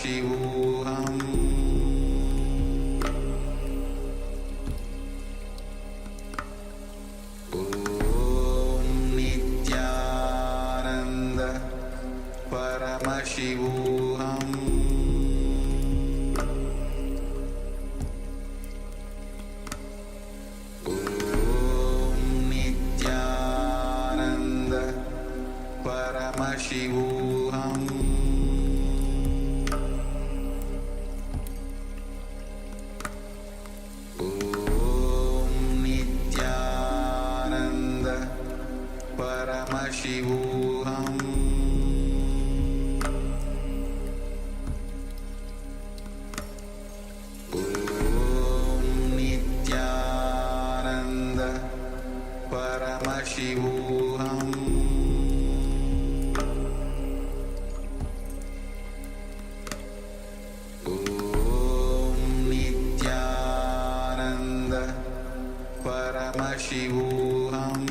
Paramashivoham Om Nithyananda Paramashivoham Om Nithyananda Paramashivoham Paramashivoham Om Nithyananda Paramashivoham Om Nithyananda Paramashivoham Paramashivoham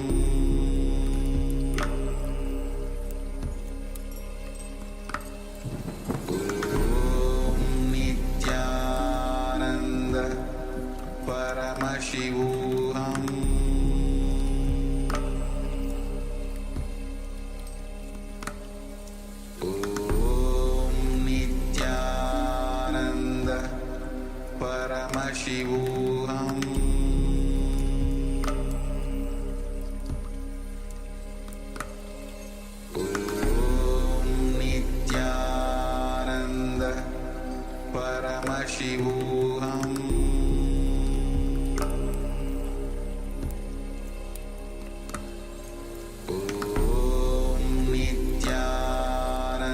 Om Nithyananda Paramashivoham Om Nithyananda Paramashivoham Paramashivoham Om Nithyananda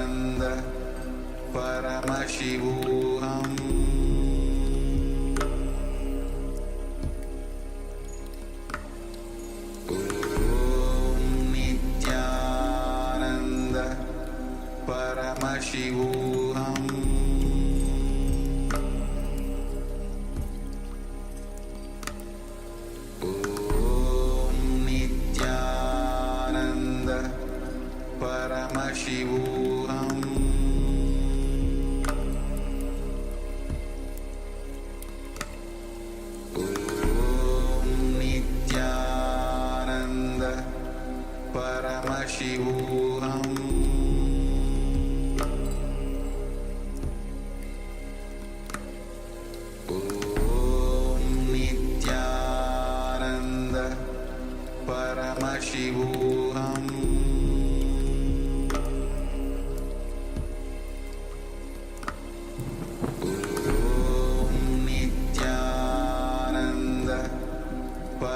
Paramashivoham Om Nithyananda Paramashivoham Paramashivoham Om Nithyananda Paramashivoham Om Nithyananda Paramashivoham Paramashivoham Om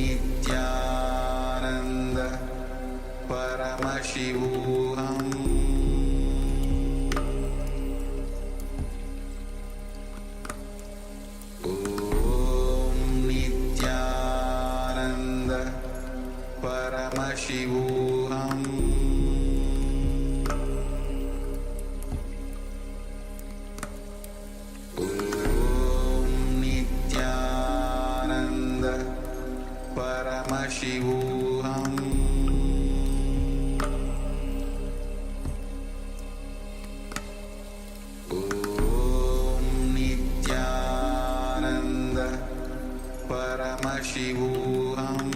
Nithyananda Paramashivoham Om Nithyananda Paramashivoham Paramashivoham Om Nithyananda Paramashivoham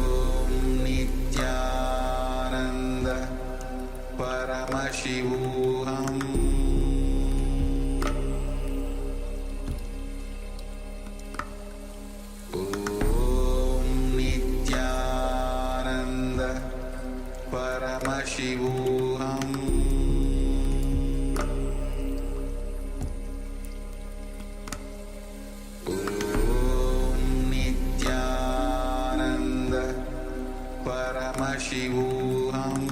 Om Nithyananda Paramashivoham Paramashivoham Om Nithyananda Paramashivoham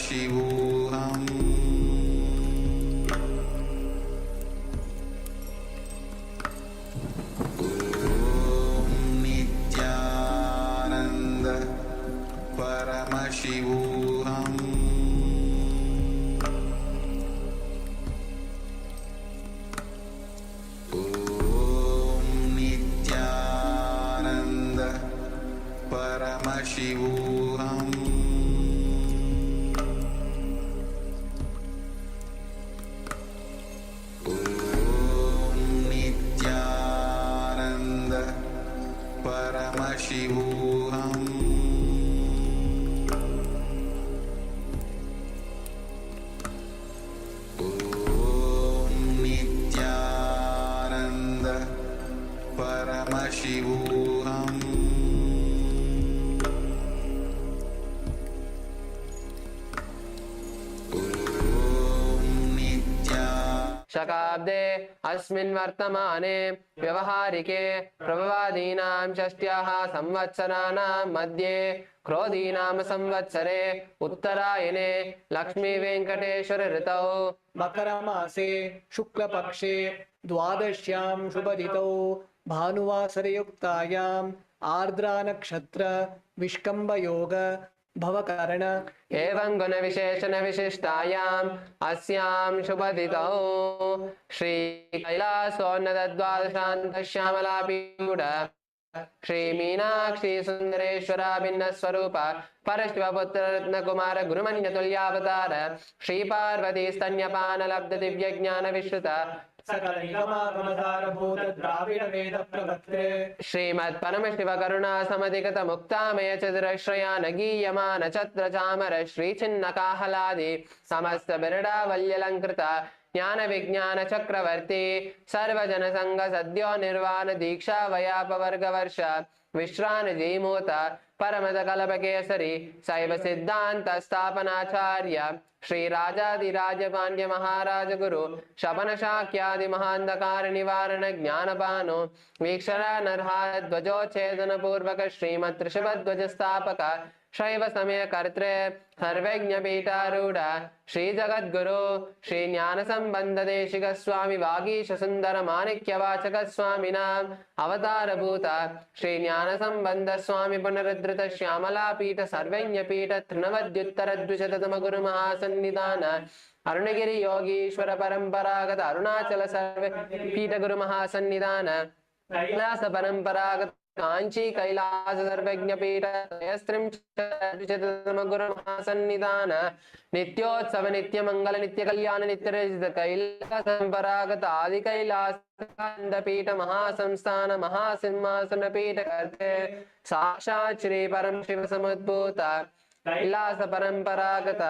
Paramashivoham Nithyananda Paramashivoham Nithyananda Paramashivoham Nithyananda Paramashivoham Nithyananda Paramashivoham शकाब्दे अस्मिन् वर्तमाने व्यवहारिके प्रभवादीनां षष्ट्याः संवत्सराणां मध्ये क्रोधीनाम संवत्सरे उत्तरायणे लक्ष्मीवेङ्कटेश्वर ऋतौ मकरमासे शुक्लपक्षे द्वादश्यां शुभदितौ भानुवासरयुक्तायाम् आर्द्रानक्षत्र विष्कम्भयोग भवकरण एवं गुणविशेषण विशिष्टायाम् अस्यां शुभदितौ श्री कैलासोन्नतद्वादशान्तश्यामलापीठ श्री मीनाक्षी सुंदरेश्वरा भिन्न स्वरूप परशिवपुत्र रत्नकुमार गुरुमन्यतुल्यावतार श्री पार्वती स्तन्यपान लब्ध दिव्य ज्ञान विश्रुत सकल निगमागमसारभूत द्राविड वेद प्रवक्त्रे श्रीमत् परमशिव करुणा समधिगत मुक्तामय चतुरश्रयान गीयमान छत्र चामर श्री छिन्न काहलादि समस्त बिरडावल्यलंकृत ज्ञान विज्ञान चक्रवर्ती सर्वजन संघ सद्यो निर्वाण दीक्षा वयापवर्ग वर्ष विश्रान जीमूत परमत कल्प केसरी शैव सिद्धांत स्थापनाचार्य श्री राजाधिराज पांड्य महाराज गुरु शपन शाक्यादि महांधकार निवारण ज्ञानपानो वीक्षरा नरहार ध्वजोच्छेदन पूर्वक श्रीमत् ऋषभध्वज स्थापक शैव समय कर्त्रे सर्वज्ञ पीठारूढ़ श्री जगद्गुरु श्री ज्ञान संबंध देशिक स्वामी वागीश सुंदर माणिक्य वाचक स्वामिनां अवतार भूत श्री ज्ञान संबंध स्वामी पुनरुद्धृत श्यामला पीठ सर्वज्ञ पीठ तृणवद्युत्तर द्विशततम गुरु महासन्निधान अरुणगिरि योगीश्वर परंपरागत अरुणाचल सर्व पीठ गुरु महासन्निधान कैलास परंपरागत कांची कैलास सर्वज्ञ पीठ त्रयस्त्रिंशतम गुरु महासन्निधान नित्योत्सव नित्य मंगल नित्य कल्याण नित्य रजित कैलास परंपरागत आदि कैलास पीठ महासंस्थान महासिंहासन पीठ करते साक्षात् श्री परम शिव समुद्भूत कैलास परंपरागत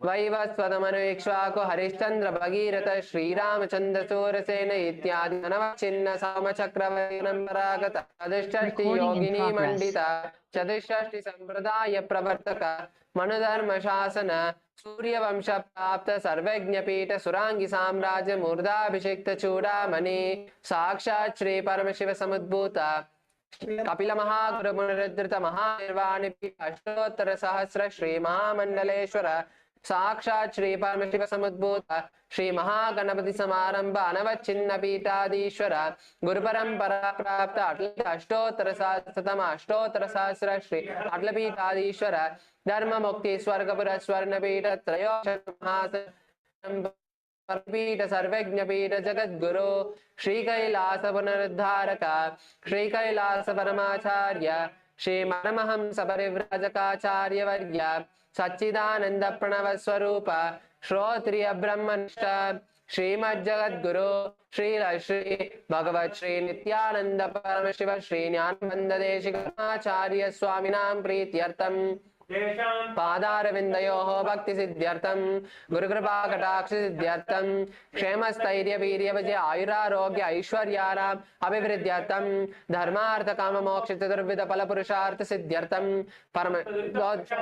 वैवस्वतमनुक्ष्वाको हरिश्चंद्र भगीरथ श्रीरामचंद्र सूरसेन इत्यादि अनवच्छिन्न सामचक्रवर्ती परंपरागत चतुष्षष्टि योगिनी मंडित चतुष्षष्टि संप्रदाय प्रवर्तक मनुधर्म शासन सूर्यवंश प्राप्त सर्वज्ञ पीठ सुरांगी साम्राज्य मूर्धाभिषिक्त चूड़ामणि साक्षात् श्री परमशिव समुद्भूत कपिल महागुरु पुनरुद्धृत महानिर्वाण अष्टोत्तर सहस्र श्री महामंडलेश्वर साक्षात् श्री परमशिव समुद्भूत श्री महागणपति समारंभ अनवच्छिन्न पीठाधीश्वर गुरु परंपरा प्राप्त अष्टोत्तर सहस्र श्री अटल पीठाधीश्वर धर्म मुक्ति स्वर्गपुर स्वर्ण पीठ त्रयोदश पीठ सर्वज्ञ पीठ जगद्गुरु श्री कैलास पुनरुद्धारक श्री कैलास परमाचार्य श्री परमहंस परिव्राजकाचार्य वर्य सच्चिदानंद प्रणव स्वरूप श्रोत्रिय ब्रह्मनिष्ठ श्रीमज्जगद्गुरु श्री भगवत श्री नित्यानंद परमशिव श्री ज्ञानबंध देशिकाचार्य स्वामिनां प्रीत्यर्थम पादारविन्दयोः भक्ति सिद्ध्यर्थं गुरुकृपा कटाक्ष सिद्ध्यर्थं क्षेमस्थैर्य वीर्य विजय आयुरारोग्य ऐश्वर्याणाम् अभिवृद्ध्यर्थं धर्मार्थ काम मोक्ष चतुर्विध फल पुरुषार्थ सिद्ध्यर्थं परम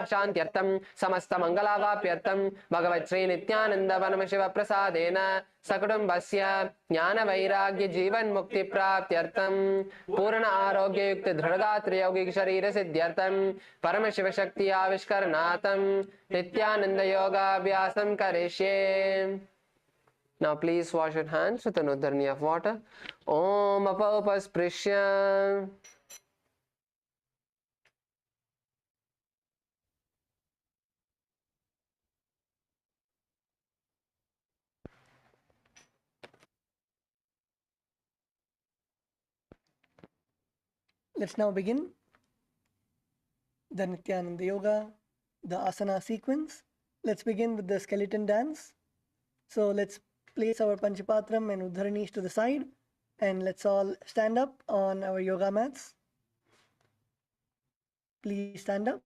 शान्त्यर्थं समस्त मंगलावाप्यर्थं भगवत् श्री नित्यानंद परमशिव प्रसादेन सकुटुम्बस्य ज्ञानवैराग्य जीवन्मुक्तिप्राप्त्यर्थं पूर्ण आरोग्ययुक्त दृढगात्रयौगिक शरीर सिद्ध्यर्थं परमशिवशक्ति आविष्करणार्थं नित्यानंद योगाभ्यासं करिष्ये. Now please wash your hands with an udharni of water. Om apaupasprisya. Let's now begin the Nithyananda Yoga, the asana sequence. Let's begin with the skeleton dance. So let's place our Panchapatram and Udharanis to the side, and let's all stand up on our yoga mats. Please stand up.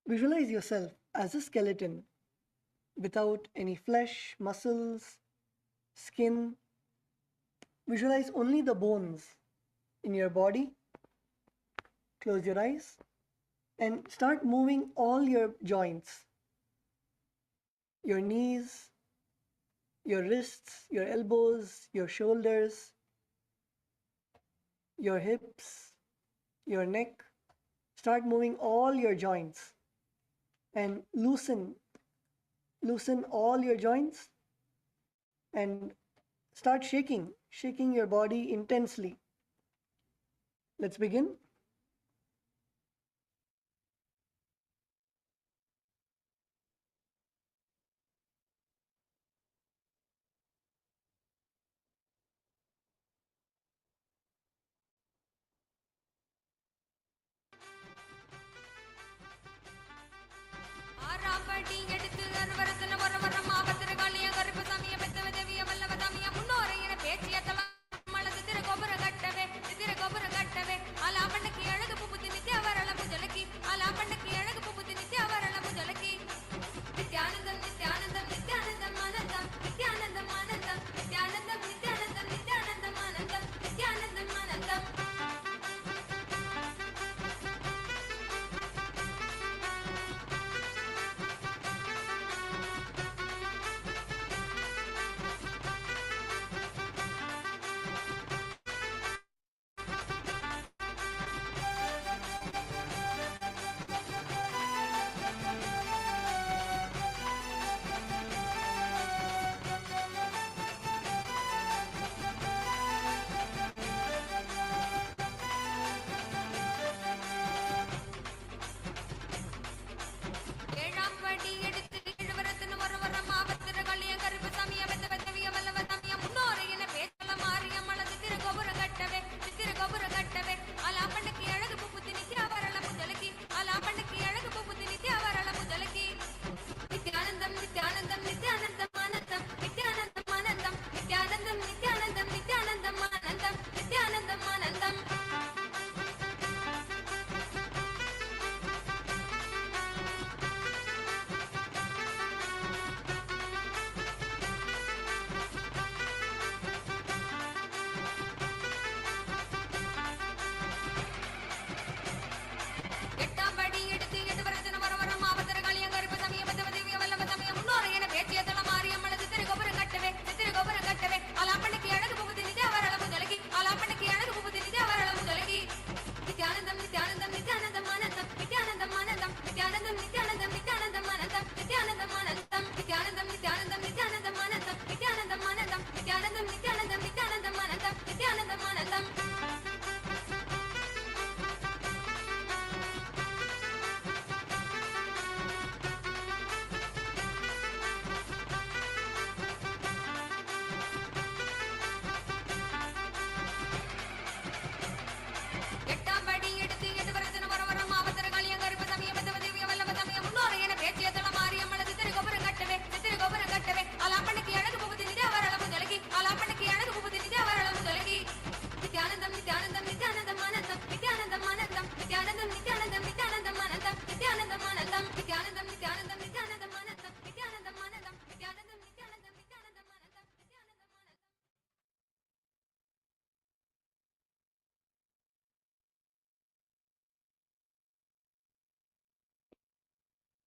Visualize yourself as a skeleton without any flesh, muscles, skin. Visualize only the bones in your body. Close your eyes and start moving all your joints, your knees, your wrists, your elbows, your shoulders, your hips, your neck. Start moving all your joints and loosen all your joints and start shaking your body intensely. Let's begin.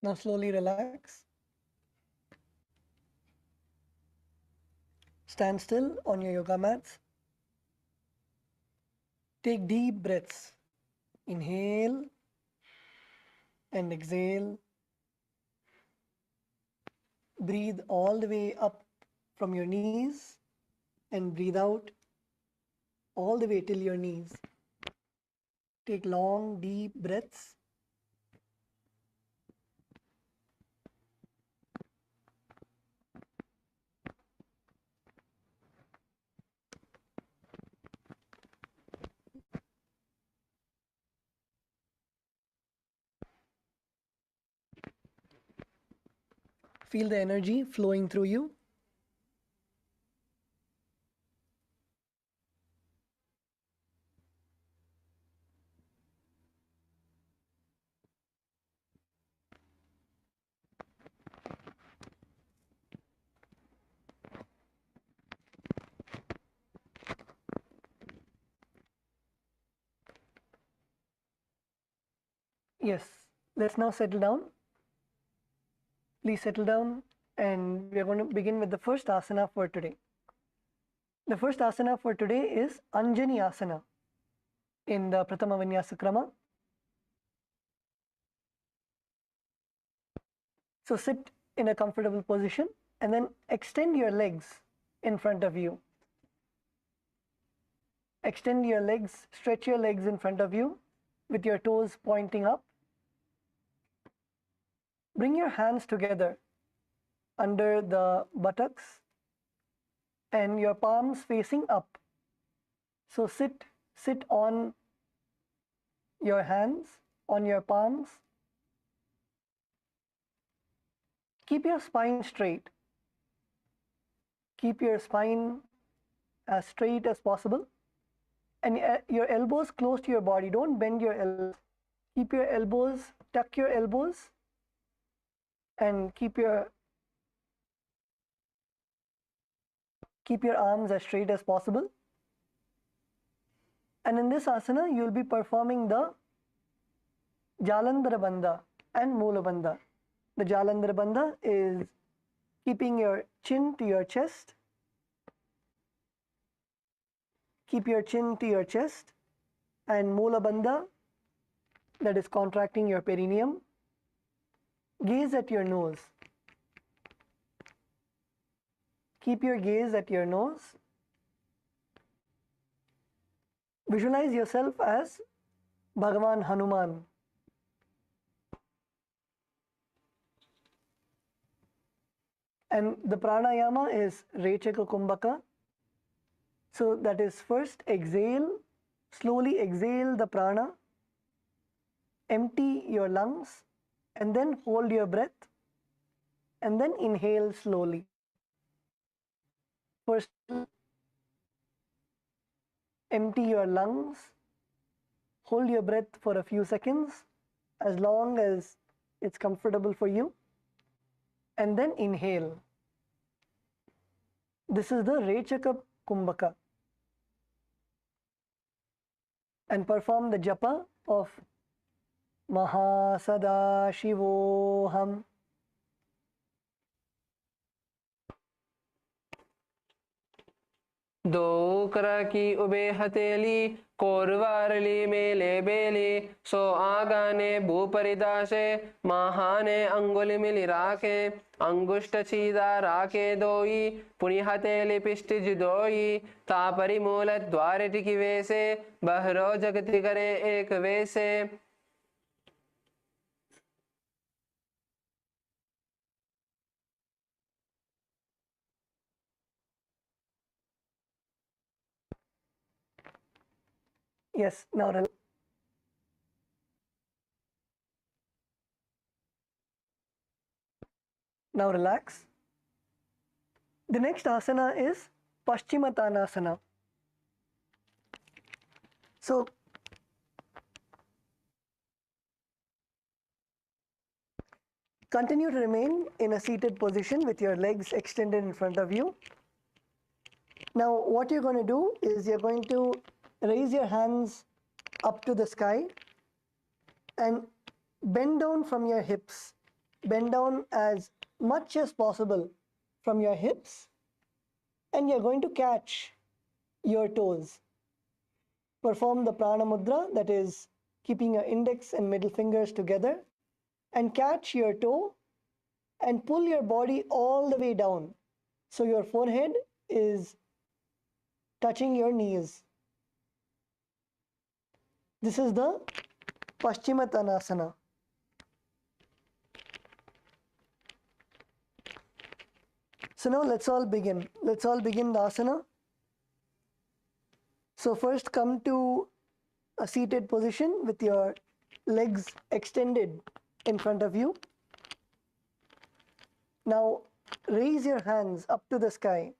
Now slowly relax. Stand still on your yoga mats. Take deep breaths. Inhale and exhale. Breathe all the way up from your knees and breathe out all the way till your knees. Take long, deep breaths. Feel the energy flowing through you. Yes, let's now settle down. Please settle down, and we are going to begin with the first asana for today. The first asana for today is Anjani Asana in the Pratama Vinyasa Krama. So sit in a comfortable position and then extend your legs in front of you. Extend your legs, stretch your legs in front of you with your toes pointing up. Bring your hands together under the buttocks and your palms facing up. So sit on your hands, on your palms. Keep your spine straight. Keep your spine as straight as possible. And your elbows close to your body. Don't bend your elbows. Keep your elbows, tuck your elbows, and keep your arms as straight as possible. And in this asana, you will be performing the Jalandhara Bandha and Moola Bandha. The Jalandhara Bandha is keeping your chin to your chest. Keep your chin to your chest. And Moola Bandha, that is contracting your perineum. Gaze at your nose. Keep your gaze at your nose. Visualize yourself as Bhagavan Hanuman. And the pranayama is Rechaka Kumbhaka. So that is first exhale, slowly exhale the prana, empty your lungs, and then hold your breath, and then inhale slowly. First, empty your lungs, hold your breath for a few seconds, as long as it's comfortable for you, and then inhale. This is the Rechaka Kumbhaka. And perform the japa of Mahasadaशिवोऽहम्. दो करा की ube हथेली कोरवारली मेले बेली सो आगाने भूपरिदासे महाने अंगुली मिली राखे अंगुष्ठ छीदा राखे दोई पुनि हथेली पिष्टि जुदोई तापरि मूल द्वार टिकी वैसे बहरो जगति करे एक वैसे. Yes, now relax. The next asana is Paschimottanasana. So continue to remain in a seated position with your legs extended in front of you. Now what you're going to do is you're going to raise your hands up to the sky and bend down from your hips bend down as much as possible from your hips, and you're going to catch your toes. Perform the prana mudra, that is keeping your index and middle fingers together, and catch your toe and pull your body all the way down. So your forehead is touching your knees. This is the Paschimottanasana. So now let's all begin. Let's all begin the asana. So first come to a seated position with your legs extended in front of you. Now raise your hands up to the sky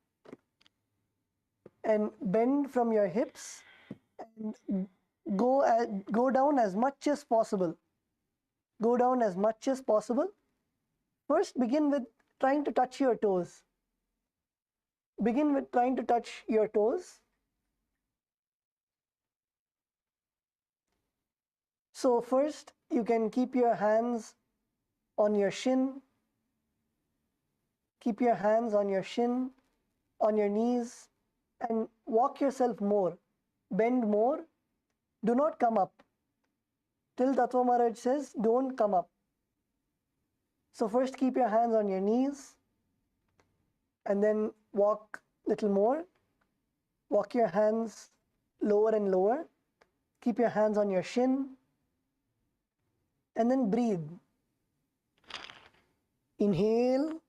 and bend from your hips and go down as much as possible. Go down as much as possible. First begin with trying to touch your toes. Begin with trying to touch your toes. So first you can keep your hands on your shin. Keep your hands on your shin, on your knees, and walk yourself more. Bend more. Do not come up. Till Tattva Maharaj says, don't come up. So first keep your hands on your knees and then walk little more. Walk your hands lower and lower. Keep your hands on your shin and then breathe. Inhale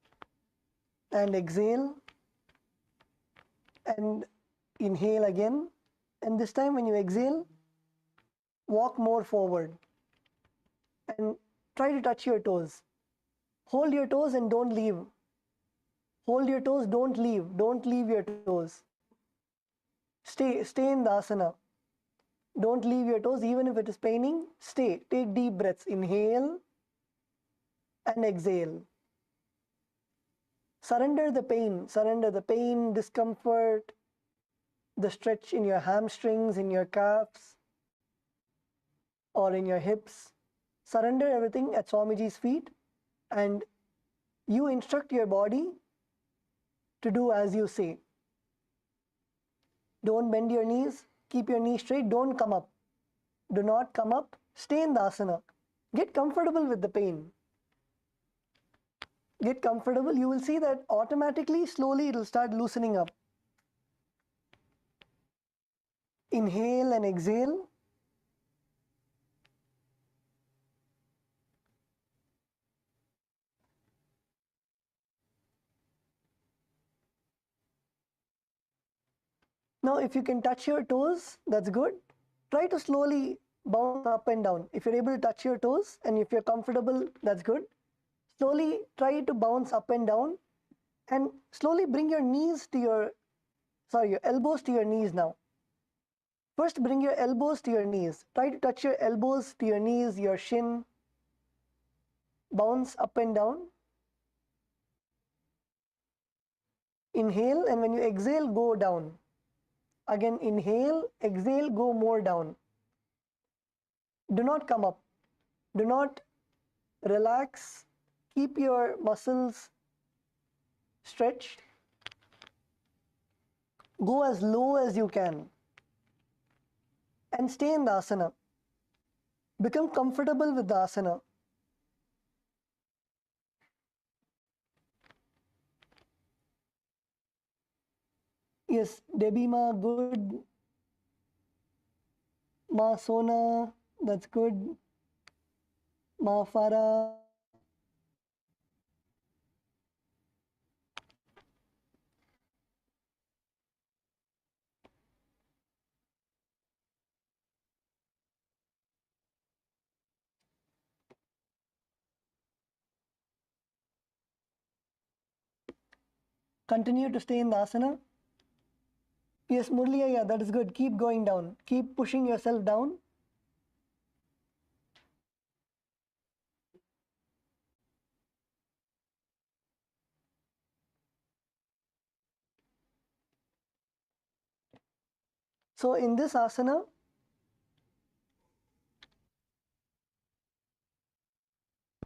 and exhale and inhale again, and this time when you exhale, walk more forward and try to touch your toes. Hold your toes and don't leave. Hold your toes, don't leave. Don't leave your toes. Stay in the asana. Don't leave your toes even if it is paining. Stay. Take deep breaths. Inhale and exhale. Surrender the pain, discomfort, the stretch in your hamstrings, in your calves, or in your hips. Surrender everything at Swamiji's feet, and you instruct your body to do as you say. Don't bend your knees. Keep your knees straight. Don't come up. Do not come up. Stay in the asana. Get comfortable with the pain. Get comfortable. You will see that automatically, slowly, it will start loosening up. Inhale and exhale. Now, if you can touch your toes, that's good. Try to slowly bounce up and down. If you're able to touch your toes and if you're comfortable, that's good. Slowly try to bounce up and down and slowly bring your knees to your elbows to your knees now. First, bring your elbows to your knees. Try to touch your elbows to your knees, your shin. Bounce up and down. Inhale, and when you exhale, go down. Again, inhale, exhale, go more down. Do not come up. Do not relax. Keep your muscles stretched. Go as low as you can. And stay in the asana. Become comfortable with the asana. Yes, Debbie Ma, good. Ma Sona, that's good. Ma Farah. Continue to stay in the asana. Yes, Murliya, yeah, that is good. Keep going down. Keep pushing yourself down. So in this asana,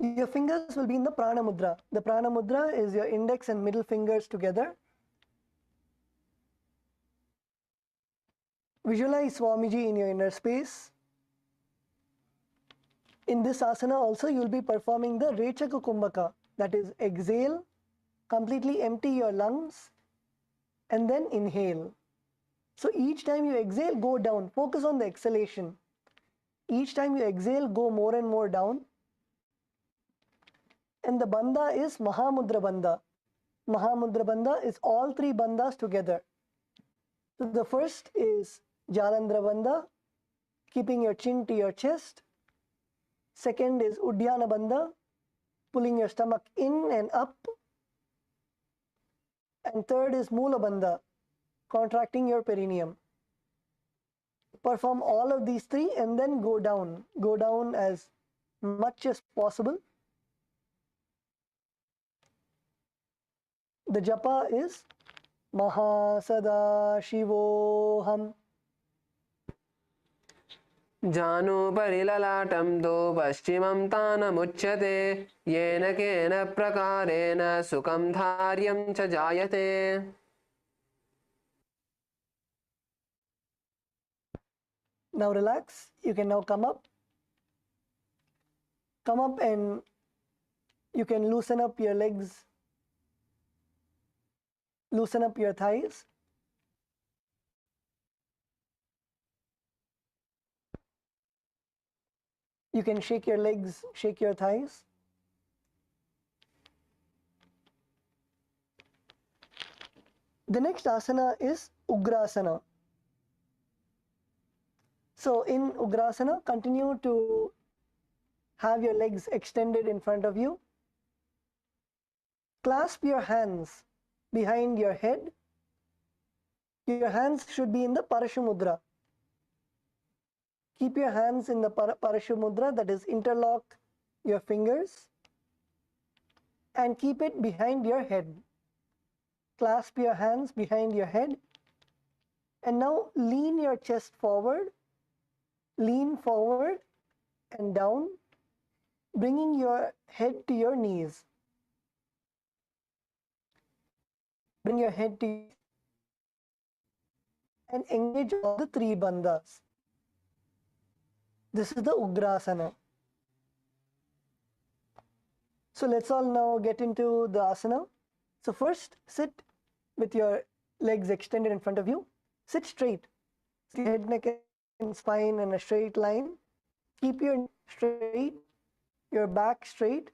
Your fingers will be in the Prana Mudra. The Prana Mudra is your index and middle fingers together. Visualize Swamiji in your inner space. In this asana also you will be performing the Rechaka Kumbhaka. That is, exhale, completely empty your lungs, and then inhale. So each time you exhale, go down. Focus on the exhalation. Each time you exhale, go more and more down. And the bandha is Mahamudra Bandha. Mahamudra Bandha is all three bandhas together. So the first is Jalandhara Bandha, keeping your chin to your chest. Second is Uddiyana Bandha, pulling your stomach in and up. And third is Mula Bandha, contracting your perineum. Perform all of these three and then go down. Go down as much as possible. The japa is Mahasadaशिवोऽहम्. जानुभरिललाटं दो पश्चिमं तानमुच्यते येन केन प्रकारेण सुखं धार्यं च जायते. Now relax. You can now come up. Come up and you can loosen up your legs. Loosen up your thighs. You can shake your legs, shake your thighs. The next asana is Ugrasana. So in Ugrasana, continue to have your legs extended in front of you. Clasp your hands behind your head. Your hands should be in the Parashamudra. Keep your hands in the Parashamudra, that is, interlock your fingers and keep it behind your head. Clasp your hands behind your head and now lean your chest forward. Lean forward and down, bringing your head to your knees. Bring your head to and engage all the three bandhas. This is the Ugrasana. So let's all now get into the asana. So first, sit with your legs extended in front of you. Sit straight. See head, neck, and spine in a straight line. Keep your straight, your back straight.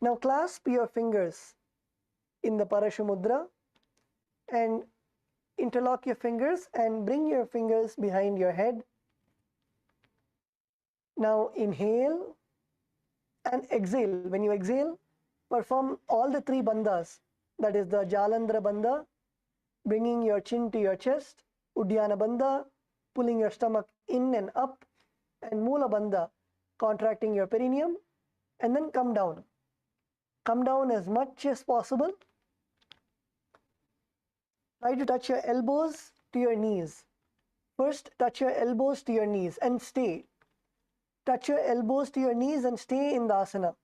Now clasp your fingers in the Parashamudra and interlock your fingers and bring your fingers behind your head. Now inhale and exhale. When you exhale, perform all the three bandhas. That is the Jalandhara Bandha, bringing your chin to your chest, Uddiyana Bandha, pulling your stomach in and up, and Mula Bandha, contracting your perineum, and then come down. Come down as much as possible. Try to touch your elbows to your knees. First, touch your elbows to your knees and stay. Touch your elbows to your knees and stay in the asana.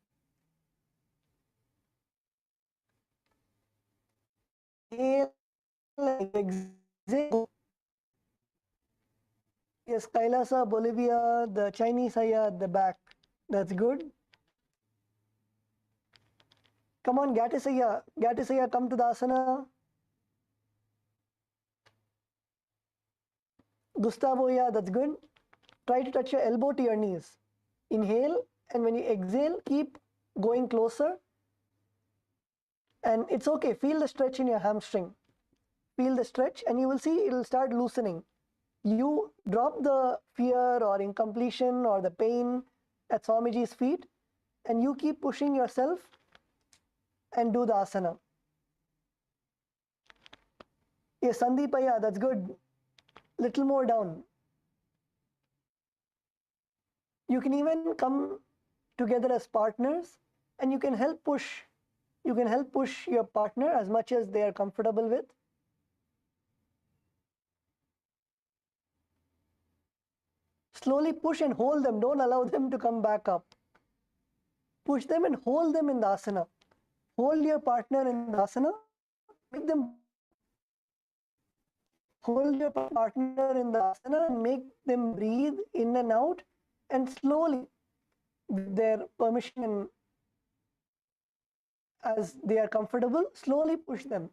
Inhale, exhale. Yes, Kailasa, Bolivia, the Chinese Ayah at the back. That's good. Come on, Gatisaya. Gatisaya, come to the asana. Gustavo, yeah, that's good. Try to touch your elbow to your knees. Inhale, and when you exhale, keep going closer. And it's okay, feel the stretch in your hamstring. Feel the stretch, and you will see it will start loosening. You drop the fear or incompletion or the pain at Swamiji's feet, and you keep pushing yourself and do the asana. Yes, Sandeepaya, that's good. Little more down. You can even come together as partners, and you can help push. You can help push your partner as much as they are comfortable with. Slowly push and hold them. Don't allow them to come back up. push them and hold them in the asana. Hold your partner in the asana, make them hold your partner in the asana and make them breathe in and out, and slowly, with their permission and as they are comfortable, slowly push them.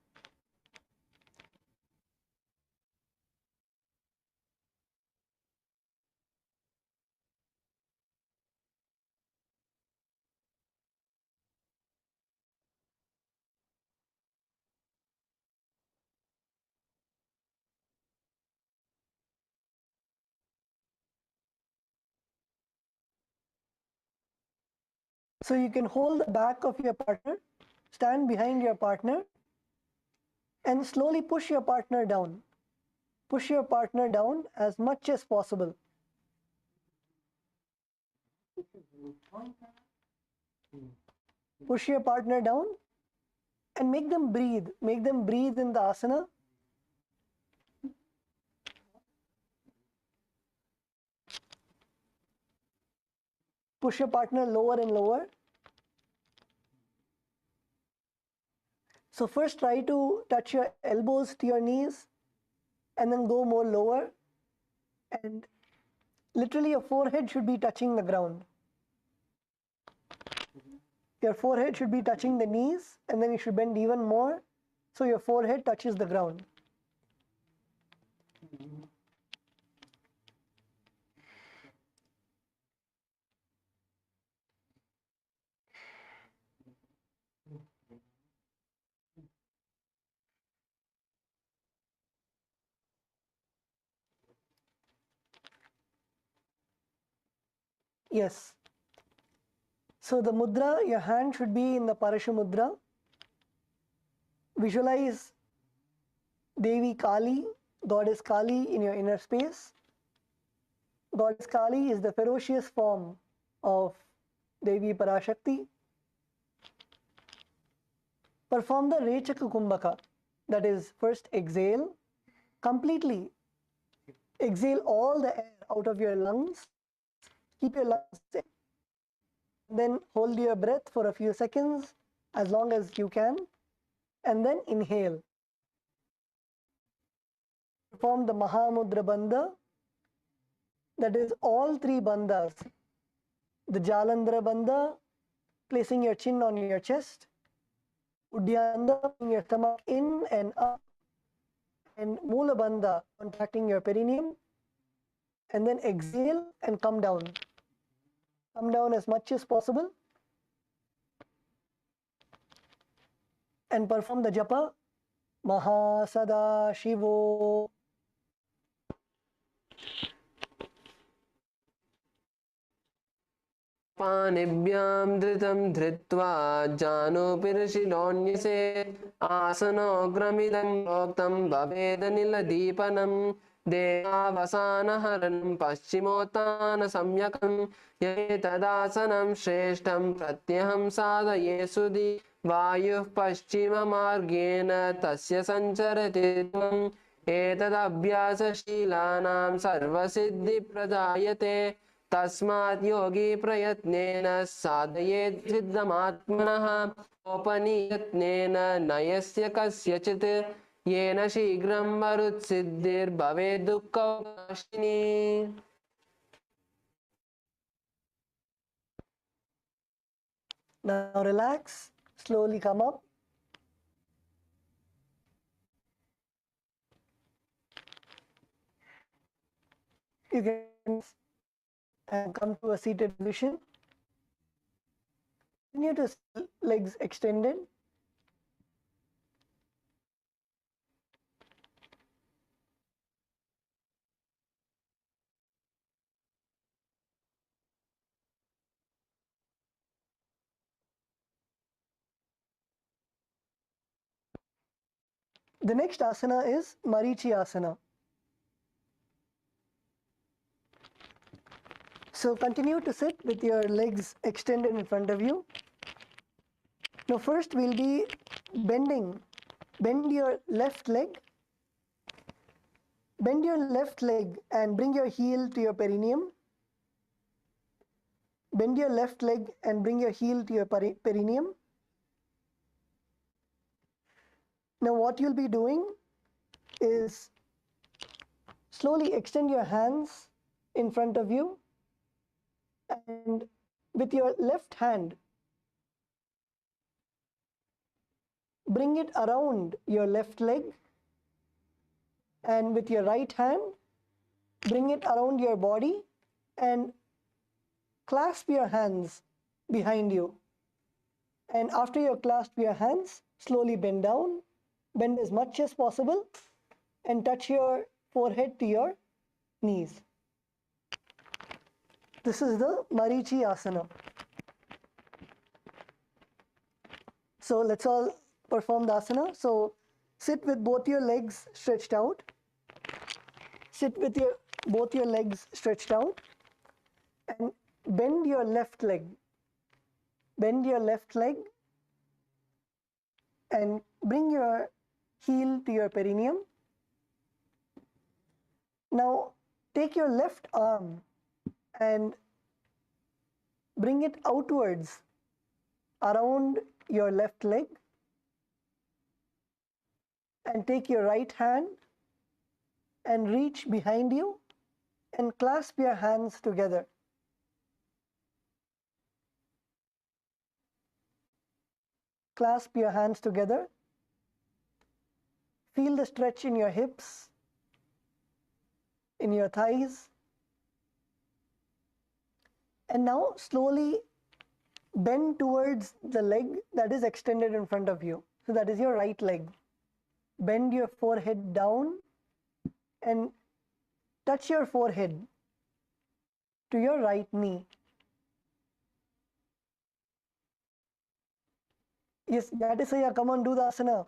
So you can hold the back of your partner, stand behind your partner, and slowly push your partner down. Push your partner down as much as possible. Push your partner down and make them breathe. Make them breathe in the asana. Push your partner lower and lower. So first try to touch your elbows to your knees and then go more lower. And literally your forehead should be touching the ground. Your forehead should be touching the knees, and then you should bend even more so your forehead touches the ground. Yes. So the mudra, your hand should be in the Parashu mudra. Visualize Devi Kali, Goddess Kali in your inner space. Goddess Kali is the ferocious form of Devi Parashakti. Perform the Rechaka Kumbhaka. That is, first exhale, completely exhale all the air out of your lungs. Keep your lungs in. Then hold your breath for a few seconds, as long as you can, and then inhale. Perform the Mahamudra Bandha. That is all three bandhas. The Jalandhara Bandha, placing your chin on your chest. Uddiyana, putting your stomach in and up. And Mula Bandha, contracting your perineum. And then exhale and come down. Come down as much as possible. And perform the japa. Mahasada-shivo. पाणिभ्यां धृतं धृत्वा जानुपिरशिलोन्यसे आसनोग्रमिदं प्रोक्तं भवेदनिलदीपनं देवावसानहरणं पश्चिमोत्तानसम्यकं यदेतदासनं श्रेष्ठं प्रत्यहं साधये सुधि वायुः पश्चिममार्गेण तस्य सञ्चरति त्वम् एतदभ्यासशीलानां सर्वसिद्धिप्रदायते तस्मात् योगी प्रयत्नेन साधयेत् सिद्धमात्मनः औपनियत्नेन नयस्य कस्यचित् येन शीघ्रं मरुत्सिद्धिर्भवेत् दुःखविनाशिनी. Now relax, slowly come up. You can and come to a seated position. Continue to sit, legs extended. The next asana is Marichi asana. So continue to sit with your legs extended in front of you. Now first we'll be bending. Bend your left leg. Bend your left leg and bring your heel to your perineum. Bend your left leg and bring your heel to your perineum. Now what you'll be doing is slowly extend your hands in front of you, and with your left hand, bring it around your left leg, and with your right hand, bring it around your body and clasp your hands behind you. And after you clasp your hands, slowly bend down, bend as much as possible, and touch your forehead to your knees. This is the Marichi Asana. So let's all perform the asana. So sit with both your legs stretched out. Sit with both your legs stretched out, and bend your left leg. Bend your left leg and bring your heel to your perineum. Now take your left arm and bring it outwards around your left leg, and take your right hand and reach behind you and clasp your hands together. Clasp your hands together. Feel the stretch in your hips, in your thighs. And now slowly bend towards the leg that is extended in front of you. So that is your right leg. Bend your forehead down and touch your forehead to your right knee. Yes, Gatisaya, come on, do the asana.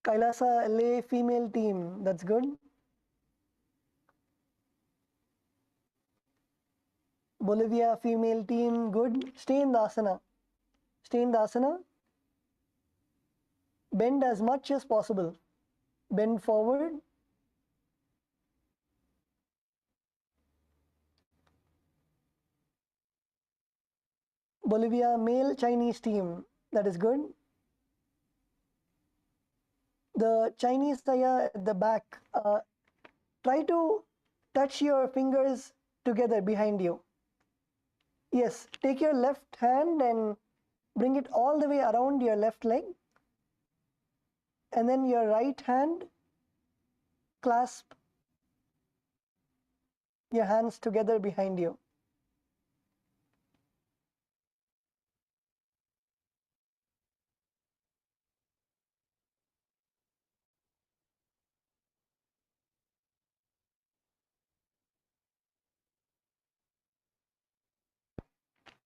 Kailasa LA female team, that's good. Bolivia female team, good. Stay in the asana. Stay in the asana. Bend as much as possible. Bend forward. Bolivia male Chinese team, that is good. The Chinese Taya at the back, try to touch your fingers together behind you. Yes, take your left hand and bring it all the way around your left leg, and then your right hand clasp your hands together behind you.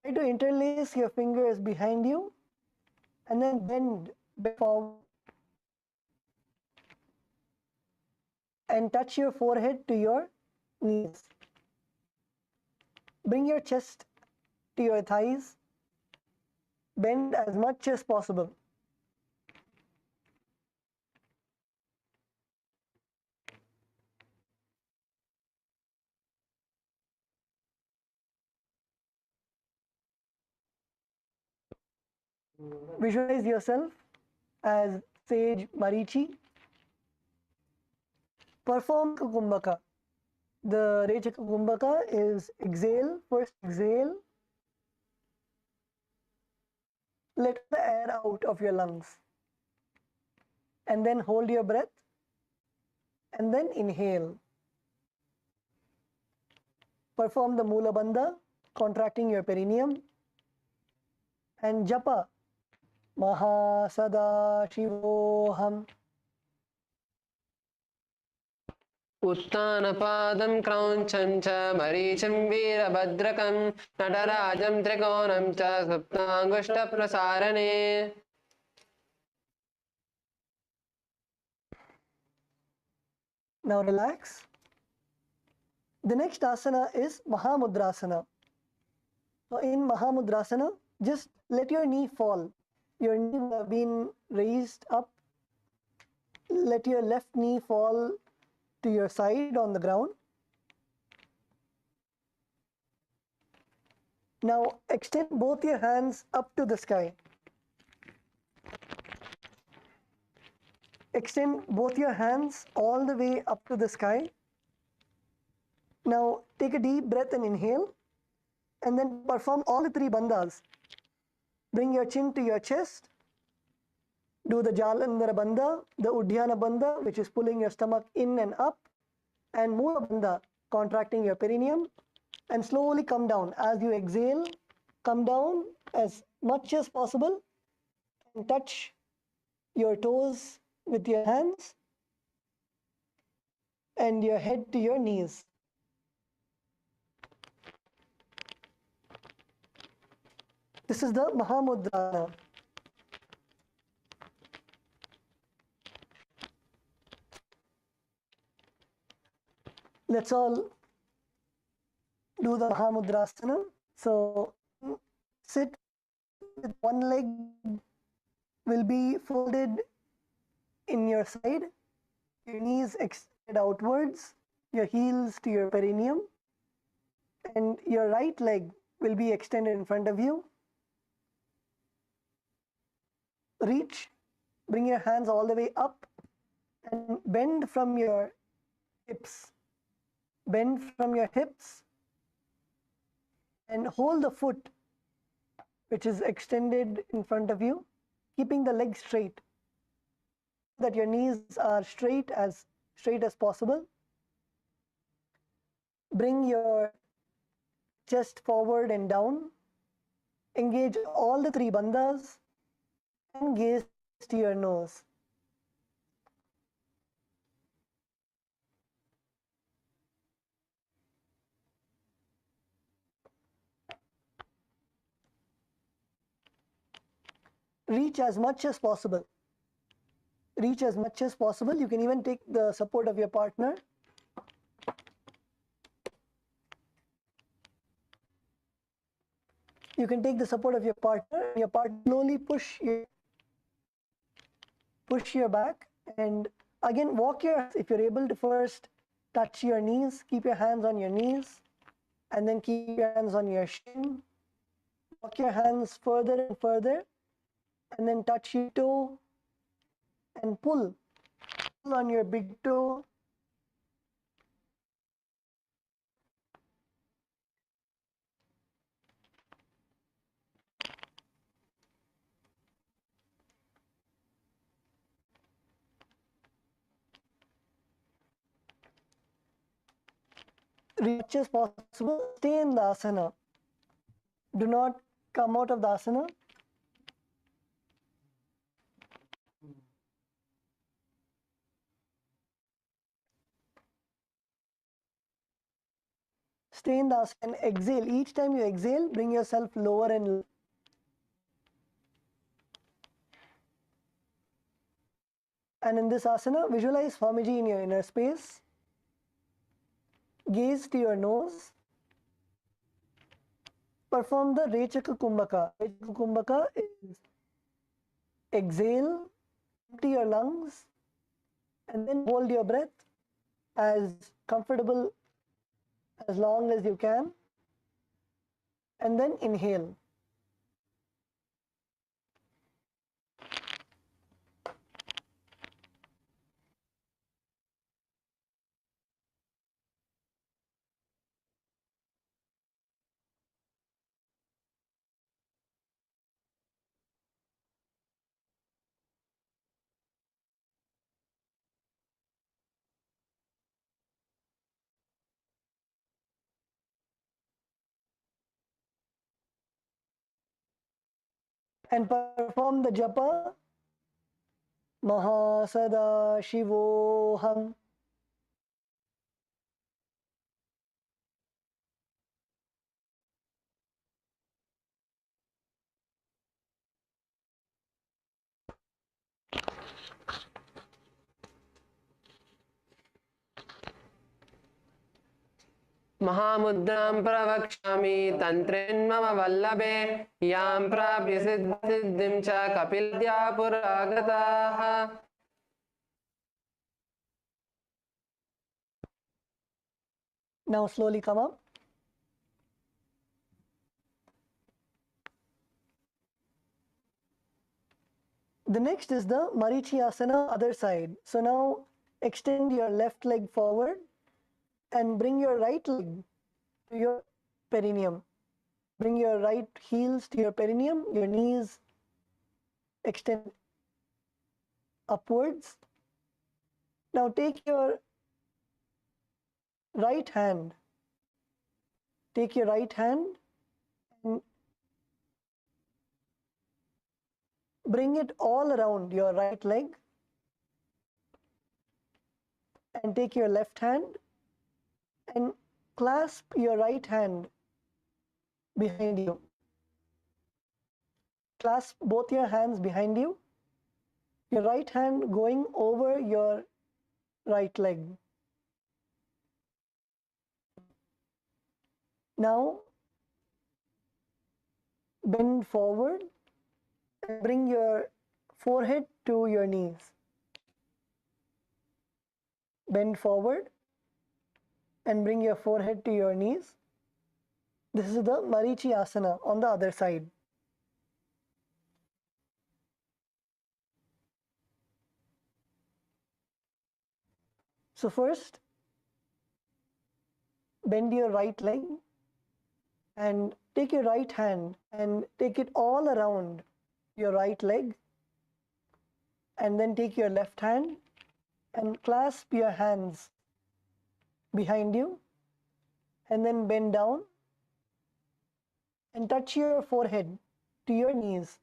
Try to interlace your fingers behind you and then bend forward and touch your forehead to your knees. Bring your chest to your thighs. Bend as much as possible. Visualize yourself as sage Marichi. Perform Kumbhaka. The Rechaka Kumbhaka is exhale, first exhale. Let the air out of your lungs. And then hold your breath. And then inhale. Perform the Mula Bandha, contracting your perineum. And Japa. Mahasadaशिवोऽहम्. उत्तानपादं क्रौञ्चं च मरीचिं वीरभद्रकं नटराजं त्रिकोणं च सुप्ताङ्गुष्ठप्रसारणे. Now relax. The next asana is Mahamudrasana. So in Mahamudrasana, just let your knee fall. Your knee will have been raised up. Let your left knee fall to your side on the ground. Now extend both your hands up to the sky. Extend both your hands all the way up to the sky. Now take a deep breath and inhale, and then perform all the three bandhas. Bring your chin to your chest. Do the Jalandhara bandha, the Udhyana bandha, which is pulling your stomach in and up, and Mula bandha, contracting your perineum, and slowly come down. As you exhale, come down as much as possible and touch your toes with your hands and your head to your knees. This is the Mahamudra. Let's all do the Mahamudrasana. So sit with one leg will be folded in your side, your knees extended outwards, your heels to your perineum, and your right leg will be extended in front of you. Reach, bring your hands all the way up and bend from your hips. Bend from your hips and hold the foot which is extended in front of you, keeping the leg straight, that your knees are straight as possible. Bring your chest forward and down. Engage all the three bandhas and gaze to your nose. Reach as much as possible. Reach as much as possible. You can even take the support of your partner. You can take the support of your partner. Your partner slowly push your back, and again walk your, if you're able to, first touch your knees. Keep your hands on your knees, and then keep your hands on your shin. Walk your hands further and further, and then touch your toe and pull on your big toe. Reach as possible. Stay in the asana. Do not come out of the asana. Stay in the asana and exhale. Each time you exhale, bring yourself lower and lower. And in this asana, visualize Swamiji in your inner space. Gaze to your nose. Perform the Rechaka Kumbhaka. Rechaka Kumbhaka is exhale, empty your lungs, and then hold your breath as comfortable as long as you can, and then inhale. And perform the japa. Mahasada-shivoham. महामुद्रां प्रवक्ष्यामि तन्त्रिन्मम वल्लभे यां प्राप्य सिद्धिं च कपिलद्या पुरागताः. Now slowly come up. The next is the Marichyasana, other side. So now extend your left leg forward and bring your right leg to your perineum. Bring your right heels to your perineum, your knees extend upwards. Now take your right hand, and bring it all around your right leg, and take your left hand and clasp your right hand behind you. Clasp both your hands behind you, your right hand going over your right leg. Now bend forward and bring your forehead to your knees. Bend forward and bring your forehead to your knees. This is the Marichyasana on the other side. So first, bend your right leg and take your right hand and take it all around your right leg, and then take your left hand and clasp your hands behind you, and then bend down and touch your forehead to your knees.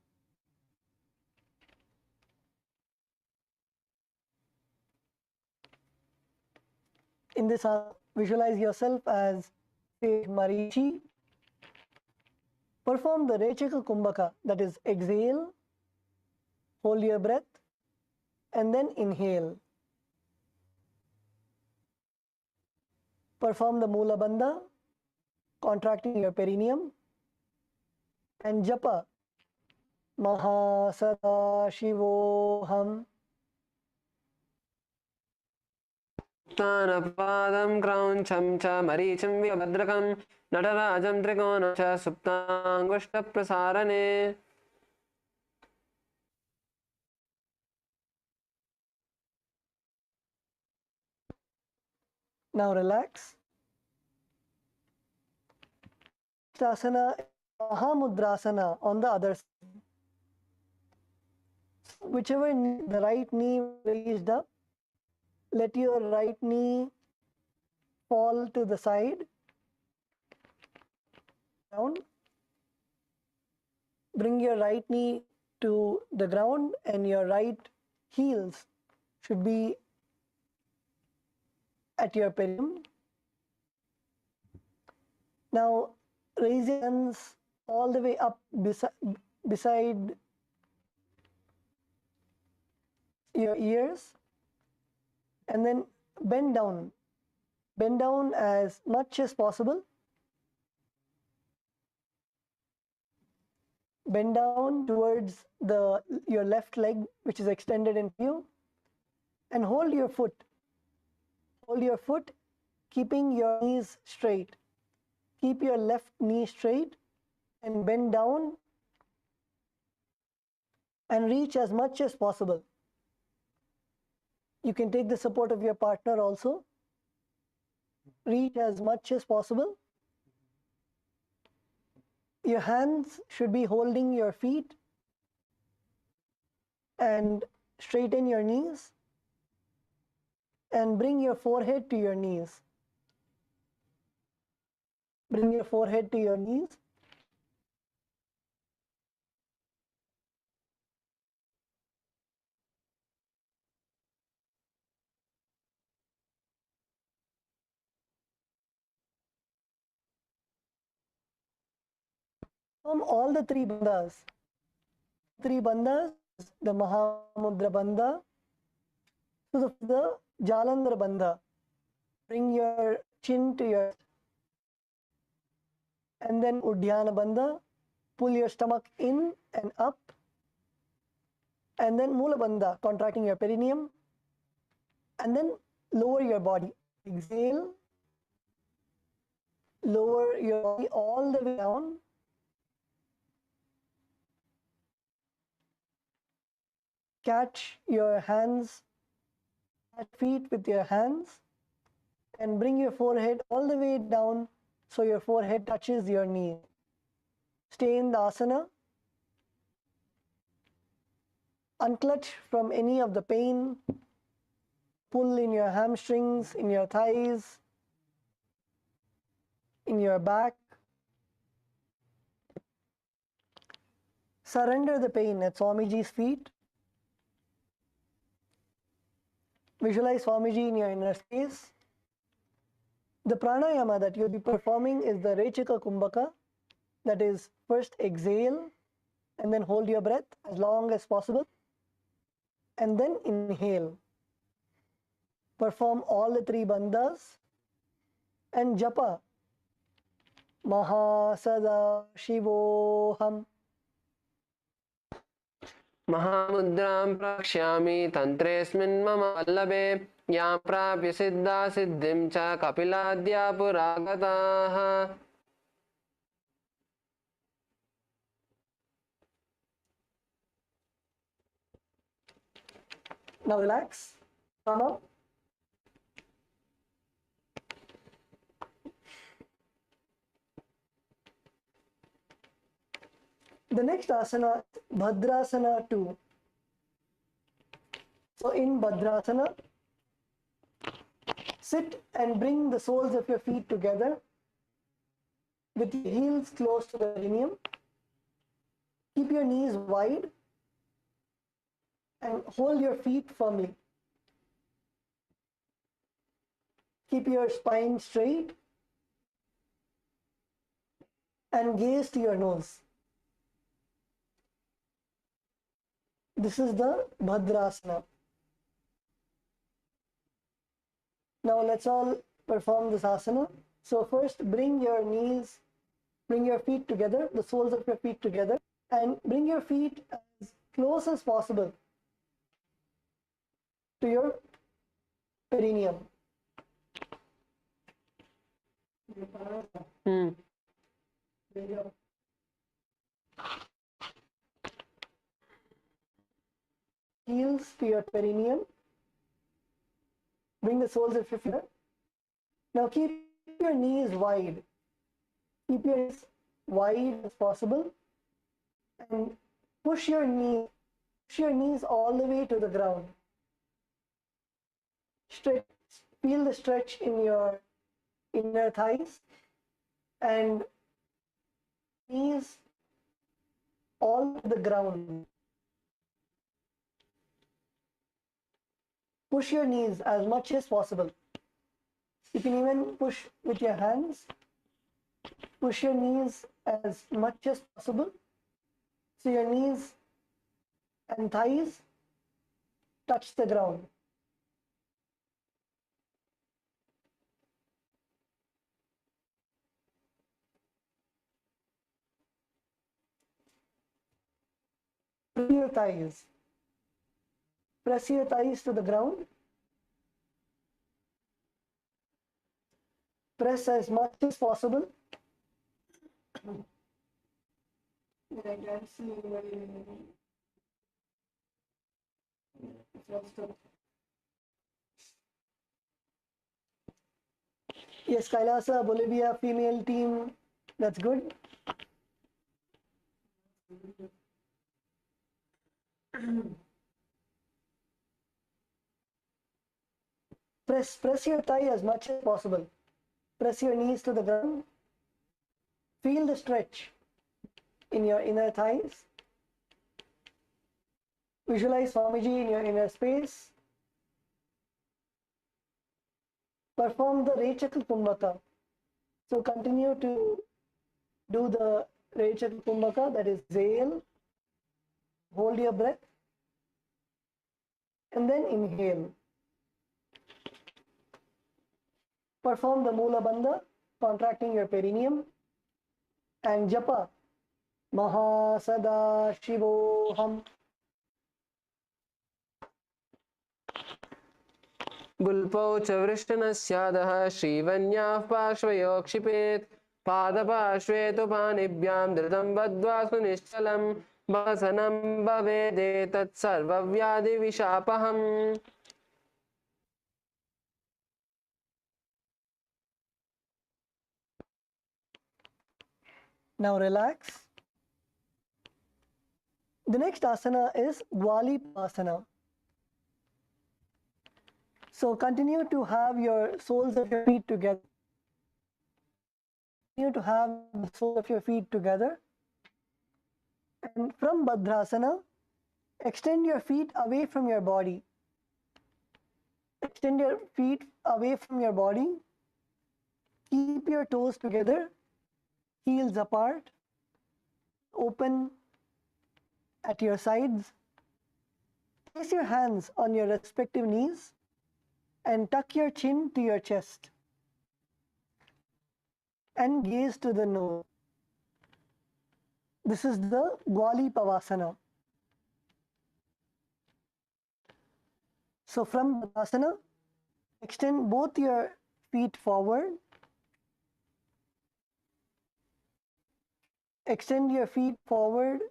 In this, visualize yourself as Marichi. Perform the Rechaka Kumbhaka, that is, exhale, hold your breath, and then inhale. Perform the Mula Bandha, contracting your perineum, and Japa, Mahasadaशिवोऽहम्. उत्तानपादं क्रौञ्चं च मरीचिं विभद्रकं नटराजं त्रिकोणं च सुप्ताङ्गुष्ठप्रसारणे. Now relax. Asana, Mahamudrasana on the other side. Whichever knee, the right knee raised up, let your right knee fall to the side, down. Bring your right knee to the ground, and your right heels should be at your perineum. Now raise your hands all the way up beside your ears, and then bend down. Bend down as much as possible. Bend down towards your left leg, which is extended in view, and hold your foot. Hold your foot, keeping your knees straight. Keep your left knee straight and bend down and reach as much as possible. You can take the support of your partner also. Reach as much as possible. Your hands should be holding your feet and straighten your knees and bring your forehead to your knees. Bring your forehead to your knees. From all the three bandhas, the Mahamudra Bandha, to the Jalandhar Bandha. Bring your chin to your, and then Uddiyana Bandha. Pull your stomach in and up, and then Mula Bandha, contracting your perineum, and then lower your body. Exhale, lower your body all the way down. Catch your hands, catch feet with your hands, and bring your forehead all the way down so your forehead touches your knee. Stay in the asana. Unclutch from any of the pain. Pull in your hamstrings, in your thighs, in your back. Surrender the pain at Swamiji's feet. Visualize Swamiji in your inner space. The pranayama that you'll be performing is the Rechika Kumbhaka. That is, first exhale and then hold your breath as long as possible. And then inhale. Perform all the three bandhas and japa. Mahasada Shivoham. महामुद्रां प्रक्ष्यामि तन्त्रेऽस्मिन् मम वल्लभे यां प्राप्य सिद्धा सिद्धिं च कपिलाद्या पुरागताः Now relax. Come up. The next asana, Bhadrasana 2. So in Bhadrasana, sit and bring the soles of your feet together with your heels close to the perineum. Keep your knees wide and hold your feet firmly. Keep your spine straight and gaze to your nose. This is the Bhadrasana. Now let's all perform this asana. So first bring your knees, bring your feet together, the soles of your feet together, and bring your feet as close as possible to your perineum. Heels to your perineum. Bring the soles of your feet. Now keep your knees wide. Keep your knees wide as possible and push your knees all the way to the ground. Stretch, feel the stretch in your inner thighs and knees all to the ground. Push your knees as much as possible. You can even push with your hands. Push your knees as much as possible. So your knees and thighs touch the ground. Press your thighs. Press your thighs to the ground. Press as much as possible. I can see Yes, Kailasa, Bolivia, female team. That's good. Press your thigh as much as possible. Press your knees to the ground. Feel the stretch in your inner thighs. Visualize Swamiji in your inner space. Perform the Rechaka Kumbhaka. So continue to do the Rechaka Kumbhaka, that is exhale, hold your breath, and then inhale. Perform the Mula Bandha, contracting your perineum. and japa. Mahasadaशिवोऽहम्. गुल्पौ च वृष्णस्यादः श्रीवन्याः पार्श्वयो क्षिपेत् पादपार्श्वे तु पाणिभ्यां धृतं बद्ध्वा सुनिश्चलं वसनं भवेदेतत् सर्वव्याधिविशापहम्. Now relax. The next asana is Dwalipasana. So continue to have your soles of your feet together. Continue to have the soles of your feet together. And from Bhadrasana, extend your feet away from your body. Extend your feet away from your body. Keep your toes together, heels apart, open at your sides. Place your hands on your respective knees and tuck your chin to your chest and gaze to the nose. This is the Dwalipavasana. So from Bhadrasana, extend both your feet forward. Extend your feet forward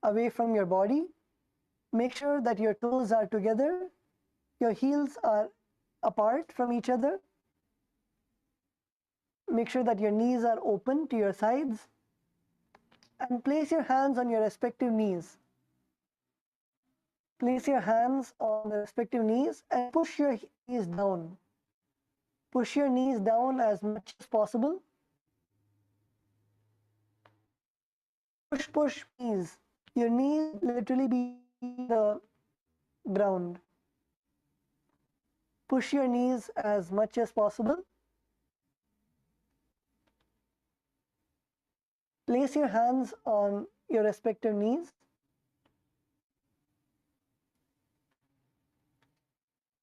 away from your body. Make sure that your toes are together, your heels are apart from each other. Make sure that your knees are open to your sides and place your hands on your respective knees. Place your hands on the respective knees and push your knees down. Push your knees down as much as possible. Push knees. Your knees literally be the ground. Push your knees as much as possible. Place your hands on your respective knees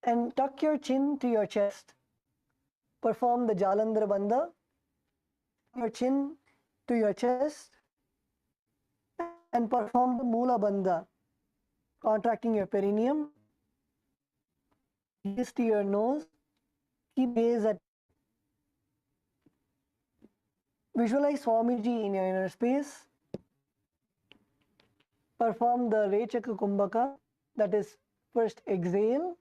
and tuck your chin to your chest. Perform the Jalandhara Bandha. Your chin to your chest and perform the Mula Bandha, contracting your perineum. Gaze to your nose. Keep gaze at. Visualize Swamiji in your inner space. Perform the Rechaka Kumbhaka, that is, first exhale.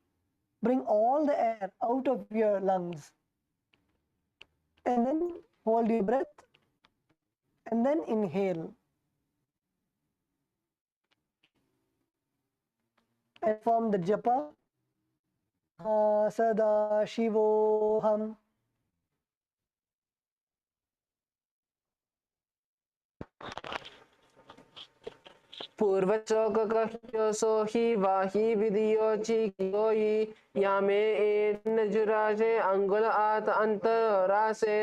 Bring all the air out of your lungs. And then hold your breath. And then inhale. And form the japa. Sadashivoham. पूर्वचोककह्योऽसो हि वाहि विधियोचिकियोहि यामे एन्नजुराशे अंगुल आत अंतरासे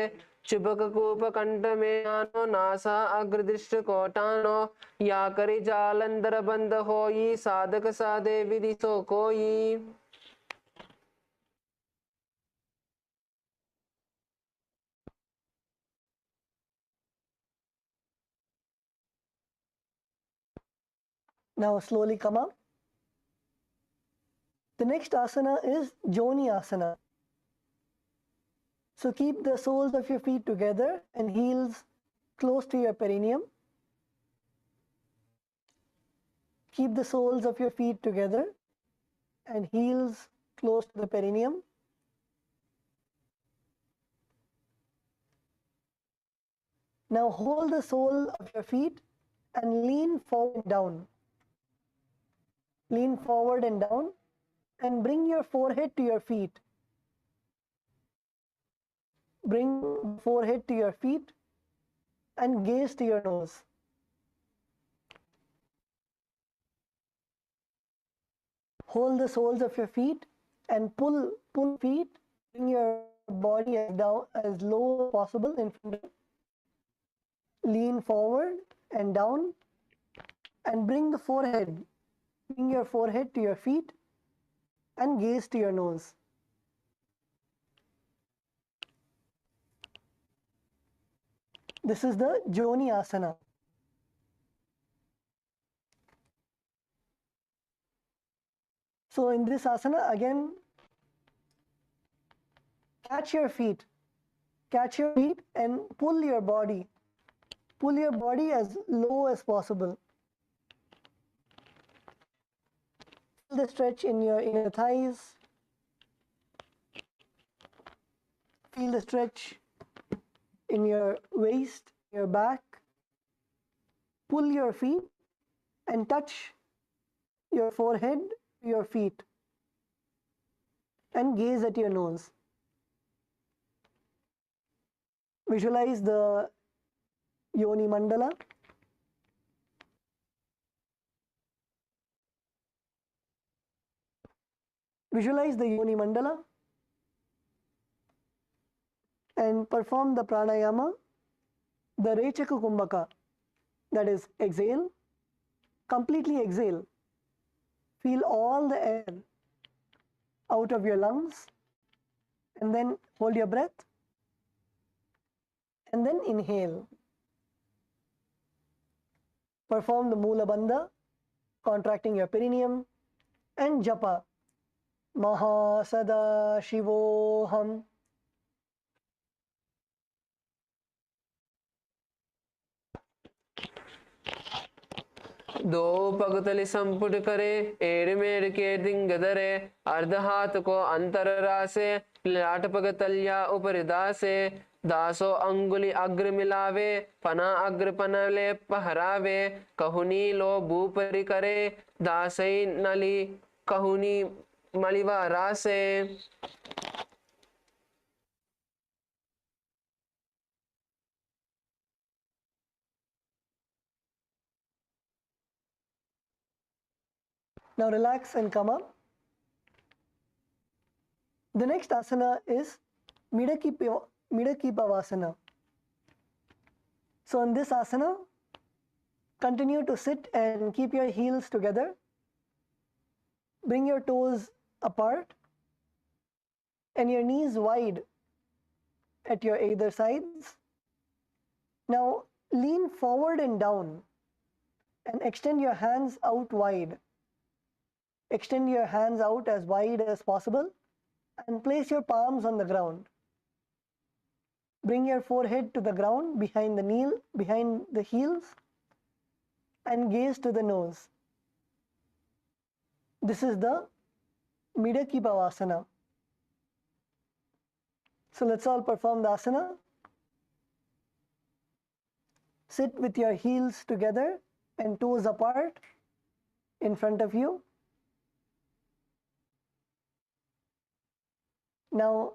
चुबककूपकण्ठ में आनो NASA अग्रदृष्ट कोटानो या करि जालंधर बंद होई साधक साधे विधि सो कोई. Now slowly come up. The next asana is Joni Asana. So keep the soles of your feet together and heels close to your perineum. Keep the soles of your feet together and heels close to the perineum. Now hold the sole of your feet and lean forward and down. Lean forward and down and bring your forehead to your feet. Bring the forehead to your feet and gaze to your nose. Hold the soles of your feet and pull feet. Bring your body as down as low as possible in front of you. Lean forward and down and bring the forehead. Bring your forehead to your feet and gaze to your nose. This is the Joni Asana. So in this asana, again, catch your feet and pull your body. Pull your body as low as possible. Feel the stretch in your inner thighs. Feel the stretch in your waist, your back. Pull your feet and touch your forehead to your feet and gaze at your nose. Visualize the Yoni Mandala. Visualize the Yoni Mandala and perform the pranayama, the Rechaka Kumbhaka, that is exhale, completely exhale. Feel all the air out of your lungs and then hold your breath and then inhale. Perform the Mula Bandha, contracting your perineum, and japa. Mahasada-shivoham. दो पगतली संपुट करे एड़ मेड़ के दिंग दरे अर्ध हाथ को अंतर रासे लाट पगतलिया ऊपर दासे दासो अंगुली अग्र मिलावे पना अग्र पनले पहरावे कहुनी लो भूपरि करे दासई नली कहुनी मलिवा रासे. Now relax and come up. The next asana is Midakipavasana. So in this asana, continue to sit and keep your heels together. Bring your toes apart and your knees wide at your either sides. Now lean forward and down and extend your hands out wide. Extend your hands out as wide as possible and place your palms on the ground. Bring your forehead to the ground behind the heels and gaze to the nose. This is the Midakipavasana. So let's all perform the asana. Sit with your heels together and toes apart in front of you. Now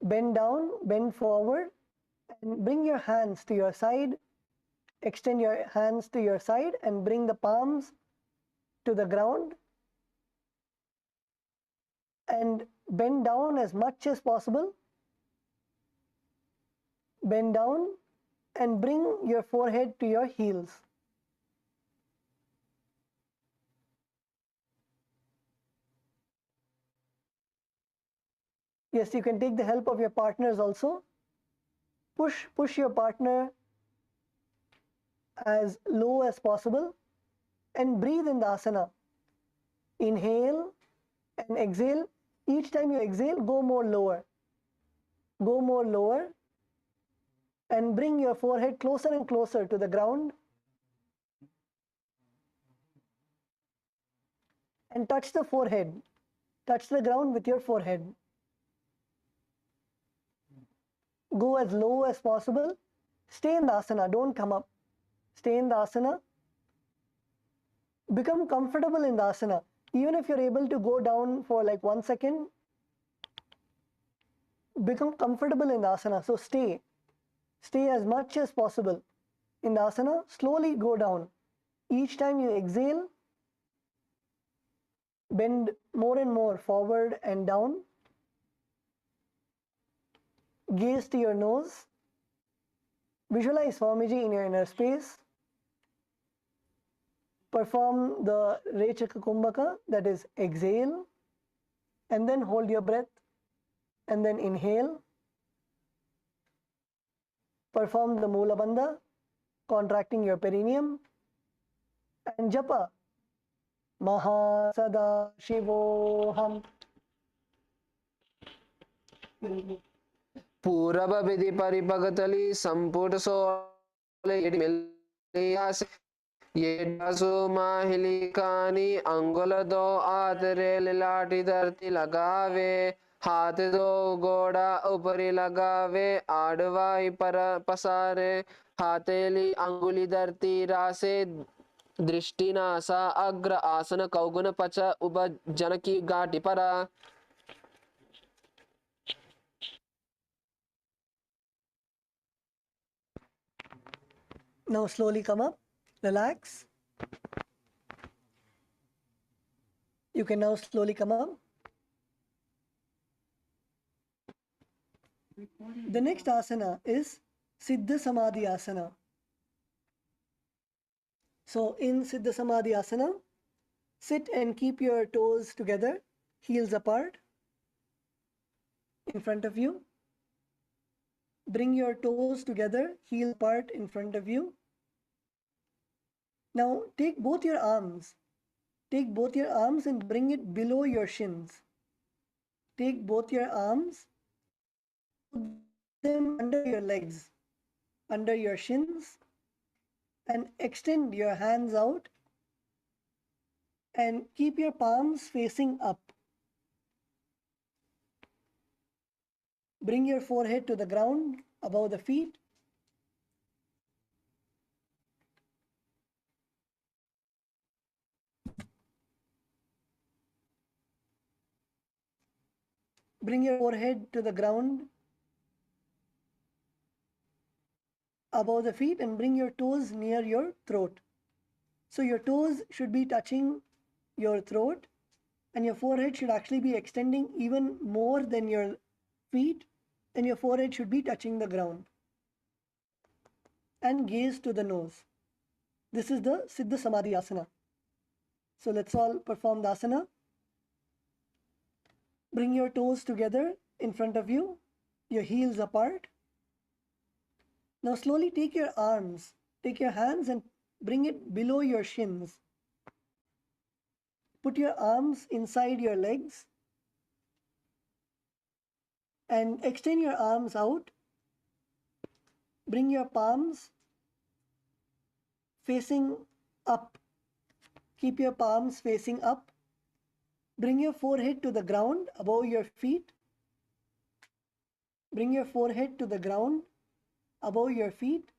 bend down, bend forward, and bring your hands to your side. Extend your hands to your side and bring the palms to the ground. And bend down as much as possible. Bend down and bring your forehead to your heels. Yes, you can take the help of your partners also. Push your partner as low as possible and breathe in the asana. Inhale and exhale. Each time you exhale, go more lower. Go more lower and bring your forehead closer and closer to the ground. And touch the forehead. Touch the ground with your forehead. Go as low as possible. Stay in the asana, don't come up. Stay in the asana. Become comfortable in the asana. Even if you're able to go down for like 1 second, become comfortable in the asana. So stay as much as possible in the asana. Slowly go down. Each time you exhale, bend more and more forward and down. Gaze to your nose. Visualize Swamiji in your inner space. Perform the Rechaka Kumbhaka, that is exhale, and then hold your breath, and then inhale. Perform the Mula Bandha, contracting your perineum, and japa Mahasadaशिवोऽहम्. पूरब विधि परिपगतली संपुट सोले Millais ये डासु माहिली कानी अंगुल दो आतरे लाठी धरती लगावे हाथ दो गोड़ा ऊपरी लगावे आडवाई पर पसारे हाथेली अंगुली धरती रासे दृष्टि नासा अग्र आसन कौगुन पच उप जनकी गाटी परा. Now slowly come up, relax. You can now slowly come up. The next asana is Siddha Samadhi Asana. So in Siddha Samadhi Asana, sit and keep your toes together, heels apart, in front of you. Bring your toes together, heel apart in front of you. Now take both your arms. Take both your arms and bring it below your shins. Take both your arms, put them under your legs, under your shins, and extend your hands out and keep your palms facing up. Bring your forehead to the ground above the feet. Bring your forehead to the ground above the feet and bring your toes near your throat. So your toes should be touching your throat and your forehead should actually be extending even more than your feet, and your forehead should be touching the ground. And gaze to the nose. This is the Siddha Samadhi Asana. So let's all perform the asana. Bring your toes together in front of you, your heels apart. Now slowly take your arms, take your hands and bring it below your shins. Put your arms inside your legs and extend your arms out. Bring your palms facing up. Keep your palms facing up. Bring your forehead to the ground above your feet. Bring your forehead to the ground above your feet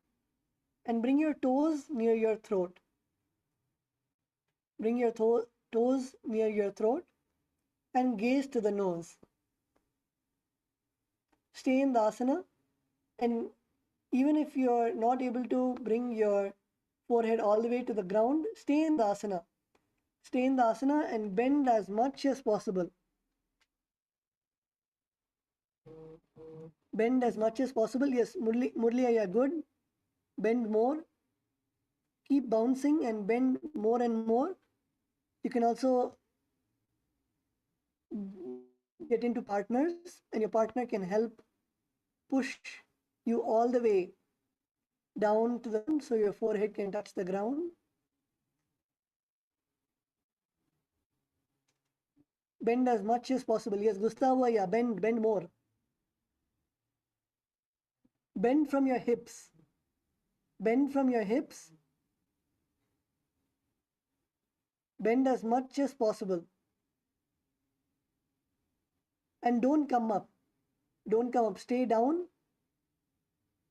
and bring your toes near your throat. Bring your toes near your throat and gaze to the nose. Stay in the asana, and even if you are not able to bring your forehead all the way to the ground, stay in the asana. Stay in the asana and bend as much as possible. Bend as much as possible. Yes, Murli, you are good. Bend more. Keep bouncing and bend more and more. You can also get into partners and your partner can help push you all the way down to the ground so your forehead can touch the ground. Bend as much as possible. Yes, Gustavo, yeah, bend more. Bend from your hips. Bend from your hips. Bend as much as possible. And don't come up. Don't come up. Stay down.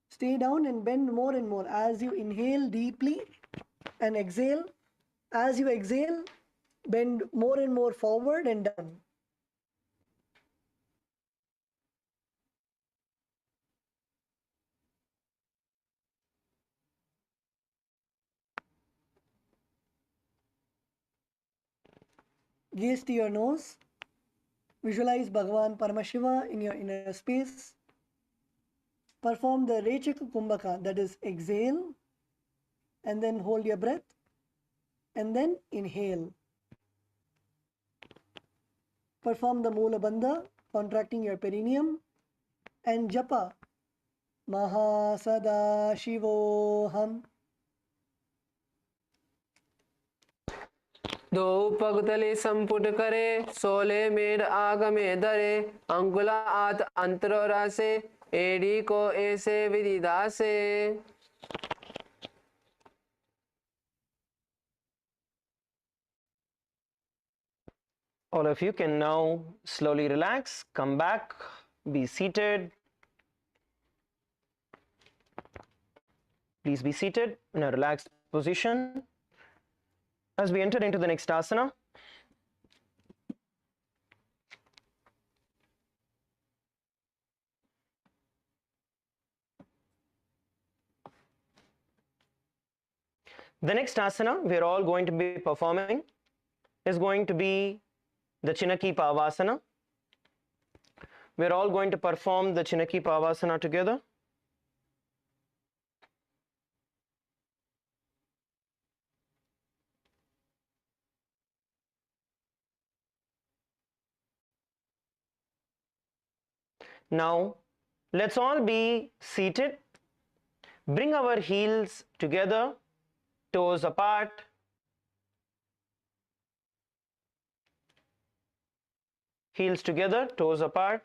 Stay down and bend more and more as you inhale deeply and exhale. As you exhale, bend more and more forward and down. Gaze to your nose. Visualize Bhagavan Paramashiva in your inner space. Perform the Rechaka Kumbhaka, that is exhale and then hold your breath and then inhale. Perform the Mula Bandha, contracting your perineum, and japa Mahasadaशिवोऽहम् दो पगतले संपुट करे सोले made आगमे दरे अंकुला आत अंतरो रासे AD को ऐसे विदिदासे. All of you can now slowly relax, come back, be seated. Please be seated in a relaxed position as we enter into the next asana. The next asana we are all going to be performing is going to be the Chinaki Pavasana. We are all going to perform the Chinaki Pavasana together. Now, let's all be seated. Bring our heels together, toes apart. Heels together, toes apart.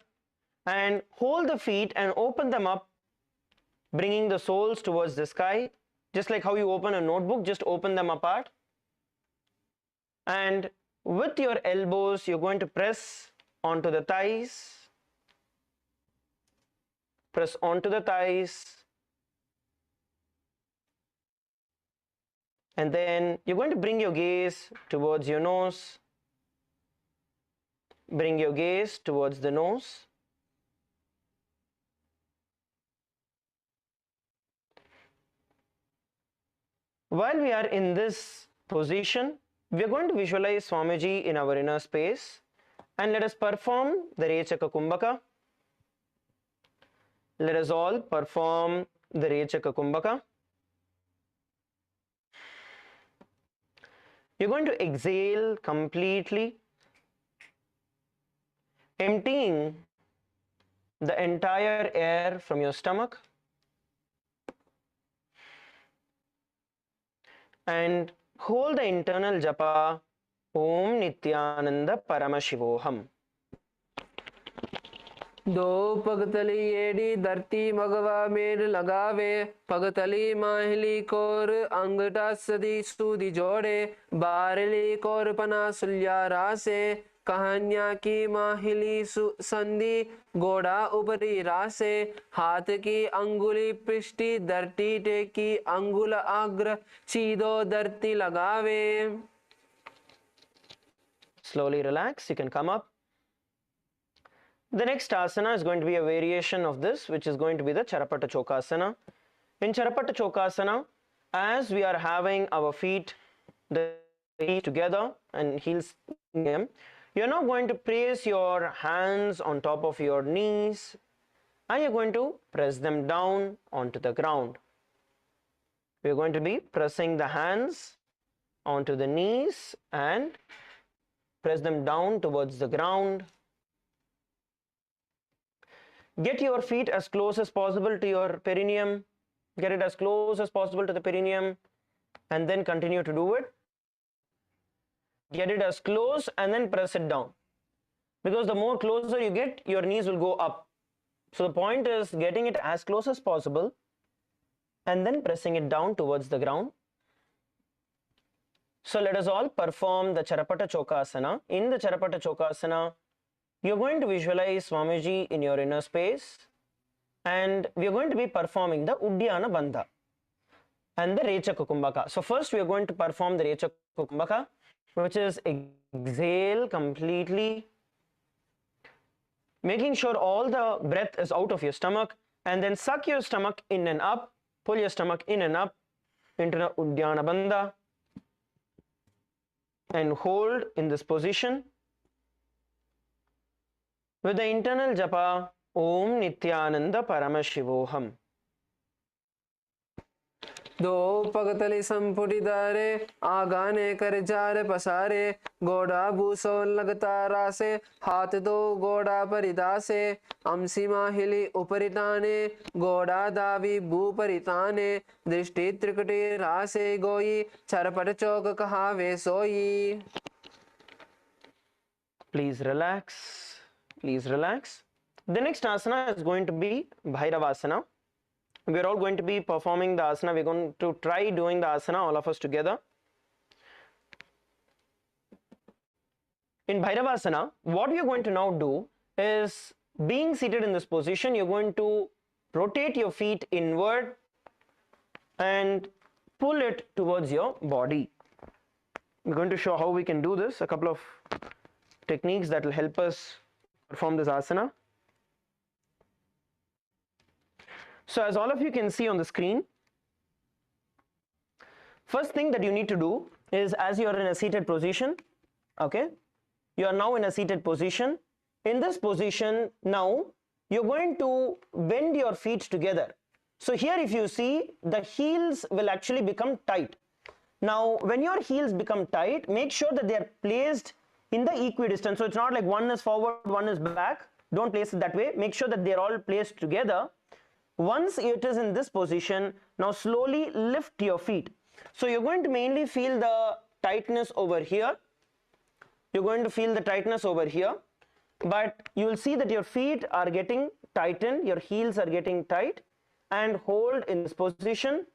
And hold the feet and open them up, bringing the soles towards the sky. Just like how you open a notebook, just open them apart. And with your elbows, you're going to press onto the thighs. Press onto the thighs. And then you're going to bring your gaze towards your nose. Bring your gaze towards the nose. While we are in this position, we are going to visualize Swamiji in our inner space, and let us perform the Rechaka Kumbhaka. Let us all perform the Rechaka Kumbhaka. You're going to exhale completely, emptying the entire air from your stomach, and hold the internal japa Om Nithyananda Paramashivoham. दो पगतली AD धरती मगवा मेर लगावे पगतली माहिली core अंगटा सदी सूदी जोड़े बारली core पना सुल्या रासे कहानिया की माहिली संधि गोड़ा ऊपरी रासे हाथ की अंगुली पृष्ठी धरती टेकी अंगुल अग्र सीधो धरती लगावे. Slowly relax, you can come up. The next asana is going to be a variation of this, which is going to be the Charapata Chokasana. In Charapata Chokasana, as we are having our feet together and heels them, you're now going to place your hands on top of your knees and you're going to press them down onto the ground. We're going to be pressing the hands onto the knees and press them down towards the ground. Get your feet as close as possible to your perineum. Get it as close as possible to the perineum and then continue to do it. Get it as close and then press it down. Because the more closer you get, your knees will go up. So the point is getting it as close as possible and then pressing it down towards the ground. So let us all perform the Charapata Chokasana. In the Charapata Chokasana, you're going to visualize Swamiji in your inner space and we are going to be performing the Uddiyana Bandha and the Rechaka Kumbhaka. So first we are going to perform the Rechaka Kumbhaka, which is exhale completely, making sure all the breath is out of your stomach, and then suck your stomach in and up, pull your stomach in and up into the Uddiyana Bandha and hold in this position with the internal japa Om Nithyananda Paramashivoham. दो पगतली संपुटिदारे आगाने कर jar पसारे गोड़ा भूसो लगता रासे हाथ दो गोड़ा परिदासे अंसीमा हिली उपरिताने गोड़ा दावी भू परिताने दृष्टि त्रिकुटी रासे गोई चरपट चौक कहावे सोई. Please relax. Please relax. The next asana is going to be Bhairavasana. We are all going to be performing the asana. We are going to try doing the asana, all of us together. In Bhairavasana, what we are going to now do is, being seated in this position, you are going to rotate your feet inward and pull it towards your body. We are going to show how we can do this, a couple of techniques that will help us perform this asana. So as all of you can see on the screen, first thing that you need to do is, as you are in a seated position, okay, you are now in a seated position. In this position now, you're going to bend your feet together. So here if you see, the heels will actually become tight. Now when your heels become tight, make sure that they are placed in the equidistant. So it's not like one is forward, one is back. Don't place it that way. Make sure that they are all placed together. Once it is in this position, now slowly lift your feet. So you're going to mainly feel the tightness over here. You're going to feel the tightness over here, but you will see that your feet are getting tightened, your heels are getting tight, and hold in this position.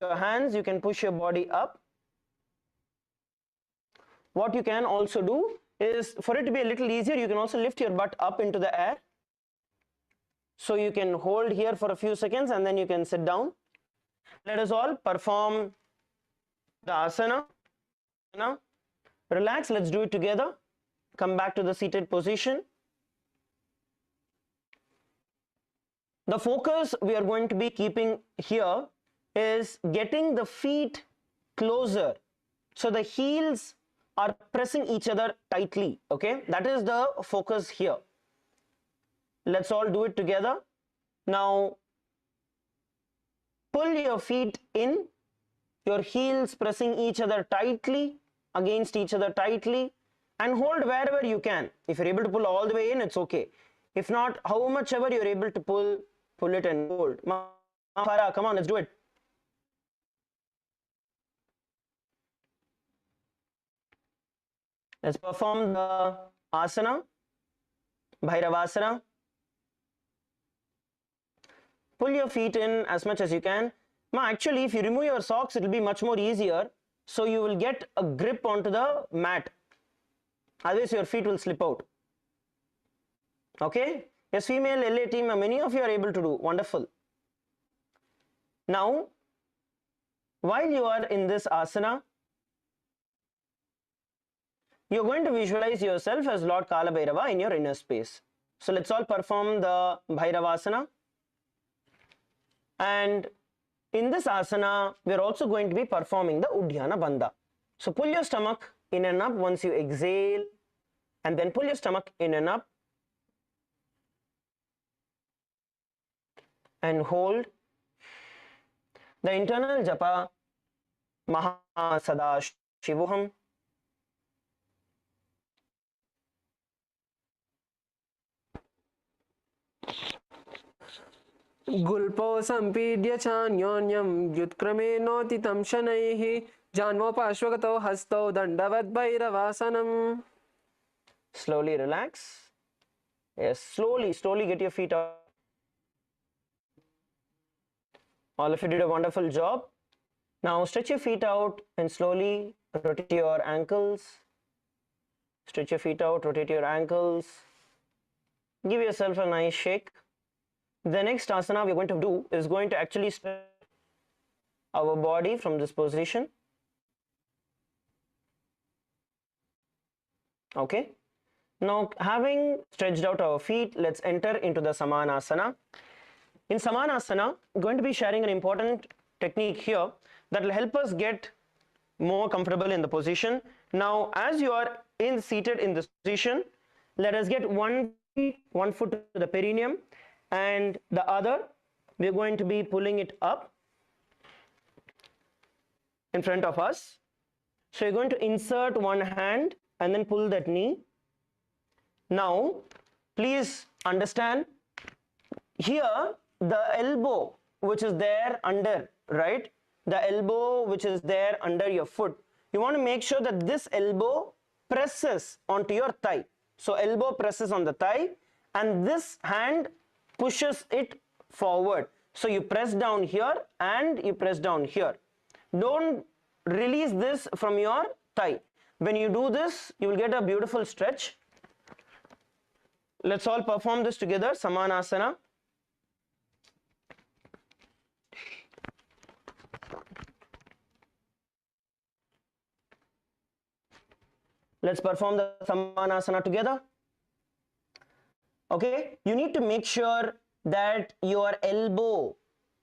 Your hands, you can push your body up. What you can also do is, for it to be a little easier, you can also lift your butt up into the air. So you can hold here for a few seconds and then you can sit down. Let us all perform the asana. Now, relax, let's do it together. Come back to the seated position. The focus we are going to be keeping here is getting the feet closer. So the heels are pressing each other tightly, okay? That is the focus here. Let's all do it together. Now, pull your feet in, your heels pressing each other tightly, against each other tightly, and hold wherever you can. If you're able to pull all the way in, it's okay. If not, how much ever you're able to pull it and hold. Farah, come on, let's do it. Let's perform the asana, Bhairavasana. Pull your feet in as much as you can. Actually, if you remove your socks, it will be much more easier. So you will get a grip onto the mat. Otherwise, your feet will slip out. Okay? Yes, female LA team, many of you are able to do. Wonderful. Now, while you are in this asana, you're going to visualize yourself as Lord Kala Bhairava in your inner space. So let's all perform the Bhairavasana. And in this asana, we are also going to be performing the Uddiyana Bandha. So pull your stomach in and up once you exhale, and then pull your stomach in and up, and hold. The internal japa, Paramashivoham. Gulpo sampidya chanyonyam yutkrame notitam shanaihi janvo pashvagato hasto dandavad bhairavasanam. Slowly relax. Yes, slowly get your feet up. All of you did a wonderful job. Now stretch your feet out and slowly rotate your ankles. Stretch your feet out, rotate your ankles. Give yourself a nice shake. The next asana we're going to do is going to actually stretch our body from this position. Okay. Now, having stretched out our feet, let's enter into the Samanasana. In Samanasana, I'm going to be sharing an important technique here that will help us get more comfortable in the position. Now, as you are seated in this position, let us get one foot to the perineum, and the other, we're going to be pulling it up in front of us. So you're going to insert one hand and then pull that knee. Now, please understand, here the elbow which is there under, right? The elbow which is there under your foot, you want to make sure that this elbow presses onto your thigh. So elbow presses on the thigh and this hand pushes it forward. So you press down here and you press down here. Don't release this from your thigh. When you do this, you will get a beautiful stretch. Let's all perform this together. Samanasana. Let's perform the Samanasana together. Okay, you need to make sure that your elbow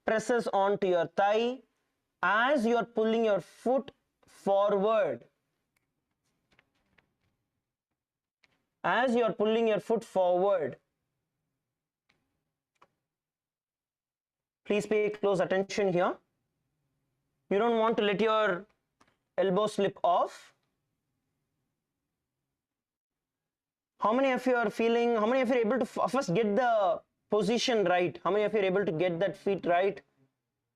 presses onto your thigh as you are pulling your foot forward. As you are pulling your foot forward. Please pay close attention here. You don't want to let your elbow slip off. How many of you are feeling, how many of you are able to first get the position right? How many of you are able to get that feet right?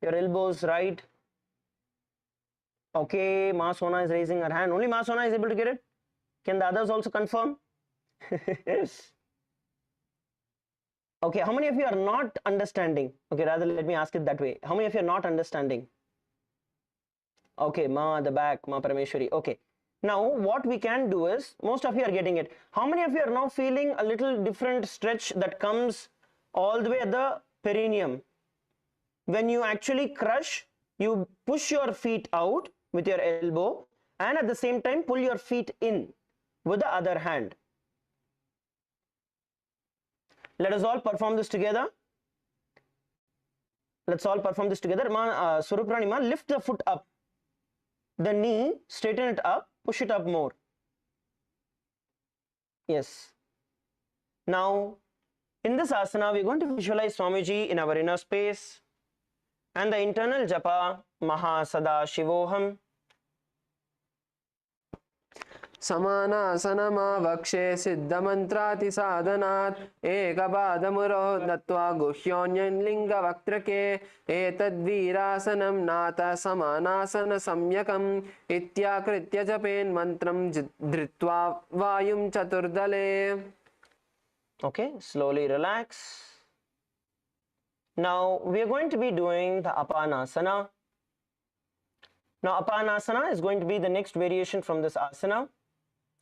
Your elbows right? Okay, Ma Sona is raising her hand. Only Ma Sona is able to get it? Can the others also confirm? Okay, how many of you are not understanding? Okay, rather let me ask it that way. How many of you are not understanding? Okay, Ma at the back, Ma Parameshwari. Okay. Now, what we can do is, most of you are getting it. How many of you are now feeling a little different stretch that comes all the way at the perineum? When you actually crush, you push your feet out with your elbow and at the same time pull your feet in with the other hand. Let us all perform this together. Let's all perform this together. Surupranima, lift the foot up. The knee, straighten it up, push it up more. Yes. Now, in this asana, we're going to visualize Swamiji in our inner space and the internal japa, Mahasada-shivoham. समानासनमावक्षे सिद्धमन्त्रातिसाधनात् एकपादमुरो दत्त्वा गुह्योऽन्यलिङ्गवक्त्रके एतद्वीरासनं नाथ समानासनसम्यकम् इत्याकृत्य जपेन्मन्त्रं धृत्वा वायुं चतुर्दले. Okay, slowly relax. Now we are going to be doing the Apanasana. Now Apanasana is going to be the next variation from this asana.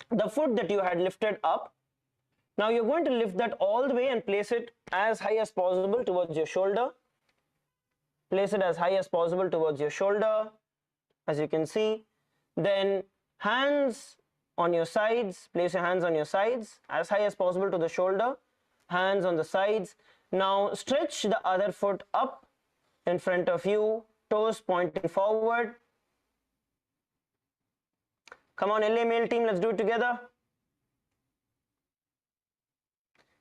The foot that you had lifted up, now you're going to lift that all the way and place it as high as possible towards your shoulder. Place it as high as possible towards your shoulder, as you can see. Then hands on your sides, place your hands on your sides as high as possible to the shoulder, hands on the sides. Now stretch the other foot up in front of you, toes pointing forward. Come on, LA male team, let's do it together.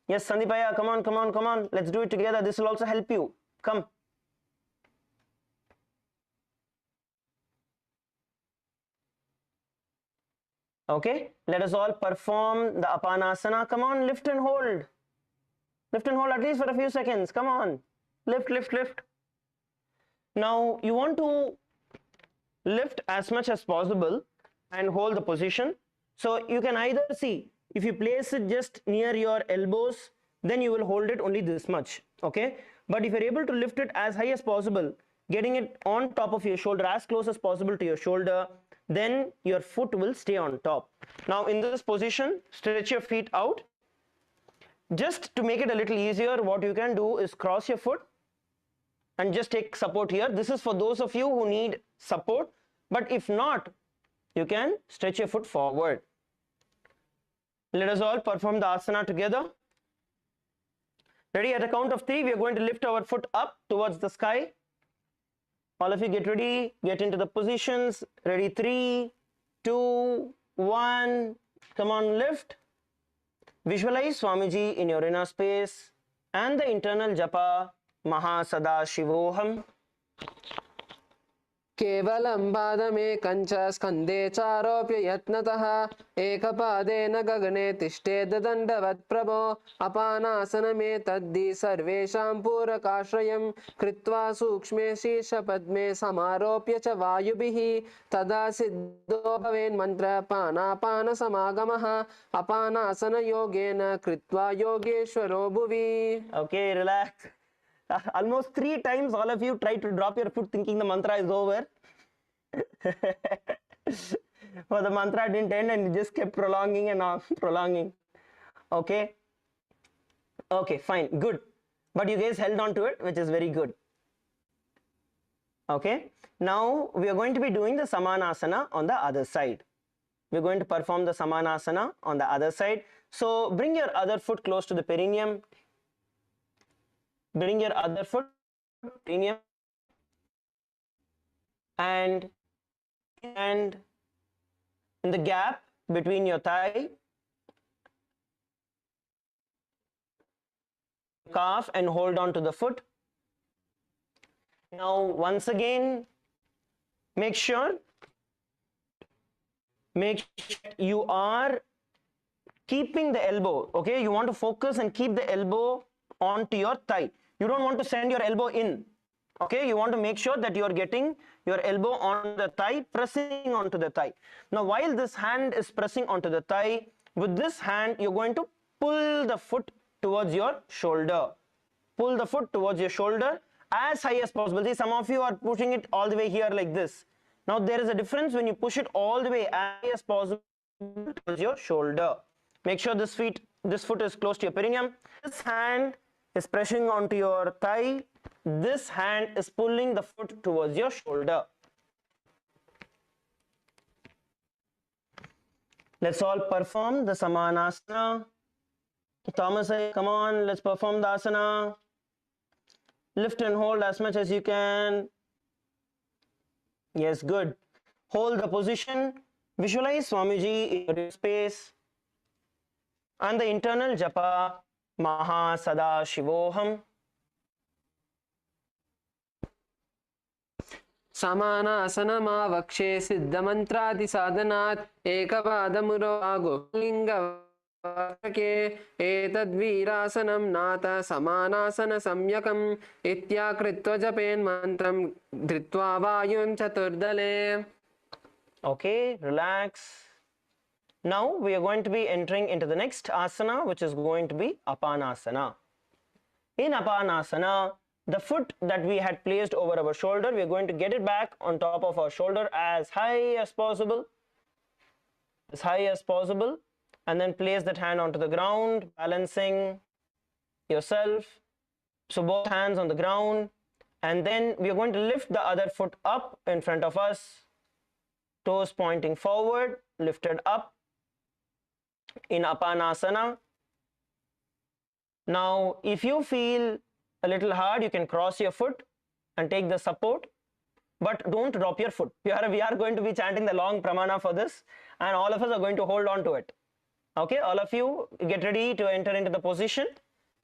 Yes, Sandipaya, come on, come on, come on. Let's do it together. This will also help you. Come. Okay, let us all perform the Apanasana. Come on, lift and hold. Lift and hold at least for a few seconds. Come on. Lift, lift, lift. Now, you want to lift as much as possible and hold the position. So you can either see, if you place it just near your elbows, then you will hold it only this much. Okay, but if you're able to lift it as high as possible, getting it on top of your shoulder, as close as possible to your shoulder, then your foot will stay on top. Now in this position, stretch your feet out. Just to make it a little easier, what you can do is cross your foot and just take support here. This is for those of you who need support, but if not, you can stretch your foot forward. Let us all perform the asana together. Ready? At a count of 3, we are going to lift our foot up towards the sky. All of you get ready, get into the positions. Ready? 3, 2, 1. Come on, lift. Visualize Swamiji in your inner space and the internal japa, Mahasada-shivoham. केवलं पादमेकं च स्कन्धे चारोप्य यत्नतः एकपादेन गगने तिष्ठेद् दण्डवत् प्रभो अपानासनमेतद्धि सर्वेषां पूरकाश्रयं कृत्वा सूक्ष्मे शीर्षपद्मे समारोप्य च वायुभिः तदा सिद्धो भवेन्मन्त्रपानापानसमागमः अपानासनयोगेन कृत्वा योगेश्वरो भुवि. Okay, relax. Almost 3 times all of you tried to drop your foot thinking the mantra is over. But the mantra didn't end and it just kept prolonging and prolonging. Okay. Okay, fine, good. But you guys held on to it, which is very good. Okay. Now we are going to be doing the Samanasana on the other side. We're going to perform the Samanasana on the other side. So bring your other foot close to the perineum. Bring your other foot perineum and in the gap between your thigh, calf, and hold on to the foot. Now once again, make sure you are keeping the elbow. Okay, you want to focus and keep the elbow onto your thigh. You don't want to send your elbow in. Okay, you want to make sure that you are getting your elbow on the thigh, pressing onto the thigh. Now while this hand is pressing onto the thigh, with this hand you're going to pull the foot towards your shoulder. Pull the foot towards your shoulder as high as possible. See, some of you are pushing it all the way here like this. Now there is a difference when you push it all the way as high as possible towards your shoulder. Make sure this foot is close to your perineum. This hand is pressing onto your thigh. This hand is pulling the foot towards your shoulder. Let's all perform the Samanasana. Thomas, come on, let's perform the asana. Lift and hold as much as you can. Yes, good. Hold the position. Visualize Swamiji in your space. And the internal japa, Paramashivoham. समानासनमावक्षे सिद्धमन्त्रादिसाधनात् एकपादमुरोगो लिङ्गवाके एतद्वीरासनं नाथ समानासनसंज्ञकम् इत्याकृत्य जपेन्मन्त्रं धृत्वा वायुं चतुर्दले. Okay, relax. Now we are going to be entering into the next asana, which is going to be Apanasana. In Apanasana, the foot that we had placed over our shoulder, we are going to get it back on top of our shoulder as high as possible, and then place that hand onto the ground, balancing yourself. So both hands on the ground, and then we are going to lift the other foot up in front of us, toes pointing forward, lifted up in Apanasana. Now if you feel a little hard, you can cross your foot and take the support, but don't drop your foot. We are going to be chanting the long pramana for this, and all of us are going to hold on to it. Okay, all of you get ready to enter into the position.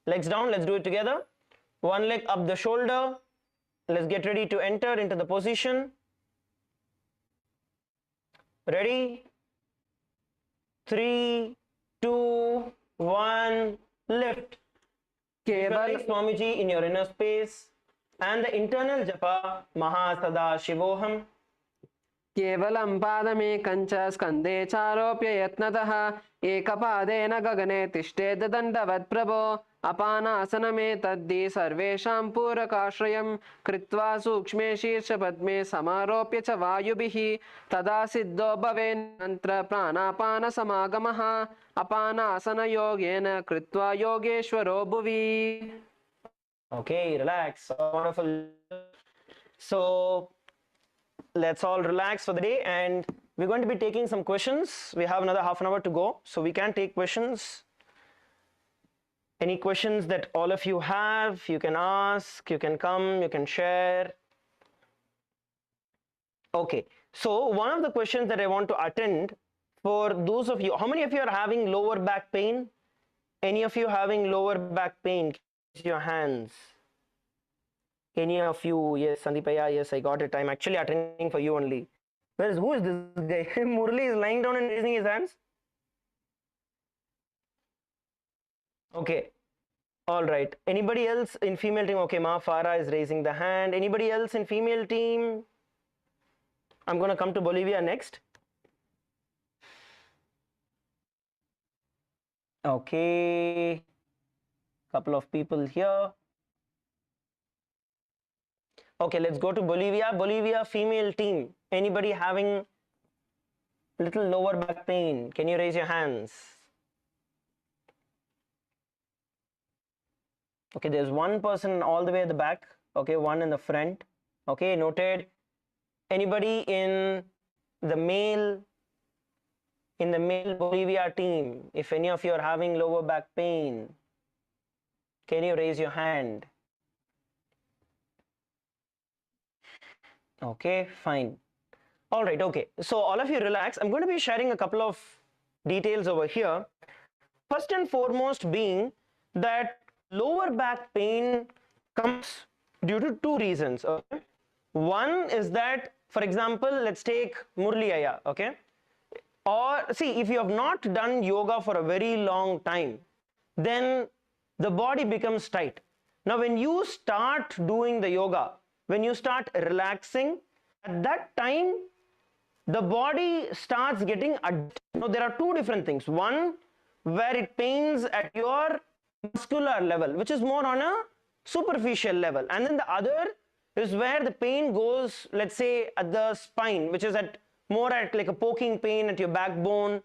Legs down, let's do it together. One leg up the shoulder. Let's get ready to enter into the position. Ready? 3, 2, 1, lift. Visualize Swamiji in your inner space and the internal japa Mahasada-shivoham. केवलं पादमेकं च स्कन्धे चारोप्य यत्नतः एकपादेन गगने तिष्ठेद् दण्डवत् प्रभो अपानासनमेतद्धि सर्वेषां पूरकाश्रयं कृत्वा सूक्ष्मे शीर्षपद्मे समारोप्य च वायुभिः तदा सिद्धो भवेन्मन्त्र प्राणापानसमागमः अपानासनयोगेन कृत्वा योगेश्वरो भुवि. Okay, relax. Wonderful. So let's all relax for the day, and we're going to be taking some questions. We have another half an hour to go, so we can take questions. Any questions that all of you have, you can ask, you can come, you can share. Okay, so one of the questions that I want to attend for those of you, how many of you are having lower back pain? Any of you having lower back pain? Raise your hands. Any of you? Yes, Sandipaya, yes, I got it. I'm actually attending for you only. Who is this guy? Murli is lying down and raising his hands. Okay. All right. Anybody else in female team? Okay, Ma Farah is raising the hand. Anybody else in female team? I'm going to come to Bolivia next. Okay. Couple of people here. Okay, let's go to Bolivia. Bolivia female team. Anybody having little lower back pain? Can you raise your hands? Okay, there's one person all the way at the back. Okay, one in the front. Okay, noted. Anybody in the male Bolivia team, if any of you are having lower back pain, can you raise your hand? Okay, fine. All right, okay. So all of you relax. I'm going to be sharing a couple of details over here. First and foremost being that lower back pain comes due to two reasons. Okay? One is that, for example, let's take Murli Aya, okay? Or see, if you have not done yoga for a very long time, then the body becomes tight. Now, when you start doing the yoga, when you start relaxing, at that time, the body starts getting adjusted. Now, there are two different things. One, where it pains at your muscular level, which is more on a superficial level. And then the other is where the pain goes, let's say, at the spine, which is at more at like a poking pain at your backbone,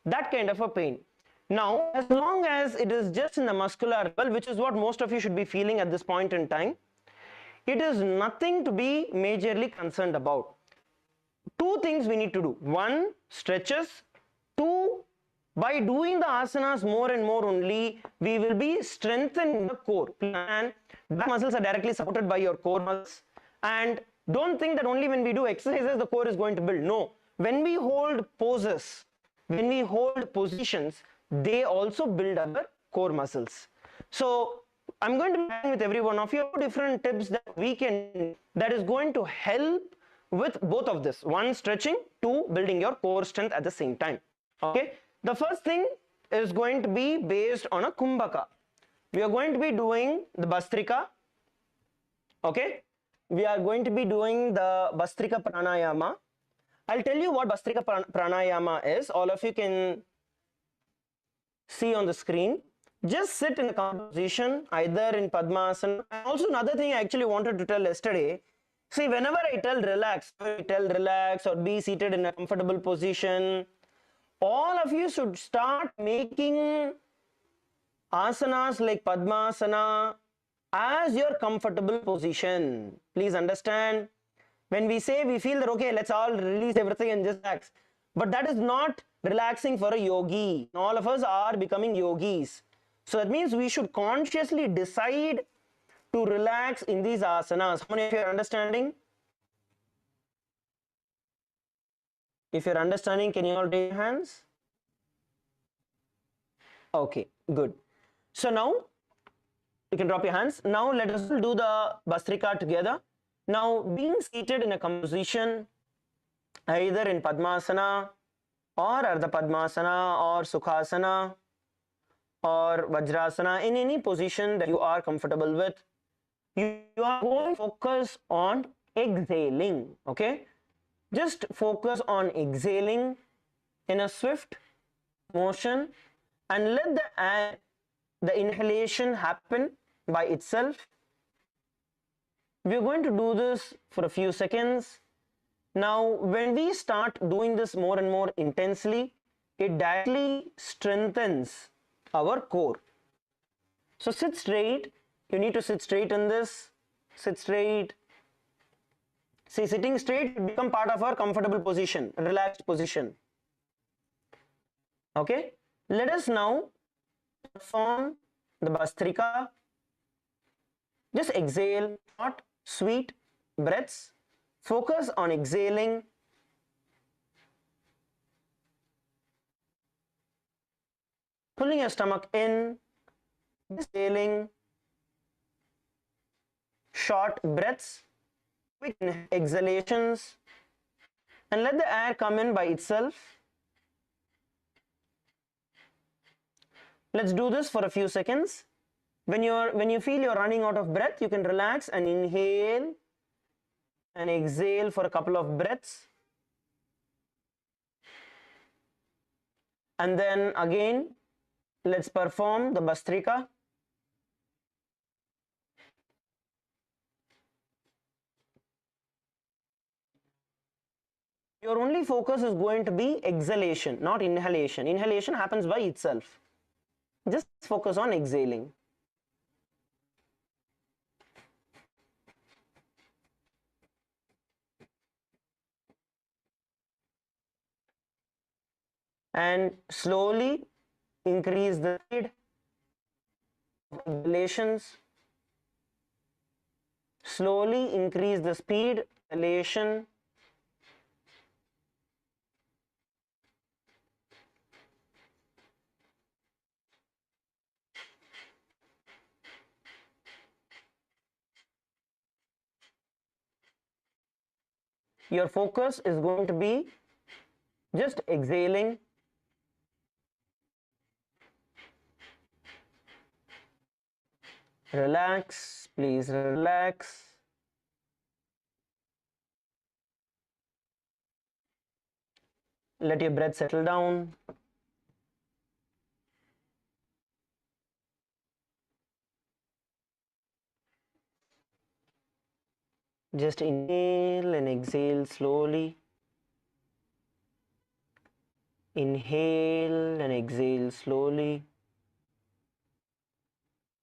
that kind of a pain. Now, as long as it is just in the muscular level, which is what most of you should be feeling at this point in time, it is nothing to be majorly concerned about. Two things we need to do. One, stretches. Two, by doing the asanas more and more only, we will be strengthening the core. And back muscles are directly supported by your core muscles. And don't think that only when we do exercises the core is going to build. No. When we hold poses, when we hold positions, they also build our core muscles. So I'm going to be sharing with every one of you different tips that we can, that is going to help with both of this. One, stretching. Two, building your core strength at the same time. Okay. The first thing is going to be based on a kumbhaka. We are going to be doing the Bastrika. Okay. We are going to be doing the Bastrika Pranayama. I'll tell you what Bastrika Pranayama is. All of you can see on the screen. Just sit in a comfortable position, either in Padmasana. And also another thing I actually wanted to tell yesterday. See, whenever I tell relax or be seated in a comfortable position, all of you should start making asanas like Padmasana as your comfortable position. Please understand, when we say we feel that okay, let's all release everything and just relax, but that is not relaxing for a yogi. All of us are becoming yogis. So that means we should consciously decide to relax in these asanas. How many of you are understanding? If you're understanding, can you all raise your hands? Okay, good. So now you can drop your hands. Now let us do the Bastrika together. Now, being seated in a composition, either in Padmasana or Ardha Padmasana or Sukhasana or Vajrasana, in any position that you are comfortable with, you are going to focus on exhaling. Okay, just focus on exhaling in a swift motion and let the inhalation happen by itself. We're going to do this for a few seconds. Now, when we start doing this more and more intensely, it directly strengthens our core. So sit straight. You need to sit straight in this. Sit straight. See, sitting straight will become part of our comfortable position, relaxed position. Okay. Let us now perform the Bastrika. Just exhale, short, sweet breaths. Focus on exhaling. Pulling your stomach in, exhaling. short breaths, quick exhalations, and let the air come in by itself. Let's do this for a few seconds. When you feel you're running out of breath, you can relax and inhale and exhale for a couple of breaths. And then again, let's perform the Bhastrika. Your only focus is going to be exhalation, not inhalation. Inhalation happens by itself. Just focus on exhaling. And slowly increase the speed of exhalations. Slowly increase the speed, exhalation. Your focus is going to be just exhaling. Relax, please relax. Let your breath settle down. Just inhale and exhale slowly. Inhale and exhale slowly.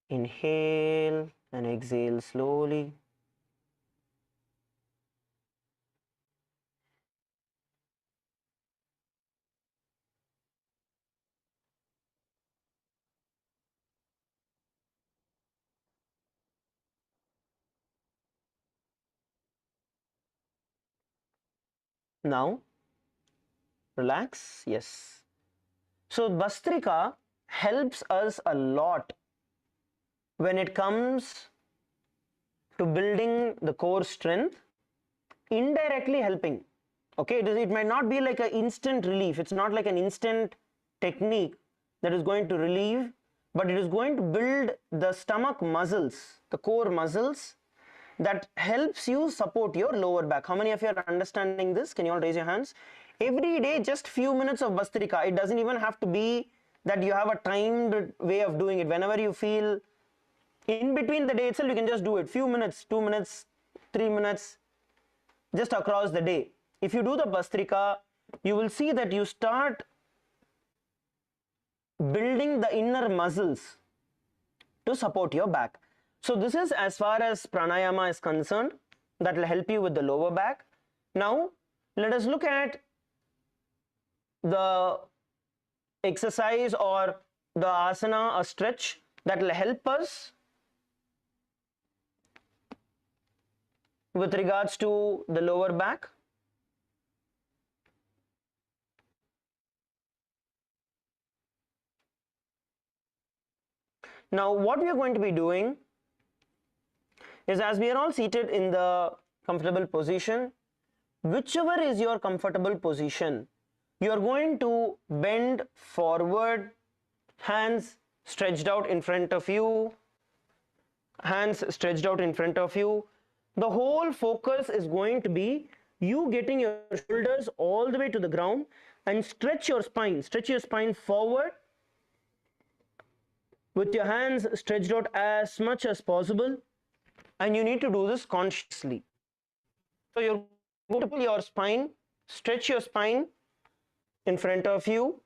Inhale and exhale slowly. Now, relax. Yes. So, Bhastrika helps us a lot when it comes to building the core strength, indirectly helping. Okay, it might not be like an instant relief. It's not like an instant technique that is going to relieve, but it is going to build the stomach muscles, the core muscles, that helps you support your lower back. How many of you are understanding this? Can you all raise your hands? Every day, just few minutes of Bhastrika. It doesn't even have to be that you have a timed way of doing it. Whenever you feel in between the day itself, you can just do it. Few minutes, 2 minutes, 3 minutes, just across the day. If you do the Bhastrika, you will see that you start building the inner muscles to support your back. So this is as far as pranayama is concerned, that will help you with the lower back. Now let us look at the exercise or the asana, a stretch that will help us with regards to the lower back. Now what we are going to be doing is, as we are all seated in the comfortable position, whichever is your comfortable position, you are going to bend forward, hands stretched out in front of you, hands stretched out in front of you. The whole focus is going to be you getting your shoulders all the way to the ground and stretch your spine forward with your hands stretched out as much as possible. And you need to do this consciously. So you're going to pull your spine, stretch your spine in front of you.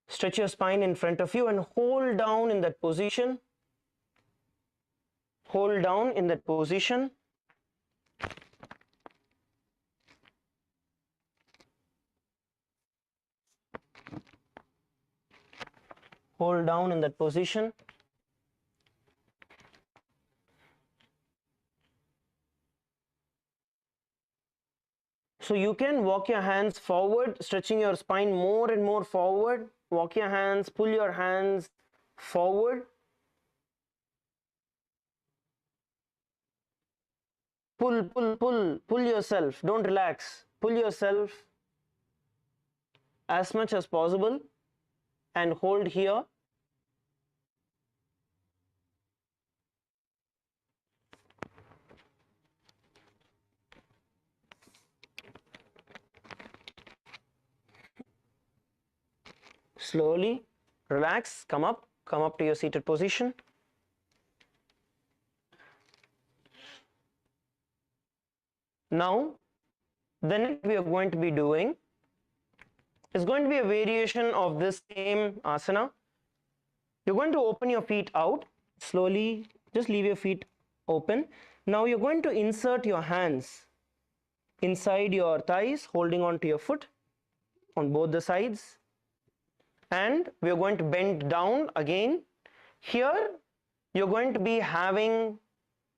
Stretch your spine in front of you and hold down in that position. Hold down in that position. Hold down in that position. So you can walk your hands forward, stretching your spine more and more forward. walk your hands, pull your hands forward. Pull yourself. Don't relax. Pull yourself as much as possible and hold here. Slowly relax, come up to your seated position. Now, the next we are going to be doing is going to be a variation of this same asana. You're going to open your feet out slowly, just leave your feet open. Now you're going to insert your hands inside your thighs, holding on to your foot on both the sides, and we are going to bend down again. Here you're going to be having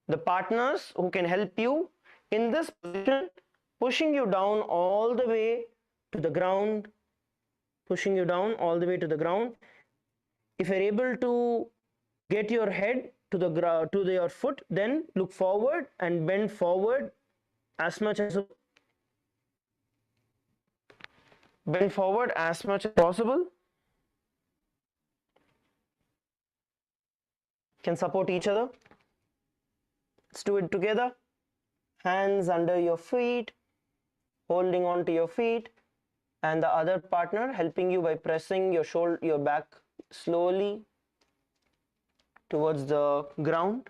the partners who can help you in this position, pushing you down all the way to the ground, pushing you down all the way to the ground. If you're able to get your head to the ground, to your foot, then look forward and bend forward as much as possible. Can support each other. Let's do it together. Hands under your feet, holding on to your feet, and the other partner helping you by pressing your shoulder, your back slowly towards the ground.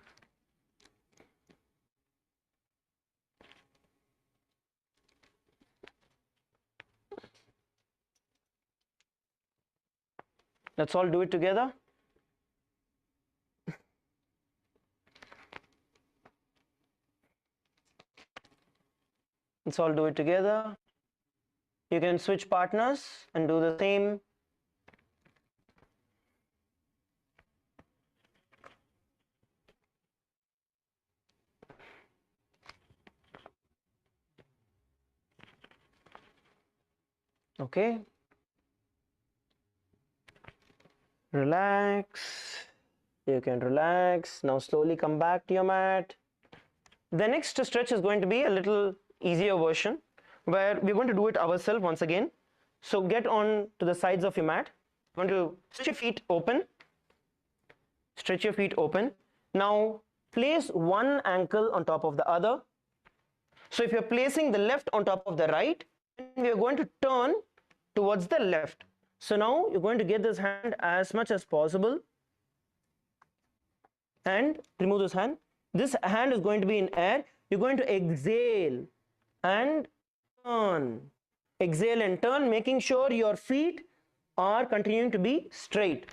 Let's all do it together. Let's all do it together. You can switch partners and do the same. Okay. Relax. You can relax. Now slowly come back to your mat. The next stretch is going to be a little easier version where we're going to do it ourselves once again. So get on to the sides of your mat. You're going to stretch your feet open. Stretch your feet open. Now place one ankle on top of the other. So if you're placing the left on top of the right, we are going to turn towards the left. So now you're going to get this hand as much as possible and remove this hand. This hand is going to be in air. You're going to exhale and turn. Exhale and turn, making sure your feet are continuing to be straight.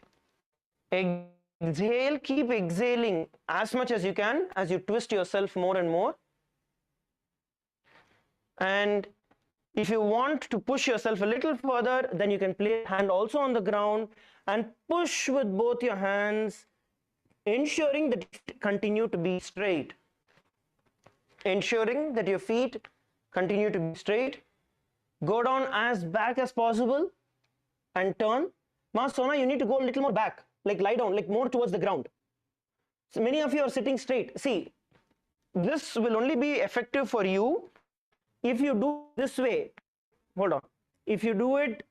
Exhale, keep exhaling as much as you can as you twist yourself more and more. And if you want to push yourself a little further, then you can place hand also on the ground and push with both your hands, ensuring that you continue to be straight. Ensuring that your feet continue to be straight. Go down as back as possible and turn. Ma Sona, you need to go a little more back, like lie down, like more towards the ground. So many of you are sitting straight. See, this will only be effective for you if you do this way. Hold on. If you do it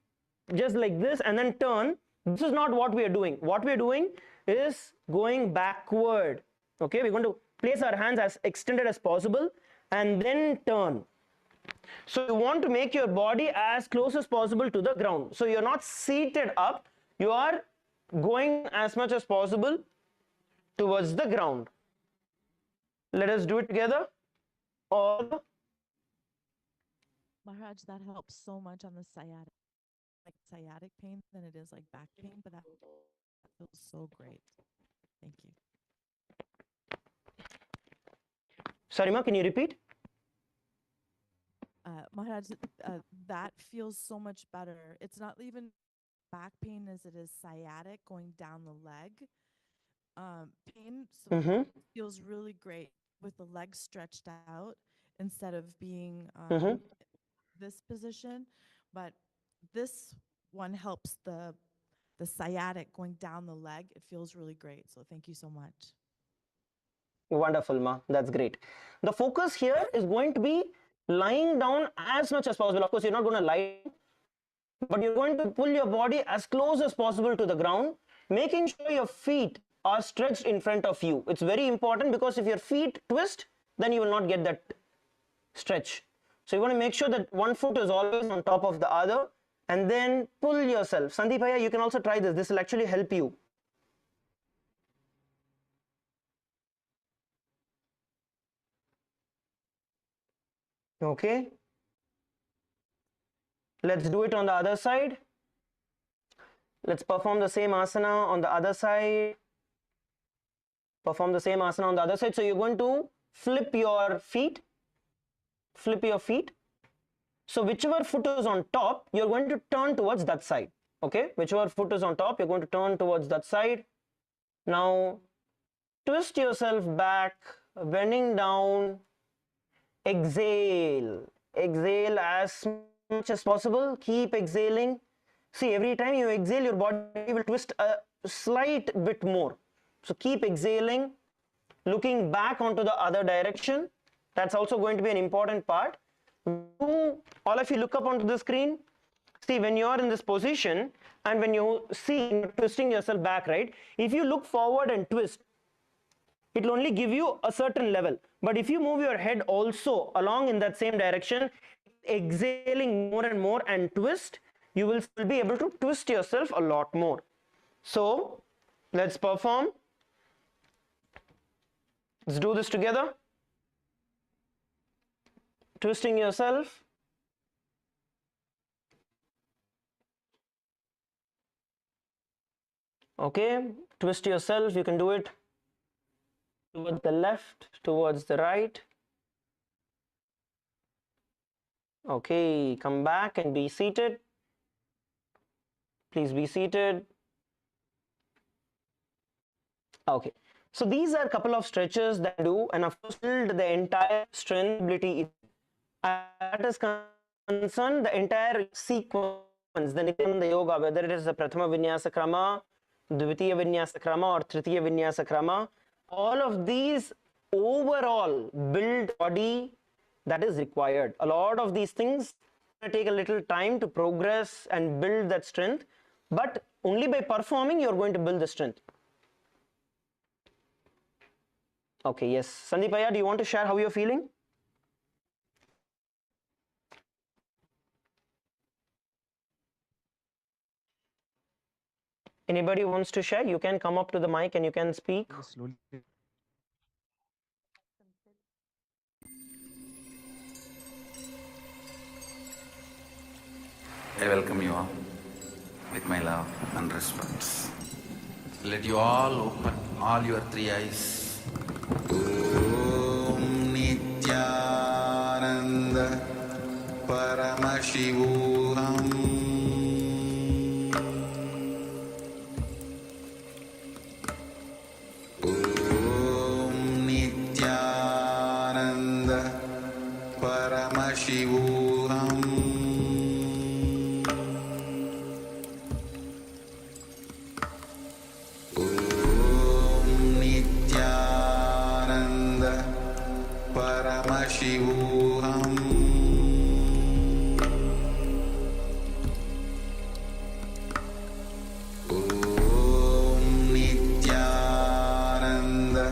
just like this and then turn, this is not what we are doing. What we are doing is going backward. Okay, we're going to place our hands as extended as possible and then turn. So you want to make your body as close as possible to the ground. So you're not seated up, you are going as much as possible towards the ground. Let us do it together. All. Maharaj, that helps so much on the sciatic pain than it is like back pain, but that feels so great. Thank you. Sorry, Ma, can you repeat? Maharaj, that feels so much better. It's not even back pain as it is sciatic going down the leg. Pain feels really great with the legs stretched out instead of being this position, but this one helps the the sciatic going down the leg. It feels really great. So thank you so much. Wonderful, Ma. That's great. The focus here is going to be lying down as much as possible. Of course, you're not going to lie, but you're going to pull your body as close as possible to the ground, making sure your feet are stretched in front of you. It's very important because if your feet twist, then you will not get that stretch. So you want to make sure that one foot is always on top of the other, and then pull yourself. Sandeepaya, you can also try this. This will actually help you. Okay. Let's do it on the other side. Let's perform the same asana on the other side. Perform the same asana on the other side. So you're going to flip your feet. Flip your feet. So whichever foot is on top, you're going to turn towards that side. Okay, whichever foot is on top, you're going to turn towards that side. Now twist yourself back, bending down. Exhale. Exhale as much as possible. Keep exhaling. See, every time you exhale, your body will twist a slight bit more. So keep exhaling, looking back onto the other direction. That's also going to be an important part. All of you look up onto the screen. See, when you are in this position and when you see twisting yourself back, right? If you look forward and twist, it will only give you a certain level. But if you move your head also along in that same direction, exhaling more and more and twist, you will still be able to twist yourself a lot more. So let's perform. Let's do this together. Twisting yourself. Okay, twist yourself. You can do it towards the left, towards the right. Okay, come back and be seated. Please be seated. Okay, so these are a couple of stretches that do, and of course build the entire strength ability. That is concerned, the entire sequence, the Nithyananda Yoga, whether it is the Prathama Vinyasa Krama, Dvitiya Vinyasa Krama or Tritiya Vinyasa Krama, all of these overall build body that is required. A lot of these things take a little time to progress and build that strength, but only by performing you're going to build the strength. Okay, yes. Sandeepaya, do you want to share how you're feeling? Anybody wants to share? You can come up to the mic and you can speak. I welcome you all with my love and respect. Let you all open all your three eyes. Om Nithyananda Paramashivoham Om Nithyananda Paramashivoham Paramashivoham Om Nithyananda.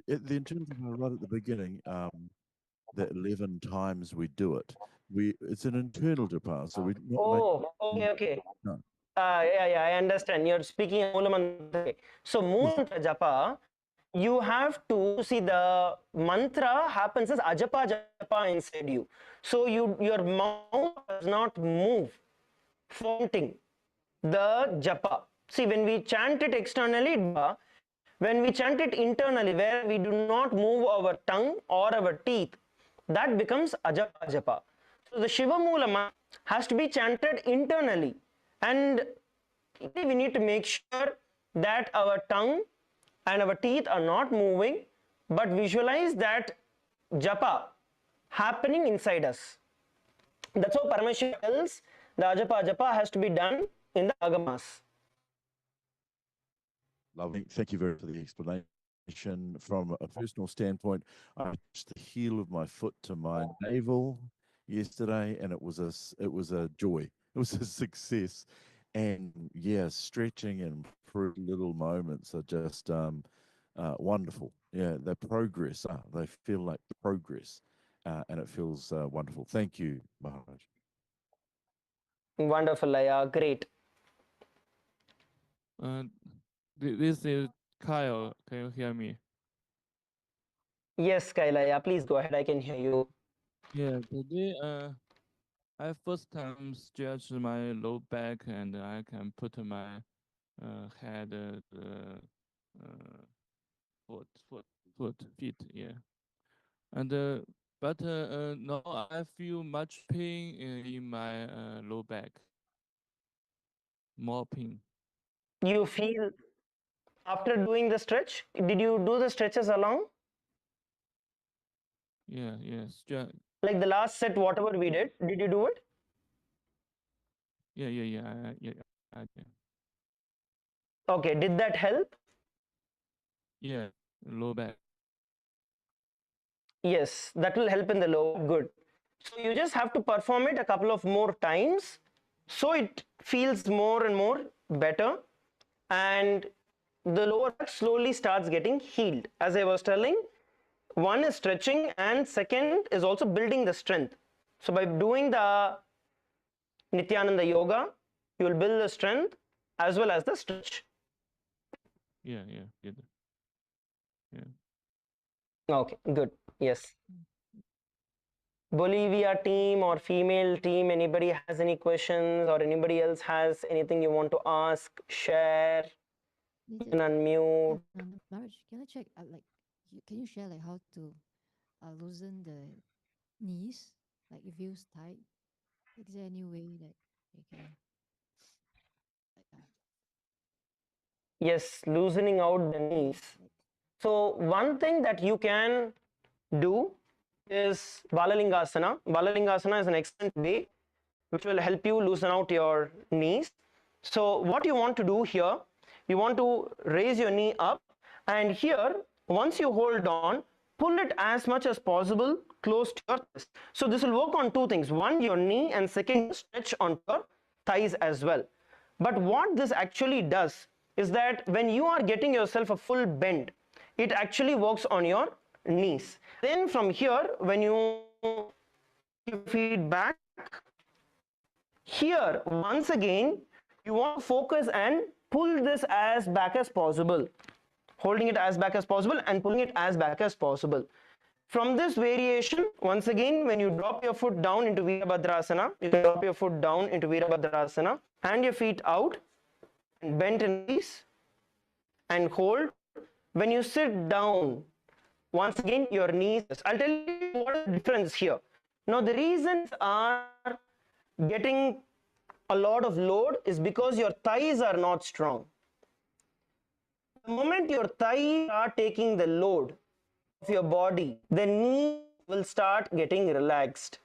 The intention right at the beginning, the 11 times we do it, it's an internal japa, so we not Oh, okay. No. Yeah, I understand. You're speaking Mulamantra. So, Mulamantra Japa, you have to see the mantra happens as Ajapa Japa inside you. So, your mouth does not move, faulting the Japa. See, when we chant it externally, when we chant it internally, where we do not move our tongue or our teeth, that becomes Ajapa Japa. So, the Shiva Mula has to be chanted internally. And we need to make sure that our tongue and our teeth are not moving, but visualize that japa happening inside us. That's how Paramashiva tells the ajapa japa has to be done in the agamas. Lovely. Thank you very much for the explanation. From a personal standpoint, I touched the heel of my foot to my navel yesterday, and it was a joy. It was a success, and yeah, stretching and little moments are just wonderful. Yeah, the progress. They feel like progress, and it feels wonderful. Thank you, Maharaj. Wonderful, Laya. Great. This is Kyle. Can you hear me? Yes, Kailaya, please go ahead. I can hear you. Yeah, today I first time stretch my low back and I can put my head feet, yeah. And but now I feel much pain in my low back. More pain. You feel after doing the stretch, did you do the stretches along? Yeah, Like the last set, whatever we did you do it? yeah. Okay, did that help? Yeah, low back. Yes, that will help in the low. Good. So you just have to perform it a couple of more times so it feels more and more better, and the lower back slowly starts getting healed. As I was telling, one is stretching and second is also building the strength. So by doing the Nithyananda yoga, you will build the strength as well as the stretch. Yeah, good. Yeah. Okay, good. Yes. Bolivia team or female team, anybody has any questions or anybody else has anything you want to ask, share, you can unmute. Maharaj, can I check, can you share like how to loosen the knees? Like it feels tight. Is there any way that you can? Yes, loosening out the knees. So one thing that you can do is Balalingasana. Balalingasana is an excellent way which will help you loosen out your knees. So what you want to do here, you want to raise your knee up, and here once you hold on, pull it as much as possible close to your chest. So this will work on two things: one, your knee, and second, stretch on your thighs as well. But what this actually does is that when you are getting yourself a full bend, it actually works on your knees. Then from here, when you feet back, here once again you want to focus and pull this as back as possible, holding it as back as possible and pulling it as back as possible. From this variation, once again, when you drop your foot down into Virabhadrasana, you can drop your foot down into Virabhadrasana, hand your feet out and bend in knees and hold. When you sit down, once again your knees, I'll tell you what is the difference here. Now the reasons are getting a lot of load is because your thighs are not strong. The moment your thighs are taking the load of your body, the knee will start getting relaxed.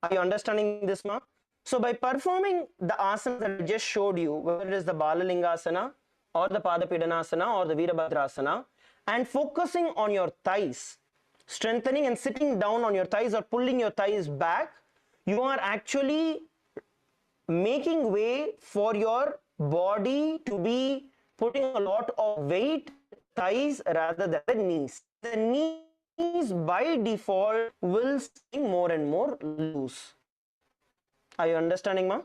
Are you understanding this, Ma? So by performing the asanas that I just showed you, whether it is the Balalingasana or the Padapidanasana or the Virabhadrasana, and focusing on your thighs, strengthening and sitting down on your thighs or pulling your thighs back, you are actually making way for your body to be putting a lot of weight thighs rather than the knees. The knees by default will stay more and more loose. Are you understanding, Ma?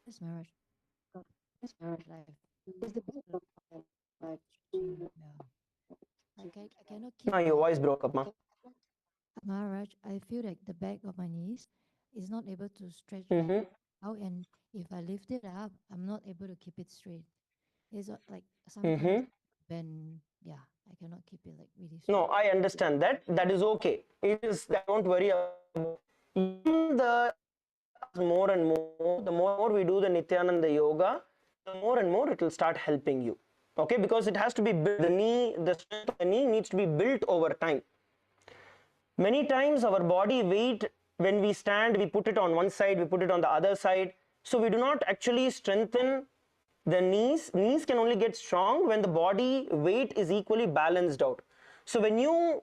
Yes, Maharaj. Yes, Maharaj. I cannot keep. No, your voice broke up, Ma. Maharaj, I feel like the back of my knees is not able to stretch Mhm. out, and if I lift it up, I'm not able to keep it straight. It's like Mhm. sometimes when, yeah, I cannot keep it like really straight. No, I understand that. That is okay. It is. Don't worry about. The more and more, the more we do the Nithyananda yoga, the more and more it will start helping you. Okay, because it has to be built. The knee, the strength of the knee needs to be built over time. Many times our body weight, when we stand, we put it on one side, we put it on the other side. So we do not actually strengthen The knees can only get strong when the body weight is equally balanced out. So when you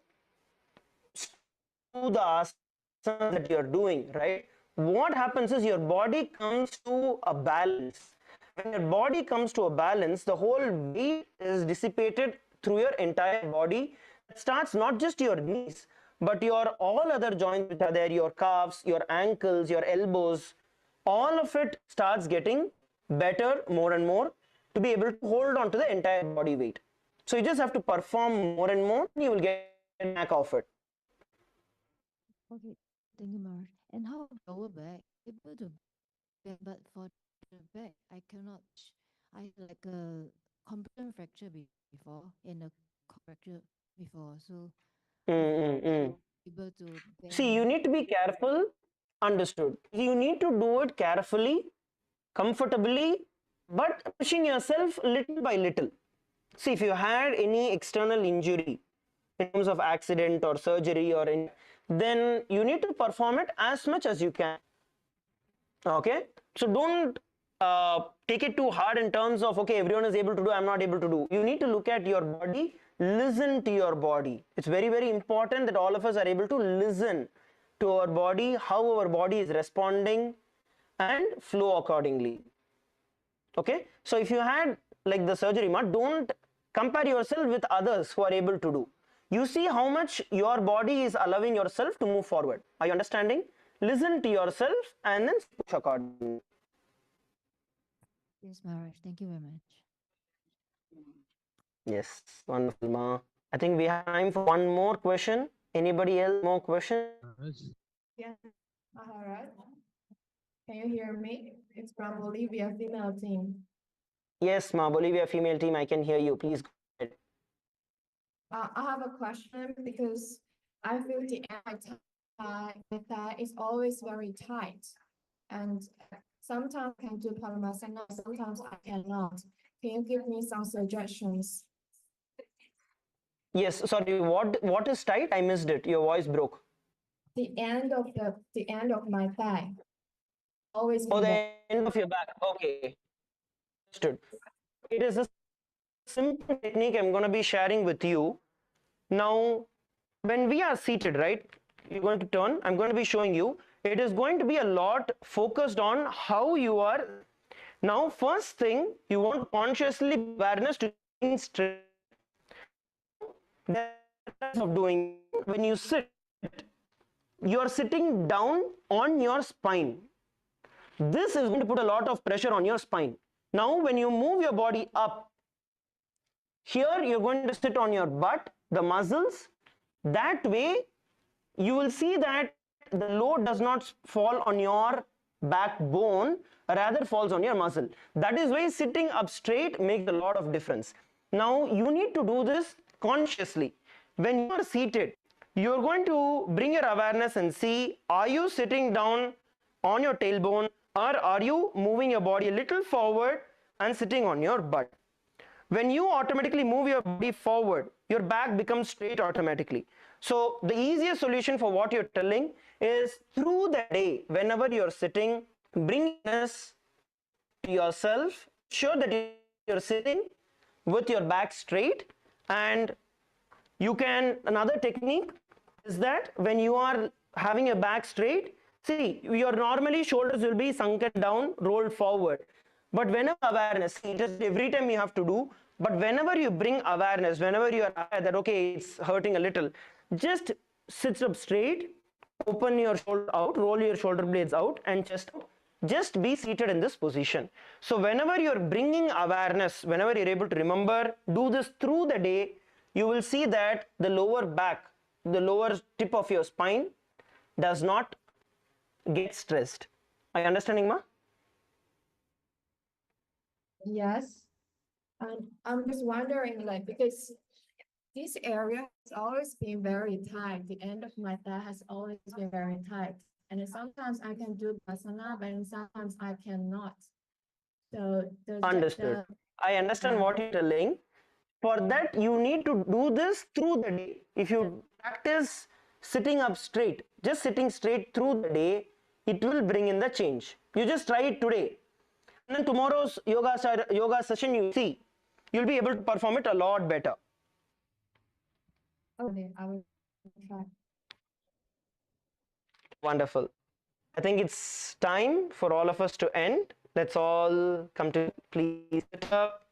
do the asana that you're doing, right, what happens is your body comes to a balance. When your body comes to a balance, the whole weight is dissipated through your entire body. It starts not just your knees, but your all other joints which are there, your calves, your ankles, your elbows, all of it starts getting better more and more to be able to hold on to the entire body weight. So you just have to perform more and more, and you will get back of it. Okay, thank you, Maharaj. And how about lower back? Able to bend, but for the back, I cannot. I had like a competent fracture before and a fracture before, so able to See, you bend. need to be careful. Understood. You need to do it carefully, comfortably, but pushing yourself little by little. See, if you had any external injury in terms of accident or surgery or in, then you need to perform it as much as you can. Okay, so don't take it too hard in terms of, okay, everyone is able to do, I'm not able to do. You need to look at your body, listen to your body. It's very, very important that all of us are able to listen to our body, how our body is responding, and flow accordingly. Okay, so if you had like the surgery, don't compare yourself with others who are able to do. You see how much your body is allowing yourself to move forward. Are you understanding? Listen to yourself and then push accordingly. Yes, Maharaj. Thank you very much. Yes, wonderful, Ma. I think we have time for one more question. Anybody else more question? Yes, Maharaj. Can you hear me? It's from Bolivia female team. Yes, Ma, Bolivia female team, I can hear you. Please go ahead. I have a question because I feel the thigh is always very tight, and sometimes I can do Paramasana, sometimes I cannot. Can you give me some suggestions? Yes, sorry, what is tight? I missed it. Your voice broke. The end of my thigh. Always Oh, been the very end of your back. Okay, understood. It is a simple technique I'm going to be sharing with you. Now, when we are seated, right, you're going to turn, I'm going to be showing you. It is going to be a lot focused on how you are. Now, first thing, you want to consciously awareness to sitting straight. There are of doing when you sit, you are sitting down on your spine. This is going to put a lot of pressure on your spine. Now, when you move your body up, here you're going to sit on your butt, the muscles. That way, you will see that the load does not fall on your backbone, rather falls on your muscle. That is why sitting up straight makes a lot of difference. Now, you need to do this consciously. When you are seated, you are going to bring your awareness and see, are you sitting down on your tailbone, or are you moving your body a little forward and sitting on your butt? When you automatically move your body forward, your back becomes straight automatically. So the easiest solution for what you're telling is, through the day, whenever you're sitting, bring awareness to yourself, sure that you're sitting with your back straight. And you can, another technique is that when you are having your back straight, see, your normally shoulders will be sunken down, rolled forward. But whenever awareness, see, just every time you have to do, but whenever you bring awareness, whenever you are aware that, okay, it's hurting a little, just sit up straight, open your shoulder out, roll your shoulder blades out, and just be seated in this position. So whenever you're bringing awareness, whenever you're able to remember, do this through the day, you will see that the lower back, the lower tip of your spine does not get stressed. Are you understanding, Ma? Yes. And I'm just wondering, like, because this area has always been very tight. The end of my thigh has always been very tight. And sometimes I can do asana, but sometimes I cannot. So does Understood. I understand what you're telling. For that, you need to do this through the day. If you practice sitting up straight, just sitting straight through the day, it will bring in the change. You just try it today. And then tomorrow's yoga session, you see, you'll be able to perform it a lot better. Okay, I will try. Wonderful. I think it's time for all of us to end. Let's all come to, please sit up.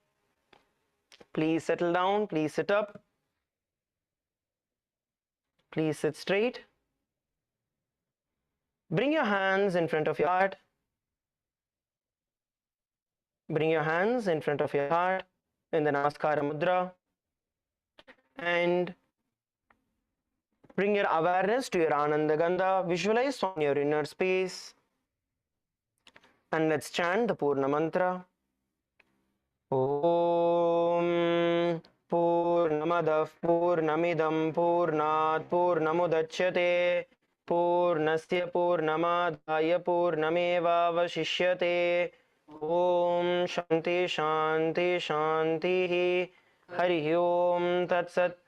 Please settle down. Please sit up. Please sit straight. Bring your hands in front of your heart. Bring your hands in front of your heart in the Namaskara Mudra. And bring your awareness to your Ananda Gandha. Visualize on your inner space. And let's chant the Purna Mantra. Om Purnamadah Purnamidam Purnat Purnamudachyate Purnasya Purnamadaya Purnameva Vashishyate. Om Shanti Shanti Shanti Hari Om Tat Sat.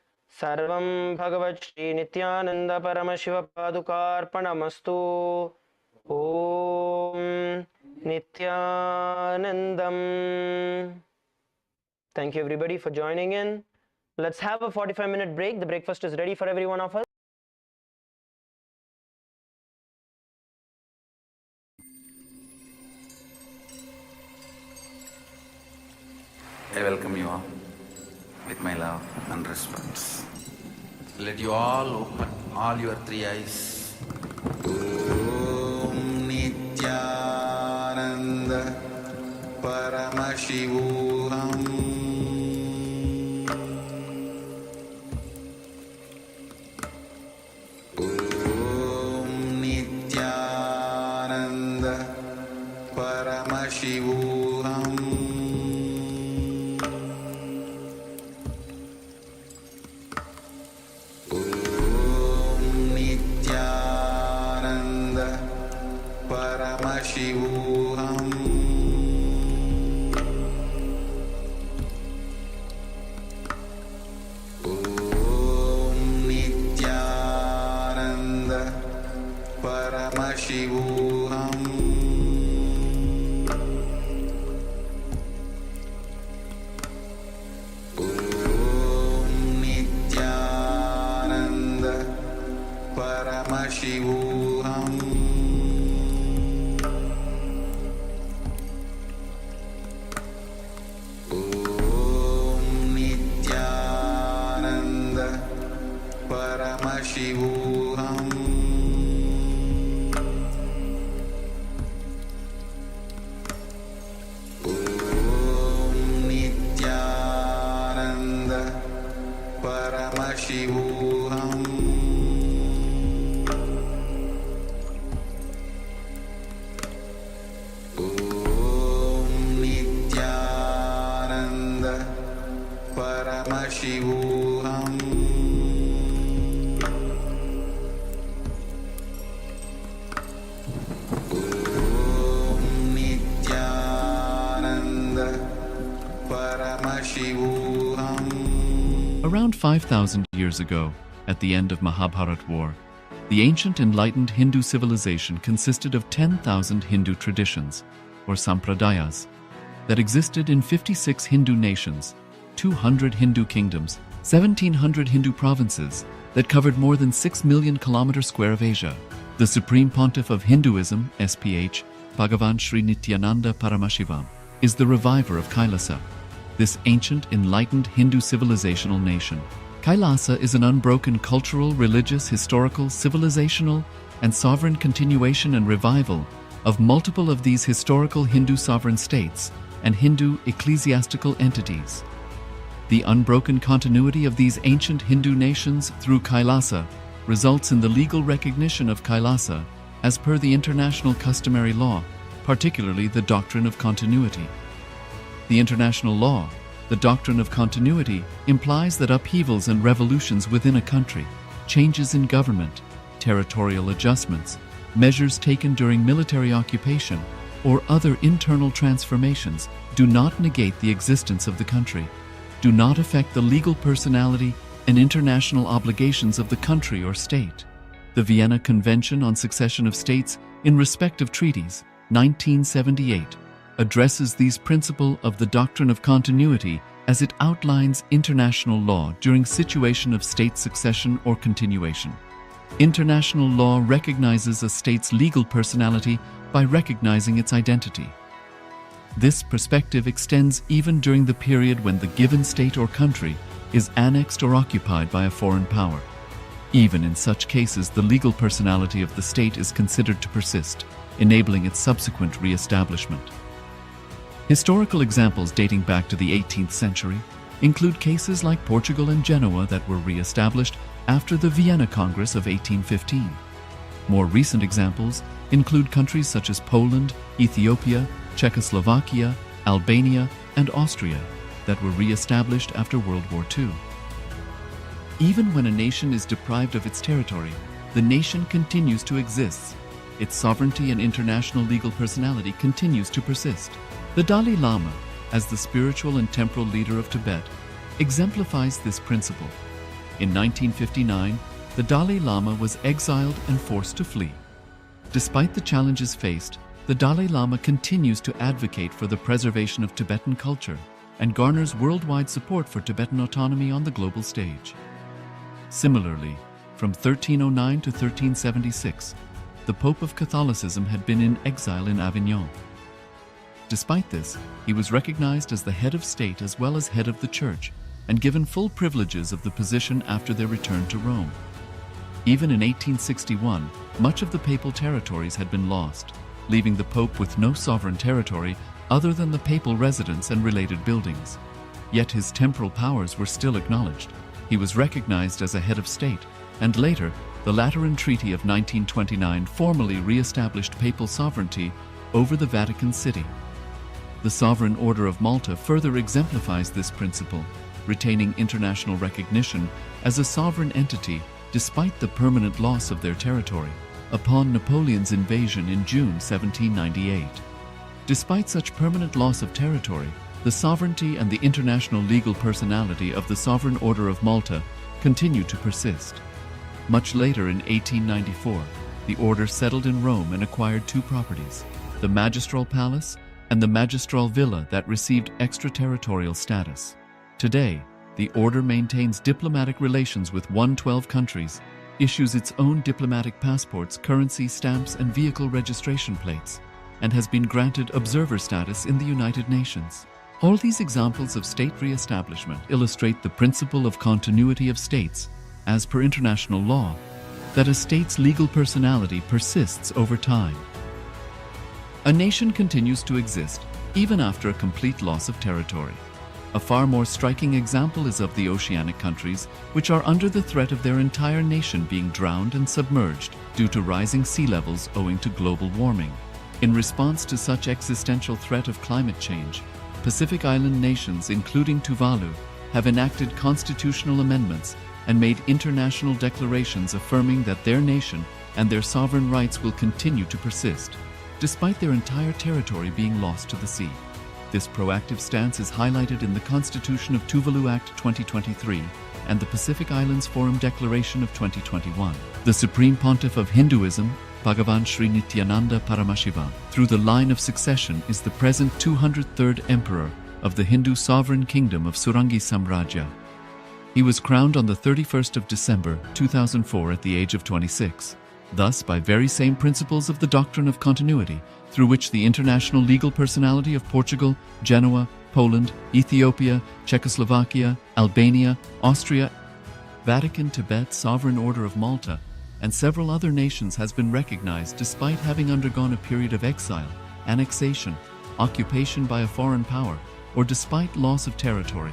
Sarvam Bhagavat Shri Nithyananda Paramashiva Padukarpanamastu. Om Nithyanandam. Thank you everybody for joining in. Let's have a 45-minute break. The breakfast is ready for every one of us. I welcome you all with my love and respect. Let you all open all your three eyes. Om Nithyananda Paramashivoham Om Nithyananda Paramashivoham Paramashivoham Om Nithyananda Paramashivoham Om Nithyananda Paramashivoham Paramashivoham Om Nithyananda Paramashivoham Om Nithyananda Paramashivoham Around 5,000 years ago, at the end of Mahabharat War, the ancient enlightened Hindu civilization consisted of 10,000 Hindu traditions, or sampradayas, that existed in 56 Hindu nations, 200 Hindu kingdoms, 1,700 Hindu provinces that covered more than 6 million kilometers square of Asia. The Supreme Pontiff of Hinduism, SPH, Bhagavan Sri Nithyananda Paramashivoham, is the reviver of Kailasa, this ancient, enlightened Hindu civilizational nation. Kailasa is an unbroken cultural, religious, historical, civilizational, and sovereign continuation and revival of multiple of these historical Hindu sovereign states and Hindu ecclesiastical entities. The unbroken continuity of these ancient Hindu nations through Kailasa results in the legal recognition of Kailasa as per the international customary law, particularly the doctrine of continuity. The international law, the doctrine of continuity, implies that upheavals and revolutions within a country, changes in government, territorial adjustments, measures taken during military occupation, or other internal transformations do not negate the existence of the country, do not affect the legal personality and international obligations of the country or state. The Vienna Convention on Succession of States in respect of treaties, 1978, addresses these principles of the doctrine of continuity as it outlines international law during situation of state succession or continuation. International law recognizes a state's legal personality by recognizing its identity. This perspective extends even during the period when the given state or country is annexed or occupied by a foreign power. Even in such cases, the legal personality of the state is considered to persist, enabling its subsequent re-establishment. Historical examples dating back to the 18th century include cases like Portugal and Genoa that were re-established after the Vienna Congress of 1815. More recent examples include countries such as Poland, Ethiopia, Czechoslovakia, Albania, and Austria that were re-established after World War II. Even when a nation is deprived of its territory, the nation continues to exist. Its sovereignty and international legal personality continues to persist. The Dalai Lama, as the spiritual and temporal leader of Tibet, exemplifies this principle. In 1959, the Dalai Lama was exiled and forced to flee. Despite the challenges faced, the Dalai Lama continues to advocate for the preservation of Tibetan culture and garners worldwide support for Tibetan autonomy on the global stage. Similarly, from 1309 to 1376, the Pope of Catholicism had been in exile in Avignon. Despite this, he was recognized as the head of state as well as head of the church and given full privileges of the position after their return to Rome. Even in 1861, much of the papal territories had been lost, leaving the Pope with no sovereign territory other than the papal residence and related buildings. Yet his temporal powers were still acknowledged. He was recognized as a head of state, and later, the Lateran Treaty of 1929 formally re-established papal sovereignty over the Vatican City. The Sovereign Order of Malta further exemplifies this principle, retaining international recognition as a sovereign entity despite the permanent loss of their territory upon Napoleon's invasion in June 1798. Despite such permanent loss of territory, the sovereignty and the international legal personality of the Sovereign Order of Malta continue to persist. Much later in 1894, the order settled in Rome and acquired two properties, the Magistral Palace and the Magistral Villa that received extraterritorial status. Today, the order maintains diplomatic relations with 112 countries, issues its own diplomatic passports, currency stamps, and vehicle registration plates, and has been granted observer status in the United Nations. All these examples of state re-establishment illustrate the principle of continuity of states, as per international law, that a state's legal personality persists over time. A nation continues to exist even after a complete loss of territory. A far more striking example is of the oceanic countries, which are under the threat of their entire nation being drowned and submerged due to rising sea levels owing to global warming. In response to such existential threat of climate change, Pacific Island nations, including Tuvalu, have enacted constitutional amendments and made international declarations affirming that their nation and their sovereign rights will continue to persist, despite their entire territory being lost to the sea. This proactive stance is highlighted in the Constitution of Tuvalu Act 2023 and the Pacific Islands Forum Declaration of 2021. The Supreme Pontiff of Hinduism, Bhagavan Sri Nithyananda Paramashivoham, through the line of succession is the present 203rd Emperor of the Hindu Sovereign Kingdom of Surangi Samrajya. He was crowned on the 31st of December 2004 at the age of 26. Thus, by very same principles of the doctrine of continuity, through which the international legal personality of Portugal, Genoa, Poland, Ethiopia, Czechoslovakia, Albania, Austria, Vatican, Tibet, Sovereign Order of Malta, and several other nations has been recognized despite having undergone a period of exile, annexation, occupation by a foreign power, or despite loss of territory.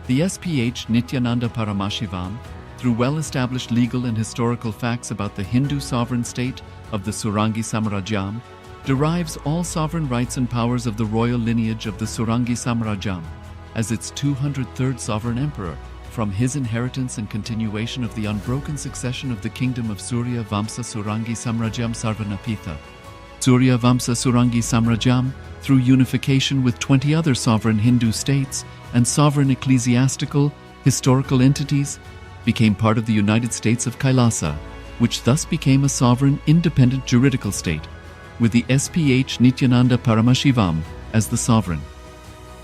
The SPH Nithyananda Paramashivoham, through well-established legal and historical facts about the Hindu sovereign state of the Surangi Samrajyam, derives all sovereign rights and powers of the royal lineage of the Surangi Samrajyam as its 203rd sovereign emperor from his inheritance and continuation of the unbroken succession of the kingdom of Surya Vamsa Surangi Samrajyam Sarvanapitha. Surya Vamsa Surangi Samrajyam, through unification with 20 other sovereign Hindu states and sovereign ecclesiastical, historical entities, became part of the United States of Kailasa, which thus became a sovereign, independent juridical state, with the SPH Nithyananda Paramashivoham as the sovereign.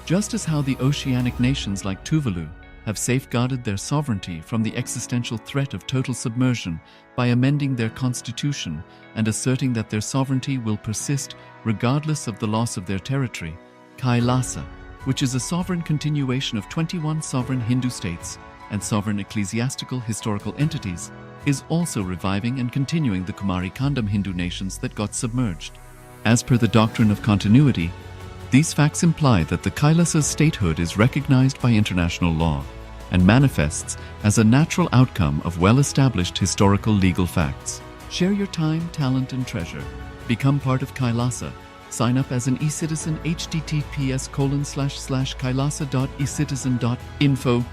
Just as how the oceanic nations like Tuvalu have safeguarded their sovereignty from the existential threat of total submersion by amending their constitution and asserting that their sovereignty will persist regardless of the loss of their territory, Kailasa, which is a sovereign continuation of 21 sovereign Hindu states and sovereign ecclesiastical historical entities, is also reviving and continuing the Kumari Kandam Hindu nations that got submerged. As per the doctrine of continuity, these facts imply that the Kailasa's statehood is recognized by international law and manifests as a natural outcome of well-established historical legal facts. Share your time, talent, and treasure. Become part of Kailasa. Sign up as an eCitizen https://kailasa.ecitizen.info.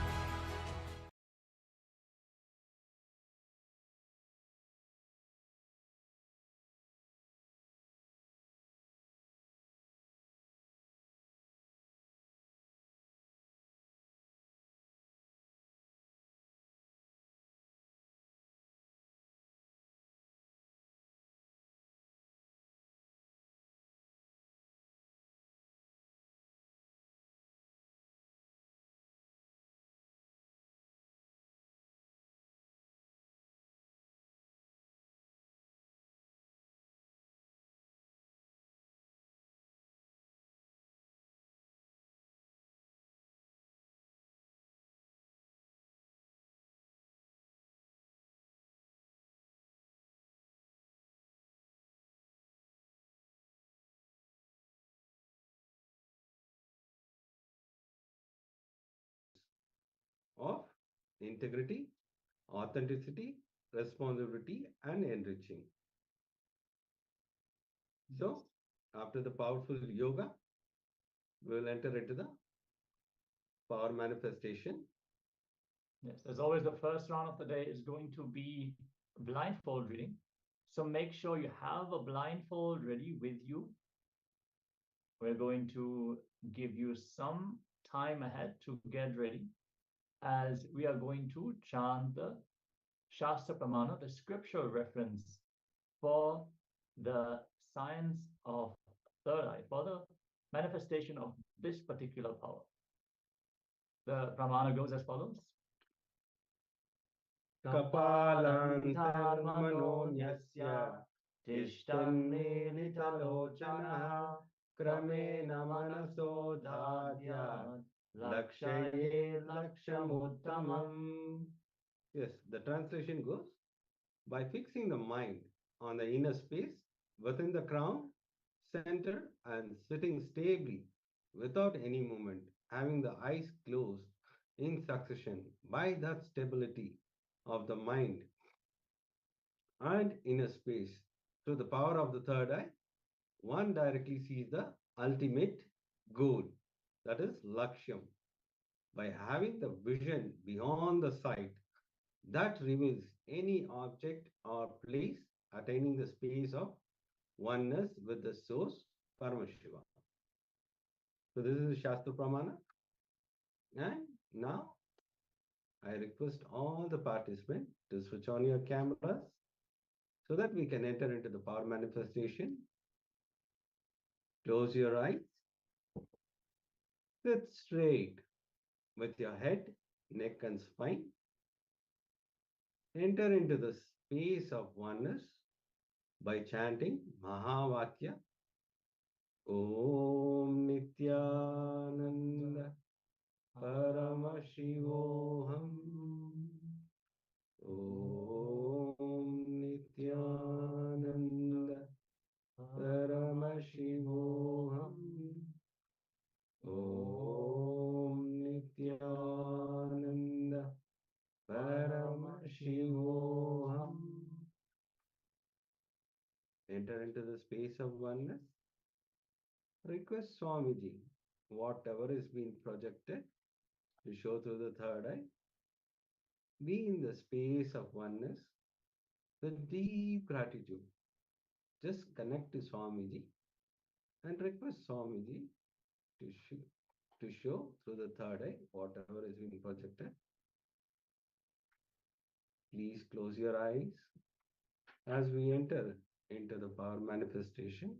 of integrity, authenticity, responsibility, and enriching. So, after the powerful yoga, we will enter into the power manifestation. Yes, as always, the first round of the day is going to be blindfold reading. So make sure you have a blindfold ready with you. We're going to give you some time ahead to get ready, as we are going to chant the Shastra Pramana, the scriptural reference for the science of third eye, for the manifestation of this particular power. The Pramana goes as follows. Kapalantarmanonyasya tishtannilitalochana kramena manasodhadya lakshaye lakshamuttamam. Yes, the translation goes, by fixing the mind on the inner space within the crown, center, and sitting stably without any movement, having the eyes closed in succession, by that stability of the mind and inner space through the power of the third eye, one directly sees the ultimate goal, that is Lakshyam. By having the vision beyond the sight that reveals any object or place, attaining the space of oneness with the source, Paramashiva. So this is the Shastra Pramana. And now I request all the participants to switch on your cameras so that we can enter into the power manifestation. Close your eyes. Sit straight with your head, neck, and spine. Enter into the space of oneness by chanting Mahavakya. Om Nithyananda Paramashivoham. Om Nithyananda Paramashivoham. Om Nithyananda Paramashivoham. Enter into the space of oneness. Request Swamiji, whatever is being projected to show through the third eye, be in the space of oneness with deep gratitude. Just connect to Swamiji and request Swamiji to show through the third eye whatever is being projected. Please close your eyes as we enter into the power manifestation.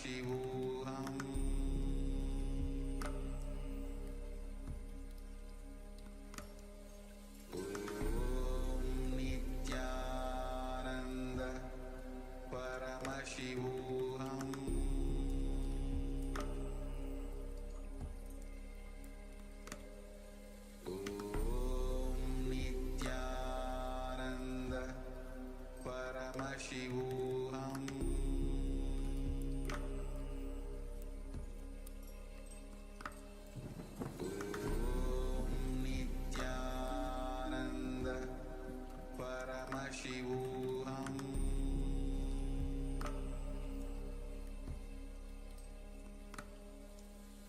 Paramashivoham Om Nithyananda Paramashivoham Om Nithyananda Paramashivoham Om Nithyananda Paramashivoham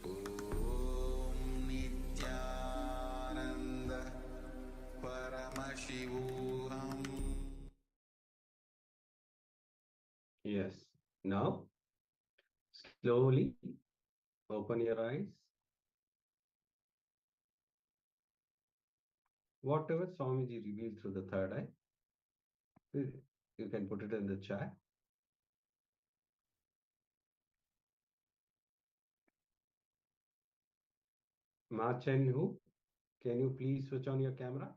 Om Nithyananda Paramashivoham. Yes. Now, slowly open your eyes. Whatever Swamiji revealed through the third eye, you can put it in the chat. Ma Chen Hu, can you please switch on your camera?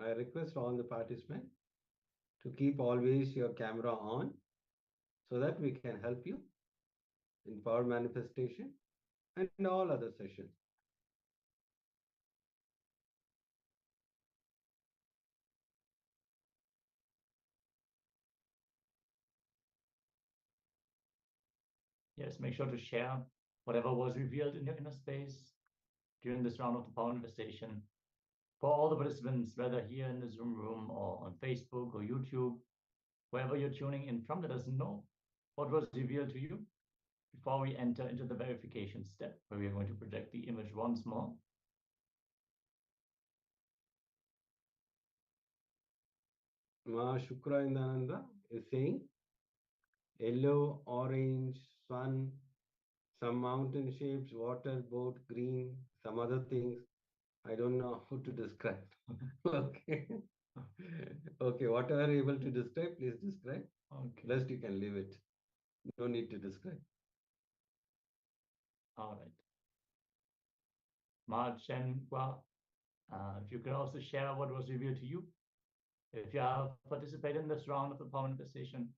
I request all the participants to keep always your camera on so that we can help you in power manifestation and in all other sessions. Yes, make sure to share whatever was revealed in your inner space during this round of the power manifestation. For all the participants, whether here in the Zoom room or on Facebook or YouTube, wherever you're tuning in from, let us know what was revealed to you before we enter into the verification step, where we are going to project the image once more. Ma Shukra Indananda is saying yellow, orange, sun, some mountain shapes, water, boat, green, some other things. I don't know how to describe. Okay. Okay, whatever you're able to describe, please describe. Okay. Rest you can leave it. No need to describe. All right. Ma Chen Hua, if you could also share what was revealed to you, if you have participated in this round of the power manifestation.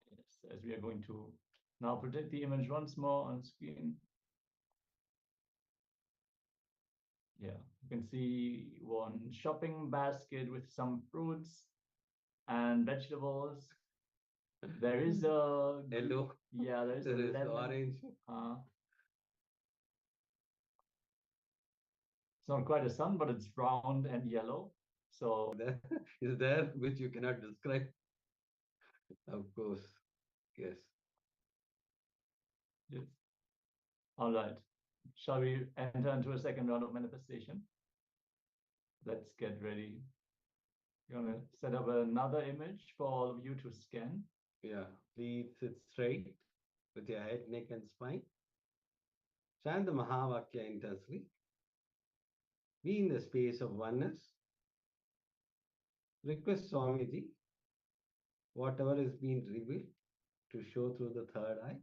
Yes, as we are going to now project the image once more on screen. Yeah, you can see one shopping basket with some fruits and vegetables. There is a Yellow. Yeah, there is There a is lemon. orange. It's not quite a sun, but it's round and yellow. So There is there which you cannot describe. Of course. Yes. yes. All right. Shall we enter into a second round of manifestation? Let's get ready. You're gonna set up another image for all of you to scan. Yeah. Please sit straight with your head, neck, and spine. Chant the Mahavakya intensely. Be in the space of oneness. Request Swamiji, whatever is being revealed, to show through the third eye.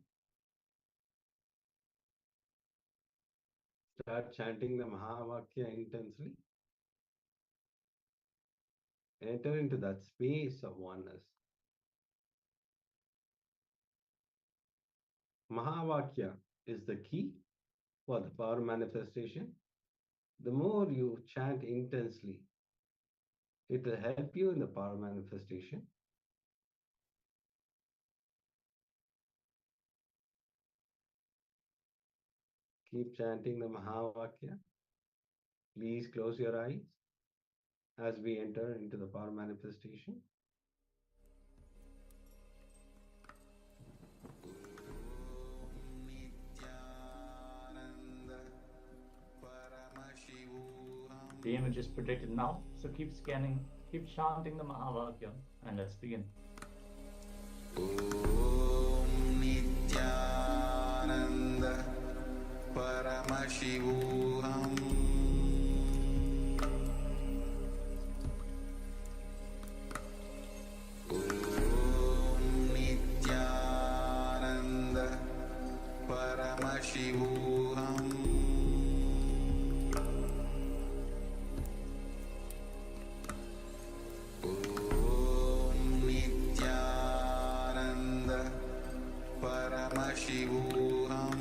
Start chanting the Mahavakya intensely. Enter into that space of oneness. Mahavakya is the key for the power manifestation. The more you chant intensely, it will help you in the power manifestation. Keep chanting the Mahavakya. Please close your eyes as we enter into the power manifestation. The image is projected now. So keep scanning, keep chanting the Mahavakya, and let's begin. Om Nithyananda Paramashivoham Om Nithyananda Paramashivoham Om Nithyananda Paramashivoham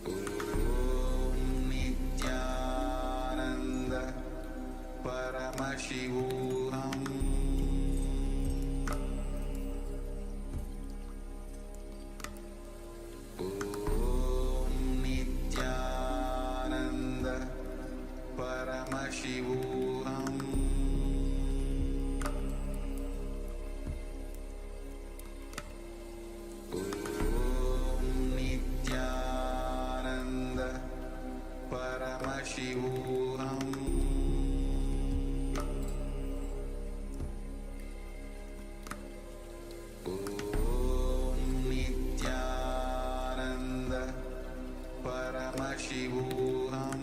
Om Nithyananda Paramashivoham Om Nithyananda Paramashivoham Om Nithyananda Paramashivoham Om Nithyananda Paramashivoham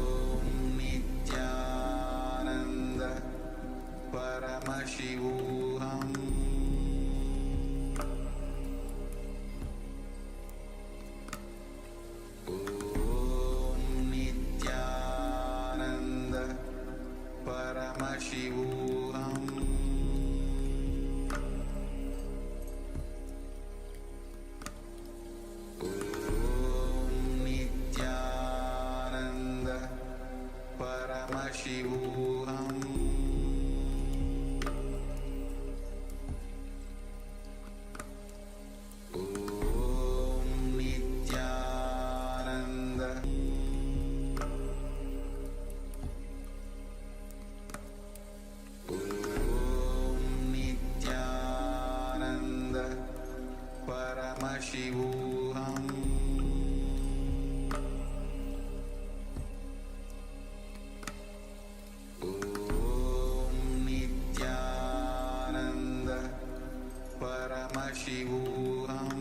Om Nithyananda Paramashivoham Om Nithyananda Paramashivoham Om Nithyananda Paramashivoham Om Nithyananda Om Nithyananda Paramashivoham Om Nithyananda Paramashivoham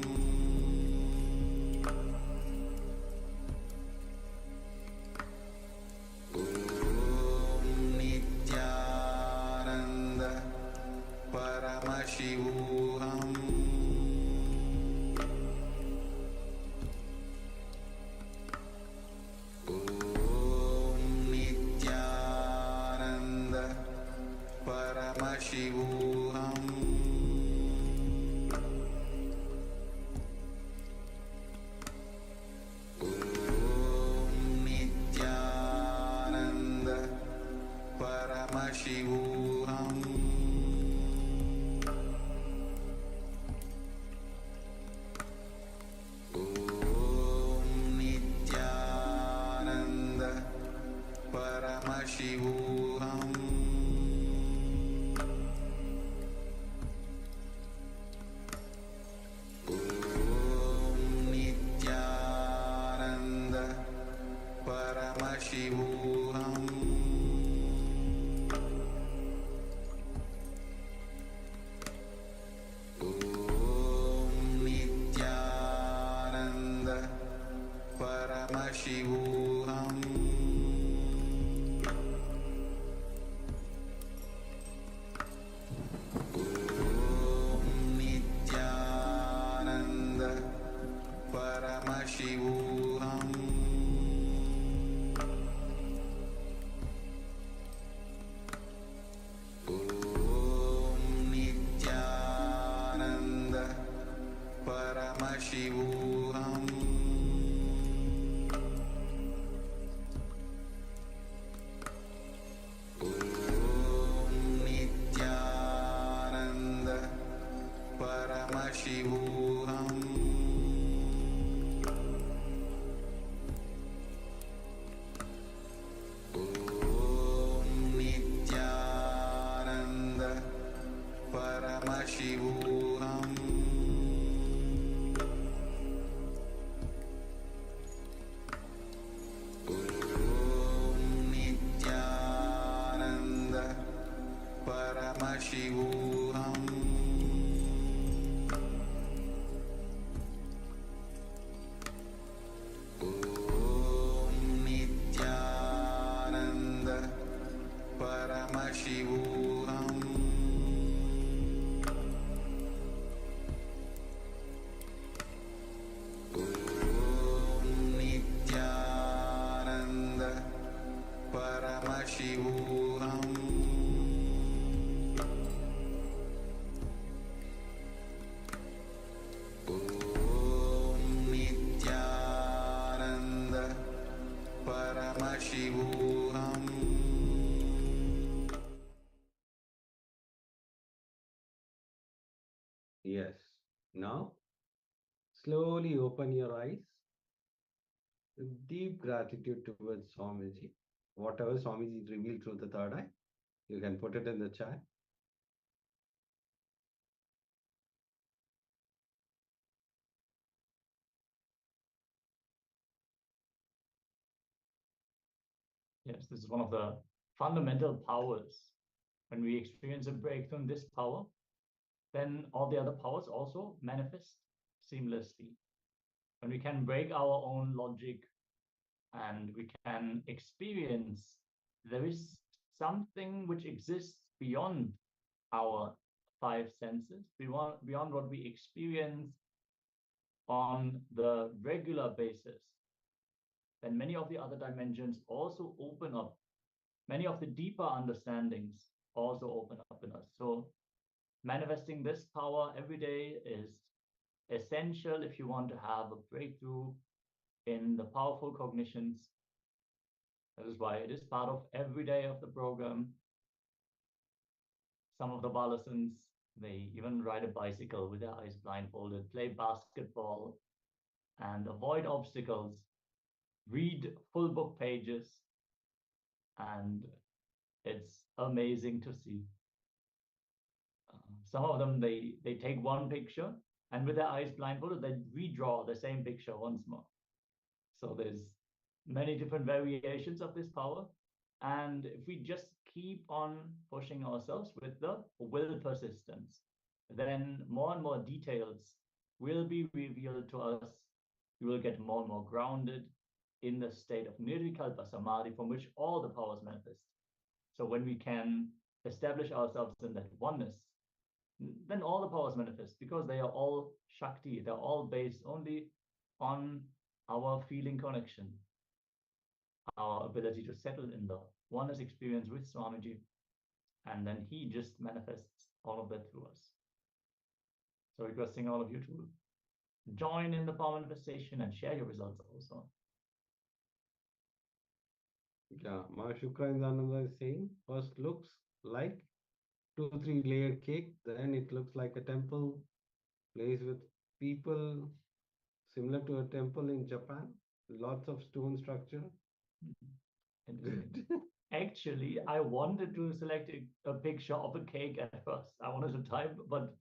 Om Nithyananda Paramashivoham Om Nithyananda Paramashivoham Om Nithyananda Paramashivoham Om Nithyananda Paramashivoham Paramashivoham Om Nithyananda Paramashivoham Om Nithyananda Paramashivoham Om Nithyananda Paramashivoham. Yes. Now, slowly open your eyes with deep gratitude towards Swamiji. Whatever Swamiji revealed through the third eye, you can put it in the chat. Yes, this is one of the fundamental powers. When we experience a breakthrough in this power, then all the other powers also manifest seamlessly. When we can break our own logic and we can experience there is something which exists beyond our five senses, beyond what we experience on the regular basis, then many of the other dimensions also open up. Many of the deeper understandings also open up in us. So manifesting this power every day is essential if you want to have a breakthrough in the powerful cognitions. That is why it is part of every day of the program. Some of the Balasans, they even ride a bicycle with their eyes blindfolded, play basketball, and avoid obstacles, read full book pages, and it's amazing to see. Some of them, they take one picture, and with their eyes blindfolded, they redraw the same picture once more. So there's many different variations of this power. And if we just keep on pushing ourselves with the will persistence, then more and more details will be revealed to us. We will get more and more grounded in the state of nirvikalpa samadhi from which all the powers manifest. So when we can establish ourselves in that oneness, then all the powers manifest because they are all Shakti. They're all based only on our feeling connection, our ability to settle in the oneness experience with Swamiji, and then he just manifests all of that through us. So requesting all of you to join in the power manifestation and share your results also. Yeah, Mahashukranananda is saying, first looks like 2-3 layer cake, then it looks like a temple, place with people, similar to a temple in Japan, lots of stone structure. Good. Actually, I wanted to select a picture of a cake at first. I wanted to type, but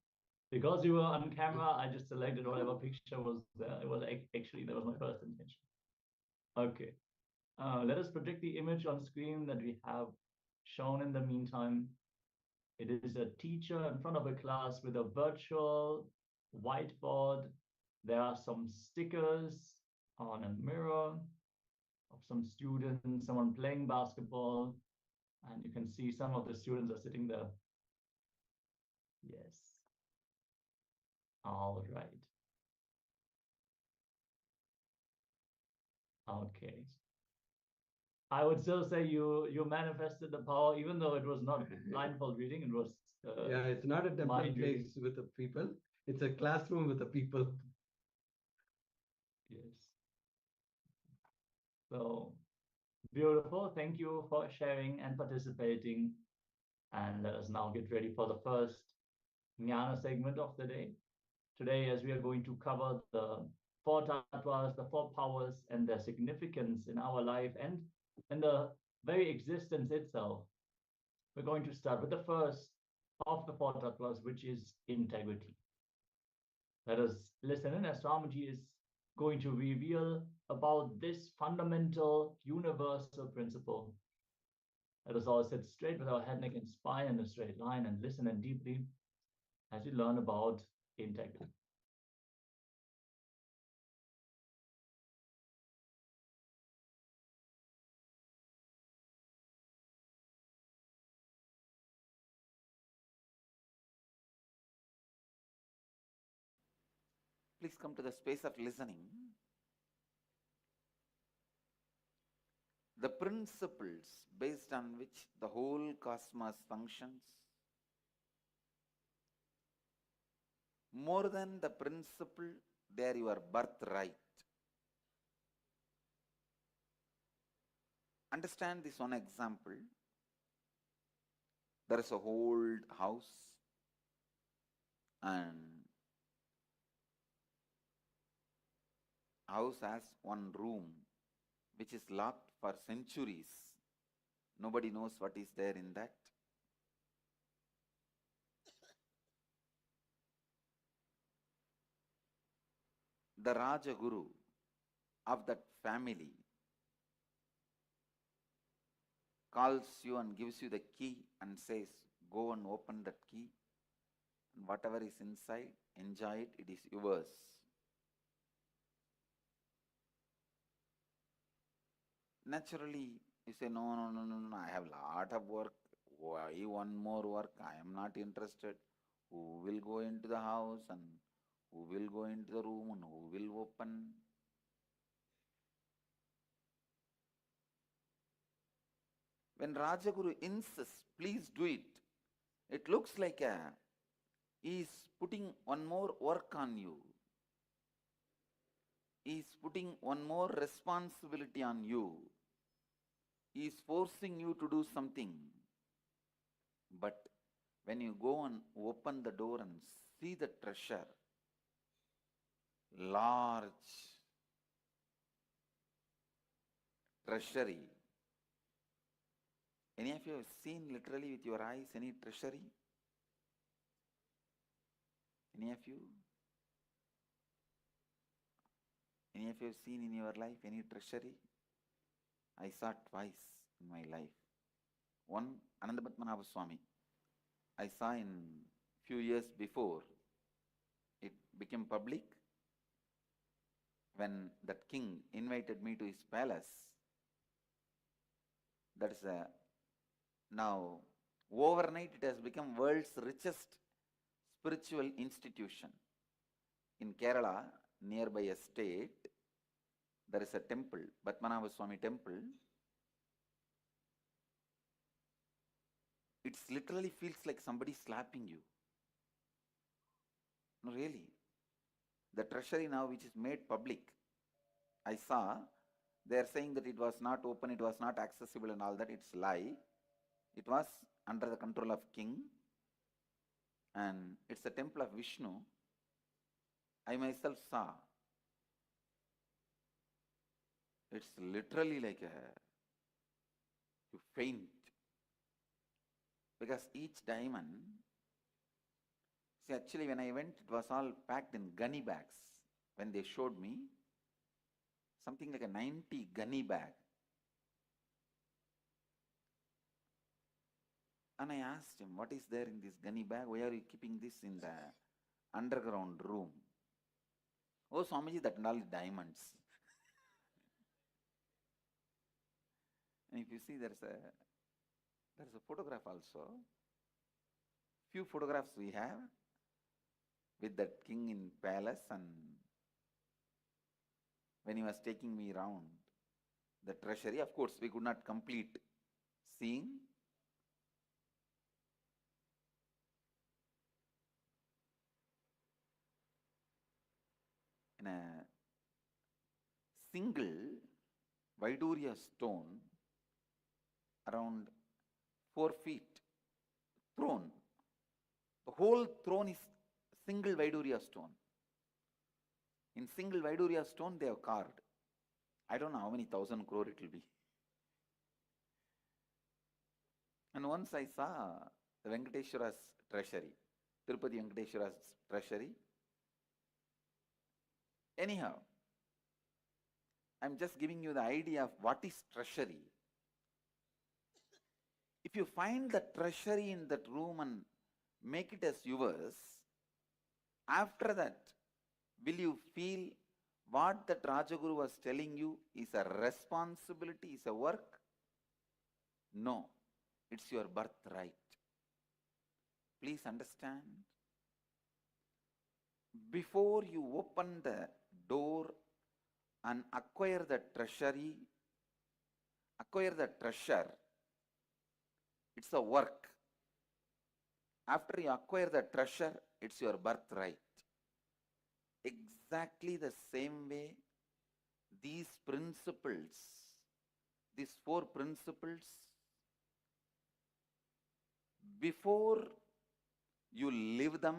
because you were on camera, I just selected whatever picture was there. It was actually, that was my first intention. Okay. Let us project the image on screen that we have shown in the meantime. It is a teacher in front of a class with a virtual whiteboard. There are some stickers on a mirror of some students, someone playing basketball, and you can see some of the students are sitting there. Yes. All right. Okay. I would still say you manifested the power, even though it was not blindfold reading. It was yeah, it's not a temple mind reading. place with the people. It's a classroom with the people. Yes. So beautiful. Thank you for sharing and participating. And let us now get ready for the first Jnana segment of the day. Today, as we are going to cover the four tattvas, the four powers, and their significance in our life and in the very existence itself, we're going to start with the first of the four tattvas, which is integrity. Let us listen in as Swamiji is going to reveal about this fundamental universal principle Let us all sit straight with our head, neck, and spine in a straight line and listen and deeply as we learn about integrity. Please come to the space of listening. The principles based on which the whole cosmos functions, more than the principle, they are your birthright. Understand this one example. There is a old house and house has one room which is locked for centuries. Nobody knows what is there in that. The Rajaguru of that family calls you and gives you the key and says, go and open that key, and whatever is inside, enjoy it, it is yours. Naturally, you say, no, I have lot of work. Why one more work? I am not interested. Who will go into the house and who will go into the room and who will open? When Rajaguru insists, please do it, it looks like he is putting one more work on you. He is putting one more responsibility on you. He is forcing you to do something. But when you go and open the door and see the treasure, large treasury. Any of you have seen literally with your eyes any treasury? Any of you? Any of you have seen in your life any treasury? I saw twice in my life. One, Anandapadmanabha Swami. I saw in few years before it became public when that king invited me to his palace. That is now overnight it has become world's richest spiritual institution. In Kerala, nearby a state, there is a temple, Padmanabha Swami temple. It literally feels like somebody slapping you. No, really. The treasury now which is made public, I saw, they are saying that it was not open, it was not accessible and all that. It's lie. It was under the control of king and it's a temple of Vishnu. I myself saw. It's literally like you faint. Because each diamond, see actually when I went it was all packed in gunny bags. When they showed me, something like a 90 gunny bag. And I asked him, what is there in this gunny bag? Why are you keeping this in the underground room? Oh Swamiji, that and all diamonds. And if you see there is a photograph also. Few photographs we have with that king in palace and when he was taking me around the treasury. Of course, we could not complete seeing. In a single Vaidurya stone, around 4 feet, throne. The whole throne is single Vaidurya stone. In single Vaidurya stone, they have carved. I don't know how many 1,000 crore it will be. And once I saw the Venkateshwara's treasury, Tirupati Venkateshwara's treasury. Anyhow, I'm just giving you the idea of what is treasury. If you find the treasury in that room and make it as yours, after that, will you feel what that Rajaguru was telling you is a responsibility, is a work? No, it's your birthright. Please understand. Before you open the door and acquire the treasury, acquire the treasure, it's a work. After you acquire the treasure, it's your birthright. Exactly the same way, these principles, these 4 principles, before you live them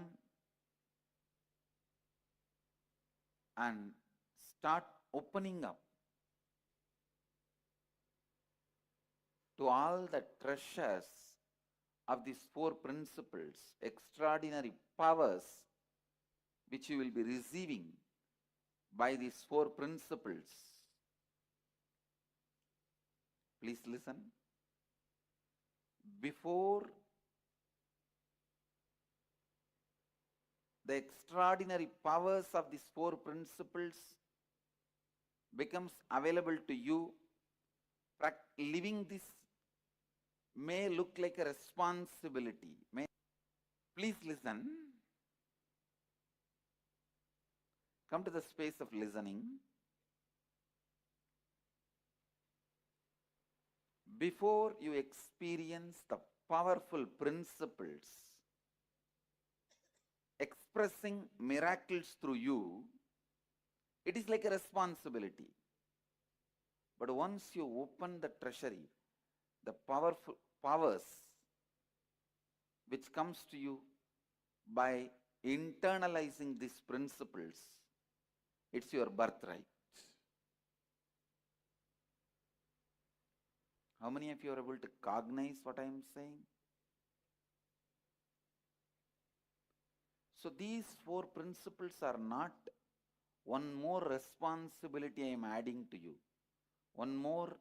and start opening up to all the treasures of these 4 principles, extraordinary powers which you will be receiving by these 4 principles. Please listen. Before the extraordinary powers of these 4 principles becomes available to you, living this may look like a responsibility. Please listen. Come to the space of listening. Before you experience the powerful principles expressing miracles through you, it is like a responsibility. But once you open the treasury, the powerful powers which comes to you by internalizing these principles, it's your birthright. How many of you are able to cognize what I am saying? So these 4 principles are not one more responsibility I am adding to you, one more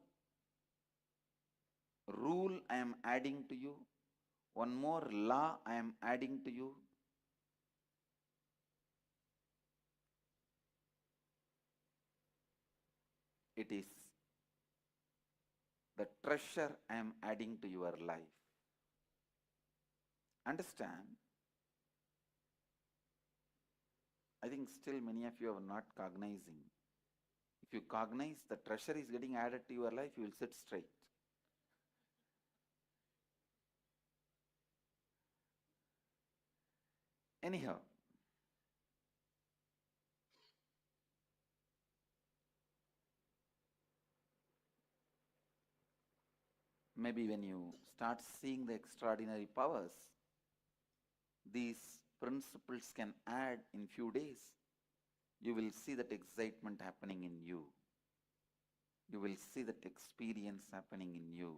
rule I am adding to you, one more law I am adding to you. It is the treasure I am adding to your life. Understand? I think still many of you are not cognizing. If you cognize the treasure is getting added to your life, you will sit straight. Anyhow, maybe when you start seeing the extraordinary powers, these principles can add in few days. You will see that excitement happening in you. You will see that experience happening in you.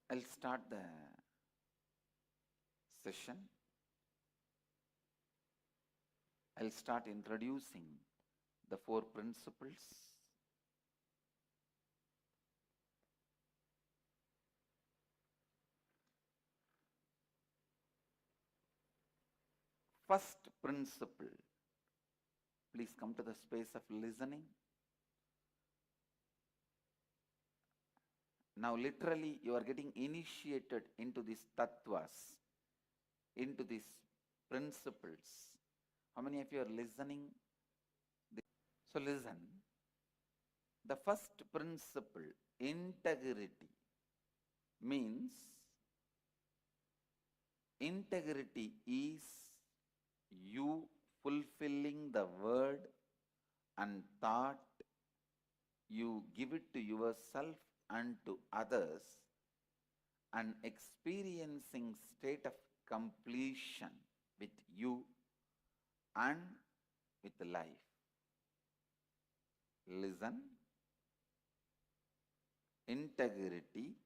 I'll start the session. I'll start introducing the 4 principles. First principle. Please come to the space of listening. Now literally you are getting initiated into these tattvas, into these principles. How many of you are listening? So listen. The first principle, integrity, means integrity is you fulfilling the word and thought you give it to yourself and to others and experiencing state of completion with you and with life. Listen. Integrity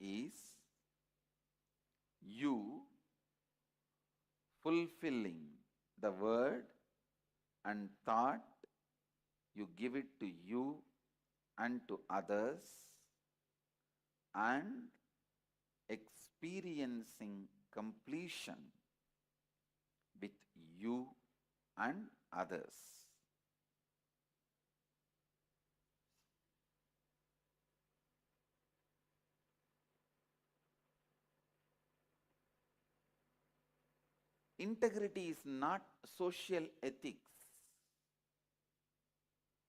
is you fulfilling the word and thought you give it to you and to others, and experiencing completion with you and others. Integrity is not social ethics,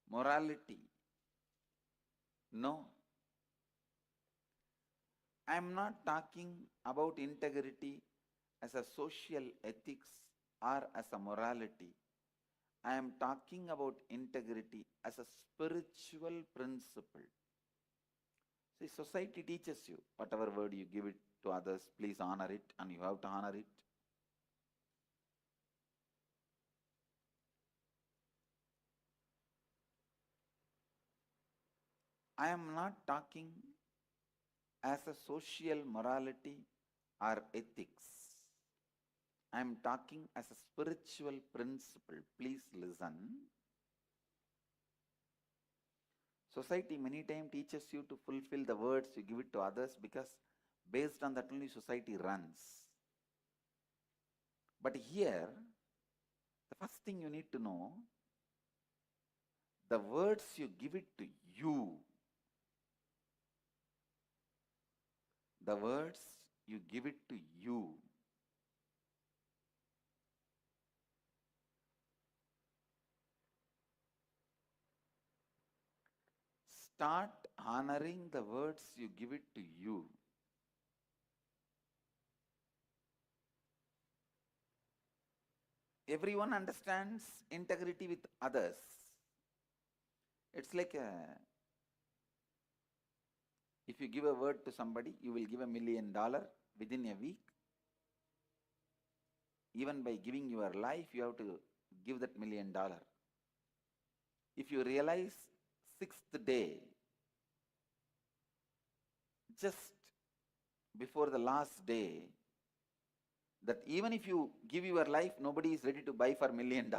morality. No. I am not talking about integrity as a social ethics or as a morality. I am talking about integrity as a spiritual principle. See, society teaches you whatever word you give it to others, please honor it, and you have to honor it. I am not talking as a social morality or ethics. I am talking as a spiritual principle. Please listen. Society many times teaches you to fulfill the words you give it to others, because based on that only society runs. But here, the first thing you need to know, the words you give it to you, the words you give it to you, start honoring the words you give it to you. Everyone understands integrity with others. It's like if you give a word to somebody, you will give $1 million within a week. Even by giving your life, you have to give that $1 million. If you realize 6th day, just before the last day, that even if you give your life, nobody is ready to buy for $1 million.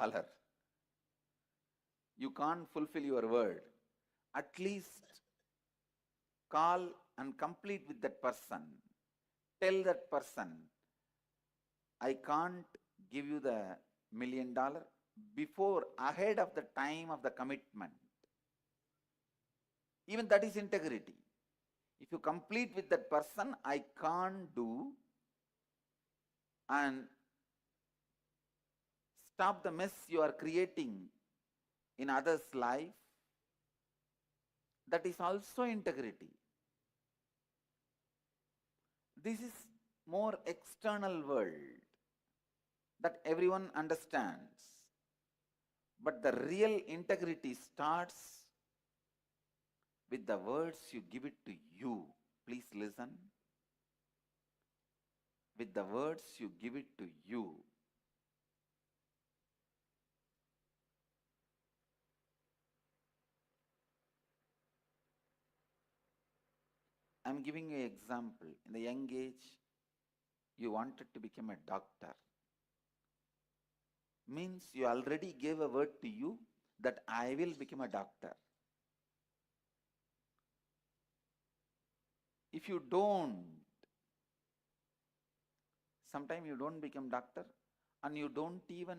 You can't fulfill your word. At least call and complete with that person. Tell that person, I can't give you the $1 million before, ahead of the time of the commitment. Even that is integrity. If you complete with that person, I can't do, and stop the mess you are creating in others' life, that is also integrity. This is more external world that everyone understands. But the real integrity starts with the words you give it to you. Please listen. With the words you give it to you. I am giving you an example. In the young age, you wanted to become a doctor. Means you already gave a word to you that I will become a doctor. If you don't, sometimes you don't become doctor, and you don't even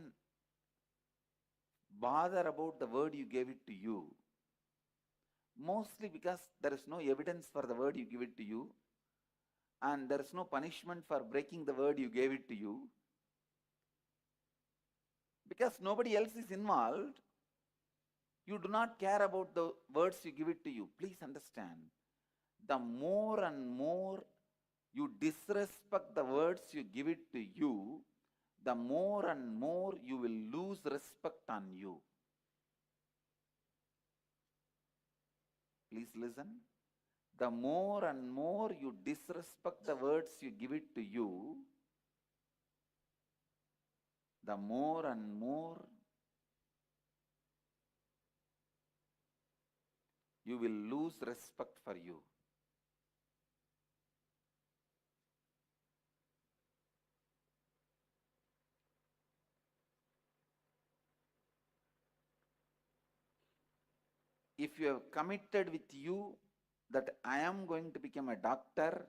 bother about the word you gave it to you. Mostly because there is no evidence for the word you give it to you, and there is no punishment for breaking the word you gave it to you. Because nobody else is involved, you do not care about the words you give it to you. Please understand, the more and more you disrespect the words you give it to you, the more and more you will lose respect on you. Please listen. The more and more you disrespect the words you give it to you, the more and more you will lose respect for you. if you have committed with you that I am going to become a doctor,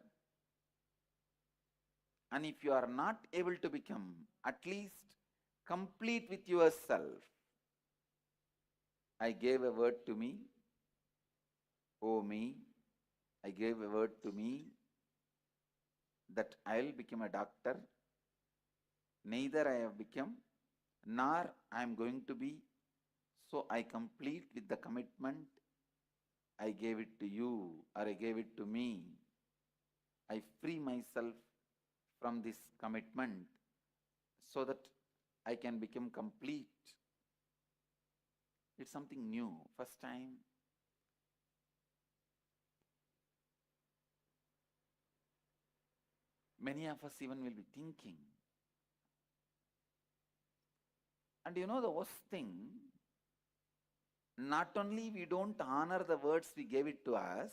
and if you are not able to become, at least complete with yourself. I gave a word to me, oh me, I gave a word to me that I'll become a doctor. Neither I have become, nor I am going to be. So I complete with the commitment. I gave it to you, or I gave it to me. I free myself from this commitment so that I can become complete. It's something new, first time. Many of us even will be thinking. And you know the worst thing, not only we don't honor the words we gave it to us,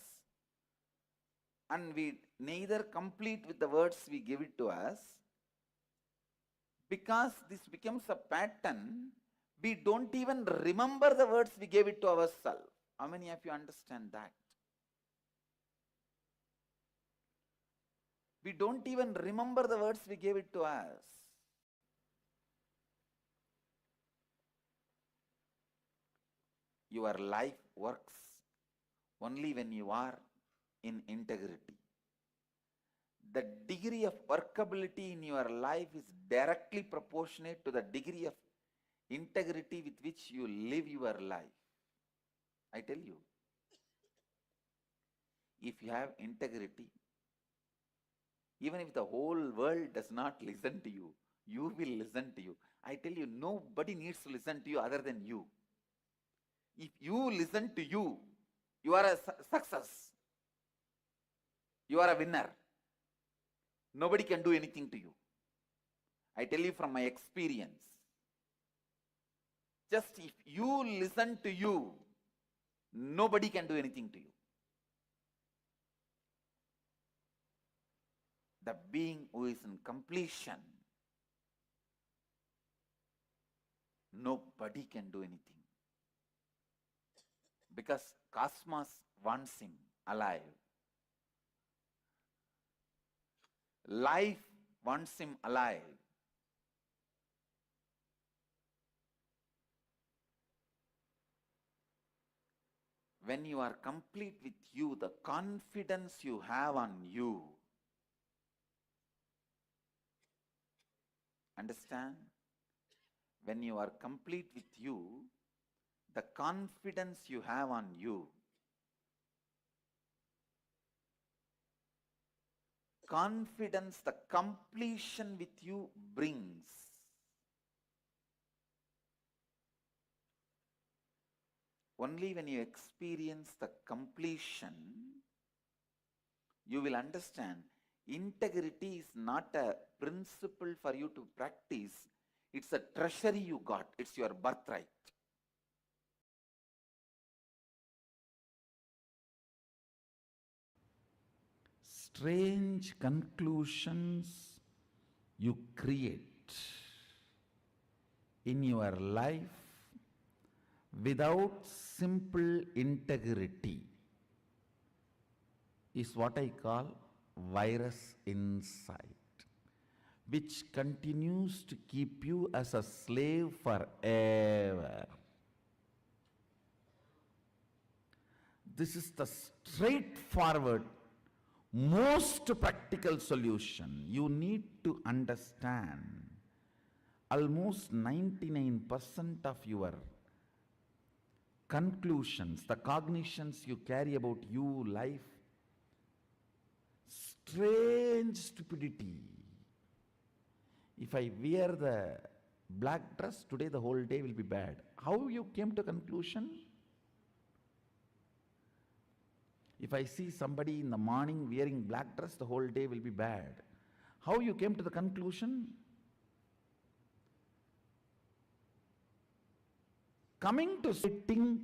and we neither complete with the words we give it to us, because this becomes a pattern, we don't even remember the words we gave it to ourselves. How many of you understand that? We don't even remember the words we gave it to us. Your life works only when you are in integrity. The degree of workability in your life is directly proportionate to the degree of integrity with which you live your life. I tell you, if you have integrity, even if the whole world does not listen to you, you will listen to you. I tell you, nobody needs to listen to you other than you. If you listen to you, you are a success. You are a winner. Nobody can do anything to you. I tell you from my experience. Just if you listen to you, nobody can do anything to you. The being who is in completion, nobody can do anything. Because cosmos wants him alive. Life wants him alive. When you are complete with you, the confidence you have on you, understand? When you are complete with you, the confidence you have on you, confidence the completion with you brings. Only when you experience the completion, you will understand integrity is not a principle for you to practice. It's a treasury you got. It's your birthright. Strange conclusions you create in your life without simple integrity is what I call virus inside, which continues to keep you as a slave forever. This is the straightforward, most practical solution. You need to understand almost 99% of your conclusions, the cognitions you carry about you, life, strange stupidity. If I wear the black dress today, the whole day will be bad. How you came to conclusion? If I see somebody in the morning wearing black dress, the whole day will be bad. How you came to the conclusion? Coming to sitting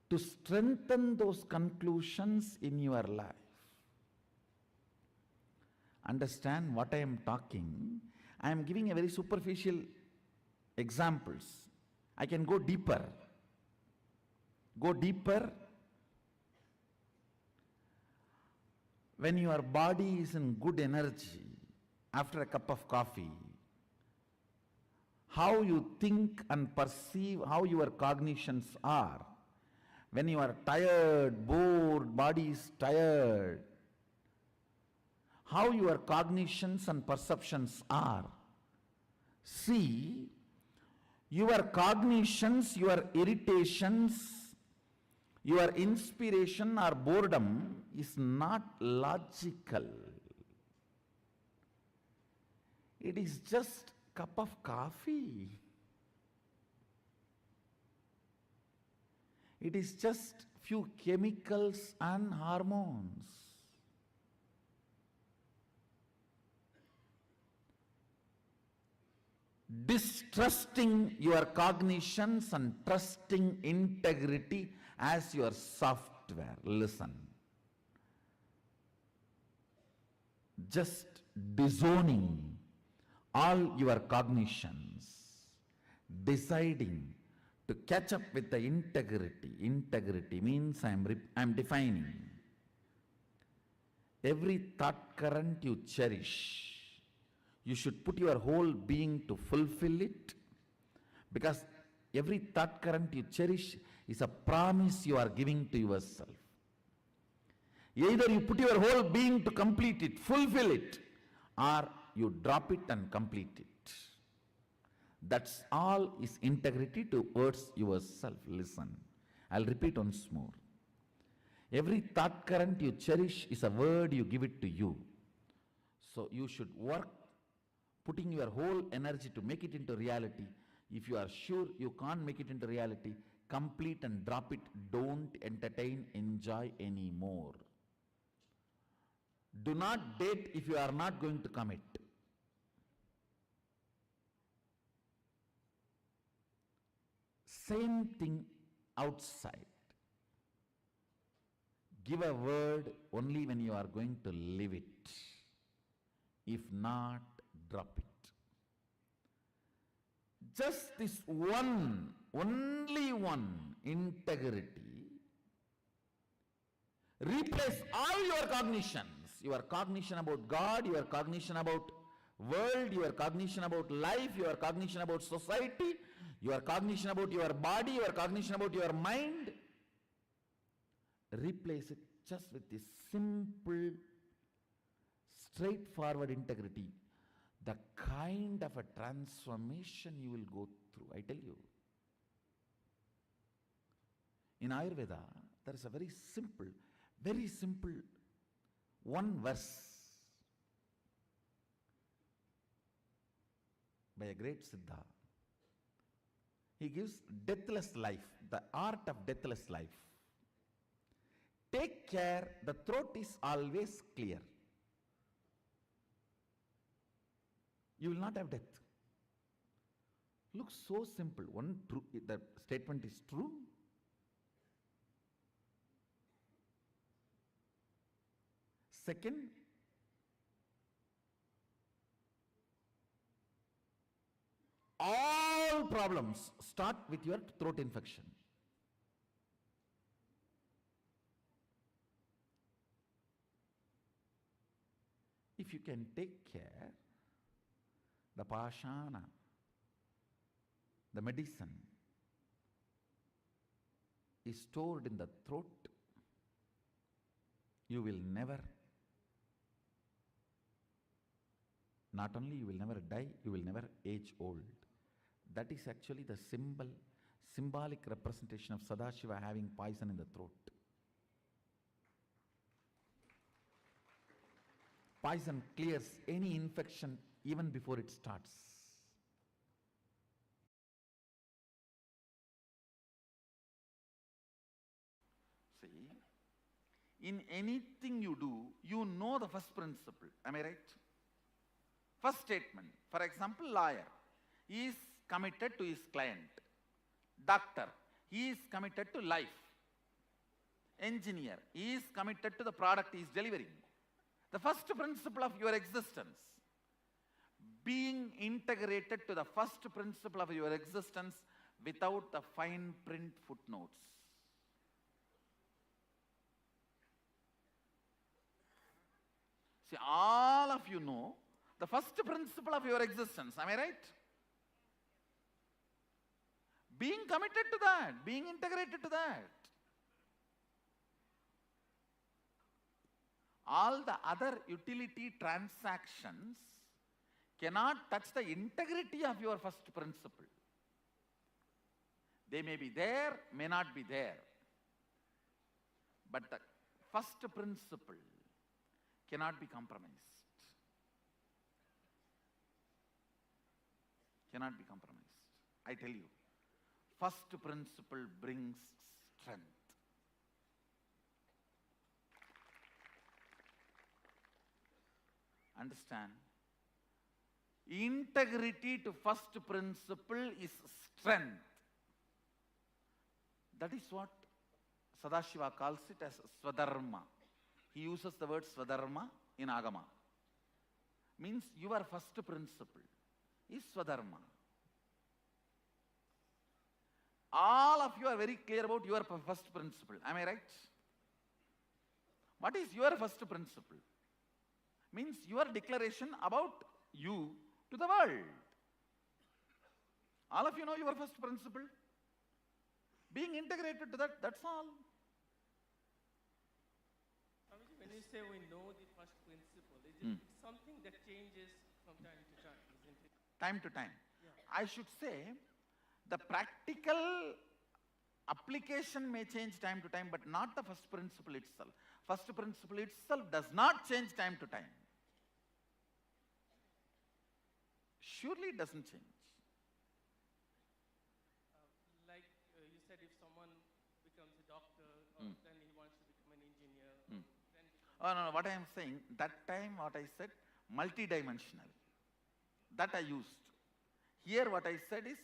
to strengthen those conclusions in your life. Understand what I am talking. I am giving a very superficial examples. I can go deeper. Go deeper when your body is in good energy after a cup of coffee, how you think and perceive, how your cognitions are. When you are tired, bored, body is tired, how your cognitions and perceptions are. See, your cognitions, your irritations, your inspiration or boredom is not logical. It is just a cup of coffee. It is just few chemicals and hormones. Distrusting your cognitions and trusting integrity as your software. Listen. Just disowning all your cognitions, deciding to catch up with the integrity. Integrity means I'm defining. Every thought current you cherish, you should put your whole being to fulfill it, because every thought current you cherish is a promise you are giving to yourself. Either you put your whole being to complete it, fulfill it, or you drop it and complete it. That's all is integrity towards yourself. Listen, I'll repeat once more. Every thought current you cherish is a word you give it to you. So you should work putting your whole energy to make it into reality. If you are sure you can't make it into reality, complete and drop it. Don't entertain, enjoy anymore. Do not date if you are not going to commit. Same thing outside. Give a word only when you are going to live it. If not, drop it. Just this one, only one, integrity, replace all your cognitions. Your cognition about God, your cognition about world, your cognition about life, your cognition about society, your cognition about your body, your cognition about your mind. Replace it just with this simple, straightforward integrity. The kind of a transformation you will go through, I tell you. In Ayurveda, there is a very simple one verse by a great Siddha. He gives deathless life, the art of deathless life. Take care, the throat is always clear. You will not have death. Looks so simple. One, true, the statement is true. Second, all problems start with your throat infection. If you can take care, the pashana, the medicine is stored in the throat, you will never, not only you will never die, you will never age old. That is actually the symbolic representation of Sadashiva having poison in the throat. Poison clears any infection even before it starts. See, in anything you do, you know the first principle. Am I right? First statement. For example, lawyer. He is committed to his client. Doctor. He is committed to life. Engineer. He is committed to the product he is delivering. The first principle of your existence. Being integrated to the first principle of your existence without the fine print footnotes. See, all of you know the first principle of your existence. Am I right? Being committed to that, being integrated to that. All the other utility transactions cannot touch the integrity of your first principle. They may be there, may not be there. But the first principle cannot be compromised. Cannot be compromised. I tell you, first principle brings strength. Understand? Integrity to first principle is strength. That is what Sadashiva calls it as Swadharma. He uses the word Swadharma in Agama. Means your first principle is Swadharma. All of you are very clear about your first principle. Am I right? What is your first principle? Means your declaration about you to the world. All of you know your first principle. Being integrated to that, that's all. When you say we know the first principle, is it something that changes from time to time, isn't it? Time to time. Yeah. I should say the practical application may change time to time, but not the first principle itself. First principle itself does not change time to time. Surely it doesn't change. You said if someone becomes a doctor, then he wants to become an engineer. Then Oh, no, what I am saying, that time what I said, multidimensional. That I used. Here what I said is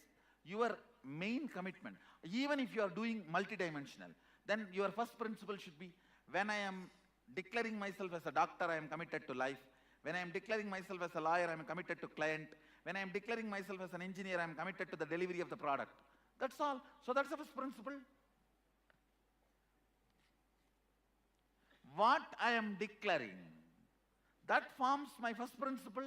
your main commitment. Even if you are doing multidimensional, then your first principle should be, when I am declaring myself as a doctor, I am committed to life. When I am declaring myself as a lawyer, I am committed to client. When I am declaring myself as an engineer, I am committed to the delivery of the product. That's all. So that's the first principle. What I am declaring, that forms my first principle.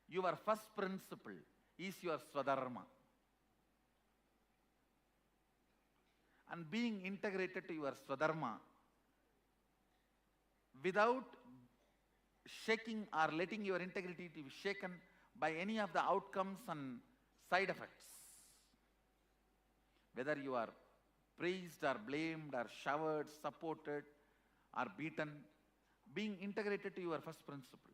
Your first principle is your Swadharma. And being integrated to your Swadharma without shaking or letting your integrity to be shaken by any of the outcomes and side effects. Whether you are praised or blamed or showered, supported or beaten, being integrated to your first principle.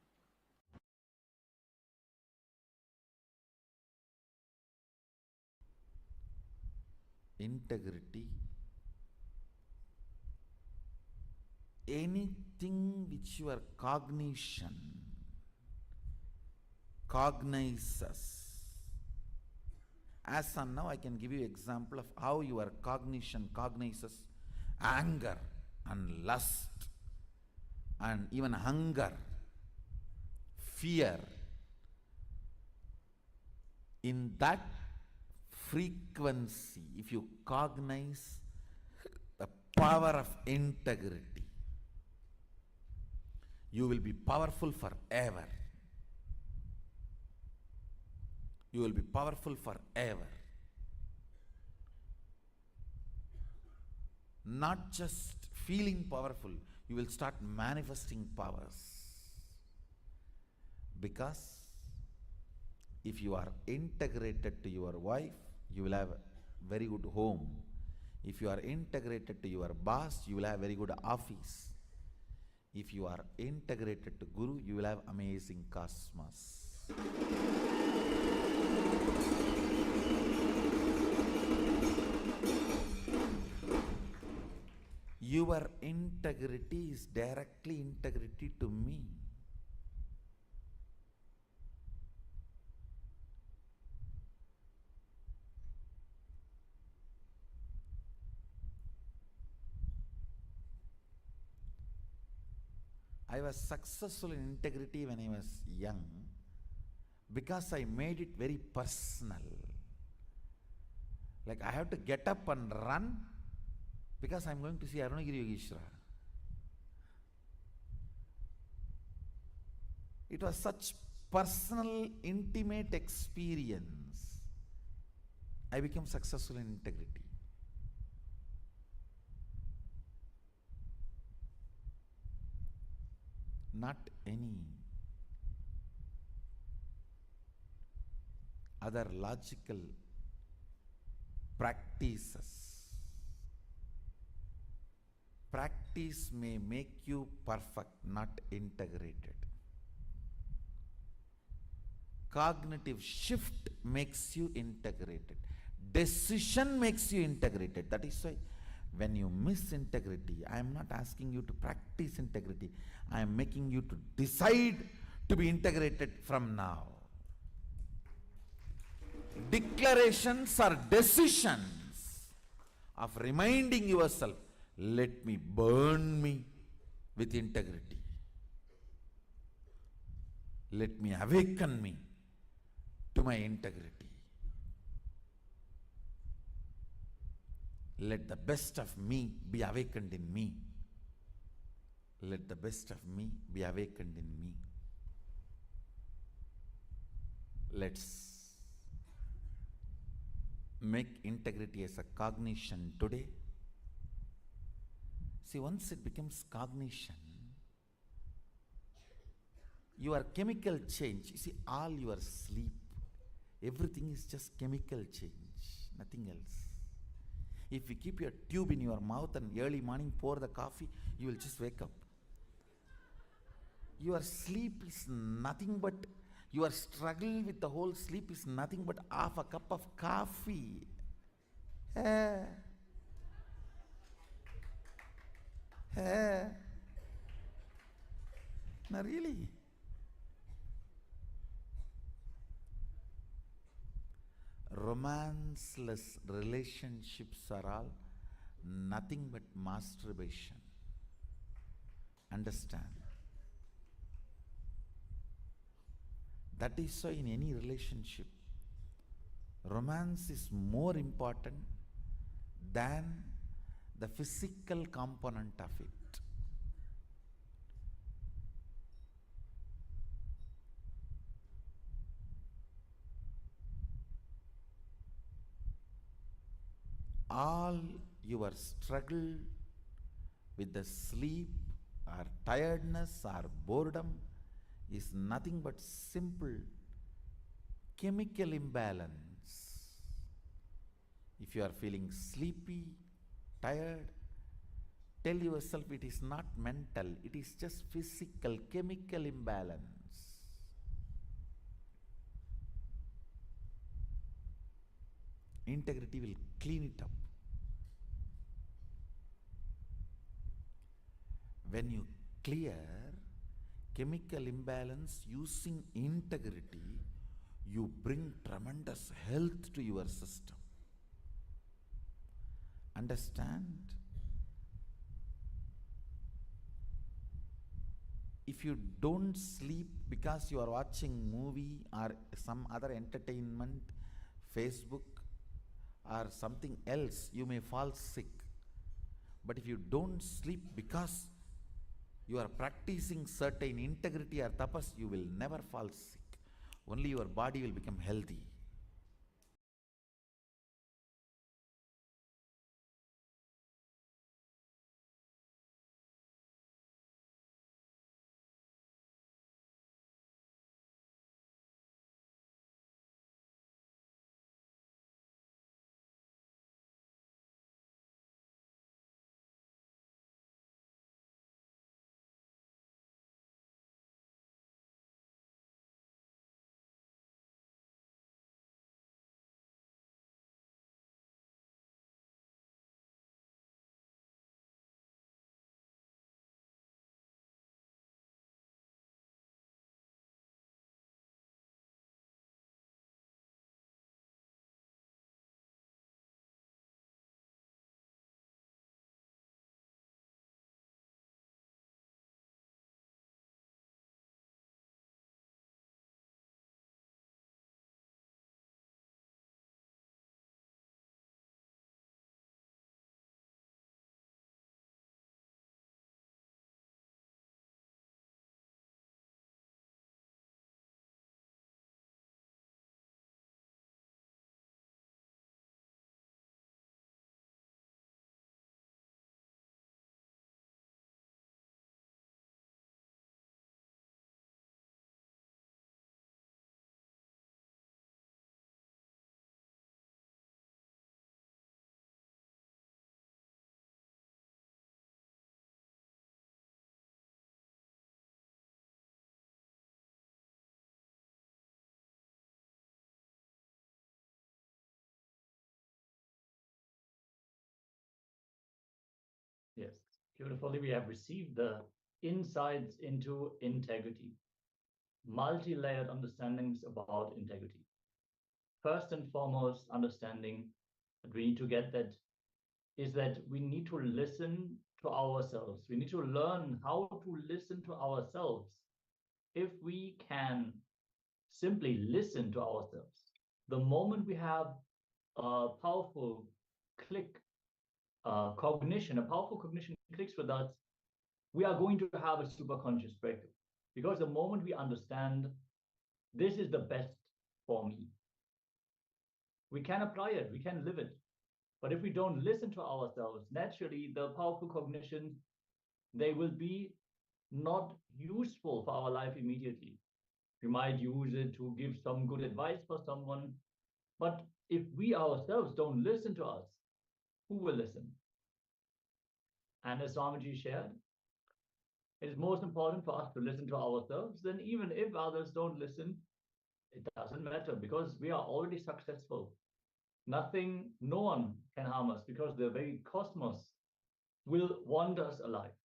Integrity, anything which your cognition cognizes. As on now, I can give you example of how your cognition cognizes anger and lust and even hunger, fear. In that frequency, if you cognize the power of integrity, you will be powerful forever. You will be powerful forever. Not just feeling powerful, you will start manifesting powers. Because if you are integrated to your wife, you will have a very good home. If you are integrated to your boss, you will have very good office. If you are integrated to Guru, you will have amazing cosmos. Your integrity is directly integrity to me. I was successful in integrity when I was young because I made it very personal. Like I have to get up and run Because I'm going to see Arunagiri Yogeshwara. It was such personal, intimate experience. I became successful in integrity. Not any other logical practices. Practice may make you perfect, not integrated. Cognitive shift makes you integrated. Decision makes you integrated. That is why when you miss integrity, I am not asking you to practice integrity. I am making you to decide to be integrated from now. Declarations are decisions of reminding yourself, let me burn me with integrity. Let me awaken me to my integrity. Let the best of me be awakened in me. Let the best of me be awakened in me. Let's make integrity as a cognition today. See, once it becomes cognition, your chemical change, you see, all your sleep, everything is just chemical change, nothing else. If you keep your tube in your mouth and early morning pour the coffee, you will just wake up. Your sleep is nothing but, your struggle with the whole sleep is nothing but half a cup of coffee. No, really. Romanceless relationships are all nothing but masturbation. Understand? That is why in any relationship, romance is more important than the physical component of it. All your struggle with the sleep or tiredness or boredom is nothing but simple chemical imbalance. If you are feeling sleepy, tired, tell yourself it is not mental, it is just physical chemical imbalance. Integrity will clean it up. When you clear chemical imbalance using integrity, you bring tremendous health to your system. Understand? If you don't sleep because you are watching movie or some other entertainment, Facebook or something else, you may fall sick. But if you don't sleep because you are practicing certain integrity or tapas, you will never fall sick. Only your body will become healthy. Beautifully, we have received the insights into integrity, multi-layered understandings about integrity. First and foremost, understanding that we need to get that is that we need to listen to ourselves. We need to learn how to listen to ourselves. If we can simply listen to ourselves, the moment we have a powerful click, cognition, a powerful cognition clicks with us, we are going to have a superconscious breakthrough. Because the moment we understand this is the best for me, we can apply it, we can live it. But if we don't listen to ourselves, naturally, the powerful cognition, they will be not useful for our life immediately. We might use it to give some good advice for someone. But if we ourselves don't listen to us, who will listen? And as Swamiji shared, it is most important for us to listen to ourselves. Then even if others don't listen, it doesn't matter because we are already successful. Nothing, no one can harm us because the very cosmos will want us alive.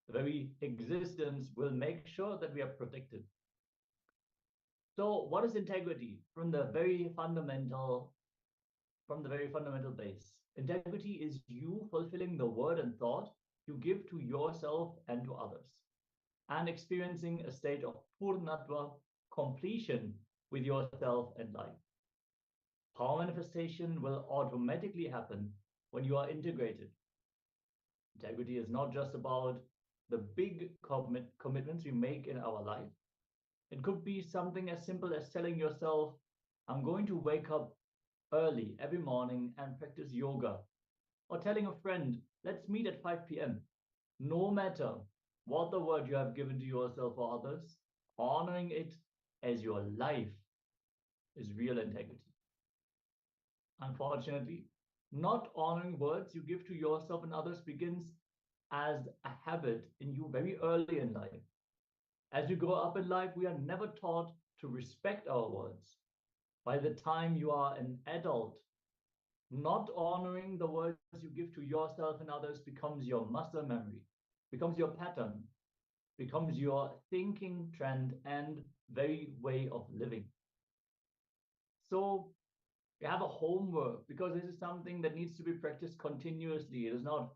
The very existence will make sure that we are protected. So what is integrity? From the very fundamental base. Integrity is you fulfilling the word and thought you give to yourself and to others, and experiencing a state of purnatva, completion with yourself and life. Power manifestation will automatically happen when you are integrated. Integrity is not just about the big commitments we make in our life. It could be something as simple as telling yourself, I'm going to wake up early every morning and practice yoga. Or telling a friend, let's meet at 5 p.m. No matter what the word you have given to yourself or others, honoring it as your life is real integrity. Unfortunately, not honoring words you give to yourself and others begins as a habit in you very early in life. As you grow up in life, we are never taught to respect our words. By the time you are an adult, not honoring the words you give to yourself and others becomes your muscle memory, becomes your pattern, becomes your thinking trend and very way of living. So you have a homework because this is something that needs to be practiced continuously. It is not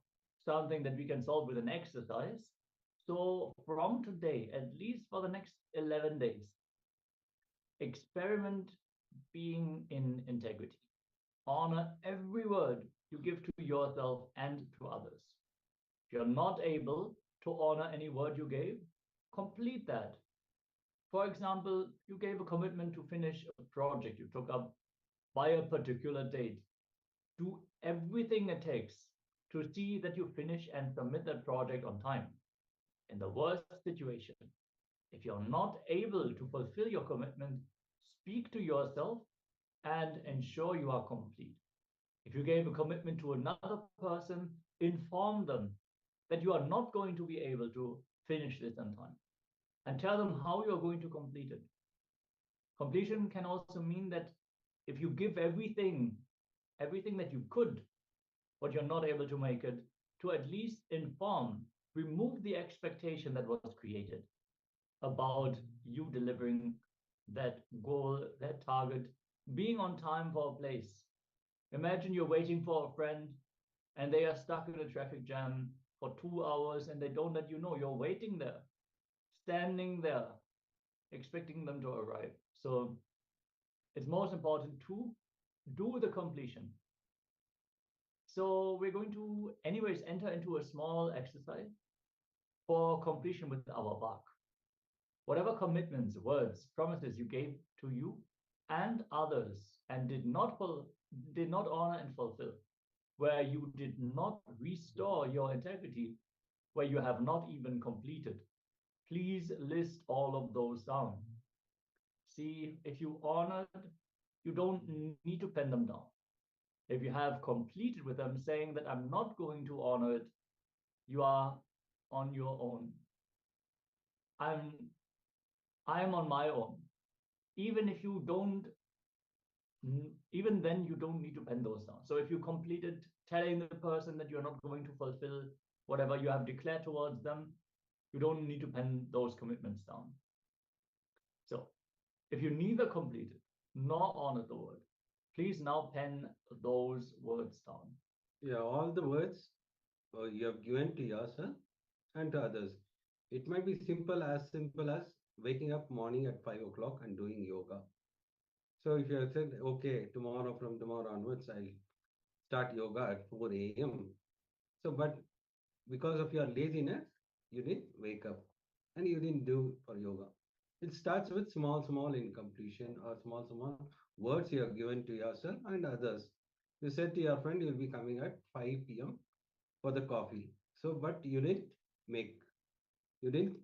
something that we can solve with an exercise. So from today, at least for the next 11 days, experiment being in integrity. Honor every word you give to yourself and to others. If you're not able to honor any word you gave, complete that. For example, you gave a commitment to finish a project you took up by a particular date. Do everything it takes to see that you finish and submit that project on time. In the worst situation, if you're not able to fulfill your commitment, speak to yourself and ensure you are complete. If you gave a commitment to another person, inform them that you are not going to be able to finish this on time and tell them how you're going to complete it. Completion can also mean that if you give everything that you could, but you're not able to make it, to at least inform, remove the expectation that was created about you delivering that goal, that target, being on time for a place. Imagine you're waiting for a friend and they are stuck in a traffic jam for 2 hours and they don't let you know. You're waiting there, standing there, expecting them to arrive. So it's most important to do the completion. So we're going to anyways enter into a small exercise for completion with our bark. Whatever commitments, words, promises you gave to you and others and did not honor and fulfill, where you did not restore your integrity, where you have not even completed, please list all of those down. See, if you honored, you don't need to pen them down. If you have completed with them saying that I'm not going to honor it, you are on your own. I'm on my own. Even if you don't, even then you don't need to pen those down. So if you completed telling the person that you're not going to fulfill whatever you have declared towards them, you don't need to pen those commitments down. So if you neither completed nor honored the word, please now pen those words down. Yeah, all the words you have given to yourself and to others. It might be simple as waking up morning at 5 o'clock and doing yoga. So if you have said, okay, from tomorrow onwards, I'll start yoga at 4 a.m. So, but because of your laziness, you didn't wake up and you didn't do for yoga. It starts with small incompletion or small words you have given to yourself and others. You said to your friend you'll be coming at 5 p.m. for the coffee. So, but you didn't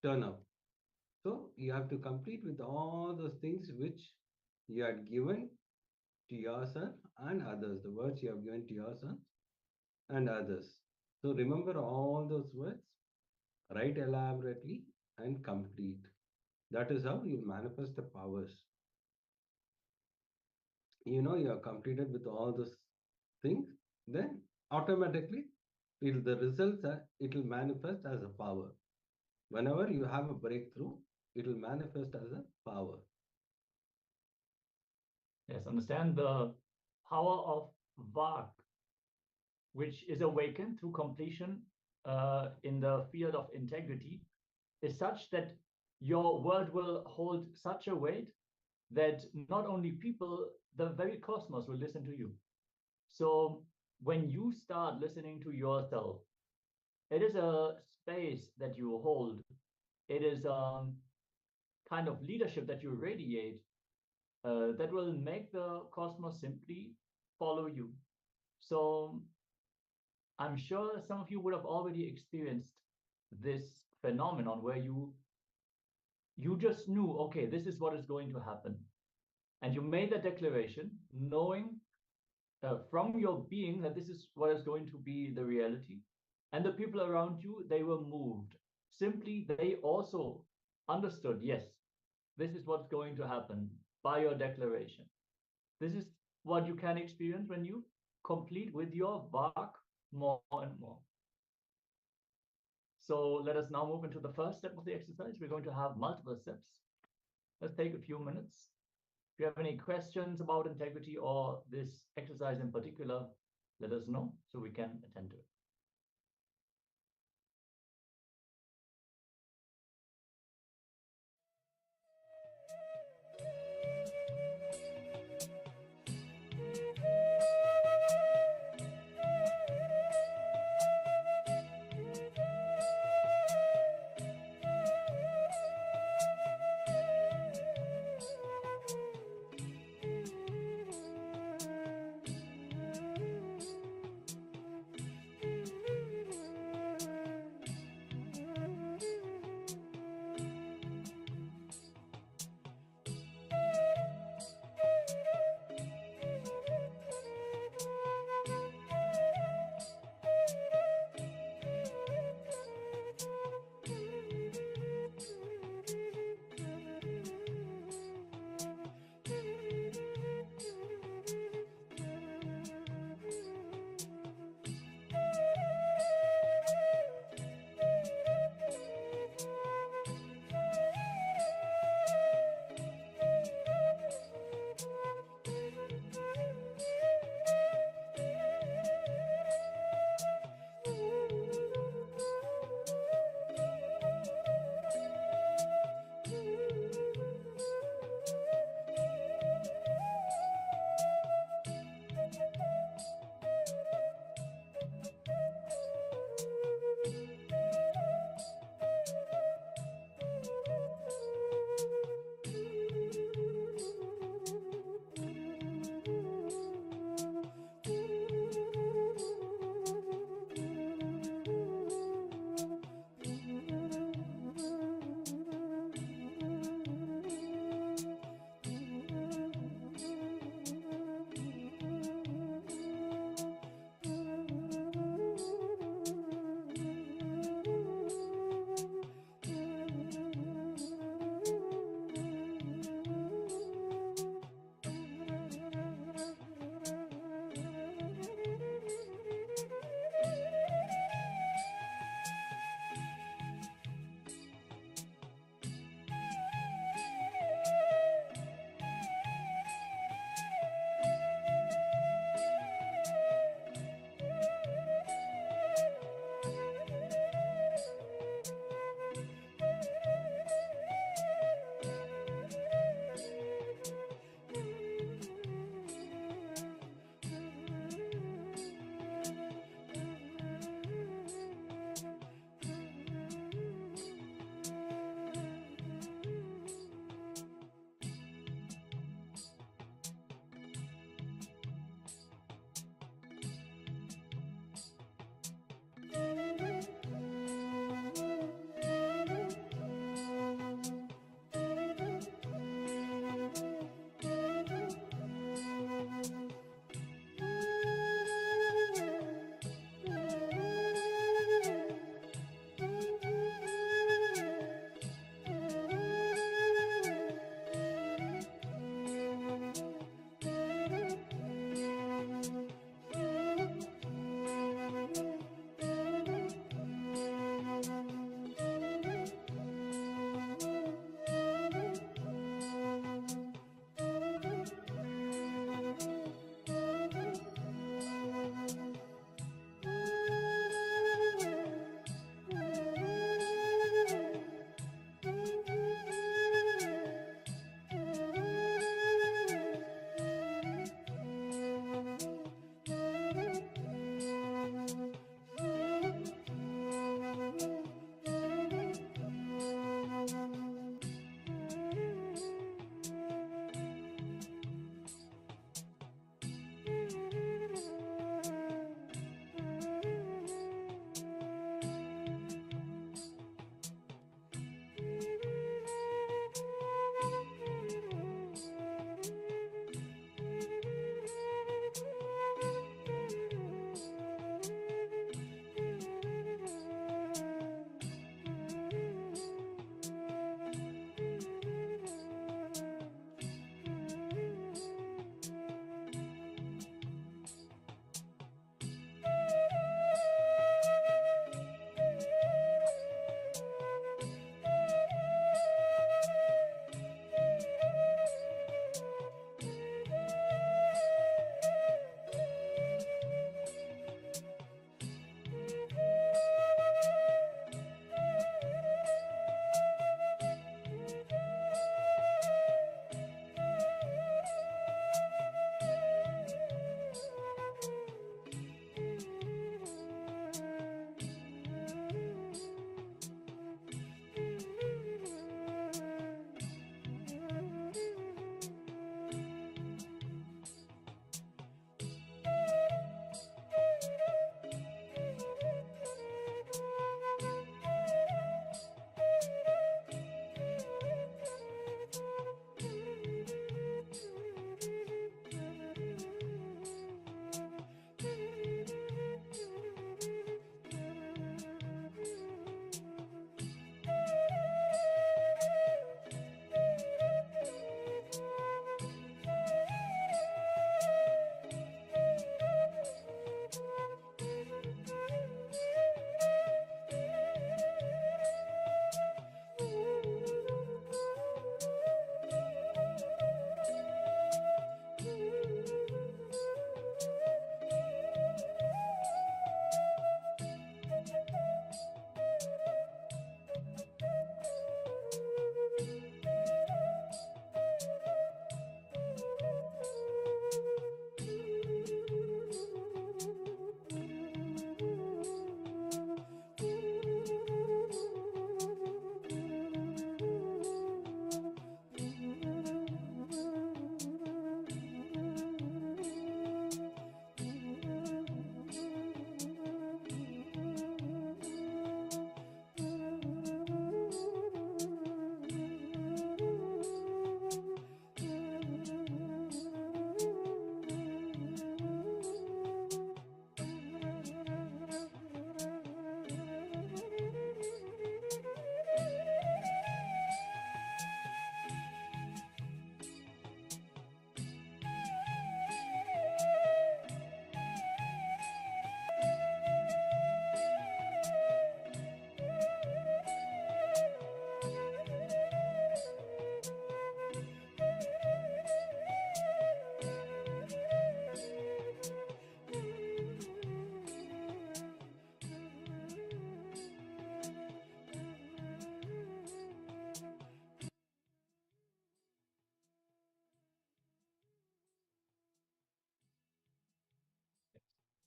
turn up. So you have to complete with all those things which you had given to yourself and others, the words you have given to yourself and others. So remember all those words, write elaborately and complete. That is how you manifest the powers. You have completed with all those things, then automatically the results it will manifest as a power. Whenever you have a breakthrough, it will manifest as a power. Yes, understand the power of Vak, which is awakened through completion in the field of integrity, is such that your word will hold such a weight that not only people, the very cosmos will listen to you. So when you start listening to yourself, it is a space that you hold. It is kind of leadership that you radiate that will make the cosmos simply follow you. So I'm sure some of you would have already experienced this phenomenon where you just knew, okay, this is what is going to happen. And you made that declaration knowing from your being that this is what is going to be the reality. And the people around you, they were moved. Simply, they also understood, yes, this is what's going to happen by your declaration. This is what you can experience when you complete with your Vak more and more. So let us now move into the first step of the exercise. We're going to have multiple steps. Let's take a few minutes. If you have any questions about integrity or this exercise in particular, let us know so we can attend to it.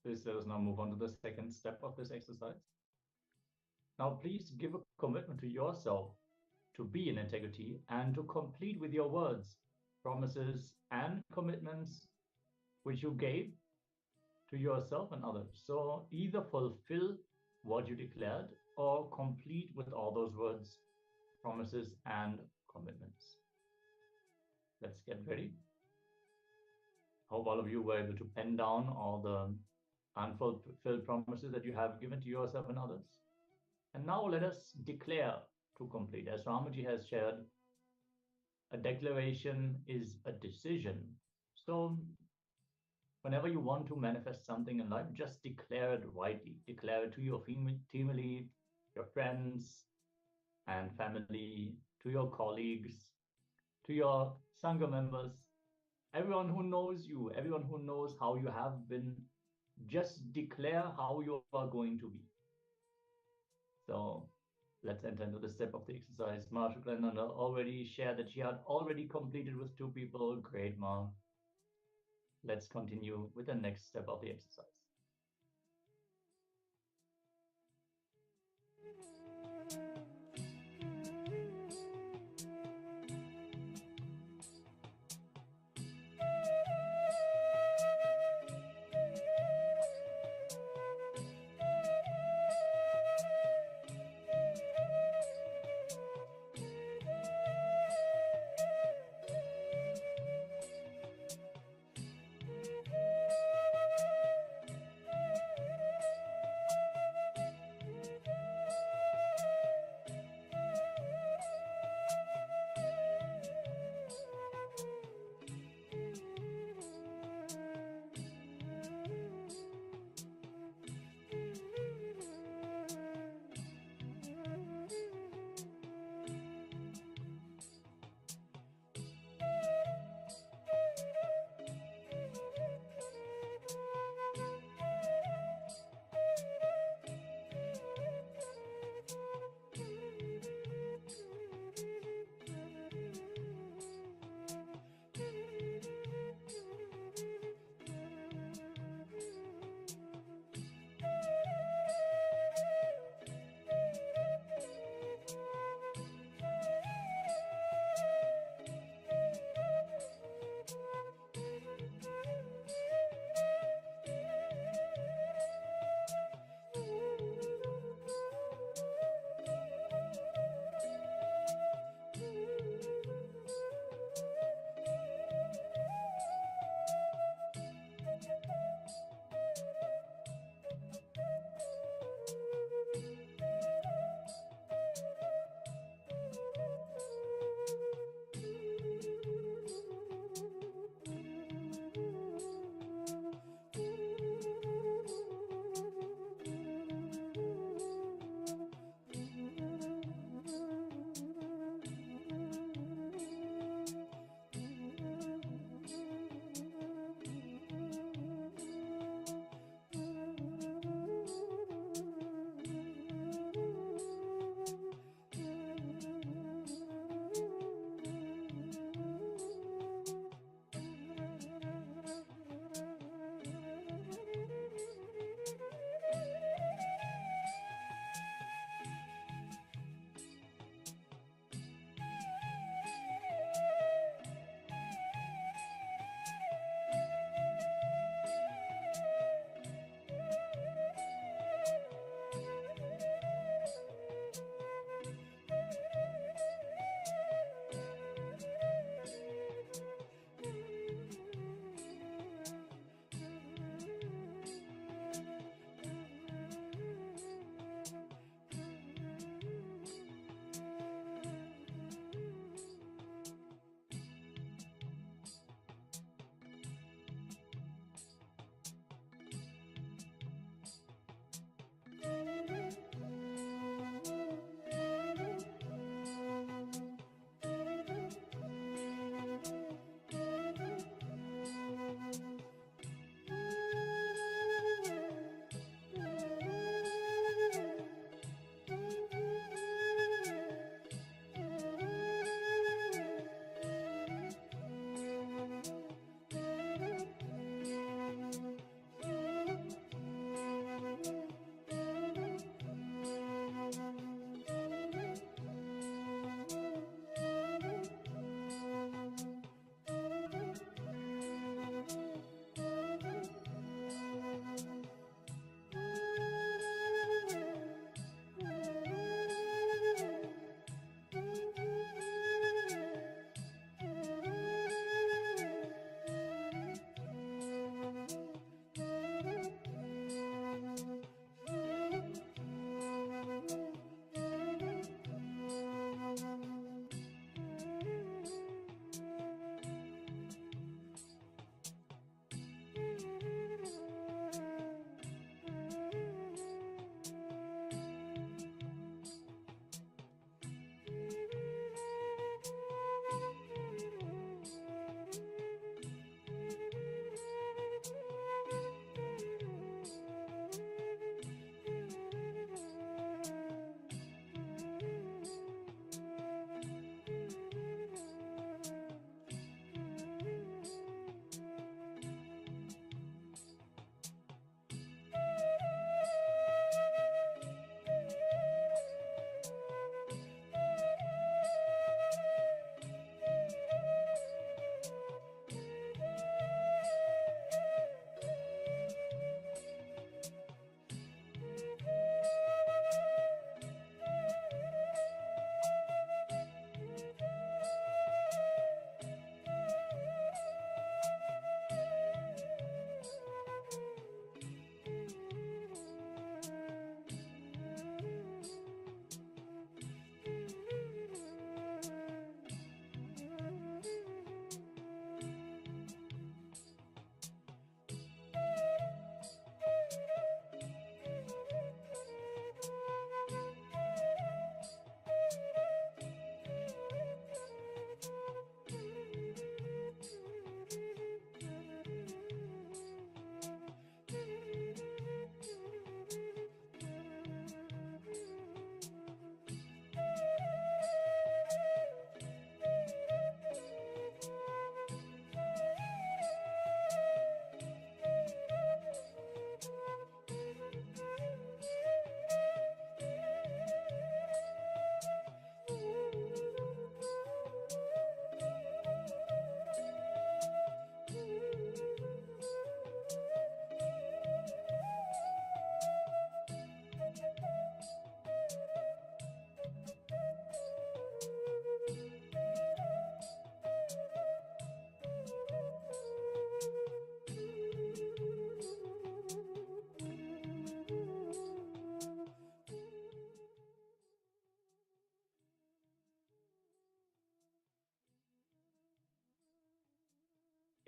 Please let us now move on to the second step of this exercise. Now, please give a commitment to yourself to be in integrity and to complete with your words, promises, and commitments which you gave to yourself and others. So either fulfill what you declared or complete with all those words, promises, and commitments. Let's get ready. Hope all of you were able to pen down all the unfulfilled promises that you have given to yourself and others. And now let us declare to complete. As Ramaji has shared, a declaration is a decision. So whenever you want to manifest something in life, just declare it rightly. Declare it to your family, your friends and family, to your colleagues, to your Sangha members, everyone who knows you, everyone who knows how you have been. Just declare how you are going to be. So let's enter into the step of the exercise. Ma Shuklananda already shared that she had already completed with 2 people. Great, Ma. Let's continue with the next step of the exercise.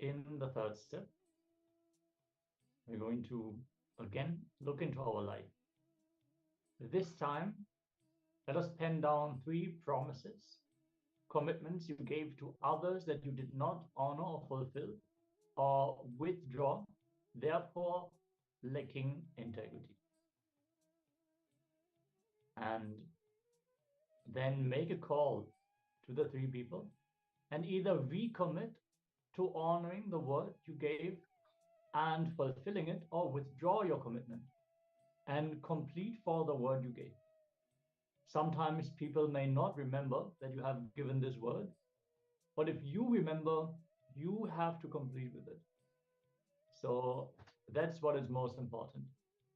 in the third step, we're going to again look into our life. This time, let us pen down 3 promises, commitments you gave to others that you did not honor or fulfill or withdraw, therefore lacking integrity. And then make a call to the 3 people and either recommit to honoring the word you gave and fulfilling it, or withdraw your commitment and complete for the word you gave. Sometimes people may not remember that you have given this word, but if you remember, you have to complete with it. So that's what is most important.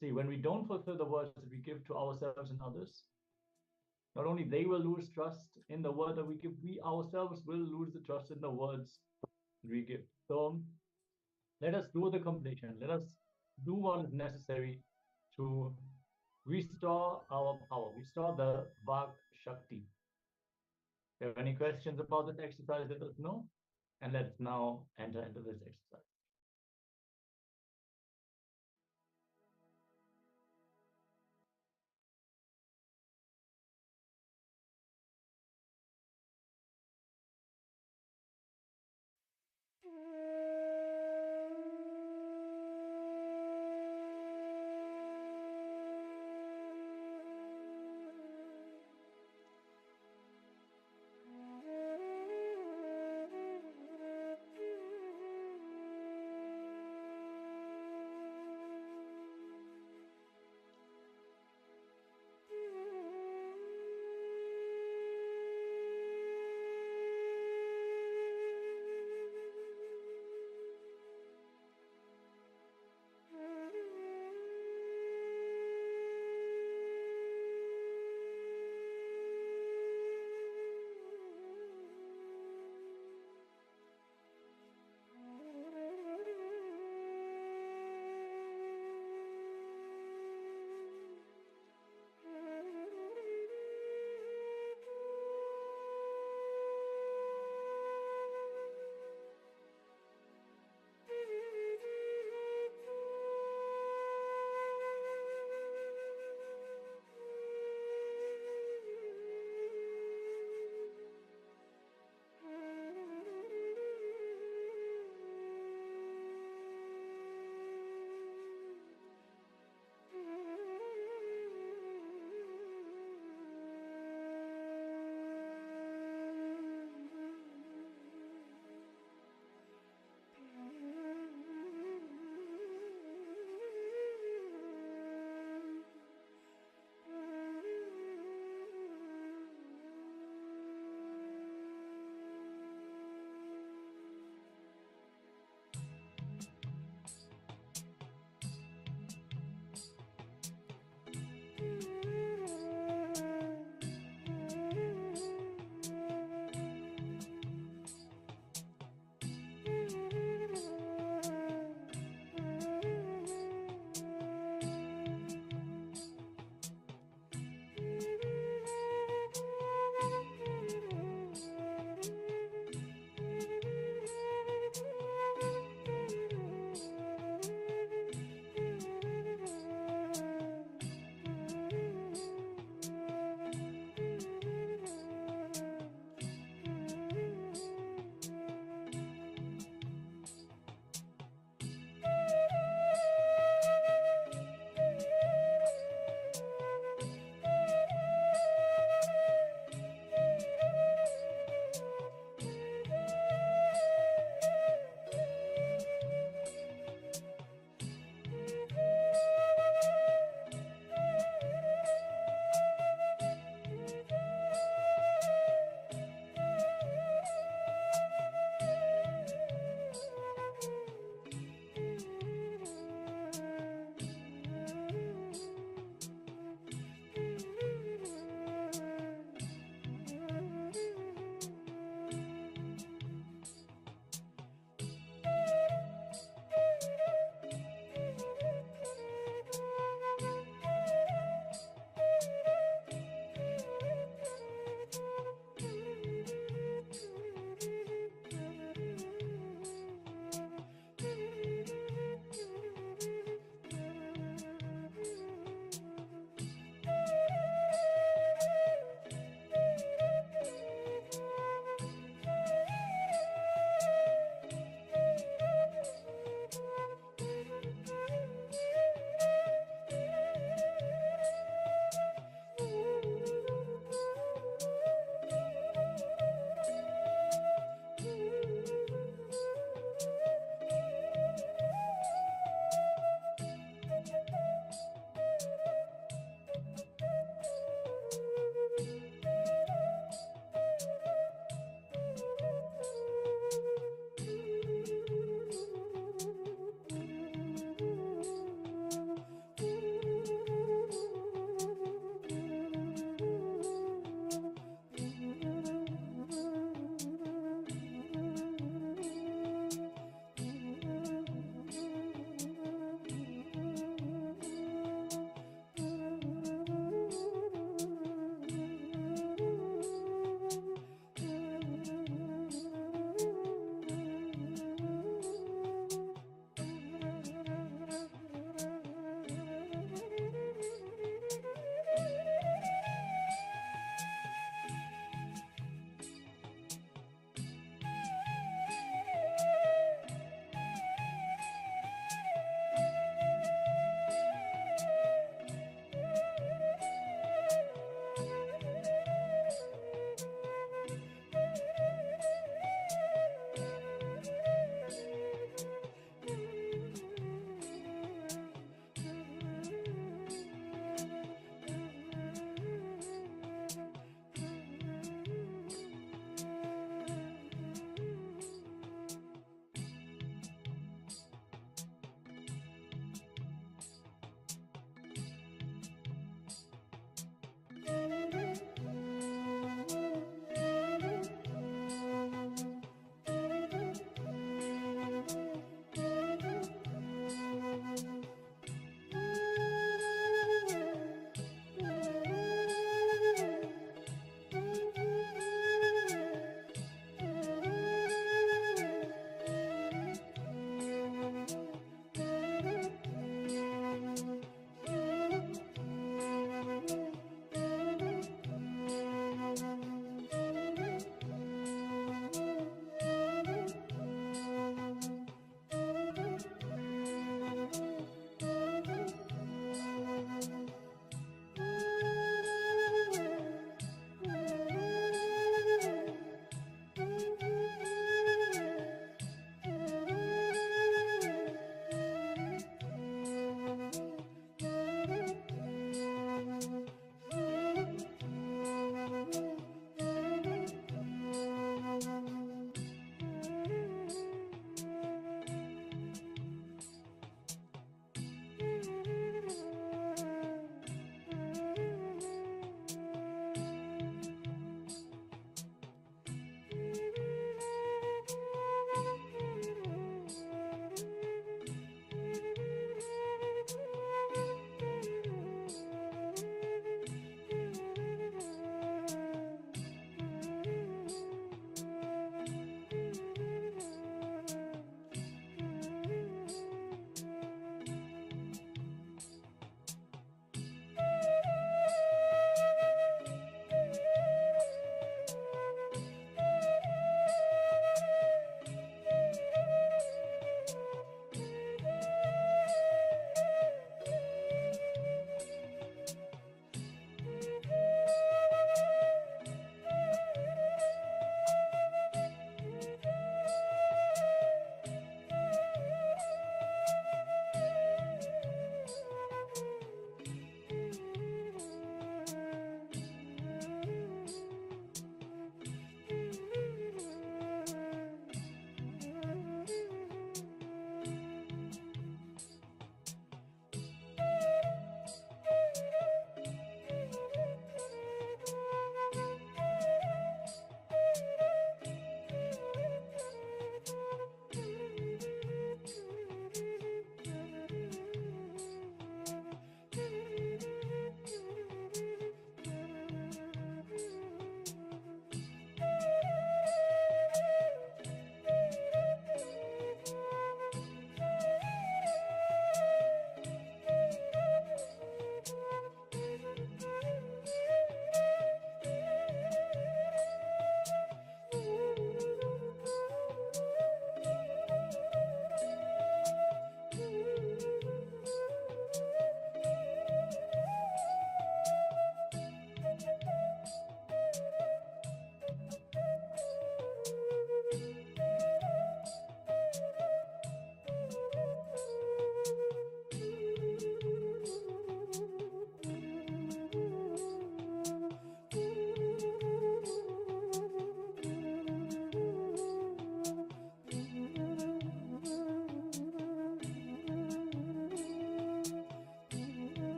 See, when we don't fulfill the words that we give to ourselves and others, not only they will lose trust in the word that we give, we ourselves will lose the trust in the words we give. So let us do the completion. Let us do what is necessary to restore our power, restore the Vak Shakti. If you have any questions about this exercise, let us know. And let's now enter into this exercise.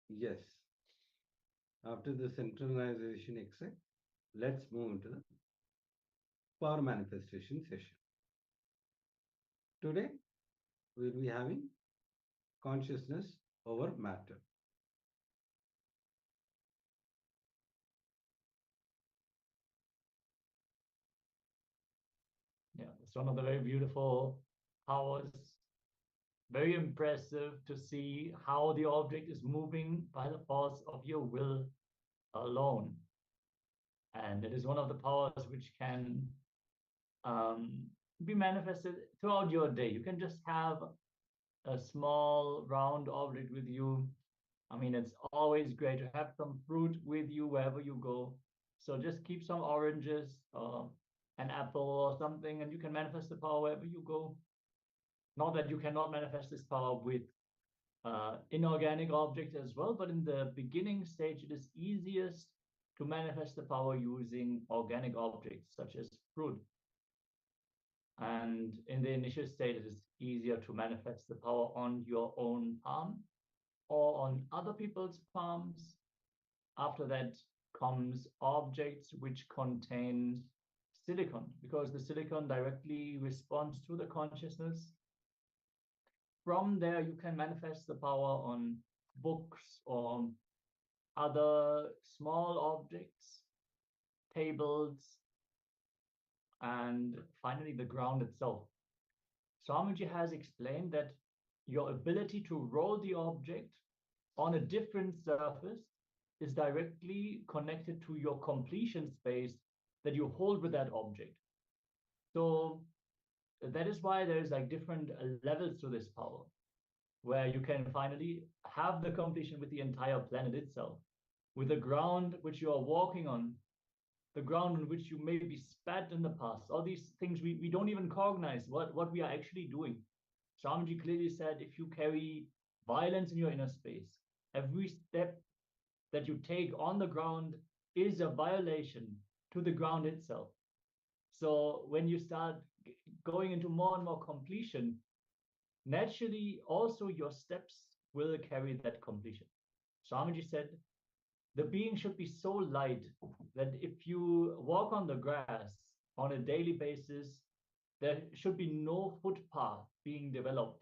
Yes. After the centralization exercise, let's move into the power manifestation session. Today, we'll be having consciousness over matter. Yeah, it's one of the very beautiful powers. Very impressive to see how the object is moving by the force of your will alone. And it is one of the powers which can be manifested throughout your day. You can just have a small round object with you. I mean, it's always great to have some fruit with you wherever you go. So just keep some oranges or an apple or something, and you can manifest the power wherever you go. Not that you cannot manifest this power with inorganic objects as well, but in the beginning stage, it is easiest to manifest the power using organic objects such as fruit. And in the initial state, it is easier to manifest the power on your own palm or on other people's palms. After that comes objects which contain silicon, because the silicon directly responds to the consciousness. From there, you can manifest the power on books or other small objects, tables, and finally the ground itself. Swamiji has explained that your ability to roll the object on a different surface is directly connected to your completion space that you hold with that object. So that is why there's like different levels to this power, where you can finally have the completion with the entire planet itself, with the ground which you are walking on, the ground on which you may be spat in the past. All these things we don't even cognize what we are actually doing. Swamiji clearly said, if you carry violence in your inner space, every step that you take on the ground is a violation to the ground itself. So when you start going into more and more completion, naturally also your steps will carry that completion. Swamiji said, the being should be so light that if you walk on the grass on a daily basis, there should be no footpath being developed.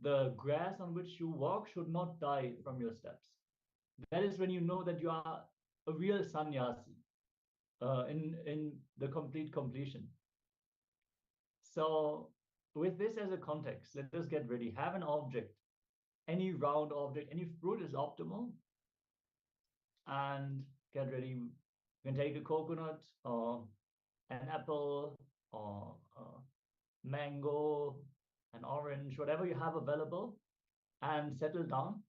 The grass on which you walk should not die from your steps. That is when you know that you are a real sannyasi in the complete completion. So with this as a context, let us get ready. Have an object, any round object, any fruit is optimal. And get ready. You can take a coconut or an apple or mango, an orange, whatever you have available, and settle down.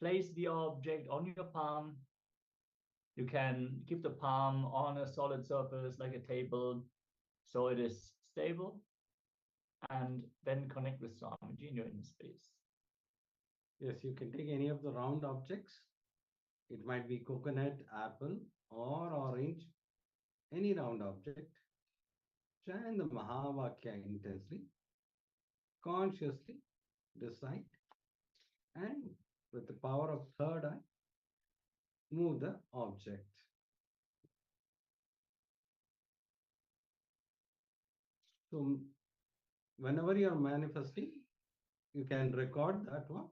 Place the object on your palm. You can keep the palm on a solid surface like a table so it is stable, and then connect with Swamiji in your inner space. Yes, you can take any of the round objects. It might be coconut, apple, or orange, any round object. Chant the Mahavakya intensely, consciously decide, and with the power of third eye, move the object. So whenever you are manifesting, you can record that one.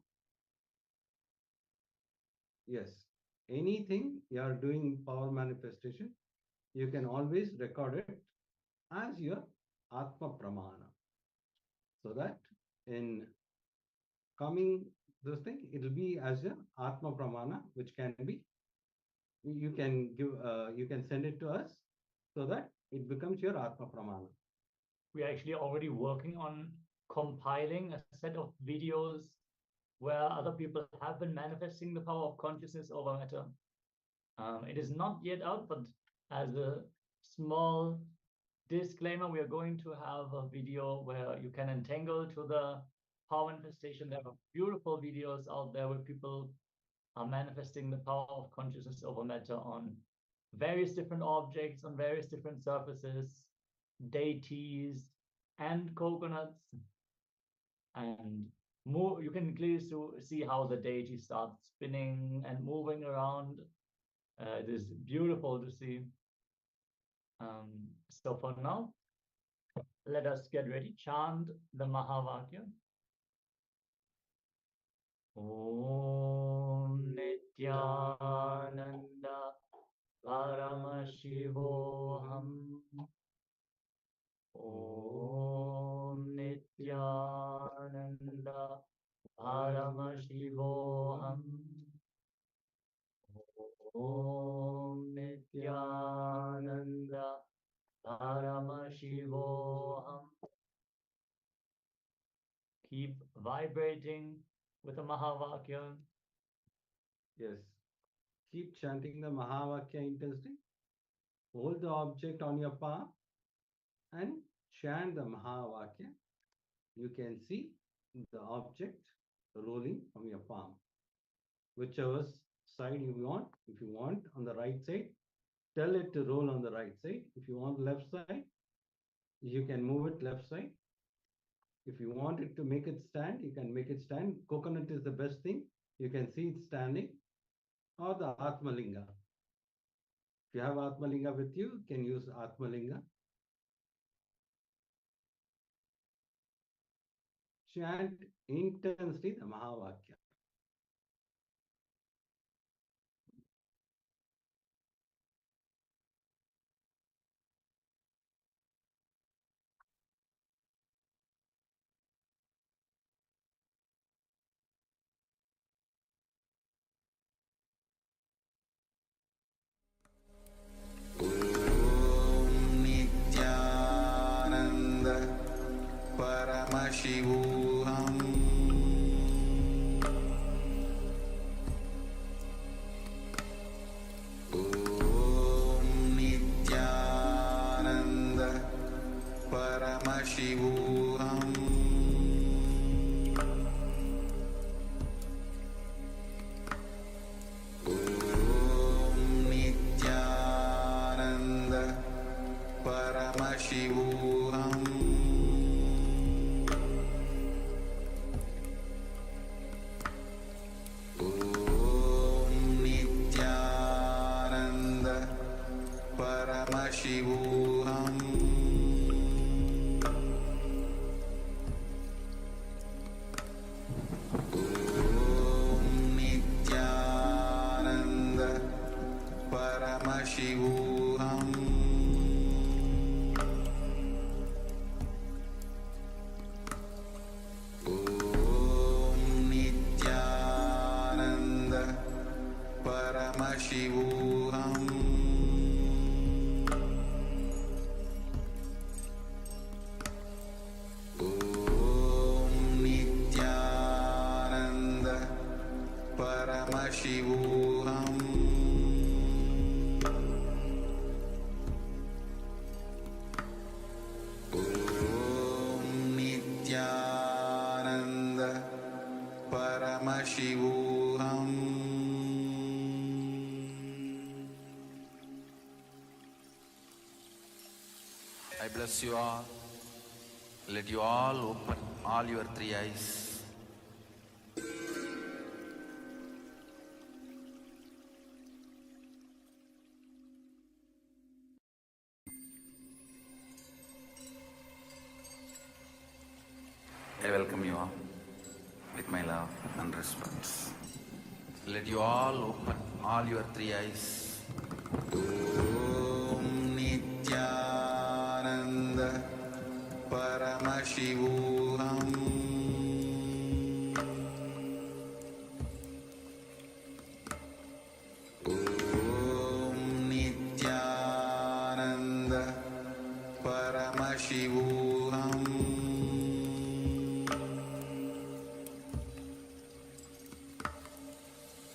Yes, anything you are doing power manifestation, you can always record it as your Atma Pramana. So that in coming this thing, it will be as your Atma Pramana, which can be, you can give, you can send it to us so that it becomes your Atma Pramana. We are actually already working on compiling a set of videos where other people have been manifesting the power of consciousness over matter. It is not yet out, but as a small disclaimer, we are going to have a video where you can entangle to the power manifestation. There are beautiful videos out there where people are manifesting the power of consciousness over matter on various different objects, on various different surfaces, deities, and coconuts. And move. You can clearly see how the deity starts spinning and moving around. It is beautiful to see. So for now, let us get ready. Chant the Mahavakya. Om Nithyananda Paramashivoham. Om Nithyananda Paramashivoham. Om Nithyananda Paramashivoham. Keep vibrating with the Mahavakya. Yes. Keep chanting the Mahavakya intensely. Hold the object on your palm and chant the Mahavakya. You can see the object rolling from your palm. Whichever side you want. If you want on the right side, tell it to roll on the right side. If you want left side, you can move it left side. If you want it to make it stand, you can make it stand. Coconut is the best thing. You can see it standing. Or the Atmalinga. If you have Atmalinga with you, you can use Atmalinga. Chant intensely the Mahavakya. Nithyananda Paramashivoham. Om Nithyananda Paramashivoham. Om Nithyananda Paramashivoham. Om Nithyananda Paramashivoham. Om Nithyananda Paramashivoham. Om Nithyananda Paramashivoham. Om Nithyananda Paramashivoham. Om Nithyananda Paramashivoham. I bless you all. Let you all open all your three eyes. I welcome you all with my love and respect. Let you all open all your three eyes. Om Nithyananda Paramashivoham. Om Nithyananda Paramashivoham.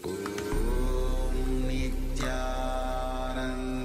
Om Nithyananda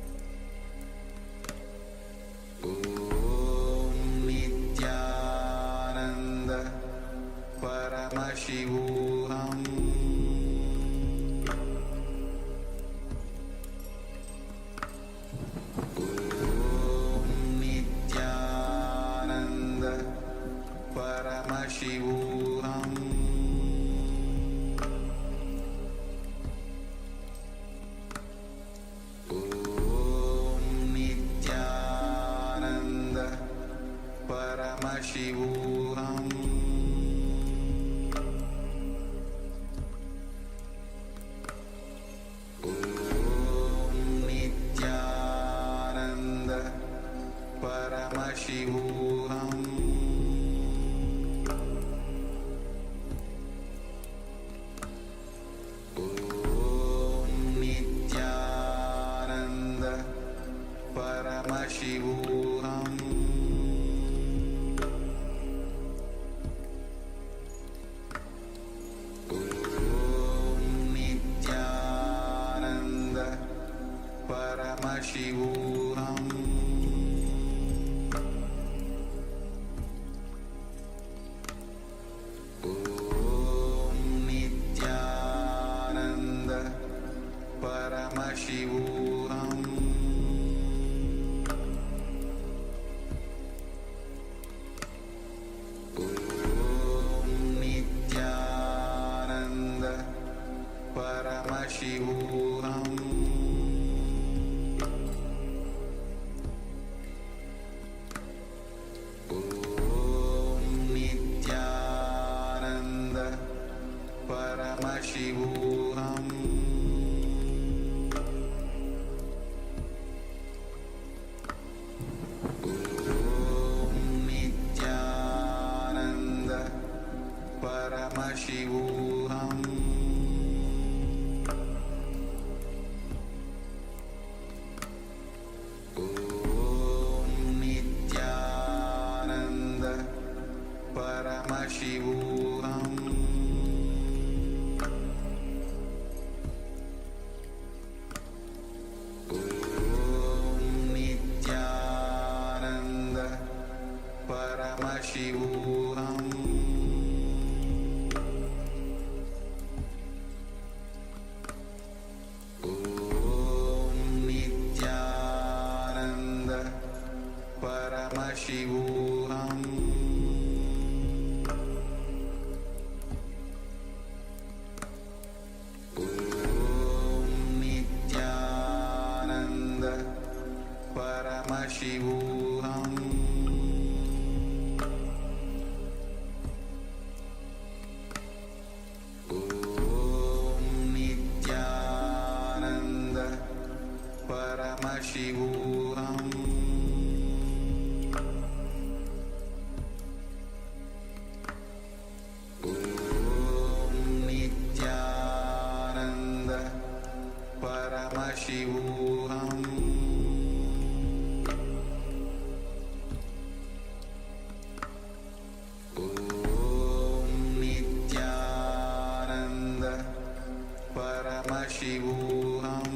Paramashivoham Om Nithyananda Paramashivoham Om Nithyananda Paramashivoham Om Nithyananda Paramashivoham Om Nithyananda Paramashivoham Om Nithyananda Paramashivoham Om Nithyananda Paramashivoham Om Nithyananda Paramashivoham Om Nithyananda Paramashivoham Om Nithyananda Paramashivoham Om Nithyananda Paramashivoham Om Nithyananda Paramashivoham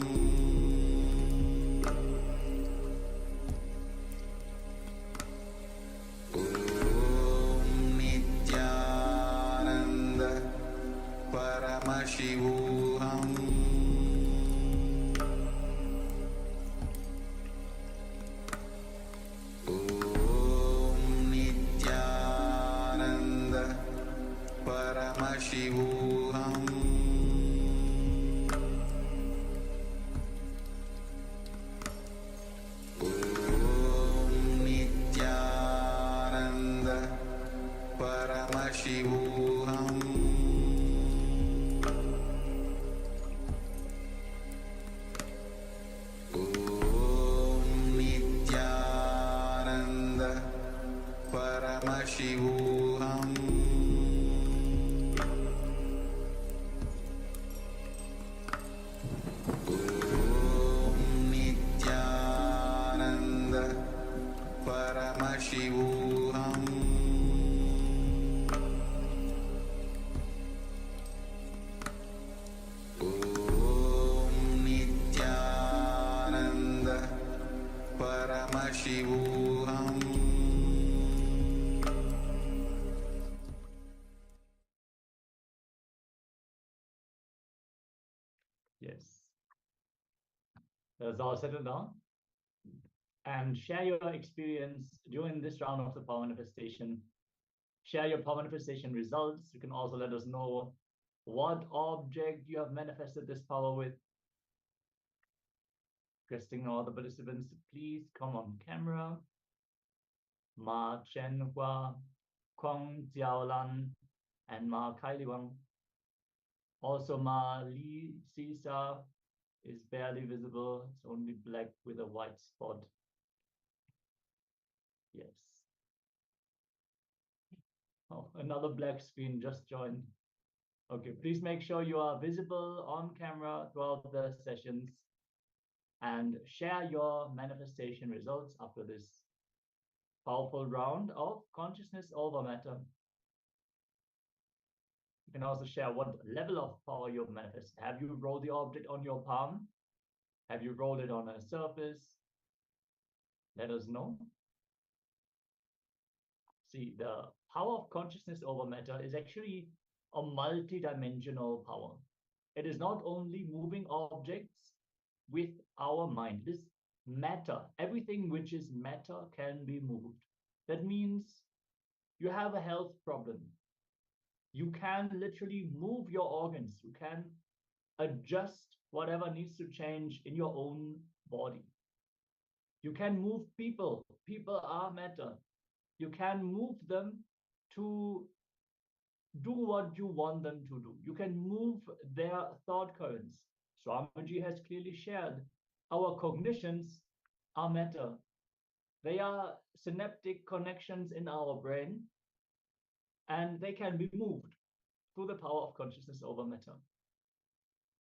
Om Nithyananda Paramashivoham Om Nithyananda Paramashivoham Om Nithyananda Paramashivoham Om Nithyananda Paramashivoham Om Nithyananda Paramashivoham Om Nithyananda Paramashivoham Yes. That's all settled down. And share your experience during this round of the power manifestation. Share your power manifestation results. You can also let us know what object you have manifested this power with. Requesting all the participants to please come on camera. Ma Chen Hua, Kong Jiaolan, and Ma Kailiwang. Also, Ma Li Sisa is barely visible. It's only black with a white spot. Yes. Oh, another black screen just joined. Okay, please make sure you are visible on camera throughout the sessions and share your manifestation results after this powerful round of consciousness over matter. You can also share what level of power you've manifested. Have you rolled the object on your palm? Have you rolled it on a surface? Let us know. See, the power of consciousness over matter is actually a multi-dimensional power. It is not only moving objects with our mind. It is matter. Everything which is matter can be moved. That means you have a health problem. You can literally move your organs. You can adjust whatever needs to change in your own body. You can move people. People are matter. You can move them to do what you want them to do. You can move their thought currents. Swamiji has clearly shared our cognitions are matter. They are synaptic connections in our brain, and they can be moved through the power of consciousness over matter.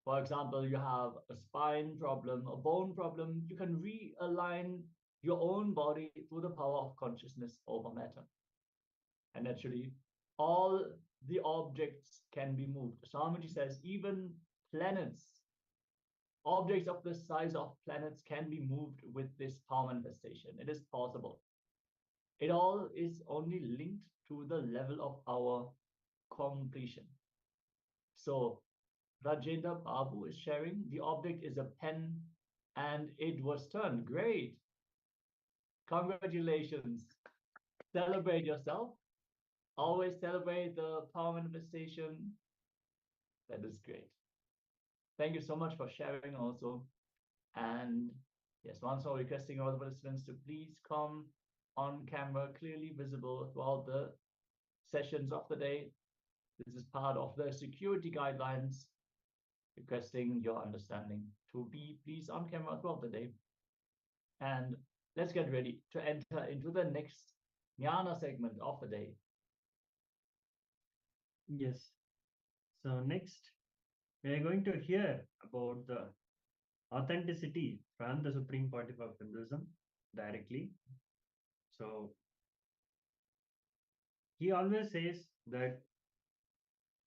For example, you have a spine problem, a bone problem, you can realign your own body through the power of consciousness over matter. And naturally, all the objects can be moved. Swamiji says even planets, objects of the size of planets can be moved with this power manifestation. It is possible. It all is only linked to the level of our completion. So Rajendra Babu is sharing, the object is a pen and it was turned. Great. Congratulations. Celebrate yourself. Always celebrate the power manifestation. That is great. Thank you so much for sharing also. And yes, once more requesting all the participants to please come on camera, clearly visible throughout the sessions of the day. This is part of the security guidelines, requesting your understanding to be please on camera throughout the day. And let's get ready to enter into the next Jnana segment of the day. Yes. So next, we are going to hear about the authenticity from the Supreme Pontiff of Hinduism directly. So he always says that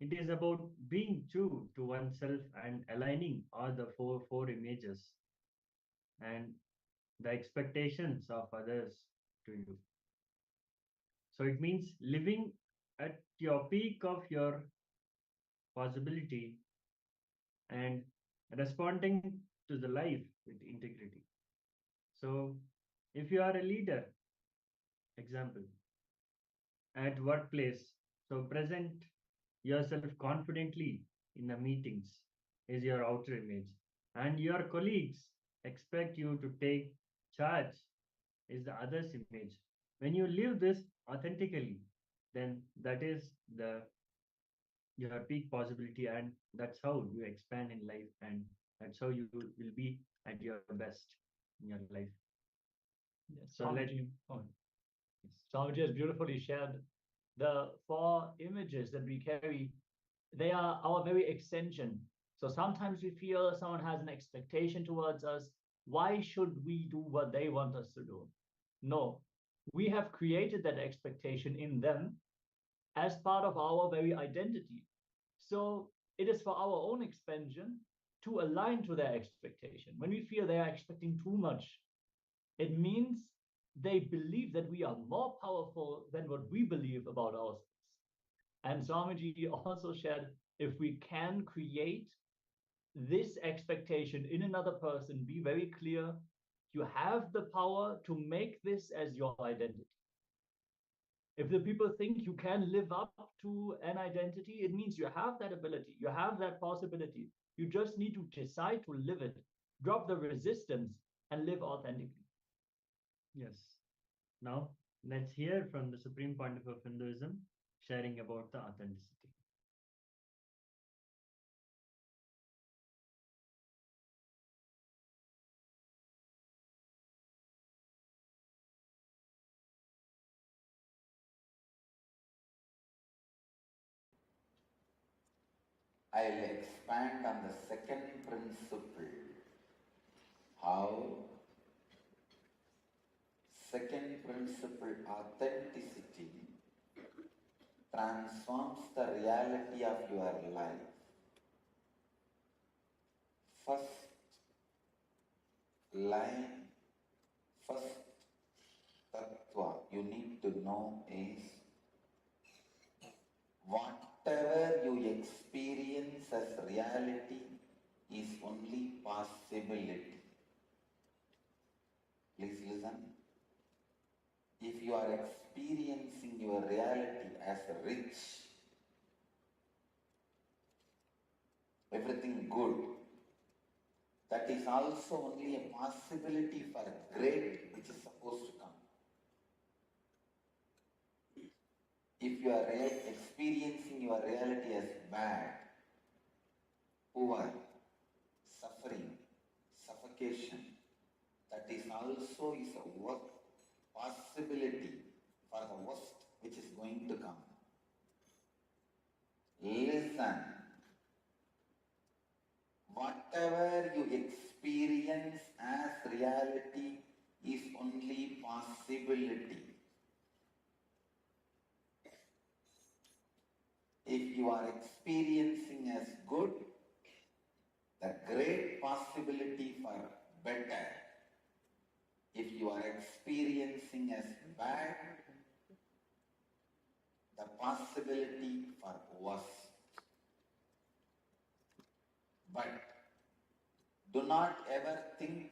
it is about being true to oneself and aligning all the four images and the expectations of others to you. So it means living at your peak of your possibility and responding to the life with integrity. So if you are a leader, example, at workplace, so present yourself confidently in the meetings is your outer image, and your colleagues expect you to take charge is the other's image. When you live this authentically, then that is your peak possibility, and that's how you expand in life, and that's how you will be at your best in your life. Yes, So Swamiji has beautifully shared the four images that we carry. They are our very extension. So sometimes we feel someone has an expectation towards us. Why should we do what they want us to do? No, we have created that expectation in them as part of our very identity. So it is for our own expansion to align to their expectation. When we feel they are expecting too much, it means they believe that we are more powerful than what we believe about ourselves. And Swamiji also shared, if we can create this expectation in another person, be very clear, you have the power to make this as your identity. If the people think you can live up to an identity, it means you have that ability, you have that possibility. You just need to decide to live it, drop the resistance, and live authentically. Yes. Now, let's hear from the Supreme Pontiff of Hinduism sharing about the authenticity. I'll expand on the second principle, how second principle, authenticity, transforms the reality of your life. First, line, first tattva you need to know is whatever you experience as reality is only possibility. Please listen. If you are experiencing your reality as rich, everything good, that is also only a possibility for great which is supposed to come. If you are experiencing your reality as bad, poor, suffering, suffocation, that is also is a work possibility for the worst which is going to come. Listen. Whatever you experience as reality is only possibility. If you are experiencing as good, the great possibility for better. If you are experiencing as bad, the possibility for worse. But do not ever think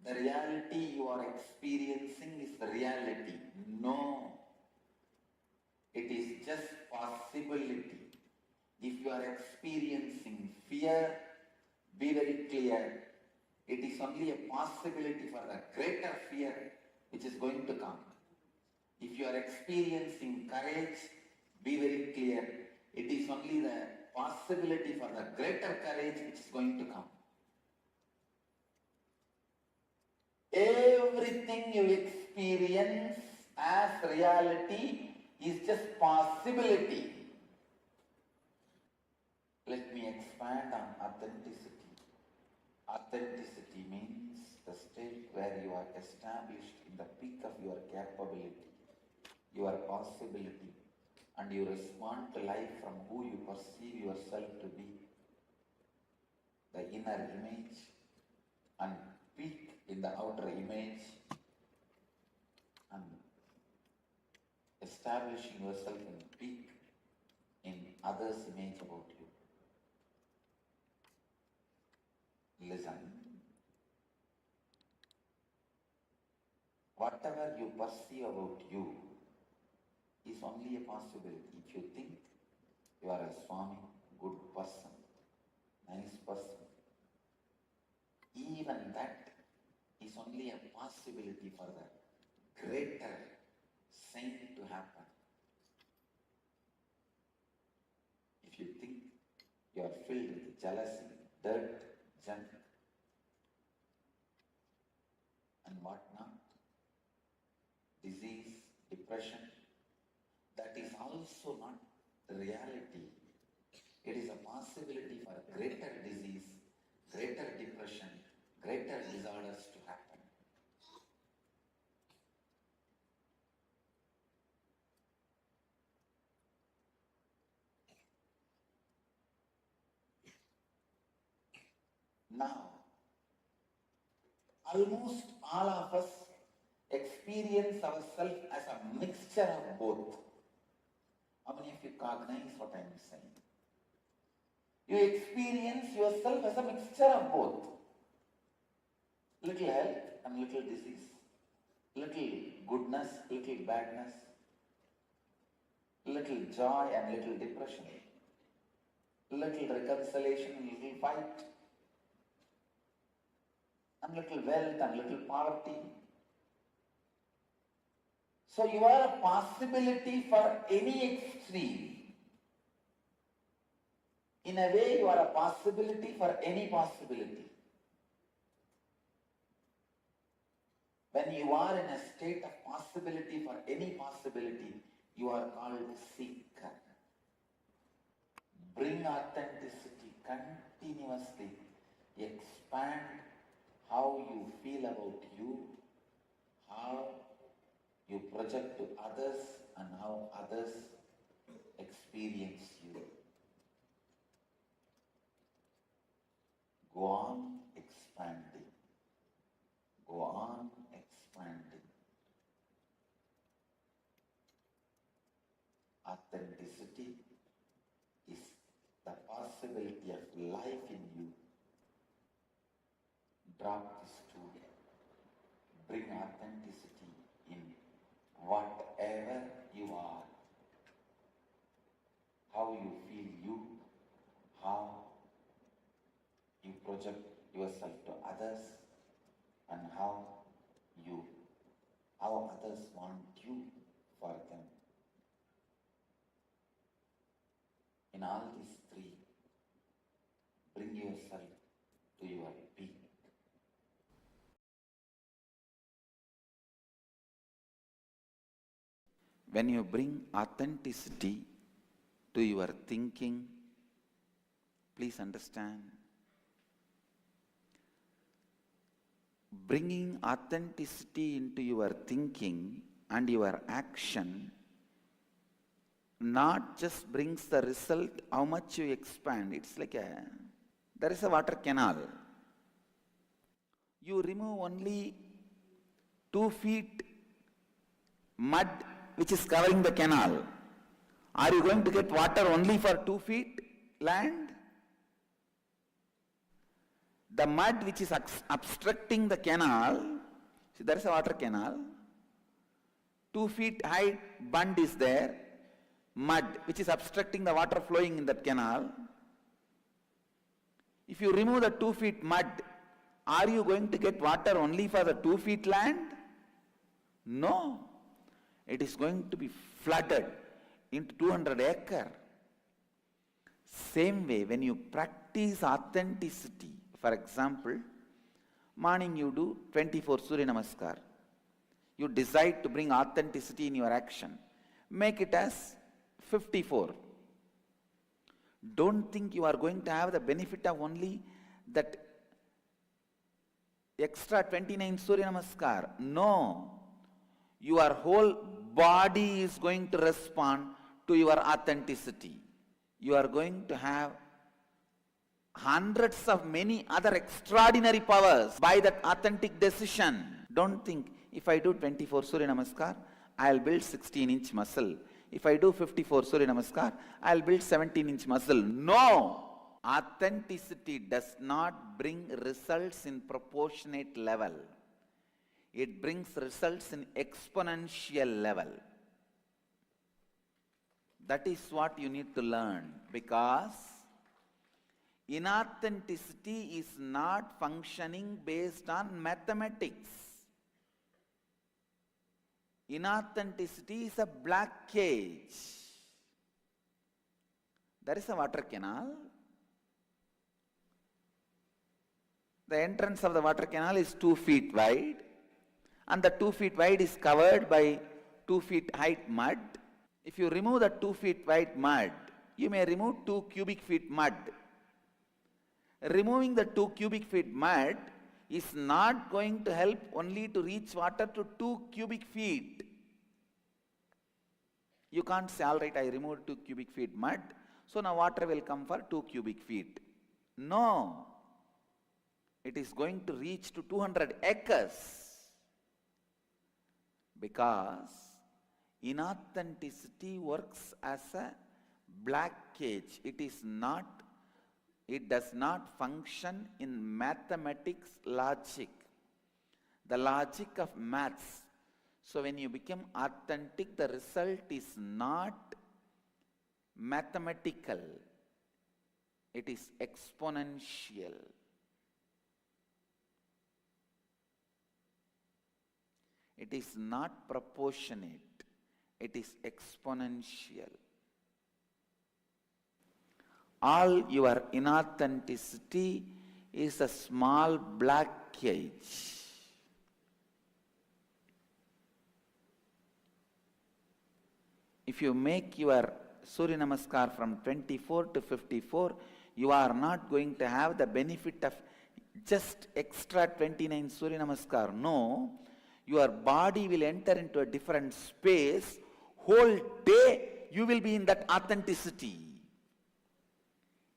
the reality you are experiencing is the reality. No. It is just possibility. If you are experiencing fear, be very clear. It is only a possibility for the greater fear which is going to come. If you are experiencing courage, be very clear. It is only the possibility for the greater courage which is going to come. Everything you experience as reality is just possibility. Let me expand on authenticity. Authenticity means the state where you are established in the peak of your capability, your possibility, and you respond to life from who you perceive yourself to be. The inner image and peak in the outer image, and establishing yourself in peak in others' image about you. Listen. Whatever you perceive about you is only a possibility. If you think you are a Swami, good person, nice person, even that is only a possibility for the greater saint to happen. If you think you are filled with jealousy, dirt, junk, and whatnot, disease, depression, that is also not the reality. It is a possibility for greater disease, greater depression, greater disorders to happen. Now, almost all of us experience ourselves as a mixture of both. How many of you cognize what I am saying? You experience yourself as a mixture of both. Little health and little disease. Little goodness, little badness. Little joy and little depression. Little reconciliation and little fight. And little wealth and little poverty. So you are a possibility for any extreme. In a way, you are a possibility for any possibility. When you are in a state of possibility for any possibility, you are called seeker. Bring authenticity continuously. Expand how you feel about you, how you project to others, and how others experience you. Go on expanding. Authenticity is the possibility of life in you. Drop this tool. Bring authenticity in whatever you are. How you feel you, how you project yourself to others, and how others want you for them. In all these three, bring yourself to your peak. When you bring authenticity to your thinking, please understand, bringing authenticity into your thinking and your action not just brings the result how much you expand. It's like there is a water canal. You remove only 2 feet mud which is covering the canal. Are you going to get water only for 2 feet land? The mud which is obstructing the canal, see there is a water canal, 2 feet high bund is there, mud which is obstructing the water flowing in that canal. If you remove the 2 feet mud, are you going to get water only for the 2 feet land? No. It is going to be flooded into 200 acre. Same way, when you practice authenticity, for example, morning you do 24 Surya Namaskar. You decide to bring authenticity in your action. Make it as 54. Don't think you are going to have the benefit of only that extra 29 Surya Namaskar. No. Your whole body is going to respond to your authenticity. You are going to have hundreds of many other extraordinary powers by that authentic decision. Don't think, if I do 24 Surya Namaskar, I'll build 16-inch muscle. If I do 54 Surya Namaskar, I'll build 17-inch muscle. No! Authenticity does not bring results in proportionate level. It brings results in exponential level. That is what you need to learn, because inauthenticity is not functioning based on mathematics. Inauthenticity is a black cage. There is a water canal. The entrance of the water canal is 2 feet wide, and the 2 feet wide is covered by 2 feet height mud. If you remove the 2 feet wide mud, you may remove 2 cubic feet mud. Removing the 2 cubic feet mud is not going to help only to reach water to 2 cubic feet. You can't say, all right, I removed 2 cubic feet mud, so now water will come for 2 cubic feet. No. It is going to reach to 200 acres, because inauthenticity works as a black cage. It does not function in mathematics logic, the logic of maths. So when you become authentic, the result is not mathematical, it is exponential. It is not proportionate, it is exponential. All your inauthenticity is a small black cage. If you make your Surya Namaskar from 24 to 54, you are not going to have the benefit of just extra 29 Surya Namaskar. No. Your body will enter into a different space. Whole day you will be in that authenticity.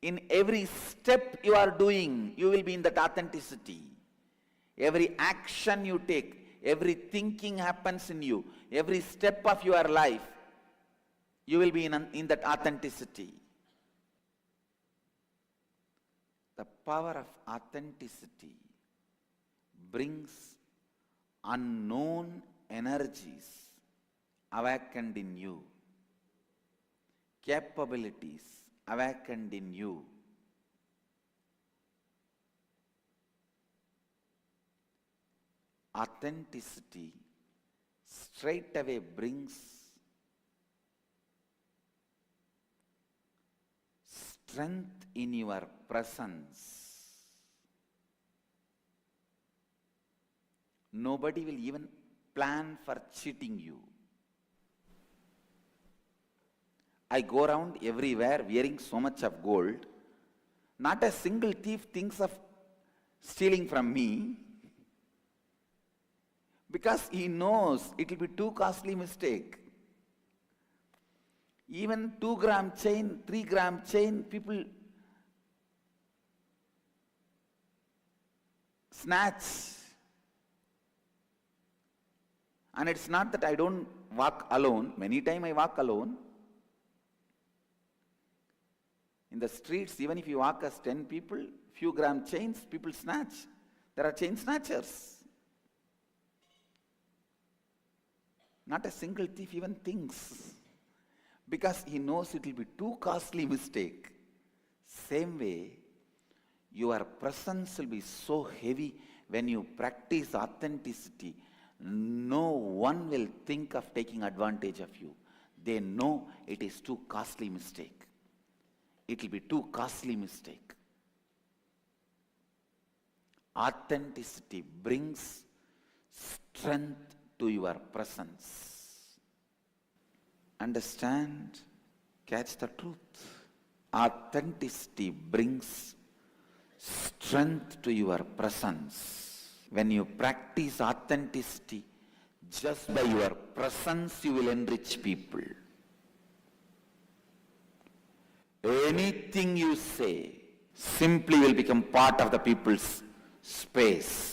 In every step you are doing, you will be in that authenticity. Every action you take, every thinking happens in you, every step of your life, you will be in that authenticity. The power of authenticity brings unknown energies awakened in you, capabilities awakened in you. Authenticity straight away brings strength in your presence. Nobody will even plan for cheating you. I go around everywhere wearing so much of gold. Not a single thief thinks of stealing from me, because he knows it will be too costly mistake. Even 2-gram chain, 3-gram chain, people snatch. And it's not that I don't walk alone. Many times I walk alone. In the streets, even if you walk as 10 people, few gram chains, people snatch. There are chain snatchers. Not a single thief even thinks, because he knows it will be too costly mistake. Same way, your presence will be so heavy when you practice authenticity. No one will think of taking advantage of you. They know it is too costly mistake. It will be too costly mistake. Authenticity brings strength to your presence. Understand? Catch the truth. Authenticity brings strength to your presence. When you practice authenticity, just by your presence you will enrich people. Anything you say simply will become part of the people's space.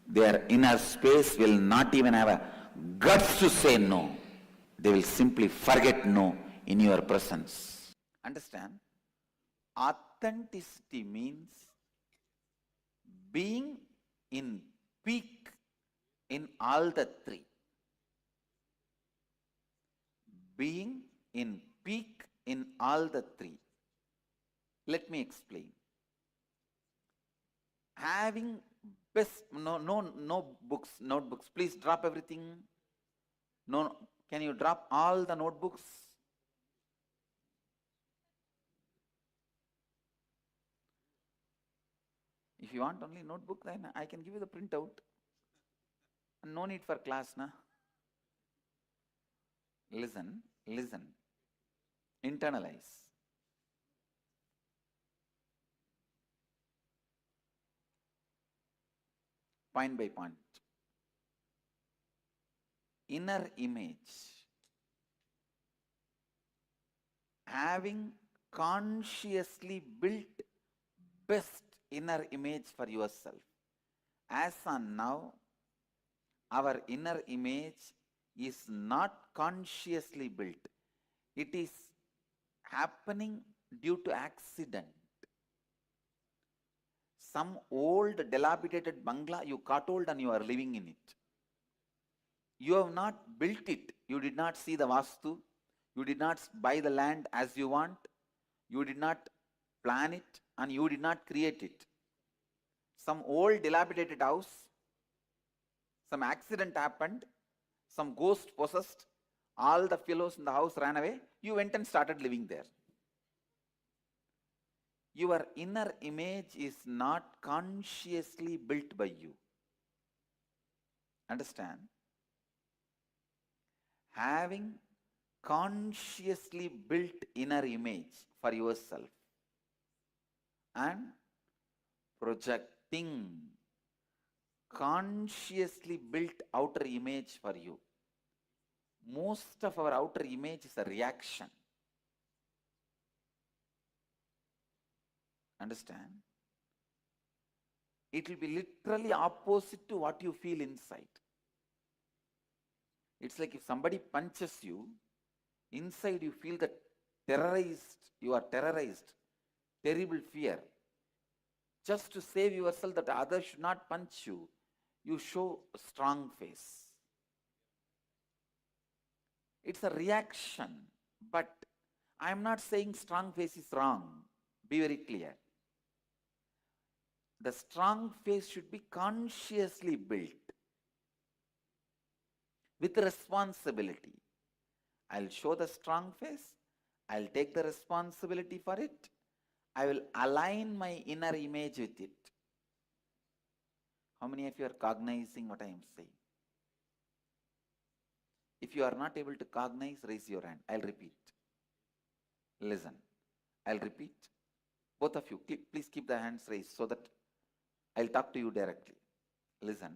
Their inner space will not even have a guts to say no. They will simply forget no in your presence. Understand? Authenticity means being in peak in all the three. Being in peak in all the three. Let me explain. Having best, no books, notebooks. Please drop everything. No, can you drop all the notebooks? If you want only notebook, then I can give you the printout. And no need for class, na? Listen, listen. Internalize. Point by point. Inner image. Having consciously built best inner image for yourself. As on now, our inner image is not consciously built. It is happening due to accident. Some old dilapidated bungalow you caught hold and you are living in it. You have not built it. You did not see the vastu. You did not buy the land as you want. You did not plan it and you did not create it. Some old dilapidated house, some accident happened, some ghost possessed, all the fellows in the house ran away, you went and started living there. Your inner image is not consciously built by you. Understand? Having consciously built inner image for yourself and projecting consciously built outer image for you. Most of our outer image is a reaction. Understand? It will be literally opposite to what you feel inside. It's like if somebody punches you, inside you feel that you are terrorized, terrible fear. Just to save yourself that others should not punch you, you show a strong face. It's a reaction, but I am not saying strong face is wrong. Be very clear. The strong face should be consciously built with responsibility. I'll show the strong face. I'll take the responsibility for it. I will align my inner image with it. How many of you are cognizing what I am saying? If you are not able to cognize, raise your hand. I'll repeat. Listen. I'll repeat. Both of you, please keep the hands raised so that I'll talk to you directly. Listen.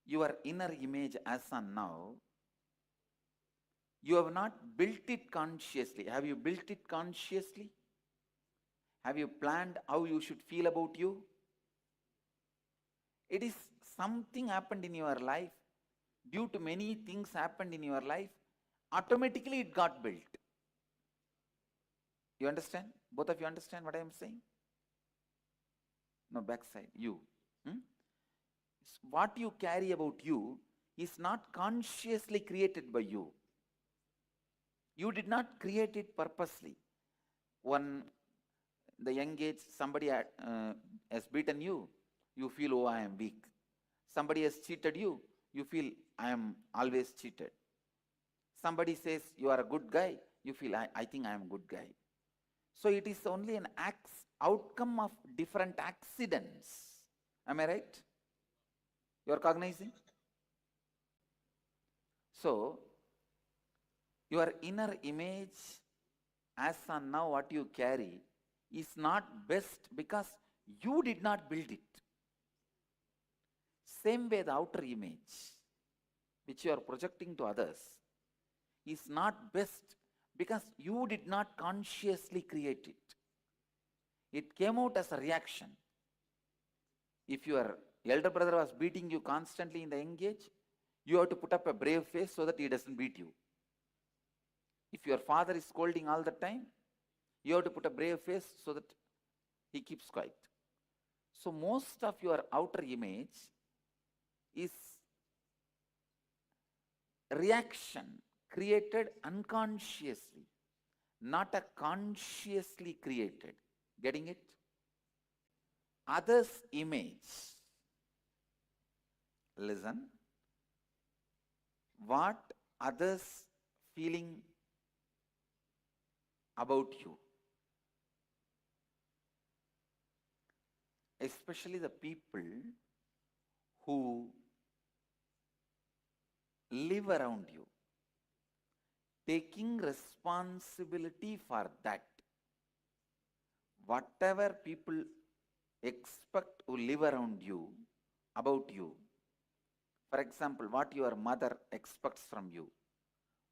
Your inner image as on now, you have not built it consciously. Have you built it consciously? Have you planned how you should feel about you? It is something happened in your life. Due to many things happened in your life, automatically it got built. You understand? Both of you understand what I am saying? No, backside, you. What you carry about you is not consciously created by you. You did not create it purposely. The young age, somebody has beaten you, you feel, oh, I am weak. Somebody has cheated you, you feel, I am always cheated. Somebody says, you are a good guy, you feel, I think I am a good guy. So it is only an outcome of different accidents. Am I right? You are cognizing? So, your inner image, as on now what you carry, is not best because you did not build it. Same way the outer image, which you are projecting to others, is not best because you did not consciously create it. It came out as a reaction. If your elder brother was beating you constantly in the young age, you have to put up a brave face so that he doesn't beat you. If your father is scolding all the time, you have to put a brave face so that he keeps quiet. So most of your outer image is reaction created unconsciously, not a consciously created. Getting it? Others' image. Listen. What others feeling about you, especially the people who live around you, taking responsibility for that. Whatever people expect who live around you, about you, for example, what your mother expects from you,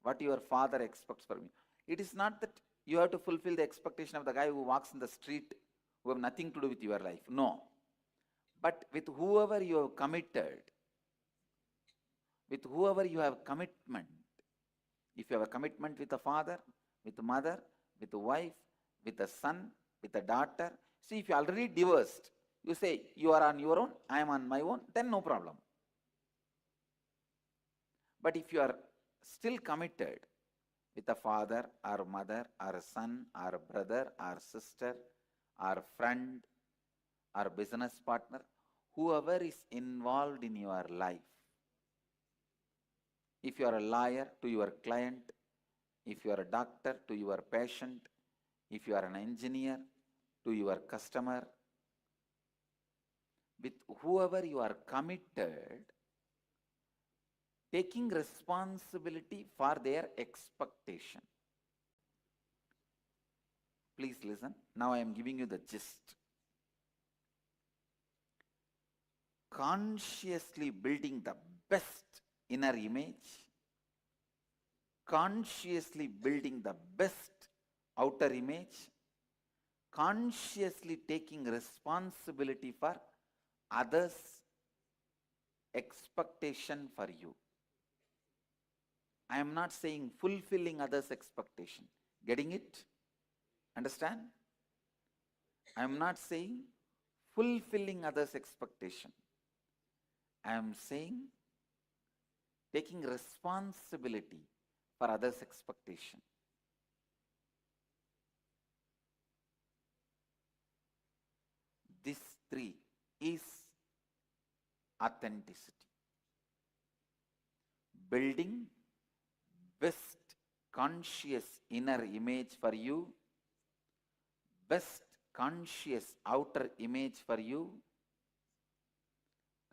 what your father expects from you, it is not that you have to fulfill the expectation of the guy who walks in the street who have nothing to do with your life. No. But with whoever you have committed, with whoever you have commitment, if you have a commitment with a father, with a mother, with a wife, with a son, with a daughter, see, if you are already divorced, you say, you are on your own, I am on my own, then no problem. But if you are still committed with a father or mother or a son or a brother or sister or friend or business partner, whoever is involved in your life, if you are a lawyer to your client, if you are a doctor to your patient, if you are an engineer to your customer, with whoever you are committed, taking responsibility for their expectation. Please listen. Now I am giving you the gist. Consciously building the best inner image, consciously building the best outer image, consciously taking responsibility for others' expectation for you. I am not saying fulfilling others' expectation. Getting it? Understand? I am not saying fulfilling others' expectation. I am saying taking responsibility for others' expectation. This three is authenticity. Building best conscious inner image for you, best conscious outer image for you,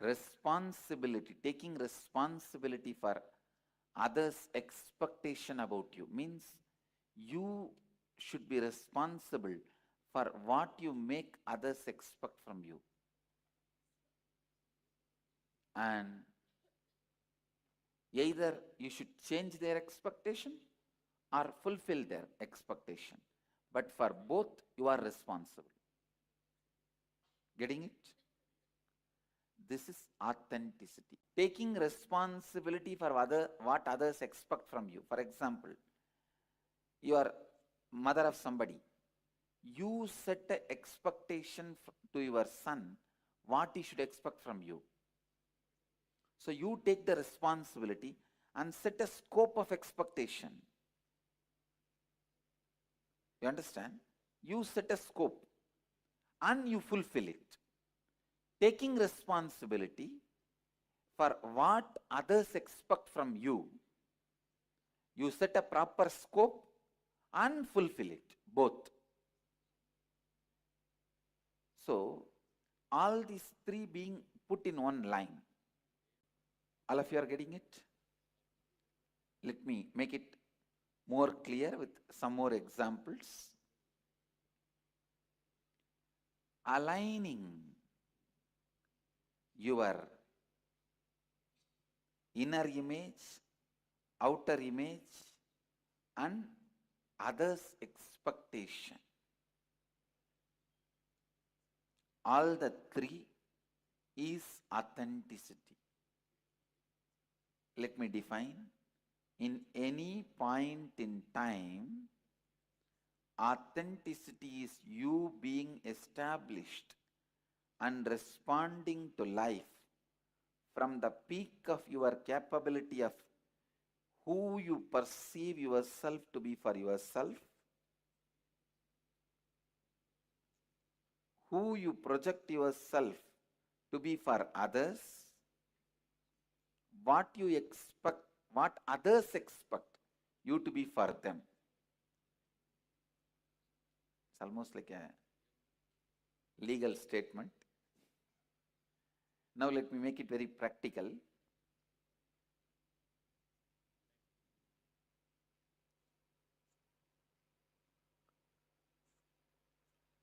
responsibility, taking responsibility for others' expectation about you means you should be responsible for what you make others expect from you. And either you should change their expectation or fulfill their expectation. But for both, you are responsible. Getting it? This is authenticity. Taking responsibility for what others expect from you. For example, you are mother of somebody. You set an expectation to your son what he should expect from you. So you take the responsibility and set a scope of expectation. You understand? You set a scope and you fulfill it. Taking responsibility for what others expect from you, you set a proper scope and fulfill it, both. So, all these three being put in one line. All of you are getting it? Let me make it more clear with some more examples. Aligning your inner image, outer image, and others' expectation. All the three is authenticity. Let me define. In any point in time, authenticity is you being established and responding to life from the peak of your capability of who you perceive yourself to be for yourself, who you project yourself to be for others, what you expect, what others expect you to be for them. It's almost like a legal statement. Now let me make it very practical.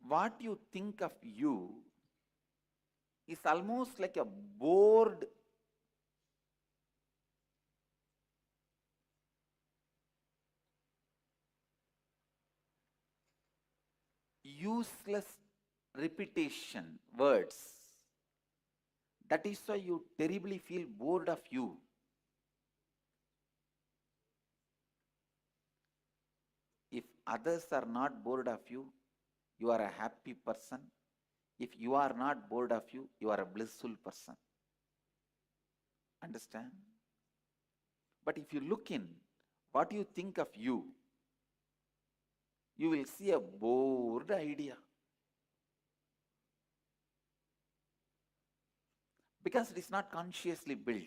What you think of you is almost like a board useless repetition words. That is why you terribly feel bored of you. If others are not bored of you, you are a happy person. If you are not bored of you, you are a blissful person. Understand? But if you look in what you think of you, you will see a bored idea. Because it is not consciously built.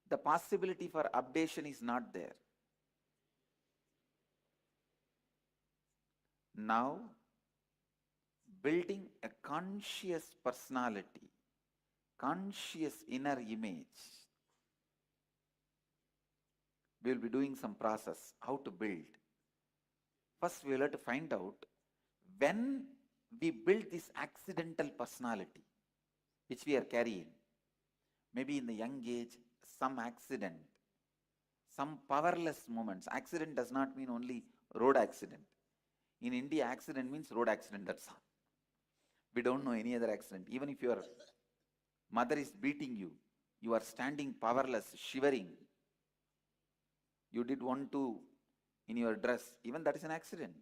The possibility for updation is not there. Now, building a conscious personality, conscious inner image, we will be doing some process, how to build. First, we will have to find out when we build this accidental personality, which we are carrying. Maybe in the young age, some accident, some powerless moments. Accident does not mean only road accident. In India, accident means road accident, that's all. We don't know any other accident. Even if your mother is beating you, you are standing powerless, shivering. You did 1, 2 in your dress, even that is an accident.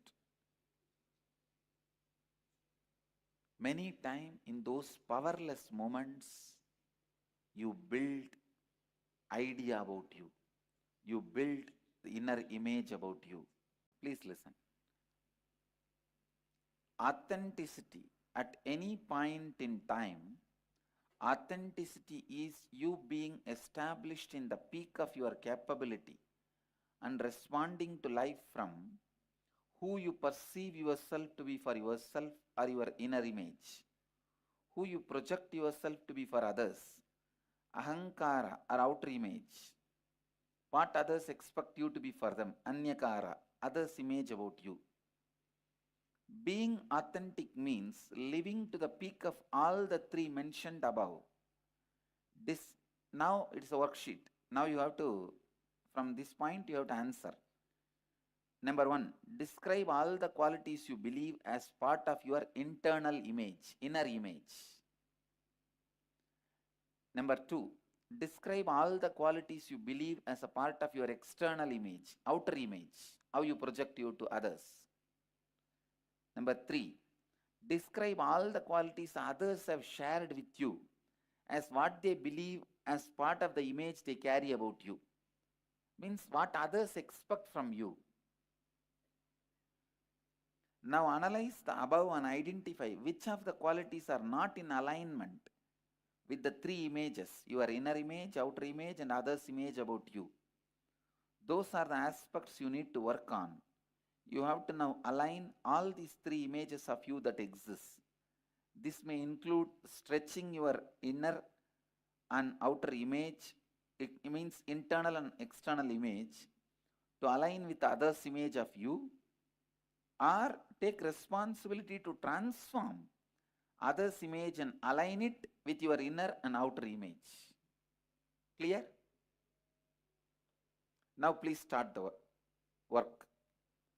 Many times in those powerless moments, you build idea about you. You build the inner image about you. Please listen. Authenticity at any point in time, authenticity is you being established in the peak of your capability and responding to life from who you perceive yourself to be for yourself or your inner image, who you project yourself to be for others, ahankara or outer image, what others expect you to be for them, anyakara, others' image about you. Being authentic means living to the peak of all the three mentioned above. Now it's a worksheet. Now you have to, from this point, you have to answer. Number 1, describe all the qualities you believe as part of your internal image, inner image. Number 2, describe all the qualities you believe as a part of your external image, outer image, how you project you to others. Number 3, describe all the qualities others have shared with you as what they believe as part of the image they carry about you. Means what others expect from you. Now analyze the above and identify which of the qualities are not in alignment with the three images, your inner image, outer image, and others' image about you. Those are the aspects you need to work on. You have to now align all these three images of you that exist. This may include stretching your inner and outer image, it means internal and external image, to align with others' image of you, or take responsibility to transform others' image and align it with your inner and outer image. Clear? Now please start the work.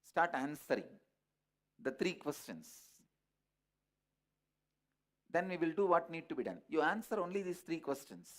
Start answering the 3 questions. Then we will do what need to be done. You answer only these 3 questions.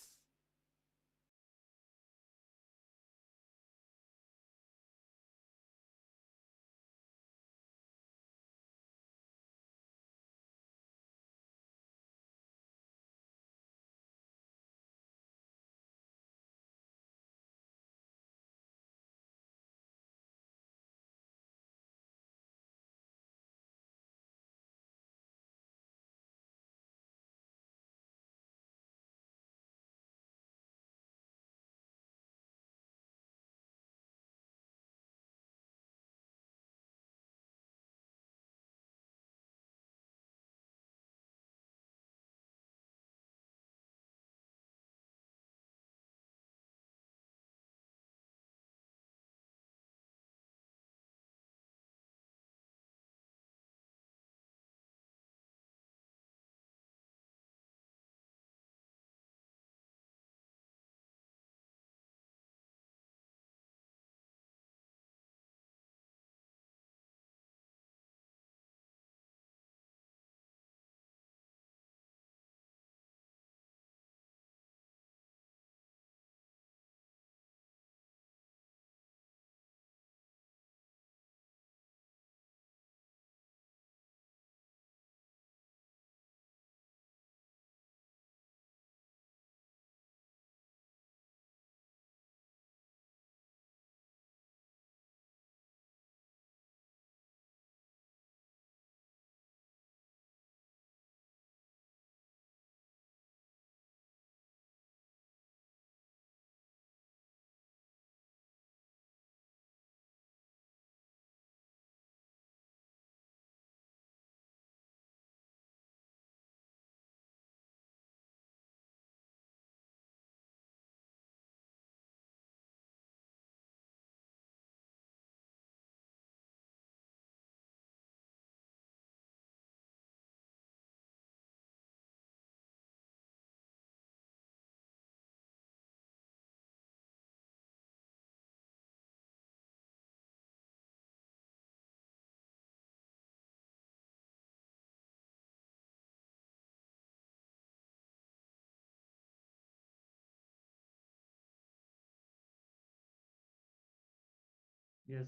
Yes.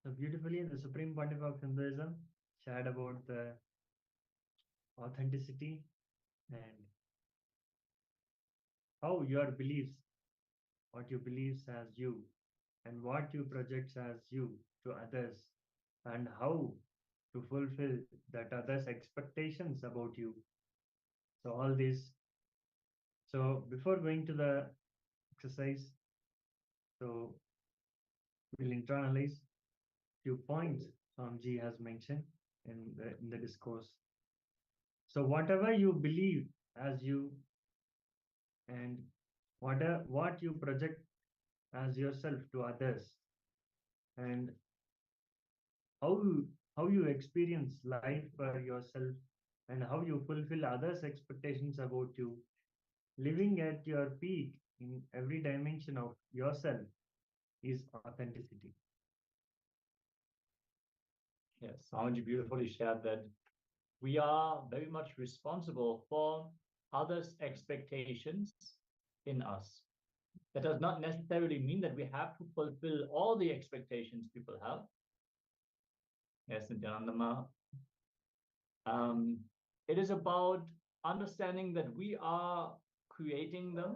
So beautifully, the Supreme Pontiff of Hinduism shared about the authenticity and how your beliefs, what you believes as you, and what you projects as you to others, and how to fulfill that others' expectations about you. So all this. So before going to the exercise, so we'll internalize few points Swamiji has mentioned in the discourse. So whatever you believe as you, and what you project as yourself to others, and how you experience life for yourself, and how you fulfill others' expectations about you, living at your peak in every dimension of yourself is authenticity. Yes, Swamiji beautifully shared that we are very much responsible for others' expectations in us. That does not necessarily mean that we have to fulfill all the expectations people have. Yes, Nithyananda. It is about understanding that we are creating them,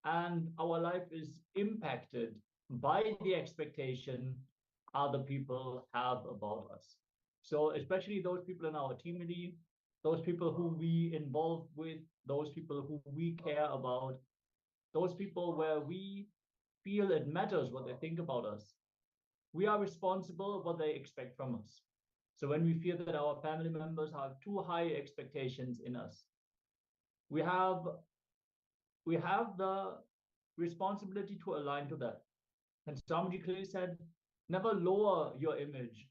and our life is impacted by the expectation other people have about us. So especially those people in our team lead, those people who we involve with, those people who we care about, those people where we feel it matters what they think about us. We are responsible what they expect from us. So when we feel that our family members have too high expectations in us, we have the responsibility to align to that. And Swamiji clearly said, never lower your image,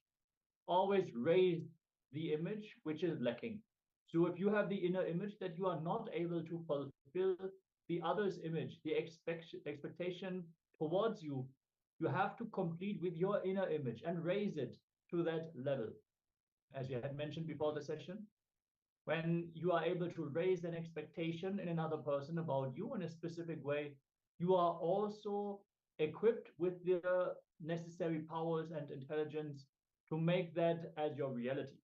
always raise the image which is lacking. So if you have the inner image that you are not able to fulfill the other's image, the expectation towards you, you have to complete with your inner image and raise it to that level. As you had mentioned before the session, when you are able to raise an expectation in another person about you in a specific way, you are also equipped with the necessary powers and intelligence to make that as your reality.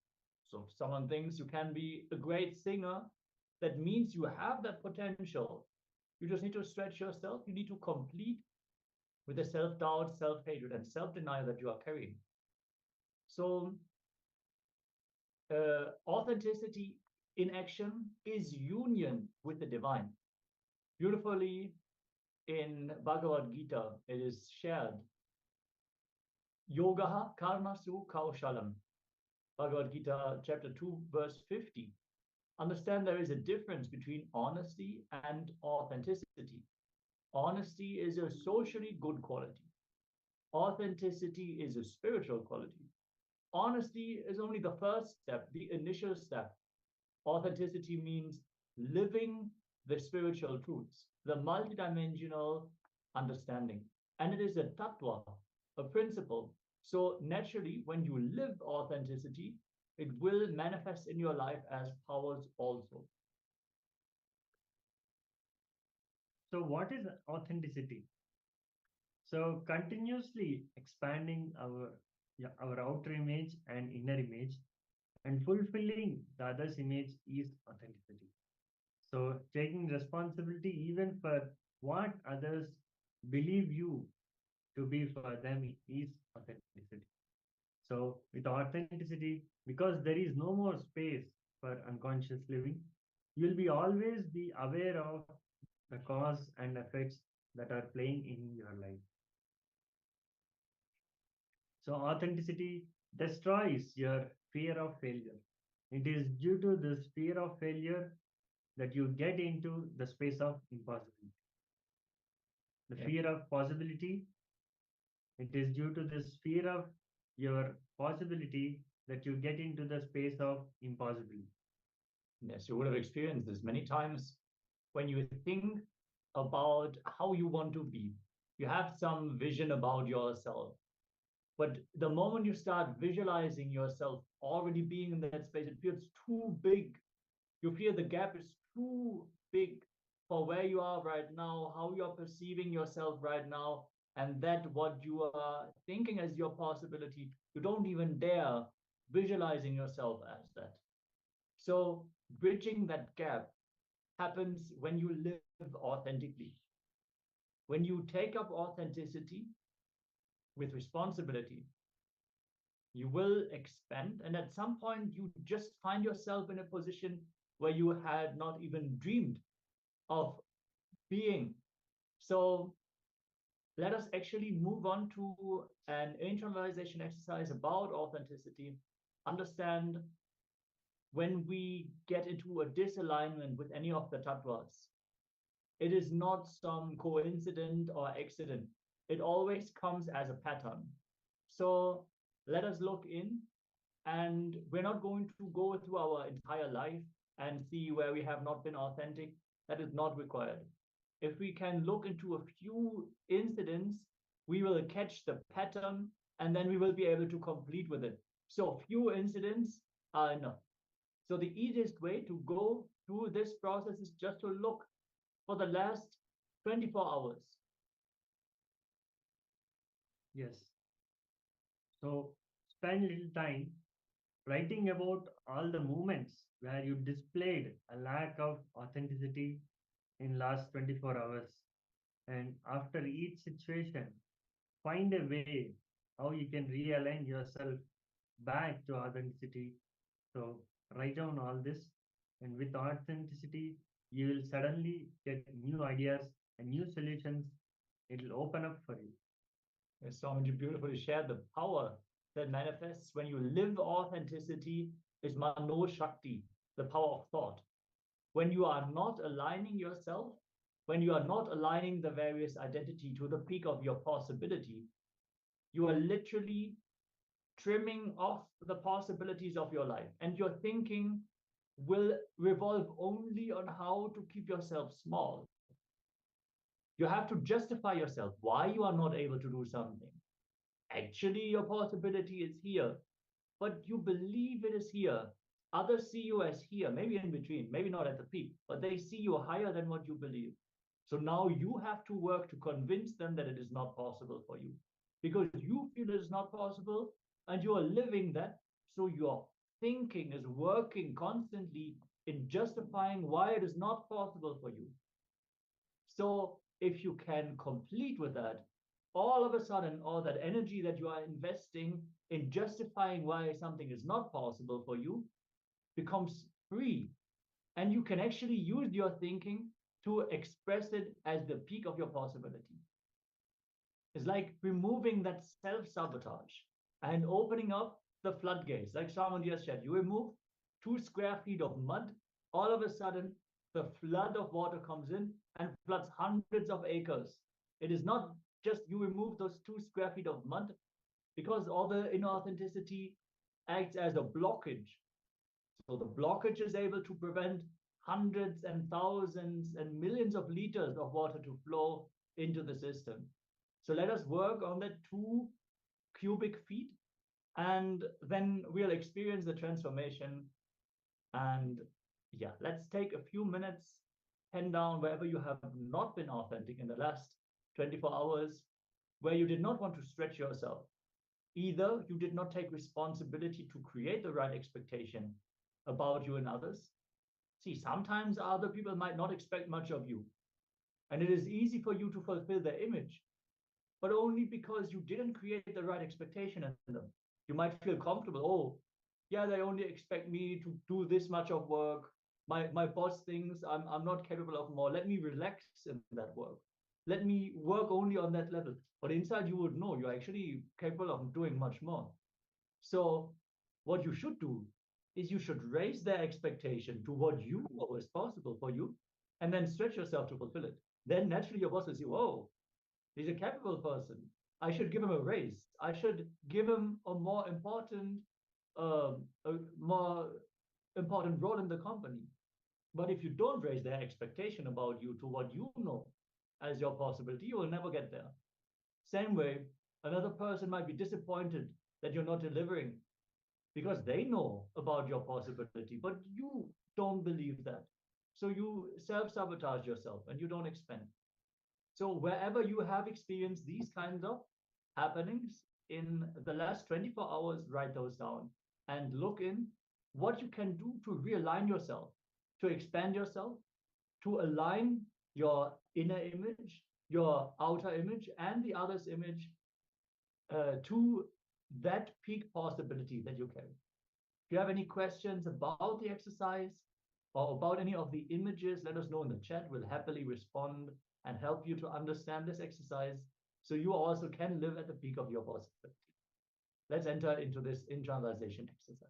So if someone thinks you can be a great singer, that means you have that potential. You just need to stretch yourself. You need to complete with the self-doubt, self-hatred, and self-denial that you are carrying. So authenticity in action is union with the divine. Beautifully in Bhagavad Gita, it is shared. Yogaha karmasu kaushalam. Bhagavad Gita chapter 2 verse 50. Understand there is a difference between honesty and authenticity. Honesty is a socially good quality. Authenticity is a spiritual quality. Honesty is only the first step, the initial step. Authenticity means living the spiritual truths, the multidimensional understanding. And it is a tattva, a principle. So naturally, when you live authenticity, it will manifest in your life as powers also. So what is authenticity? So continuously expanding our outer image and inner image, and fulfilling the other's image is authenticity. So taking responsibility even for what others believe you to be for them is authenticity. So with authenticity, because there is no more space for unconscious living, you'll be always be aware of the cause and effects that are playing in your life. So authenticity destroys your fear of failure. It is due to this fear of failure that you get into the space of impossibility. The fear of possibility, it is due to this fear of your possibility that you get into the space of impossibility. Yes, you would have experienced this many times when you think about how you want to be. You have some vision about yourself. But the moment you start visualizing yourself already being in that space, it feels too big. You feel the gap is too big for where you are right now, how you're perceiving yourself right now. and that what you are thinking as your possibility, you don't even dare visualizing yourself as that. So bridging that gap happens when you live authentically. When you take up authenticity with responsibility, you will expand, and at some point you just find yourself in a position where you had not even dreamed of being. So let us actually move on to an internalization exercise about authenticity. Understand when we get into a disalignment with any of the tattvas, it is not some coincidence or accident. It always comes as a pattern. So let us look in, and we're not going to go through our entire life and see where we have not been authentic. That is not required. If we can look into a few incidents, we will catch the pattern, and then we will be able to complete with it. So few incidents are enough. So the easiest way to go through this process is just to look for the last 24 hours. Yes. So spend little time writing about all the moments where you displayed a lack of authenticity in last 24 hours. And after each situation, find a way how you can realign yourself back to authenticity. So write down all this, and with authenticity, you will suddenly get new ideas and new solutions. It will open up for you. As Swamiji beautifully shared, the power that manifests when you live authenticity is Mano Shakti, the power of thought. When you are not aligning yourself, when you are not aligning the various identity to the peak of your possibility, you are literally trimming off the possibilities of your life, and your thinking will revolve only on how to keep yourself small. You have to justify yourself why you are not able to do something. Actually, your possibility is here, but you believe it is here. Others see you as here, maybe in between, maybe not at the peak, but they see you higher than what you believe. So now you have to work to convince them that it is not possible for you, because you feel it is not possible and you are living that. So your thinking is working constantly in justifying why it is not possible for you. So if you can complete with that, all of a sudden, all that energy that you are investing in justifying why something is not possible for you becomes free. And you can actually use your thinking to express it as the peak of your possibility. It's like removing that self-sabotage and opening up the floodgates. Like Swamiji just said, you remove 2 square feet of mud, all of a sudden the flood of water comes in and floods hundreds of acres. It is not just you remove those 2 square feet of mud, because all the inauthenticity acts as a blockage. So the blockage is able to prevent hundreds and thousands and millions of liters of water to flow into the system. So let us work on that 2 cubic feet, and then we'll experience the transformation. And yeah, let's take a few minutes, pen down wherever you have not been authentic in the last 24 hours, where you did not want to stretch yourself. Either you did not take responsibility to create the right expectation about you and others. See, sometimes other people might not expect much of you, and it is easy for you to fulfill their image, but only because you didn't create the right expectation in them. You might feel comfortable. Oh, yeah, they only expect me to do this much of work. My boss thinks I'm not capable of more. Let me relax in that work. Let me work only on that level. But inside you would know you're actually capable of doing much more. So what you should do is you should raise their expectation to what you know is possible for you, and then stretch yourself to fulfill it. Then naturally your boss will say, whoa, he's a capable person. I should give him a raise. I should give him a more important role in the company. But if you don't raise their expectation about you to what you know as your possibility, you will never get there. Same way, another person might be disappointed that you're not delivering because they know about your possibility, but you don't believe that. So you self-sabotage yourself and you don't expand. So wherever you have experienced these kinds of happenings in the last 24 hours, write those down and look in what you can do to realign yourself, to expand yourself, to align your inner image, your outer image, and the other's image to that peak possibility that you carry. If you have any questions about the exercise or about any of the images, let us know in the chat. We'll happily respond and help you to understand this exercise so you also can live at the peak of your possibility. Let's enter into this internalization exercise.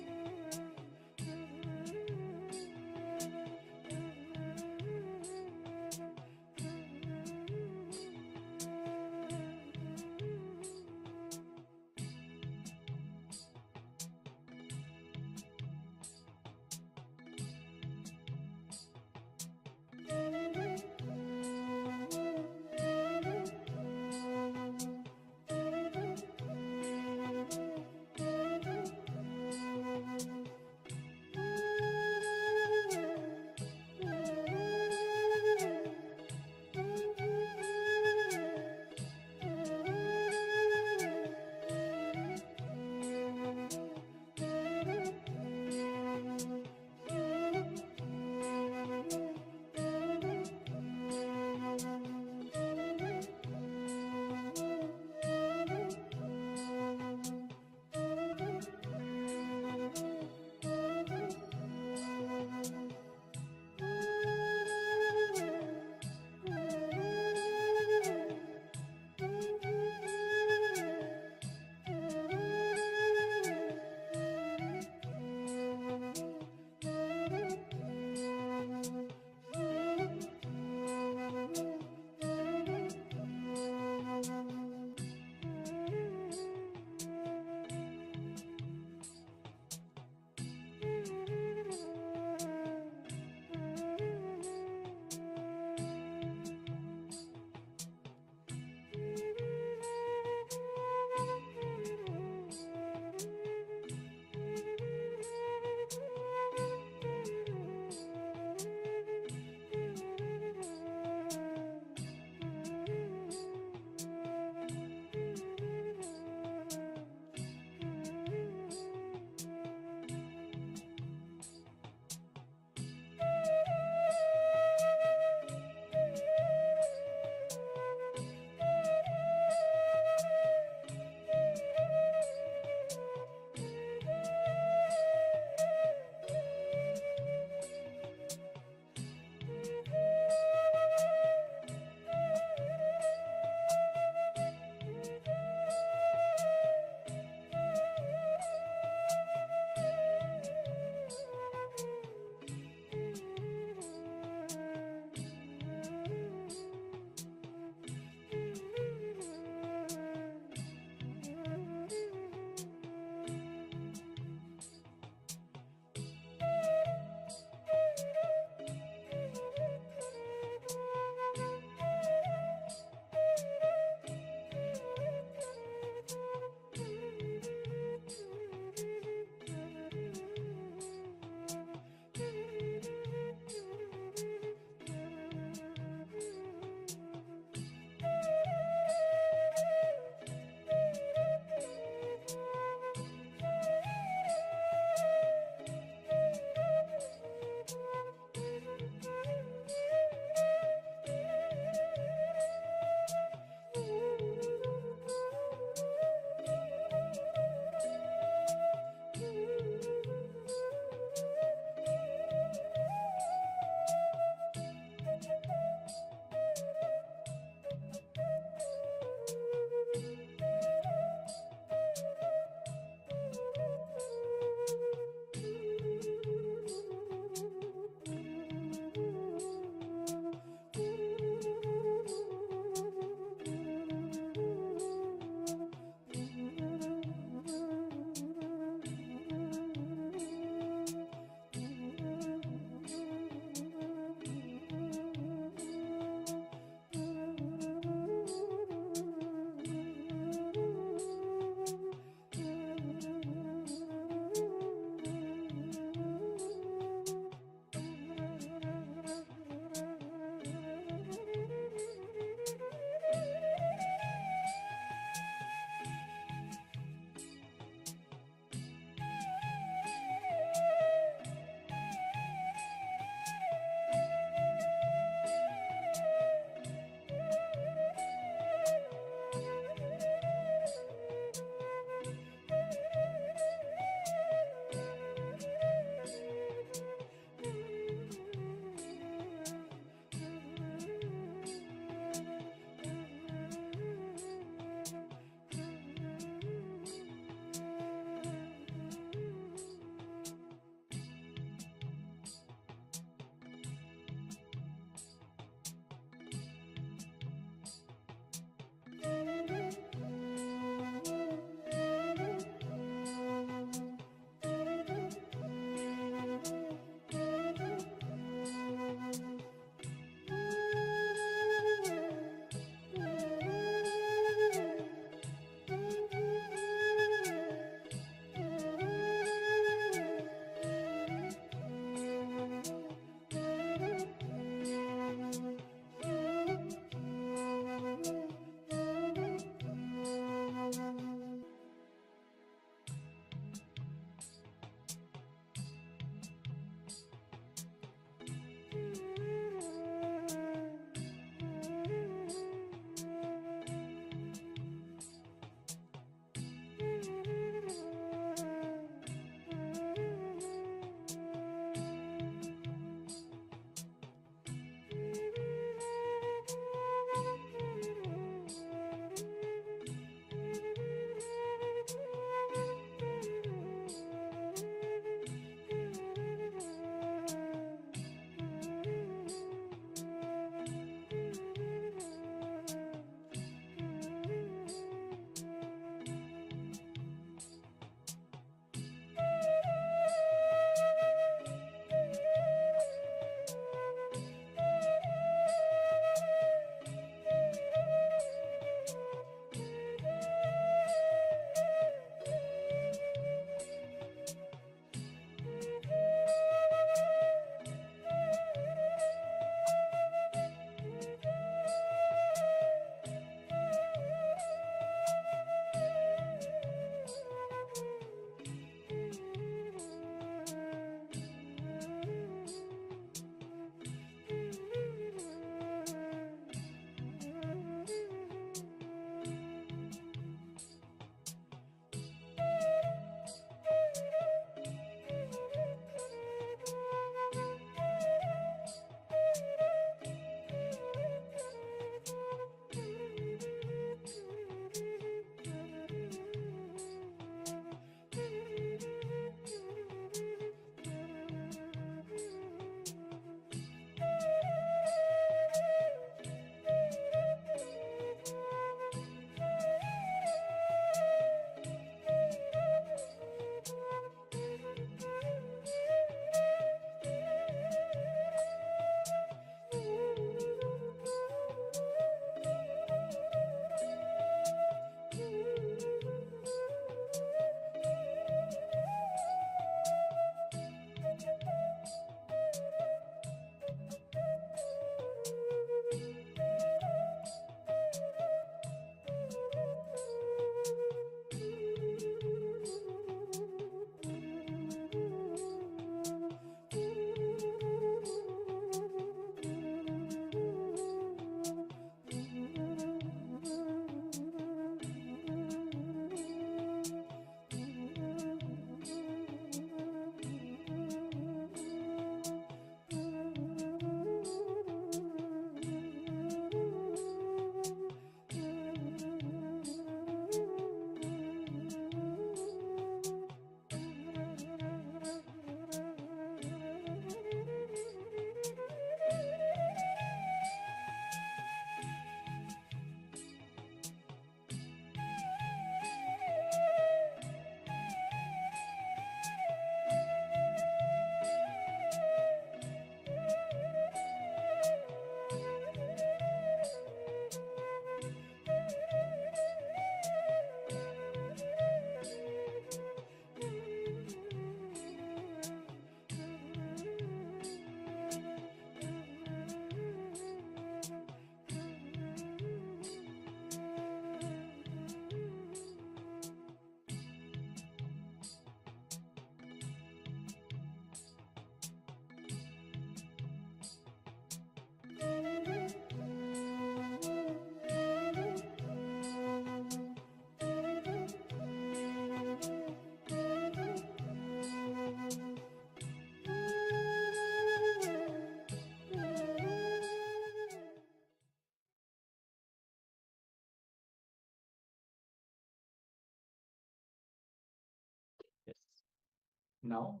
Now,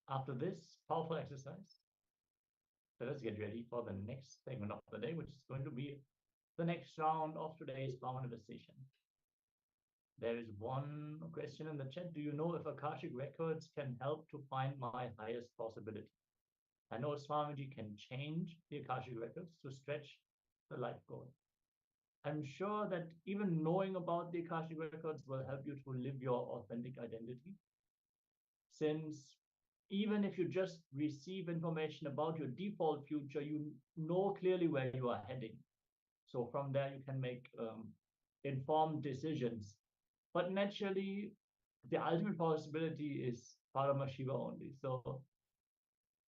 after this powerful exercise, let us get ready for the next segment of the day, which is going to be the next round of today's power manifestation. There is one question in the chat. Do you know if Akashic records can help to find my highest possibility? I know Swamiji can change the Akashic records to stretch the life goal. I'm sure that even knowing about the Akashic records will help you to live your authentic identity. Since even if you just receive information about your default future, you know clearly where you are heading. So from there, you can make informed decisions. But naturally, the ultimate possibility is Paramashiva only. So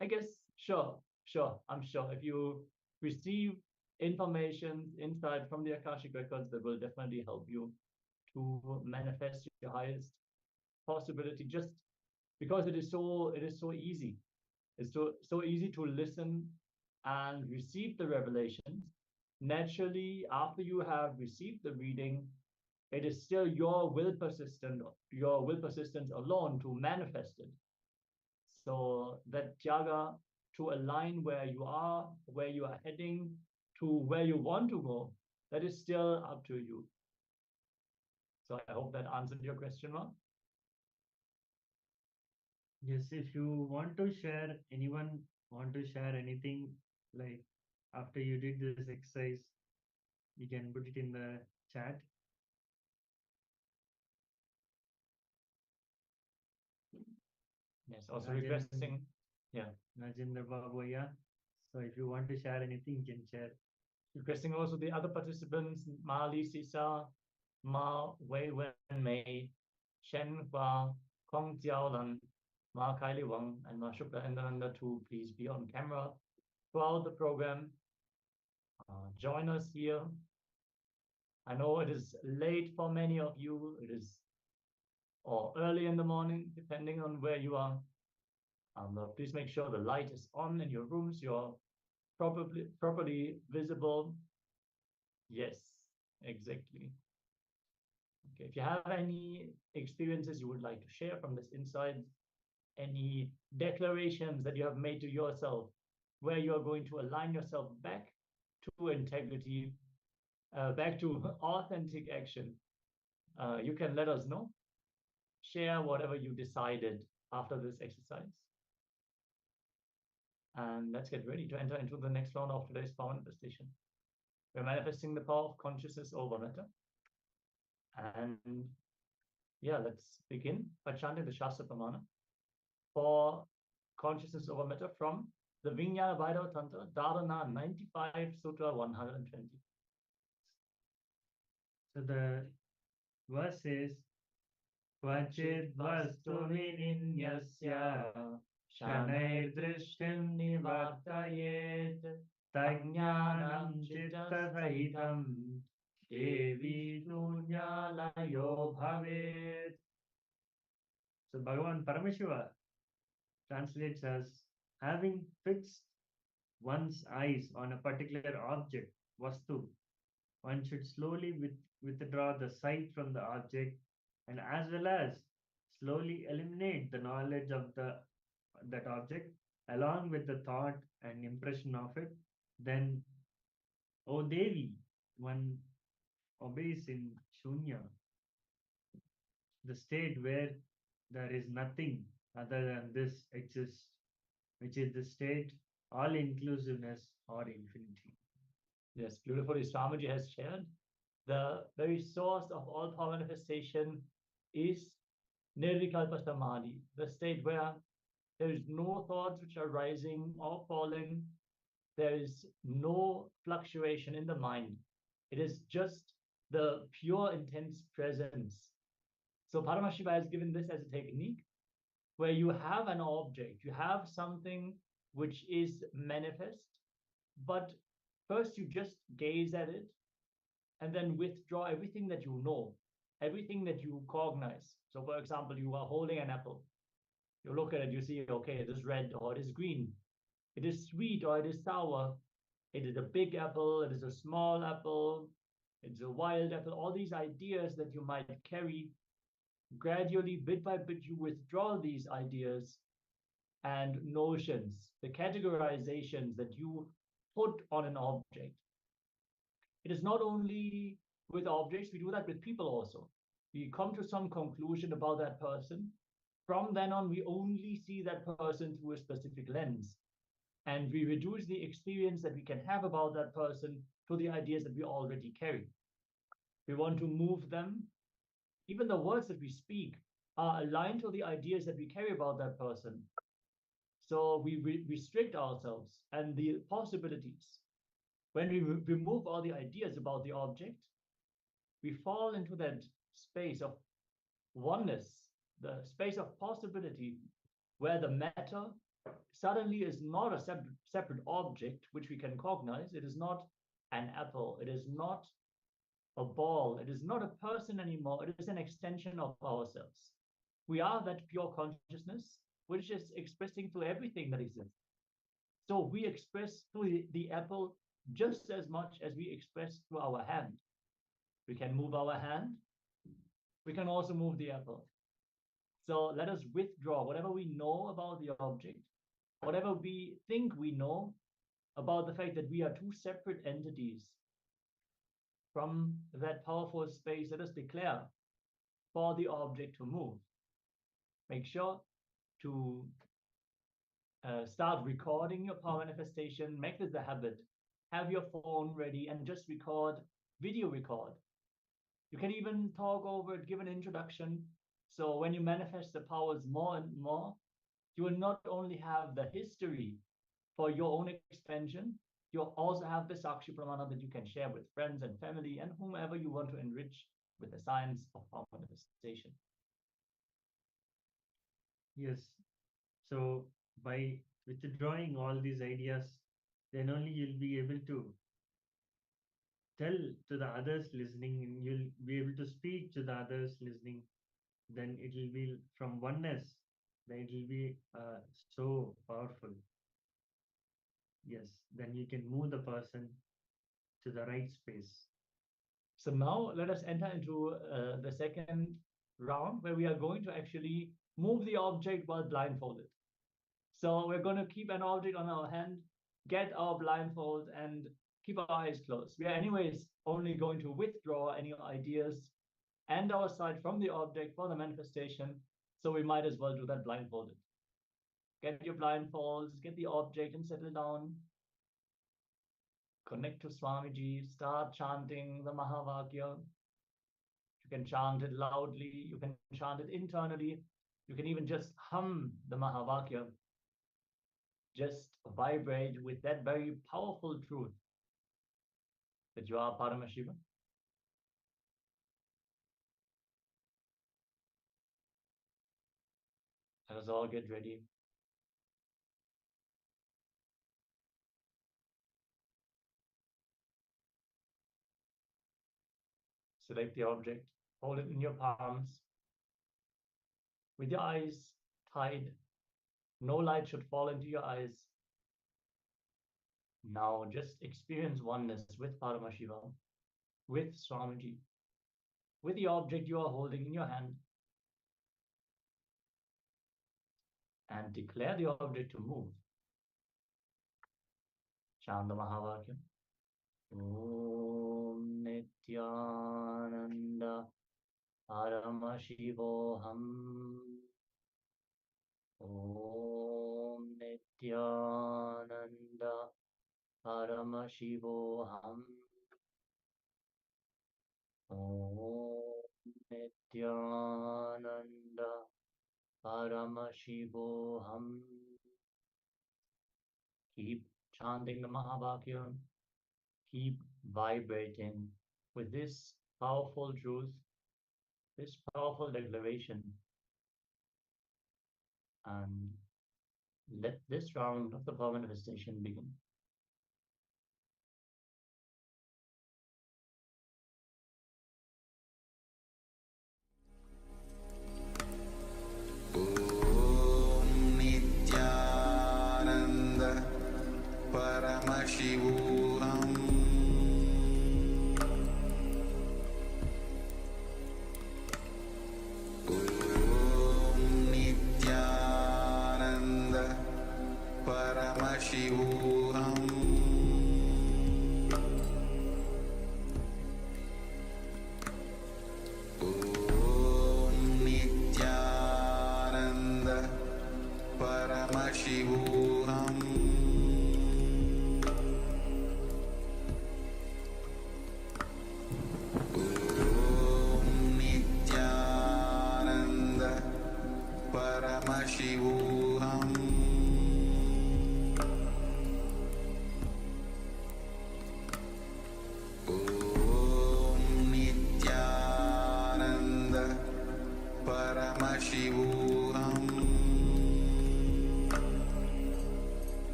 I guess, sure, I'm sure if you receive information, insight from the Akashic records, that will definitely help you to manifest your highest possibility, just because it is so easy. It's so easy to listen and receive the revelations. Naturally, after you have received the reading, it is still your will persistence alone to manifest it. So that Tyaga, to align where you are heading, to where you want to go, that is still up to you. So I hope that answered your question, Mark. Yes, if you want to share, anyone want to share anything, like after you did this exercise, you can put it in the chat. Yes, also requesting, Rajendra Babu, yeah. So if you want to share anything, you can share. Requesting also the other participants, Ma Li Sisa, Ma Wei Wen Mei, Shen Hua, Kong Jiaolan, Ma Kylie Wang, and Ma Shukla Enlightenanda to please be on camera throughout the program. Join us here. I know it is late for many of you. It is or early in the morning, depending on where you are. Please make sure the light is on in your rooms. You're properly visible. Yes, exactly. Okay, if you have any experiences you would like to share from this insight, any declarations that you have made to yourself, where you are going to align yourself back to integrity, back to authentic action, you can let us know. Share whatever you decided after this exercise. And let's get ready to enter into the next round of today's power manifestation. We're manifesting the power of consciousness over matter. And yeah, let's begin by chanting the Shastra Pramana for consciousness over matter from the Vijnana Vaidava Tantra, Dharana 95, Sutra 120. So the verse says, Kvachid vastu vininyasya shanai drishtim nivartayet tajnanam chitta sahitam devi sunyalayo bhavet. So Bhagavan Paramashiva translates as having fixed one's eyes on a particular object, vastu, one should slowly withdraw the sight from the object and as well as slowly eliminate the knowledge of that object along with the thought and impression of it. Then, O Devi, one obeys in Shunya, the state where there is nothing other than this exists, which is the state all inclusiveness or infinity. Yes, beautifully Swamiji has shared. The very source of all power manifestation is Nirvikalpa Samadhi, the state where there is no thoughts which are rising or falling. There is no fluctuation in the mind. It is just the pure intense presence. So Paramashiva has given this as a technique where you have an object, you have something which is manifest, but first you just gaze at it and then withdraw everything that you know, everything that you cognize. So for example, you are holding an apple. You look at it, you see, okay, it is red or it is green. It is sweet or it is sour. It is a big apple, it is a small apple, it's a wild apple. All these ideas that you might carry gradually, bit by bit, you withdraw these ideas and notions, the categorizations that you put on an object. It is not only with objects, we do that with people also. We come to some conclusion about that person. From then on, we only see that person through a specific lens. And we reduce the experience that we can have about that person to the ideas that we already carry. We want to move them. Even the words that we speak are aligned to the ideas that we carry about that person. So we restrict ourselves and the possibilities. When we remove all the ideas about the object, we fall into that space of oneness, the space of possibility, where the matter suddenly is not a separate object which we can cognize. It is not an apple. It is not a ball. It is not a person anymore. It is an extension of ourselves. We are that pure consciousness, which is expressing through everything that exists. So we express through the apple just as much as we express through our hand. We can move our hand. We can also move the apple. So let us withdraw whatever we know about the object, whatever we think we know about the fact that we are two separate entities. From that powerful space, let us declare for the object to move. Make sure to start recording your power manifestation. Make this a habit. Have your phone ready and just record, video record. You can even talk over it, give an introduction. So when you manifest the powers more and more, you will not only have the history for your own expansion, you'll also have the Sakshi Pramana that you can share with friends and family and whomever you want to enrich with the science of power manifestation. Yes. So by withdrawing all these ideas, then only you'll be able to tell to the others listening, and you'll be able to speak to the others listening. Then it will be from oneness. Then it will be so powerful. Yes. Then you can move the person to the right space. So now let us enter into the second round, where we are going to actually move the object while blindfolded. So we're going to keep an object on our hand, get our blindfold, and keep our eyes closed. We are anyways only going to withdraw any ideas and our sight from the object for the manifestation. So we might as well do that blindfolded. Get your blindfolds, get the object and settle down. Connect to Swamiji, start chanting the Mahavakya. You can chant it loudly, you can chant it internally, you can even just hum the Mahavakya. Just vibrate with that very powerful truth that you are Paramashiva. Let us all get ready. Select the object, hold it in your palms. With your eyes tied, no light should fall into your eyes. Now just experience oneness with Paramashiva, with Swamiji, with the object you are holding in your hand. And declare the object to move. Chant the Mahavakya. Om Nithyananda Paramashivoham. Om Nithyananda Paramashivoham. Om Nithyananda Paramashivoham. Keep chanting the Mahavakya. Keep vibrating with this powerful truth, this powerful declaration. And let this round of the power manifestation begin. Nithyananda Paramashivoham. Om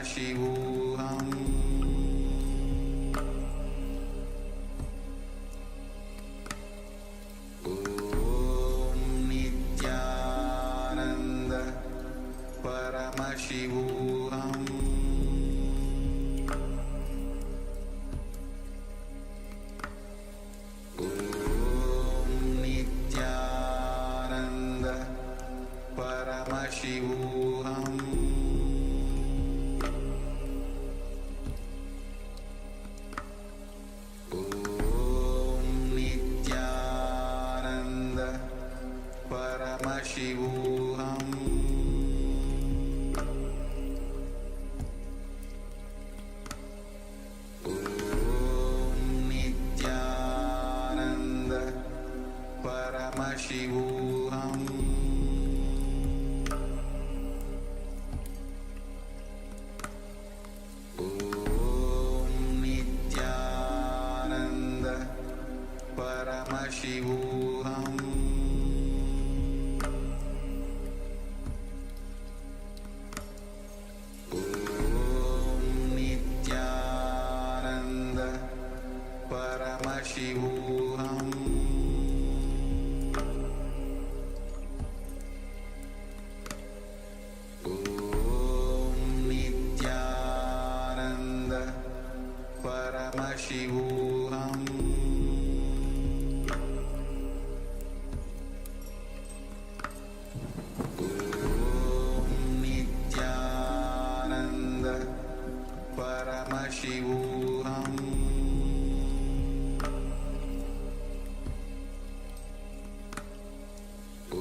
Paramashivoham Om Nithyananda Paramashivoham Om Nithyananda Paramashivoham Om Nithyananda Paramashivoham Om Nithyananda Paramashivoham Om Nithyananda Paramashivoham Om Nithyananda Paramashivoham Om Nithyananda Paramashivoham Om Nithyananda Paramashivoham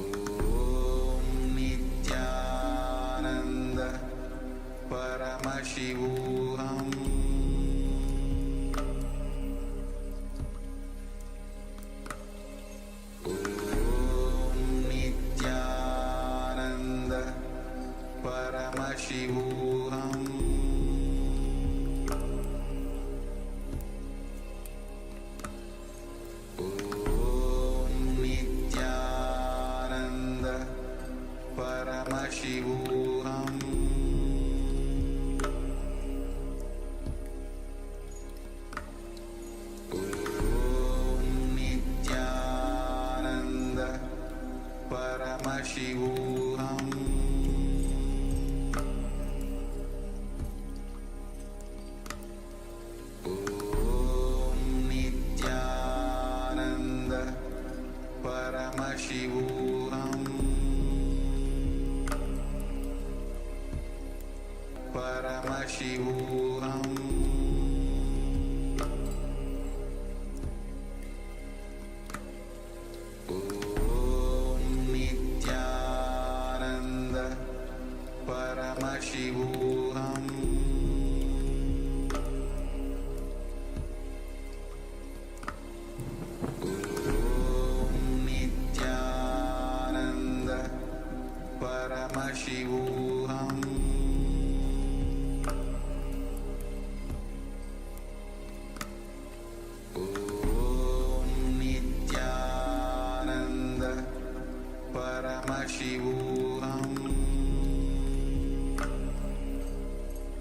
Om Nithyananda Paramashivoham Om Nithyananda Paramashivoham Om Nithyananda Paramashivoham Om Nithyananda Paramashivoham Om Nithyananda Paramashivoham Paramashivoham Om Nithyananda Paramashivoham Om Nithyananda Paramashivoham Om Nithyananda Paramashivoham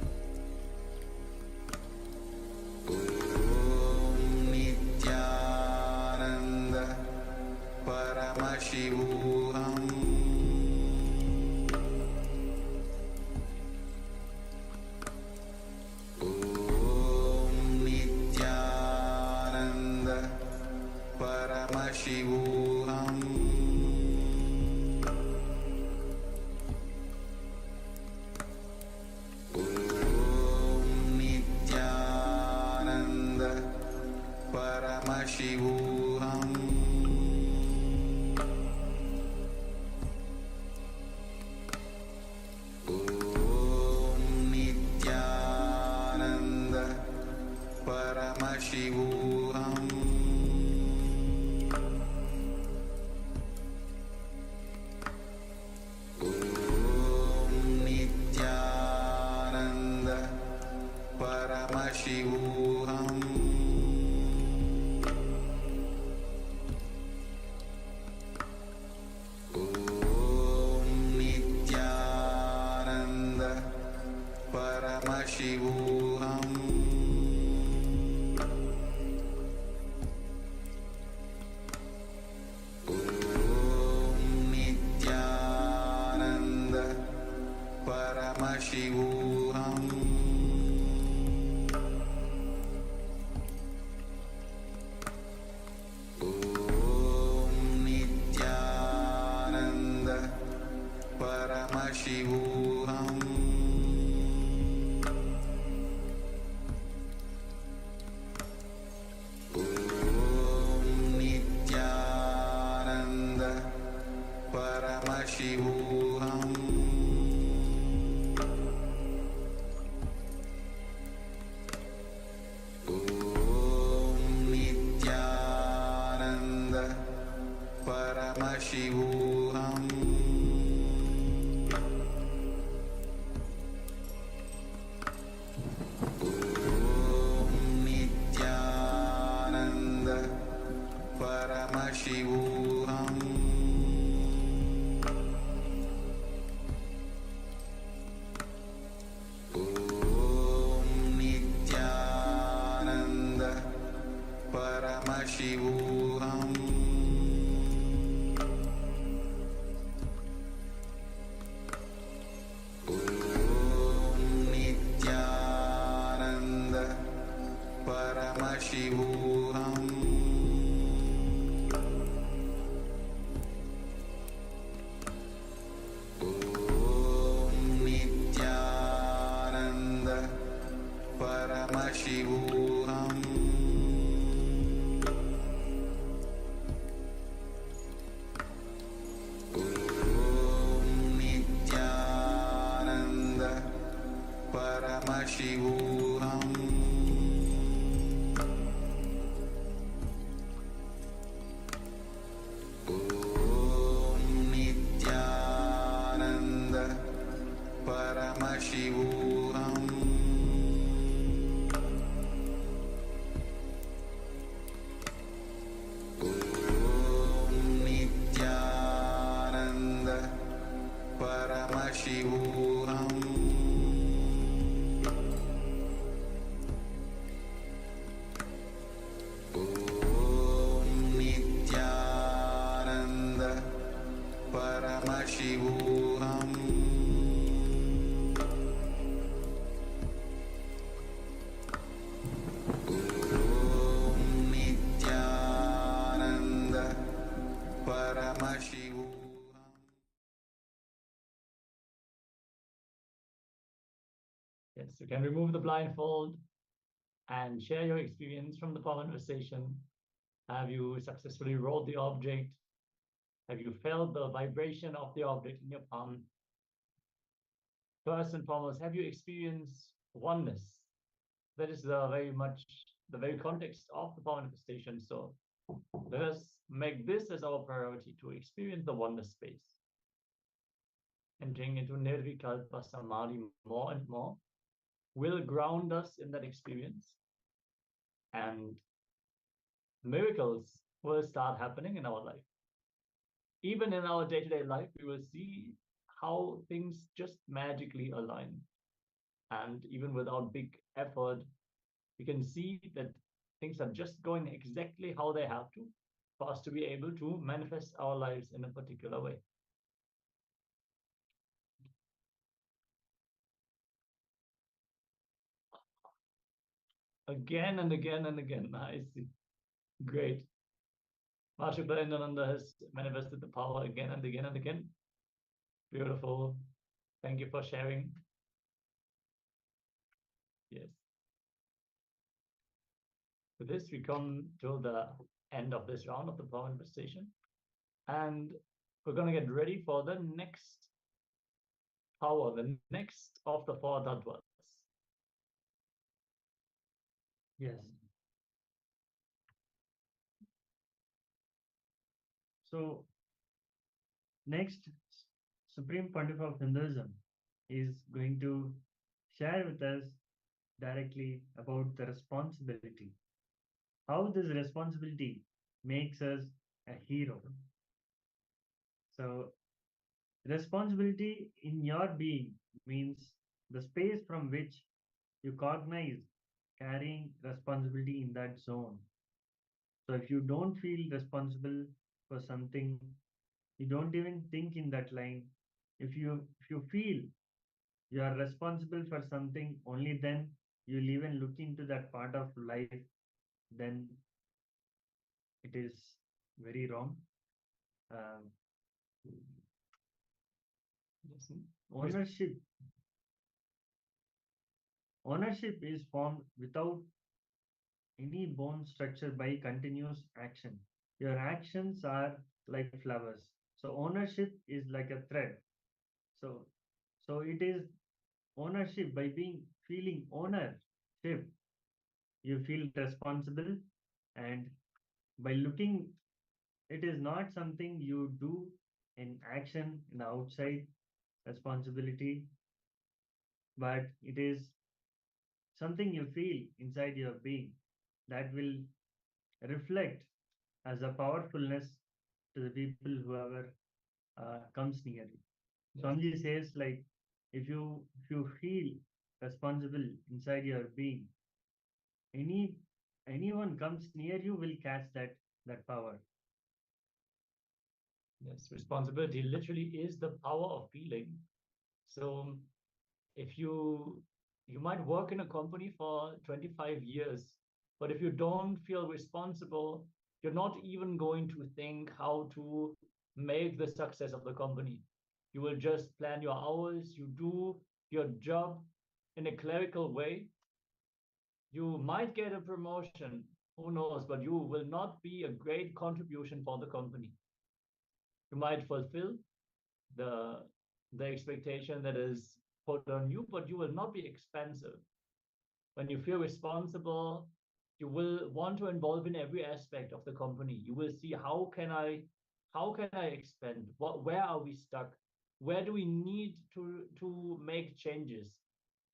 Om Nithyananda Paramashivoham Om Nithyananda Paramashivoham Om Nithyananda Paramashivoham Om Nithyananda Paramashivoham Om Nithyananda Paramashivoham Om Nithyananda Paramashivoham Paramashivoham Om Nithyananda Paramashivoham Om Nithyananda Paramashivoham Om Nithyananda Paramashivoham Om Nithyananda Paramashivoham Om Nithyananda Paramashivoham Om Nithyananda Paramashivoham Om Nithyananda Paramashivoham Om Nithyananda Paramashivoham Om Nithyananda Paramashivoham Om Nithyananda Paramashivoham Om Nithyananda Paramashivoham Om Nithyananda Paramashivoham Yes, you can remove the blindfold and share your experience from the conversation. Have you successfully rolled the object? Have you felt the vibration of the object in your palm? First and foremost, have you experienced oneness? That is the very context of the manifestation. So let us make this as our priority to experience the oneness space. Entering into Nirvikalpa Samadhi more and more will ground us in that experience, and miracles will start happening in our life. Even in our day-to-day life, we will see how things just magically align. And even without big effort, we can see that things are just going exactly how they have to for us to be able to manifest our lives in a particular way. Again and again and again. I see. Great. Mahashukla Nithyananda has manifested the power again and again and again. Beautiful. Thank you for sharing. Yes. With this, we come to the end of this round of the power manifestation. And we're going to get ready for the next power, the next of the four tattvas. Yes. So next, Supreme Pontiff of Hinduism is going to share with us directly about the responsibility. How this responsibility makes us a hero. So responsibility in your being means the space from which you cognize carrying responsibility in that zone. So if you don't feel responsible for something, you don't even think in that line. If you feel you are responsible for something, only then you will even look into that part of life, then it is very wrong. Ownership is formed without any bone structure by continuous action. Your actions are like flowers. So ownership is like a thread. So it is ownership. By feeling ownership, you feel responsible, and by looking, it is not something you do in action in the outside responsibility, but it is something you feel inside your being that will reflect as a powerfulness to the people whoever comes near you. Swamiji says, like, if you feel responsible inside your being, anyone comes near you will catch that power. Yes, responsibility literally is the power of feeling. So if you might work in a company for 25 years, but if you don't feel responsible, you're not even going to think how to make the success of the company. You will just plan your hours, you do your job in a clerical way. You might get a promotion, who knows, but you will not be a great contribution for the company. You might fulfill the expectation that is put on you, but you will not be expensive. When you feel responsible, you will want to involve in every aspect of the company. You will see how can I expand? Where are we stuck? Where do we need to make changes?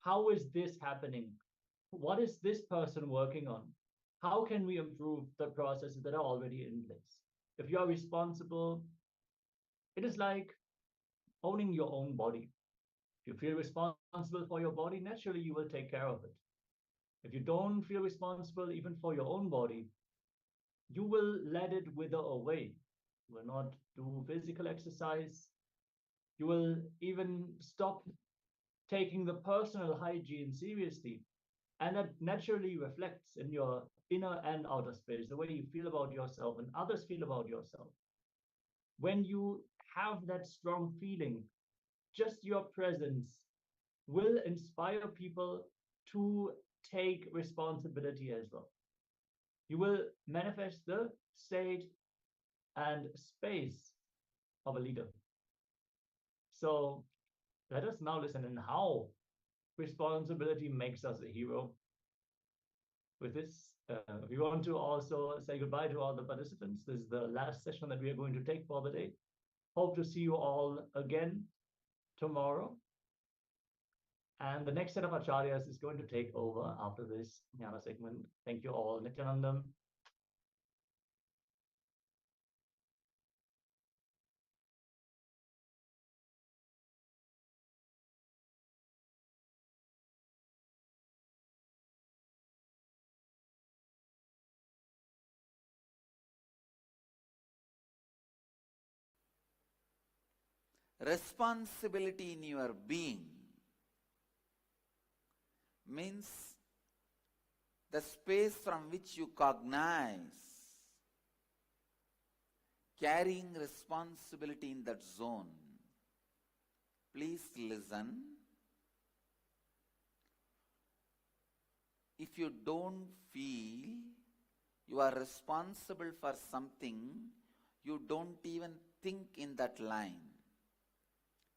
How is this happening? What is this person working on? How can we improve the processes that are already in place? If you are responsible, it is like owning your own body. If you feel responsible for your body, naturally you will take care of it. If you don't feel responsible even for your own body, you will let it wither away. You will not do physical exercise. You will even stop taking the personal hygiene seriously. And that naturally reflects in your inner and outer space, the way you feel about yourself and others feel about yourself. When you have that strong feeling, just your presence will inspire people to take responsibility as well. You will manifest the state and space of a leader. So let us now listen in how responsibility makes us a hero. With this, we want to also say goodbye to all the participants. This is the last session that we are going to take for the day. Hope to see you all again tomorrow. And the next set of acharyas is going to take over after this Jnana segment. Thank you all. Nithyananda. Responsibility in your being means the space from which you cognize, carrying responsibility in that zone. Please listen. If you don't feel you are responsible for something, you don't even think in that line.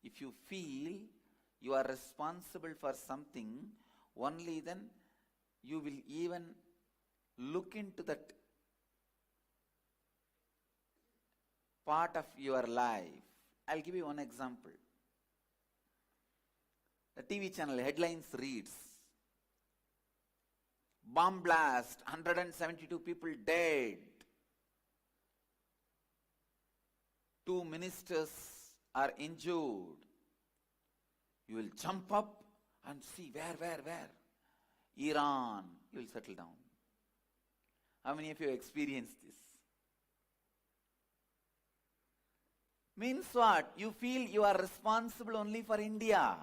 If you feel you are responsible for something, only then you will even look into that part of your life. I'll give you one example. The TV channel headlines reads, bomb blast, 172 people dead. 2 ministers are injured. You will jump up and see where? Iran. You will settle down. How many of you experienced this? Means what? You feel you are responsible only for India.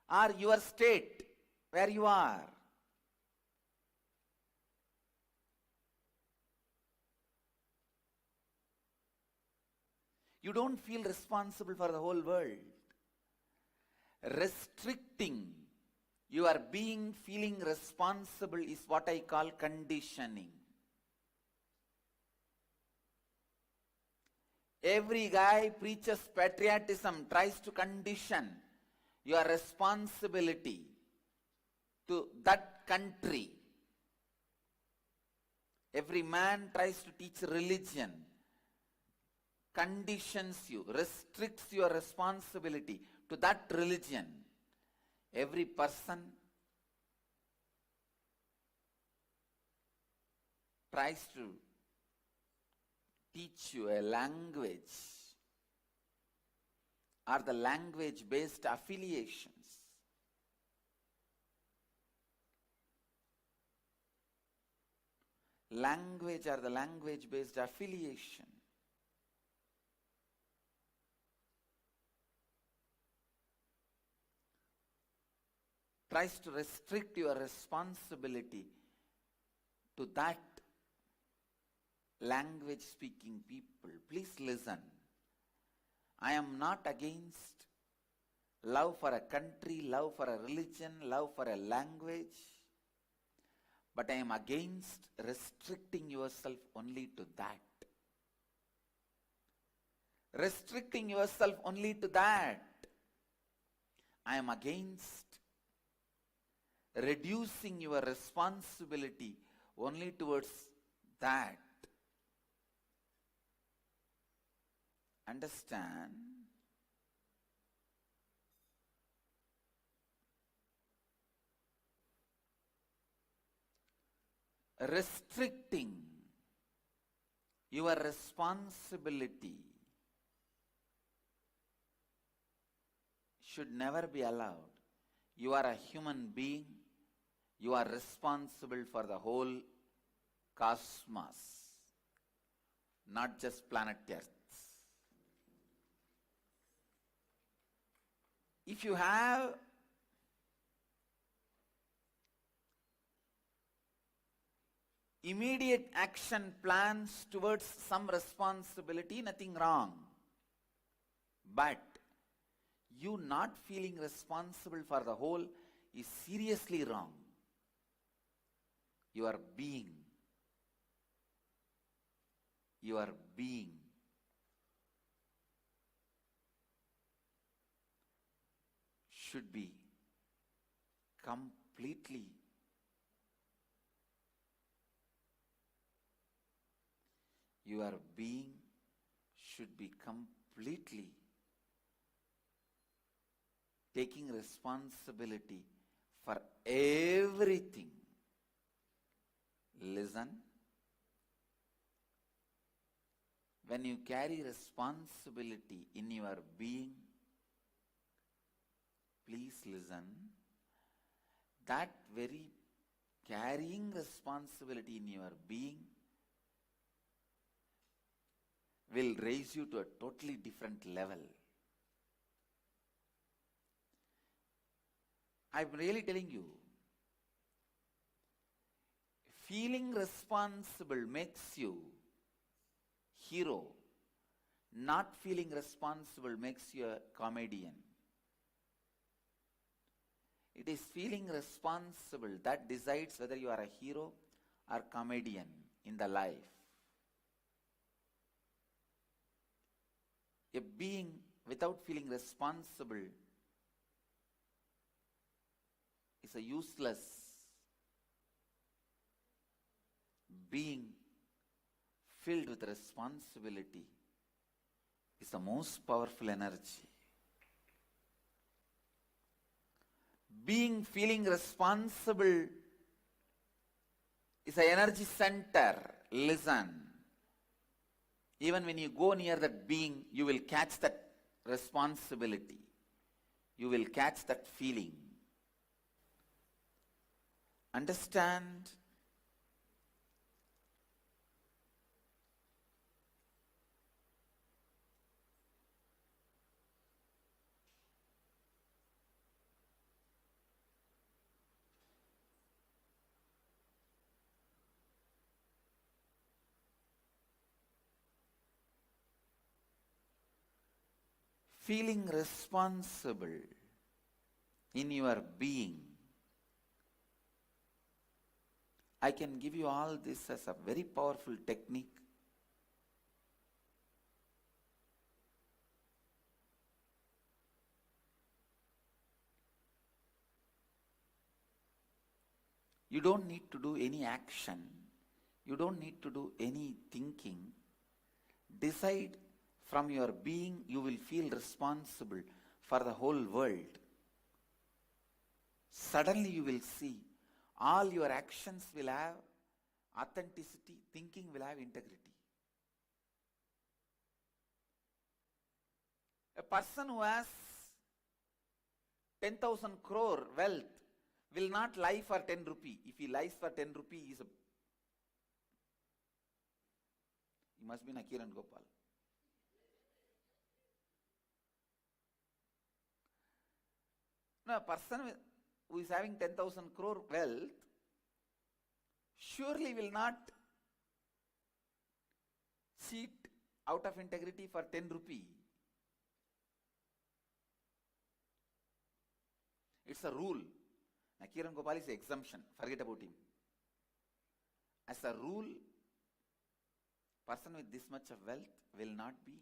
or your state where you are. You don't feel responsible for the whole world. Restricting your being feeling responsible is what I call conditioning. Every guy preaches patriotism, tries to condition your responsibility to that country. Every man tries to teach religion, conditions you, restricts your responsibility to that religion. Every person tries to teach you a language or the language-based affiliations. Language or the language-based affiliation. Tries to restrict your responsibility to that language speaking people. Please listen. I am not against love for a country, love for a religion, love for a language, but I am against restricting yourself only to that. Restricting yourself only to that. I am against reducing your responsibility only towards that. Understand? Restricting your responsibility should never be allowed. You are a human being. You are responsible for the whole cosmos, not just planet Earth. If you have immediate action plans towards some responsibility, nothing wrong. But you not feeling responsible for the whole is seriously wrong. Your being should be completely taking responsibility for everything. Listen. When you carry responsibility in your being, please listen. That very carrying responsibility in your being will raise you to a totally different level. I'm really telling you, feeling responsible makes you hero. Not feeling responsible makes you a comedian. It is feeling responsible that decides whether you are a hero or comedian in the life. A being without feeling responsible is a useless being. Filled with responsibility is the most powerful energy. Being feeling responsible is an energy center. Listen. Even when you go near that being, you will catch that responsibility. You will catch that feeling. Understand? feeling responsible in your being. I can give you all this as a very powerful technique. You don't need to do any action. You don't need to do any thinking. Decide from your being, you will feel responsible for the whole world. Suddenly you will see all your actions will have authenticity, thinking will have integrity. A person who has 10,000 crore wealth will not lie for 10 rupee. If he lies for 10 rupee, he must be Nakiran Gopal. No, a person who is having 10,000 crore wealth surely will not cheat out of integrity for 10 rupee. It's a rule. Nakiran Gopal is an exemption. Forget about him. As a rule, person with this much of wealth will not be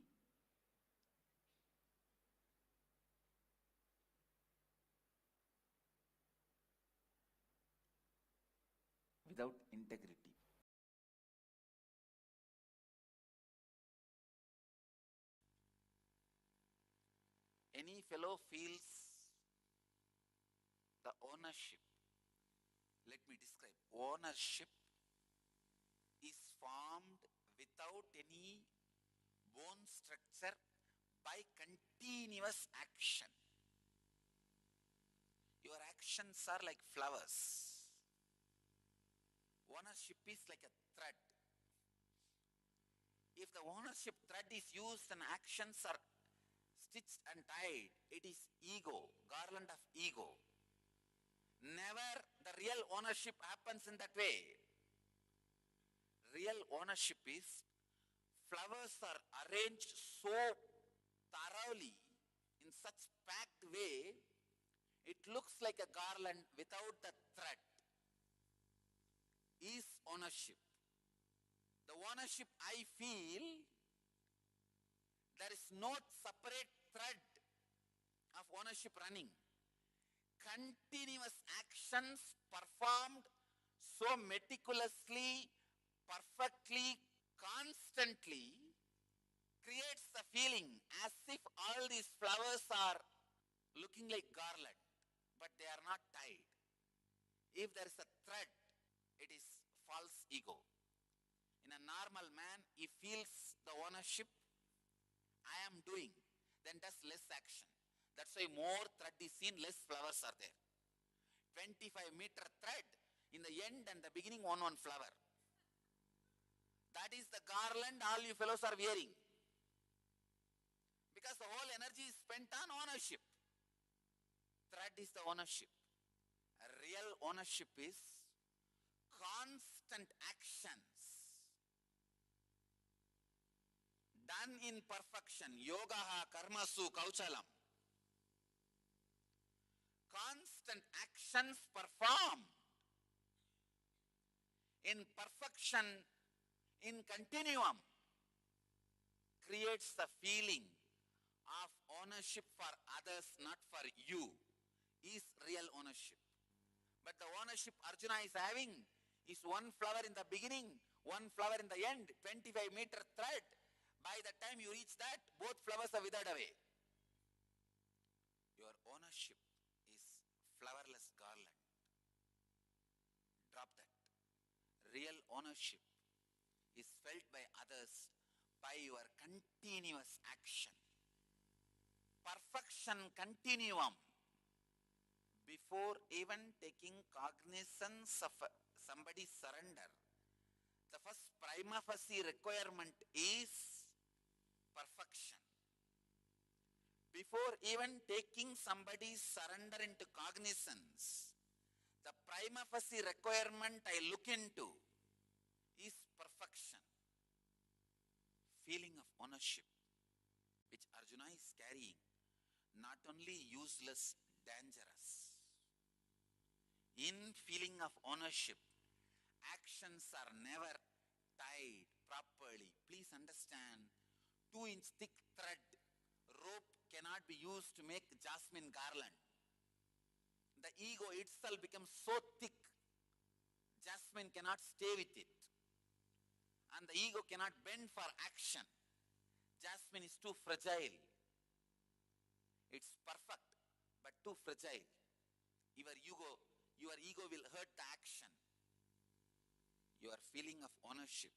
without integrity. Any fellow feels the ownership. Let me describe. Ownership is formed without any bone structure by continuous action. Your actions are like flowers. Ownership is like a thread. If the ownership thread is used and actions are stitched and tied, it is ego, garland of ego. Never the real ownership happens in that way. Real ownership is flowers are arranged so thoroughly in such packed way, it looks like a garland without the thread. Is ownership. The ownership I feel, there is no separate thread of ownership running. Continuous actions performed so meticulously, perfectly, constantly creates the feeling as if all these flowers are looking like garland, but they are not tied. If there is a thread, it is false ego. In a normal man, he feels the ownership, I am doing, then does less action. That's why more thread is seen, less flowers are there. 25-meter thread, in the end and the beginning, one flower. That is the garland all you fellows are wearing. Because the whole energy is spent on ownership. Thread is the ownership. A real ownership is constant actions done in perfection. Yogaha karmasu kauchalam. Constant actions performed in perfection, in continuum, creates the feeling of ownership for others, not for you, is real ownership. But the ownership Arjuna is having is one flower in the beginning, one flower in the end, 25-meter thread. By the time you reach that, both flowers are withered away. Your ownership is flowerless garland. Drop that. Real ownership is felt by others by your continuous action. Perfection continuum. Before even taking cognizance of somebody's surrender, the first prima facie requirement is perfection. Before even taking somebody's surrender into cognizance, the prima facie requirement I look into is perfection. Feeling of ownership, which Arjuna is carrying, only useless, dangerous. In feeling of ownership, actions are never tied properly. Please understand, 2-inch thick thread rope cannot be used to make jasmine garland. The ego itself becomes so thick, jasmine cannot stay with it. And the ego cannot bend for action. Jasmine is too fragile. It's perfect, but too fragile. Your ego will hurt the action. Your feeling of ownership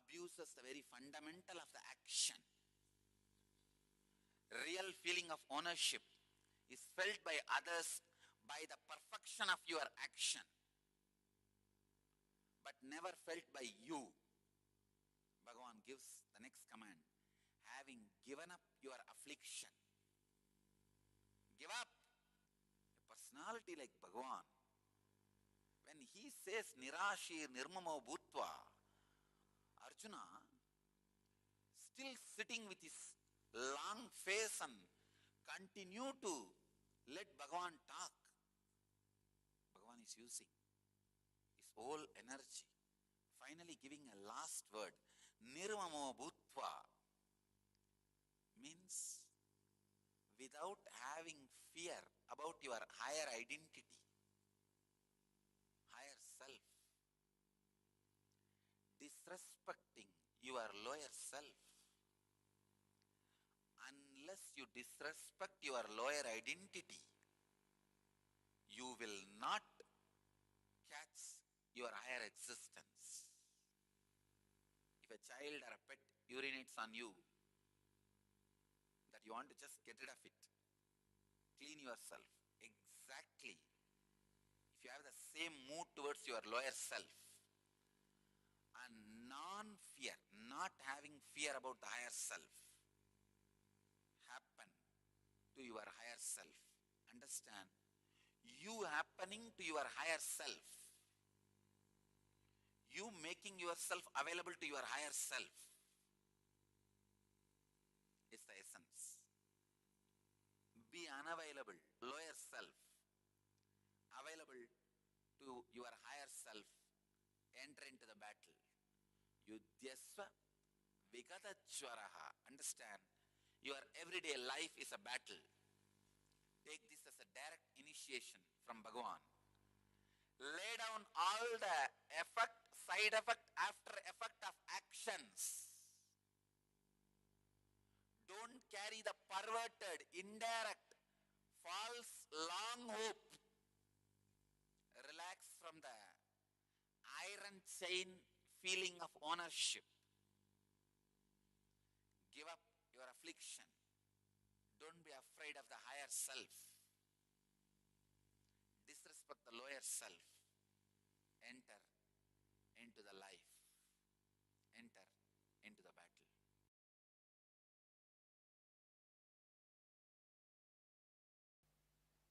abuses the very fundamental of the action. Real feeling of ownership is felt by others by the perfection of your action, but never felt by you. Bhagavan gives the next command: having given up your affliction. Give up. A personality like Bhagavan, when he says Nirashir Nirmamo Bhutva, Arjuna, still sitting with his long face and continue to let Bhagavan talk. Bhagavan is using his whole energy, finally giving a last word. Nirmamo Bhutva means without having fear about your higher identity, higher self, disrespecting your lower self. Unless you disrespect your lower identity, you will not catch your higher existence. If a child or a pet urinates on you, that you want to just get rid of it, clean yourself. Exactly. If you have the same mood towards your lower self, and non-fear, not having fear about the higher self, happen to your higher self. Understand? You happening to your higher self, you making yourself available to your higher self, is the essence. Be unavailable, lower self, available to your higher self, enter into the battle. Yudyasva Vigatachwaraha. Understand? Your everyday life is a battle. Take this as a direct initiation from Bhagavan. Lay down all the effect, side effect, after effect of actions. Don't carry the perverted, indirect, false, long hope. Relax from the iron chain feeling of ownership. Give up your affliction. Don't be afraid of the higher self. Disrespect the lower self. Enter into the life. Enter into the battle.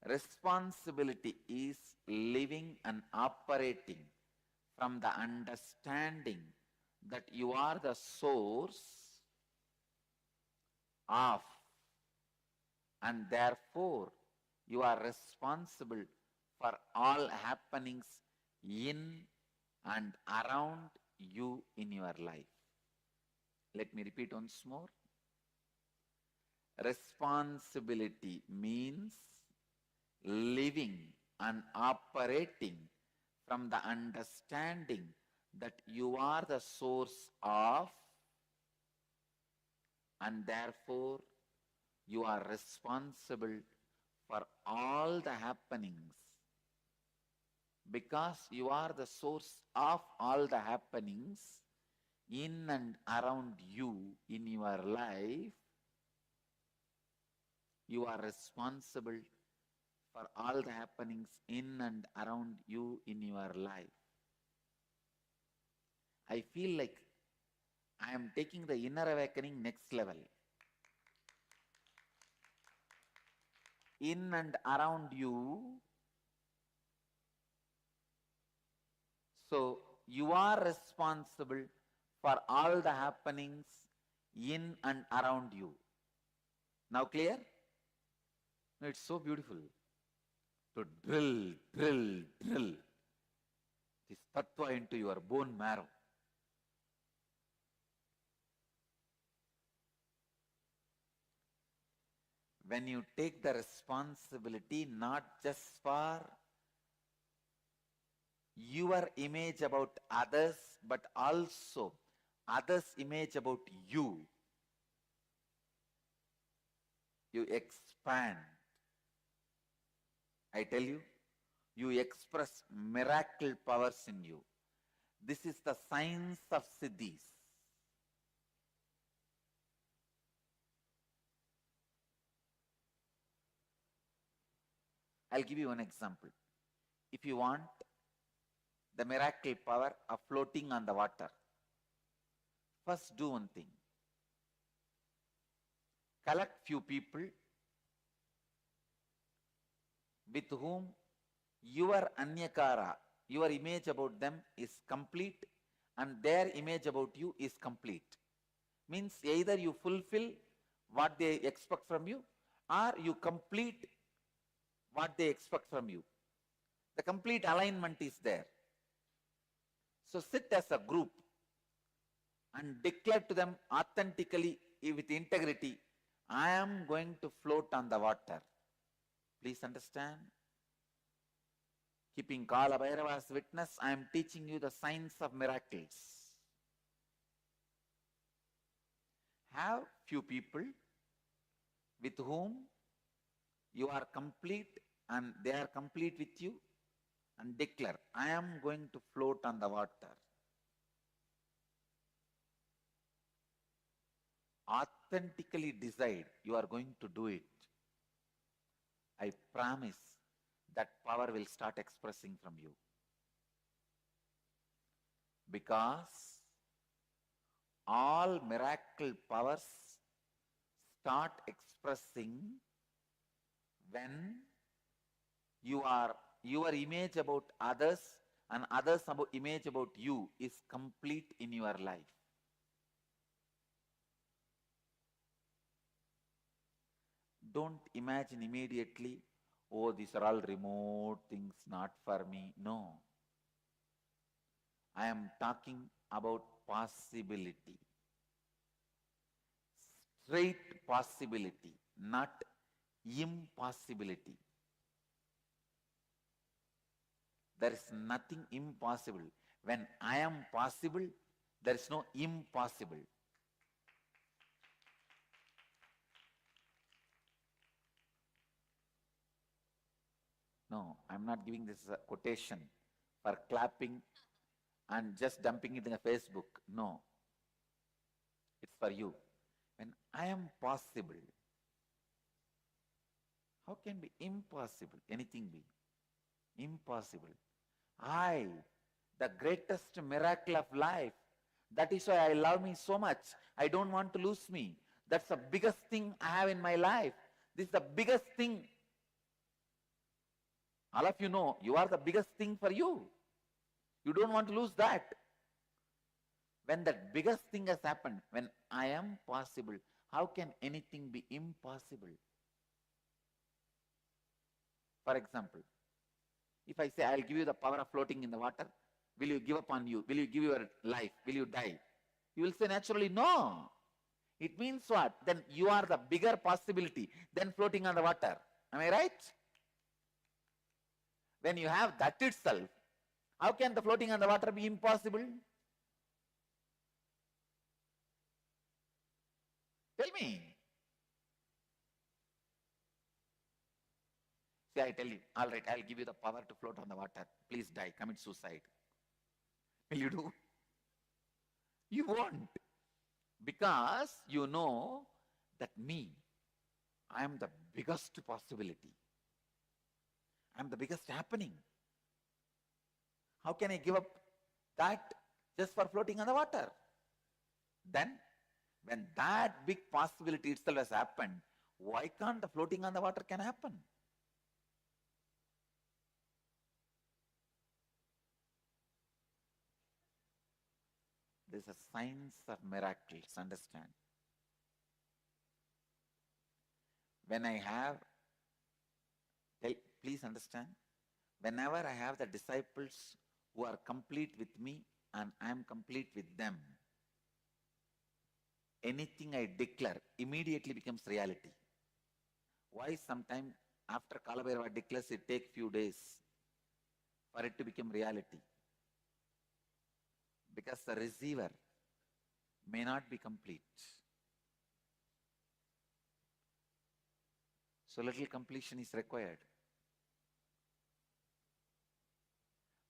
Responsibility is living and operating from the understanding that you are the source of, and therefore you are responsible for all happenings in and around you in your life. Let me repeat once more. Responsibility means living and operating from the understanding that you are the source of, and therefore you are responsible for all the happenings. Because you are the source of all the happenings in and around you in your life, you are responsible for all the happenings in and around you in your life. I feel like I am taking the inner awakening next level. In and around you, so you are responsible for all the happenings in and around you. Now clear? No, it's so beautiful to drill this tattva into your bone marrow. When you take the responsibility not just for your image about others, but also others' image about you, you expand. I tell you, you express miracle powers in you. This is the science of siddhis. I'll give you one example. If you want the miracle power of floating on the water, first do one thing. Collect few people with whom your anyakara, your image about them is complete and their image about you is complete. Means either you fulfill what they expect from you or you complete what they expect from you. The complete alignment is there. So sit as a group and declare to them authentically with integrity, I am going to float on the water. Please understand. Keeping Kala Bhairava as witness, I am teaching you the science of miracles. Have few people with whom you are complete and they are complete with you and declare, I am going to float on the water. Authentically decide you are going to do it. I promise that power will start expressing from you. Because all miracle powers start expressing when your image about others and others' image about you is complete in your life. Don't imagine immediately, oh, these are all remote things, not for me. No. I am talking about possibility. Straight possibility, not impossibility. There is nothing impossible. When I am possible, there is no impossible. No, I'm not giving this as a quotation for clapping and just dumping it in a Facebook. No. It's for you. When I am possible, how can be impossible? Anything be impossible. I, the greatest miracle of life. That is why I love me so much. I don't want to lose me. That's the biggest thing I have in my life. This is the biggest thing. All of you know, you are the biggest thing for you. You don't want to lose that. When that biggest thing has happened, when I am possible, how can anything be impossible? For example, if I say, I'll give you the power of floating in the water, will you give up on you? Will you give your life? Will you die? You will say naturally, no. It means what? Then you are the bigger possibility than floating on the water. Am I right? When you have that itself, how can the floating on the water be impossible? Tell me. See, I tell you, all right, I'll give you the power to float on the water. Please die, commit suicide. Will you do? You won't. Because you know that me, I am the biggest possibility. I am the biggest happening. How can I give up that just for floating on the water? Then, when that big possibility itself has happened, why can't the floating on the water can happen? There is a science of miracles, understand? When I have Please understand, whenever I have the disciples who are complete with me and I am complete with them, anything I declare immediately becomes reality. Why sometime after Kalabhairava declares it takes few days for it to become reality? Because the receiver may not be complete. So little completion is required.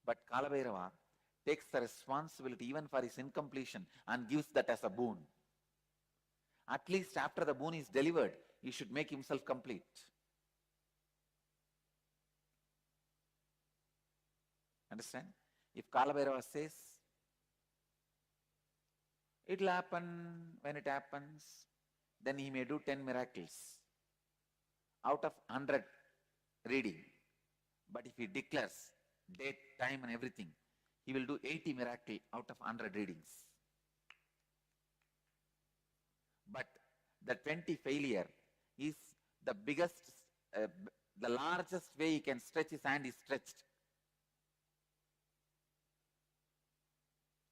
But Kalabhairava takes the responsibility even for his incompletion and gives that as a boon. At least after the boon is delivered, he should make himself complete. Understand? If Kalabhairava says, it will happen when it happens, then he may do 10 miracles out of 100 reading. But if he declares date, time and everything, he will do 80 miracles out of 100 readings. But the 20 failure is the biggest, the largest way he can stretch his hand is stretched.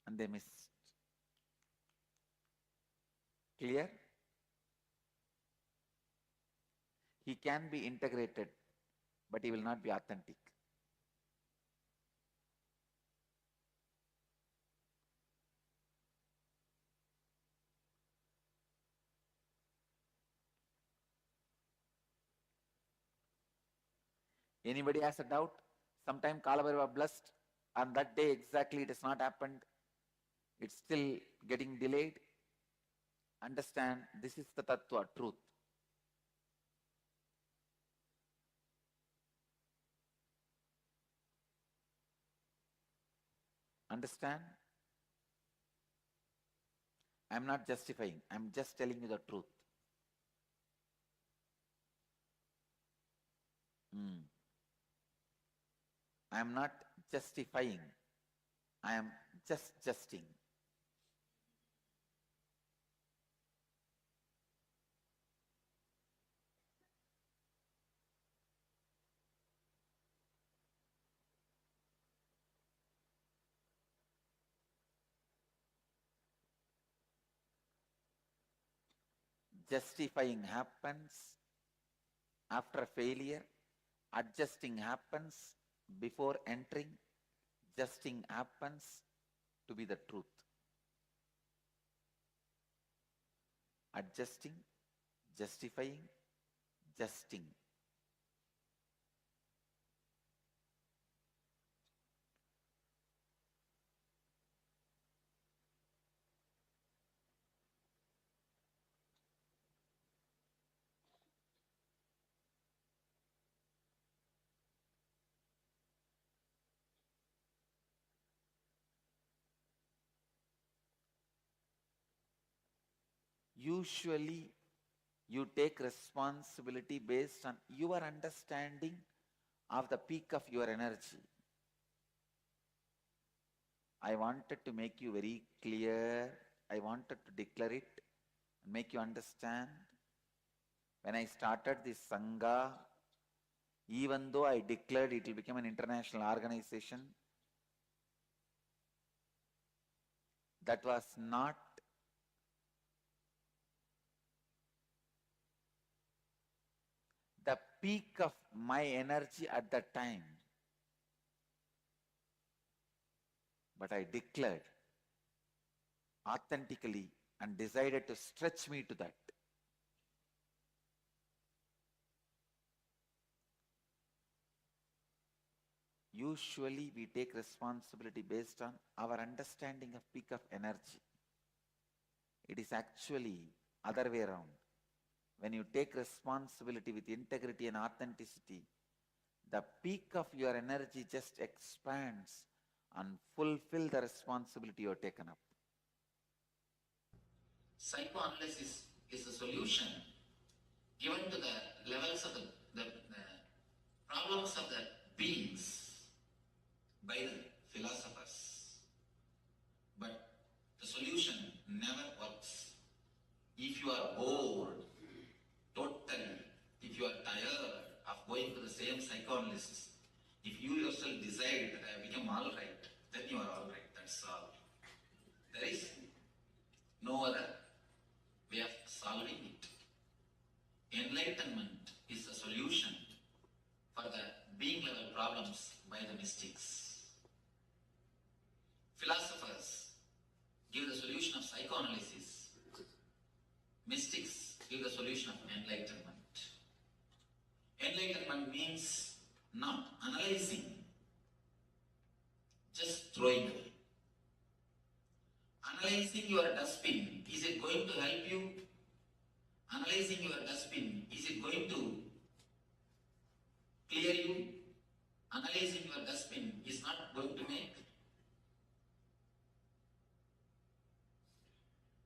And they missed. Clear? He can be integrated, but he will not be authentic. Anybody has a doubt? Sometime Kalabhairava blessed, and that day exactly it has not happened. It's still getting delayed. Understand, this is the tattva, truth. Understand? I'm not justifying, I'm just telling you the truth. I am not justifying, I am just justing. Justifying happens after failure, adjusting happens before entering, justing happens to be the truth. Adjusting, justifying, justing. Usually, you take responsibility based on your understanding of the peak of your energy. I wanted to make you very clear. I wanted to declare it and make you understand. When I started this Sangha, even though I declared it will become an international organization, that was not the peak of my energy at that time. But I declared authentically and decided to stretch me to that. Usually we take responsibility based on our understanding of peak of energy. It is actually other way around. When you take responsibility with integrity and authenticity, the peak of your energy just expands and fulfill the responsibility you have taken up. Psychoanalysis is a solution given to the levels of the problems of the beings by the philosophers. But the solution never works. If you are bored, totally, if you are tired of going to the same same psychoanalysis. If you yourself decide that I have become all right, then you are all right. That's all. There is no other way of solving it. Enlightenment is the solution for the being level problems by the mystics. Philosophers give the solution of psychoanalysis. Mystics give the solution of enlightenment. Enlightenment means not analyzing, just throwing away. Analyzing your dustbin, is it going to help you? Analyzing your dustbin, is it going to clear you? Analyzing your dustbin is not going to make.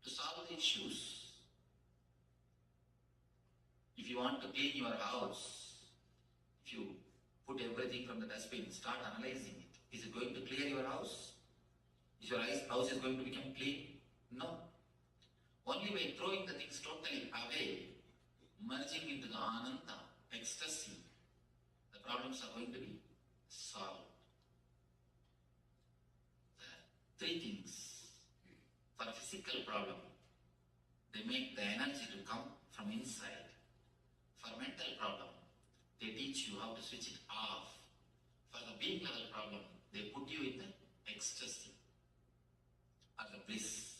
To solve the issues, if you want to clean your house, if you put everything from the dustbin, start analyzing it. Is it going to clear your house? Is your house is going to become clean? No. Only by throwing the things totally away, merging into the ananta, ecstasy, the problems are going to be solved. Three things. For a physical problem, they make the energy to come from inside. For mental problem, they teach you how to switch it off. For the being level problem, they put you in the ecstasy or the bliss.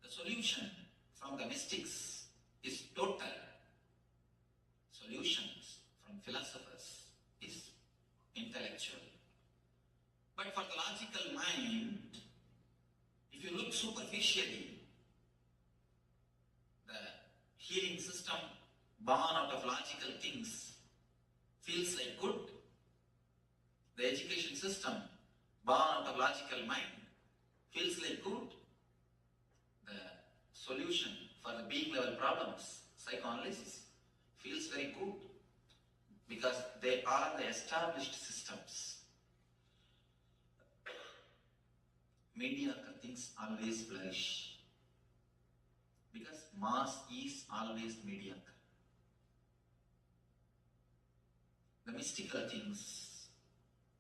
The solution from the mystics is total. Solutions from philosophers is intellectual. But for the logical mind, if you look superficially, the healing system born out of logical things feels like good. The education system born out of logical mind feels like good. The solution for the being level problems, psychoanalysis, feels very good because they are the established systems. Mediocre things always flourish because mass is always mediocre. The mystical things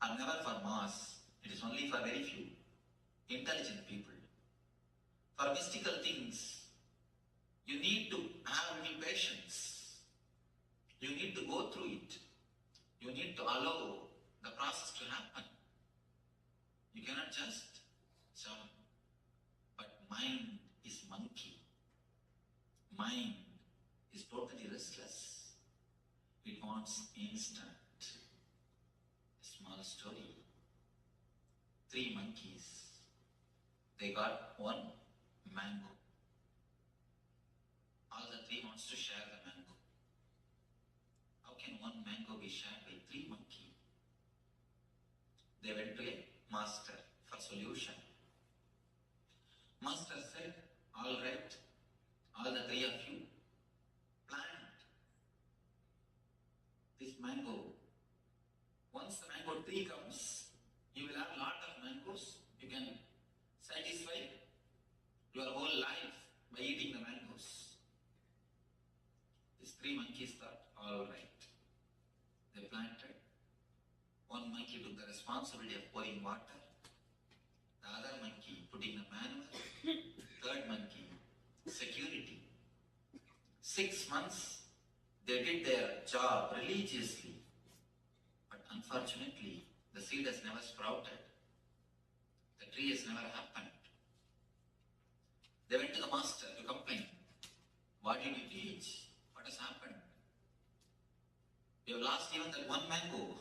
are never for mass, it is only for very few intelligent people. For mystical things, you need to have little patience. You need to go through it. You need to allow the process to happen. You cannot just jump. But mind is monkey. Mind is totally restless. It wants instant. A small story. 3 monkeys. They got 1 mango. All the 3 wants to share the mango. How can 1 mango be shared by 3 monkeys? They went to a master for solution. Master said, all right, all the 3 of you, plant this mango. Once the mango tree comes, you will have a lot of mangoes. You can satisfy your whole life by eating the mangoes. These 3 monkeys thought, all right. They planted. 1 monkey took the responsibility of pouring water. The other monkey putting the manure. 3rd monkey, security. 6 months, they did their job religiously. But unfortunately, the seed has never sprouted. The tree has never happened. They went to the master to complain. What did you teach? What has happened? We have lost even that 1 mango.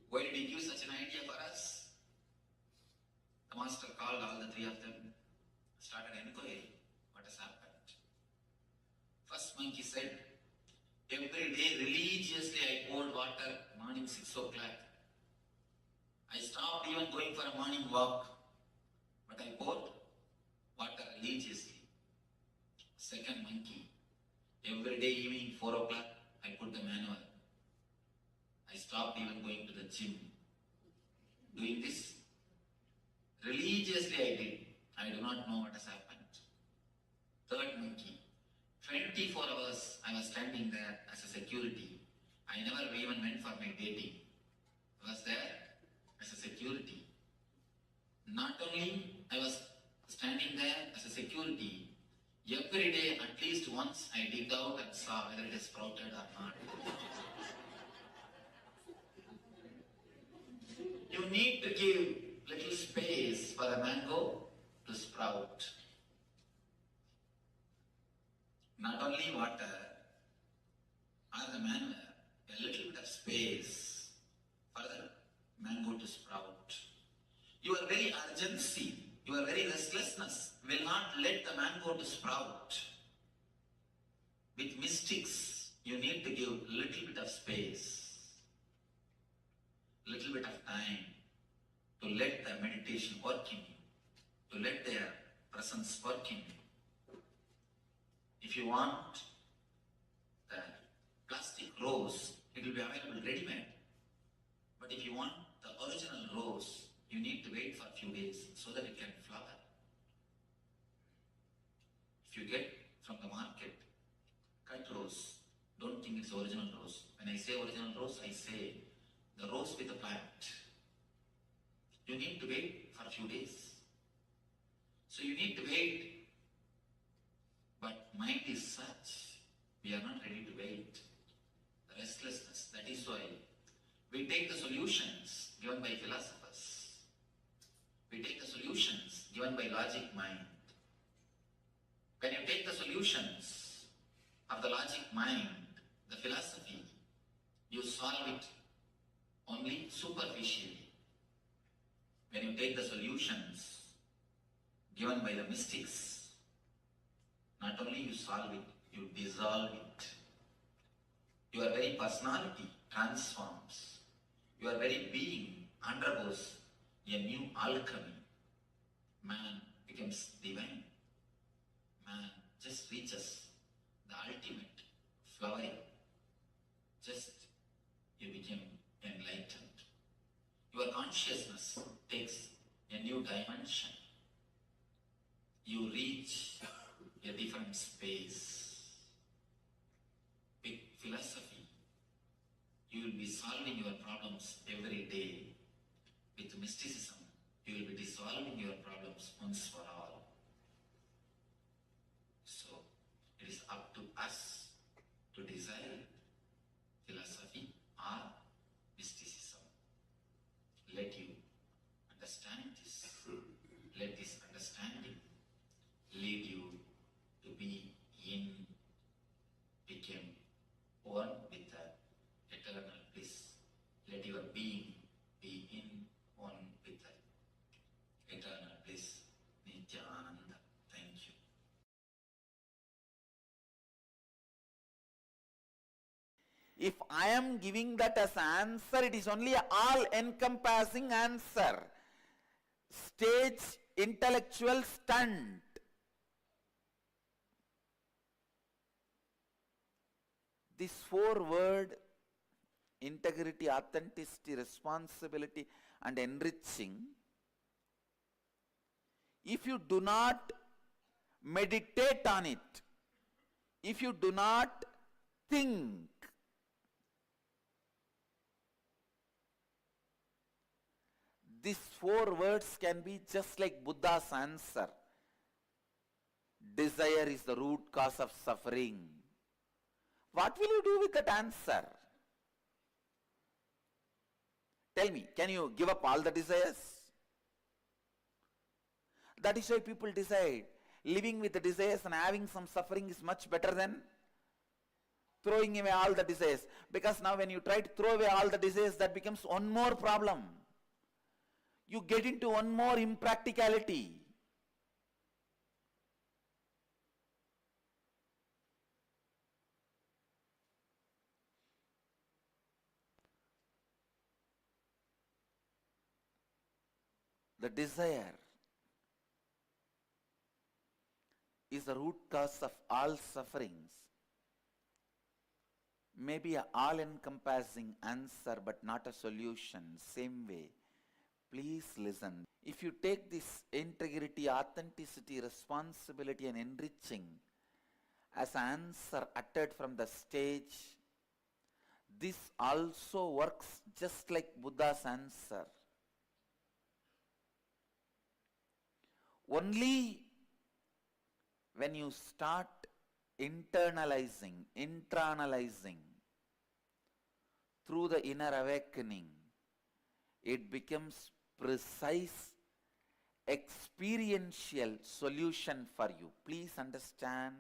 Why did you give such an idea for us? The master called all the 3 of them, started inquiry. What has happened? First monkey said, every day religiously I poured water morning 6 o'clock. I stopped even going for a morning walk, but I poured water religiously. Second monkey, every day evening 4 o'clock I put the manure. I stopped even going to the gym. Doing this religiously I did. I do not know what has happened. Third monkey, 24 hours I was standing there as a security, I never even went for my dating. I was there as a security. Not only I was standing there as a security, every day at least once I digged out and saw whether it is sprouted or not. You need to give little space for the mango to sprout. Not only water or the manure, a little bit of space for the mango to sprout. Your very urgency, your very restlessness will not let the mango to sprout. With mystics, you need to give little bit of space, little bit of time to let the meditation work in you, to let their presence work in you. If you want the plastic rose, it will be available ready-made. But if you want the original rose, you need to wait for a few days so that it can flower. If you get from the market cut rose, don't think it's original rose. When I say original rose, I say the rose with the plant. You need to wait for a few days. So you need to wait. But mind is such, we are not ready to wait. The restlessness, that is why we take the solutions given by philosophers. We take the solutions given by logic mind. When you take the solutions of the logic mind, the philosophy, you solve it only superficially. When you take the solutions given by the mystics, not only you solve it, you dissolve it. Your very personality transforms. Your very being undergoes a new alchemy. Man becomes divine. Man just reaches the ultimate flowering. Just you became enlightened. Your consciousness takes a new dimension. You reach a different space. With philosophy, you will be solving your problems every day. With mysticism, you will be dissolving your problems once for all. So, it is up to us to desire philosophy or mysticism. Let you understand this. Let this understanding lead you to be in, become one with the eternal bliss. Let your being be in, one with the eternal bliss. Nithyananda. Thank you. If I am giving that as answer, it is only an all-encompassing answer. Stage intellectual stunt. This 4-word, integrity, authenticity, responsibility, and enriching, if you do not meditate on it, if you do not think, these 4 words can be just like Buddha's answer. Desire is the root cause of suffering. What will you do with that answer? Tell me, can you give up all the desires? That is why people decide living with the desires and having some suffering is much better than throwing away all the desires. Because now when you try to throw away all the desires, that becomes one more problem. You get into one more impracticality. The desire is the root cause of all sufferings. Maybe an all-encompassing answer, but not a solution. Same way. Please listen. If you take this integrity, authenticity, responsibility, and enriching as an answer uttered from the stage, This also works just like Buddha's answer. Only when you start internalizing through the inner awakening, it becomes precise, experiential solution for you. Please understand,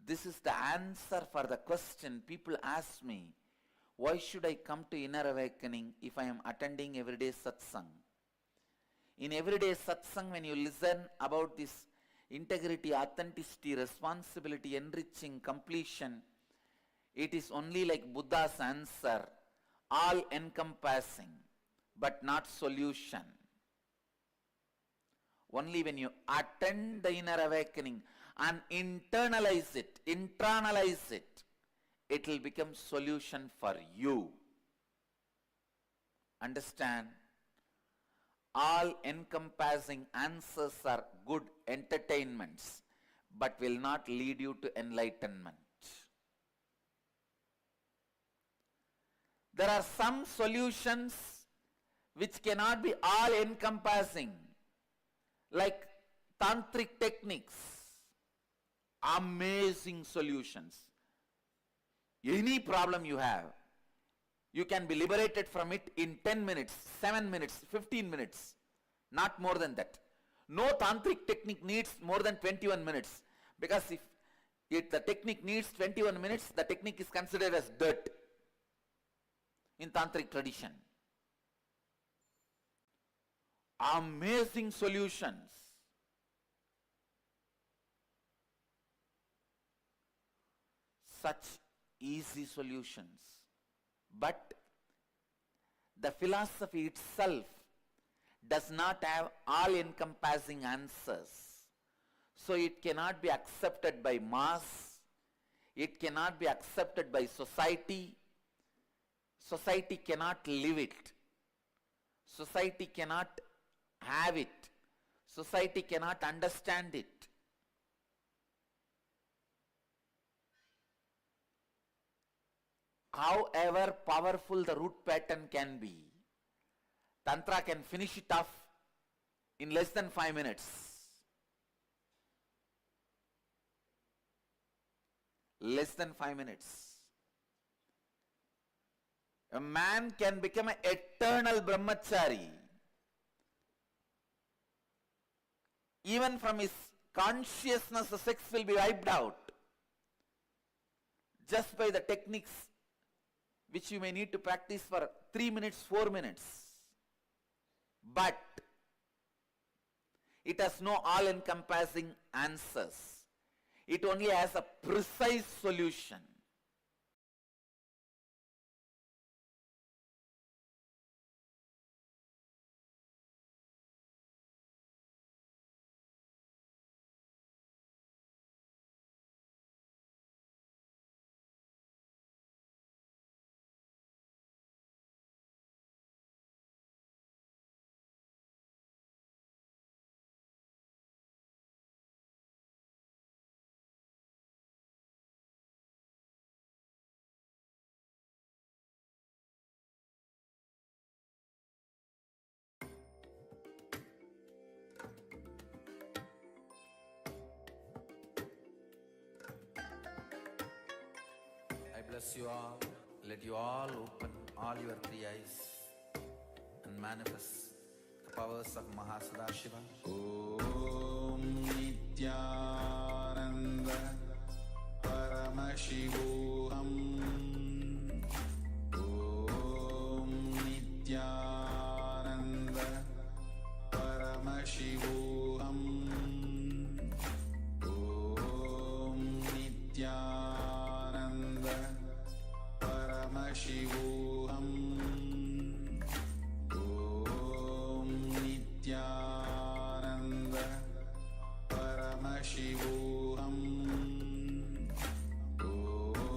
this is the answer for the question. People ask me, why should I come to inner awakening if I am attending everyday satsang? In everyday satsang, when you listen about this integrity, authenticity, responsibility, enriching, completion, it is only like Buddha's answer, all encompassing, but not solution. Only when you attend the inner awakening and internalize it, it will become solution for you. Understand? All encompassing answers are good entertainments, but will not lead you to enlightenment. There are some solutions which cannot be all encompassing, like tantric techniques, amazing solutions. Any problem you have, you can be liberated from it in 10 minutes, 7 minutes, 15 minutes, not more than that. No tantric technique needs more than 21 minutes, because if the technique needs 21 minutes, the technique is considered as dirt in tantric tradition. Amazing solutions. Such easy solutions. But the philosophy itself does not have all-encompassing answers. So it cannot be accepted by mass. It cannot be accepted by society. Society cannot live it. Society cannot have it. Society cannot understand it. However powerful the root pattern can be, Tantra can finish it off in less than 5 minutes. Less than 5 minutes. A man can become an eternal brahmachari. Even from his consciousness, the sex will be wiped out. Just by the techniques which you may need to practice for 3 minutes, 4 minutes. But it has no all-encompassing answers. It only has a precise solution. I bless you all. Let you all open all your 3 eyes and manifest the powers of Mahasadashiva. Om Nithyananda Paramashivoham. Om Nithyananda Paramashivoham. Om Nithyananda Paramashivoham. Om Nithyananda Paramashivoham. Om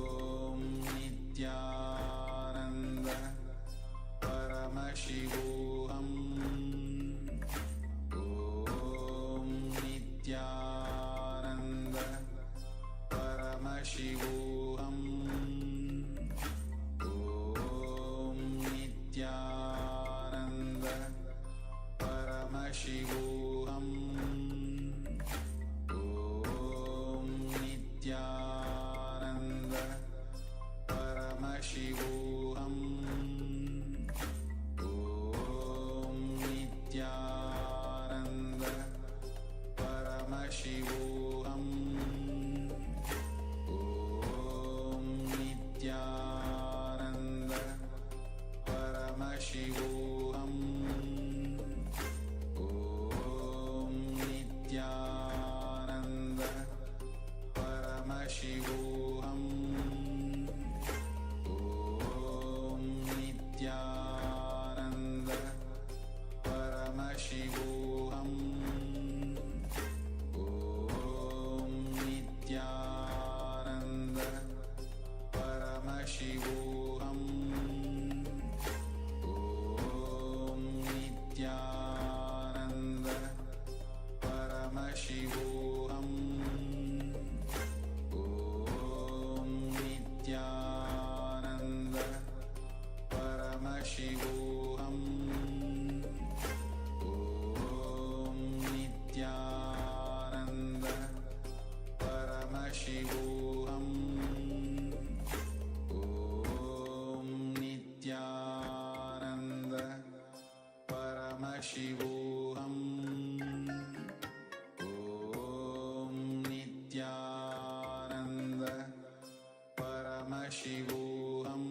Paramashivoham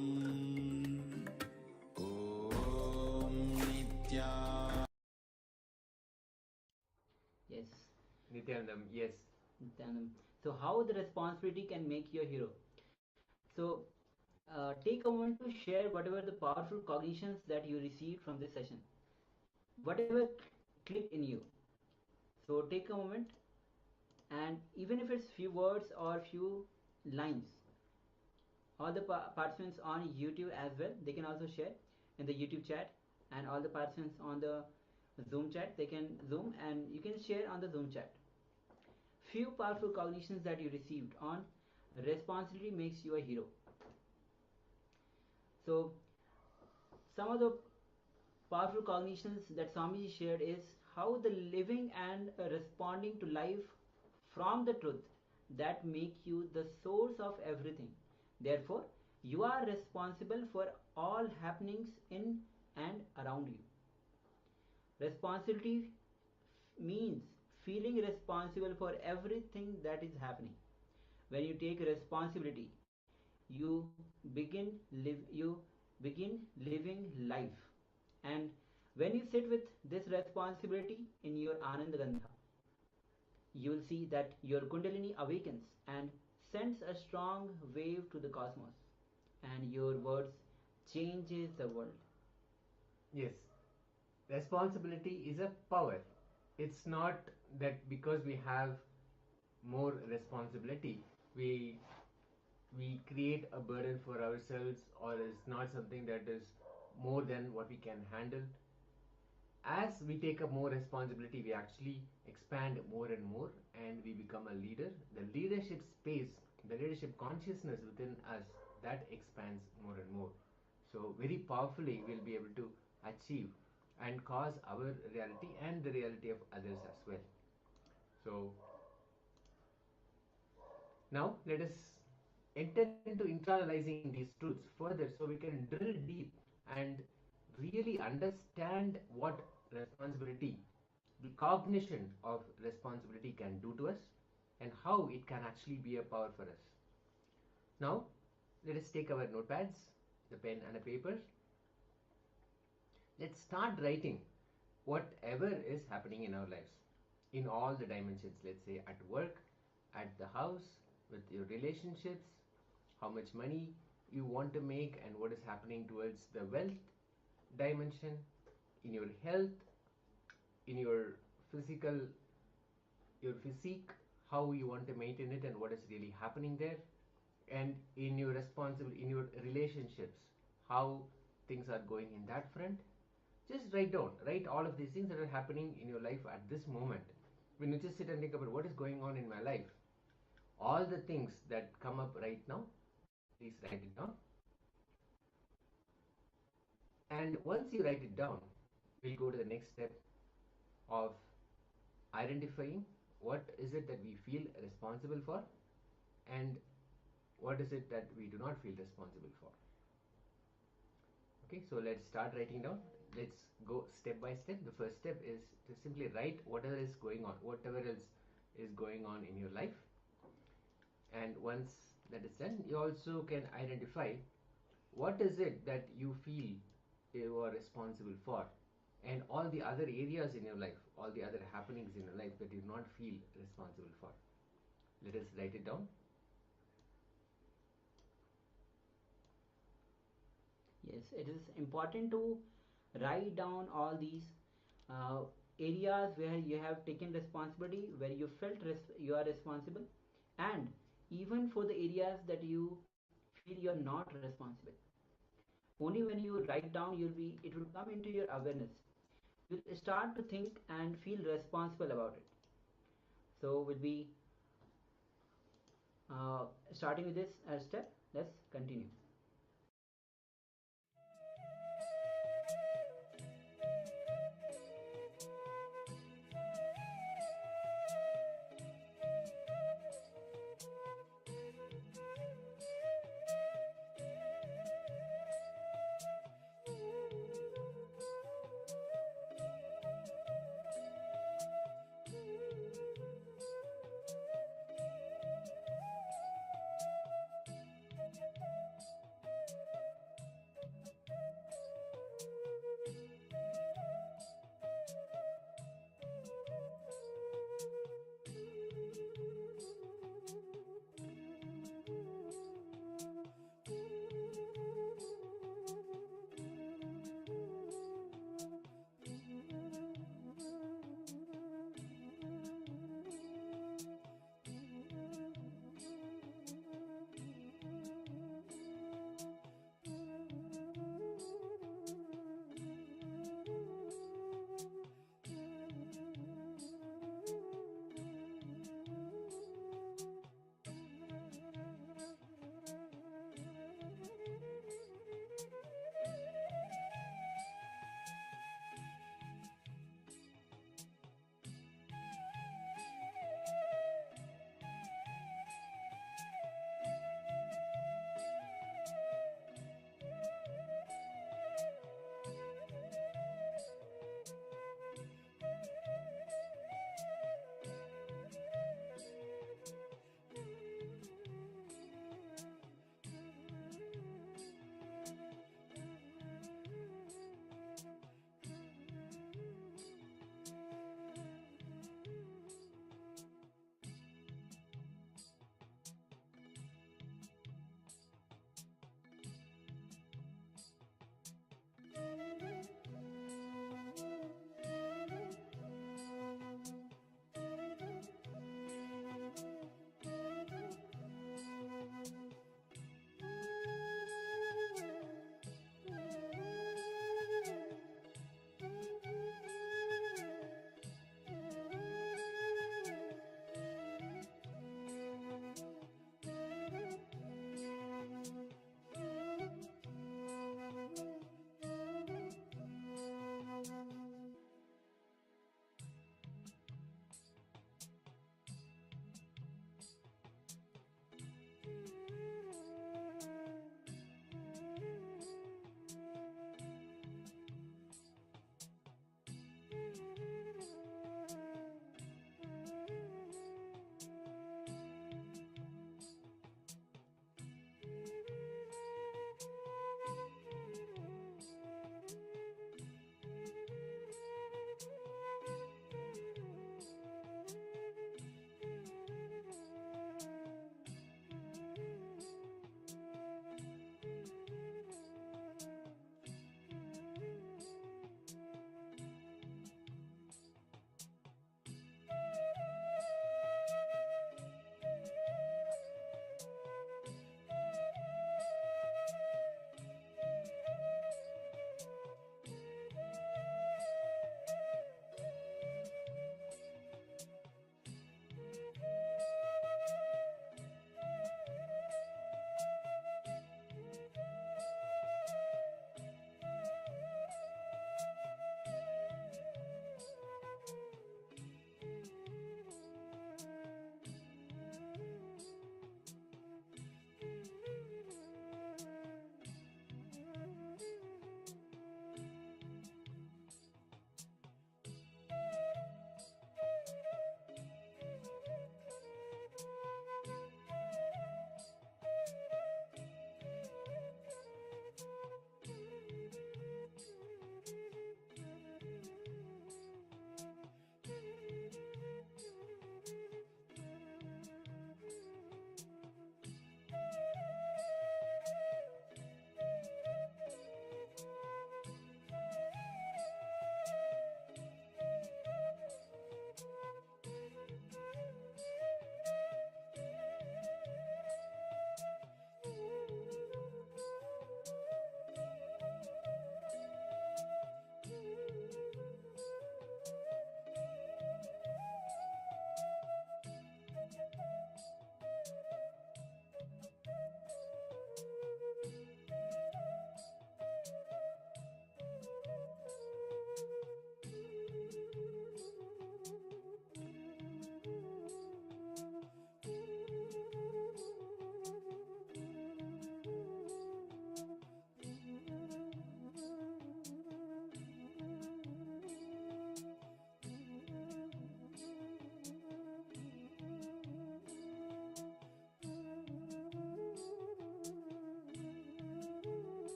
Om Nitya. Yes. Nithyananda, yes. Nithyananda. So how the responsibility can make you a hero? So take a moment to share whatever the powerful cognitions that you received from this session. Whatever clicked in you. So take a moment, and even if it's few words or few lines, all the participants on YouTube as well, they can also share in the YouTube chat, and all the participants on the Zoom chat, they can Zoom and you can share on the Zoom chat. Few powerful cognitions that you received on responsibility makes you a hero. So some of the powerful cognitions that Swamiji shared is how the living and responding to life from the truth that make you the source of everything. Therefore, you are responsible for all happenings in and around you. Responsibility means feeling responsible for everything that is happening. When you take responsibility, you begin living life. And when you sit with this responsibility in your Ananda Gandha, you will see that your Kundalini awakens and sends a strong wave to the cosmos, and your words changes the world. Yes, responsibility is a power. It's not that because we have more responsibility, we create a burden for ourselves, or it's not something that is more than what we can handle. As we take up more responsibility, we actually expand more and more, and we become a leader. The leadership space, the leadership consciousness within us, that expands more and more. So very powerfully we'll be able to achieve and cause our reality and the reality of others as well. So now let us enter into internalizing these truths further, so we can drill deep and really understand what responsibility, the cognition of responsibility can do to us, and how it can actually be a power for us. Now let us take our notepads, the pen and a paper. Let's start writing whatever is happening in our lives, in all the dimensions. Let's say at work, at the house, with your relationships, how much money you want to make, and what is happening towards the wealth dimension, in your health, in your physical, your physique, how you want to maintain it and what is really happening there, and in your in your relationships, how things are going in that front. Just write all of these things that are happening in your life at this moment. When you just sit and think about what is going on in my life, all the things that come up right now, please write it down. And once you write it down, we'll go to the next step of identifying what is it that we feel responsible for, and what is it that we do not feel responsible for. Okay, so let's start writing down. Let's go step by step. The first step is to simply write whatever is going on, whatever else is going on in your life. And once that is done, you also can identify what is it that you feel you are responsible for, and all the other areas in your life, all the other happenings in your life that you do not feel responsible for. Let us write it down. Yes, it is important to write down all these areas where you have taken responsibility, where you felt you are responsible, and even for the areas that you feel you are not responsible. Only when you write down, it will come into your awareness. You'll start to think and feel responsible about it. So we'll be starting with this step. Let's continue.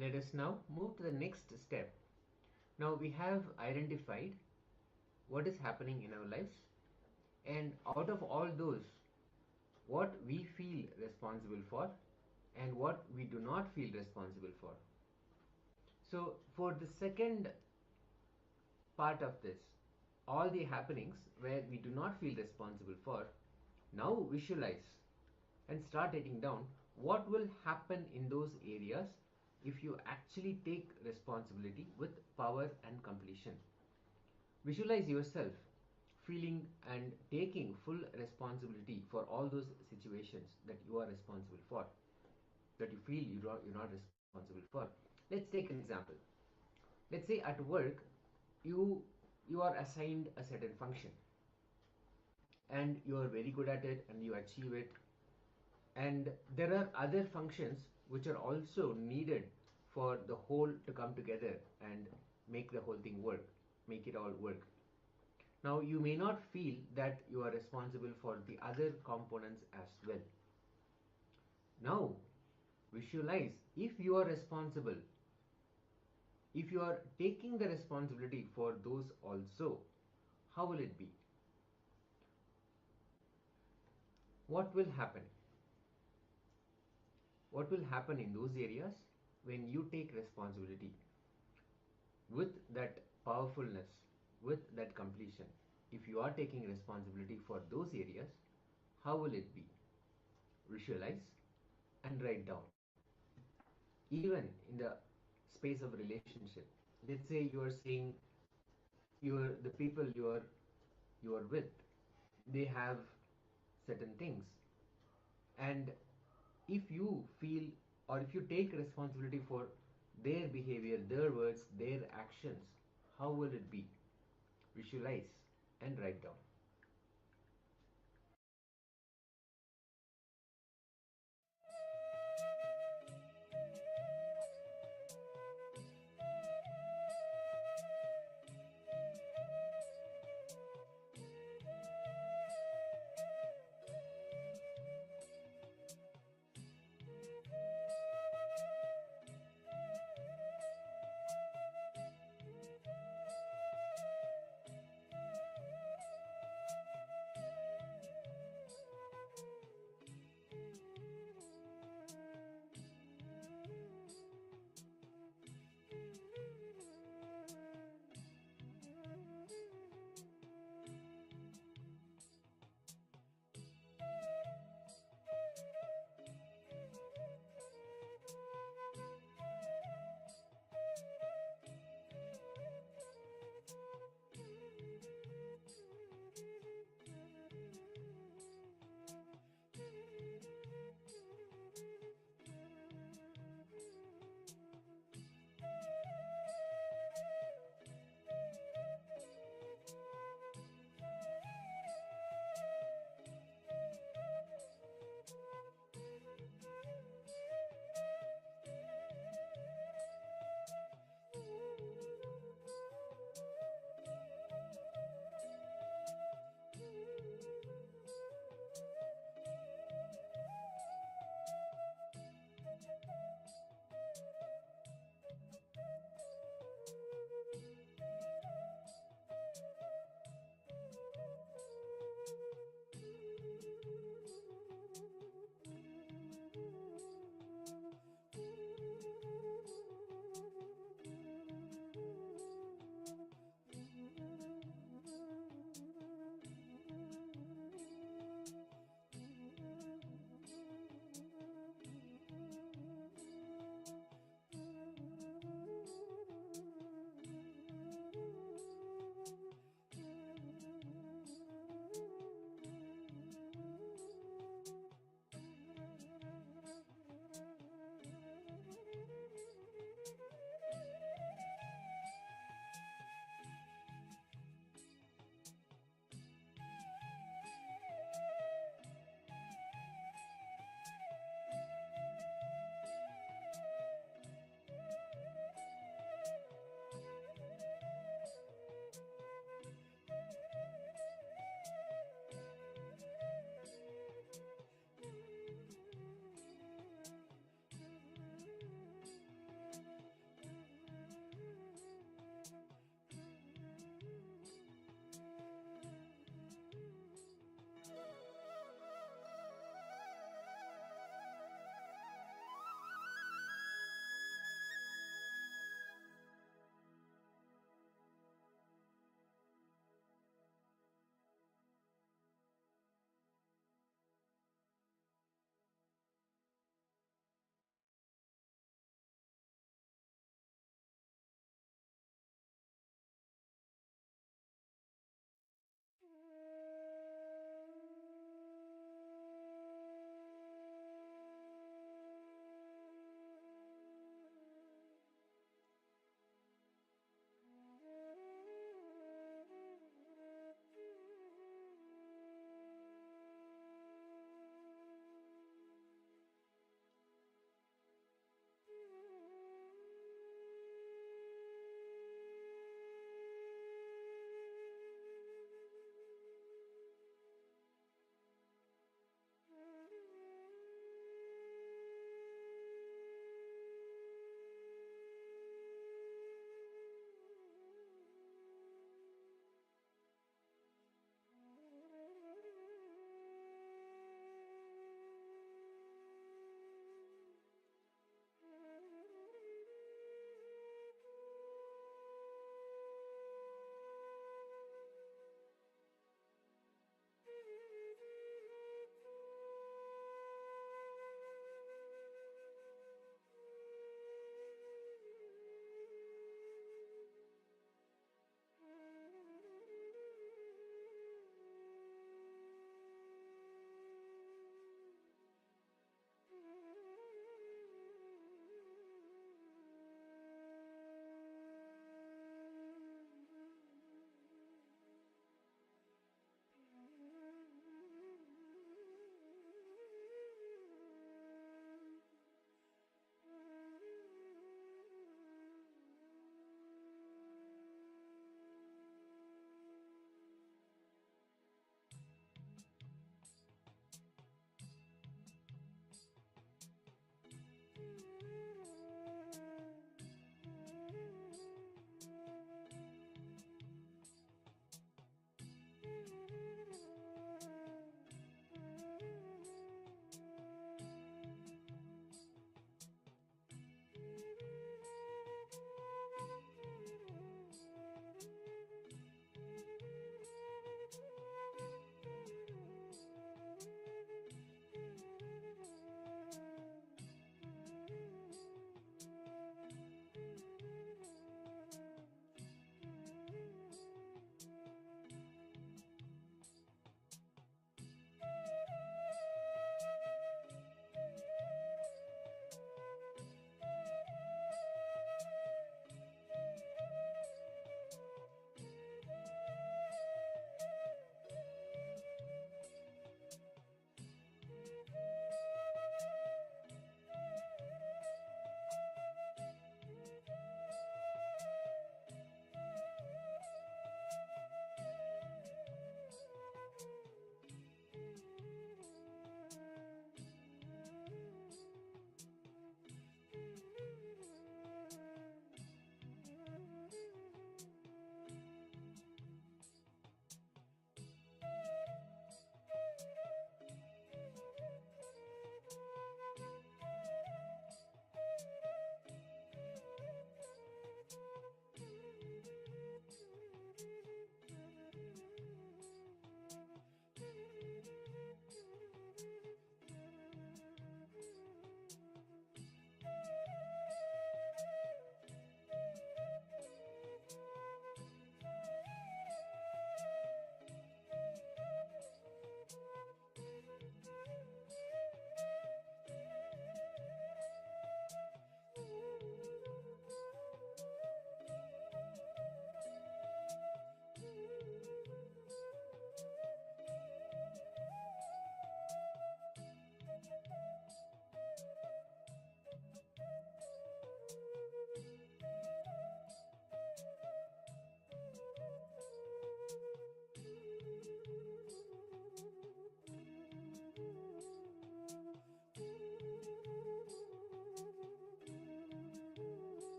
let us now move to the next step. Now we have identified what is happening in our lives, and out of all those, what we feel responsible for and what we do not feel responsible for. So for the second part of this, all the happenings where we do not feel responsible for, now visualize and start writing down what will happen in those areas if you actually take responsibility with power and completion. Visualize yourself feeling and taking full responsibility for all those situations that you are responsible for, that you feel you're not responsible for. Let's take an example. Let's say at work you are assigned a certain function and you are very good at it and you achieve it, and there are other functions which are also needed for the whole to come together and make the whole thing work, make it all work. Now you may not feel that you are responsible for the other components as well. Now visualize, if you are responsible, if you are taking the responsibility for those also, how will it be? What will happen? What will happen in those areas when you take responsibility with that powerfulness, with that completion? If you are taking responsibility for those areas, how will it be? Visualize and write down. Even in the space of relationship, let's say you are seeing the people you are with, they have certain things, and if you feel or if you take responsibility for their behavior, their words, their actions, how will it be? Visualize and write down.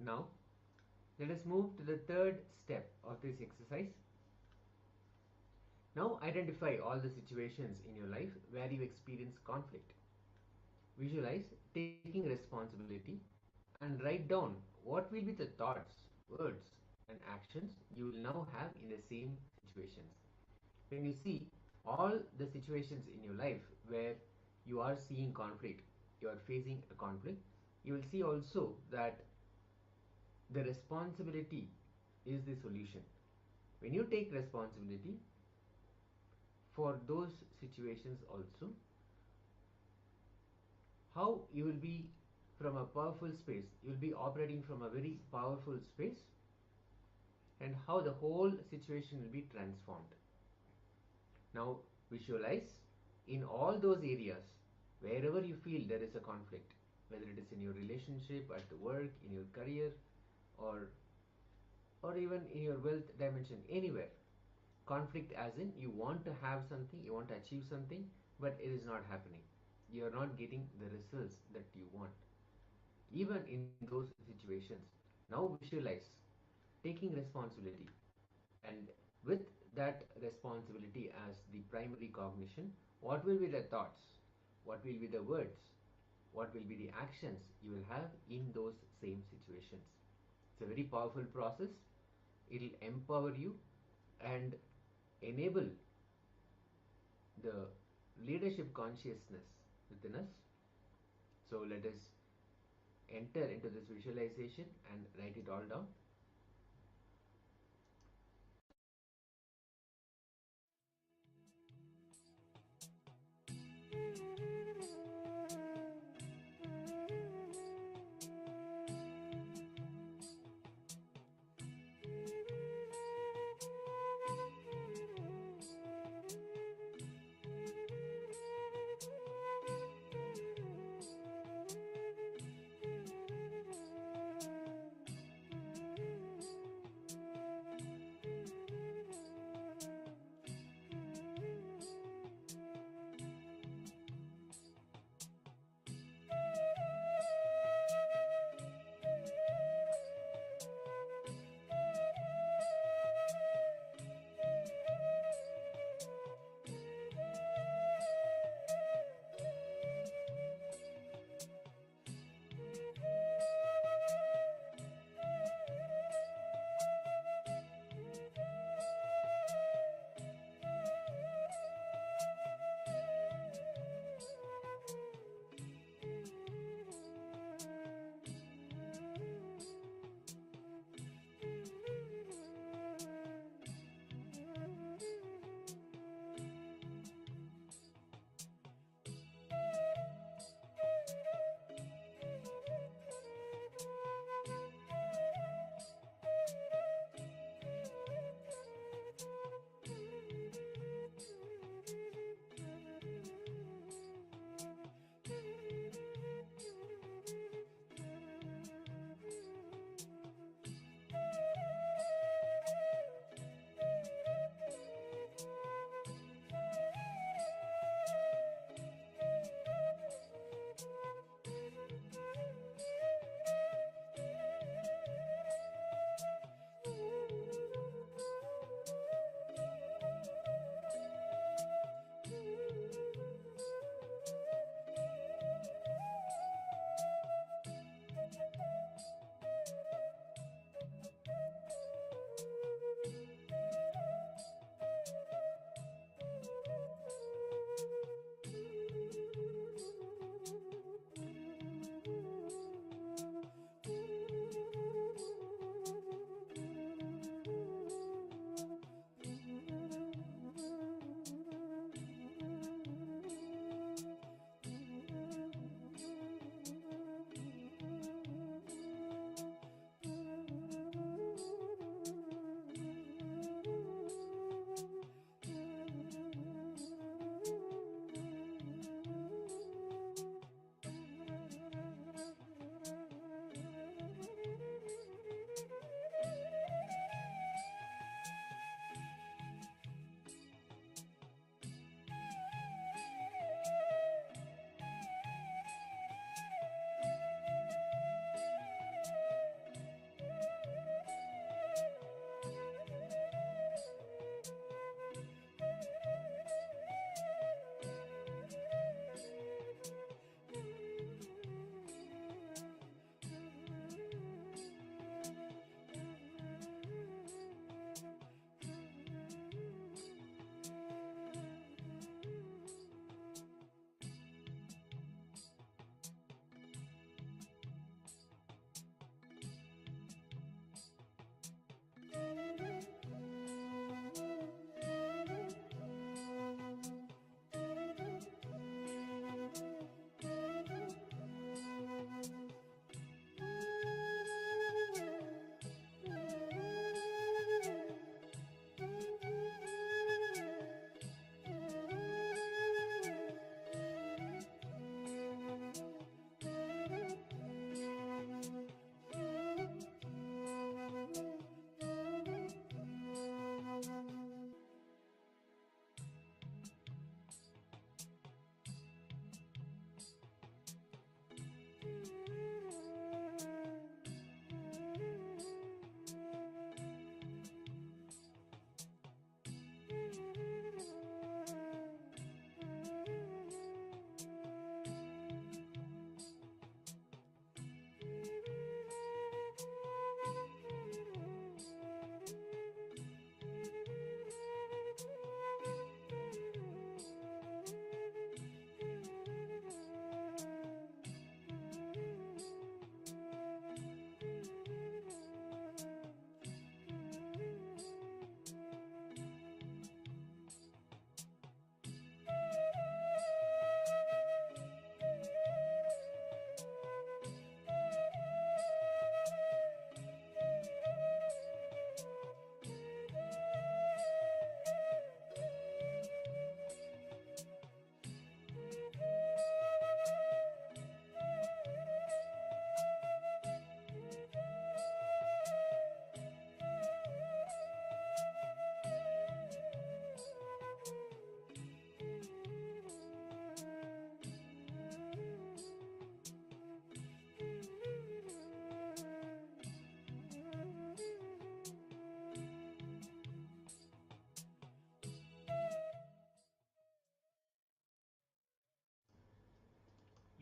Now, let us move to the third step of this exercise. Now, identify all the situations in your life where you experience conflict. Visualize taking responsibility and write down what will be the thoughts, words, and actions you will now have in the same situations. When you see all the situations in your life where you are seeing conflict, you are facing a conflict, you will see also that the responsibility is the solution. When you take responsibility for those situations also, how you will be from a powerful space, you will be operating from a very powerful space, and how the whole situation will be transformed. Now visualize in all those areas wherever you feel there is a conflict, whether it is in your relationship, at the work, in your career, or even in your wealth dimension, anywhere. Conflict as in you want to have something, you want to achieve something, but it is not happening. You are not getting the results that you want. Even in those situations, now visualize taking responsibility, and with that responsibility as the primary cognition, what will be the thoughts, what will be the words, what will be the actions you will have in those same situations. It's a very powerful process. It will empower you and enable the leadership consciousness within us. So let us enter into this visualization and write it all down.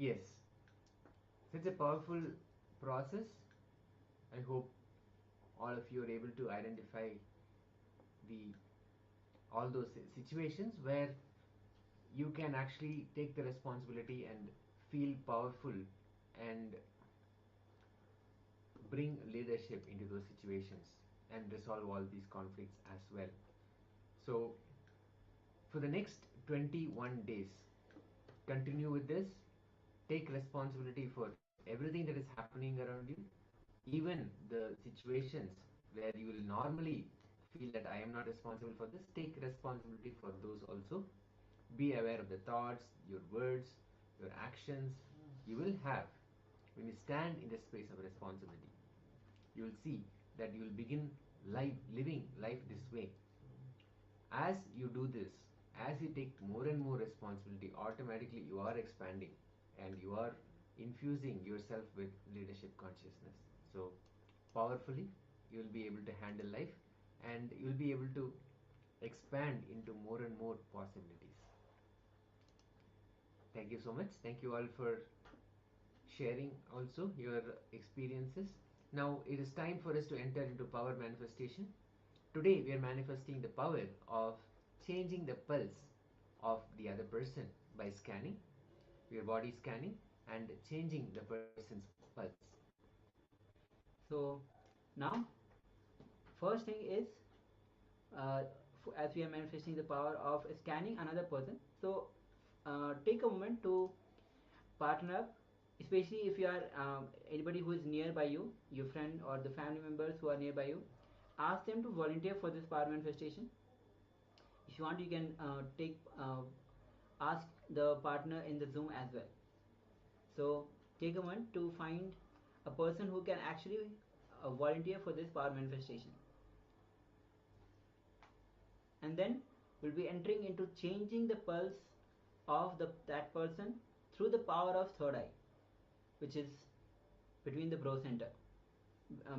Yes, such a powerful process. I hope all of you are able to identify the all those situations where you can actually take the responsibility and feel powerful and bring leadership into those situations and resolve all these conflicts as well. So for the next 21 days, continue with this. Take responsibility for everything that is happening around you, even the situations where you will normally feel that I am not responsible for this. Take responsibility for those also. Be aware of the thoughts, your words, your actions you will have when you stand in the space of responsibility. You will see that you will begin living life this way. As you do this, as you take more and more responsibility, automatically you are expanding and you are infusing yourself with leadership consciousness. So powerfully you will be able to handle life and you will be able to expand into more and more possibilities. Thank you so much. Thank you all for sharing also your experiences. Now it is time for us to enter into power manifestation. Today we are manifesting the power of changing the pulse of the other person by scanning, your body scanning, and changing the person's pulse. So now, first thing is, as we are manifesting the power of scanning another person, so take a moment to partner up, especially if you are anybody who is nearby you, your friend or the family members who are nearby you. Ask them to volunteer for this power manifestation. If you want, you can ask the partner in the Zoom as well. So take a moment to find a person who can actually volunteer for this power manifestation, and then we'll be entering into changing the pulse of that person through the power of third eye, which is between the brow center,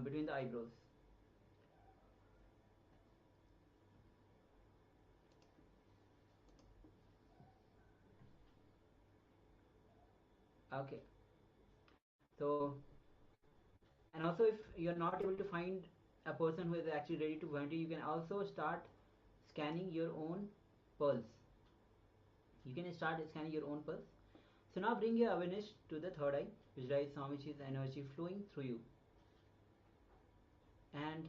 between the eyebrows. Okay, so, and also if you're not able to find a person who is actually ready to volunteer, you can also start scanning your own pulse. You can start scanning your own pulse. So now bring your awareness to the third eye, visualize Swamiji's energy flowing through you, and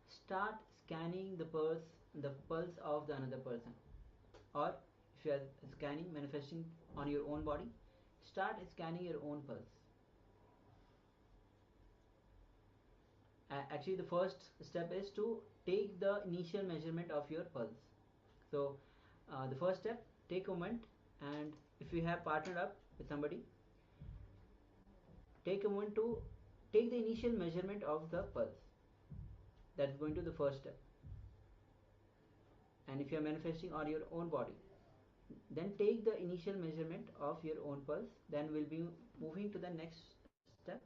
start scanning the pulse of the another person. Or if you are scanning, manifesting on your own body, start scanning your own pulse. Actually, the first step is to take the initial measurement of your pulse. So the first step, take a moment, and if you have partnered up with somebody, take a moment to take the initial measurement of the pulse. That's going to the first step. And if you are manifesting on your own body, then take the initial measurement of your own pulse. Then we'll be moving to the next step.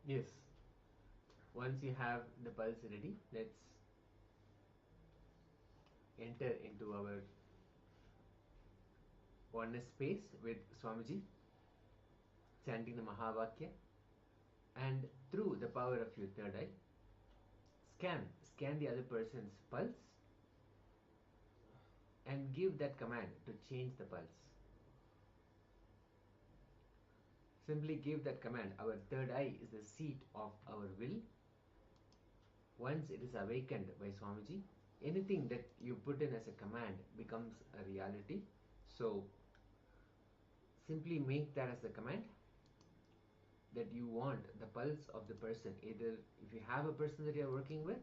Yes. Once you have the pulse ready, let's enter into our oneness space with Swamiji, chanting the Mahavakya, and through the power of your third eye, scan the other person's pulse and give that command to change the pulse. Simply give that command. Our third eye is the seat of our will. Once it is awakened by Swamiji, anything that you put in as a command becomes a reality. So simply make that as the command that you want the pulse of the person. Either if you have a person that you are working with,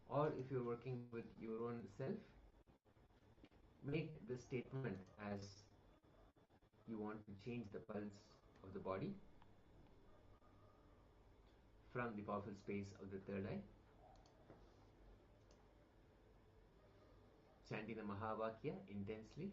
or if you're working with your own self, make the statement as you want to change the pulse of the body from the powerful space of the third eye, chanting the Mahavakya intensely.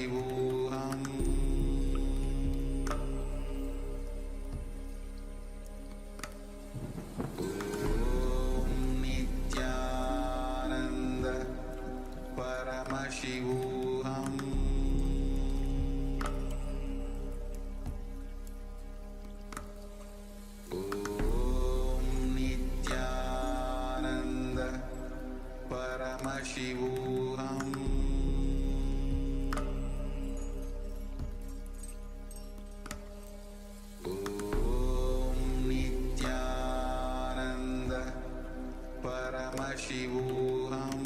Paramashivoham Om Nithyananda Paramashivoham Om Nithyananda Paramashivoham Om Nithyananda Paramashivoham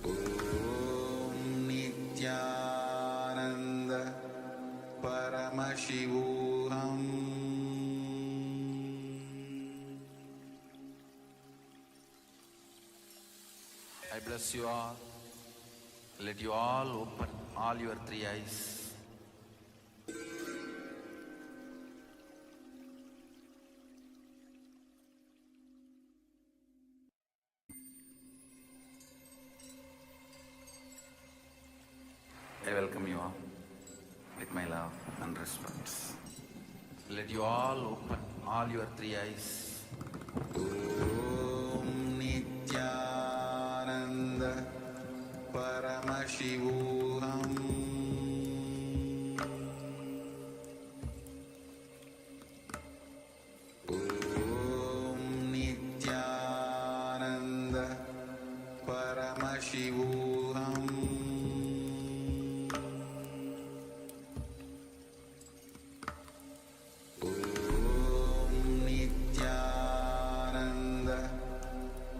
Om Nithyananda Paramashivoham. I bless you all. Let you all open all your three eyes. I welcome you all with my love and respect. Let you all open all your three eyes. Om Nithyananda Paramashivoham Om Nithyananda Paramashivoham Om Nithyananda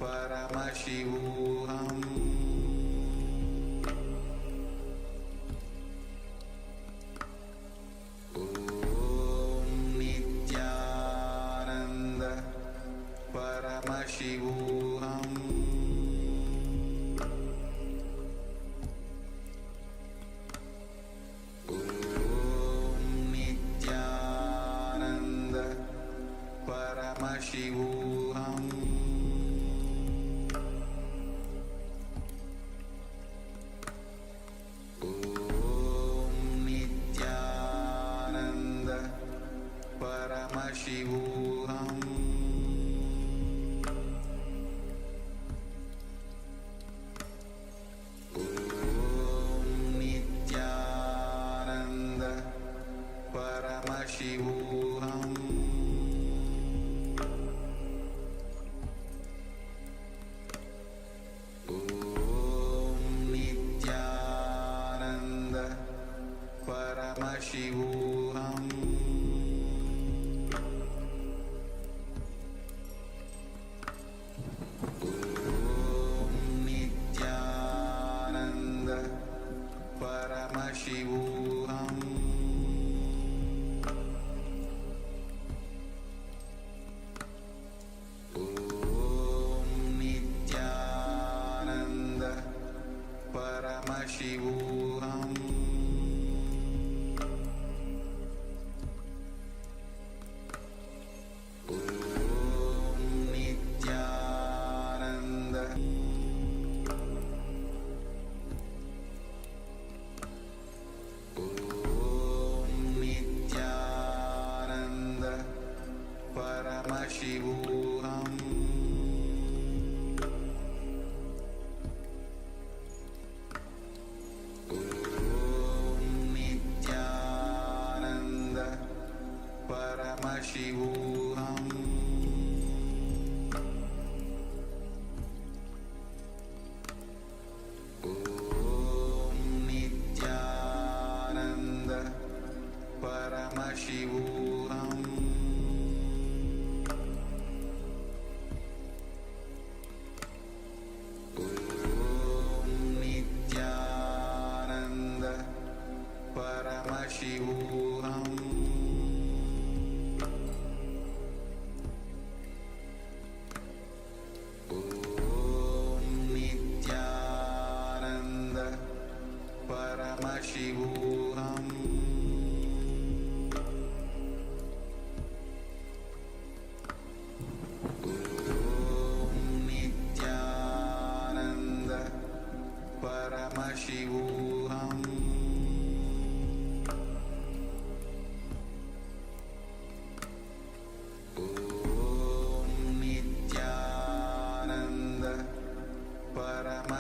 Paramashivoham Om Nithyananda Paramashivoham Om Nithyananda Paramashivoham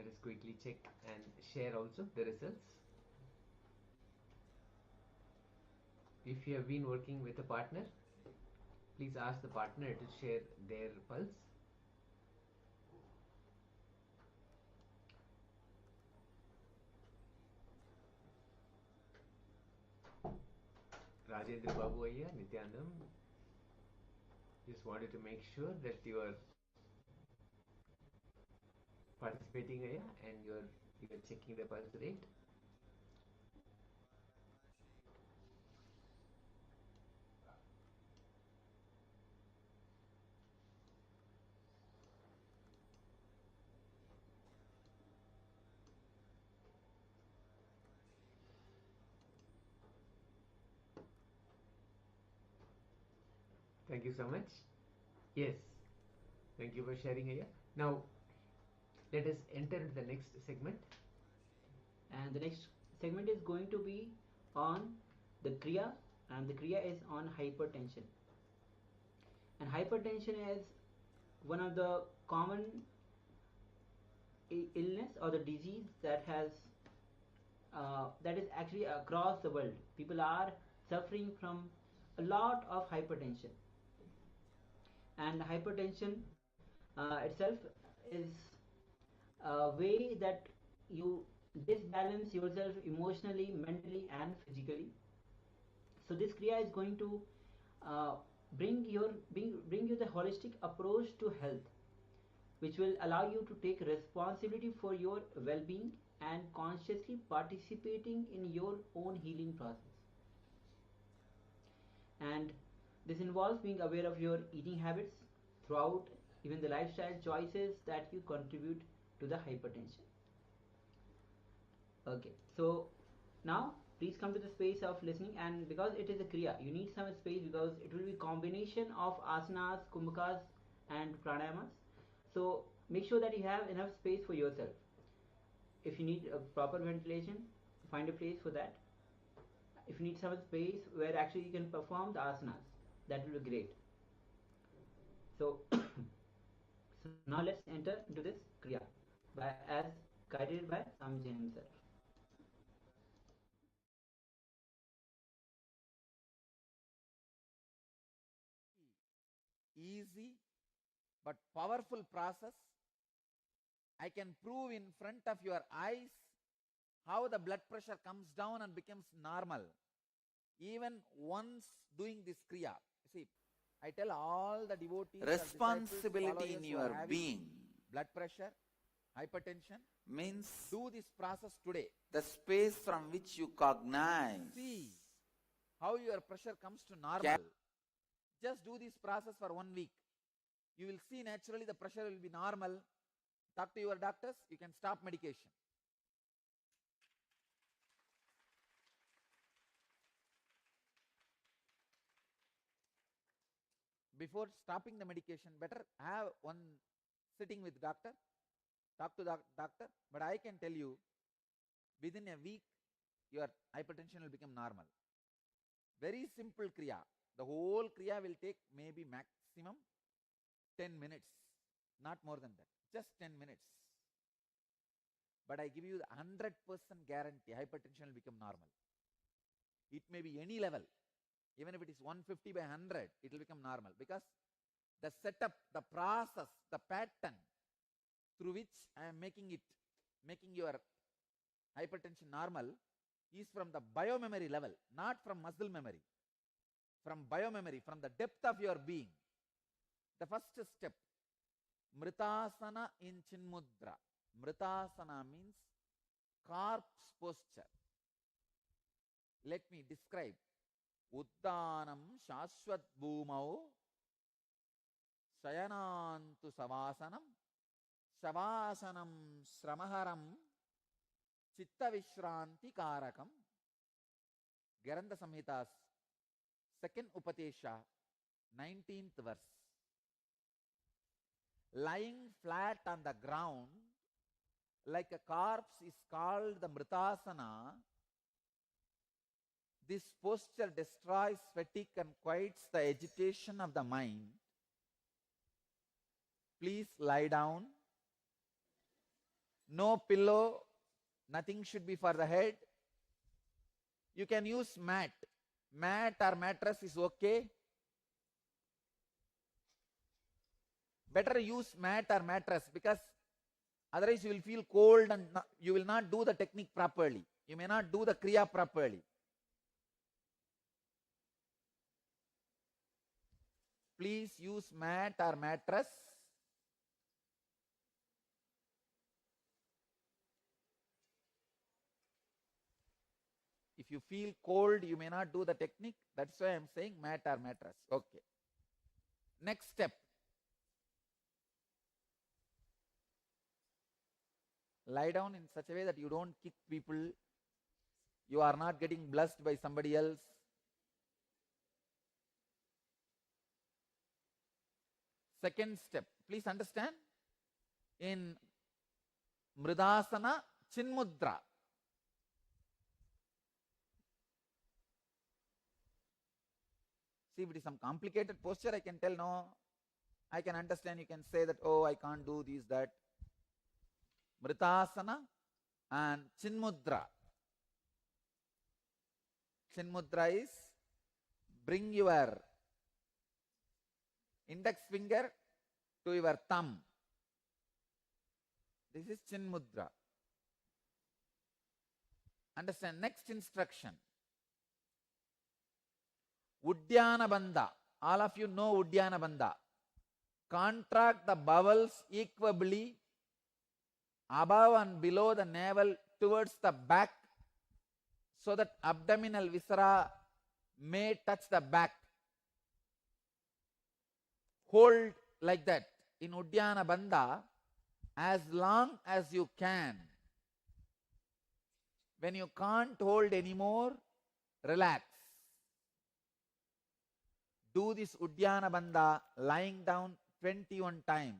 Let us quickly check and share also the results. If you have been working with a partner, please ask the partner to share their pulse. Rajendra Babu Ayya, Nithyananda, just wanted to make sure that you are participating Ayya, and you are checking the pulse rate. Thank you so much. Yes, thank you for sharing Ayya. Now, let us enter the next segment. And the next segment is going to be on the Kriya, and the Kriya is on hypertension. And hypertension is one of the common illness or the disease that is actually across the world. People are suffering from a lot of hypertension, and hypertension itself is a way that you disbalance yourself emotionally, mentally, and physically. So this kriya is going to bring you the holistic approach to health, which will allow you to take responsibility for your well-being and consciously participating in your own healing process. And this involves being aware of your eating habits throughout, even the lifestyle choices that you contribute to the hypertension. Okay, so now please come to the space of listening, and because it is a kriya, you need some space because it will be combination of asanas, kumbhakas, and pranayamas. So make sure that you have enough space for yourself. If you need a proper ventilation, find a place for that. If you need some space where actually you can perform the asanas, that will be great. So, so now let's enter into this kriya as guided by Swamiji himself. Easy but powerful process. I can prove in front of your eyes how the blood pressure comes down and becomes normal even once doing this kriya. See, I tell all the devotees, responsibility in your being, blood pressure, hypertension, means do this process today. The space from which you cognize, see how your pressure comes to normal. Just do this process for 1 week. You will see naturally the pressure will be normal. Talk to your doctors, you can stop medication. Before stopping the medication, better have one sitting with doctor, talk to the doctor. But I can tell you, within a week, your hypertension will become normal. Very simple kriya. The whole kriya will take maybe maximum 10 minutes, not more than that, just 10 minutes. But I give you the 100% guarantee, hypertension will become normal. It may be any level. Even if it is 150 by 100, it will become normal, because the setup, the process, the pattern through which I am making your hypertension normal is from the biomemory level, not from muscle memory. From biomemory, from the depth of your being. The first step, Mritasana in Chinmudra. Mritasana means corpse posture. Let me describe. Uddanam Shashvat Bhumau Shayanantu Savasanam Shavasanam Sramaharam Chitta Vishranti Karakam. Garanda Samhita's second Upatesha, 19th verse. Lying flat on the ground like a corpse is called the Mritasana. This posture destroys fatigue and quiets the agitation of the mind. Please lie down. no pillow, nothing should be for the head. You can use mat. Mat or mattress is okay. Better use mat or mattress, because otherwise you will feel cold and you will not do the technique properly. You may not do the kriya properly. Please use mat or mattress. If you feel cold, you may not do the technique. That's why I am saying mat or mattress. Okay. Next step. Lie down in such a way that you don't kick people. You are not getting blessed by somebody else. Second step. Please understand. In Mridasana, Chinmudra. See, if it is some complicated posture, I can tell no. I can understand. You can say that, oh, I can't do this, that. Mritasana and Chinmudra. Chinmudra is bring your index finger to your thumb. This is Chinmudra. Understand? Next instruction. Uddiyana Bandha. All of you know Uddiyana Bandha. Contract the bowels equably above and below the navel towards the back, so that abdominal viscera may touch the back. Hold like that in Uddiyana Bandha as long as you can. When you can't hold anymore, relax. Do this Uddiyana Bandha lying down 21 times.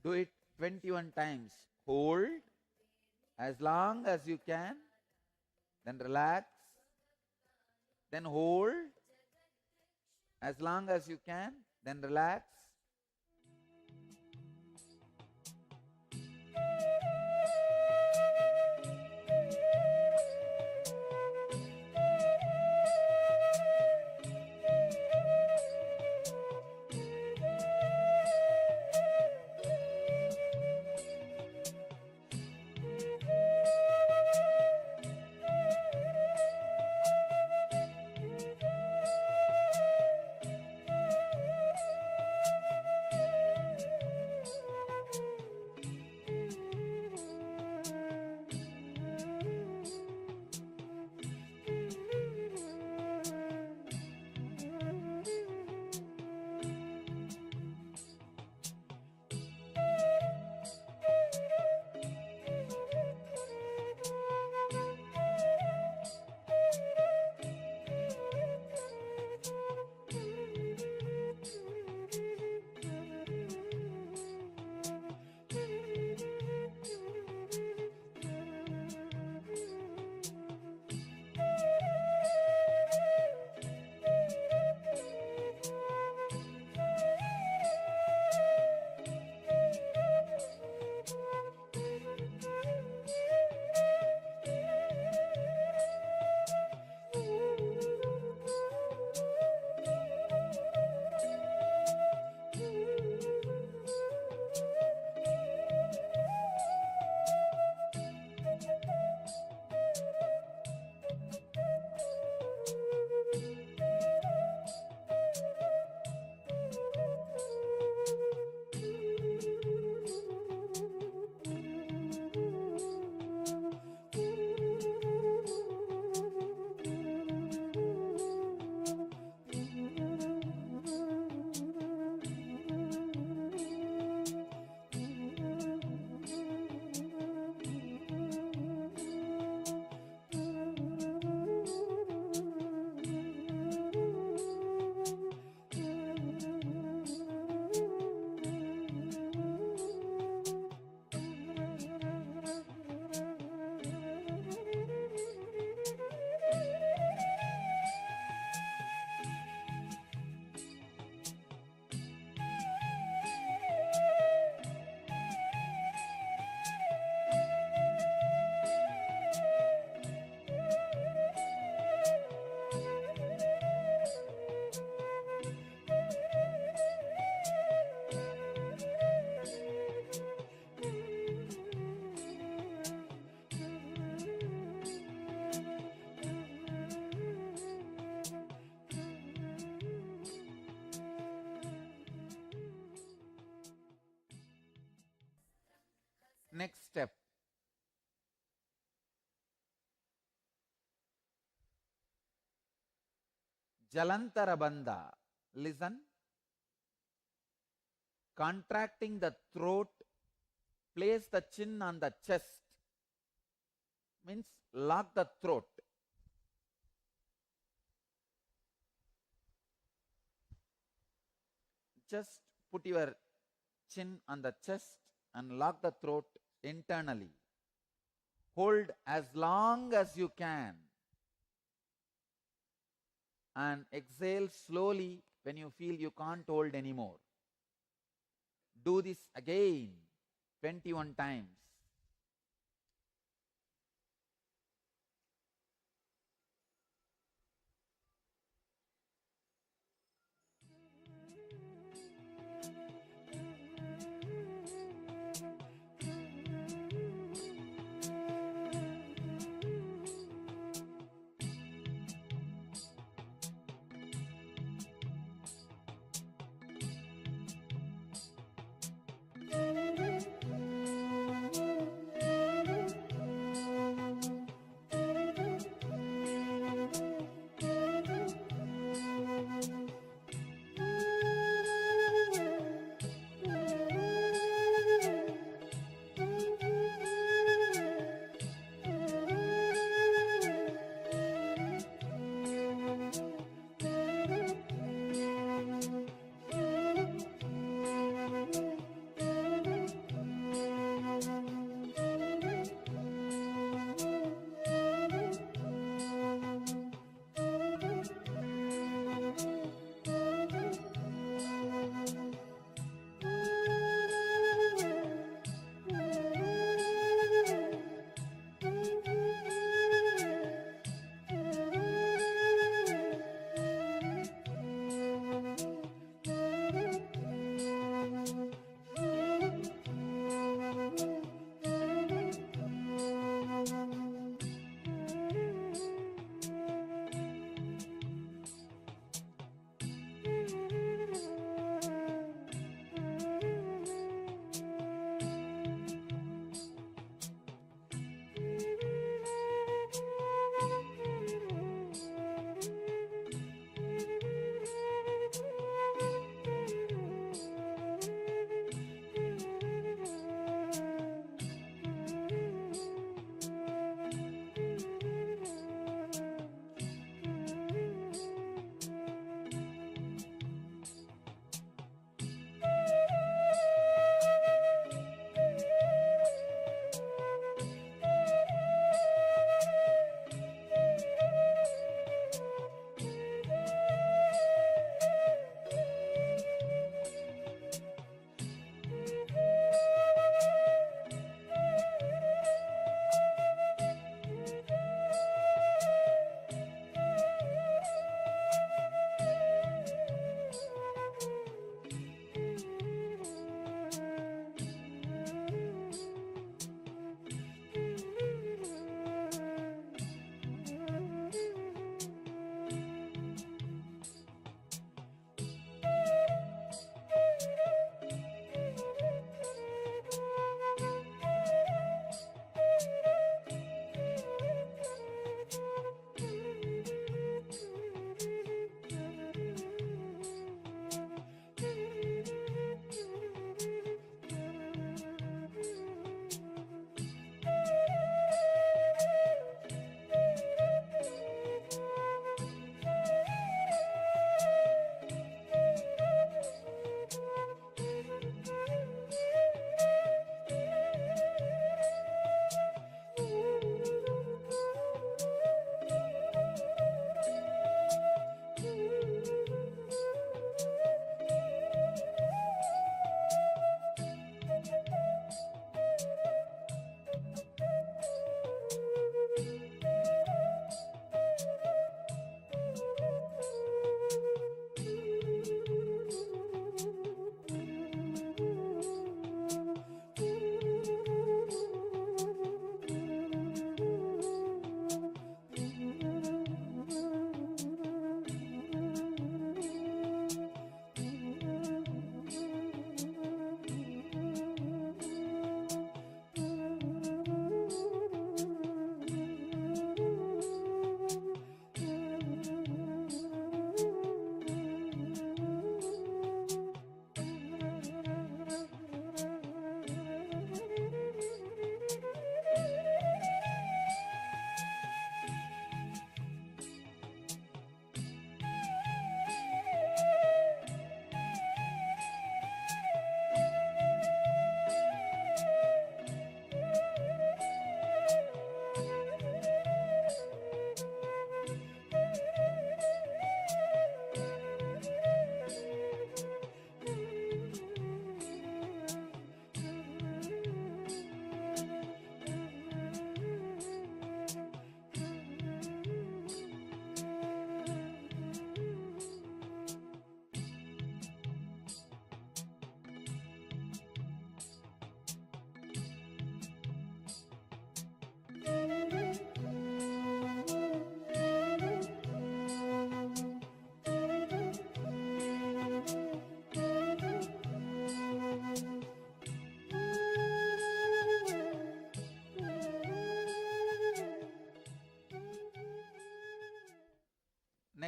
Do it 21 times. Hold as long as you can, then relax, then hold as long as you can, then relax. step. Jalantarabandha. Listen. Contracting the throat, place the chin on the chest. Means lock the throat. Just put your chin on the chest and lock the throat internally. Hold as long as you can. And exhale slowly when you feel you can't hold anymore. Do this again 21 times.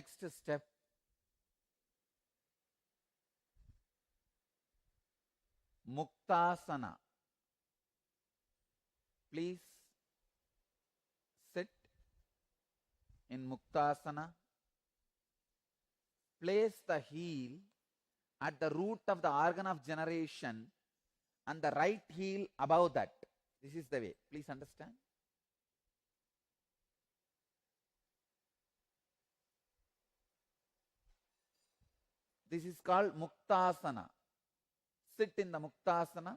Next step, Muktasana. Please sit in Muktasana. Place the heel at the root of the organ of generation and the right heel above that. This is the way. Please understand. This is called Muktasana. Sit in the Muktasana.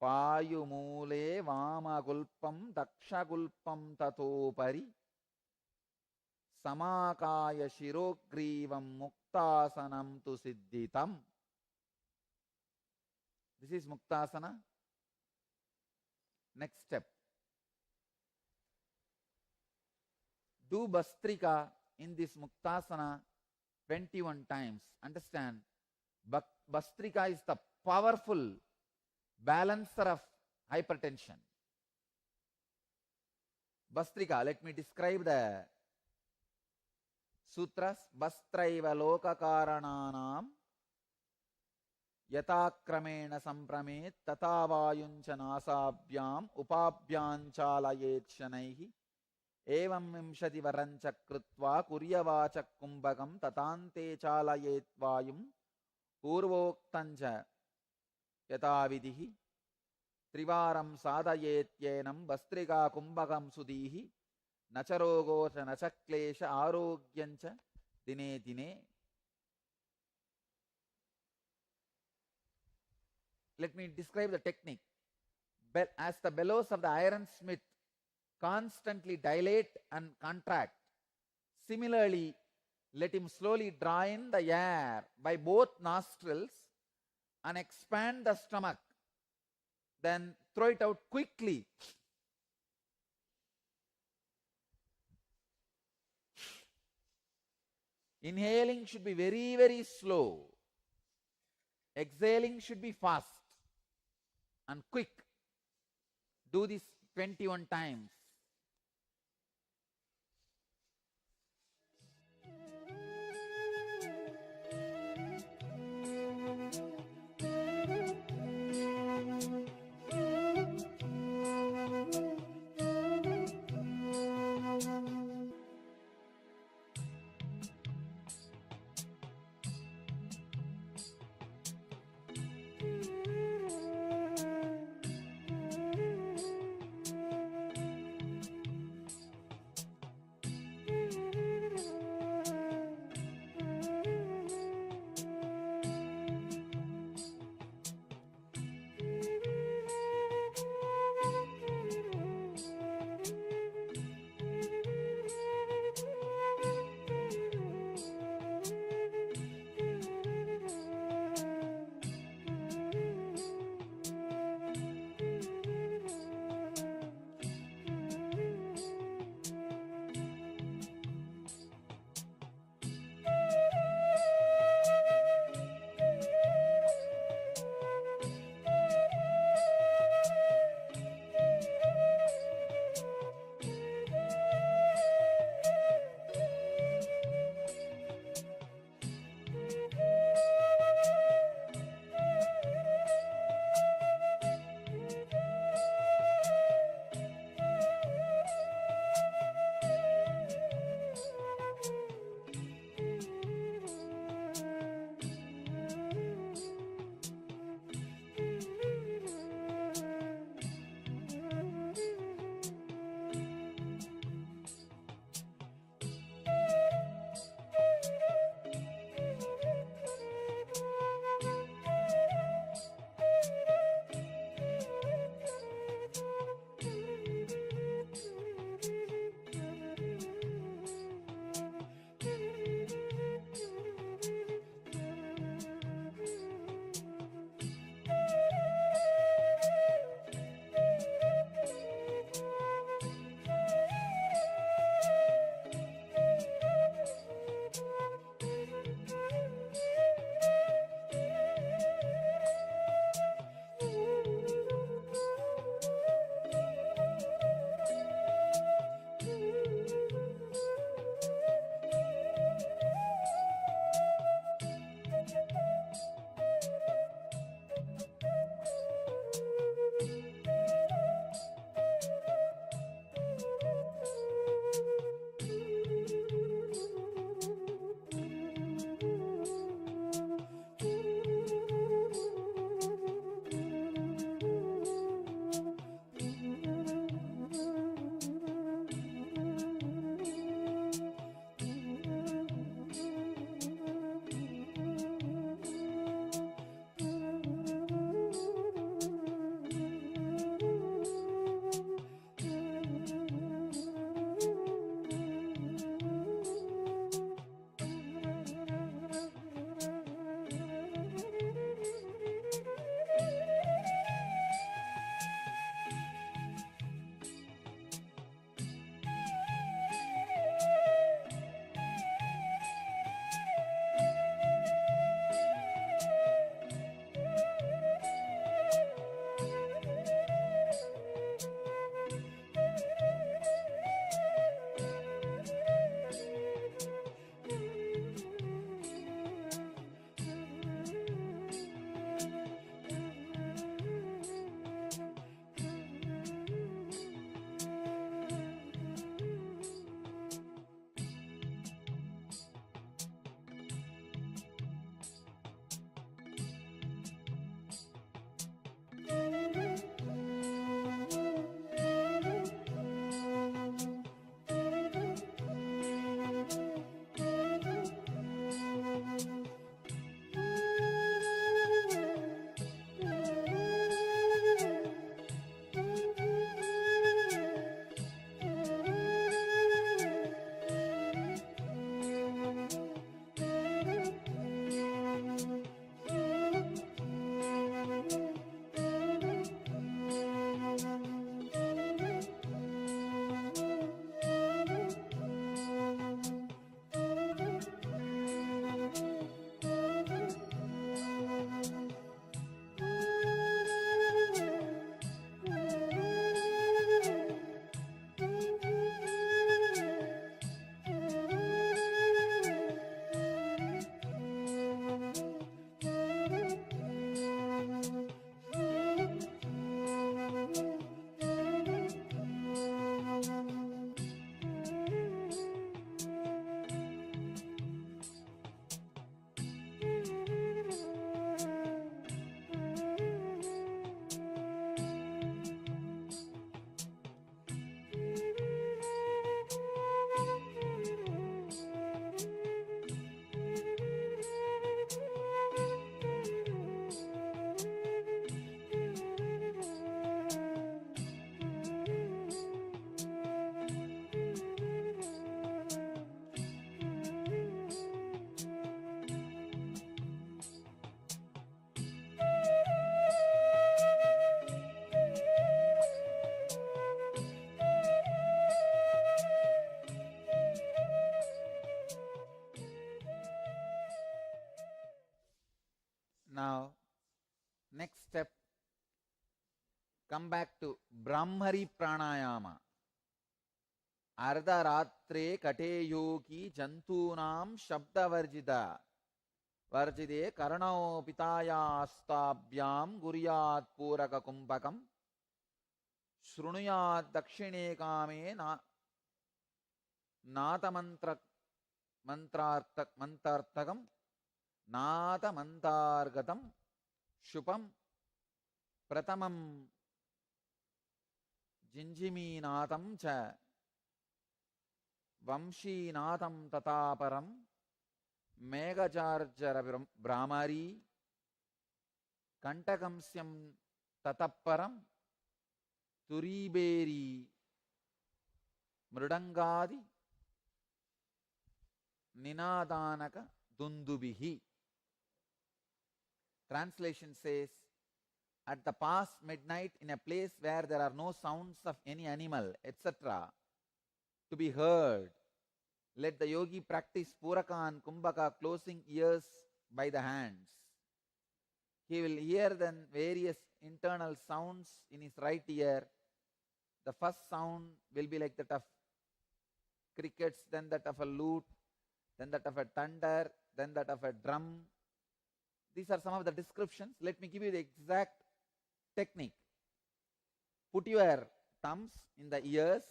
Payumule Vamagulpam Dakshagulpam Tatopari Samakaya Shirogrivam Muktasanam tu Siddhitam. This is Muktasana. Next step. Do Bastrika in this Muktasana 21 times. Understand, Bastrika is the powerful balancer of hypertension. Bastrika, let me describe the sutras. Bastraiva lokakarananam yatakramena sampramet tatavayuncha nasabhyam upabhyanchalayet shanaihi evam vimshati varancha krutva kuryavacha kumbhagam tatante chalayet vayum purvoktancha yatavidihi trivaram sadayetyenam bastrika kumbhagam sudihi nacharogocha nachaklesha arogyancha dine dine. Let me describe the technique. As the bellows of the ironsmith constantly dilate and contract, similarly, let him slowly draw in the air by both nostrils and expand the stomach. Then throw it out quickly. Inhaling should be very, very slow. Exhaling should be fast and quick. Do this 21 times. come back to Brahmari Pranayama. Ardharatre kate yogi jantunam shabdavarjida varjide karanao pitaya astabhyam guryat puraka kumbhakam shrunuyat dakshine kame nata mantartakam nata mantargatam shupam pratamam jinjiminatam cha vamshinatam tataparam megacharjara brahmari kantakamsyam tataparam turiberi mridangadi ninadanaka dundubihi. Translation says, at the past midnight in a place where there are no sounds of any animal, etc., to be heard, let the yogi practice Puraka and Kumbhaka, closing ears by the hands. He will hear then various internal sounds in his right ear. The first sound will be like that of crickets, then that of a lute, then that of a thunder, then that of a drum. These are some of the descriptions. Let me give you the exact technique. Put your thumbs in the ears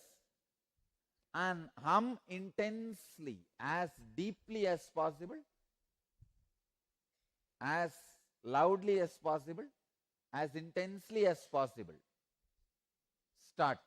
and hum intensely, as deeply as possible, as loudly as possible, as intensely as possible. Start.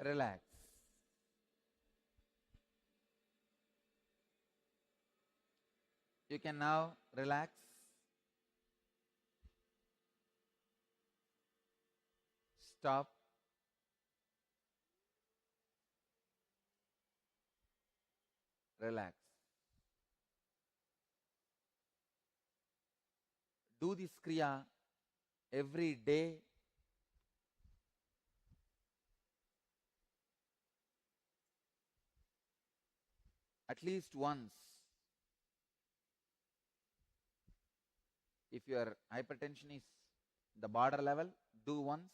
relax. You can now relax. Stop. Relax. Do this Kriya every day. At least once. If your hypertension is the border level, do once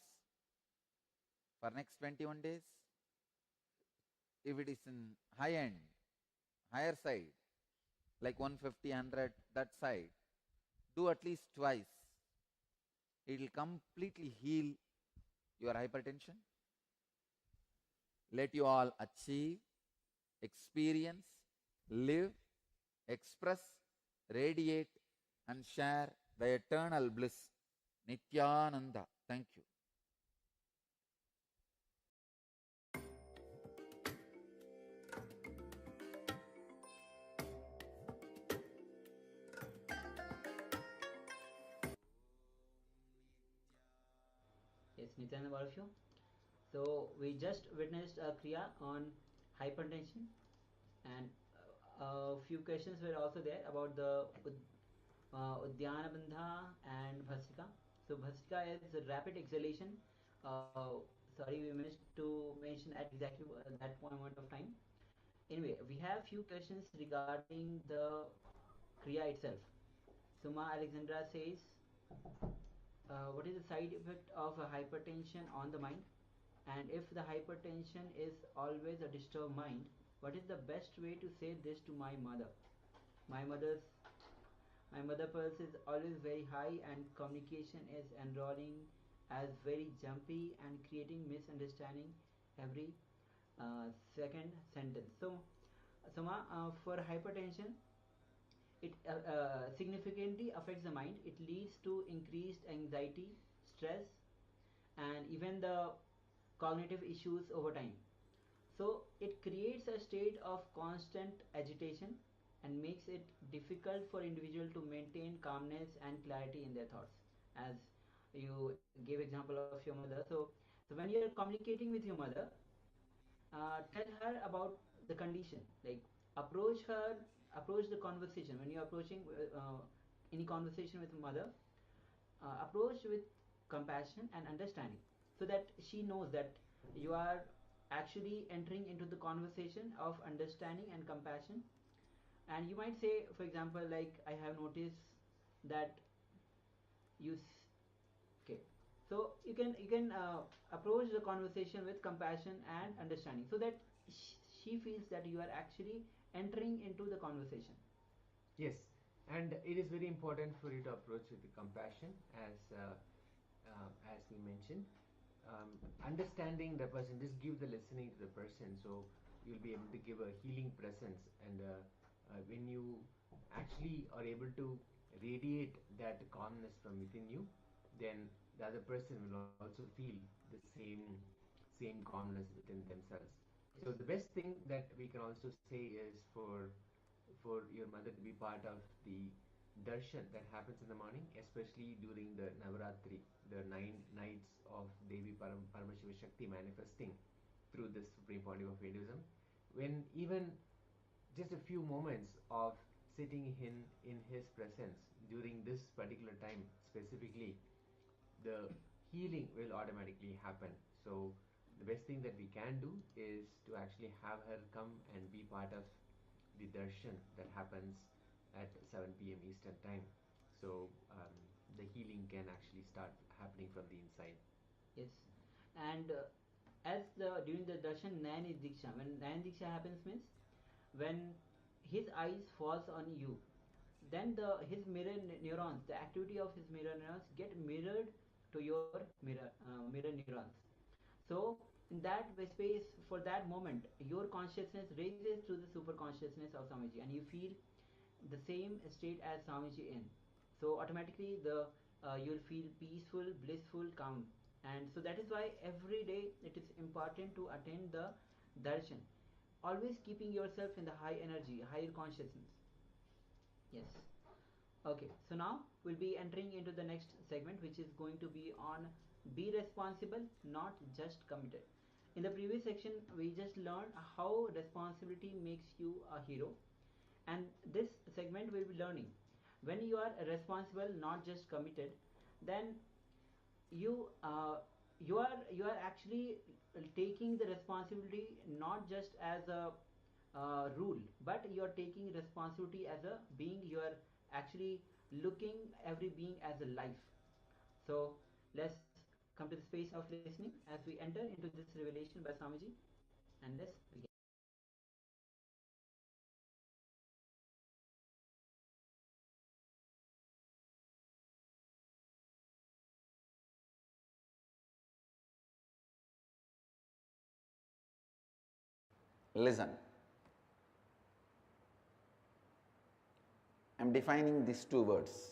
for next 21 days. If it is in high end, higher side, like 150, 100, that side, do at least twice. It will completely heal your hypertension. Let you all achieve, experience, live, express, radiate, and share the eternal bliss. Nithyananda. Thank you. Yes, Nithyananda, all of you. So we just witnessed a kriya on hypertension, and a few questions were also there about the Udyana Bandha and Bhasika. So Bhasika is a rapid exhalation. Sorry, we missed to mention at exactly that moment of time. Anyway, we have few questions regarding the kriya itself. Suma Alexandra says, what is the side effect of hypertension on the mind? And if the hypertension is always a disturbed mind, what is the best way to say this to my mother? My mother's my mother pulse is always very high and communication is enrolling as very jumpy and creating misunderstanding every second sentence. So, Soma, for hypertension, it significantly affects the mind. It leads to increased anxiety, stress, and even the cognitive issues over time. So it creates a state of constant agitation and makes it difficult for individual to maintain calmness and clarity in their thoughts. As you gave example of your mother, so when you're communicating with your mother, tell her about the condition. Like approach the conversation when you're approaching any conversation with mother. Approach with compassion and understanding, so that she knows that you are actually entering into the conversation of understanding and compassion. And you might say, for example, like, I have noticed that you okay. So you can approach the conversation with compassion and understanding, so that she feels that you are actually entering into the conversation. Yes, and it is very important for you to approach with the compassion, as we mentioned. Understanding the person, just give the listening to the person, so you'll be able to give a healing presence. And when you actually are able to radiate that calmness from within you, then the other person will also feel the same calmness within themselves. So the best thing that we can also say is for your mother to be part of the darshan that happens in the morning, especially during the Navaratri, the 9 nights of Devi Paramashiva Shakti manifesting through this supreme pontiff of Hinduism. When even just a few moments of sitting in his presence during this particular time specifically, the healing will automatically happen. So the best thing that we can do is to actually have her come and be part of the darshan that happens at 7 p.m. Eastern time. So the healing can actually start happening from the inside. Yes, and as the during the darshan Nayan Diksha, when Nayan Diksha happens means when his eyes falls on you, then his mirror neurons, the activity of his mirror neurons get mirrored to your mirror neurons. So in that space, for that moment, your consciousness raises to the super consciousness of Swamiji, and you feel the same state as Swamiji in. So automatically the you'll feel peaceful, blissful, calm. And so that is why every day it is important to attend the darshan, always keeping yourself in the high energy, higher consciousness. Yes. Okay, so now we'll be entering into the next segment, which is going to be on be responsible, not just committed. In the previous section, we just learned how responsibility makes you a hero, and this segment will be learning when you are responsible, not just committed, then you you are actually taking the responsibility not just as a rule, but you are taking responsibility as a being. You are actually looking every being as a life. So let's come to the space of listening as we enter into this revelation by Swamiji, and let's begin. Listen. I am defining these two words.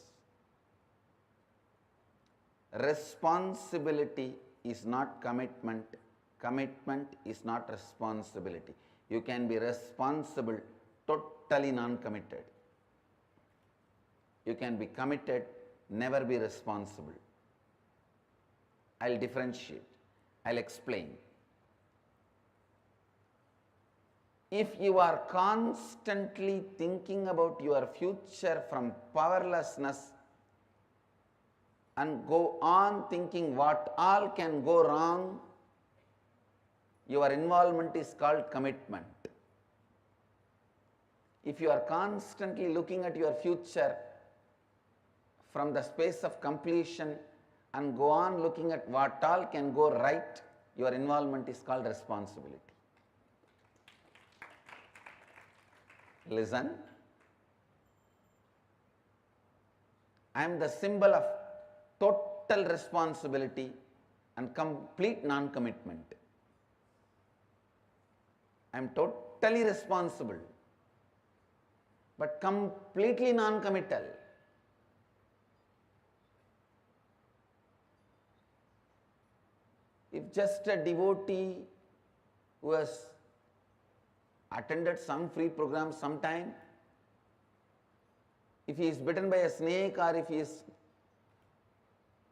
Responsibility is not commitment. Commitment is not responsibility. You can be responsible, totally non-committed. You can be committed, never be responsible. I'll differentiate. I'll explain. If you are constantly thinking about your future from powerlessness and go on thinking what all can go wrong, your involvement is called commitment. If you are constantly looking at your future from the space of completion and go on looking at what all can go right, your involvement is called responsibility. Listen, I am the symbol of total responsibility and complete non-commitment. I am totally responsible, but completely non-committal. If just a devotee who has attended some free program sometime, if he is bitten by a snake or if he is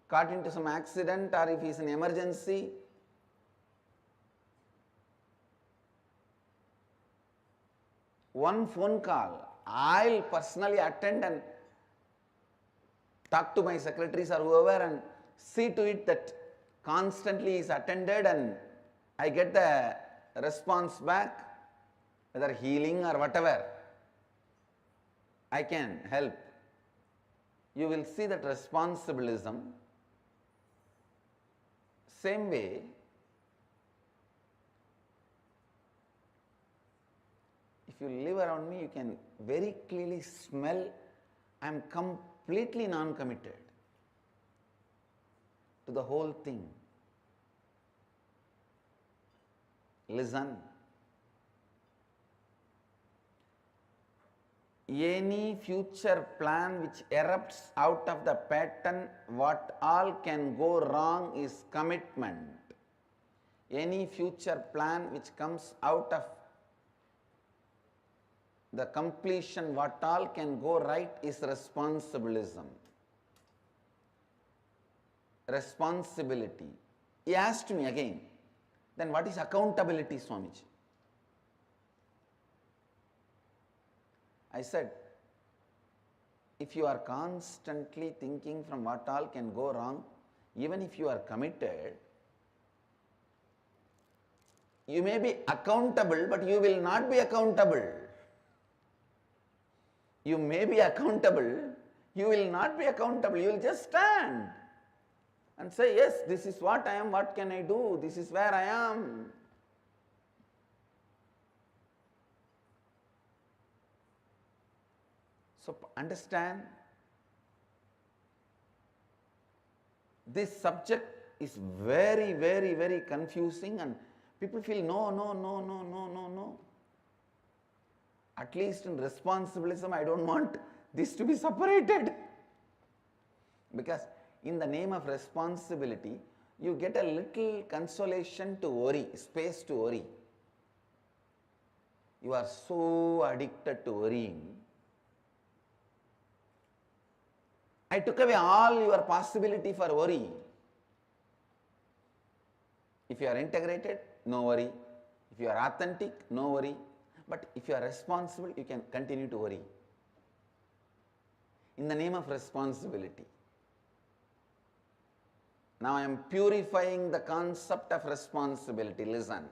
caught into some accident or if he is in emergency, one phone call, I'll personally attend and talk to my secretaries or whoever and see to it that constantly is attended and I get the response back, whether healing or whatever, I can help. You will see that responsibilism. Same way, if you live around me, you can very clearly smell I am completely non-committed to the whole thing. Listen. Any future plan which erupts out of the pattern, what all can go wrong is commitment. Any future plan which comes out of the completion, what all can go right is responsibilism. Responsibility. He asked me again, then what is accountability, Swamiji? I said, if you are constantly thinking from what all can go wrong, even if you are committed, you may be accountable, but you will not be accountable. You may be accountable, you will not be accountable. You will just stand and say, yes, this is what I am, what can I do? This is where I am. So understand, this subject is very, very, very confusing and people feel no. At least in responsibilism, I don't want this to be separated. Because in the name of responsibility, you get a little consolation to worry, space to worry. You are so addicted to worrying. I took away all your possibility for worry. If you are integrated, no worry. If you are authentic, no worry. But if you are responsible, you can continue to worry. In the name of responsibility. Now I am purifying the concept of responsibility. Listen.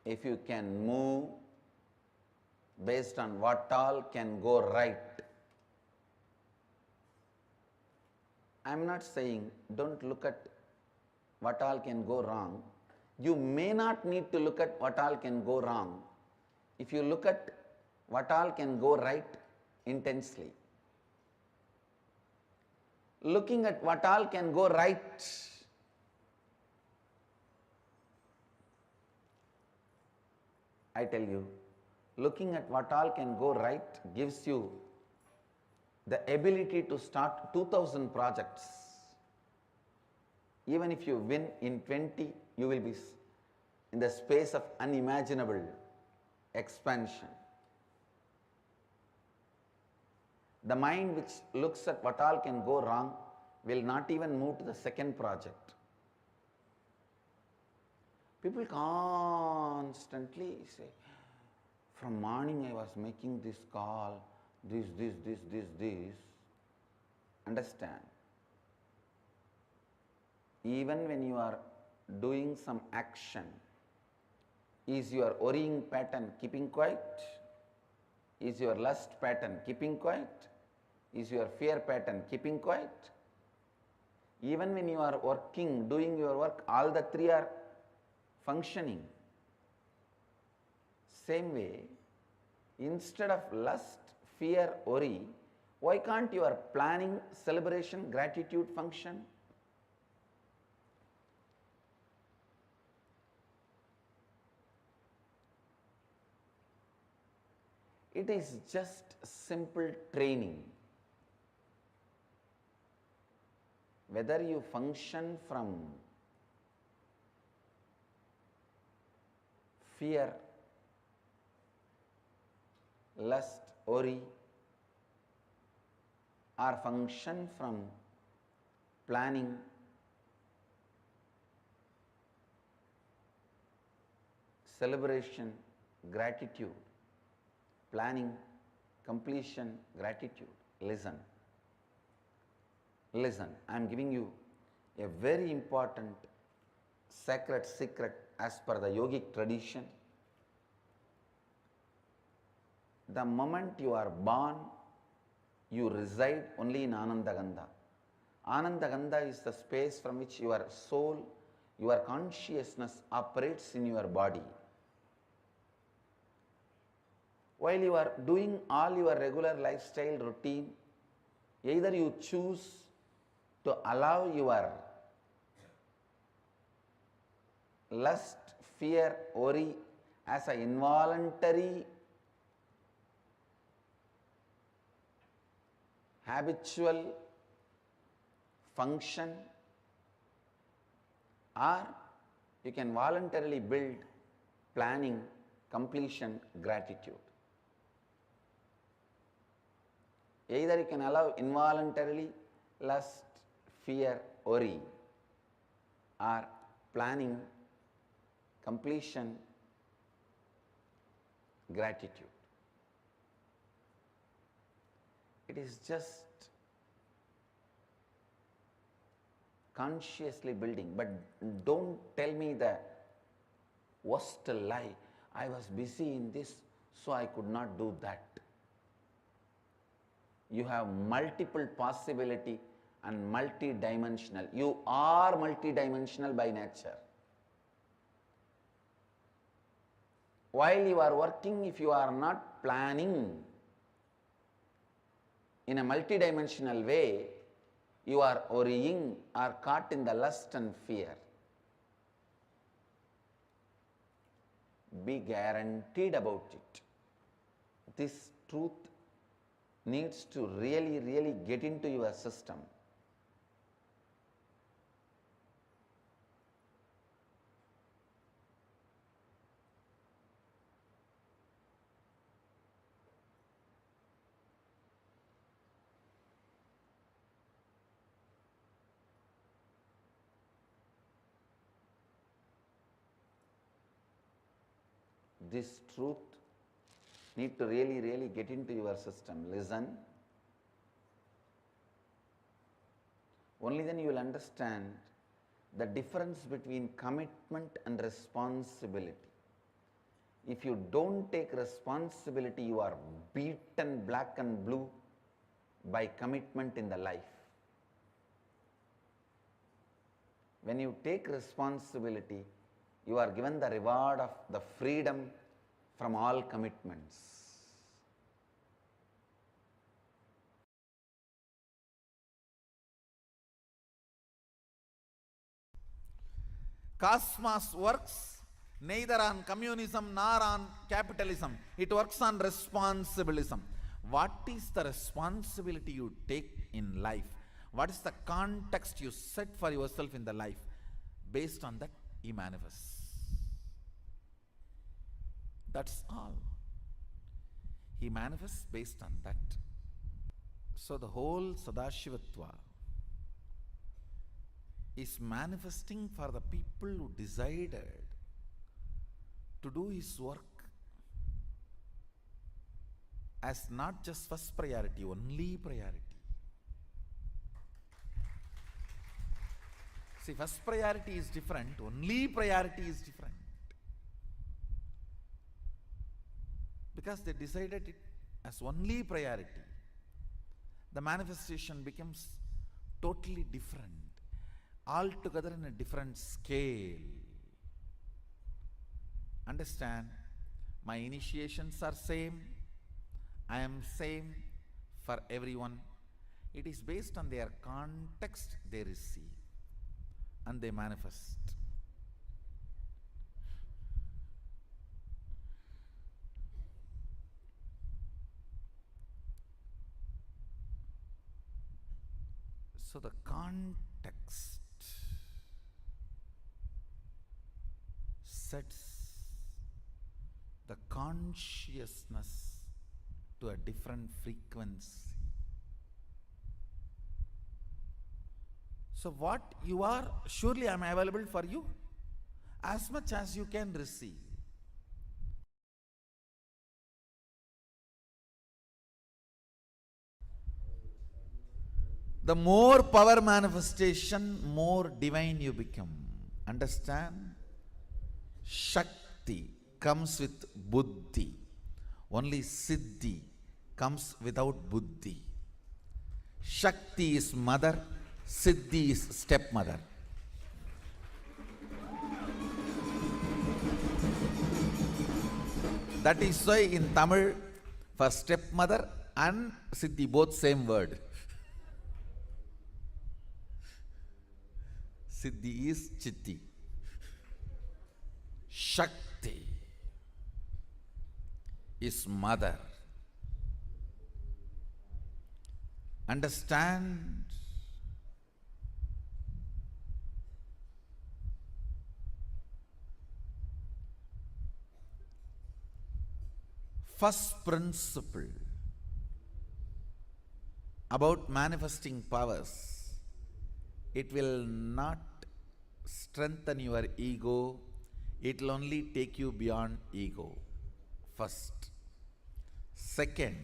If you can move based on what all can go right, I am not saying don't look at what all can go wrong. You may not need to look at what all can go wrong if you look at what all can go right intensely. Looking at what all can go right I tell you, looking at what all can go right gives you the ability to start 2000 projects. Even if you win in 20, you will be in the space of unimaginable expansion. The mind which looks at what all can go wrong will not even move to the second project. People constantly say, from morning I was making this call, this. Understand? Even when you are doing some action, is your worrying pattern keeping quiet? Is your lust pattern keeping quiet? Is your fear pattern keeping quiet? Even when you are working, doing your work, all the three are functioning. Same way, instead of lust, fear, worry, why can't your planning, celebration, gratitude function? It is just simple training. Whether you function from fear, lust, worry, or function from planning, celebration, gratitude, planning, completion, gratitude. Listen. Listen, I am giving you a very important sacred secret as per the yogic tradition. The moment you are born, you reside only in Anandagandha. Anandagandha is the space from which your soul, your consciousness operates in your body. While you are doing all your regular lifestyle routine, either you choose to allow your lust, fear, worry as an involuntary, habitual function, or you can voluntarily build planning, completion, gratitude. Either you can allow involuntarily lust, fear, worry, or planning, completion, gratitude. It is just consciously building, but don't tell me the worst lie. I was busy in this, so I could not do that. You have multiple possibility and multi-dimensional. You are multi-dimensional by nature. While you are working, if you are not planning in a multi-dimensional way, you are worrying or caught in the lust and fear. Be guaranteed about it. This truth needs to really, really get into your system. This truth need to really, really get into your system. Listen. Only then you will understand the difference between commitment and responsibility. If you don't take responsibility, you are beaten black and blue by commitment in the life. When you take responsibility, you are given the reward of the freedom from all commitments. Cosmos works neither on communism nor on capitalism. It works on responsibilism. What is the responsibility you take in life? What is the context you set for yourself in the life? Based on that, he manifests. That's all. He manifests based on that. So the whole Sadashivatva is manifesting for the people who decided to do his work as not just first priority, only priority. See, first priority is different, only priority is different. Because they decided it as only priority, the manifestation becomes totally different, altogether in a different scale. Understand, my initiations are same, I am same for everyone. It is based on their context they receive and they manifest. So the context sets the consciousness to a different frequency. So what you are, surely I am available for you as much as you can receive. The more power manifestation, more divine you become. Understand? Shakti comes with buddhi. Only siddhi comes without buddhi. Shakti is mother, siddhi is stepmother. That is why in Tamil, for stepmother and siddhi, both same word. Siddhi is chitti. Shakti is mother. Understand? First principle about manifesting powers, it will not strengthen your ego, it will only take you beyond ego. First. Second,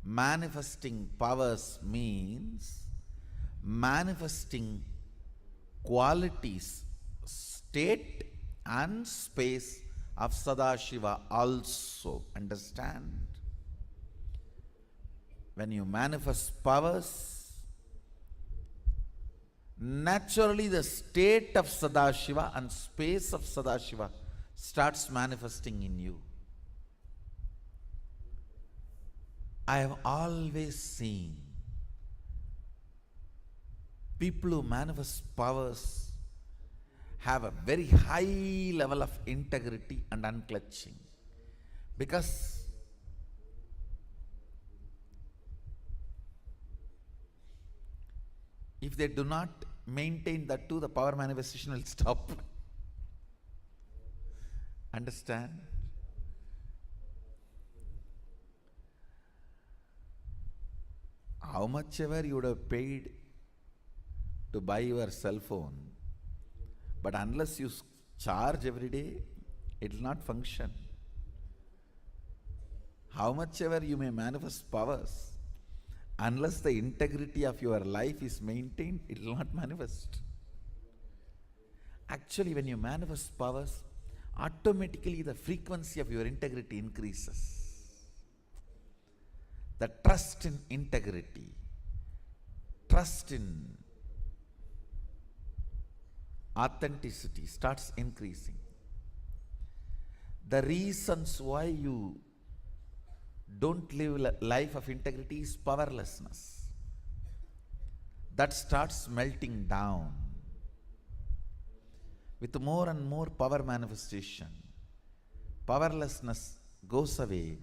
manifesting powers means manifesting qualities, state and space of Sadashiva also. Understand? When you manifest powers, naturally the state of Sadashiva and space of Sadashiva starts manifesting in you. I have always seen people who manifest powers have a very high level of integrity and unclutching. Because if they do not maintain that too, the power manifestation will stop. Understand? How much ever you would have paid to buy your cell phone, but unless you charge every day, it will not function. How much ever you may manifest powers, unless the integrity of your life is maintained, it will not manifest. Actually, when you manifest powers, automatically the frequency of your integrity increases. The trust in integrity, trust in authenticity starts increasing. The reasons why you don't live a life of integrity is powerlessness. That starts melting down. With more and more power manifestation, powerlessness goes away.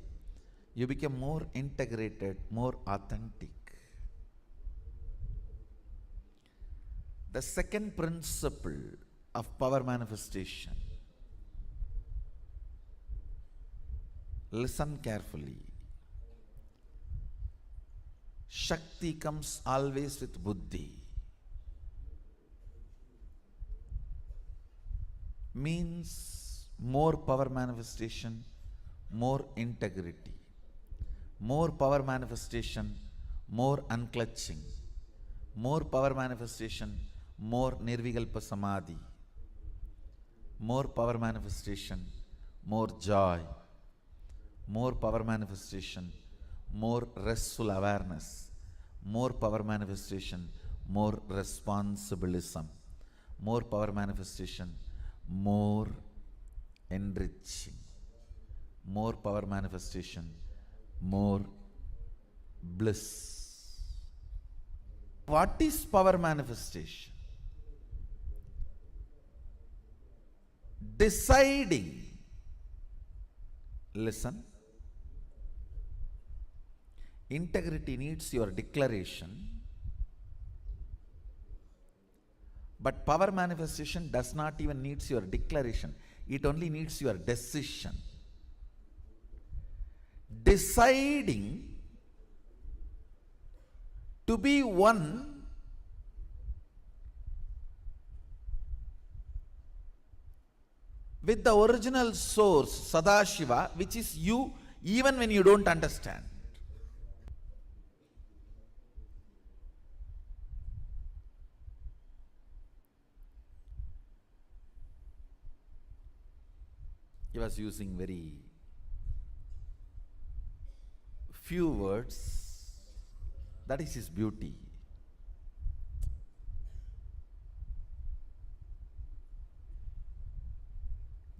You become more integrated, more authentic. The second principle of power manifestation, listen carefully. Shakti comes always with buddhi. Means more power manifestation, more integrity. More power manifestation, more unclutching. More power manifestation, more nirvikalpa samadhi. More power manifestation, more joy. More power manifestation, more restful awareness. More power manifestation, more responsibilism. More power manifestation, more enriching. More power manifestation, more bliss. What is power manifestation? Deciding, listen, integrity needs your declaration, but power manifestation does not even needs your declaration. It only needs your decision. Deciding to be one with the original source, Sadashiva, which is you, even when you don't understand. He was using very few words. That is his beauty.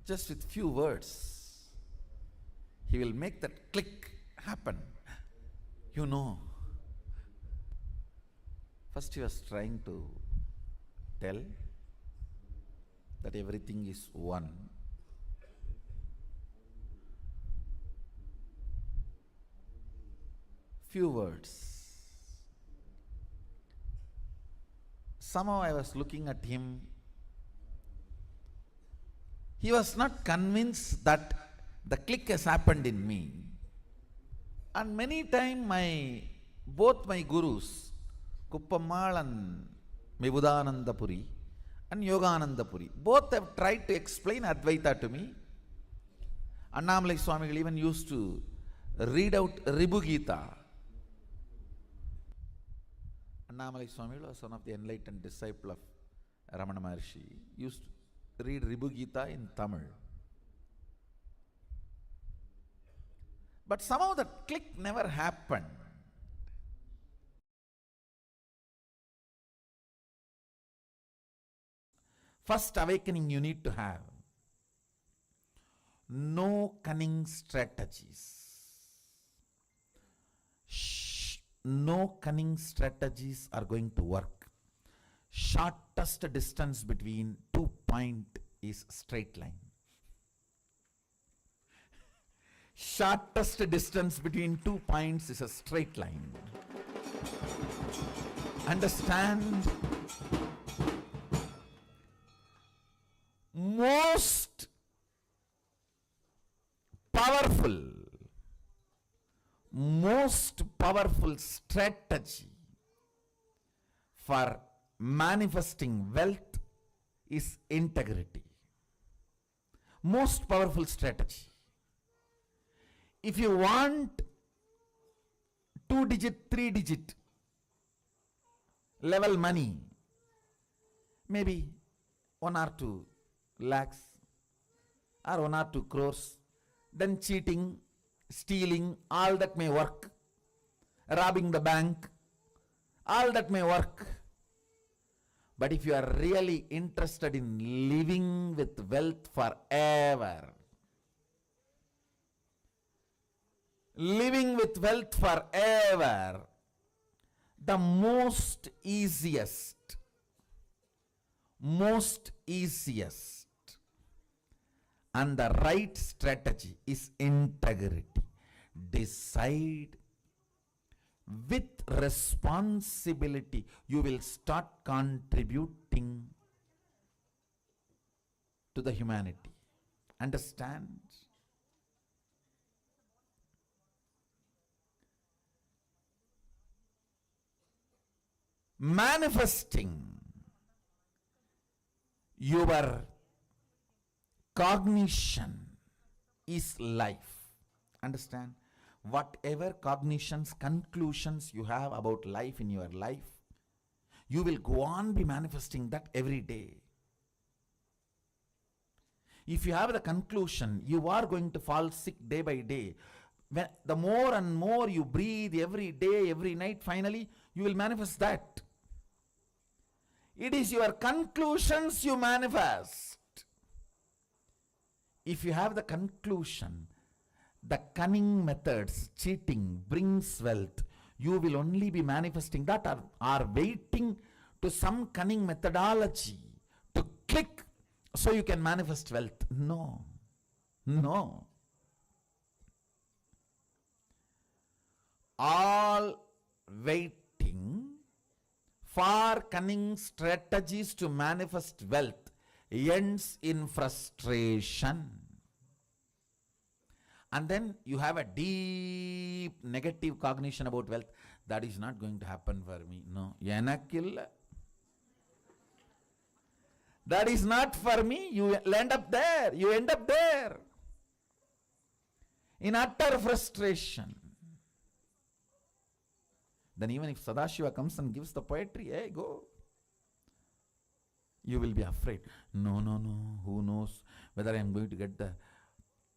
Just with few words, he will make that click happen. You know. First he was trying to tell that everything is one. Few words. Somehow I was looking at him. He was not convinced that the click has happened in me. And many times both my gurus, Kuppamal and Vibudanandapuri and Yoganandapuri, both have tried to explain Advaita to me. Annamalai Swamigal even used to read out Ribu Gita. Annamalai Swamigal was one of the enlightened disciple of Ramana Maharshi. Used to read Ribu Gita in Tamil. But somehow the click never happened. First awakening you need to have. No cunning strategies. No cunning strategies are going to work. Shortest distance between 2 points is straight line. Shortest distance between 2 points is a straight line. Understand? Most powerful strategy for manifesting wealth is integrity. Most powerful strategy. If you want 2-digit, 3-digit level money, maybe 1 or 2 lakhs or 1 or 2 crores, then cheating, stealing, all that may work. Robbing the bank, all that may work. But if you are really interested in living with wealth forever, living with wealth forever, the most easiest and the right strategy is integrity. Decide with responsibility. You will start contributing to the humanity. Understand? Manifesting your cognition is life. Understand? Whatever cognitions, conclusions you have about life in your life, you will go on be manifesting that every day. If you have the conclusion you are going to fall sick day by day, when the more and more you breathe every day, every night, finally you will manifest that. It is your conclusions you manifest. If you have the conclusion, the cunning methods, cheating brings wealth, you will only be manifesting that, or are waiting to some cunning methodology to click so you can manifest wealth. No. All waiting for cunning strategies to manifest wealth ends in frustration. And then you have a deep negative cognition about wealth. That is not going to happen for me. No. That is not for me. You end up there. In utter frustration. Then even if Sadashiva comes and gives the poetry, hey, go. You will be afraid. No. Who knows whether I am going to get the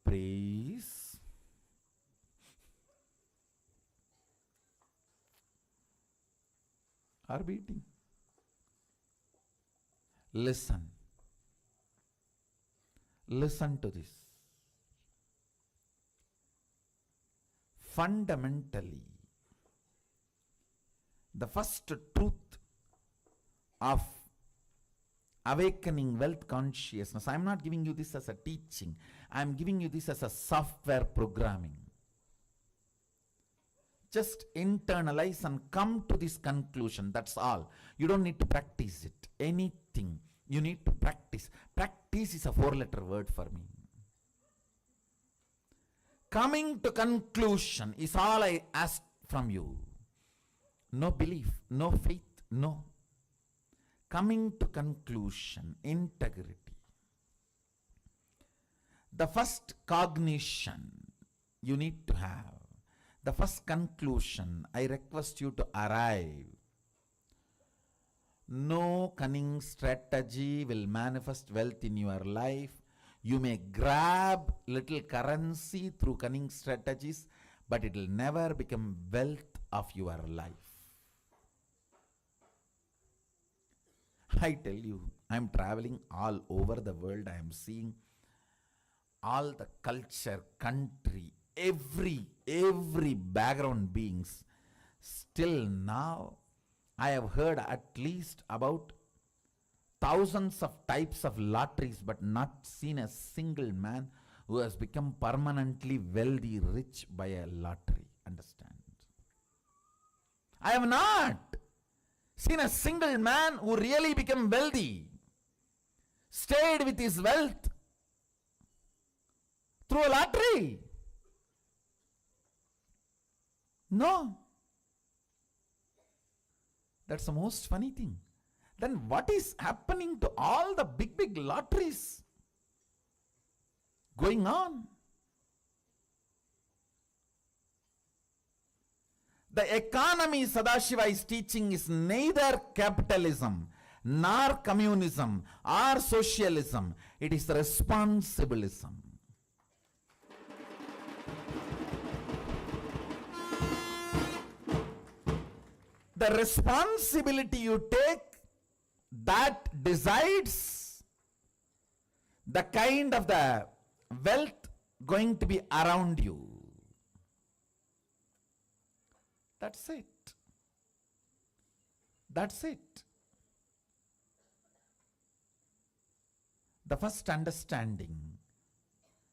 praise? Or beating. Listen to this. Fundamentally, the first truth of awakening wealth consciousness, I am not giving you this as a teaching, I am giving you this as a software programming. Just internalize and come to this conclusion. That's all. You don't need to practice it. Anything you need to practice. Practice is a 4-letter word for me. Coming to conclusion is all I ask from you. No belief, no faith, no. Coming to conclusion, integrity. The first cognition you need to have. The first conclusion I request you to arrive. No cunning strategy will manifest wealth in your life. You may grab little currency through cunning strategies, but it will never become wealth of your life. I tell you, I am traveling all over the world. I am seeing all the culture, country, every background beings. Still now, I have heard at least about thousands of types of lotteries, but not seen a single man who has become permanently wealthy, rich by a lottery. Understand? I have not seen a single man who really became wealthy, stayed with his wealth through a lottery. No. That's the most funny thing. Then what is happening to all the big lotteries going on? The economy Sadashiva is teaching is neither capitalism, nor communism, or socialism. It is responsibilism. The responsibility you take, that decides the kind of the wealth going to be around you. That's it. That's it. The first understanding,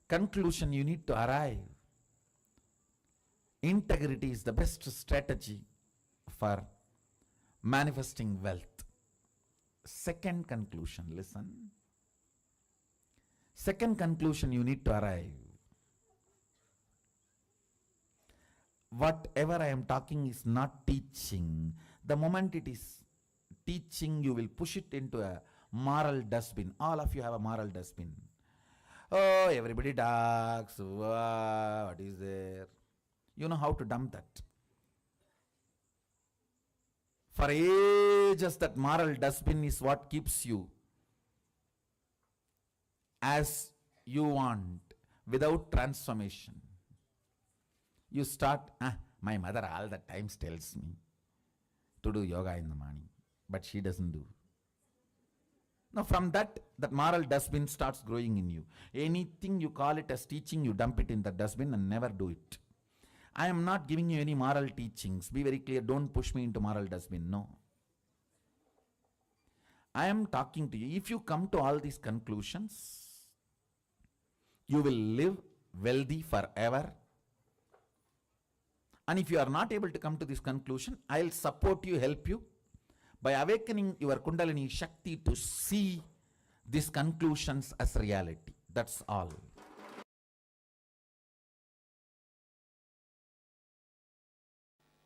conclusion you need to arrive. Integrity is the best strategy for manifesting wealth. Second conclusion, listen. Second conclusion you need to arrive. Whatever I am talking is not teaching. The moment it is teaching, you will push it into a moral dustbin. All of you have a moral dustbin. Oh, everybody talks. What is there? You know how to dump that. For ages, that moral dustbin is what keeps you as you want, without transformation. You start, my mother all the times tells me to do yoga in the morning, but she doesn't do. Now from that moral dustbin starts growing in you. Anything you call it as teaching, you dump it in the dustbin and never do it. I am not giving you any moral teachings. Be very clear, don't push me into moral dustbin, no. I am talking to you. If you come to all these conclusions, you will live wealthy forever. And if you are not able to come to this conclusion, I'll support you, help you by awakening your Kundalini Shakti to see these conclusions as reality. That's all.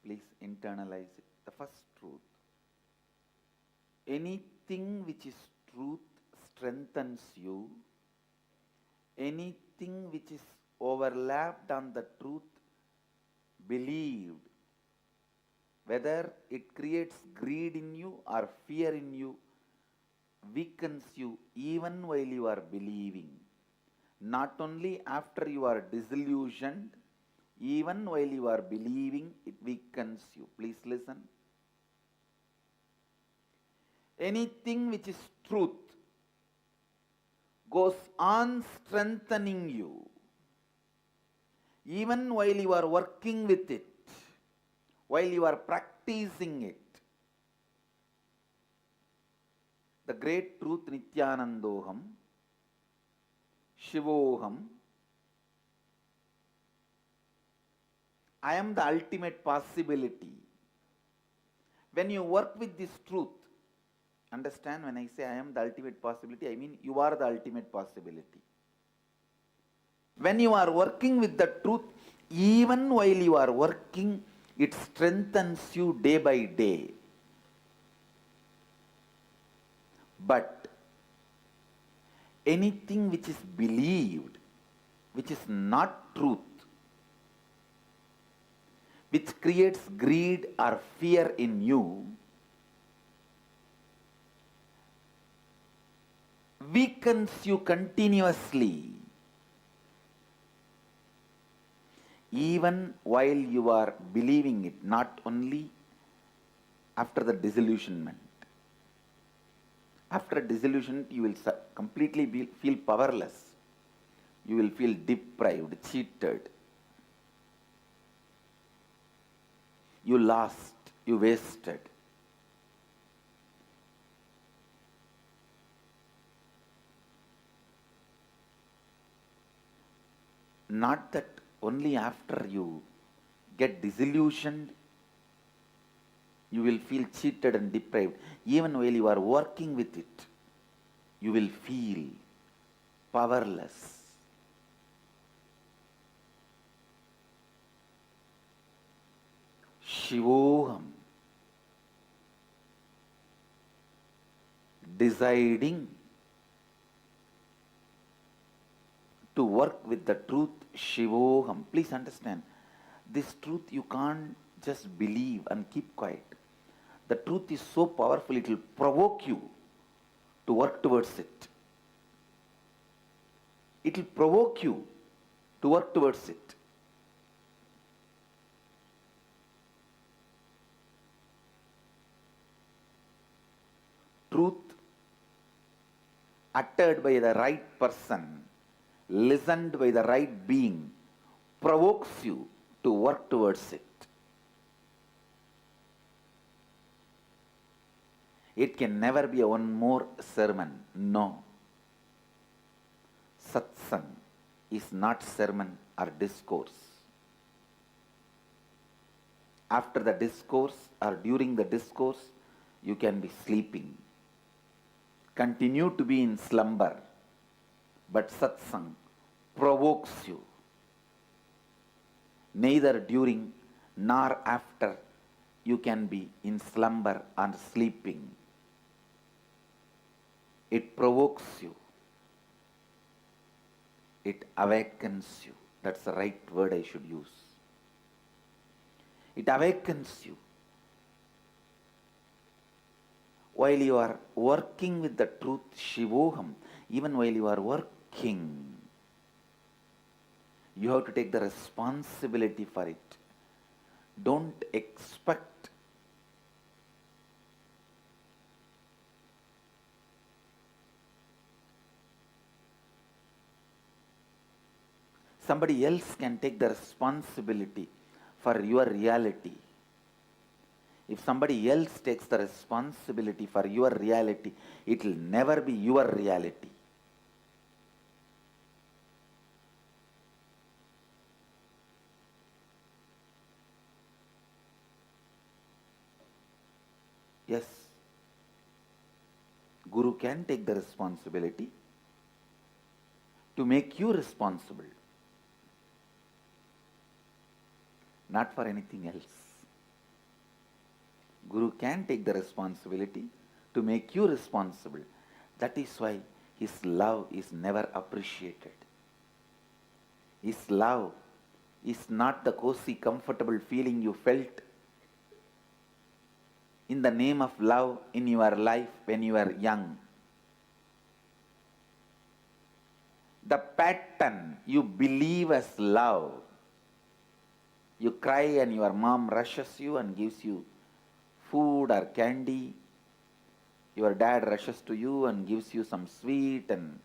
Please internalize it. The first truth. Anything which is truth strengthens you. Anything which is overlapped on the truth, believed, whether it creates greed in you or fear in you, weakens you even while you are believing. Not only after you are disillusioned, even while you are believing, it weakens you. Please listen. Anything which is truth goes on strengthening you, even while you are working with it, while you are practicing it. The great truth, Nithyanandoham, Shivoham, I am the ultimate possibility. When you work with this truth, understand, when I say I am the ultimate possibility, I mean you are the ultimate possibility. When you are working with the truth, even while you are working, it strengthens you day by day. But anything which is believed, which is not truth, which creates greed or fear in you, weakens you continuously, even while you are believing it, not only after the disillusionment. After disillusionment, you will completely feel powerless. You will feel deprived, cheated. You lost, you wasted. not that only after you get disillusioned, you will feel cheated and deprived. Even while you are working with it, you will feel powerless. Shivoham. Deciding to work with the truth, Shivoham. Please understand, this truth you can't just believe and keep quiet. The truth is so powerful, it will provoke you to work towards it. It will provoke you to work towards it. Truth uttered by the right person, listened by the right being, provokes you to work towards it. It can never be one more sermon. No. Satsang is not sermon or discourse. After the discourse or during the discourse, you can be sleeping. Continue to be in slumber. But satsang provokes you. Neither during nor after you can be in slumber or sleeping. It provokes you. It awakens you. That's the right word I should use. It awakens you. While you are working with the truth, Shivoham, even while you are working, you have to take the responsibility for it. Don't expect somebody else can take the responsibility for your reality. If somebody else takes the responsibility for your reality, it will never be your reality. Yes, Guru can take the responsibility to make you responsible, not for anything else. Guru can take the responsibility to make you responsible. That is why his love is never appreciated. His love is not the cozy, comfortable feeling you felt in the name of love in your life when you were young. The pattern you believe as love. You cry and your mom rushes you and gives you food or candy. Your dad rushes to you and gives you some sweet and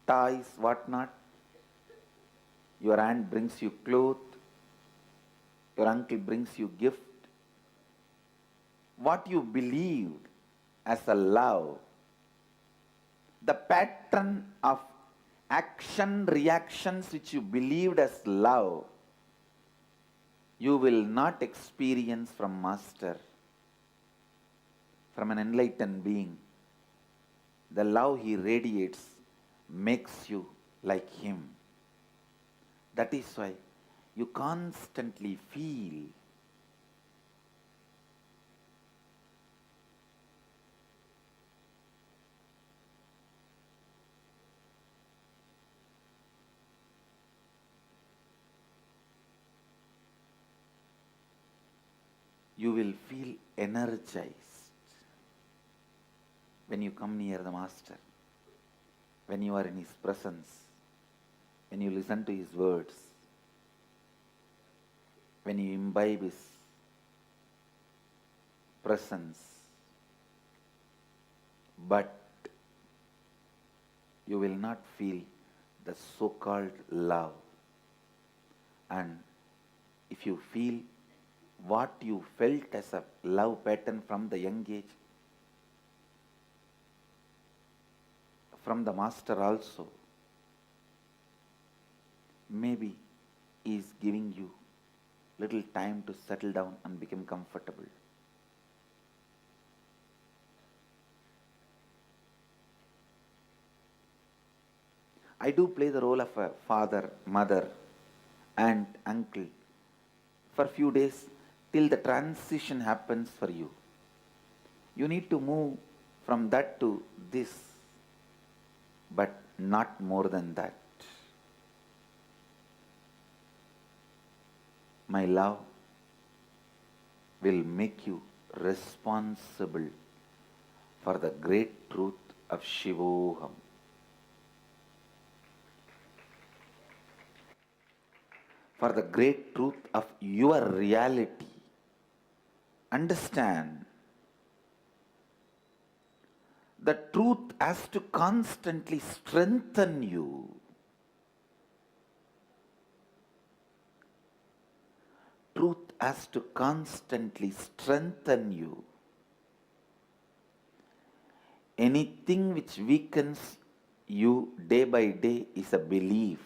toys, whatnot. Your aunt brings you clothes. Your uncle brings you gift. What you believed as a love, the pattern of action, reactions which you believed as love, you will not experience from Master, from an enlightened being. The love he radiates makes you like him. That is why you constantly feel you will feel energized when you come near the Master, when you are in his presence, when you listen to his words, when you imbibe his presence. But you will not feel the so-called love. And if you feel what you felt as a love pattern from the young age, from the Master also, maybe he is giving you little time to settle down and become comfortable. I do play the role of a father, mother, aunt, uncle for few days till the transition happens for you. You need to move from that to this, but not more than that. My love will make you responsible for the great truth of Shivoham. For the great truth of your reality. Understand, the truth has to constantly strengthen you. Truth has to constantly strengthen you. Anything which weakens you day by day is a belief.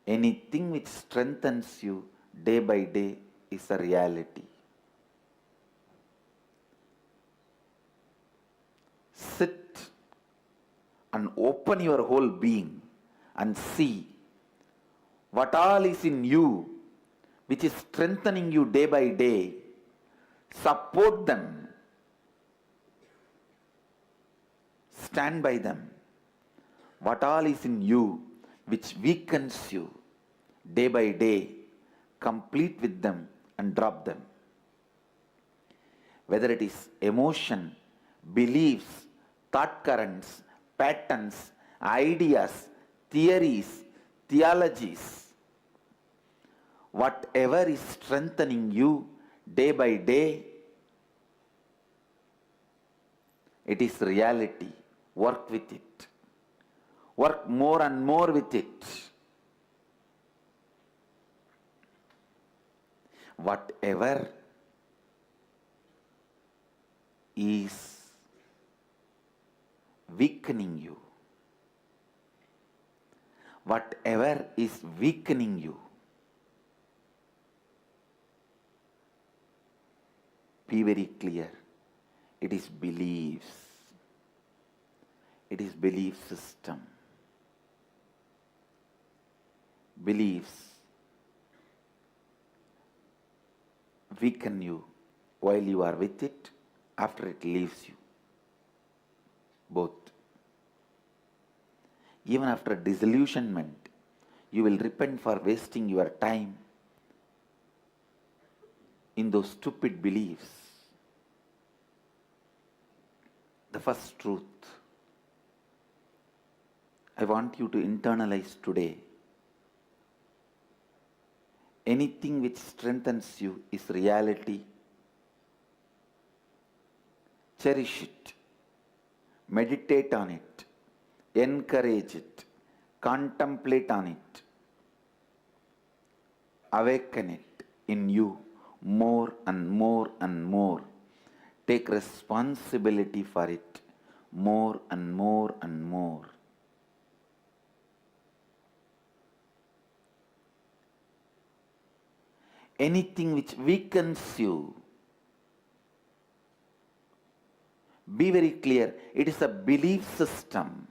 Anything which strengthens you day by day is a reality. Sit and open your whole being and see what all is in you which is strengthening you day by day. Support them. Stand by them. What all is in you which weakens you day by day, complete with them and drop them. Whether it is emotion, beliefs, thought currents, patterns, ideas, theories, theologies, whatever is strengthening you day by day, it is reality. Work with it. Work more and more with it. Whatever is weakening you, whatever is weakening you, be very clear. It is beliefs. It is belief system. Beliefs weaken you while you are with it, after it leaves you. Both. Even after disillusionment, you will repent for wasting your time in those stupid beliefs. The first truth I want you to internalize today. Anything which strengthens you is reality. Cherish it. Meditate on it. Encourage it. Contemplate on it. Awaken it in you more and more and more. Take responsibility for it more and more and more. Anything which weakens you, be very clear, it is a belief system.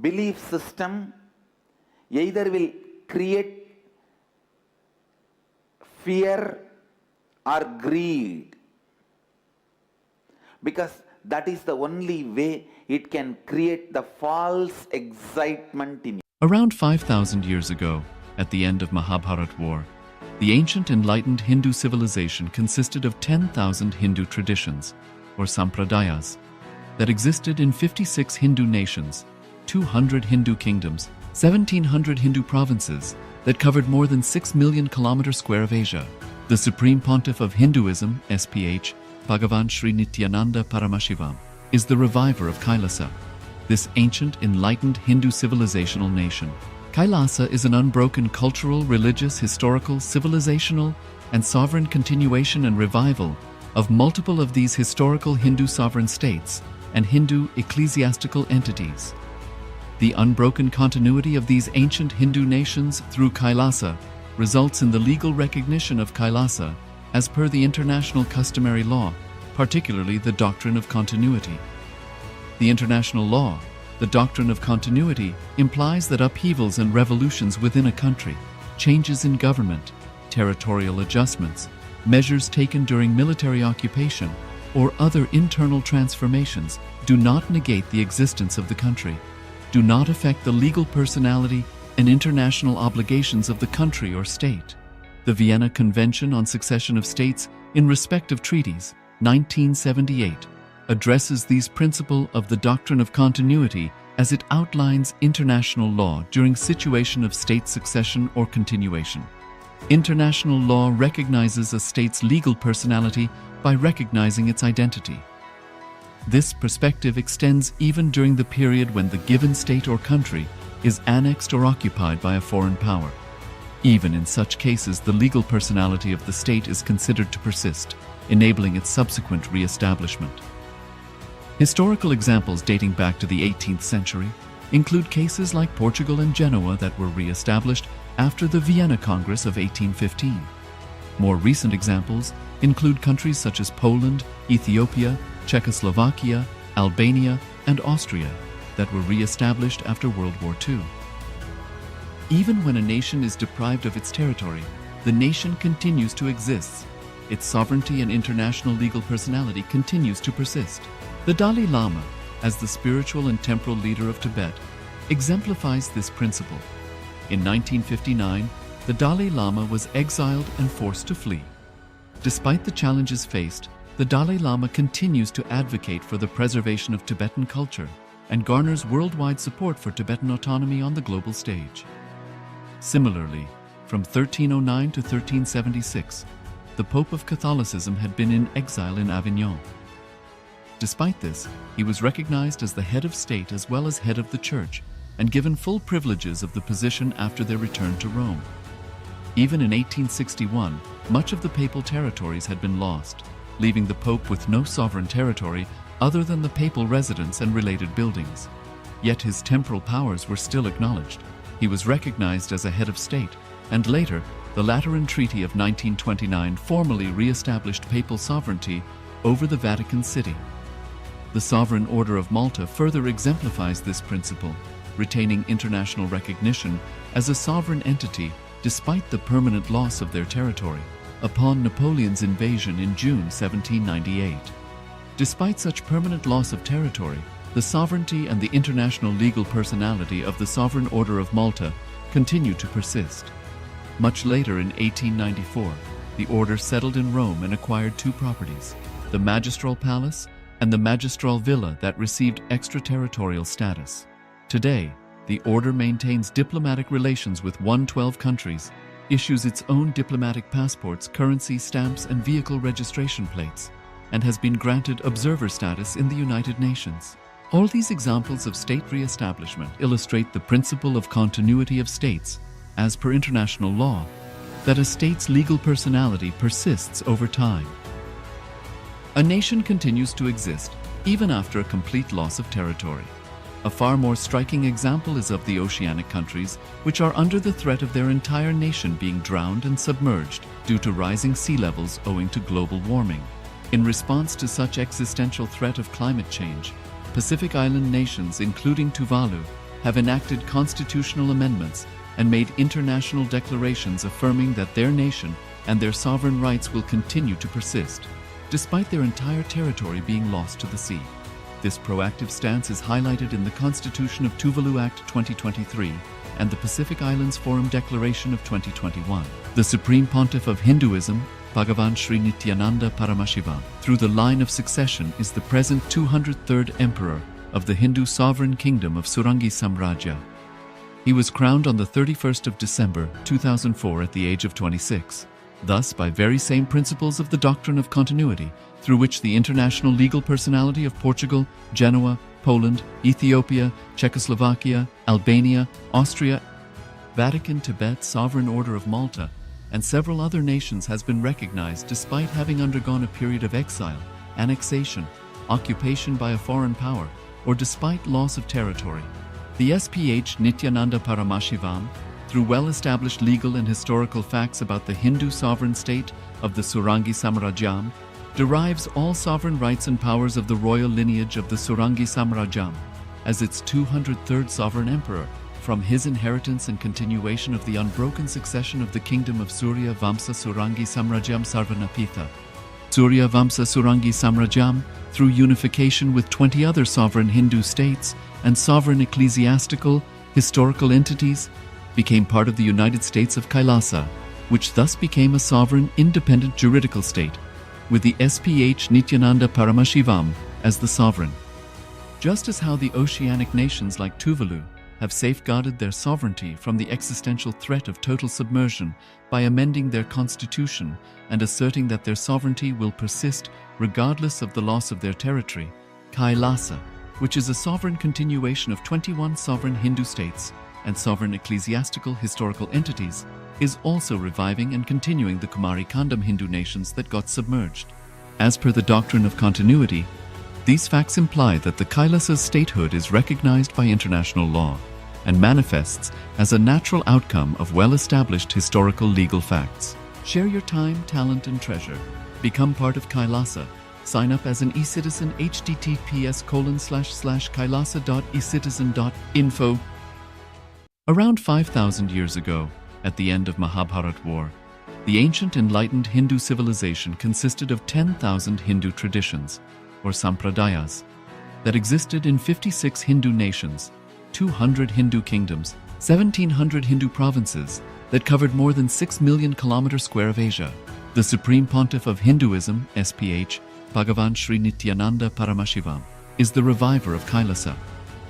Belief system either will create fear or greed, because that is the only way it can create the false excitement in you. Around 5,000 years ago, at the end of Mahabharat War, the ancient enlightened Hindu civilization consisted of 10,000 Hindu traditions, or sampradayas, that existed in 56 Hindu nations, 200 Hindu kingdoms, 1,700 Hindu provinces that covered more than 6 million kilometers square of Asia. The Supreme Pontiff of Hinduism, SPH, Bhagavan Sri Nithyananda Paramashivoham, is the reviver of Kailasa, this ancient, enlightened Hindu civilizational nation. Kailasa is an unbroken cultural, religious, historical, civilizational, and sovereign continuation and revival of multiple of these historical Hindu sovereign states and Hindu ecclesiastical entities. The unbroken continuity of these ancient Hindu nations through Kailasa results in the legal recognition of Kailasa as per the international customary law, particularly the doctrine of continuity. The international law, the doctrine of continuity, implies that upheavals and revolutions within a country, changes in government, territorial adjustments, measures taken during military occupation, or other internal transformations do not negate the existence of the country, do not affect the legal personality and international obligations of the country or state. The Vienna Convention on Succession of States in respect of treaties, 1978, addresses these principles of the doctrine of continuity as it outlines international law during situation of state succession or continuation. International law recognizes a state's legal personality by recognizing its identity. This perspective extends even during the period when the given state or country is annexed or occupied by a foreign power. Even in such cases, the legal personality of the state is considered to persist, enabling its subsequent re-establishment. Historical examples dating back to the 18th century include cases like Portugal and Genoa that were re-established after the Vienna Congress of 1815. More recent examples include countries such as Poland, Ethiopia, Czechoslovakia, Albania, and Austria that were re-established after World War II. Even when a nation is deprived of its territory, the nation continues to exist. Its sovereignty and international legal personality continues to persist. The Dalai Lama, as the spiritual and temporal leader of Tibet, exemplifies this principle. In 1959, the Dalai Lama was exiled and forced to flee. Despite the challenges faced, the Dalai Lama continues to advocate for the preservation of Tibetan culture and garners worldwide support for Tibetan autonomy on the global stage. Similarly, from 1309 to 1376, the Pope of Catholicism had been in exile in Avignon. Despite this, he was recognized as the head of state as well as head of the church and given full privileges of the position after their return to Rome. Even in 1861, much of the papal territories had been lost, leaving the Pope with no sovereign territory other than the papal residence and related buildings. Yet his temporal powers were still acknowledged. He was recognized as a head of state, and later, the Lateran Treaty of 1929 formally re-established papal sovereignty over the Vatican City. The Sovereign Order of Malta further exemplifies this principle, retaining international recognition as a sovereign entity despite the permanent loss of their territory upon Napoleon's invasion in June 1798. Despite such permanent loss of territory, the sovereignty and the international legal personality of the Sovereign Order of Malta continue to persist. Much later in 1894, the order settled in Rome and acquired two properties, the Magistral Palace and the Magistral Villa that received extraterritorial status. Today, the order maintains diplomatic relations with 112 countries, issues its own diplomatic passports, currency stamps, and vehicle registration plates, and has been granted observer status in the United Nations. All these examples of state re-establishment illustrate the principle of continuity of states, as per international law, that a state's legal personality persists over time. A nation continues to exist even after a complete loss of territory. A far more striking example is of the oceanic countries, which are under the threat of their entire nation being drowned and submerged due to rising sea levels owing to global warming. In response to such existential threat of climate change, Pacific Island nations, including Tuvalu, have enacted constitutional amendments and made international declarations affirming that their nation and their sovereign rights will continue to persist, despite their entire territory being lost to the sea. This proactive stance is highlighted in the Constitution of Tuvalu Act 2023 and the Pacific Islands Forum Declaration of 2021. The Supreme Pontiff of Hinduism, Bhagavan Sri Nithyananda Paramashivoham, through the line of succession is the present 203rd Emperor of the Hindu Sovereign Kingdom of Surangi Samrajya. He was crowned on the 31st of December 2004 at the age of 26. Thus, by very same principles of the doctrine of continuity, through which the international legal personality of Portugal, Genoa, Poland, Ethiopia, Czechoslovakia, Albania, Austria, Vatican, Tibet, Sovereign Order of Malta, and several other nations has been recognized despite having undergone a period of exile, annexation, occupation by a foreign power, or despite loss of territory. The SPH Nithyananda Paramashivoham, through well-established legal and historical facts about the Hindu sovereign state of the Surangi Samrajyam, derives all sovereign rights and powers of the royal lineage of the Surangi Samrajyam as its 203rd sovereign emperor, from his inheritance and continuation of the unbroken succession of the kingdom of Surya Vamsa Surangi Samrajyam Sarvanapitha. Surya Vamsa Surangi Samrajyam, through unification with 20 other sovereign Hindu states and sovereign ecclesiastical, historical entities, became part of the United States of Kailasa, which thus became a sovereign, independent juridical state, with the SPH Nithyananda Paramashivoham as the sovereign. Just as how the oceanic nations like Tuvalu have safeguarded their sovereignty from the existential threat of total submersion by amending their constitution and asserting that their sovereignty will persist regardless of the loss of their territory, Kailasa, which is a sovereign continuation of 21 sovereign Hindu states and sovereign ecclesiastical historical entities, is also reviving and continuing the Kumari Kandam Hindu nations that got submerged. As per the doctrine of continuity, these facts imply that the Kailasa's statehood is recognized by international law and manifests as a natural outcome of well-established historical legal facts. Share your time, talent, and treasure. Become part of Kailasa. Sign up as an eCitizen https://kailasa.ecitizen.info. Around 5,000 years ago, at the end of Mahabharat War, the ancient enlightened Hindu civilization consisted of 10,000 Hindu traditions, or sampradayas, that existed in 56 Hindu nations, 200 Hindu kingdoms, 1,700 Hindu provinces that covered more than 6 million kilometers square of Asia. The Supreme Pontiff of Hinduism, SPH, Bhagavan Sri Nithyananda Paramashivoham, is the reviver of Kailasa,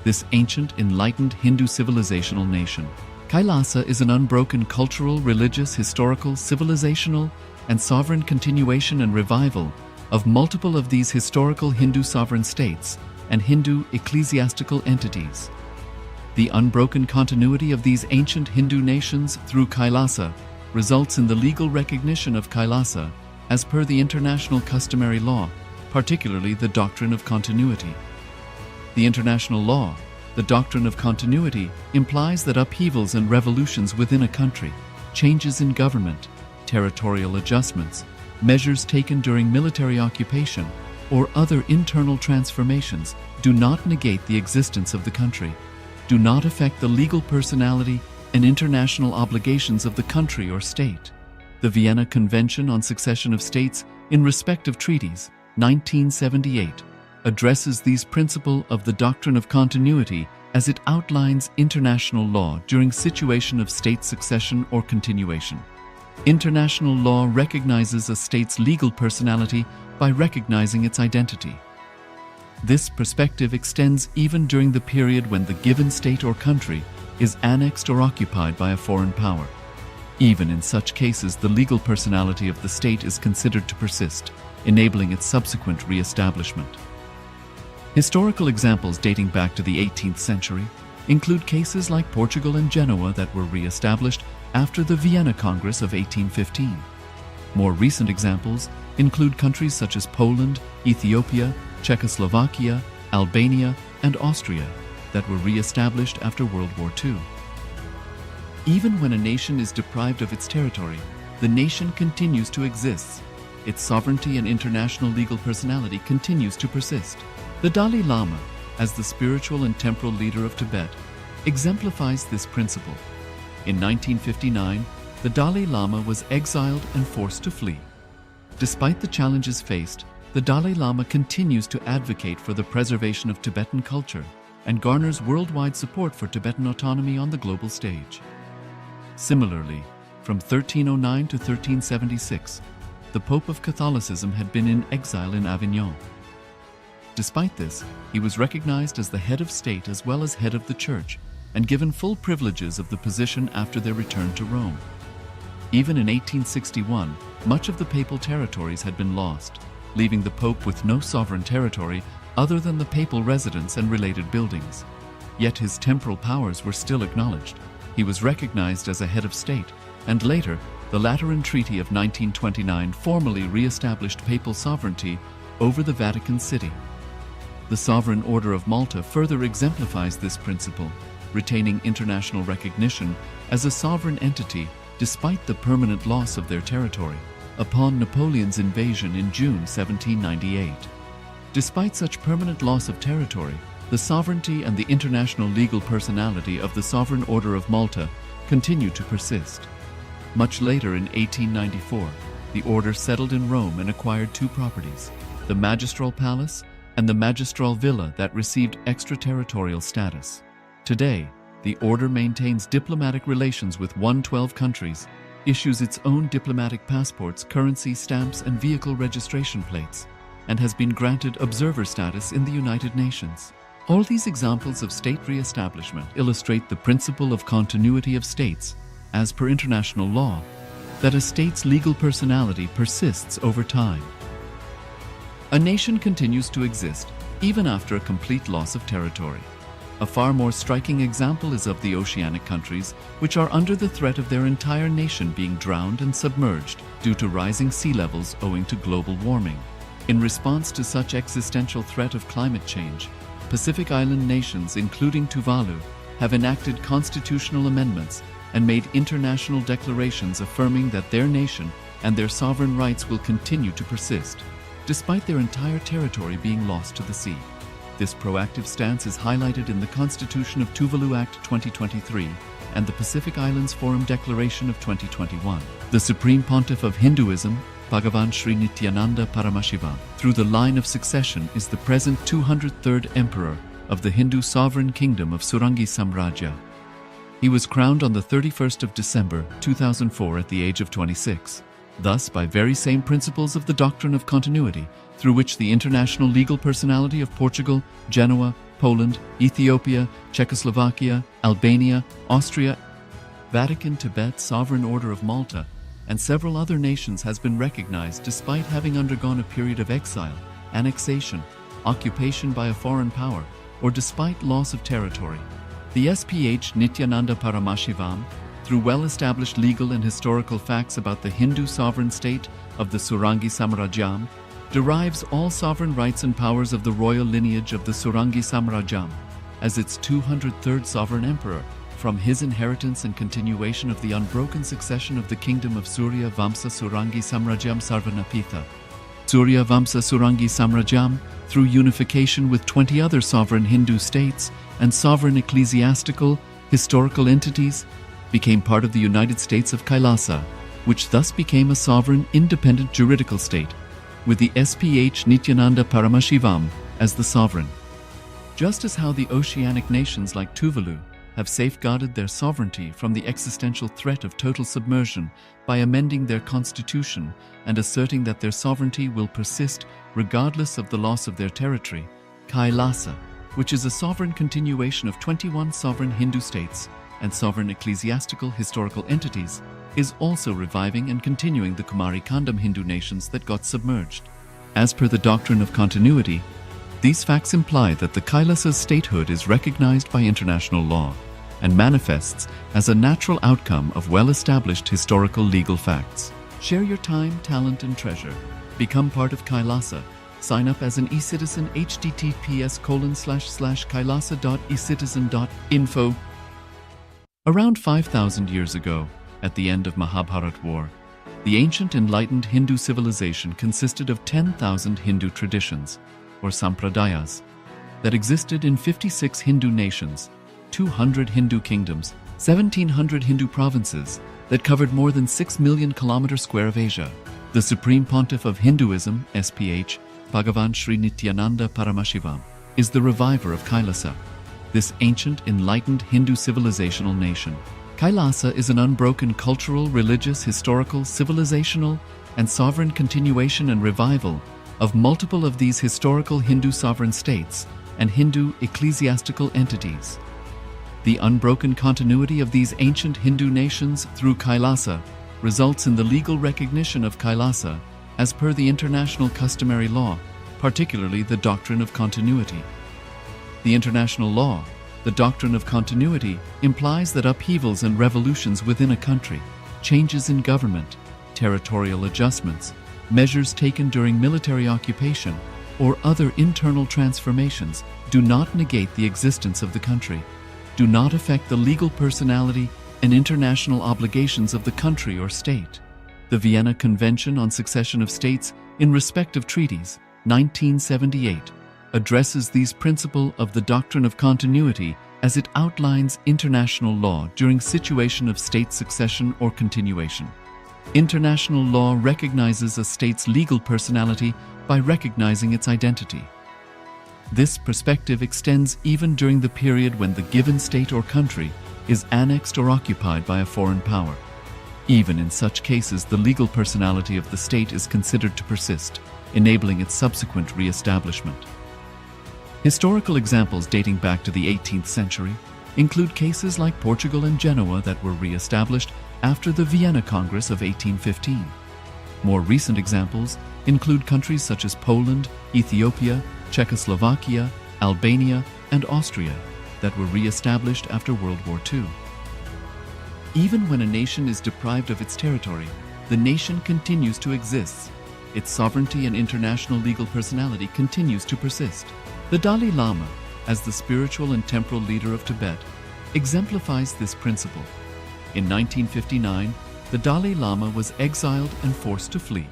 this ancient enlightened Hindu civilizational nation. Kailasa is an unbroken cultural, religious, historical, civilizational, and sovereign continuation and revival of multiple of these historical Hindu sovereign states and Hindu ecclesiastical entities. The unbroken continuity of these ancient Hindu nations through Kailasa results in the legal recognition of Kailasa as per the international customary law, particularly the doctrine of continuity. The international law, the doctrine of continuity, implies that upheavals and revolutions within a country, changes in government, territorial adjustments, measures taken during military occupation, or other internal transformations do not negate the existence of the country, do not affect the legal personality and international obligations of the country or state. The Vienna Convention on Succession of States in respect of treaties, 1978, addresses these principles of the doctrine of continuity as it outlines international law during situation of state succession or continuation. International law recognizes a state's legal personality by recognizing its identity. This perspective extends even during the period when the given state or country is annexed or occupied by a foreign power. Even in such cases, the legal personality of the state is considered to persist, enabling its subsequent re-establishment. Historical examples dating back to the 18th century include cases like Portugal and Genoa that were re-established after the Vienna Congress of 1815. More recent examples include countries such as Poland, Ethiopia, Czechoslovakia, Albania, and Austria that were re-established after World War II. Even when a nation is deprived of its territory, the nation continues to exist. Its sovereignty and international legal personality continues to persist. The Dalai Lama, as the spiritual and temporal leader of Tibet, exemplifies this principle. In 1959, the Dalai Lama was exiled and forced to flee. Despite the challenges faced, the Dalai Lama continues to advocate for the preservation of Tibetan culture and garners worldwide support for Tibetan autonomy on the global stage. Similarly, from 1309 to 1376, the Pope of Catholicism had been in exile in Avignon. Despite this, he was recognized as the head of state as well as head of the church and given full privileges of the position after their return to Rome. Even in 1861, much of the papal territories had been lost, leaving the Pope with no sovereign territory other than the papal residence and related buildings. Yet his temporal powers were still acknowledged. He was recognized as a head of state, and later, the Lateran Treaty of 1929 formally re-established papal sovereignty over the Vatican City. The Sovereign Order of Malta further exemplifies this principle, retaining international recognition as a sovereign entity despite the permanent loss of their territory upon Napoleon's invasion in June 1798. Despite such permanent loss of territory, the sovereignty and the international legal personality of the Sovereign Order of Malta continue to persist. Much later in 1894, the order settled in Rome and acquired two properties, the Magistral Palace and the Magistral Villa that received extraterritorial status. Today, the order maintains diplomatic relations with 112 countries, issues its own diplomatic passports, currency, stamps, and vehicle registration plates, and has been granted observer status in the United Nations. All these examples of state re-establishment illustrate the principle of continuity of states, as per international law, that a state's legal personality persists over time. A nation continues to exist even after a complete loss of territory. A far more striking example is of the oceanic countries, which are under the threat of their entire nation being drowned and submerged due to rising sea levels owing to global warming. In response to such existential threat of climate change, Pacific Island nations, including Tuvalu, have enacted constitutional amendments and made international declarations affirming that their nation and their sovereign rights will continue to persist, despite their entire territory being lost to the sea. This proactive stance is highlighted in the Constitution of Tuvalu Act 2023 and the Pacific Islands Forum Declaration of 2021. The Supreme Pontiff of Hinduism, Bhagavan Sri Nithyananda Paramashivoham, through the line of succession is the present 203rd Emperor of the Hindu Sovereign Kingdom of Surangi Samrajya. He was crowned on the 31st of December 2004 at the age of 26. Thus, by very same principles of the doctrine of continuity, through which the international legal personality of Portugal, Genoa, Poland, Ethiopia, Czechoslovakia, Albania, Austria, Vatican, Tibet, Sovereign Order of Malta, and several other nations has been recognized despite having undergone a period of exile, annexation, occupation by a foreign power, or despite loss of territory. The SPH Nithyananda Paramashivoham, through well-established legal and historical facts about the Hindu sovereign state of the Surangi Samrajyam, derives all sovereign rights and powers of the royal lineage of the Surangi Samrajyam as its 203rd sovereign emperor, from his inheritance and continuation of the unbroken succession of the kingdom of Surya Vamsa Surangi Samrajyam Sarvanapitha. Surya Vamsa Surangi Samrajyam, through unification with 20 other sovereign Hindu states and sovereign ecclesiastical, historical entities, became part of the United States of Kailasa, which thus became a sovereign, independent juridical state, with the SPH Nithyananda Paramashivoham as the sovereign. Just as how the oceanic nations like Tuvalu have safeguarded their sovereignty from the existential threat of total submersion by amending their constitution and asserting that their sovereignty will persist regardless of the loss of their territory, Kailasa, which is a sovereign continuation of 21 sovereign Hindu states and sovereign ecclesiastical historical entities, is also reviving and continuing the Kumari Kandam Hindu nations that got submerged. As per the doctrine of continuity, these facts imply that the Kailasa's statehood is recognized by international law and manifests as a natural outcome of well-established historical legal facts. Share your time, talent, and treasure. Become part of Kailasa. Sign up as an eCitizen https://kailasa.ecitizen.info. Around 5,000 years ago, at the end of Mahabharat War, the ancient enlightened Hindu civilization consisted of 10,000 Hindu traditions, or sampradayas, that existed in 56 Hindu nations, 200 Hindu kingdoms, 1,700 Hindu provinces that covered more than 6 million kilometers square of Asia. The Supreme Pontiff of Hinduism, SPH, Bhagavan Sri Nithyananda Paramashivoham, is the reviver of Kailasa, this ancient enlightened Hindu civilizational nation. Kailasa is an unbroken cultural, religious, historical, civilizational, and sovereign continuation and revival of multiple of these historical Hindu sovereign states and Hindu ecclesiastical entities. The unbroken continuity of these ancient Hindu nations through Kailasa results in the legal recognition of Kailasa as per the international customary law, particularly the doctrine of continuity. The international law, the doctrine of continuity, implies that upheavals and revolutions within a country, changes in government, territorial adjustments, measures taken during military occupation, or other internal transformations do not negate the existence of the country. do not affect the legal personality and international obligations of the country or state. The Vienna Convention on Succession of States in Respect of Treaties, 1978, addresses these principles of the doctrine of continuity as it outlines international law during situation of state succession or continuation. International law recognizes a state's legal personality by recognizing its identity. This perspective extends even during the period when the given state or country is annexed or occupied by a foreign power. Even in such cases, the legal personality of the state is considered to persist, enabling its subsequent re-establishment. Historical examples dating back to the 18th century include cases like Portugal and Genoa that were re-established after the Vienna Congress of 1815. More recent examples include countries such as Poland, Ethiopia, Czechoslovakia, Albania, and Austria that were re-established after World War II. Even when a nation is deprived of its territory, the nation continues to exist. Its sovereignty and international legal personality continues to persist. The Dalai Lama, as the spiritual and temporal leader of Tibet, exemplifies this principle. In 1959, the Dalai Lama was exiled and forced to flee.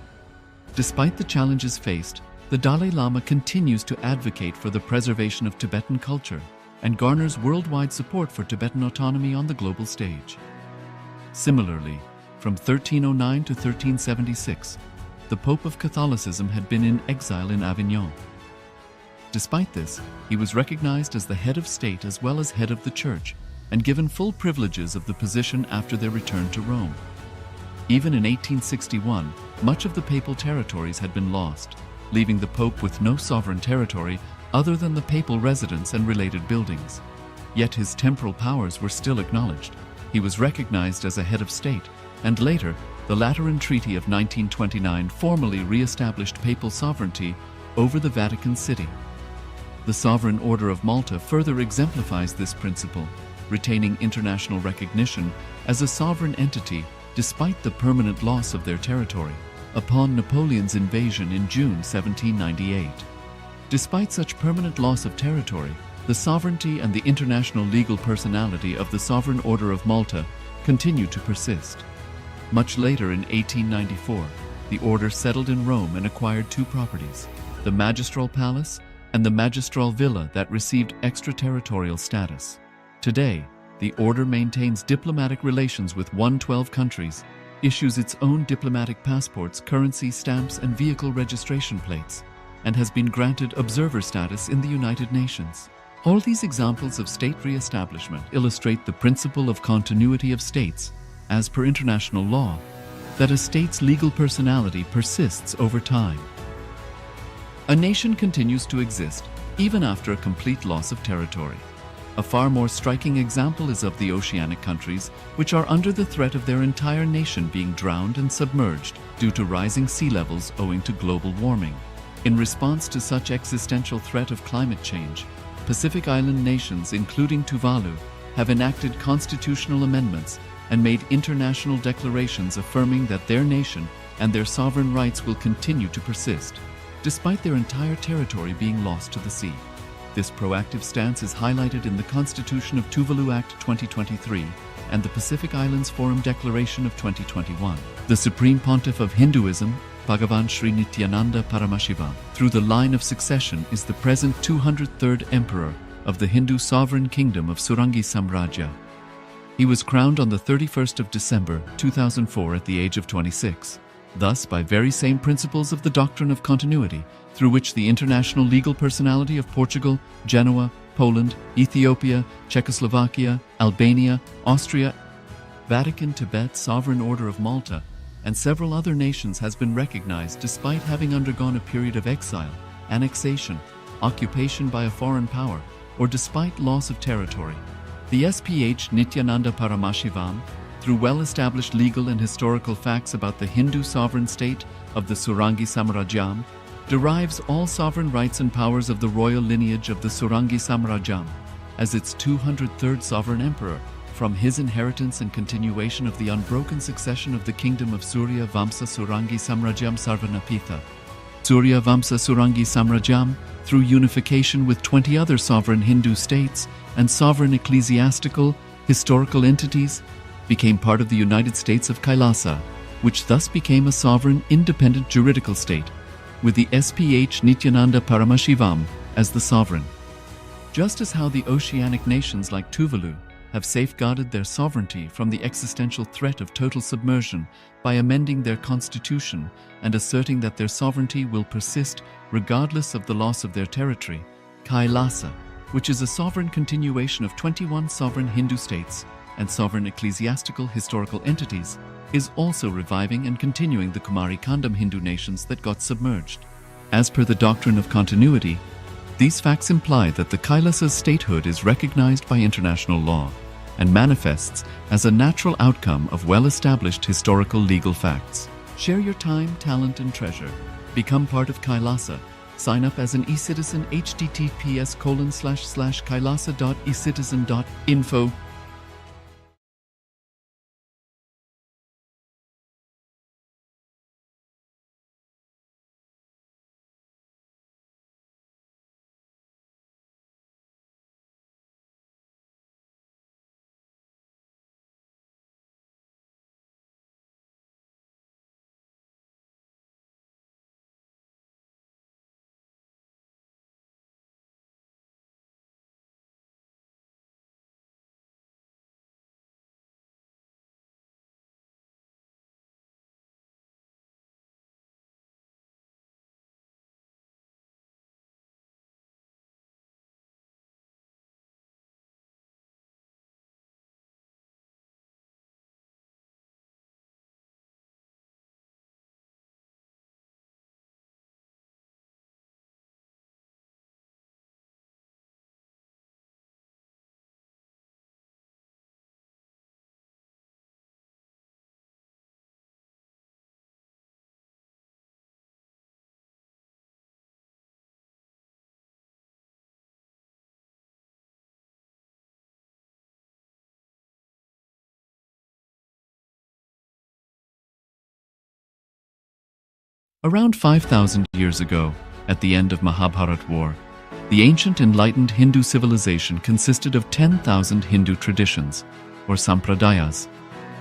Despite the challenges faced, the Dalai Lama continues to advocate for the preservation of Tibetan culture and garners worldwide support for Tibetan autonomy on the global stage. Similarly, from 1309 to 1376, the Pope of Catholicism had been in exile in Avignon. Despite this, he was recognized as the head of state as well as head of the church and given full privileges of the position after their return to Rome. Even in 1861, much of the papal territories had been lost, leaving the Pope with no sovereign territory other than the papal residence and related buildings. Yet his temporal powers were still acknowledged. He was recognized as a head of state, and later, the Lateran Treaty of 1929 formally re-established papal sovereignty over the Vatican City. The Sovereign Order of Malta further exemplifies this principle, retaining international recognition as a sovereign entity despite the permanent loss of their territory upon Napoleon's invasion in June 1798. Despite such permanent loss of territory, the sovereignty and the international legal personality of the Sovereign Order of Malta continue to persist. Much later in 1894, the order settled in Rome and acquired two properties, the Magistral Palace and the Magistral Villa that received extraterritorial status. Today, the order maintains diplomatic relations with 112 countries, issues its own diplomatic passports, currency, stamps, and vehicle registration plates, and has been granted observer status in the United Nations. All these examples of state re-establishment illustrate the principle of continuity of states, as per international law, that a state's legal personality persists over time. A nation continues to exist even after a complete loss of territory. A far more striking example is of the oceanic countries, which are under the threat of their entire nation being drowned and submerged due to rising sea levels owing to global warming. In response to such existential threat of climate change, Pacific Island nations, including Tuvalu, have enacted constitutional amendments and made international declarations affirming that their nation and their sovereign rights will continue to persist, despite their entire territory being lost to the sea. This proactive stance is highlighted in the Constitution of Tuvalu Act 2023 and the Pacific Islands Forum Declaration of 2021. The Supreme Pontiff of Hinduism, Bhagavan Sri Nithyananda Paramashivoham, through the line of succession is the present 203rd Emperor of the Hindu Sovereign Kingdom of Surangi Samrajya. He was crowned on the 31st of December 2004 at the age of 26. Thus, by very same principles of the doctrine of continuity, through which the international legal personality of Portugal, Genoa, Poland, Ethiopia, Czechoslovakia, Albania, Austria, Vatican, Tibet, Sovereign Order of Malta, and several other nations has been recognized despite having undergone a period of exile, annexation, occupation by a foreign power, or despite loss of territory. The SPH Nithyananda Paramashivoham, through well-established legal and historical facts about the Hindu sovereign state of the Surangi Samrajyam, derives all sovereign rights and powers of the royal lineage of the Surangi Samrajyam as its 203rd sovereign emperor from his inheritance and continuation of the unbroken succession of the kingdom of Surya Vamsa Surangi Samrajyam Sarvanapitha. Surya Vamsa Surangi Samrajyam, through unification with 20 other sovereign Hindu states and sovereign ecclesiastical, historical entities, became part of the United States of Kailasa, which thus became a sovereign, independent juridical state, with the SPH Nithyananda Paramashivoham as the sovereign. Just as how the oceanic nations like Tuvalu have safeguarded their sovereignty from the existential threat of total submersion by amending their constitution and asserting that their sovereignty will persist regardless of the loss of their territory, Kailasa, which is a sovereign continuation of 21 sovereign Hindu states and sovereign ecclesiastical historical entities, is also reviving and continuing the Kumari Kandam Hindu nations that got submerged. As per the doctrine of continuity, these facts imply that the Kailasa's statehood is recognized by international law and manifests as a natural outcome of well-established historical legal facts. Share your time, talent, and treasure. Become part of Kailasa. Sign up as an eCitizen https://kailasa.ecitizen.info. Around 5,000 years ago, at the end of Mahabharat War, the ancient enlightened Hindu civilization consisted of 10,000 Hindu traditions, or sampradayas,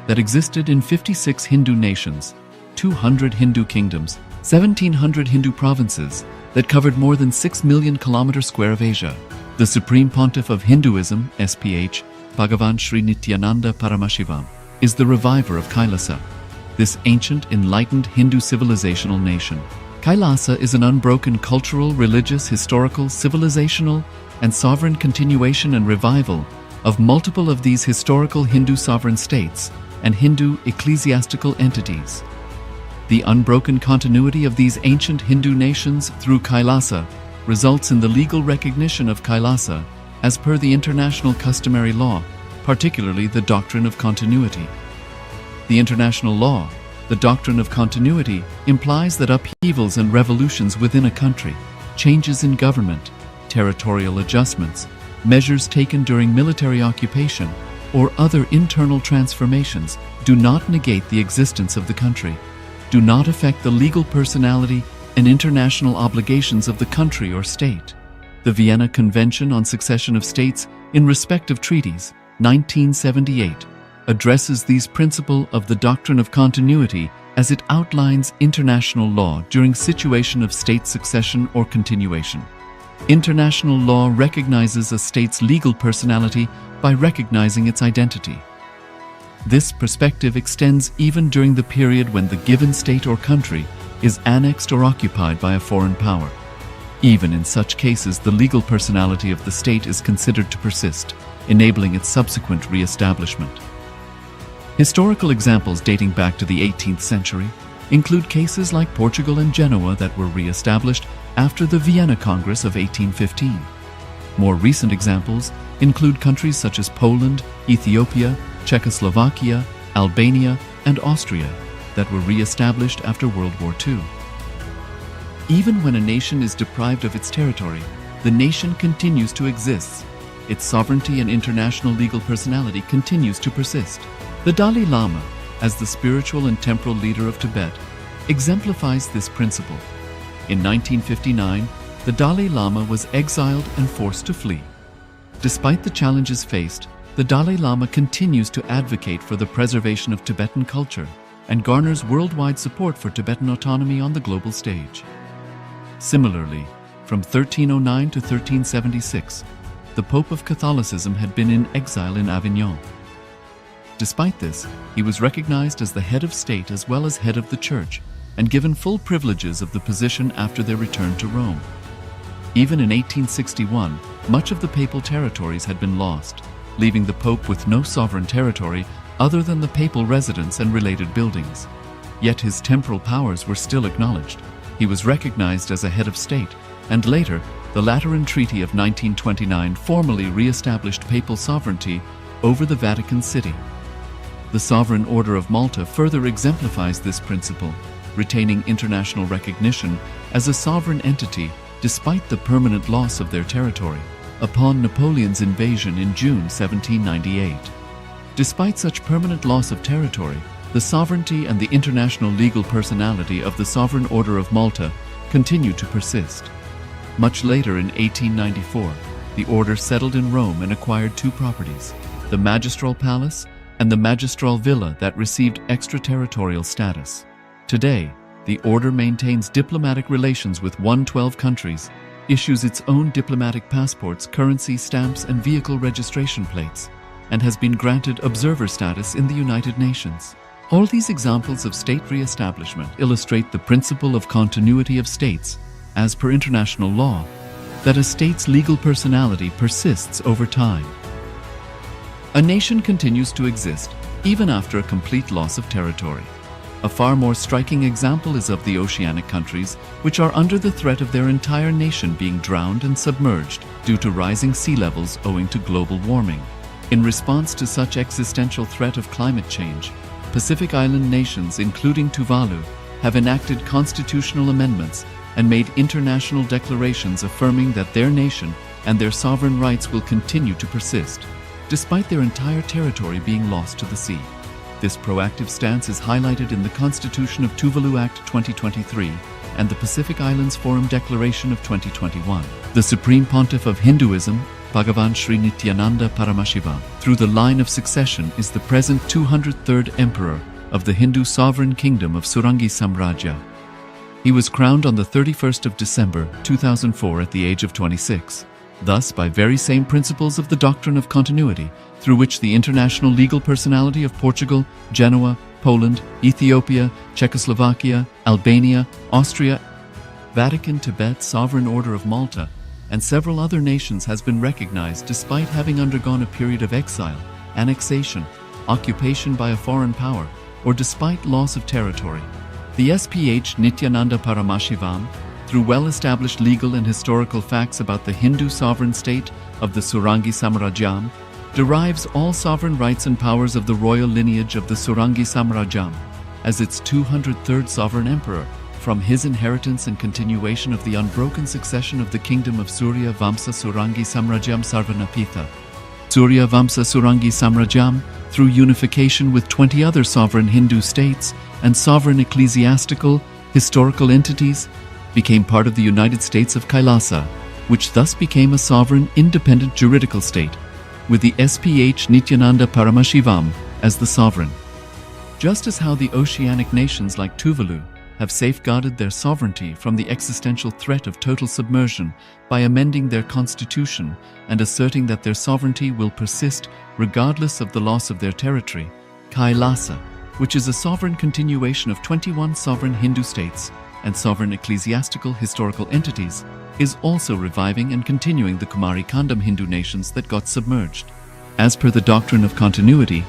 that existed in 56 Hindu nations, 200 Hindu kingdoms, 1,700 Hindu provinces that covered more than 6 million kilometers square of Asia. The Supreme Pontiff of Hinduism, SPH, Bhagavan Sri Nithyananda Paramashivoham, is the reviver of Kailasa, this ancient, enlightened Hindu civilizational nation. Kailasa is an unbroken cultural, religious, historical, civilizational, and sovereign continuation and revival of multiple of these historical Hindu sovereign states and Hindu ecclesiastical entities. The unbroken continuity of these ancient Hindu nations through Kailasa results in the legal recognition of Kailasa as per the international customary law, particularly the doctrine of continuity. The international law, the doctrine of continuity, implies that upheavals and revolutions within a country, changes in government, territorial adjustments, measures taken during military occupation, or other internal transformations do not negate the existence of the country, do not affect the legal personality and international obligations of the country or state. The Vienna Convention on Succession of States in respect of treaties, 1978, addresses these principles of the doctrine of continuity as it outlines international law during situation of state succession or continuation. International law recognizes a state's legal personality by recognizing its identity. This perspective extends even during the period when the given state or country is annexed or occupied by a foreign power. Even in such cases, the legal personality of the state is considered to persist, enabling its subsequent re-establishment. Historical examples dating back to the 18th century include cases like Portugal and Genoa that were re-established after the Vienna Congress of 1815. More recent examples include countries such as Poland, Ethiopia, Czechoslovakia, Albania, and Austria that were re-established after World War II. Even when a nation is deprived of its territory, the nation continues to exist. Its sovereignty and international legal personality continues to persist. The Dalai Lama, as the spiritual and temporal leader of Tibet, exemplifies this principle. In 1959, the Dalai Lama was exiled and forced to flee. Despite the challenges faced, the Dalai Lama continues to advocate for the preservation of Tibetan culture and garners worldwide support for Tibetan autonomy on the global stage. Similarly, from 1309 to 1376, the Pope of Catholicism had been in exile in Avignon. Despite this, he was recognized as the head of state as well as head of the church, and given full privileges of the position after their return to Rome. Even in 1861, much of the papal territories had been lost, leaving the Pope with no sovereign territory other than the papal residence and related buildings. Yet his temporal powers were still acknowledged. He was recognized as a head of state, and later, the Lateran Treaty of 1929 formally re-established papal sovereignty over the Vatican City. The Sovereign Order of Malta further exemplifies this principle, retaining international recognition as a sovereign entity despite the permanent loss of their territory upon Napoleon's invasion in June 1798. Despite such permanent loss of territory, the sovereignty and the international legal personality of the Sovereign Order of Malta continue to persist. Much later in 1894, the order settled in Rome and acquired two properties, the Magistral Palace and the Magistral Villa that received extraterritorial status. Today, the order maintains diplomatic relations with 112 countries, issues its own diplomatic passports, currency, stamps, and vehicle registration plates, and has been granted observer status in the United Nations. All these examples of state re-establishment illustrate the principle of continuity of states, as per international law, that a state's legal personality persists over time. A nation continues to exist even after a complete loss of territory. A far more striking example is of the oceanic countries, which are under the threat of their entire nation being drowned and submerged due to rising sea levels owing to global warming. In response to such existential threat of climate change, Pacific Island nations, including Tuvalu, have enacted constitutional amendments and made international declarations affirming that their nation and their sovereign rights will continue to persist, despite their entire territory being lost to the sea. This proactive stance is highlighted in the Constitution of Tuvalu Act 2023 and the Pacific Islands Forum Declaration of 2021. The Supreme Pontiff of Hinduism, Bhagavan Sri Nithyananda Paramashivoham, through the line of succession is the present 203rd Emperor of the Hindu Sovereign Kingdom of Surangi Samrajya. He was crowned on the 31st of December 2004 at the age of 26. Thus, by very same principles of the doctrine of continuity, through which the international legal personality of Portugal, Genoa, Poland, Ethiopia, Czechoslovakia, Albania, Austria, Vatican, Tibet, Sovereign Order of Malta, and several other nations has been recognized despite having undergone a period of exile, annexation, occupation by a foreign power, or despite loss of territory. The SPH Nithyananda Paramashivoham, through well-established legal and historical facts about the Hindu sovereign state of the Surangi Samrajyam, derives all sovereign rights and powers of the royal lineage of the Surangi Samrajyam as its 203rd sovereign emperor from his inheritance and continuation of the unbroken succession of the kingdom of Surya Vamsa Surangi Samrajyam Sarvanapitha. Surya Vamsa Surangi Samrajyam, through unification with 20 other sovereign Hindu states and sovereign ecclesiastical, historical entities, became part of the United States of Kailasa, which thus became a sovereign, independent juridical state, with the SPH Nithyananda Paramashivoham as the sovereign. Just as how the oceanic nations like Tuvalu have safeguarded their sovereignty from the existential threat of total submersion by amending their constitution and asserting that their sovereignty will persist regardless of the loss of their territory, Kailasa, which is a sovereign continuation of 21 sovereign Hindu states and sovereign ecclesiastical historical entities, is also reviving and continuing the Kumari Kandam Hindu nations that got submerged. As per the doctrine of continuity,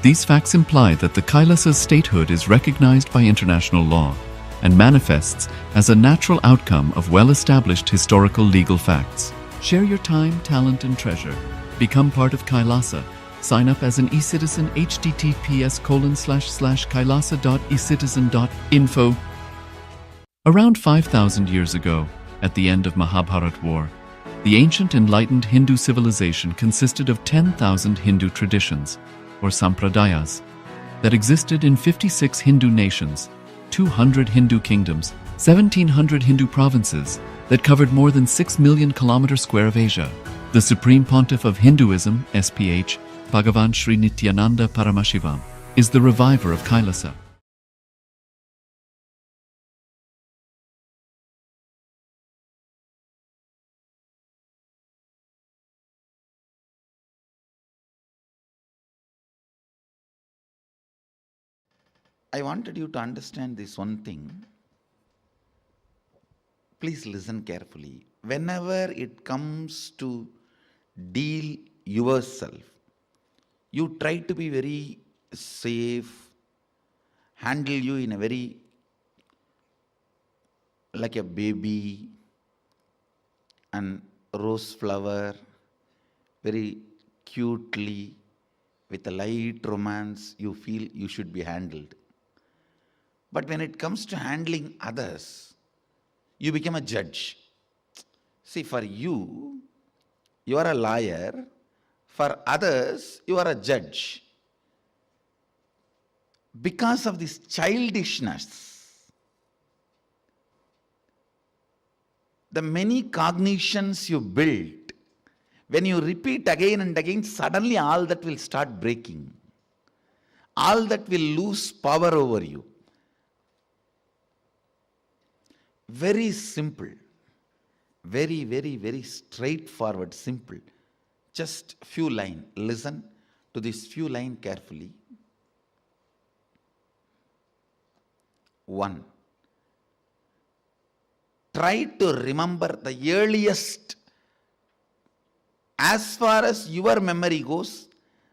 these facts imply that the Kailasa's statehood is recognized by international law and manifests as a natural outcome of well-established historical legal facts. Share your time, talent, and treasure. Become part of Kailasa. Sign up as an eCitizen https://kailasa.ecitizen.info. Around 5,000 years ago, at the end of Mahabharat War, the ancient enlightened Hindu civilization consisted of 10,000 Hindu traditions, or sampradayas, that existed in 56 Hindu nations, 200 Hindu kingdoms, 1,700 Hindu provinces that covered more than 6 million kilometers square of Asia. The Supreme Pontiff of Hinduism, SPH, Bhagavan Sri Nithyananda Paramashivoham, is the reviver of Kailasa. I wanted you to understand this one thing. Please listen carefully. Whenever it comes to deal yourself, you try to be very safe, handle you in a very like a baby and rose flower, very cutely, with a light romance, you feel you should be handled. But when it comes to handling others, you become a judge. See, for you, you are a liar. For others, you are a judge. Because of this childishness, the many cognitions you built, when you repeat again and again, suddenly all that will start breaking. All that will lose power over you. Very simple. Very, very, very straightforward, simple. Just few lines. Listen to this few lines carefully. 1. Try to remember the earliest, as far as your memory goes,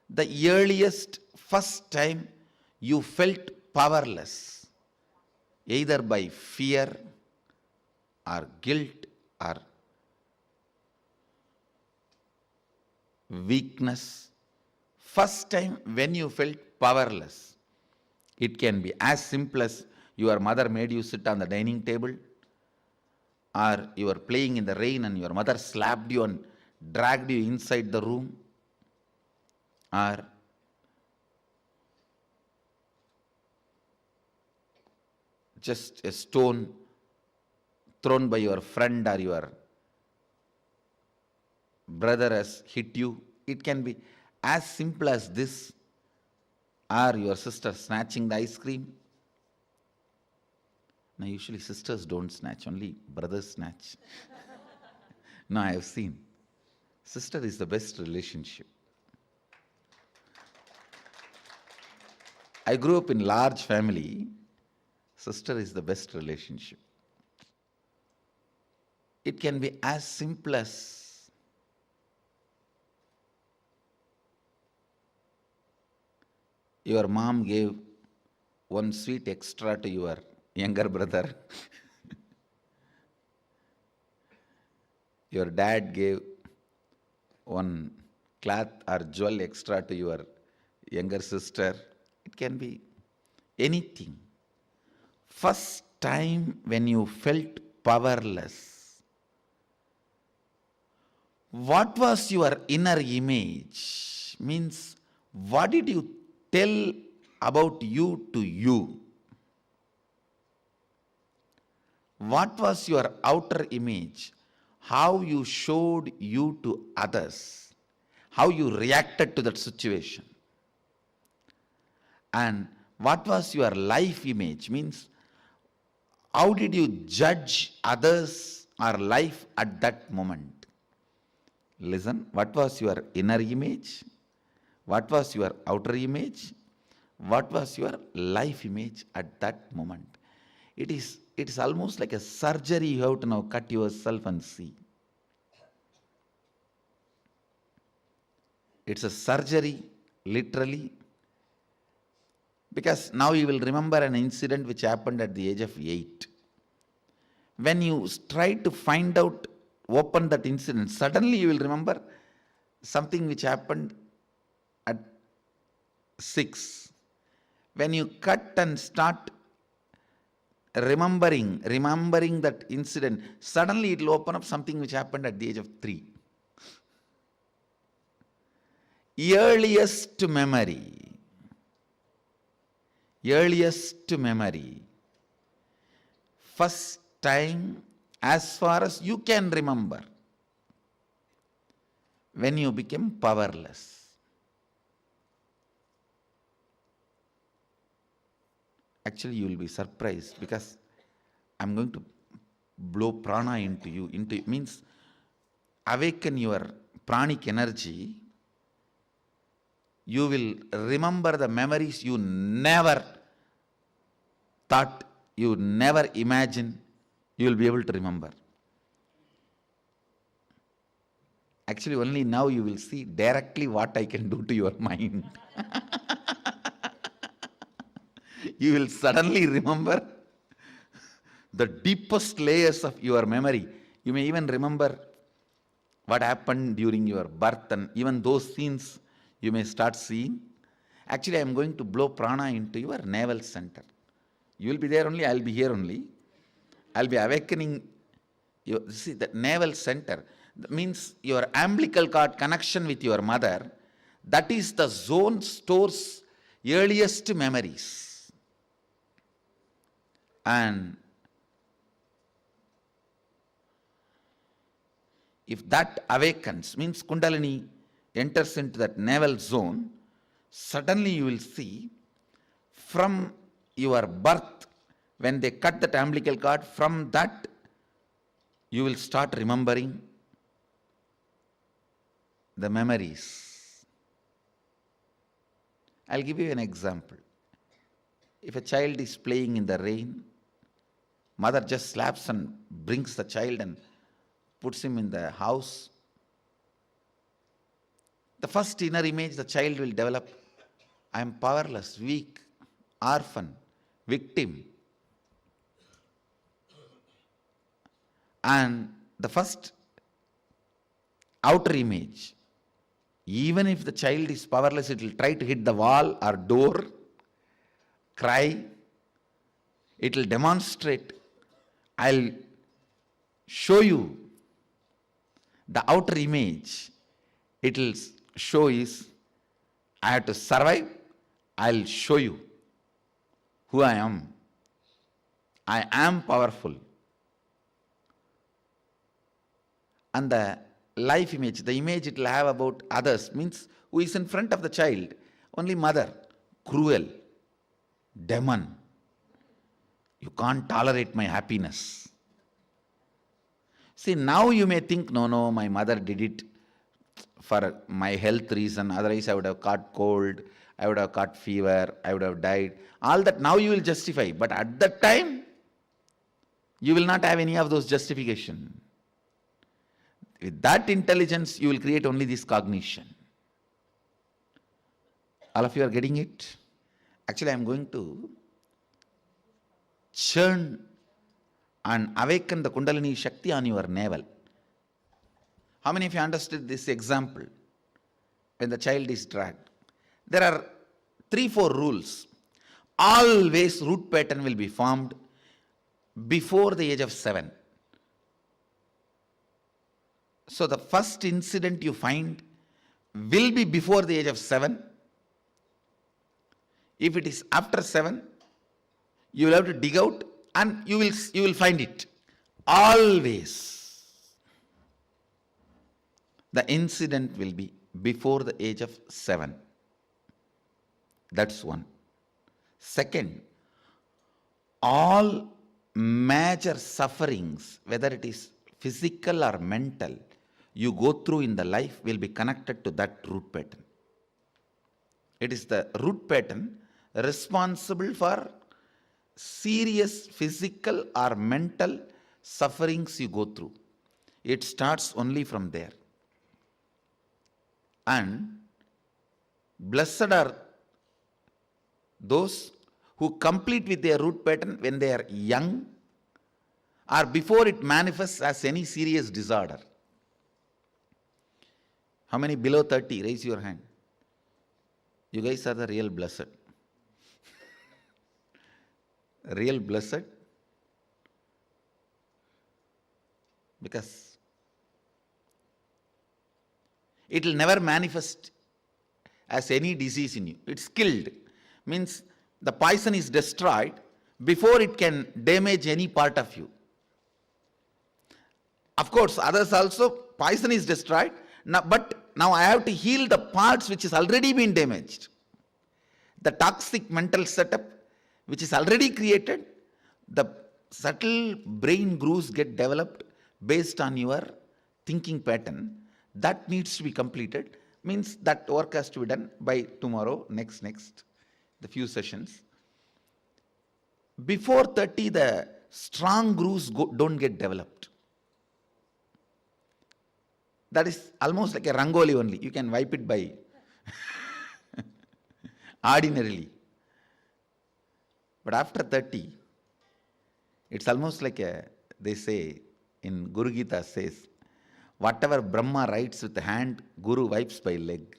the earliest first time you felt powerless, either by fear or guilt or weakness. First time when you felt powerless. It can be as simple as your mother made you sit on the dining table, or you were playing in the rain and your mother slapped you and dragged you inside the room, or just a stone thrown by your friend or your brother has hit you. It can be as simple as this, or your sister snatching the ice cream. Now, usually sisters don't snatch, only brothers snatch. No, I have seen. Sister is the best relationship. I grew up in large family. Sister is the best relationship. It can be as simple as your mom gave one sweet extra to your younger brother. Your dad gave one cloth or jewel extra to your younger sister. It can be anything. First time when you felt powerless, what was your inner image? Means, what did you tell about you to you? What was your outer image? How you showed you to others? How you reacted to that situation? And what was your life image? Means, how did you judge others or life at that moment? Listen, what was your inner image? What was your outer image? What was your life image at that moment? It is almost like a surgery. You have to now cut yourself and see. It's a surgery, literally, because now you will remember an incident which happened at the age of 8. When you try to find out, open that incident, suddenly you will remember something which happened at 6. When you cut and start remembering that incident, suddenly it will open up something which happened at the age of 3. Earliest memory. First time as far as you can remember when you became powerless. Actually, you will be surprised because I'm going to blow prana into you. Into means awaken your pranic energy. You will remember the memories you never thought, you never imagined. You will be able to remember. Actually, only now you will see directly what I can do to your mind. You will suddenly remember the deepest layers of your memory. You may even remember what happened during your birth, and even those scenes you may start seeing. Actually, I am going to blow prana into your navel center. You will be there only, I will be here only. I will be awakening you. See, the navel center, that means your umbilical cord connection with your mother, that is the zone stores earliest memories. And if that awakens, means Kundalini enters into that navel zone, suddenly you will see from your birth, when they cut that umbilical cord, from that you will start remembering the memories. I'll give you an example. If a child is playing in the rain, mother just slaps and brings the child and puts him in the house. The first inner image the child will develop, I am powerless, weak, orphan, victim. And the first outer image, even if the child is powerless, it will try to hit the wall or door, cry, it will demonstrate, I'll show you. The outer image it will show is, I have to survive, I'll show you who I am. I am powerful. And the life image, the image it will have about others, means who is in front of the child, only mother, cruel, demon. You can't tolerate my happiness. See, now you may think, no, my mother did it for my health reason, otherwise I would have caught cold, I would have caught fever, I would have died. All that now you will justify, but at that time, you will not have any of those justification. With that intelligence, you will create only this cognition. All of you are getting it? Actually, I am going to churn and awaken the Kundalini Shakti on your navel. How many of you understood this example? When the child is dragged, there are 3-4 rules. Always root pattern will be formed before the age of 7. So the first incident you find will be before the age of 7. If it is after 7, you will have to dig out and you will find it. Always the incident will be before the age of 7. That's one. Second, all major sufferings, whether it is physical or mental, you go through in the life will be connected to that root pattern. It is the root pattern responsible for serious physical or mental sufferings you go through. It starts only from there. And blessed are those who complete with their root pattern when they are young or before it manifests as any serious disorder. How many below 30? Raise your hand. You guys are the real blessed. Real blessed. Because it will never manifest as any disease in you. It's killed. Means the poison is destroyed before it can damage any part of you. Of course, others also, poison is destroyed. Now, but now I have to heal the parts which has already been damaged. The toxic mental setup which is already created, the subtle brain grooves get developed based on your thinking pattern. That needs to be completed. Means that work has to be done by tomorrow, next, the few sessions. Before 30, the strong grooves don't get developed. That is almost like a rangoli only. You can wipe it by ordinarily. But after 30, it's almost like they say in Guru Gita says, whatever Brahma writes with the hand, Guru wipes by leg.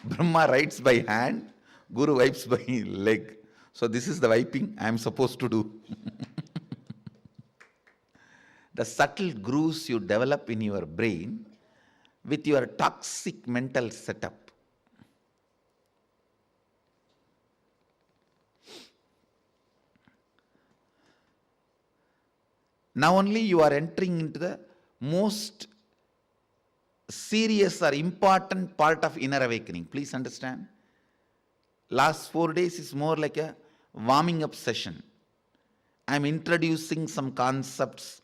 Brahma writes by hand, Guru wipes by leg. So this is the wiping I am supposed to do. The subtle grooves you develop in your brain with your toxic mental setup. Now only you are entering into the most serious or important part of inner awakening. Please understand. Last 4 days is more like a warming up session. I am introducing some concepts,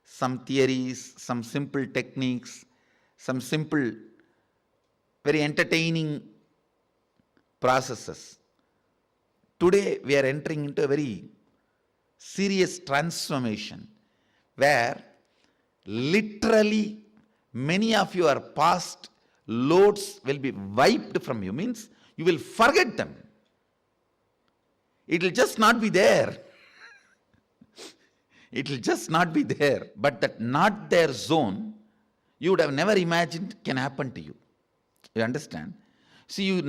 some theories, some simple techniques, some simple, very entertaining processes. Today we are entering into a very serious transformation where literally many of your past loads will be wiped from you. Means you will forget them. It will just not be there. It will just not be there. But that not there zone, you would have never imagined can happen to you. You understand? See, you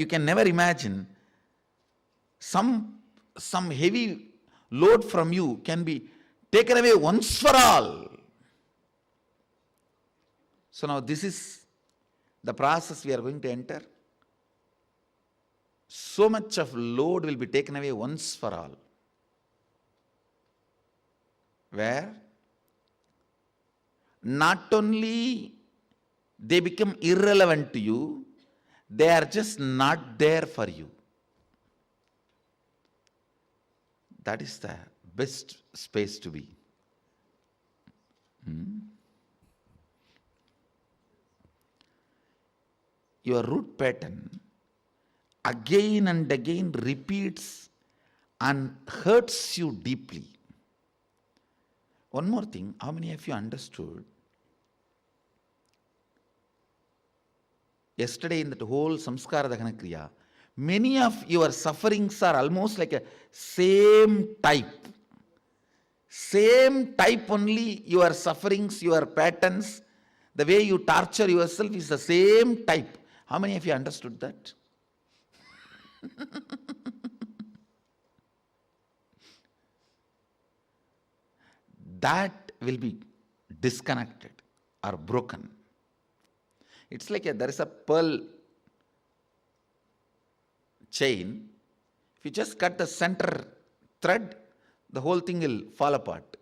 can never imagine some heavy load from you can be taken away once for all. So now this is the process we are going to enter. So much of load will be taken away once for all. Where not only they become irrelevant to you, they are just not there for you. That is the best space to be. Your root pattern again and again repeats and hurts you deeply. One more thing, how many of you understood? Yesterday in that whole Samskara Dahana Kriya, many of your sufferings are almost like a same type. Same type only, your sufferings, your patterns, the way you torture yourself is the same type. How many of you understood that? That will be disconnected or broken. It's like there is a pearl chain. If you just cut the center thread, the whole thing will fall apart.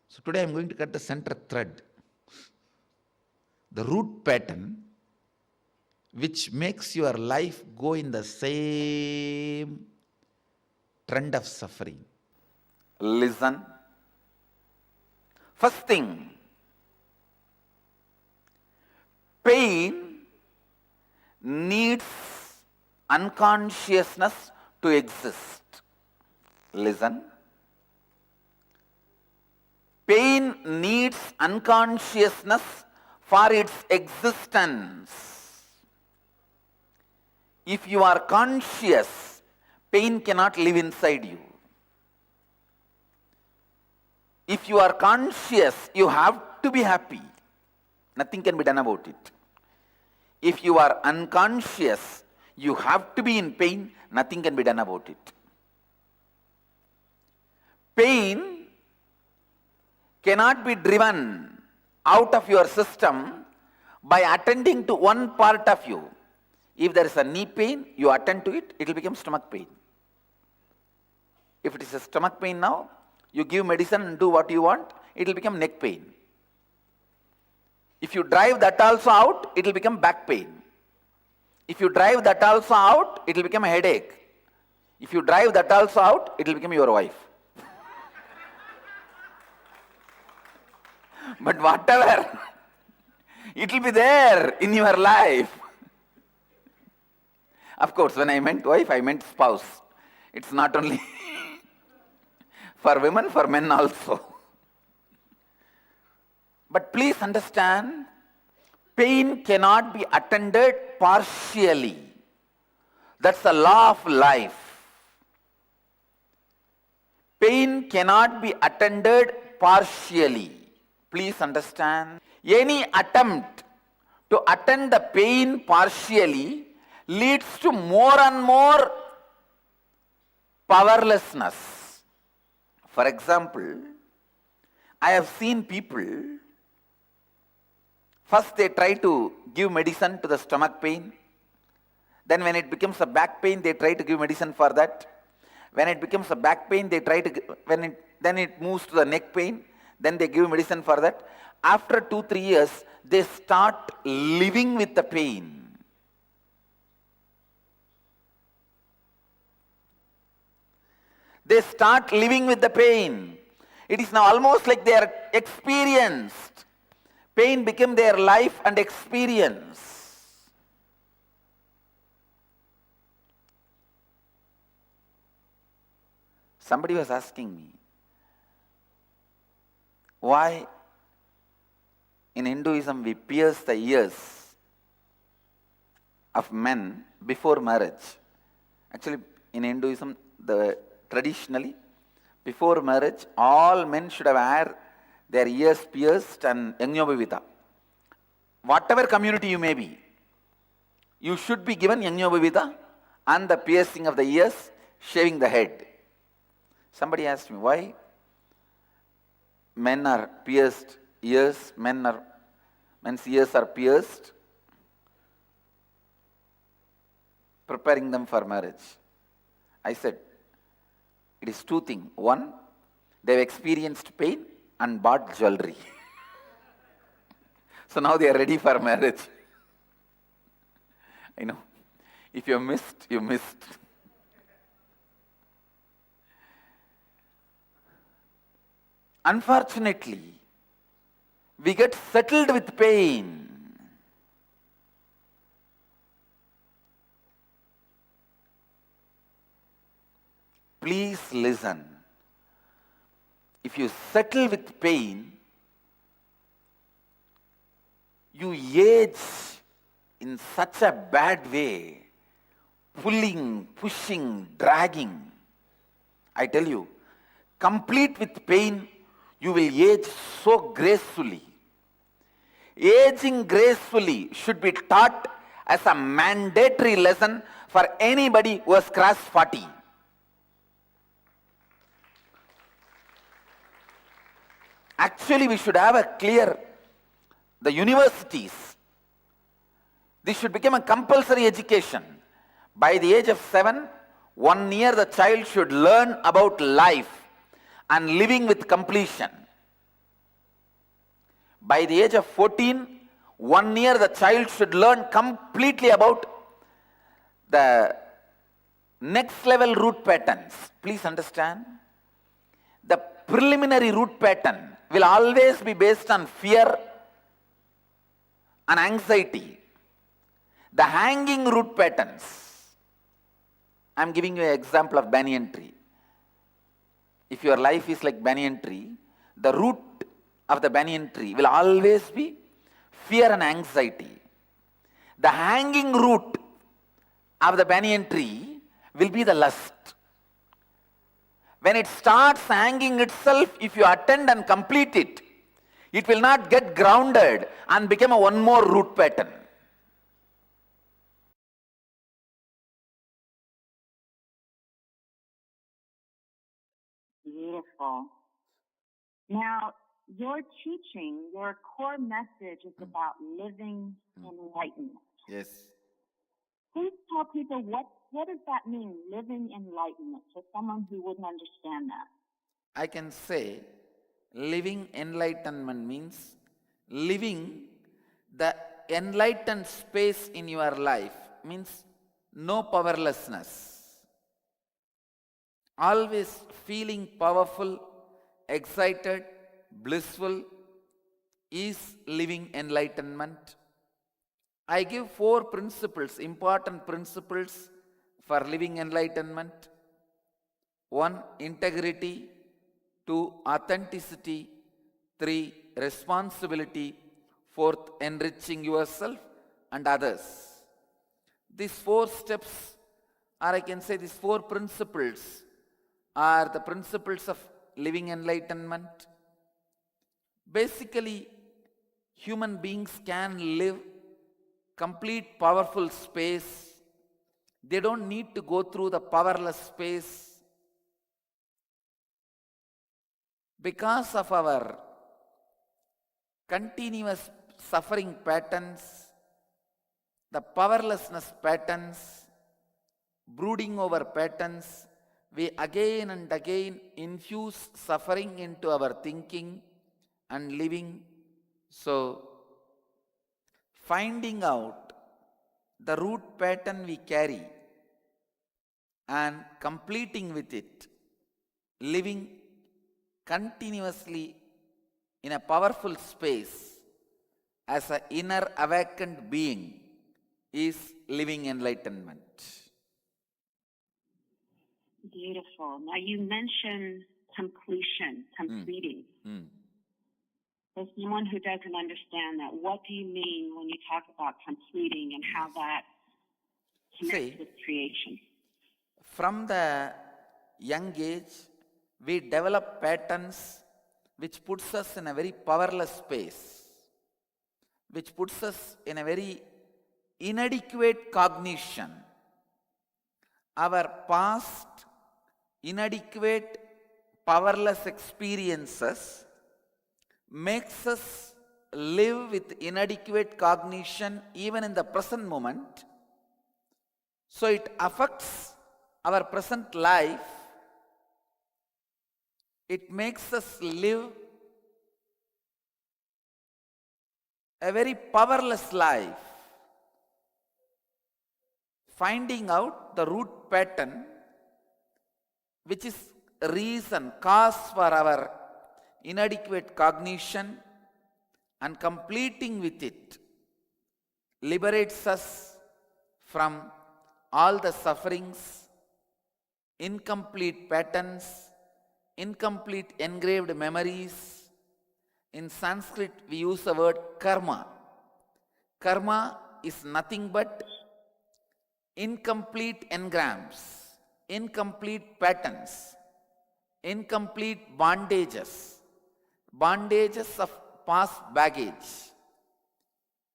So today I am going to cut the center thread. The root pattern which makes your life go in the same trend of suffering. Listen. First thing, pain needs unconsciousness to exist. Listen. Pain needs unconsciousness for its existence. If you are conscious, pain cannot live inside you. If you are conscious, you have to be happy. Nothing can be done about it. If you are unconscious, you have to be in pain. Nothing can be done about it. Pain cannot be driven out of your system by attending to one part of you. If there is a knee pain, you attend to it, it will become stomach pain. If it is a stomach pain now, you give medicine and do what you want, it will become neck pain. If you drive that also out, it will become back pain. If you drive that also out, it will become a headache. If you drive that also out, it will become your wife. But whatever, it will be there in your life. Of course, when I meant wife, I meant spouse. It's not only for women, for men also. But please understand, pain cannot be attended partially. That's the law of life. Pain cannot be attended partially. Please understand. Any attempt to attend the pain partially leads to more and more powerlessness. For example, I have seen people, first they try to give medicine to the stomach pain. Then when it becomes a back pain, they try to give medicine for that. When it becomes a back pain, they try to, then it moves to the neck pain, then they give medicine for that. After 2-3 years, they start living with the pain. They start living with the pain. It is now almost like they are experienced. Pain became their life and experience. Somebody was asking me, why in Hinduism we pierce the ears of men before marriage. Actually, in Hinduism, traditionally, before marriage, all men should have had their ears pierced and yajñopavita. Whatever community you may be, you should be given yajñopavita and the piercing of the ears, shaving the head. Somebody asked me, why men are pierced ears, men's ears are pierced, preparing them for marriage. I said, it is two things. One, they've experienced pain and bought jewelry. So now they are ready for marriage. I know. If you missed, you missed. Unfortunately, we get settled with pain. Please listen. If you settle with pain, you age in such a bad way, pulling, pushing, dragging. I tell you, complete with pain, you will age so gracefully. Aging gracefully should be taught as a mandatory lesson for anybody who has crossed 40. Actually, we should have the universities, this should become a compulsory education. By the age of 7, 1 year the child should learn about life and living with completion. By the age of 14, 1 year the child should learn completely about the next level root patterns. Please understand, the preliminary root pattern will always be based on fear and anxiety. The hanging root patterns, I am giving you an example of banyan tree. If your life is like banyan tree, the root of the banyan tree will always be fear and anxiety. The hanging root of the banyan tree will be the lust. When it starts hanging itself, if you attend and complete it, it will not get grounded and become one more root pattern. Beautiful. Now, your teaching, your core message is about living enlightenment. Yes. Please tell people what does that mean, living enlightenment, to someone who wouldn't understand that? I can say living enlightenment means living the enlightened space in your life, means no powerlessness. Always feeling powerful, excited, blissful is living enlightenment. I give 4 principles, important principles for living enlightenment. 1. Integrity. 2. Authenticity. 3. Responsibility. 4th. Enriching yourself and others. These 4 steps, or I can say these 4 principles, are the principles of living enlightenment. Basically, human beings can live complete powerful space. They don't need to go through the powerless space. Because of our continuous suffering patterns, the powerlessness patterns, brooding over patterns, we again and again infuse suffering into our thinking and living. So, finding out the root pattern we carry and completing with it, living continuously in a powerful space as an inner awakened being is living enlightenment. Beautiful. Now you mentioned completion, completing. For someone who doesn't understand that, what do you mean when you talk about completing and how that connects with creation? From the young age, we develop patterns which puts us in a very powerless space, which puts us in a very inadequate cognition. Our past inadequate, powerless experiences makes us live with inadequate cognition even in the present moment. So it affects our present life. It makes us live a very powerless life. Finding out the root pattern, which is reason, cause for our inadequate cognition, and completing with it liberates us from all the sufferings, incomplete patterns, incomplete engraved memories. In Sanskrit, we use the word karma. Karma is nothing but incomplete engrams, incomplete patterns, incomplete bondages, bondages of past baggage.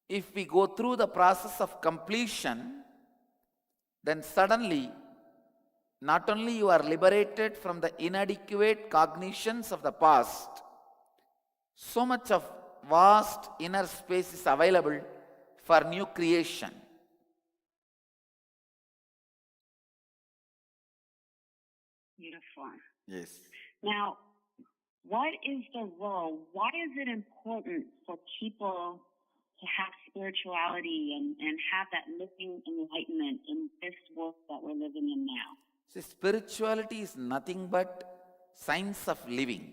If we go through the process of completion, then suddenly not only you are liberated from the inadequate cognitions of the past, so much of vast inner space is available for new creation. Beautiful. Yes. Now, what is the role? Why is it important for people to have spirituality and have that living enlightenment in this world that we're living in now? See, spirituality is nothing but science of living.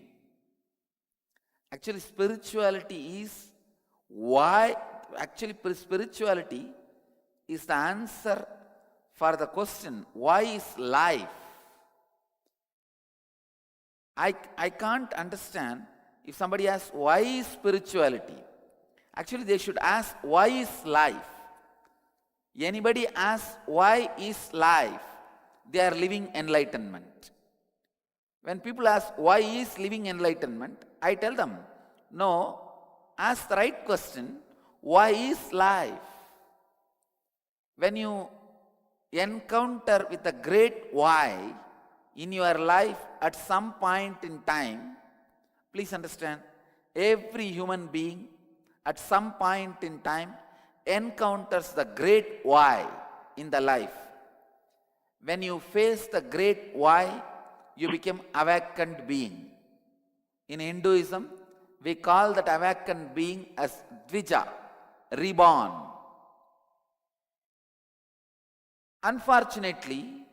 Actually, spirituality is spirituality is the answer for the question, why is life? I can't understand if somebody asks, why is spirituality? Actually, they should ask, why is life? Anybody asks, why is life? They are living enlightenment. When people ask, why is living enlightenment? I tell them, no, ask the right question, why is life? When you encounter with the great why in your life at some point in time, please understand, every human being at some point in time encounters the great why in the life. When you face the great why, you become awakened being. In Hinduism, we call that awakened being as Dvija, reborn. Unfortunately,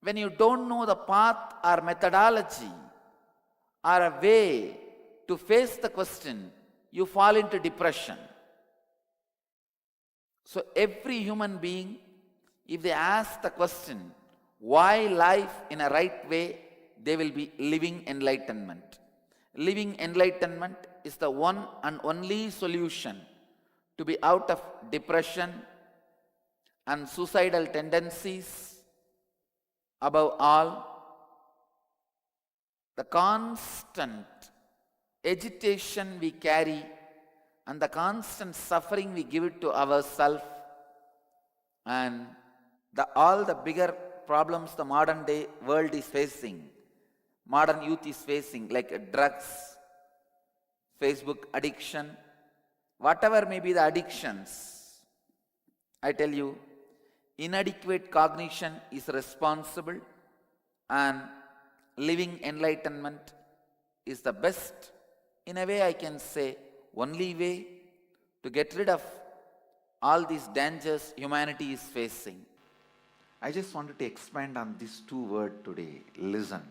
when you don't know the path or methodology or a way to face the question, you fall into depression. So every human being, if they ask the question, why life in a right way, they will be living enlightenment. Living enlightenment is the one and only solution to be out of depression and suicidal tendencies. Above all, the constant agitation we carry and the constant suffering we give it to ourselves, and all the bigger problems the modern day world is facing, modern youth is facing, like drugs, Facebook addiction, whatever may be the addictions, I tell you, inadequate cognition is responsible, and living enlightenment is the best, in a way I can say, only way to get rid of all these dangers humanity is facing. I just wanted to expand on these two words today, listen.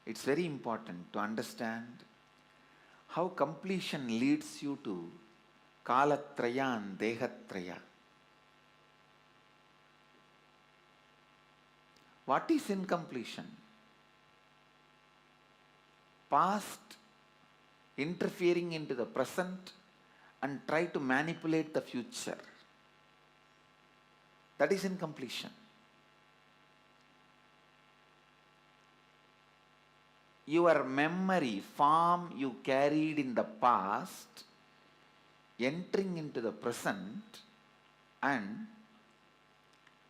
It's very important to understand how completion leads you to Kalatraya and Dehatraya. What is incompletion? Past interfering into the present and try to manipulate the future. That is incompletion. Your memory, form you carried in the past, entering into the present and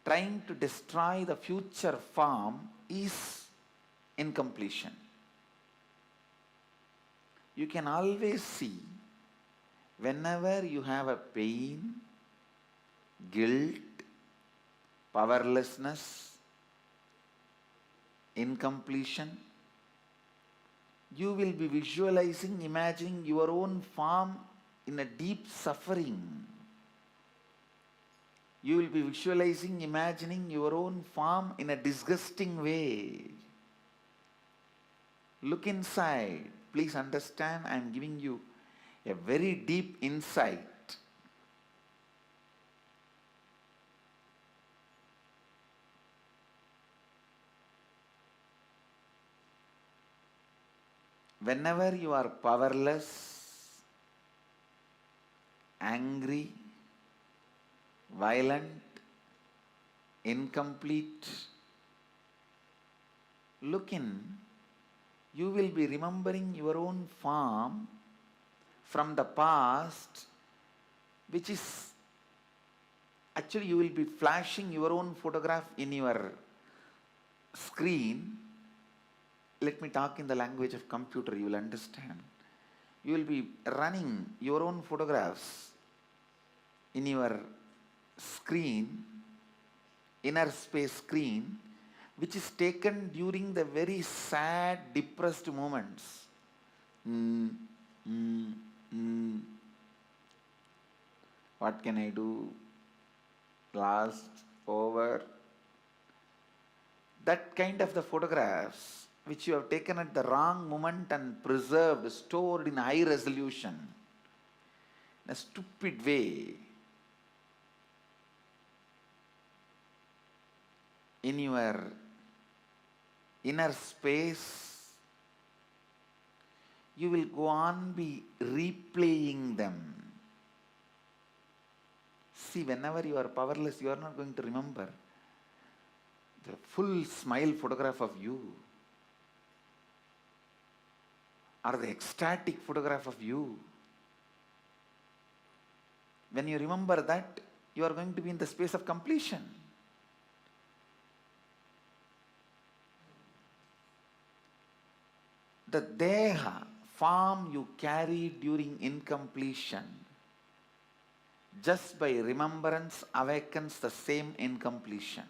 trying to destroy the future form is incompletion. You can always see whenever you have a pain, guilt, powerlessness, incompletion, you will be visualizing, imagining your own form in a deep suffering. You will be visualizing, imagining your own form in a disgusting way. Look inside. Please understand, I am giving you a very deep insight. Whenever you are powerless, angry, violent, incomplete, look in, you will be remembering your own form from the past, which is actually you will be flashing your own photograph in your screen. Let me talk in the language of computer, you will understand. You will be running your own photographs in your screen, inner space screen, which is taken during the very sad, depressed moments. What can I do? Lost, over. That kind of the photographs which you have taken at the wrong moment and preserved, stored in high resolution, in a stupid way, in your inner space, you will go on be replaying them. See, whenever you are powerless, you are not going to remember the full smile photograph of you or the ecstatic photograph of you. When you remember that, you are going to be in the space of completion. The deha, form you carry during incompletion, just by remembrance awakens the same incompletion.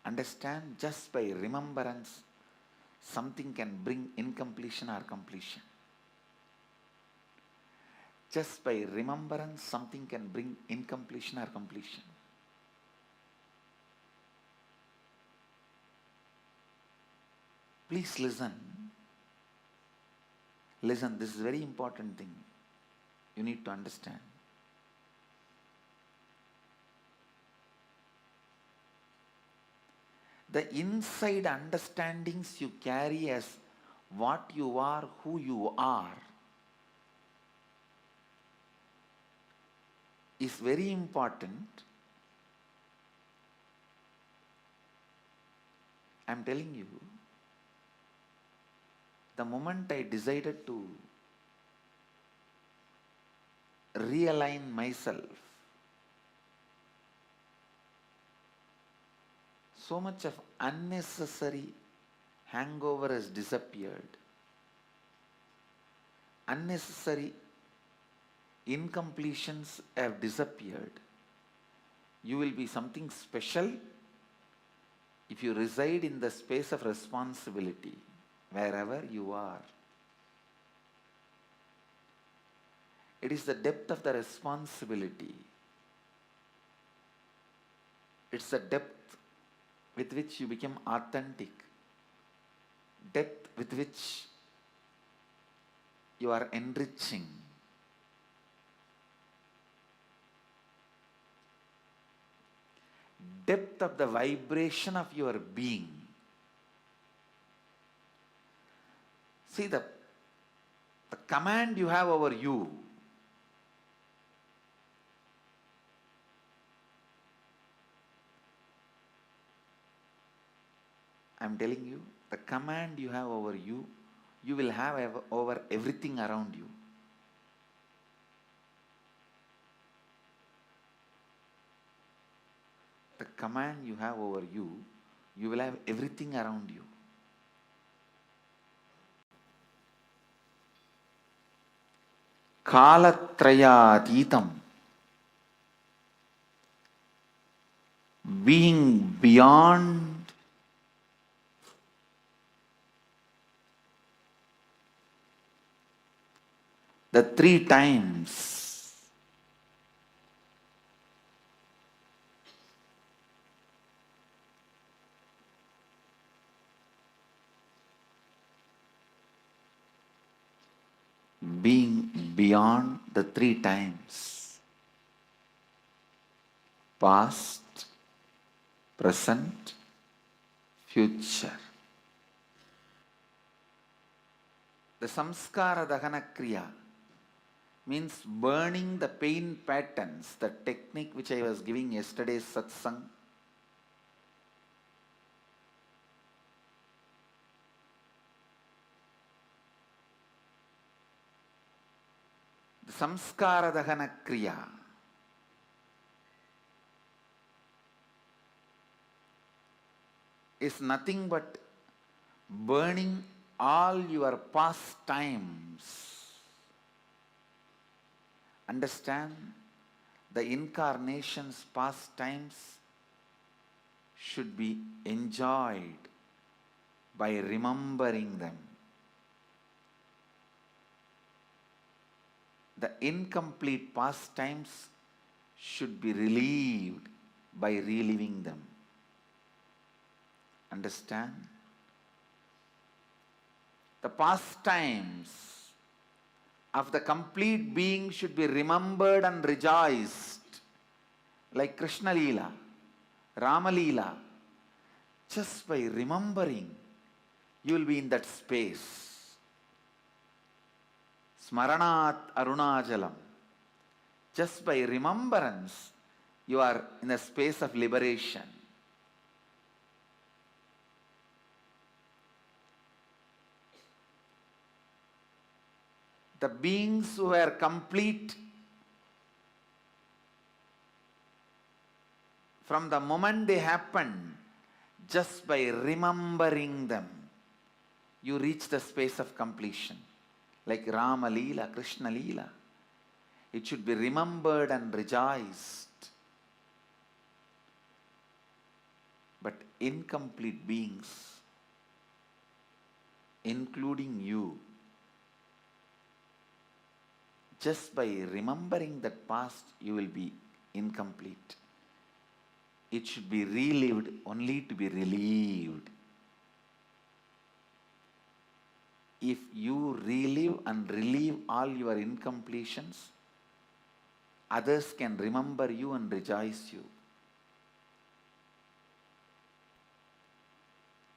Understand? Just by remembrance something can bring incompletion or completion. Just by remembrance, something can bring incompletion or completion. Please listen. Listen, this is a very important thing. You need to understand. The inside understandings you carry as what you are, who you are, is very important. I am telling you, the moment I decided to realign myself, so much of unnecessary hangover has disappeared. Unnecessary incompletions have disappeared. You will be something special if you reside in the space of responsibility, wherever you are. It is the depth of the responsibility. It's the depth with which you become authentic, depth with which you are enriching. Depth of the vibration of your being. See, the command you have over you, I am telling you, the command you have over you, you will have over everything around you. The command you have over you, you will have everything around you. Kalatrayatitam, being beyond the three times. Being beyond the three times. Past, present, future. The samskara dahana kriya means burning the pain patterns, the technique which I was giving yesterday's satsang. The samskara dahana kriya is nothing but burning all your past times. Understand, the incarnation's past times should be enjoyed by remembering them. The incomplete past times should be relieved by reliving them. Understand? The past times of the complete being should be remembered and rejoiced, like Krishna Leela, Rama Leela. Just by remembering, you will be in that space. Smaranat Arunachalam. Just by remembrance, you are in a space of liberation. The beings who were complete from the moment they happened, just by remembering them, you reach the space of completion. Like Rama Leela, Krishna Leela. It should be remembered and rejoiced. But incomplete beings including you. Just by remembering that past, you will be incomplete. It should be relived only to be relieved. If you relive and relieve all your incompletions, others can remember you and rejoice you.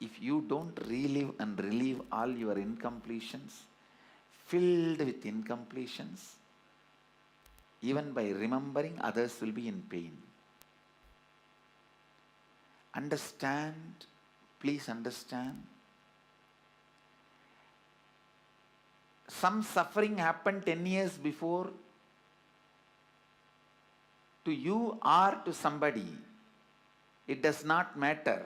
If you don't relive and relieve all your incompletions, filled with incompletions, even by remembering, others will be in pain. Understand, please understand. Some suffering happened 10 years before to you or to somebody. It does not matter.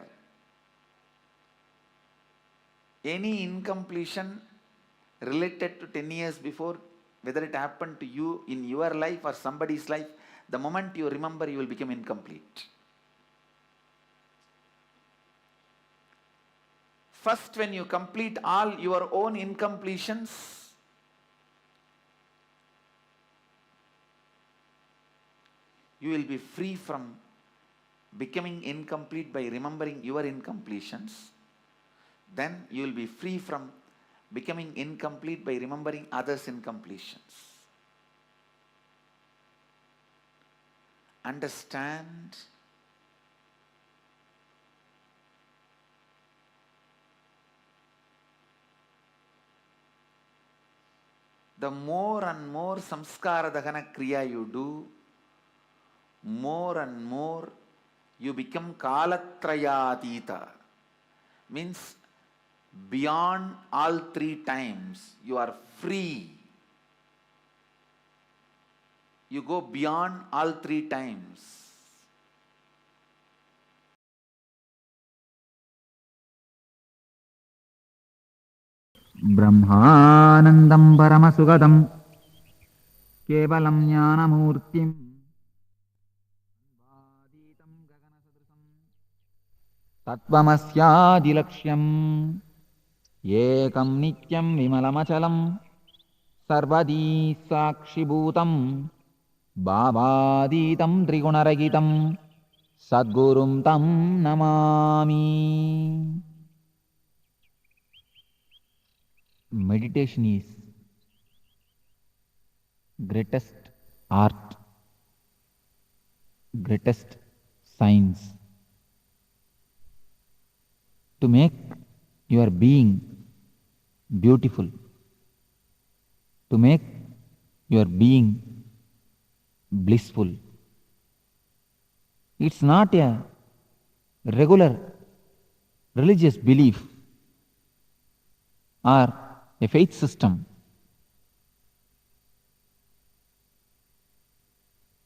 Any incompletion related to 10 years before, whether it happened to you in your life or somebody's life, the moment you remember, you will become incomplete. First, when you complete all your own incompletions, you will be free from becoming incomplete by remembering your incompletions. Then you will be free from becoming incomplete by remembering others' incompletions. Understand. The more and more samskara dahana kriya you do, more and more you become kalatrayatita. Means beyond all three times, you are free. You go beyond all three times. ब्रह्मानन्दं परमसुगतं केवलं ज्ञानमूर्तिं तत्त्वमस्यादिलक्ष्यम् एकं नित्यं विमलमचलं सर्वदी साक्षिभूतं भावातीतं त्रिगुणरहितं सद्गुरुं तं Namami. Meditation is greatest art, greatest science to make your being beautiful, to make your being blissful. It's not a regular religious belief or a faith system.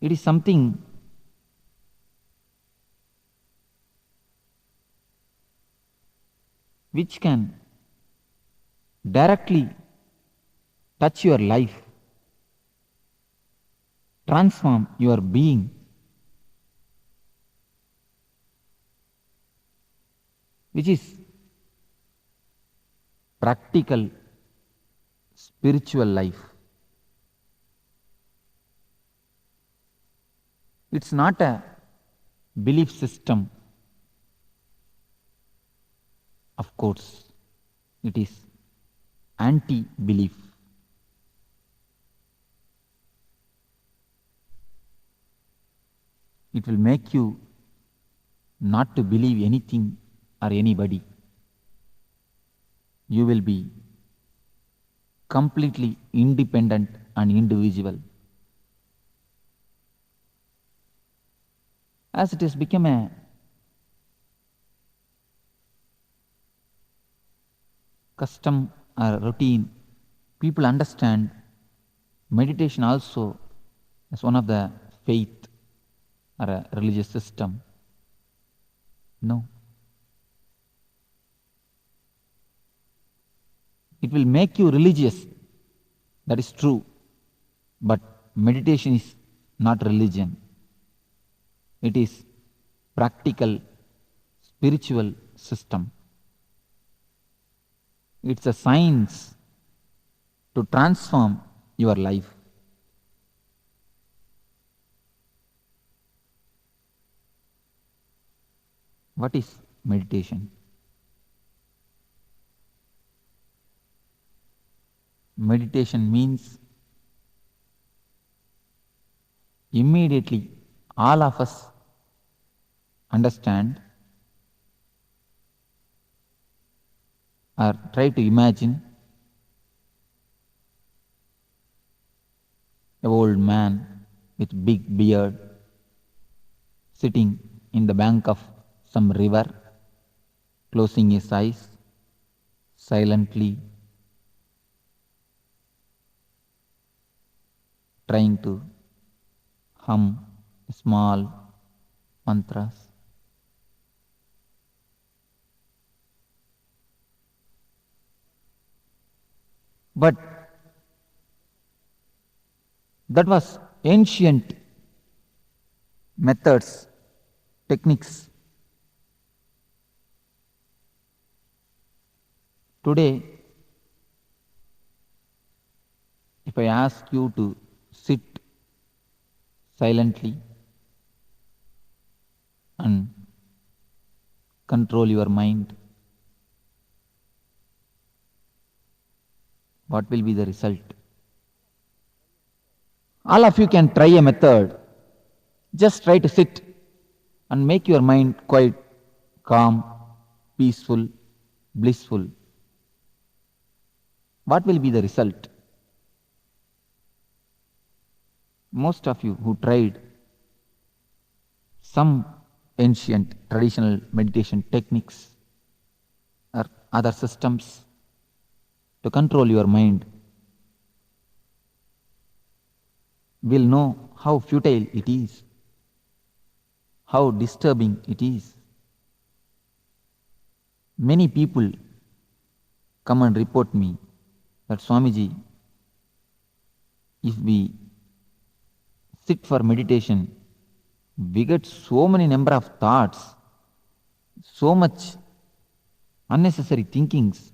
It is something which can directly touch your life, transform your being, which is practical spiritual life. It's not a belief system. Of course, it is anti-belief. It will make you not to believe anything or anybody. You will be completely independent and individual. As it has become a custom or routine, people understand meditation also as one of the faith or a religious system. No. It will make you religious, that is true, but meditation is not religion. It is practical spiritual system. It's a science to transform your life. What is meditation? Meditation means immediately all of us understand or try to imagine an old man with big beard sitting in the bank of some river, closing his eyes silently, trying to hum small mantras. But that was ancient methods, techniques. Today, if I ask you to sit silently and control your mind, what will be the result? All of you can try a method. Just try to sit and make your mind quite calm, peaceful, blissful. What will be the result? Most of you who tried some ancient traditional meditation techniques or other systems to control your mind will know how futile it is, how disturbing it is. Many people come and report me that Swamiji, if we sit for meditation, we get so many number of thoughts, so much unnecessary thinkings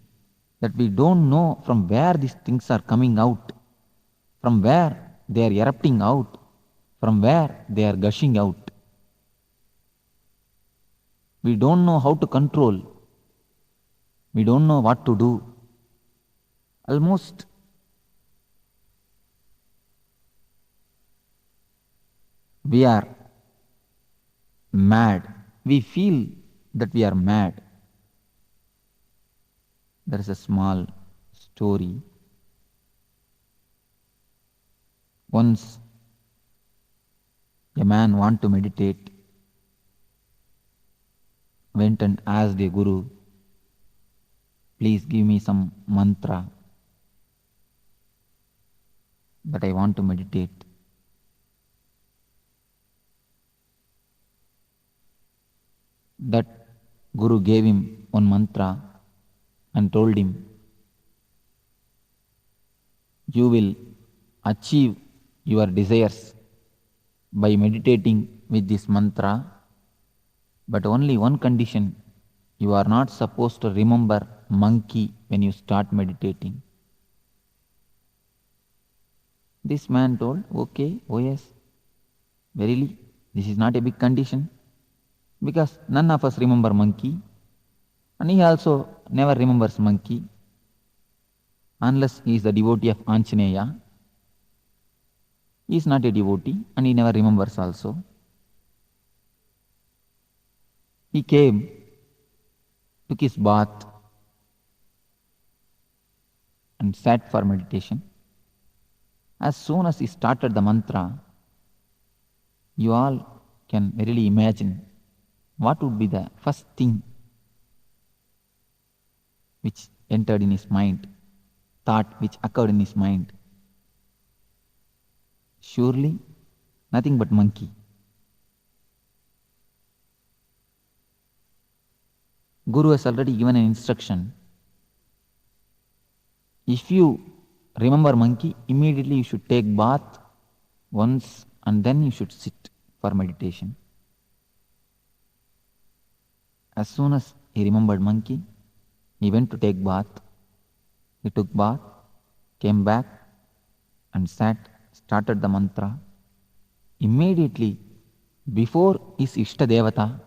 that we don't know from where these things are coming out, from where they are erupting out, from where they are gushing out. We don't know how to control. We don't know what to do. Almost we are mad. We feel that we are mad. There is a small story. Once a man wanted to meditate, went and asked a guru, please give me some mantra that I want to meditate. That guru gave him one mantra and told him, you will achieve your desires by meditating with this mantra, but only one condition, you are not supposed to remember monkey when you start meditating. This man told, okay, oh yes, verily, this is not a big condition, because none of us remember monkey, and he also never remembers monkey, unless he is the devotee of Anjaneya. He is not a devotee, and he never remembers also. He came, took his bath, and sat for meditation. As soon as he started the mantra, you all can really imagine what would be the first thing which entered in his mind, thought which occurred in his mind. Surely nothing but monkey. Guru has already given an instruction. If you remember monkey, immediately you should take bath once and then you should sit for meditation. As soon as he remembered monkey, he went to take bath He took bath, came back and started the mantra. Immediately, before his Ishta Devata,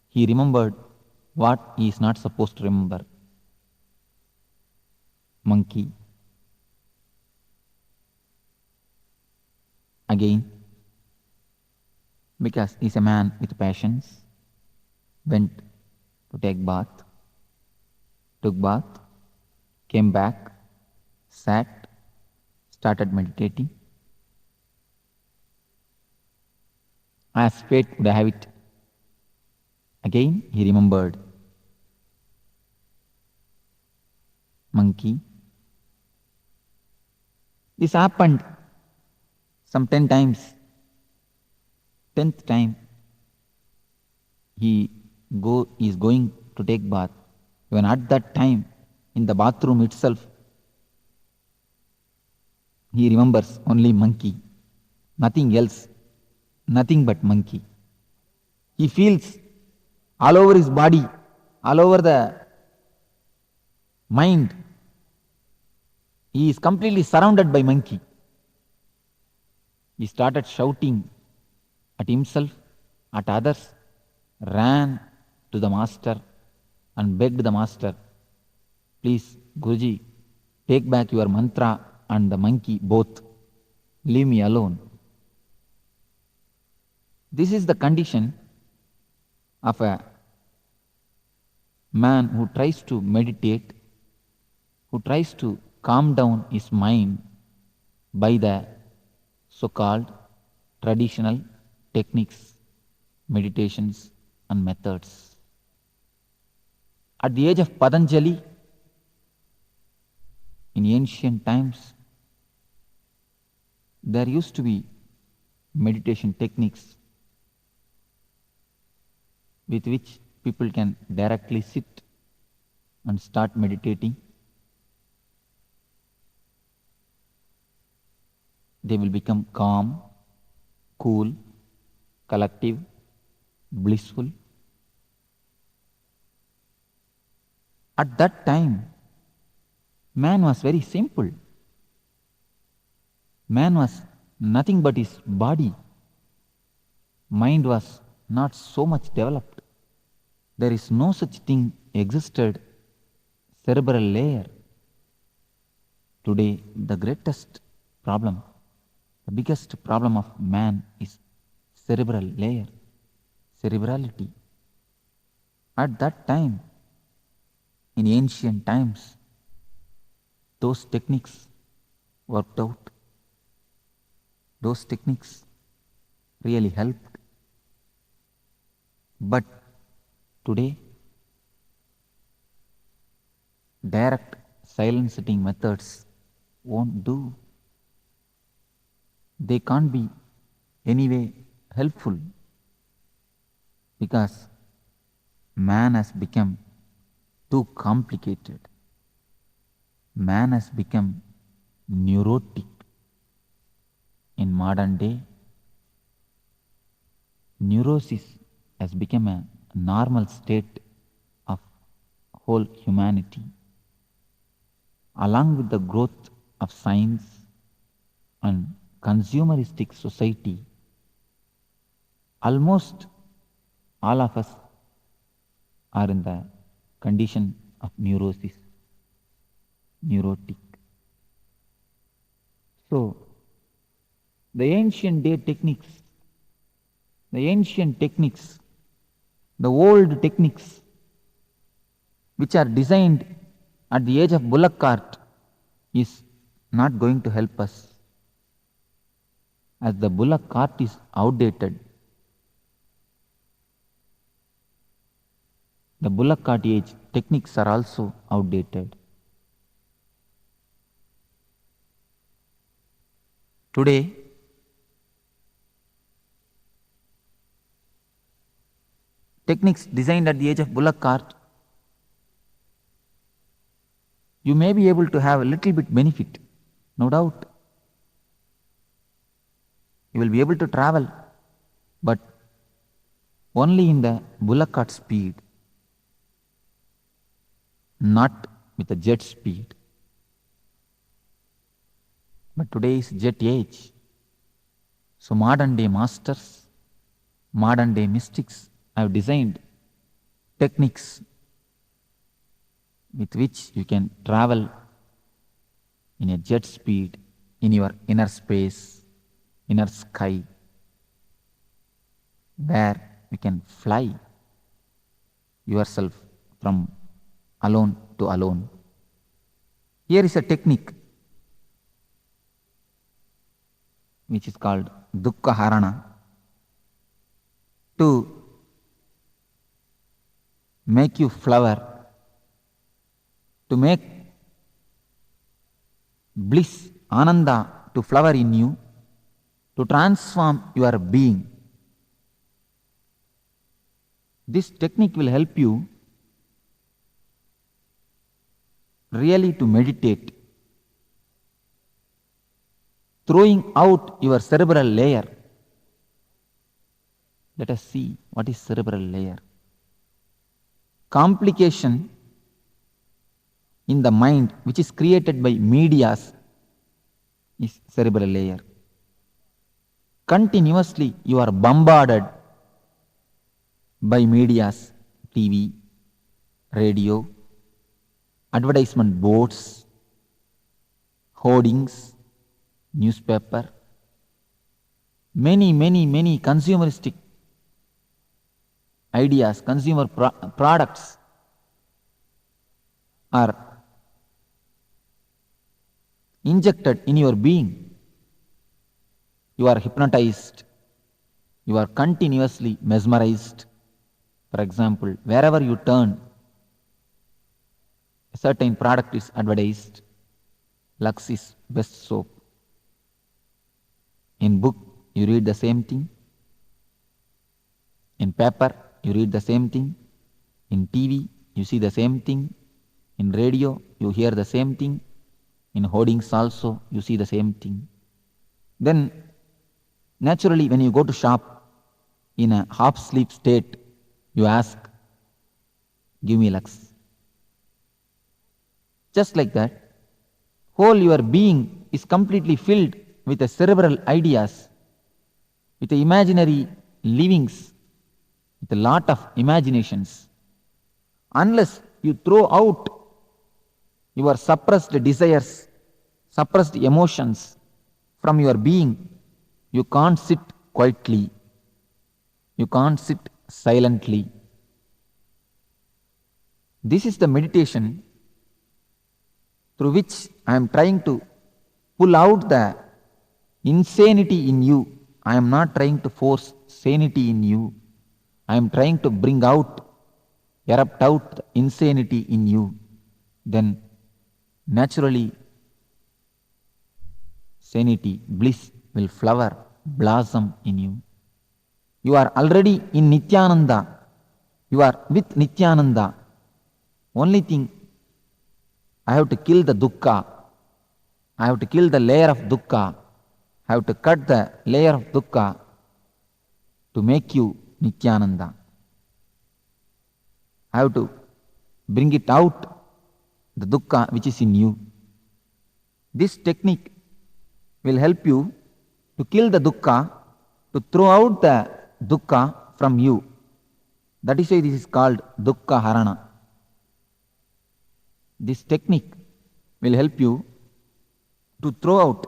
he remembered what he is not supposed to remember. Monkey. Again, because he is a man with passions, went to take bath, took bath, came back, sat, started meditating. As fate would have it, again he remembered. Monkey. This happened some 10 times. 10th time, he is going to take bath. Even at that time, in the bathroom itself, he remembers only monkey, nothing else, nothing but monkey. He feels all over his body, all over the mind, he is completely surrounded by monkey. He started shouting at himself, at others, ran to the master and begged the master, please, Guruji, take back your mantra and the monkey both. Leave me alone. This is the condition of a man who tries to meditate, who tries to calm down his mind by the so-called traditional techniques, meditations and methods. At the age of Patanjali, in ancient times, there used to be meditation techniques with which people can directly sit and start meditating. They will become calm, cool, collective, blissful. At that time, man was very simple. Man was nothing but his body. Mind was not so much developed. There is no such thing existed, cerebral layer. Today, the greatest problem, the biggest problem of man is cerebral layer, cerebrality. At that time, in ancient times, those techniques worked out. Those techniques really helped. But today, direct silent sitting methods won't do. They can't be anyway helpful because man has become too complicated. Man has become neurotic. In modern day, neurosis has become a normal state of whole humanity. Along with the growth of science and consumeristic society, almost all of us are in the condition of neurosis, neurotic. So, the ancient techniques, the old techniques, which are designed at the age of bullock cart, is not going to help us. As the bullock cart is outdated, the bullock cart age techniques are also outdated. Today, techniques designed at the age of bullock cart, you may be able to have a little bit benefit, no doubt. You will be able to travel, but only in the bullock cart speed, not with the jet speed. But today is jet age. So modern day masters, modern day mystics have designed techniques with which you can travel in a jet speed in your inner space, inner sky, where you can fly yourself from alone to alone. Here is a technique which is called Dukkha Harana, to make you flower, to make bliss, Ananda to flower in you, to transform your being. This technique will help you really to meditate, throwing out your cerebral layer. Let us see what is cerebral layer. Complication in the mind which is created by medias is cerebral layer. Continuously you are bombarded by medias, TV, radio, advertisement boards, hoardings, newspaper, many consumeristic ideas, consumer products are injected in your being. You are hypnotized, you are continuously mesmerized. For example, wherever you turn, a certain product is advertised. Lux is best soap. In book, you read the same thing. In paper, you read the same thing. In TV, you see the same thing. In radio, you hear the same thing. In hoardings also, you see the same thing. Then, naturally, when you go to shop in a half-sleep state, you ask, give me Lux. Just like that, whole your being is completely filled with the cerebral ideas, with the imaginary livings, with a lot of imaginations. Unless you throw out your suppressed desires, suppressed emotions from your being, you can't sit quietly. You can't sit silently. This is the meditation through which I am trying to pull out the insanity in you. I am not trying to force sanity in you. I am trying to bring out, erupt out the insanity in you. Then naturally sanity, bliss will flower, blossom in you. You are already in Nithyananda. You are with Nithyananda. Only thing, I have to kill the dukkha. I have to kill the layer of dukkha. I have to cut the layer of dukkha to make you Nithyananda. I have to bring it out, the dukkha which is in you. This technique will help you to kill the dukkha, to throw out the dukkha from you. That is why this is called dukkha harana. This technique will help you to throw out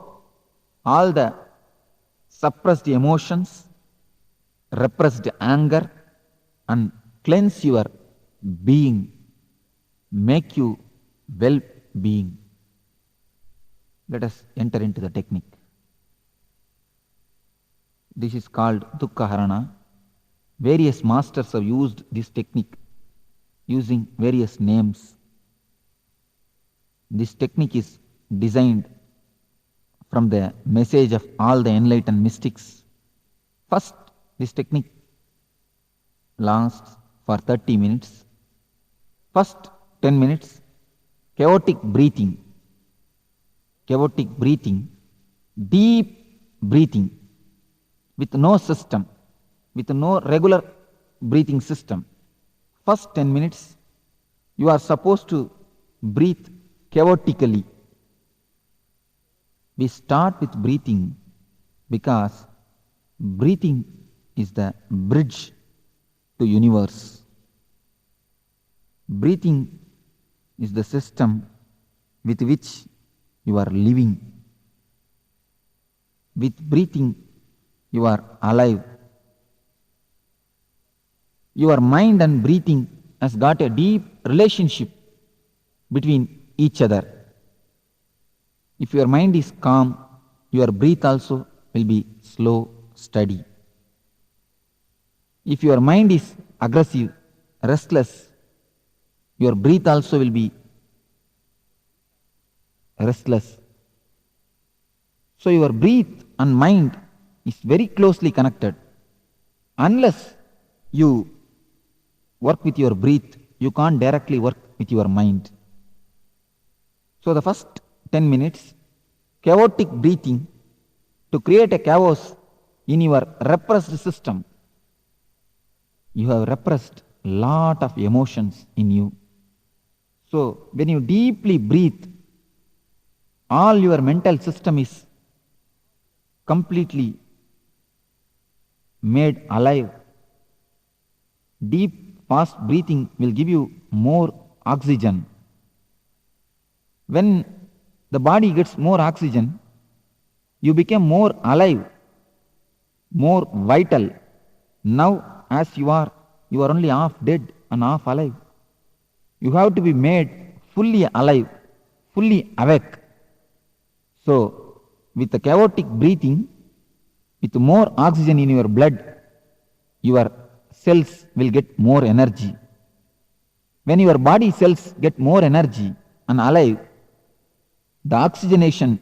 all the suppressed emotions, repressed anger, and cleanse your being, make you well-being. Let us enter into the technique. This is called dukkha harana. Various masters have used this technique using various names. This technique is designed from the message of all the enlightened mystics. First, this technique lasts for 30 minutes. First 10 minutes, chaotic breathing, deep breathing with no system, with no regular breathing system. First 10 minutes, you are supposed to breathe chaotically. We start with breathing because breathing is the bridge to universe. Breathing is the system with which you are living. With breathing, you are alive. Your mind and breathing has got a deep relationship between each other. If your mind is calm, your breath also will be slow, steady. If your mind is aggressive, restless, your breath also will be restless. So your breath and mind is very closely connected. Unless you work with your breath, you can't directly work with your mind. So the first 10 minutes, chaotic breathing to create a chaos in your repressed system. You have repressed a lot of emotions in you. So when you deeply breathe, all your mental system is completely made alive. Deep, fast breathing will give you more oxygen. When the body gets more oxygen, you become more alive, more vital. Now, as you are only half dead and half alive. You have to be made fully alive, fully awake. So, with the chaotic breathing, with more oxygen in your blood, your cells will get more energy. When your body cells get more energy and alive, the oxygenation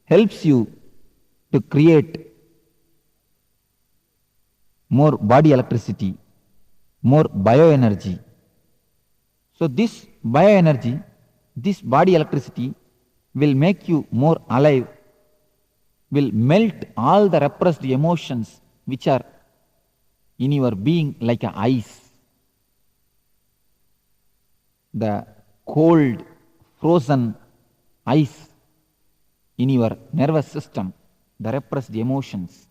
helps you to create more body electricity, more bioenergy. So this bioenergy, this body electricity will make you more alive, will melt all the repressed emotions which are in your being like a ice. The cold, frozen ice in your nervous system, the repressed emotions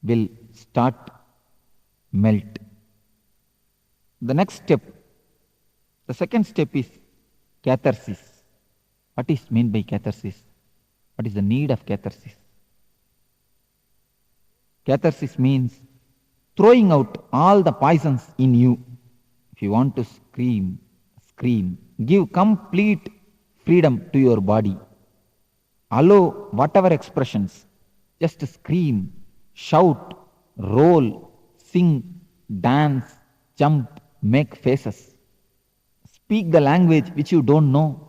will start melt. The next step, the second step is catharsis. What is meant by catharsis? What is the need of catharsis? Catharsis means throwing out all the poisons in you. If you want to scream, scream. Give complete freedom to your body. Allow whatever expressions. Just scream, shout, roll, sing, dance, jump, make faces. Speak the language which you don't know.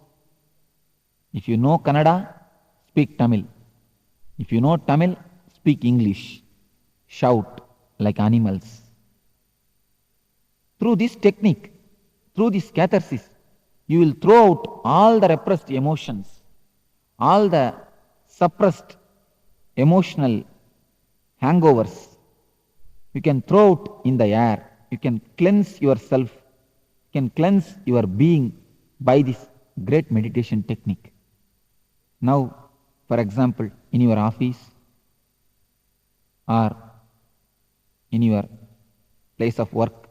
If you know Kannada, speak Tamil. If you know Tamil, speak English. Shout like animals. Through this technique, through this catharsis, you will throw out all the repressed emotions, all the suppressed emotional hangovers. You can throw it in the air. You can cleanse yourself. You can cleanse your being by this great meditation technique. Now, for example, in your office or in your place of work,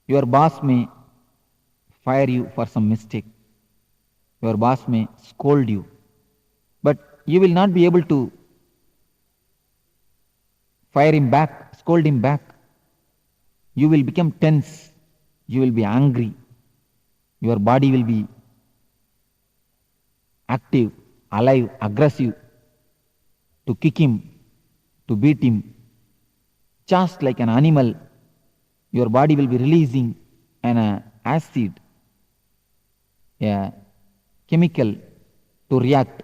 your boss may fire you for some mistake. Your boss may scold you. But you will not be able to fire him back, scold him back. You will become tense. You will be angry. Your body will be active, alive, aggressive to kick him, to beat him. Just like an animal, your body will be releasing an acid, a chemical to react.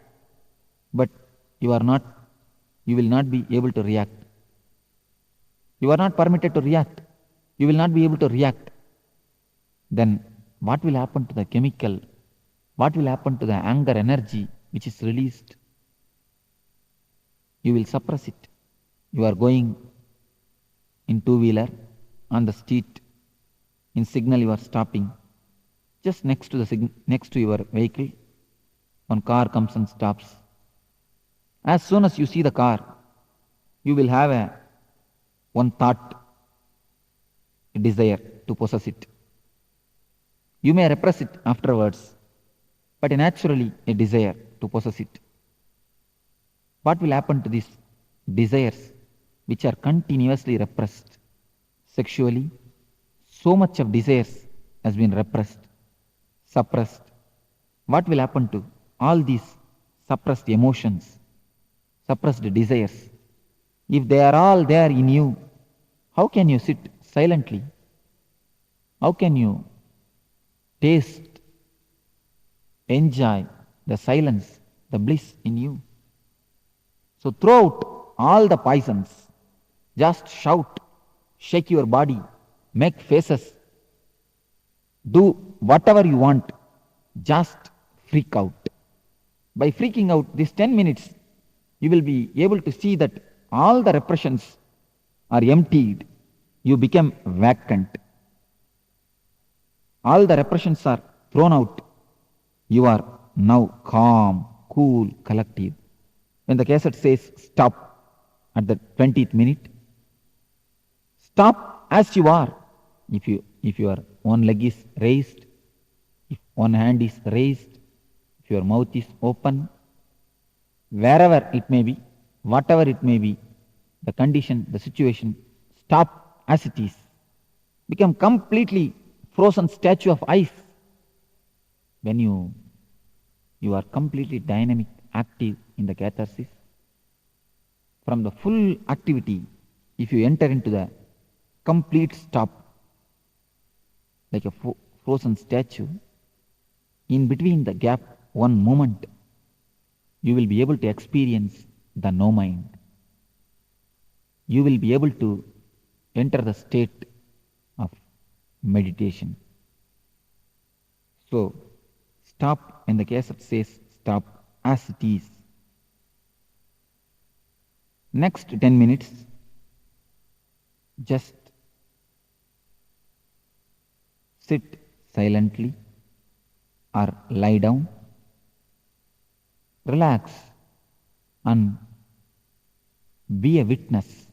But you will not be able to react. You are not permitted to react. You will not be able to react. Then what will happen to the chemical? What will happen to the anger energy which is released? You will suppress it. You are going in two-wheeler on the street. In signal you are stopping. Just next to your vehicle, One car comes and stops. As soon as you see the car, you will have one thought, a desire to possess it. You may repress it afterwards, but naturally a desire to possess it. What will happen to these desires which are continuously repressed? Sexually, so much of desires has been repressed, suppressed. What will happen to all these suppressed emotions, suppressed desires? If they are all there in you, how can you sit silently? How can you taste, enjoy the silence, the bliss in you? So throw out all the poisons. Just shout, shake your body, make faces, do whatever you want. Just freak out. By freaking out these 10 minutes, you will be able to see that all the repressions are emptied. You become vacant. All the repressions are thrown out. You are now calm, cool, collective. When the cassette says stop at the 20th minute, stop as you are. If your one leg is raised, if one hand is raised, if your mouth is open, wherever it may be, whatever it may be, the condition, the situation, stop as it is. Become completely frozen statue of ice. When you are completely dynamic, active in the catharsis, from the full activity, if you enter into the complete stop, like a frozen statue, in between the gap, one moment, you will be able to experience the no mind. You will be able to enter the state of meditation. So, stop when the cassette says stop as it is. Next 10 minutes, just sit silently or lie down, relax and be a witness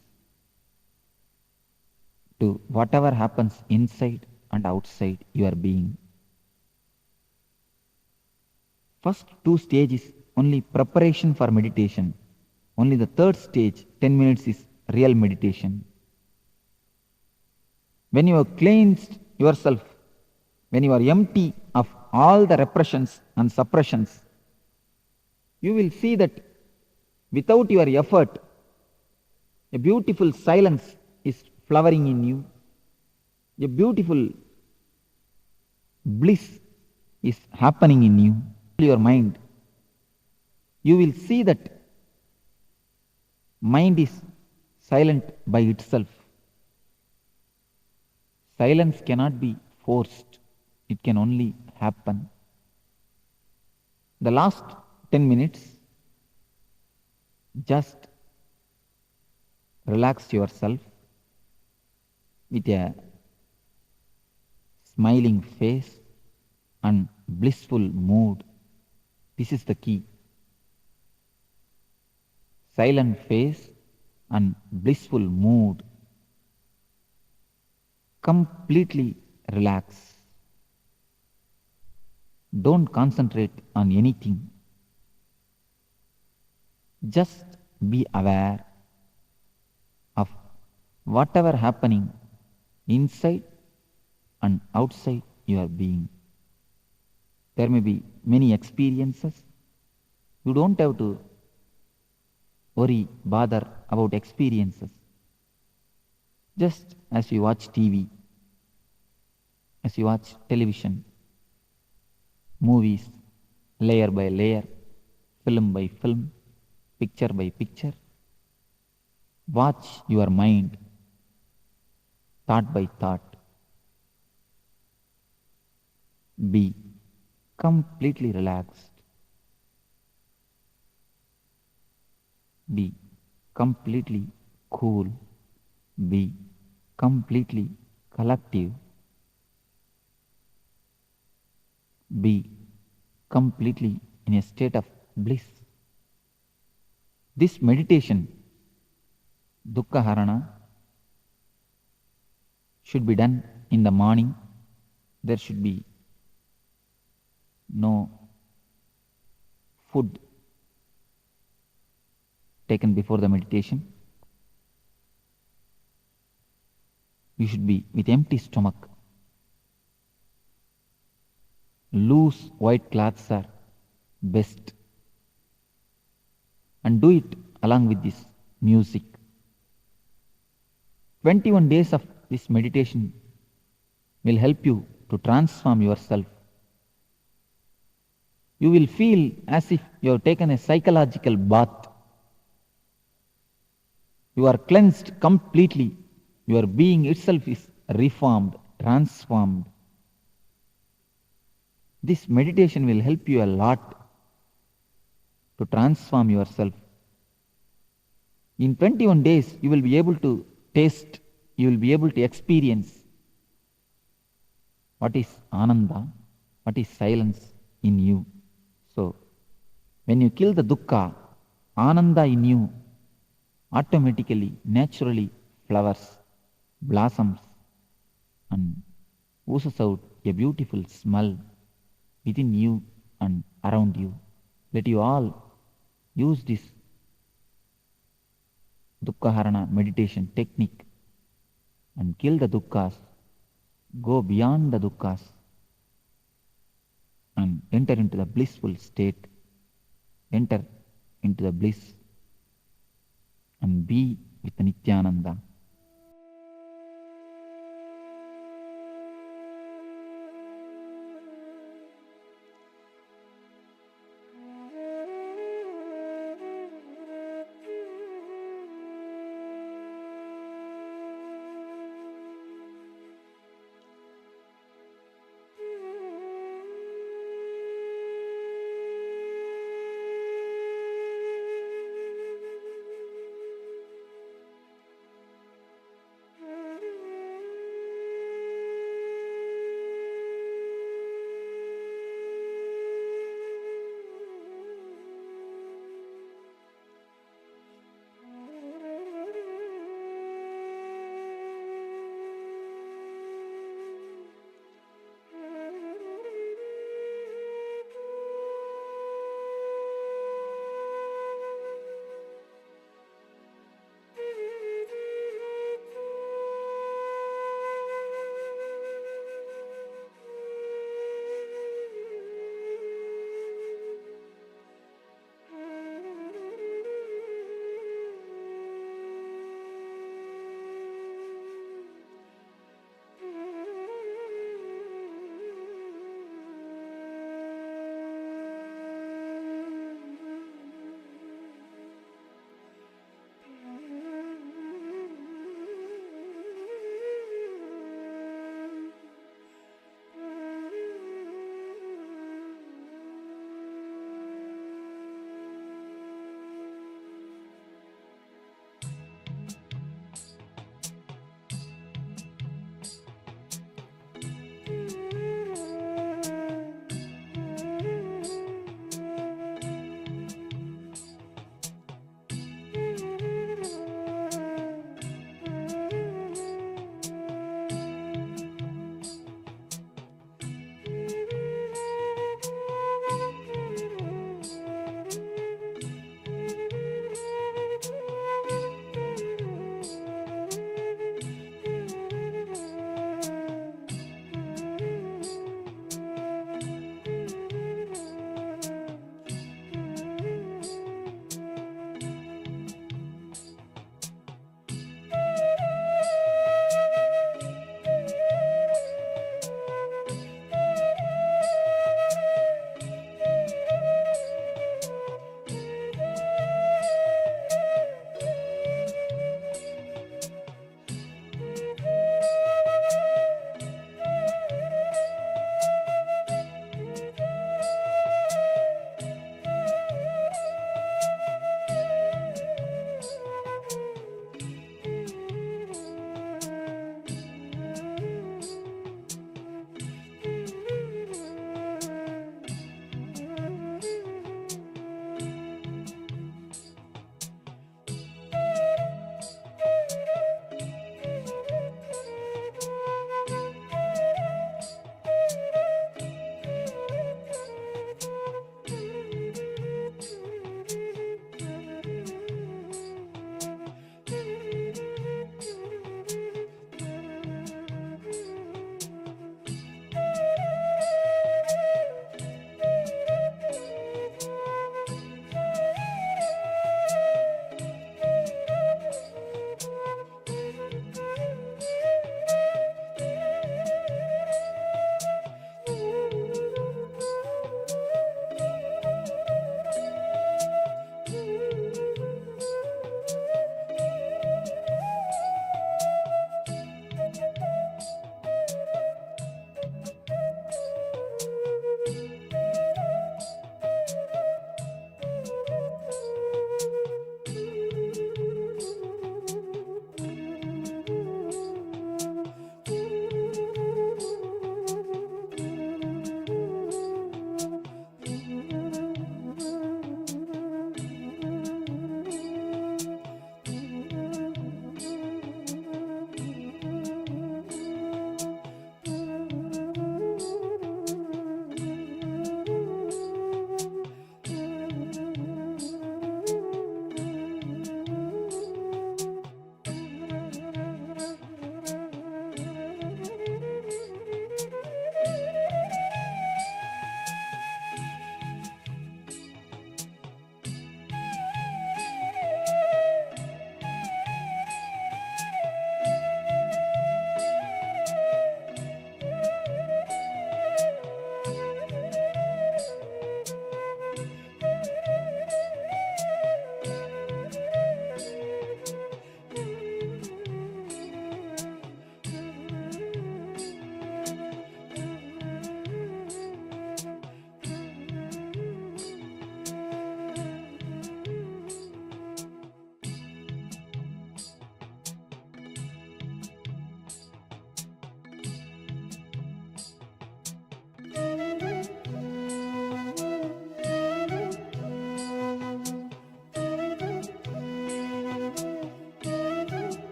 to whatever happens inside and outside your being. First two stages only preparation for meditation. Only the third stage, 10 minutes, is real meditation. When you have cleansed yourself, when you are empty of all the repressions and suppressions, you will see that without your effort, a beautiful silence is flowering in you. A beautiful bliss is happening in you. Your mind, you will see that mind is silent by itself. Silence cannot be forced. It can only happen. The last 10 minutes, just relax yourself with a smiling face and blissful mood. This is the key. Silent face and blissful mood. Completely relax. Don't concentrate on anything. Just be aware of whatever happening inside and outside your being. There may be many experiences. You don't have to worry, bother about experiences. Just as you watch TV, as you watch television, movies, layer by layer, film by film, picture by picture, watch your mind, thought by thought. Be completely relaxed. Be completely cool. Be completely collective. Be completely in a state of bliss. This meditation, Dukkha Harana, should be done in the morning. There should be no food taken before the meditation. You should be with empty stomach. Loose white cloths are best. And do it along with this music. 21 days of this meditation will help you to transform yourself. You will feel as if you have taken a psychological bath. You are cleansed completely. Your being itself is reformed, transformed. This meditation will help you a lot to transform yourself. In 21 days, you will be able to taste, you will be able to experience what is Ananda, what is silence in you. So, when you kill the dukkha, Ananda in you automatically, naturally flowers, blossoms, and oozes out a beautiful smell within you and around you. Let you all use this Dukkha Harana meditation technique and kill the dukkhas, go beyond the dukkhas and enter into the blissful state, enter into the bliss and be with Nithyananda.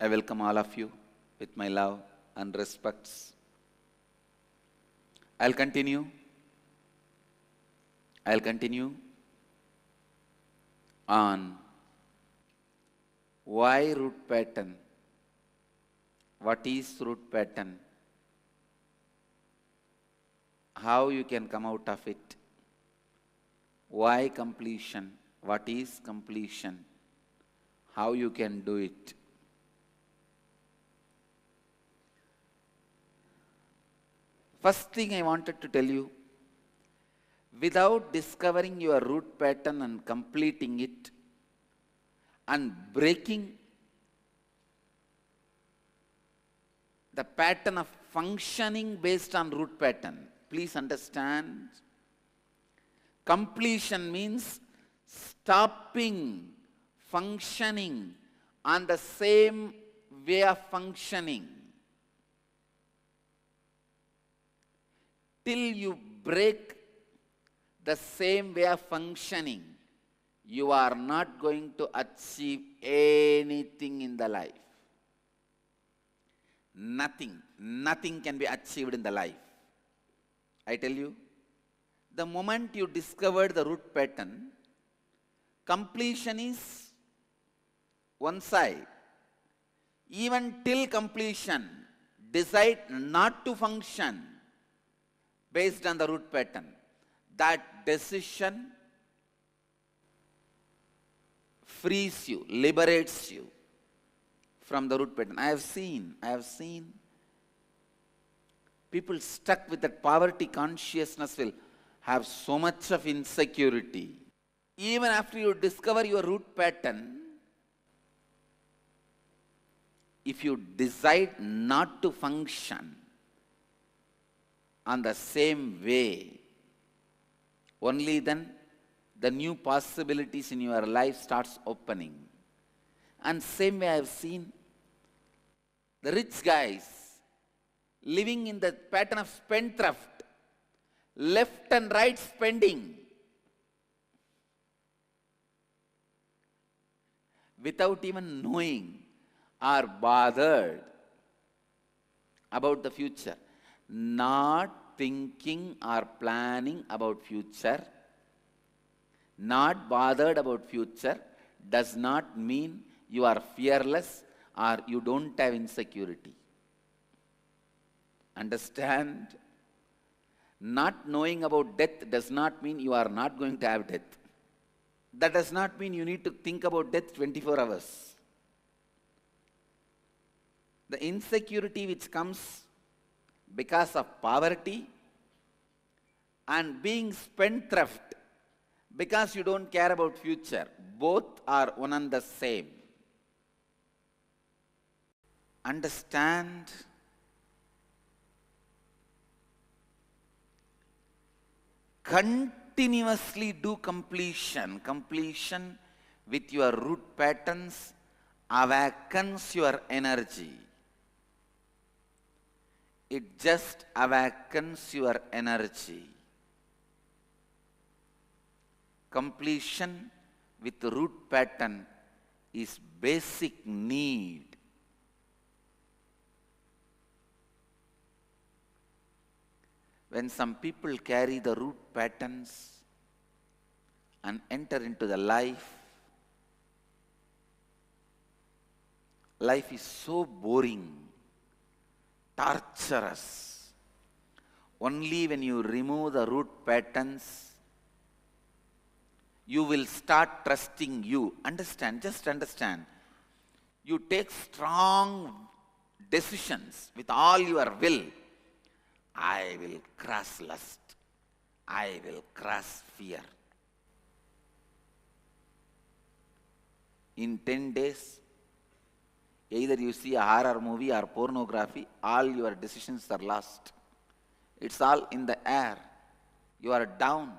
I welcome all of you with my love and respects. I'll continue on why root pattern, what is root pattern, how you can come out of it, why completion, what is completion, how you can do it. First thing I wanted to tell you, without discovering your root pattern and completing it and breaking the pattern of functioning based on root pattern, please understand, completion means stopping functioning on the same way of functioning. Till you break the same way of functioning, you are not going to achieve anything in the life. Nothing can be achieved in the life. I tell you, the moment you discovered the root pattern, completion is one side. Even till completion, decide not to function based on the root pattern. That decision frees you, liberates you from the root pattern. I have seen people stuck with that poverty consciousness will have so much of insecurity. Even after you discover your root pattern, if you decide not to function on the same way, only then the new possibilities in your life starts opening. And same way I have seen the rich guys living in the pattern of spendthrift, left and right spending, without even knowing or bothered about the future. Not thinking or planning about future, not bothered about future, does not mean you are fearless or you don't have insecurity. Understand? Not knowing about death does not mean you are not going to have death. That does not mean you need to think about death 24 hours. The insecurity which comes because of poverty and being spendthrift because you don't care about future, both are one and the same. Understand? Continuously do completion. Completion with your root patterns awakens your energy. It just awakens your energy. Completion with root pattern is basic need. When some people carry the root patterns and enter into the life, life is so boring, torturous. Only when you remove the root patterns, you will start trusting you. Understand, just understand. You take strong decisions with all your will. I will crush lust. I will crush fear. In 10 days, either you see a horror movie or pornography, all your decisions are lost. It's all in the air. You are down.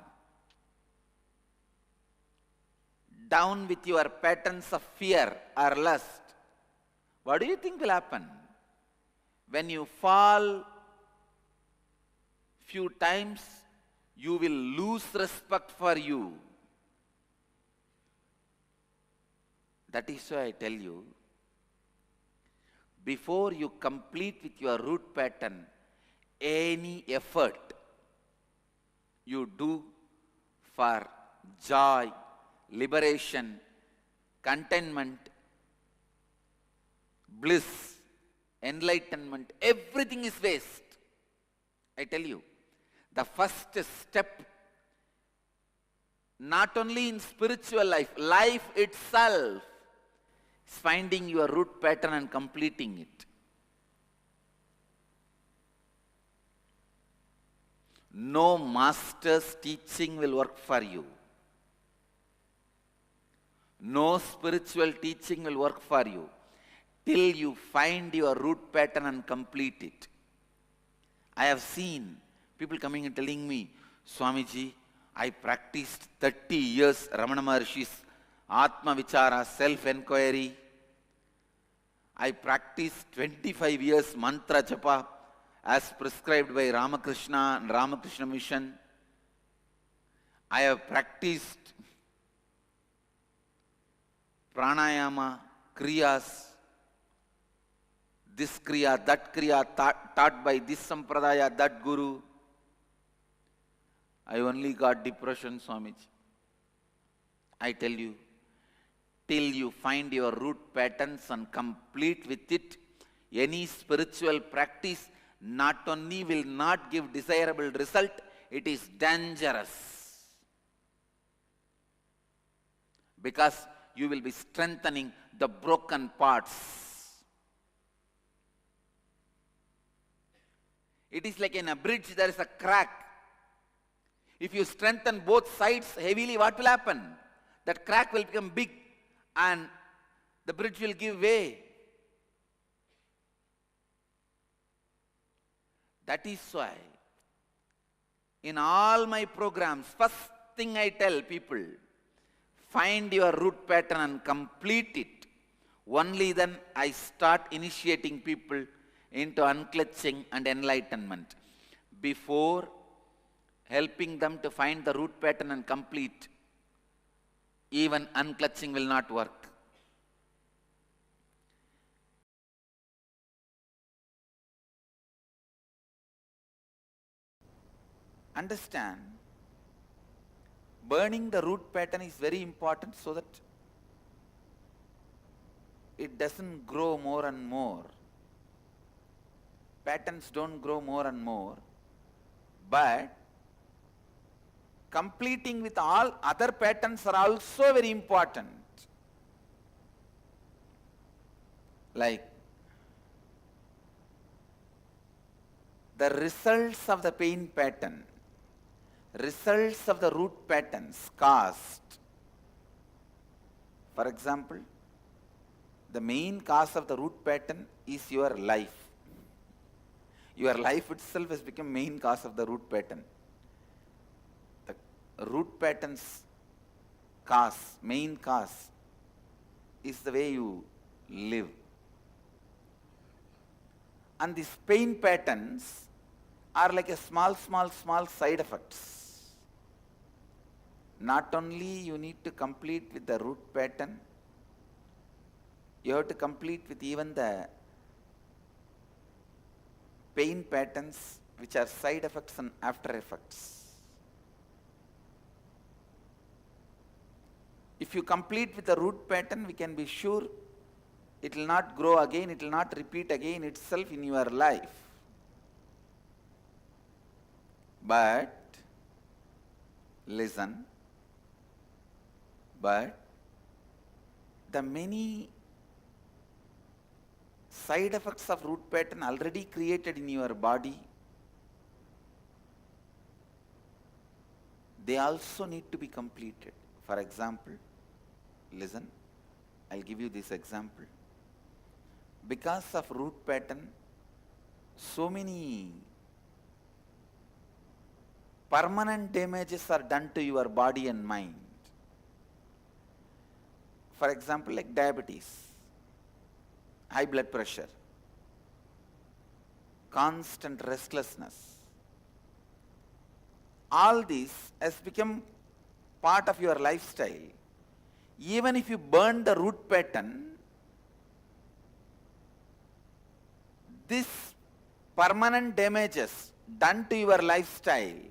Down with your patterns of fear or lust. What do you think will happen? When you fall few times, you will lose respect for you. That is why I tell you, before you complete with your root pattern, any effort you do for joy, liberation, contentment, bliss, enlightenment, everything is waste. I tell you, the first step, not only in spiritual life, life itself, is finding your root pattern and completing it. No master's teaching will work for you. No spiritual teaching will work for you till you find your root pattern and complete it. I have seen people coming and telling me, Swamiji, I practiced 30 years Ramana Maharshi's Atma Vichara, self-enquiry. I practiced 25 years mantra japa as prescribed by Ramakrishna and Ramakrishna Mission. I have practiced pranayama, kriyas, this kriya, that kriya, taught by this sampradaya, that guru. I only got depression, Swamiji. I tell you, till you find your root patterns and complete with it, any spiritual practice not only will not give desirable result, it is dangerous. Because you will be strengthening the broken parts. It is like in a bridge, there is a crack. If you strengthen both sides heavily, what will happen? That crack will become big and the bridge will give way. That is why in all my programs, first thing I tell people, find your root pattern and complete it. Only then I start initiating people into unclutching and enlightenment. Before helping them to find the root pattern and complete, even unclutching will not work. Understand, burning the root pattern is very important so that it doesn't grow more and more. Patterns don't grow more and more, but completing with all other patterns are also very important. Like the results of the pain pattern, results of the root patterns caused. For example, the main cause of the root pattern is your life. Your life itself has become main cause of the root pattern. The root pattern's cause, main cause, is the way you live. And these pain patterns are like a small side effects. Not only you need to complete with the root pattern, you have to complete with even the pain patterns which are side effects and after effects. If you complete with the root pattern, we can be sure it will not grow again, it will not repeat again itself in your life. But listen, but the many side effects of root pattern already created in your body, they also need to be completed. For example, listen, I'll give you this example. Because of root pattern, so many permanent damages are done to your body and mind. For example, like diabetes, high blood pressure, constant restlessness. All this has become part of your lifestyle. Even if you burn the root pattern, This permanent damages done to your lifestyle,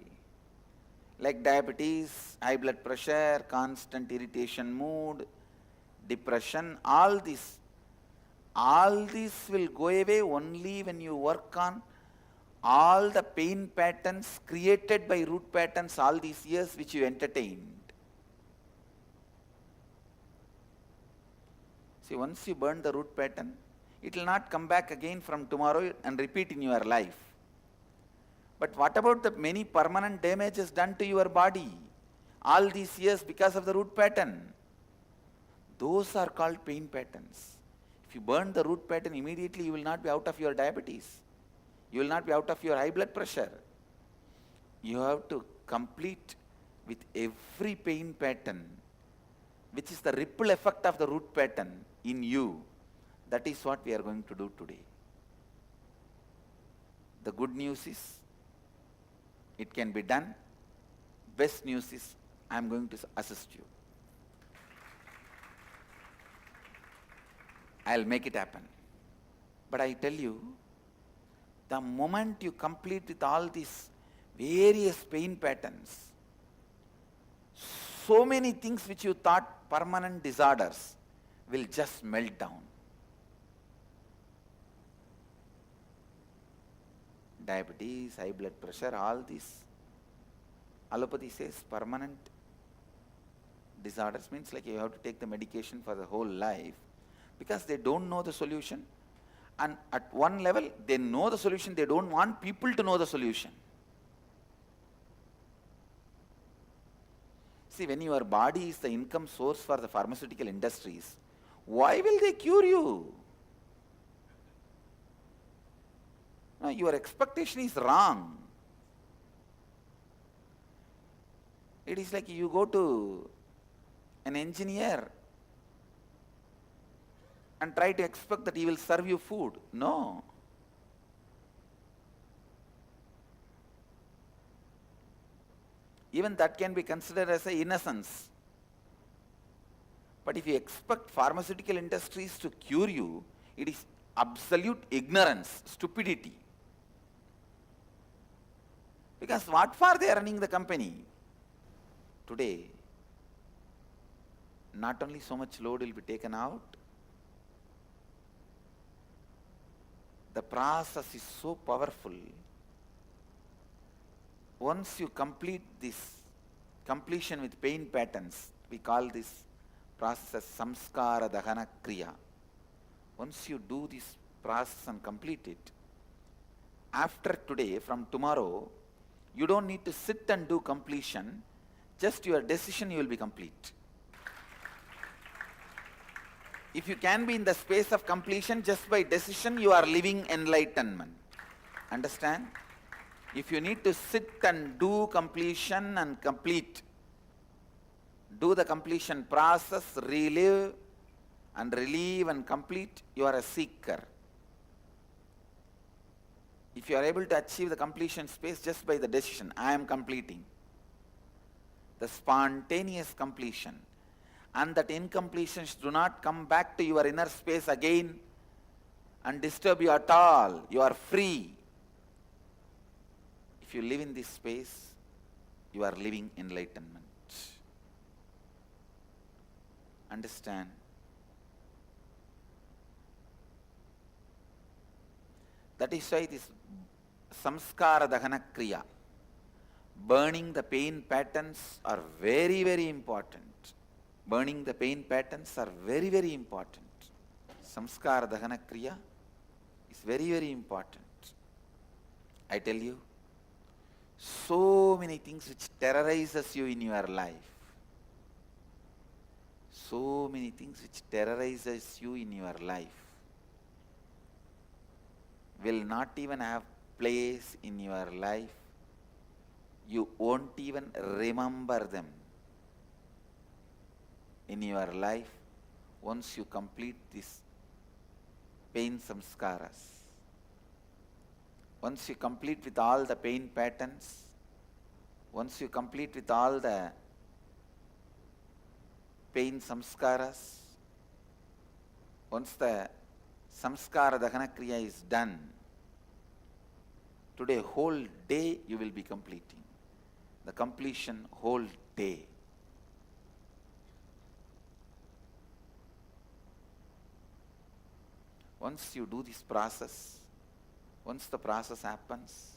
like diabetes, high blood pressure, constant irritation mood, depression, all this will go away only when you work on all the pain patterns created by root patterns all these years which you entertained. See, once you burn the root pattern, it will not come back again from tomorrow and repeat in your life. But what about the many permanent damages done to your body all these years because of the root pattern? Those are called pain patterns. If you burn the root pattern immediately, you will not be out of your diabetes. You will not be out of your high blood pressure. You have to complete with every pain pattern, which is the ripple effect of the root pattern in you. That is what we are going to do today. The good news is, it can be done. Best news is, I am going to assist you. I'll make it happen. But I tell you, the moment you complete with all these various pain patterns, so many things which you thought permanent disorders will just melt down. Diabetes, high blood pressure, all these. Allopathy says permanent disorders means like you have to take the medication for the whole life, because they don't know the solution. And at one level, they know the solution, they don't want people to know the solution. See, when your body is the income source for the pharmaceutical industries, why will they cure you? No, your expectation is wrong. It is like you go to an engineer and try to expect that he will serve you food. No. Even that can be considered as an innocence. But if you expect pharmaceutical industries to cure you, it is absolute ignorance, stupidity. Because what for they are running the company? Today, not only so much load will be taken out, the process is so powerful. Once you complete this completion with pain patterns, we call this process samskara dahana kriya. Once you do this process and complete it, after today, from tomorrow, you don't need to sit and do completion, just your decision you will be complete. If you can be in the space of completion just by decision, you are living enlightenment. Understand? If you need to sit and do completion and complete, do the completion process, relive and relieve and complete, you are a seeker. If you are able to achieve the completion space just by the decision, I am completing, the spontaneous completion, and that incompletions do not come back to your inner space again and disturb you at all, you are free. If you live in this space, you are living enlightenment. Understand? That is why this samskara dahana kriya, burning the pain patterns, are very, very important. Burning the pain patterns are very, very important. Samskara dahana kriya is very, very important. I tell you, so many things which terrorizes you in your life, so many things which terrorizes you in your life will not even have place in your life. You won't even remember them in your life once you complete this pain samskaras. Once you complete with all the pain patterns, once you complete with all the pain samskaras, once the samskara dahana kriya is done, Today, whole day you will be completing. The completion whole day. Once you do this process, once the process happens,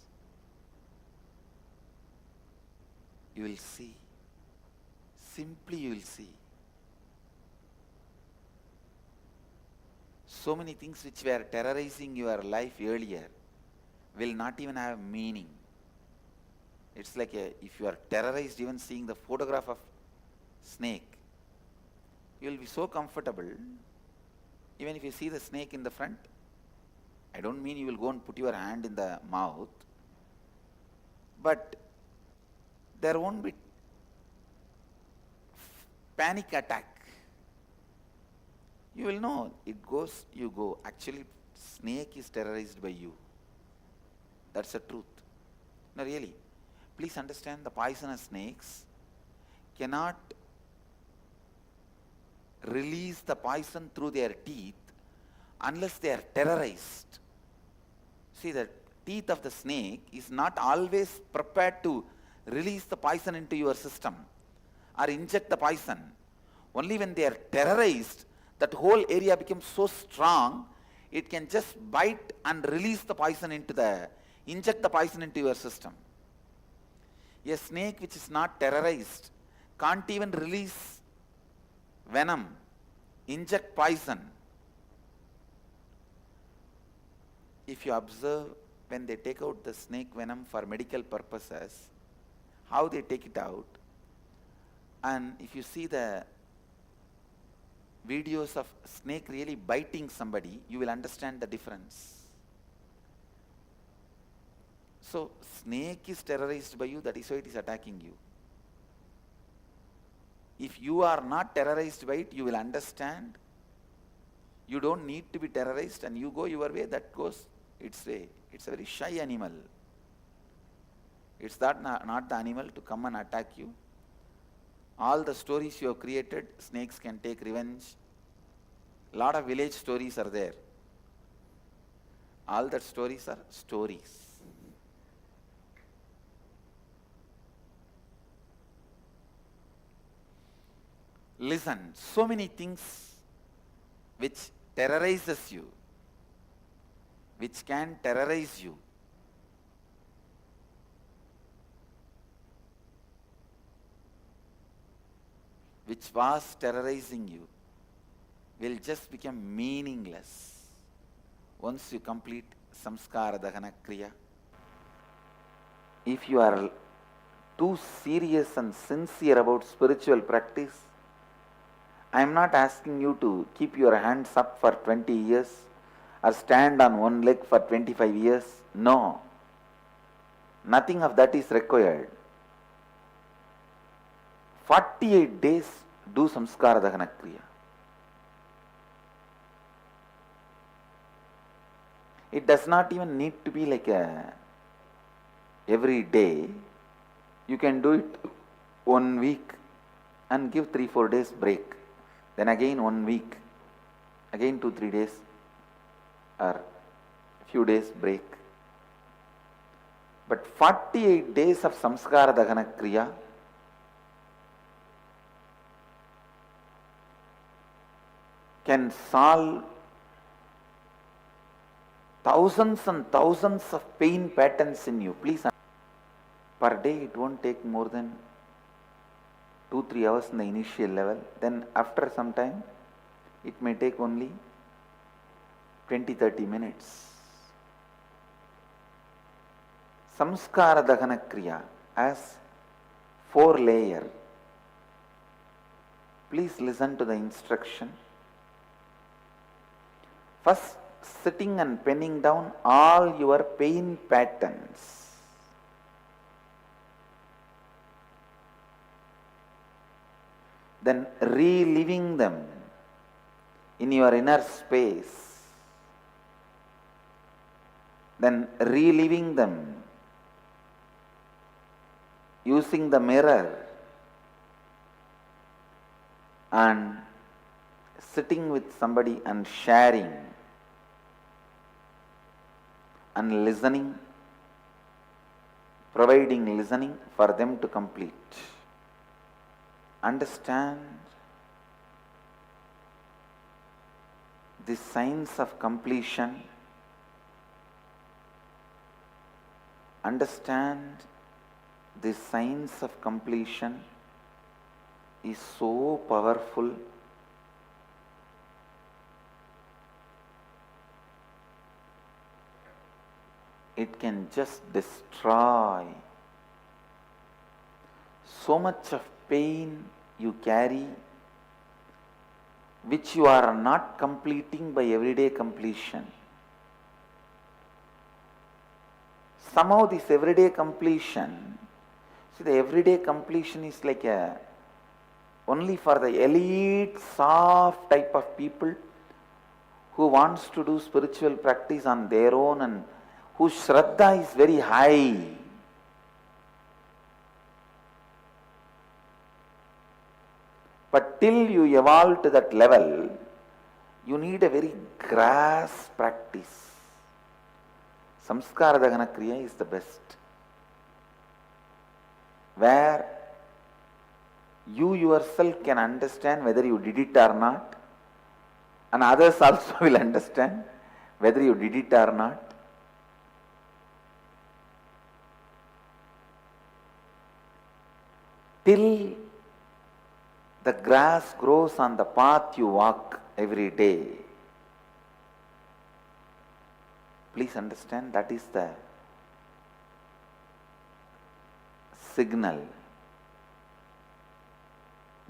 you will see. Simply you will see. So many things which were terrorizing your life earlier will not even have meaning. It's like if you are terrorized even seeing the photograph of snake, you will be so comfortable. Even if you see the snake in the front, I don't mean you will go and put your hand in the mouth, but there won't be panic attack. You will know, it goes, you go. Actually, snake is terrorized by you. That's the truth. No, really. Please understand, the poisonous snakes cannot release the poison through their teeth unless they are terrorized. See, the teeth of the snake is not always prepared to release the poison into your system or inject the poison. Only when they are terrorized, that whole area becomes so strong, it can just bite and release the poison inject the poison into your system. A snake which is not terrorized can't even release venom, inject poison. If you observe, when they take out the snake venom for medical purposes, how they take it out, and if you see the videos of snake really biting somebody, you will understand the difference. So, snake is terrorized by you, that is why it is attacking you. If you are not terrorized by it, you will understand. You don't need to be terrorized and you go your way, that goes its way. It's a very shy animal. It's not the animal to come and attack you. All the stories you have created, snakes can take revenge. A lot of village stories are there. All that stories are stories. Listen, so many things which terrorizes you, which can terrorize you. Which was terrorizing you will just become meaningless once you complete samskara dahana kriya. If you are too serious and sincere about spiritual practice, I am not asking you to keep your hands up for 20 years or stand on one leg for 25 years. No. Nothing of that is required. 48 days do samskara dahana kriya. It does not even need to be like every day. You can do it 1 week and give 3-4 days break. Then again 1 week, again 2-3 days or few days break. But 48 days of samskara dahana kriya can solve thousands and thousands of pain patterns in you. Please, per day it won't take more than 2-3 hours in the initial level. Then after some time, it may take only 20-30 minutes. Samskara dahana kriya has 4 layers. Please listen to the instruction. First, sitting and penning down all your pain patterns. Then reliving them in your inner space. Then reliving them using the mirror and sitting with somebody and sharing and listening providing listening for them to complete. Understand the signs of completion. Understand the signs of completion is so powerful. It can just destroy so much of pain you carry, which you are not completing by everyday completion. Somehow this everyday completion, see, the everyday completion is like only for the elite, soft type of people who wants to do spiritual practice on their own and whose Shraddha is very high. But till you evolve to that level, you need a very grass practice. Samskara Dahana Kriya is the best, where you yourself can understand whether you did it or not, and others also will understand whether you did it or not. Till the grass grows on the path you walk every day. Please understand, that is the signal.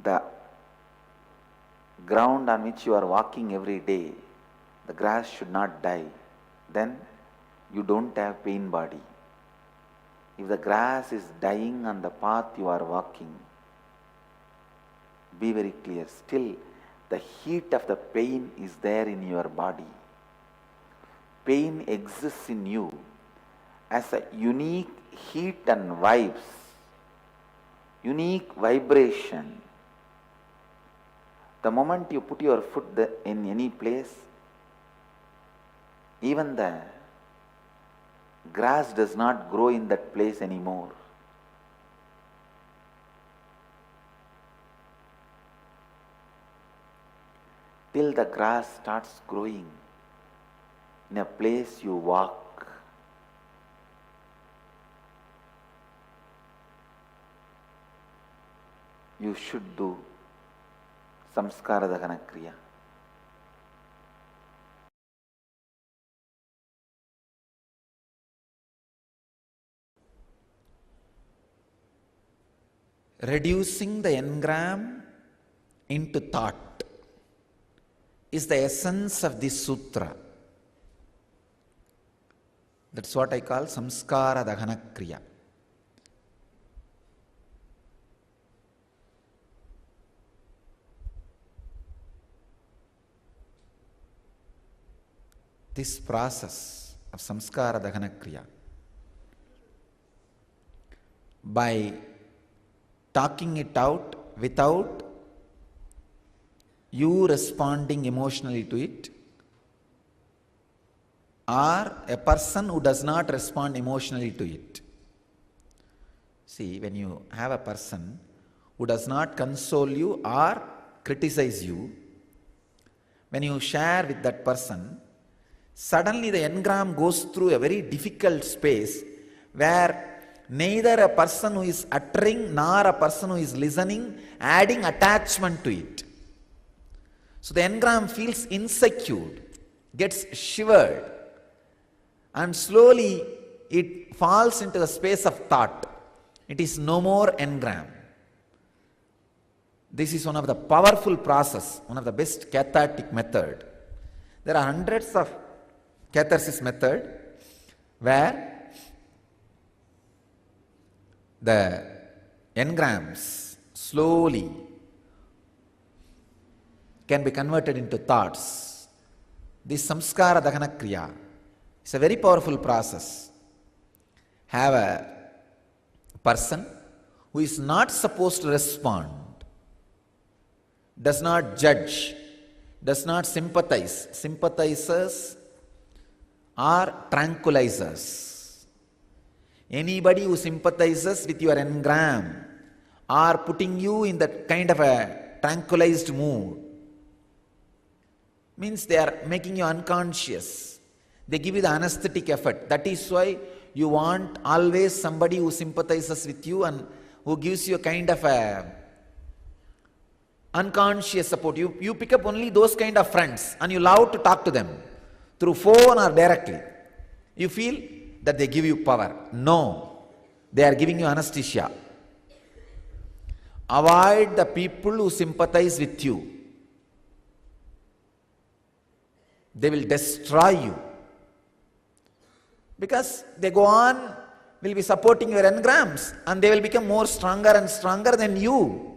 The ground on which you are walking every day, the grass should not die. Then you don't have pain body. If the grass is dying on the path you are walking, be very clear, still the heat of the pain is there in your body. Pain exists in you as a unique heat and vibes, unique vibration. The moment you put your foot in any place, even the grass does not grow in that place anymore. Till the grass starts growing in a place you walk. You should do Samskara Dahana Kriya. Reducing the engram into thought is the essence of this sutra. That's what I call Samskara Dahana Kriya. This process of Samskara Dahana Kriya, by talking it out without you responding emotionally to it, or a person who does not respond emotionally to it. See, when you have a person who does not console you or criticize you, when you share with that person, suddenly the engram goes through a very difficult space where neither a person who is uttering nor a person who is listening adding attachment to it. So the engram feels insecure, gets shivered, and slowly it falls into the space of thought. It is no more engram. This is one of the powerful process, one of the best cathartic method. There are hundreds of catharsis method where the engrams slowly can be converted into thoughts. This Samskara Dahana Kriya is a very powerful process. Have a person who is not supposed to respond, does not judge, does not sympathize. Sympathizers are tranquilizers. Anybody who sympathizes with your engram or putting you in that kind of a tranquilized mood means they are making you unconscious. They give you the anesthetic effect. That is why you want always somebody who sympathizes with you and who gives you a kind of a unconscious support. You pick up only those kind of friends and you love to talk to them through phone or directly. You feel that they give you power. No, they are giving you anesthesia. Avoid the people who sympathize with you. They will destroy you. Because they go on, will be supporting your engrams and they will become more stronger and stronger than you.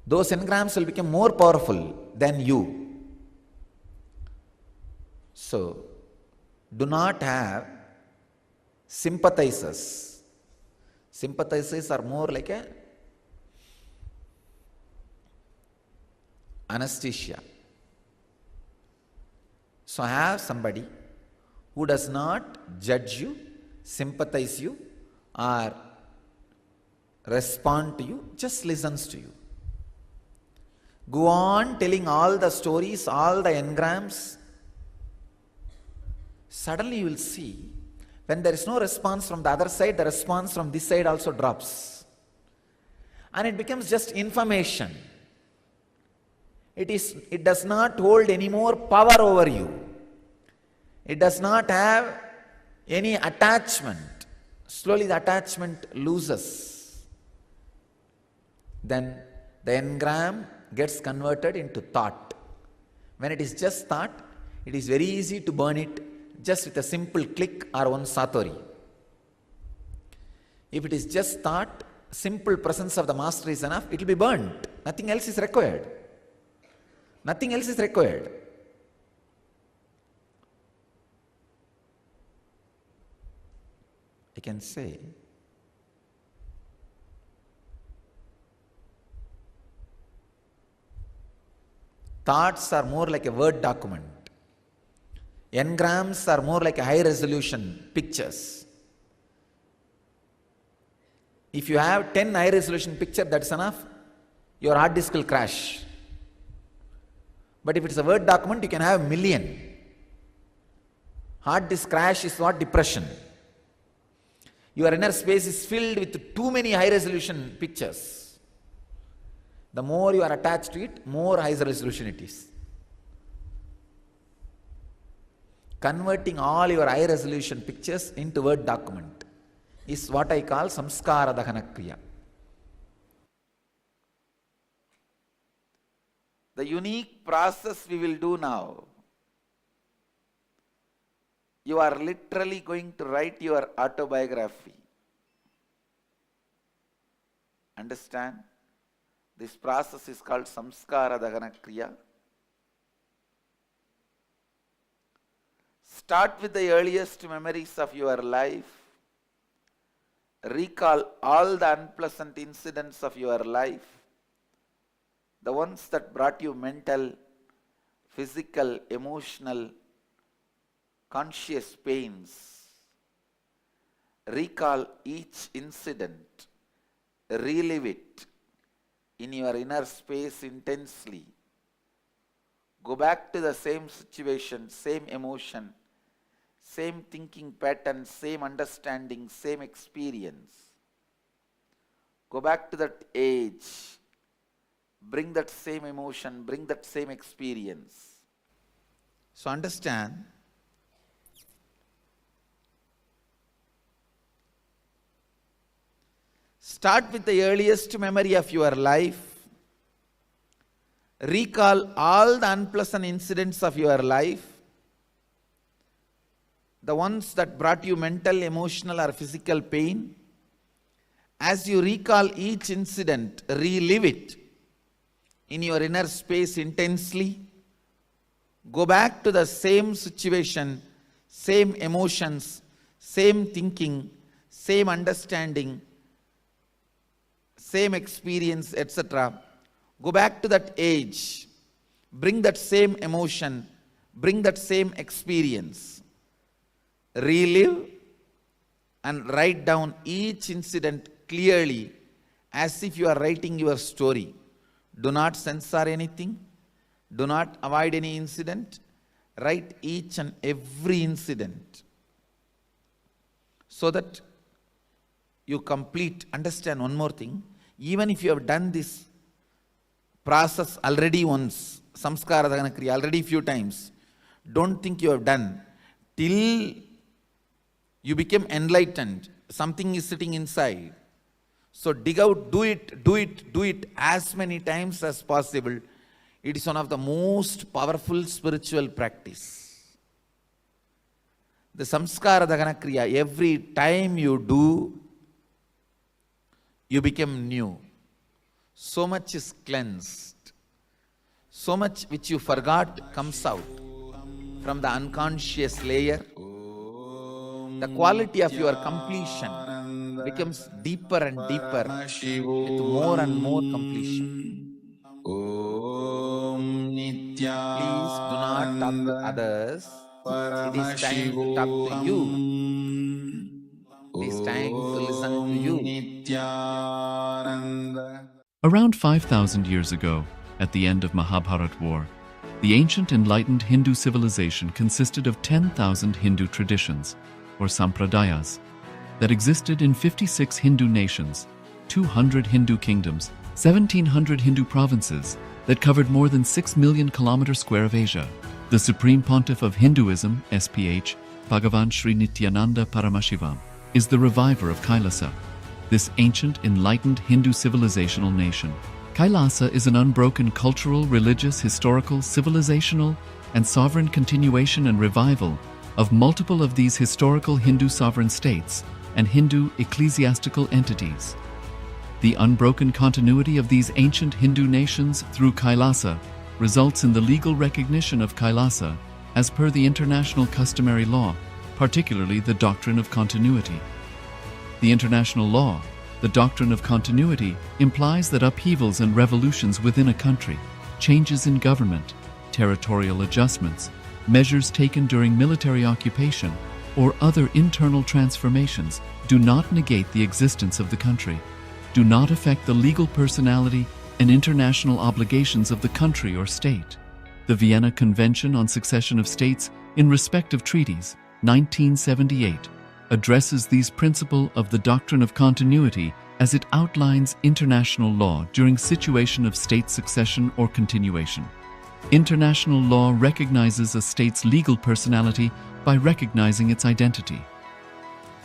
Those engrams will become more powerful than you. So, do not have sympathizers. Sympathizers are more like a anesthesia. So have somebody who does not judge you, sympathize you, or respond to you, just listens to you. Go on telling all the stories, all the engrams. Suddenly you will see, when there is no response from the other side, the response from this side also drops. And it becomes just information. It does not hold any more power over you. It does not have any attachment. Slowly the attachment loses. Then the engram gets converted into thought. When it is just thought, it is very easy to burn it just with a simple click or one satori. If it is just thought, simple presence of the master is enough, it will be burnt. Nothing else is required. Nothing else is required. I can say, thoughts are more like a Word document. Engrams are more like a high resolution pictures. If you have 10 high resolution pictures, that's enough. Your hard disk will crash. But if it's a Word document, you can have 1 million. Hard disk crash is not depression. Your inner space is filled with too many high resolution pictures. The more you are attached to it, more high resolution it is. Converting all your high resolution pictures into Word document is what I call samskara dahana kriya. The unique process we will do now, you are literally going to write your autobiography. Understand? This process is called samskara dahana kriya. Start with the earliest memories of your life. Recall all the unpleasant incidents of your life. The ones that brought you mental, physical, emotional, conscious pains. Recall each incident. Relive it in your inner space intensely. Go back to the same situation, same emotion, same thinking pattern, same understanding, same experience. Go back to that age. Bring that same emotion, bring that same experience. So understand, start with the earliest memory of your life. Recall all the unpleasant incidents of your life. The ones that brought you mental, emotional or physical pain. As you recall each incident, relive it in your inner space intensely. Go back to the same situation, same emotions, same thinking, same understanding, same experience, etc. Go back to that age. Bring that same emotion, bring that same experience. relive and write down each incident clearly as if you are writing your story. Do not censor anything. Do not avoid any incident. Write each and every incident so that you complete. Understand one more thing. Even if you have done this process already once, samskara dagana kriya already few times, don't think you have done. Till you become enlightened, something is sitting inside. So dig out, do it as many times as possible. It is one of the most powerful spiritual practice. The samskara dagana kriya, every time you do, you become new. So much is cleansed. So much which you forgot comes out from the unconscious layer. The quality of your completion becomes deeper and deeper with more and more completion. Please do not talk to others. It is time to talk to you. It is time to listen to you. Around 5,000 years ago, at the end of Mahabharat War, the ancient enlightened Hindu civilization consisted of 10,000 Hindu traditions, or sampradayas, that existed in 56 Hindu nations, 200 Hindu kingdoms, 1,700 Hindu provinces that covered more than 6 million kilometers square of Asia. The Supreme Pontiff of Hinduism, SPH, Bhagavan Sri Nithyananda Paramashivoham, is the reviver of Kailasa, this ancient enlightened Hindu civilizational nation. Kailasa is an unbroken cultural, religious, historical, civilizational, and sovereign continuation and revival of multiple of these historical Hindu sovereign states and Hindu ecclesiastical entities. The unbroken continuity of these ancient Hindu nations through Kailasa results in the legal recognition of Kailasa as per the international customary law, particularly the doctrine of continuity. The international law, the doctrine of continuity, implies that upheavals and revolutions within a country, changes in government, territorial adjustments, measures taken during military occupation, or other internal transformations do not negate the existence of the country, do not affect the legal personality and international obligations of the country or state. The Vienna Convention on Succession of States in Respect of Treaties, 1978, addresses these principles of the doctrine of continuity as it outlines international law during situation of state succession or continuation. International law recognizes a state's legal personality by recognizing its identity.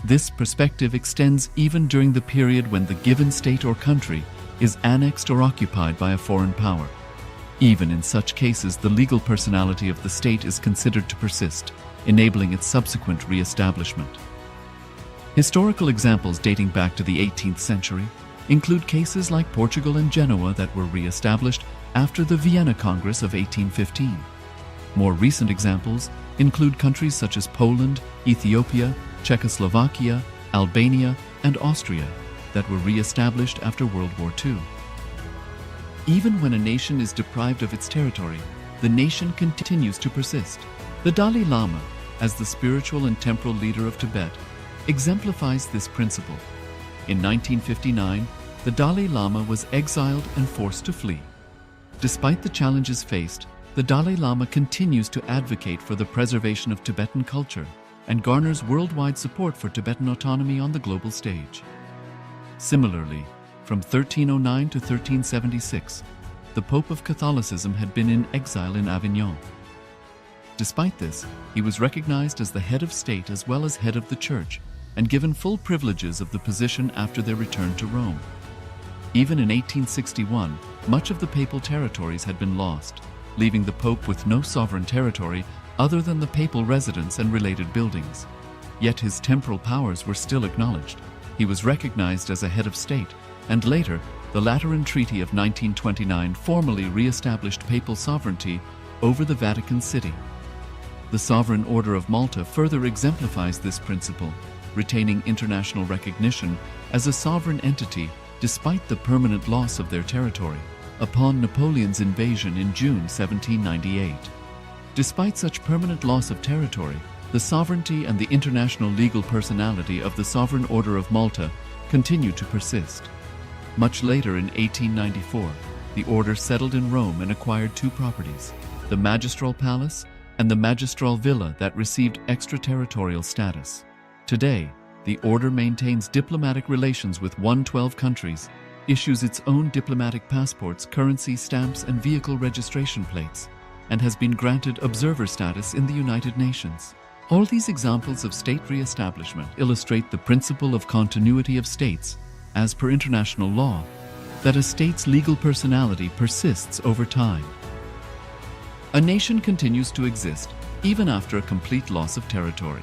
This perspective extends even during the period when the given state or country is annexed or occupied by a foreign power. Even in such cases, the legal personality of the state is considered to persist, enabling its subsequent re-establishment. Historical examples dating back to the 18th century include cases like Portugal and Genoa that were re-established after the Vienna Congress of 1815. More recent examples include countries such as Poland, Ethiopia, Czechoslovakia, Albania, and Austria that were re-established after World War II. Even when a nation is deprived of its territory, the nation continues to persist. The Dalai Lama, as the spiritual and temporal leader of Tibet, exemplifies this principle. In 1959, the Dalai Lama was exiled and forced to flee. Despite the challenges faced, the Dalai Lama continues to advocate for the preservation of Tibetan culture and garners worldwide support for Tibetan autonomy on the global stage. Similarly, from 1309 to 1376, the Pope of Catholicism had been in exile in Avignon. Despite this, he was recognized as the head of state as well as head of the church and given full privileges of the position after their return to Rome. Even in 1861, much of the papal territories had been lost, leaving the Pope with no sovereign territory other than the papal residence and related buildings. Yet his temporal powers were still acknowledged. He was recognized as a head of state, and later, the Lateran Treaty of 1929 formally re-established papal sovereignty over the Vatican City. The Sovereign Order of Malta further exemplifies this principle, retaining international recognition as a sovereign entity despite the permanent loss of their territory upon Napoleon's invasion in June 1798. Despite such permanent loss of territory, the sovereignty and the international legal personality of the Sovereign Order of Malta continue to persist. Much later in 1894, the order settled in Rome and acquired two properties, the Magistral Palace and the Magistral Villa that received extraterritorial status. Today, the order maintains diplomatic relations with 112 countries, issues its own diplomatic passports, currency, stamps, and vehicle registration plates, and has been granted observer status in the United Nations. All these examples of state re-establishment illustrate the principle of continuity of states, as per international law, that a state's legal personality persists over time. A nation continues to exist even after a complete loss of territory.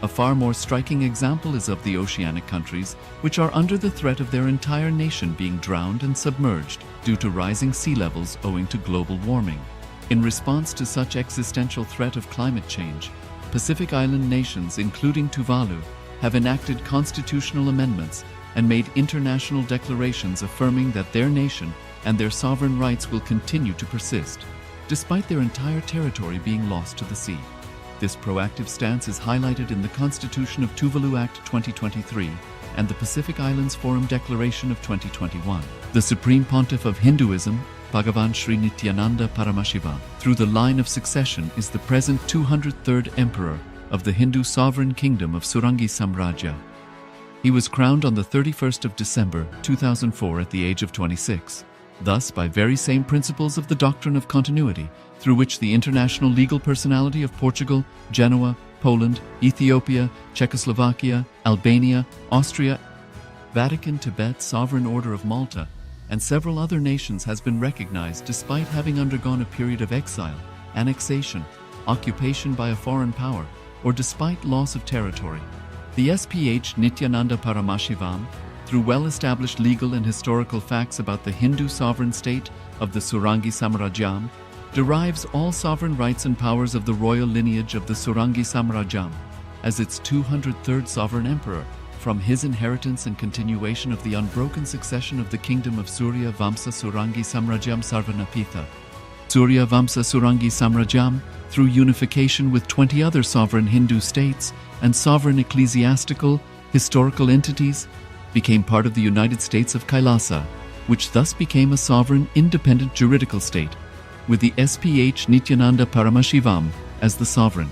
A far more striking example is of the oceanic countries, which are under the threat of their entire nation being drowned and submerged due to rising sea levels owing to global warming. In response to such existential threat of climate change, Pacific Island nations, including Tuvalu, have enacted constitutional amendments and made international declarations affirming that their nation and their sovereign rights will continue to persist, despite their entire territory being lost to the sea. This proactive stance is highlighted in the Constitution of Tuvalu Act 2023 and the Pacific Islands Forum Declaration of 2021. The Supreme Pontiff of Hinduism, Bhagavan Sri Nithyananda Paramashivoham, through the line of succession is the present 203rd Emperor of the Hindu Sovereign Kingdom of Surangi Samrajya. He was crowned on the 31st of December 2004 at the age of 26. Thus, by very same principles of the doctrine of continuity, through which the international legal personality of Portugal, Genoa, Poland, Ethiopia, Czechoslovakia, Albania, Austria, Vatican, Tibet, Sovereign Order of Malta, and several other nations has been recognized despite having undergone a period of exile, annexation, occupation by a foreign power, or despite loss of territory. The SPH Nithyananda Paramashivoham, through well-established legal and historical facts about the Hindu sovereign state of the Surangi Samrajyam, derives all sovereign rights and powers of the royal lineage of the Surangi Samrajyam as its 203rd sovereign emperor, from his inheritance and continuation of the unbroken succession of the kingdom of Surya Vamsa Surangi Samrajyam Sarvanapitha. Surya Vamsa Surangi Samrajyam, through unification with 20 other sovereign Hindu states and sovereign ecclesiastical, historical entities, became part of the United States of Kailasa, which thus became a sovereign independent juridical state, with the SPH Nithyananda Paramashivoham as the sovereign.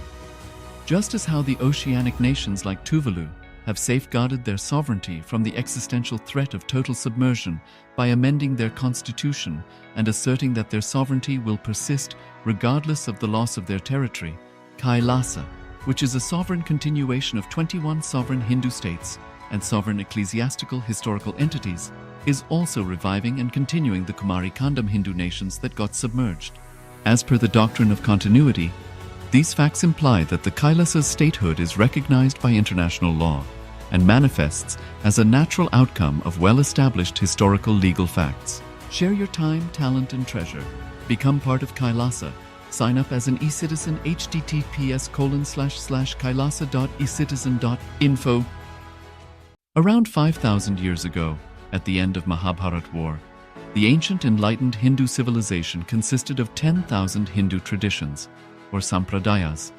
Just as how the oceanic nations like Tuvalu have safeguarded their sovereignty from the existential threat of total submersion by amending their constitution and asserting that their sovereignty will persist regardless of the loss of their territory, Kailasa, which is a sovereign continuation of 21 sovereign Hindu states and sovereign ecclesiastical historical entities, is also reviving and continuing the Kumari Kandam Hindu nations that got submerged. As per the doctrine of continuity, these facts imply that the Kailasa's statehood is recognized by international law and manifests as a natural outcome of well-established historical legal facts. Share your time, talent, and treasure. Become part of Kailasa. Sign up as an eCitizen https://kailasa.ecitizen.info. Around 5,000 years ago, at the end of Mahabharat War, the ancient enlightened Hindu civilization consisted of 10,000 Hindu traditions, or sampradayas,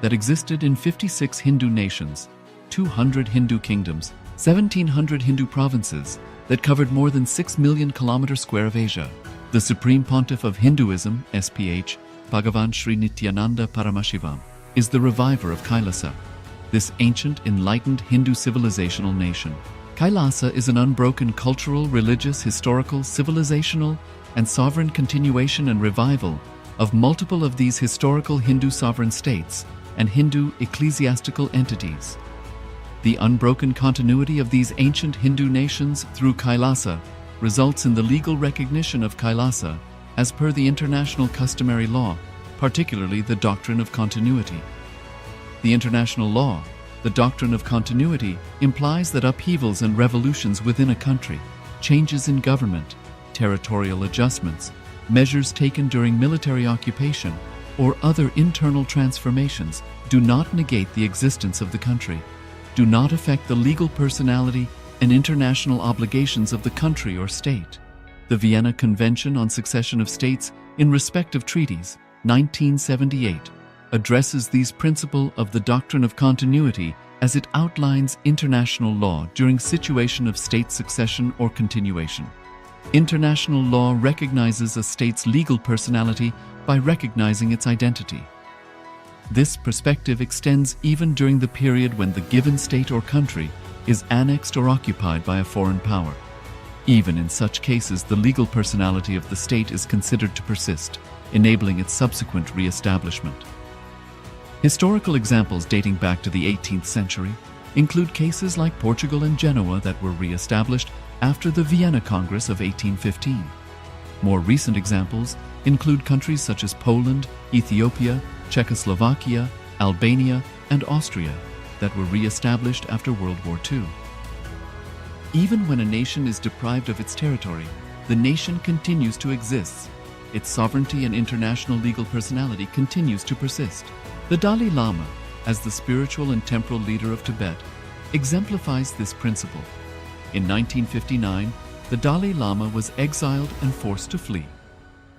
that existed in 56 Hindu nations, 200 Hindu kingdoms, 1,700 Hindu provinces that covered more than 6 million kilometers square of Asia. The Supreme Pontiff of Hinduism, SPH, Bhagavan Sri Nithyananda Paramashivoham, is the reviver of Kailasa, this ancient enlightened Hindu civilizational nation. Kailasa is an unbroken cultural, religious, historical, civilizational, and sovereign continuation and revival of multiple of these historical Hindu sovereign states and Hindu ecclesiastical entities. The unbroken continuity of these ancient Hindu nations through Kailasa results in the legal recognition of Kailasa as per the international customary law, particularly the doctrine of continuity. The international law, the doctrine of continuity, implies that upheavals and revolutions within a country, changes in government, territorial adjustments, measures taken during military occupation, or other internal transformations do not negate the existence of the country, do not affect the legal personality and international obligations of the country or state. The Vienna Convention on Succession of States in respect of treaties, 1978, addresses these principles of the doctrine of continuity as it outlines international law during situation of state succession or continuation. International law recognizes a state's legal personality by recognizing its identity. This perspective extends even during the period when the given state or country is annexed or occupied by a foreign power. Even in such cases, the legal personality of the state is considered to persist, enabling its subsequent re-establishment. Historical examples dating back to the 18th century include cases like Portugal and Genoa that were re-established after the Vienna Congress of 1815. More recent examples include countries such as Poland, Ethiopia, Czechoslovakia, Albania, and Austria that were re-established after World War II. Even when a nation is deprived of its territory, the nation continues to exist. Its sovereignty and international legal personality continues to persist. The Dalai Lama, as the spiritual and temporal leader of Tibet, exemplifies this principle. In 1959, the Dalai Lama was exiled and forced to flee.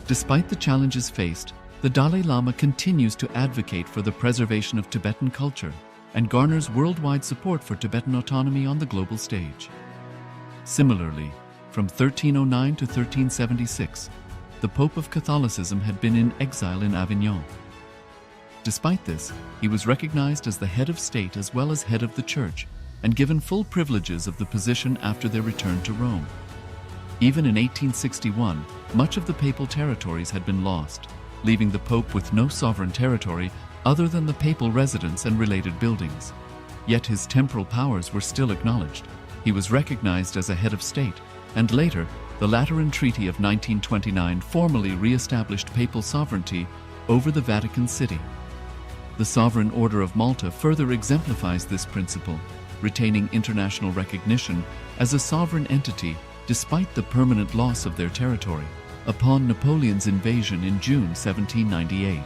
Despite the challenges faced, the Dalai Lama continues to advocate for the preservation of Tibetan culture and garners worldwide support for Tibetan autonomy on the global stage. Similarly, from 1309 to 1376, the Pope of Catholicism had been in exile in Avignon. Despite this, he was recognized as the head of state as well as head of the church and given full privileges of the position after their return to Rome. Even in 1861, much of the papal territories had been lost, leaving the Pope with no sovereign territory other than the papal residence and related buildings. Yet his temporal powers were still acknowledged. He was recognized as a head of state, and later, the Lateran Treaty of 1929 formally re-established papal sovereignty over the Vatican City. The Sovereign Order of Malta further exemplifies this principle, retaining international recognition as a sovereign entity despite the permanent loss of their territory upon Napoleon's invasion in June 1798.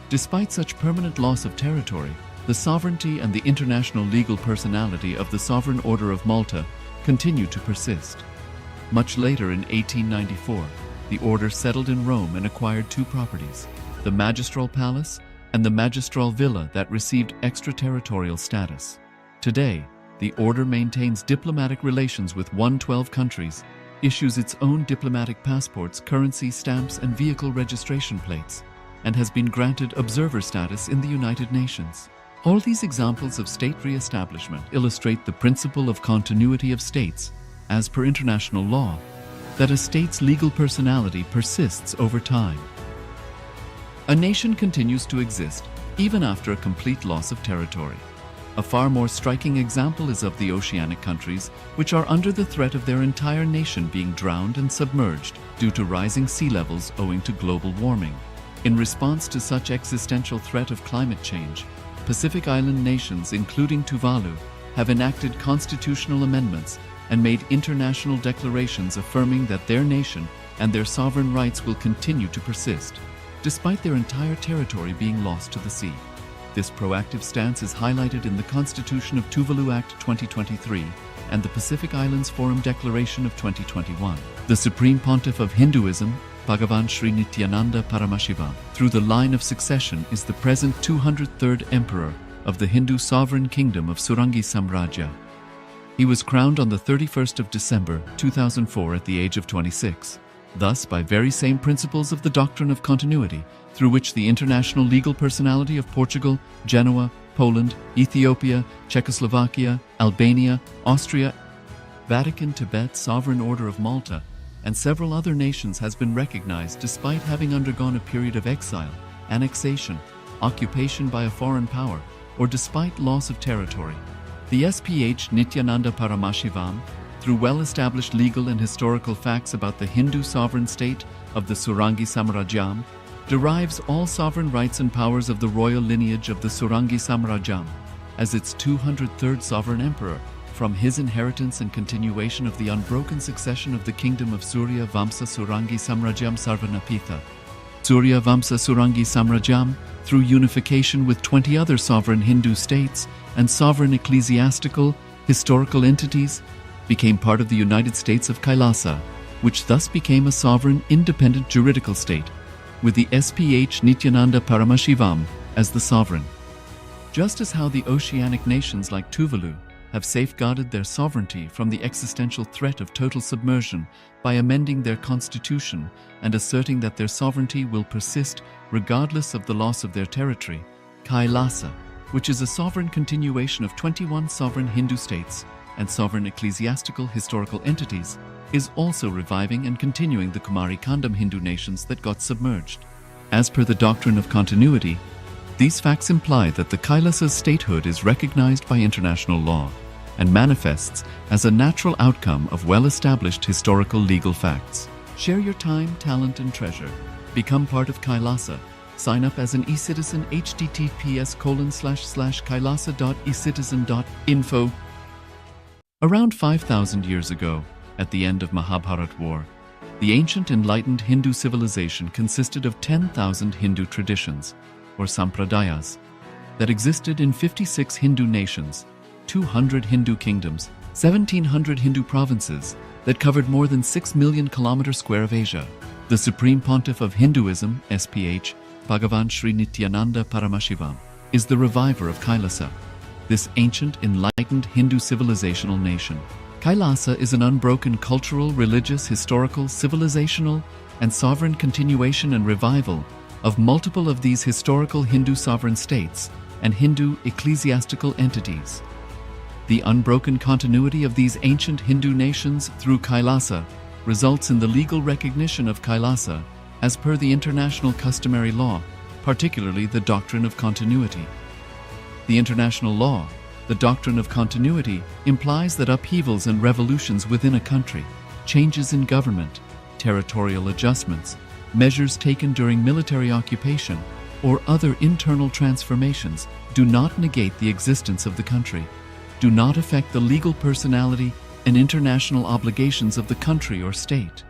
Despite such permanent loss of territory, the sovereignty and the international legal personality of the Sovereign Order of Malta continue to persist. Much later in 1894, the order settled in Rome and acquired two properties, the Magistral Palace and the Magistral Villa that received extraterritorial status. Today, the order maintains diplomatic relations with 112 countries, issues its own diplomatic passports, currency, stamps, and vehicle registration plates, and has been granted observer status in the United Nations. All these examples of state re-establishment illustrate the principle of continuity of states, as per international law, that a state's legal personality persists over time. A nation continues to exist even after a complete loss of territory. A far more striking example is of the oceanic countries, which are under the threat of their entire nation being drowned and submerged due to rising sea levels owing to global warming. In response to such existential threat of climate change, Pacific Island nations, including Tuvalu, have enacted constitutional amendments and made international declarations affirming that their nation and their sovereign rights will continue to persist, despite their entire territory being lost to the sea. This proactive stance is highlighted in the Constitution of Tuvalu Act 2023 and the Pacific Islands Forum Declaration of 2021. The Supreme Pontiff of Hinduism, Bhagavan Sri Nithyananda Paramashivoham, through the line of succession is the present 203rd Emperor of the Hindu Sovereign Kingdom of Surangi Samrajya. He was crowned on the 31st of December 2004 at the age of 26. Thus, by very same principles of the doctrine of continuity, through which the international legal personality of Portugal, Genoa, Poland, Ethiopia, Czechoslovakia, Albania, Austria, Vatican, Tibet, Sovereign Order of Malta, and several other nations has been recognized despite having undergone a period of exile, annexation, occupation by a foreign power, or despite loss of territory. The SPH Nithyananda Paramashivoham, through well-established legal and historical facts about the Hindu sovereign state of the Surangi Samrajyam, derives all sovereign rights and powers of the royal lineage of the Surangi Samrajyam as its 203rd sovereign emperor, from his inheritance and continuation of the unbroken succession of the kingdom of Surya Vamsa Surangi Samrajyam Sarvanapitha. Surya Vamsa Surangi Samrajyam, through unification with 20 other sovereign Hindu states and sovereign ecclesiastical, historical entities, became part of the United States of Kailasa, which thus became a sovereign, independent juridical state, with the SPH Nithyananda Paramashivoham as the sovereign. Just as how the oceanic nations like Tuvalu have safeguarded their sovereignty from the existential threat of total submersion by amending their constitution and asserting that their sovereignty will persist regardless of the loss of their territory, Kailasa, which is a sovereign continuation of 21 sovereign Hindu states and sovereign ecclesiastical historical entities, is also reviving and continuing the Kumari Kandam Hindu nations that got submerged. As per the doctrine of continuity, these facts imply that the Kailasa's statehood is recognized by international law and manifests as a natural outcome of well-established historical legal facts. Share your time, talent, and treasure. Become part of Kailasa. Sign up as an eCitizen https://kailasa.ecitizen.info. Around 5,000 years ago, at the end of Mahabharat War, the ancient enlightened Hindu civilization consisted of 10,000 Hindu traditions, or sampradayas, that existed in 56 Hindu nations, 200 Hindu kingdoms, 1,700 Hindu provinces that covered more than 6 million kilometers square of Asia. The Supreme Pontiff of Hinduism, SPH, Bhagavan Sri Nithyananda Paramashivoham, is the reviver of Kailasa, this ancient enlightened Hindu civilizational nation. Kailasa is an unbroken cultural, religious, historical, civilizational, and sovereign continuation and revival of multiple of these historical Hindu sovereign states and Hindu ecclesiastical entities. The unbroken continuity of these ancient Hindu nations through Kailasa results in the legal recognition of Kailasa as per the international customary law, particularly the doctrine of continuity. The international law, the doctrine of continuity, implies that upheavals and revolutions within a country, changes in government, territorial adjustments, measures taken during military occupation, or other internal transformations do not negate the existence of the country, do not affect the legal personality and international obligations of the country or state.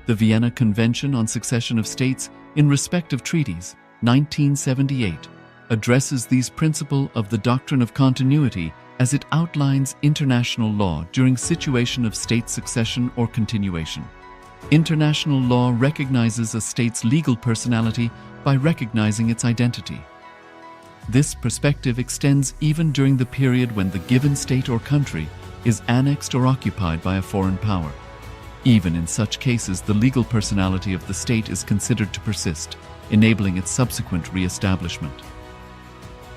The Vienna Convention on Succession of States in respect of treaties, 1978, addresses these principles of the doctrine of continuity as it outlines international law during situation of state succession or continuation. International law recognizes a state's legal personality by recognizing its identity. This perspective extends even during the period when the given state or country is annexed or occupied by a foreign power. Even in such cases, the legal personality of the state is considered to persist, enabling its subsequent re-establishment.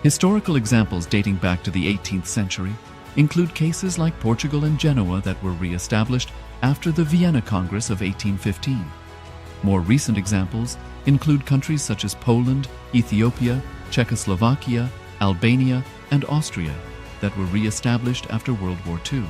Historical examples dating back to the 18th century include cases like Portugal and Genoa that were re-established after the Vienna Congress of 1815. More recent examples include countries such as Poland, Ethiopia, Czechoslovakia, Albania, and Austria that were re-established after World War II.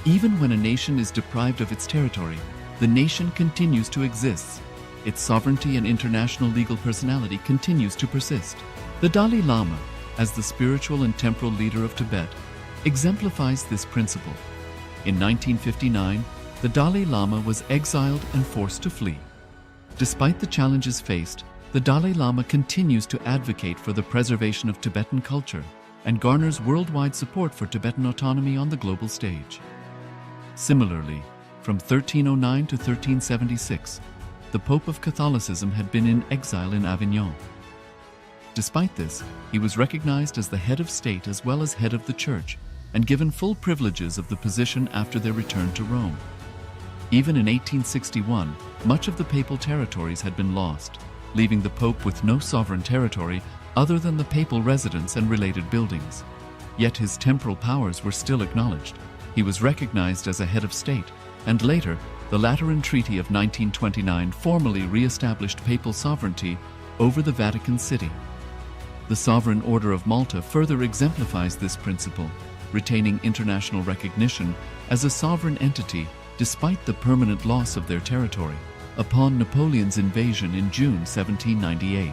Even when a nation is deprived of its territory, the nation continues to exist. Its sovereignty and international legal personality continues to persist. The Dalai Lama, as the spiritual and temporal leader of Tibet, exemplifies this principle. In 1959, the Dalai Lama was exiled and forced to flee. Despite the challenges faced, the Dalai Lama continues to advocate for the preservation of Tibetan culture and garners worldwide support for Tibetan autonomy on the global stage. Similarly, from 1309 to 1376, the Pope of Catholicism had been in exile in Avignon. Despite this, he was recognized as the head of state as well as head of the church and given full privileges of the position after their return to Rome. Even in 1861, much of the papal territories had been lost, leaving the Pope with no sovereign territory other than the papal residence and related buildings. Yet his temporal powers were still acknowledged. He was recognized as a head of state, and later, the Lateran Treaty of 1929 formally re-established papal sovereignty over the Vatican City. The Sovereign Order of Malta further exemplifies this principle, retaining international recognition as a sovereign entity despite the permanent loss of their territory upon Napoleon's invasion in June 1798.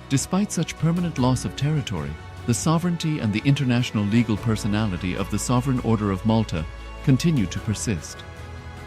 Despite such permanent loss of territory, the sovereignty and the international legal personality of the Sovereign Order of Malta continued to persist.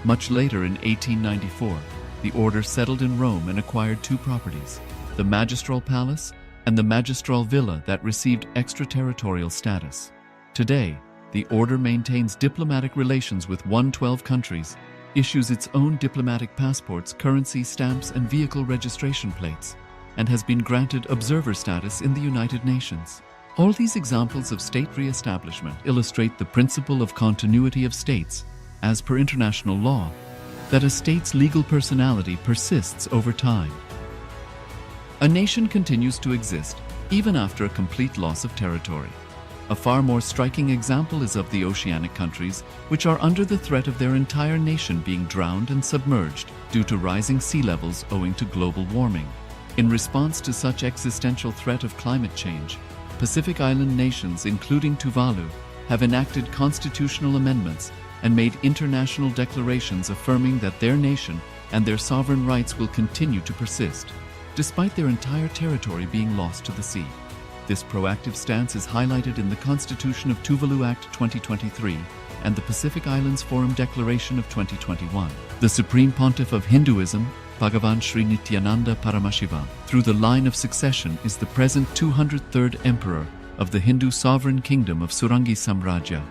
Much later in 1894, the order settled in Rome and acquired two properties, the Magistral Palace and the Magistral Villa that received extraterritorial status. Today, the order maintains diplomatic relations with 112 countries, issues its own diplomatic passports, currency stamps, and vehicle registration plates, and has been granted observer status in the United Nations. All these examples of state re-establishment illustrate the principle of continuity of states, as per international law, that a state's legal personality persists over time. A nation continues to exist even after a complete loss of territory. A far more striking example is of the oceanic countries, which are under the threat of their entire nation being drowned and submerged due to rising sea levels owing to global warming. In response to such existential threat of climate change, Pacific Island nations, including Tuvalu, have enacted constitutional amendments and made international declarations affirming that their nation and their sovereign rights will continue to persist, despite their entire territory being lost to the sea. This proactive stance is highlighted in the Constitution of Tuvalu Act 2023 and the Pacific Islands Forum Declaration of 2021. The Supreme Pontiff of Hinduism, Bhagavan Sri Nithyananda Paramashivoham, through the line of succession is the present 203rd Emperor of the Hindu Sovereign Kingdom of Surangi Samrajya.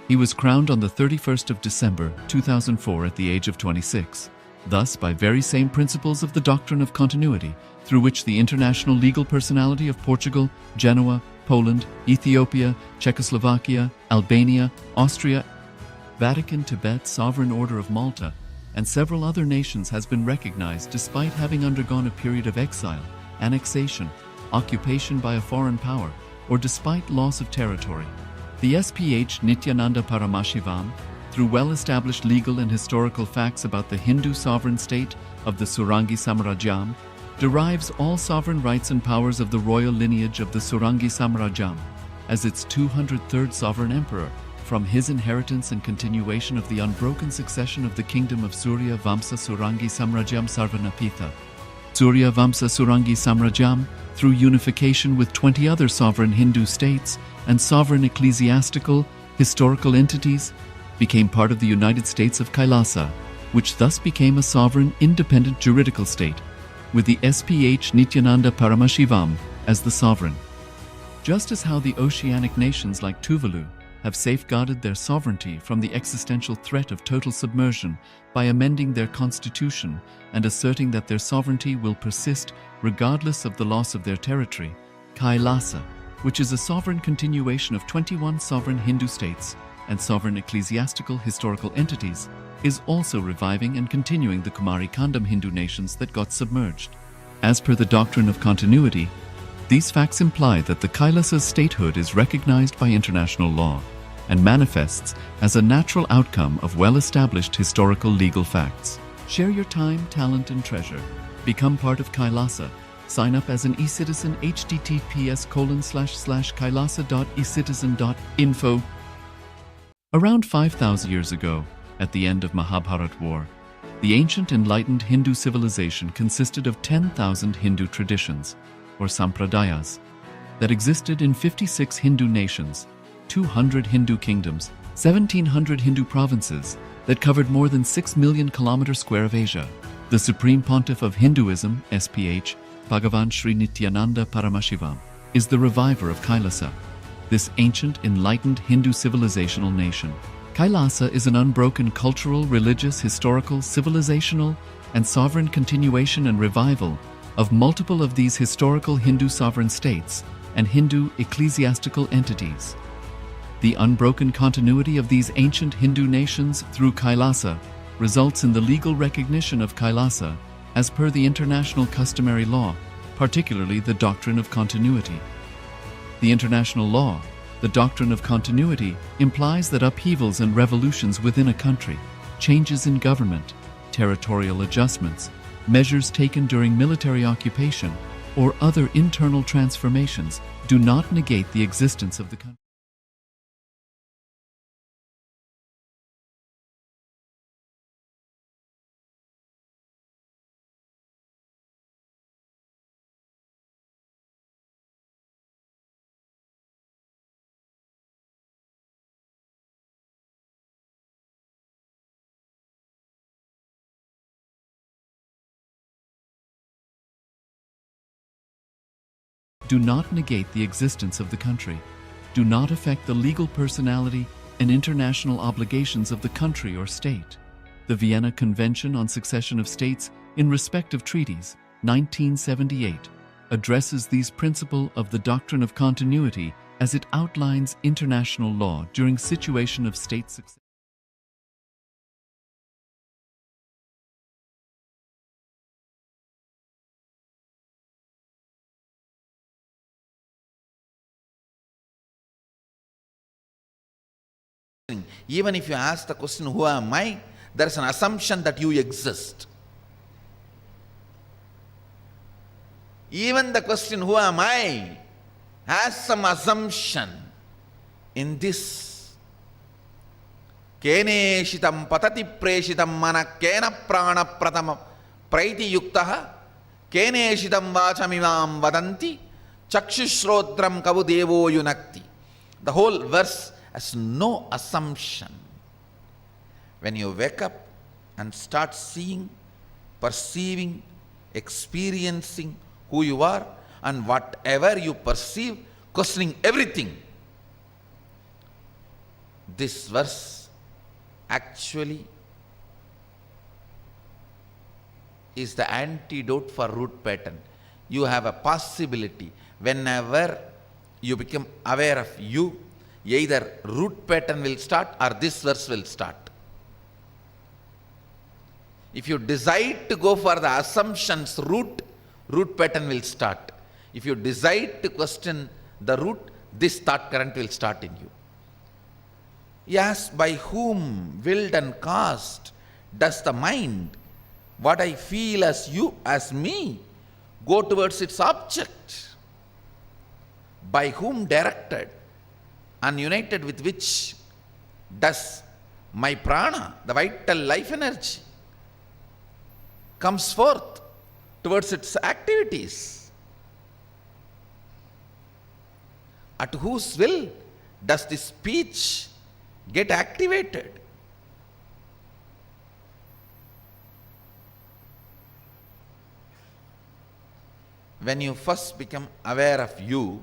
He was crowned on the 31st of December 2004 at the age of 26. Thus, by very same principles of the doctrine of continuity, through which the international legal personality of Portugal, Genoa, Poland, Ethiopia, Czechoslovakia, Albania, Austria, Vatican, Tibet, Sovereign Order of Malta, and several other nations has been recognized despite having undergone a period of exile, annexation, occupation by a foreign power, or despite loss of territory. The SPH Nithyananda Paramashivoham, through well-established legal and historical facts about the Hindu sovereign state of the Surangi Samrajyam, derives all sovereign rights and powers of the royal lineage of the Surangi Samrajyam as its 203rd sovereign emperor, from his inheritance and continuation of the unbroken succession of the kingdom of Surya Vamsa Surangi Samrajyam Sarvanapitha. Surya Vamsa Surangi Samrajyam, through unification with 20 other sovereign Hindu states and sovereign ecclesiastical, historical entities, became part of the United States of Kailasa, which thus became a sovereign, independent juridical state, with the SPH Nithyananda Paramashivoham as the sovereign. Just as how the oceanic nations like Tuvalu have safeguarded their sovereignty from the existential threat of total submersion by amending their constitution and asserting that their sovereignty will persist regardless of the loss of their territory, Kailasa, which is a sovereign continuation of 21 sovereign Hindu states and sovereign ecclesiastical historical entities, is also reviving and continuing the Kumari Kandam Hindu nations that got submerged. As per the doctrine of continuity, these facts imply that the Kailasa's statehood is recognized by international law and manifests as a natural outcome of well-established historical legal facts. Share your time, talent, and treasure. Become part of Kailasa. Sign up as an eCitizen https://kailasa.ecitizen.info. Around 5,000 years ago, at the end of Mahabharat War, the ancient enlightened Hindu civilization consisted of 10,000 Hindu traditions, or sampradayas, that existed in 56 Hindu nations, 200 Hindu kingdoms, 1,700 Hindu provinces that covered more than 6 million kilometers square of Asia. The Supreme Pontiff of Hinduism, SPH, Bhagavan Sri Nithyananda Paramashivoham, is the reviver of Kailasa, this ancient enlightened Hindu civilizational nation. Kailasa is an unbroken cultural, religious, historical, civilizational, and sovereign continuation and revival of multiple of these historical Hindu sovereign states and Hindu ecclesiastical entities. The unbroken continuity of these ancient Hindu nations through Kailasa results in the legal recognition of Kailasa as per the international customary law, particularly the doctrine of continuity. The international law, the doctrine of continuity, implies that upheavals and revolutions within a country, changes in government, territorial adjustments, measures taken during military occupation, or other internal transformations do not negate the existence of the country. Do not negate the existence of the country, do not affect the legal personality and international obligations of the country or state. The Vienna Convention on Succession of States in respect of treaties 1978, addresses these principles of the doctrine of continuity as it outlines international law during situation of state success. Even if you ask the question, who am I? There is an assumption that you exist. Even the question, who am I, has some assumption in this. Keneshitam patati preshitam mana kena prana prathama praiti yuktaha keneshitam vachamimam vadanti chakshushrotram kavu devo yunakti. The whole verse has no assumption. When you wake up and start seeing, perceiving, experiencing who you are, and whatever you perceive, questioning everything, this verse actually is the antidote for root pattern. You have a possibility whenever you become aware of you, either root pattern will start or this verse will start. If you decide to go for the assumptions root pattern will start. If you decide to question the root, this thought current will start in you. Yes, by whom willed and caused does the mind, what I feel as you, as me, go towards its object? By whom directed and united with which does my prana, the vital life energy, comes forth towards its activities? At whose will does this speech get activated? When you first become aware of you,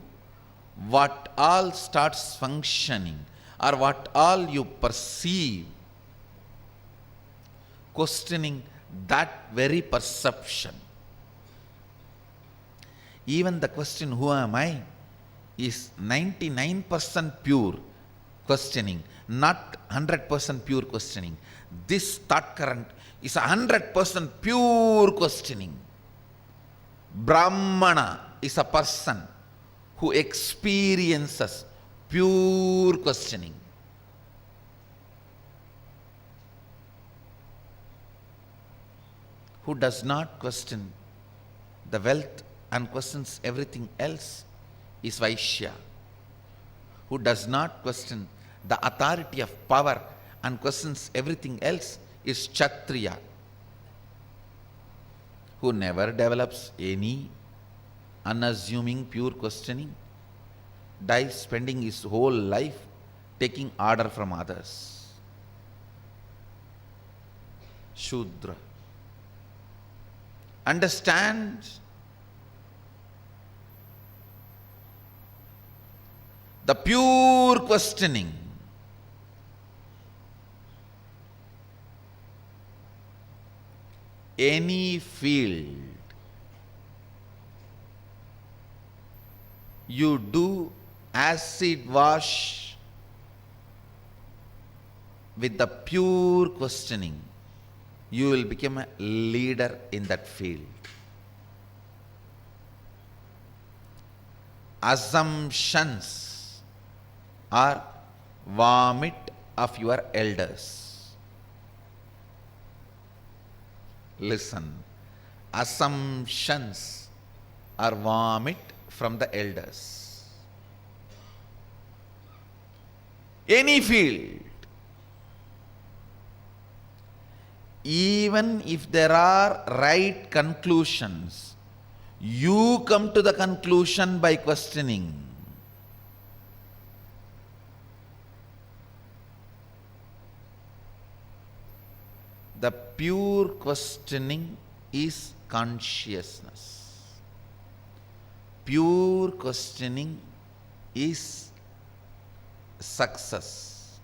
what all starts functioning or what all you perceive, questioning that very perception. Even the question, who am I, is 99% pure questioning, not 100% pure questioning. This thought current is 100% pure questioning. Brahmana is a person who experiences pure questioning. Who does not question the wealth and questions everything else is Vaishya. Who does not question the authority of power and questions everything else is Kshatriya. Who never develops any unassuming pure questioning, dies spending his whole life taking order from others. Shudra. Understand the pure questioning. Any field you do acid wash with the pure questioning, you will become a leader in that field. Assumptions are vomit of your elders. Listen, assumptions are vomit from the elders. Any field, even if there are right conclusions, you come to the conclusion by questioning. The pure questioning is consciousness. Pure questioning is success.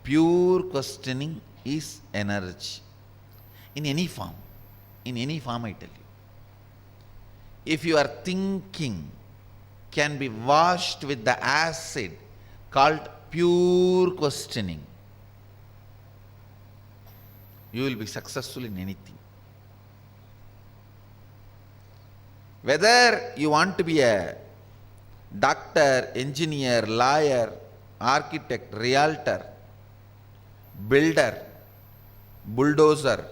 Pure questioning is energy. In any form I tell you. if your thinking can be washed with the acid called pure questioning, you will be successful in anything. Whether you want to be a doctor, engineer, lawyer, architect, realtor, builder, bulldozer,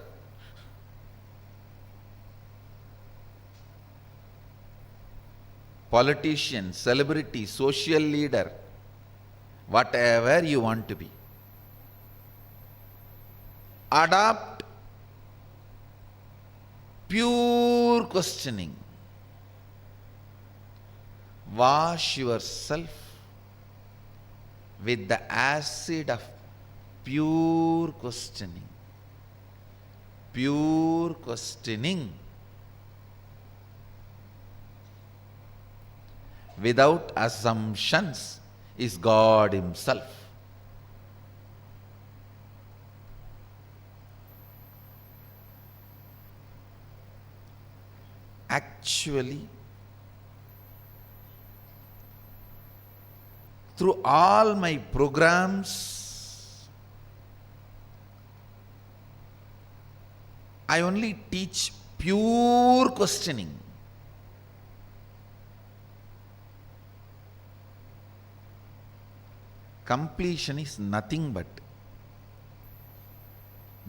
politician, celebrity, social leader, whatever you want to be, adopt pure questioning. Wash yourself with the acid of pure questioning. Pure questioning. Without assumptions is God Himself. Actually, through all my programs, I only teach pure questioning. Completion is nothing but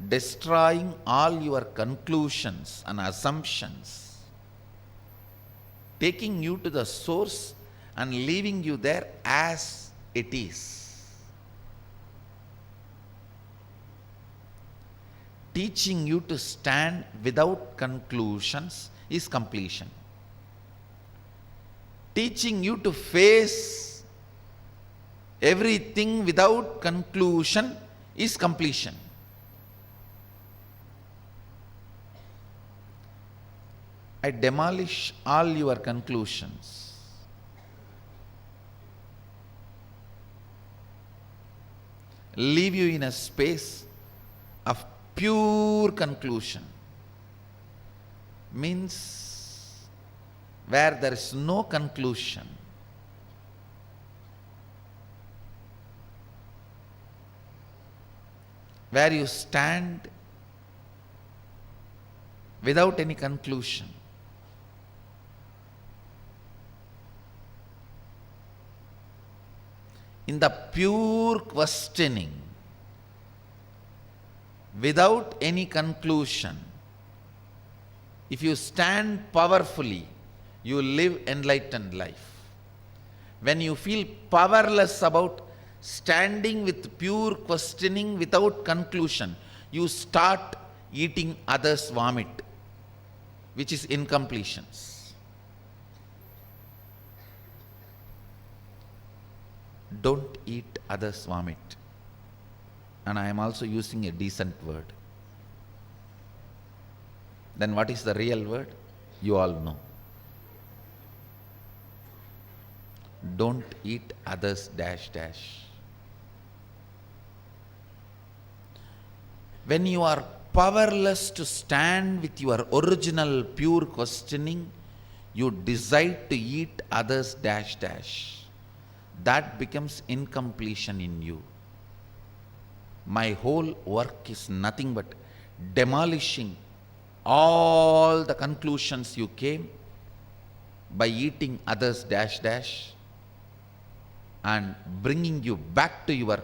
destroying all your conclusions and assumptions, taking you to the source and leaving you there as it is. Teaching you to stand without conclusions is completion. Teaching you to face everything without conclusion is completion. I demolish all your conclusions. Leave you in a space of pure conclusion. Means where there is no conclusion. Where you stand without any conclusion. In the pure questioning, without any conclusion, if you stand powerfully, you live enlightened life. When you feel powerless about standing with pure questioning without conclusion, you start eating others' vomit, which is incompletions. Don't eat others' vomit. And I am also using a decent word. Then what is the real word? You all know. Don't eat others' dash dash. When you are powerless to stand with your original pure questioning, you decide to eat others' dash dash. That becomes incompletion in you. My whole work is nothing but demolishing all the conclusions you came by eating others' dash dash and bringing you back to your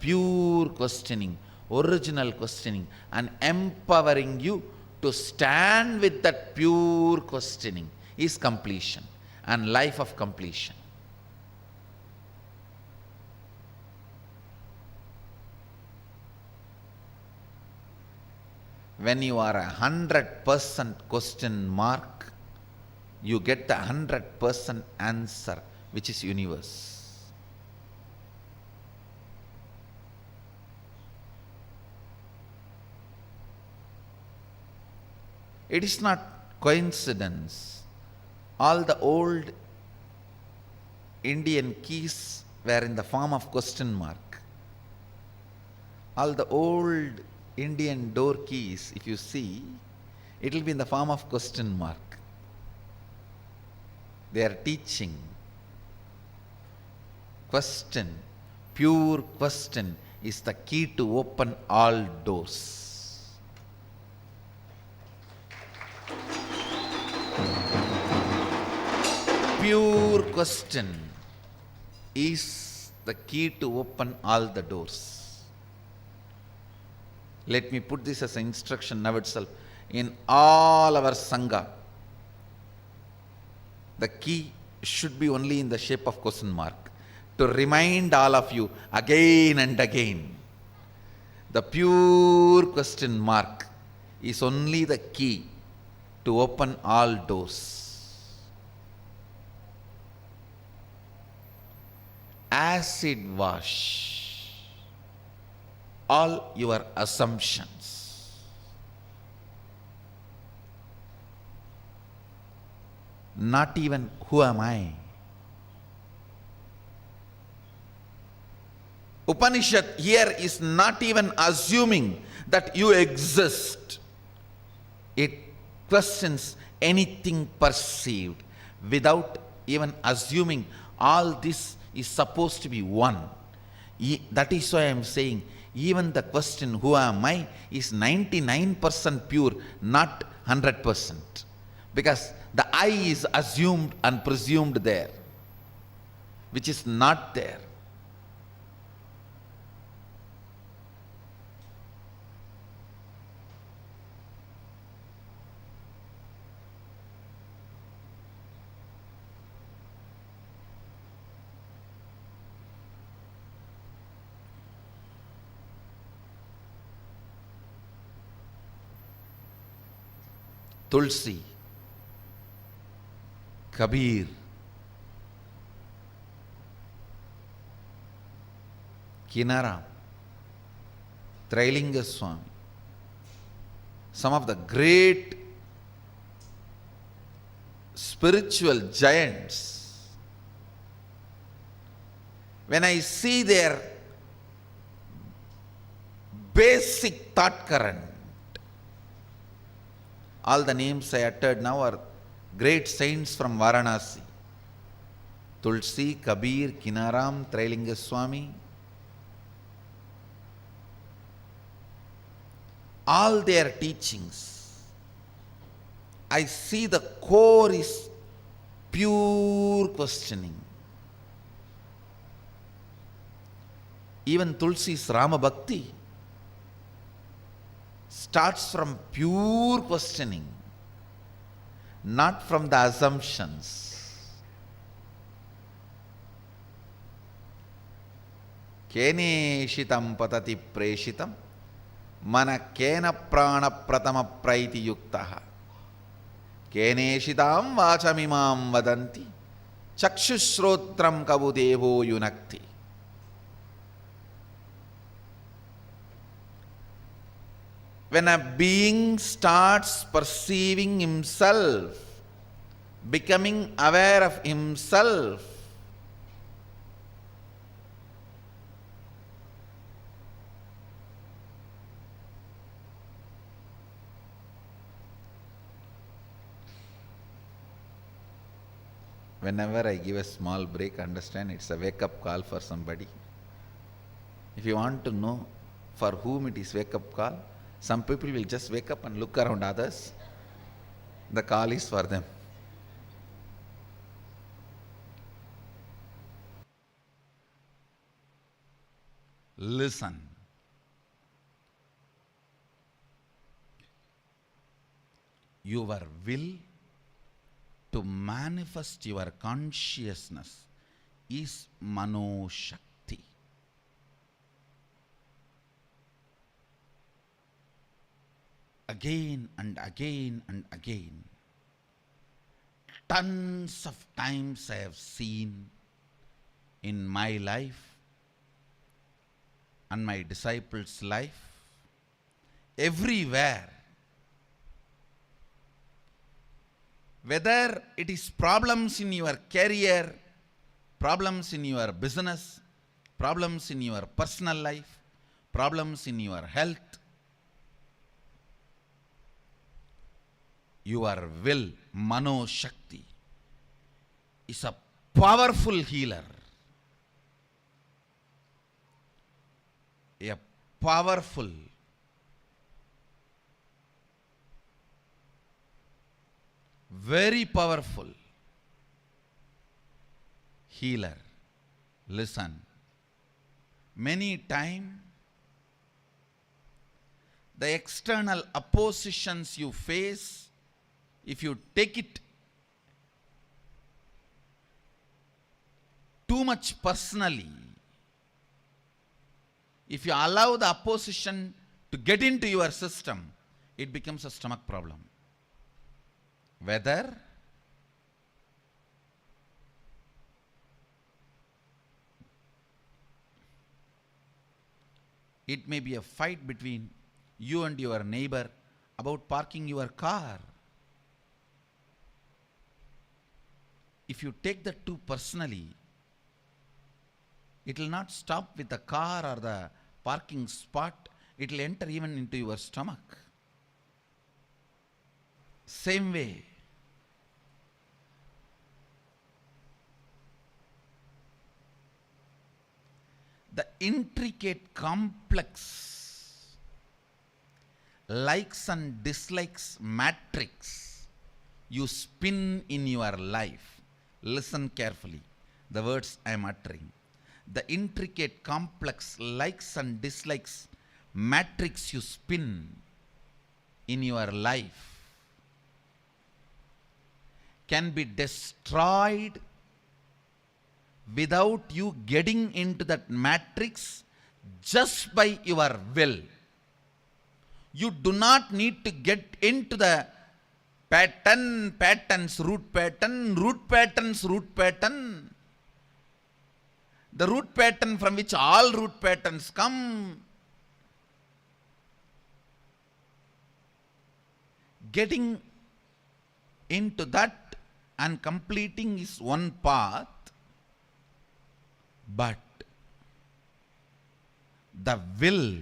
pure questioning, original questioning, and empowering you to stand with that pure questioning is completion and life of completion. When you are 100% question mark, you get the 100% answer, which is universe. It is not coincidence. All the old Indian keys were in the form of question mark. All the old Indian door keys, if you see, it will be in the form of question mark. They are teaching. Question, pure question is the key to open all doors. Pure question is the key to open all the doors. Let me put this as an instruction now itself. In all our Sangha, the key should be only in the shape of question mark, to remind all of you again and again. The pure question mark is only the key to open all doors. Acid wash all your assumptions. Not even who am I? Upanishad here is not even assuming that you exist. It questions anything perceived without even assuming all this is supposed to be one. That is why I am saying even the question who am I is 99% pure, not 100%. Because the I is assumed and presumed there, which is not there. Tulsi, Kabir, Kinara, Trailinga Swami, some of the great spiritual giants, when I see their basic thought current, all the names I uttered now are great saints from Varanasi. Tulsi, Kabir, Kinaram, Trailinga Swami. All their teachings, I see the core is pure questioning. Even Tulsi's Rama Bhakti starts from pure questioning, not from the assumptions. Kene shitam patati preshitam mana kena prana pratama praiti yuktaha kene shitam vachamimam vadanti chakshushrotram kabudevo yunakti. When a being starts perceiving himself, becoming aware of himself, whenever I give a small break, understand it's a wake-up call for somebody. If you want to know for whom it is wake-up call, some people will just wake up and look around others. The call is for them. Listen. Your will to manifest your consciousness is Mano Shakti. Again and again and again, tons of times I have seen in my life and my disciples' life, everywhere, whether it is problems in your career, problems in your business, problems in your personal life, problems in your health, your will, Mano Shakti, is a powerful healer. A powerful, very powerful healer. Listen, many times the external oppositions you face, if you take it too much personally, if you allow the opposition to get into your system, it becomes a stomach problem. Whether it may be a fight between you and your neighbor about parking your car. If you take that too personally, it will not stop with the car or the parking spot. It will enter even into your stomach. Same way, the intricate, complex likes and dislikes matrix you spin in your life. Listen carefully, the words I am uttering. The intricate, complex likes and dislikes matrix you spin in your life can be destroyed without you getting into that matrix just by your will. You do not need to get into the patterns, root patterns, the root pattern from which all root patterns come. Getting into that and completing is one path, but the will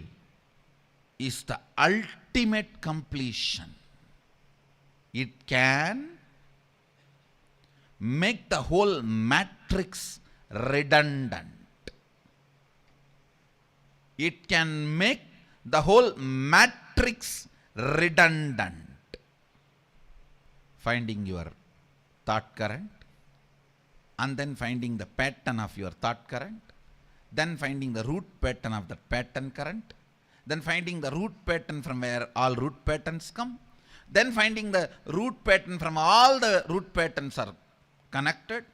is the ultimate completion. It can make the whole matrix redundant. It can make the whole matrix redundant. Finding your thought current, and then finding the pattern of your thought current, then finding the root pattern of the pattern current, then finding the root pattern from where all root patterns come, then finding the root pattern from all the root patterns are connected,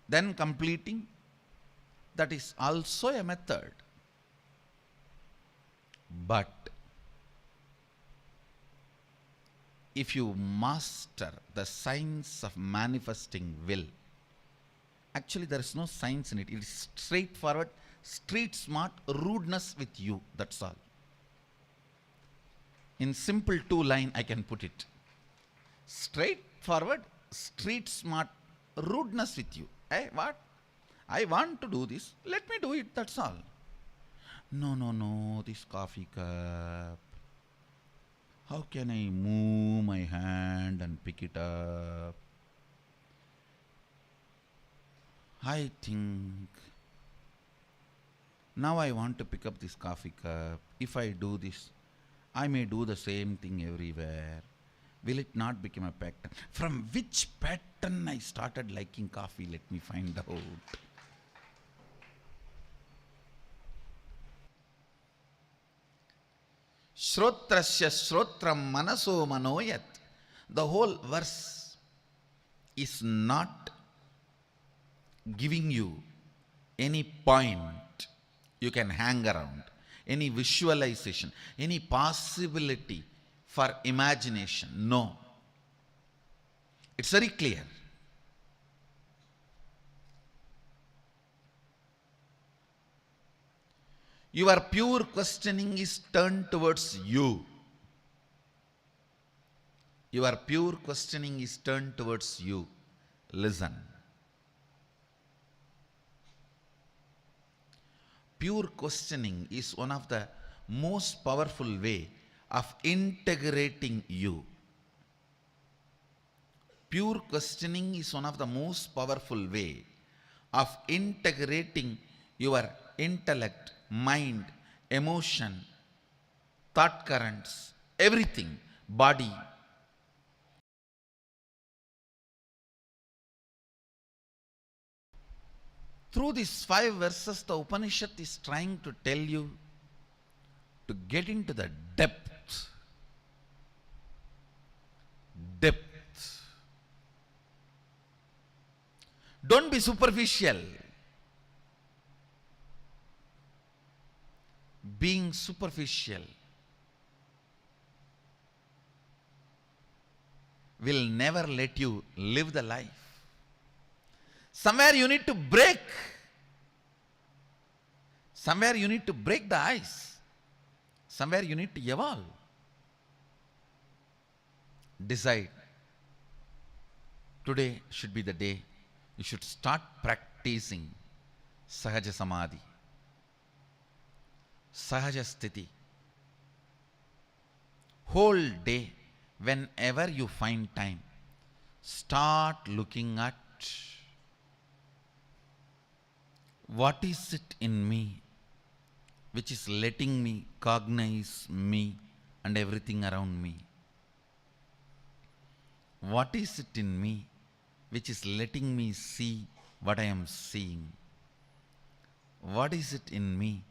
then completing. That is also a method. But if you master the science of manifesting will, actually there is no science in it. It is straightforward, street smart rudeness with you. That's all. In simple 2-line I can put it. Straightforward, street smart rudeness with you. Hey, what? I want to do this. Let me do it. That's all. No, this coffee cup. How can I move my hand and pick it up? I think now I want to pick up this coffee cup. If I do this, I may do the same thing everywhere. Will it not become a pattern? From which pattern I started liking coffee? Let me find out. Shrotrasya shrotram manaso manoyat. The whole verse is not giving you any point you can hang around, any visualization, any possibility for imagination. No. It's very clear. Your pure questioning is turned towards you. Your pure questioning is turned towards you. Listen. Pure questioning is one of the most powerful way of integrating you. pure questioning is one of the most powerful way of integrating your intellect, mind, emotion, thought currents, everything, body. Through these 5 verses, the Upanishad is trying to tell you to get into the depth. Depth. Don't be superficial. Being superficial will never let you live the life. Somewhere you need to break. Somewhere you need to break the ice. Somewhere you need to evolve. Decide. Today should be the day you should start practicing Sahaja Samadhi, Sahaja Sthiti. Whole day, whenever you find time, start looking at what is it in me which is letting me cognize me and everything around me. What is it in me which is letting me see what I am seeing? What is it in me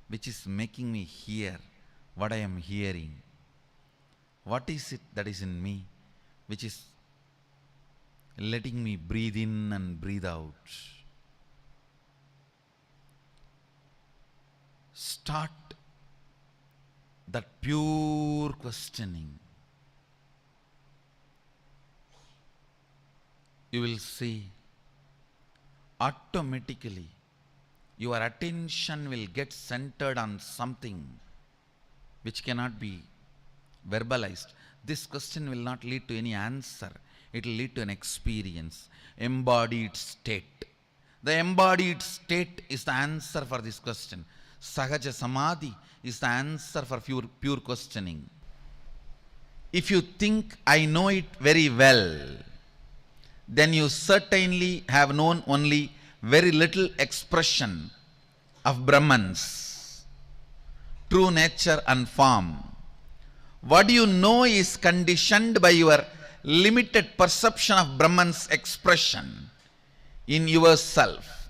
which is making me hear what I am hearing? What is it that is in me which is letting me breathe in and breathe out? Start that pure questioning. You will see automatically your attention will get centered on something which cannot be verbalized. This question will not lead to any answer. It will lead to an experience, embodied state. The embodied state is the answer for this question. Sahaja Samadhi is the answer for pure questioning. If you think I know it very well, then you certainly have known only very little expression of Brahman's true nature and form. What you know is conditioned by your limited perception of Brahman's expression in yourself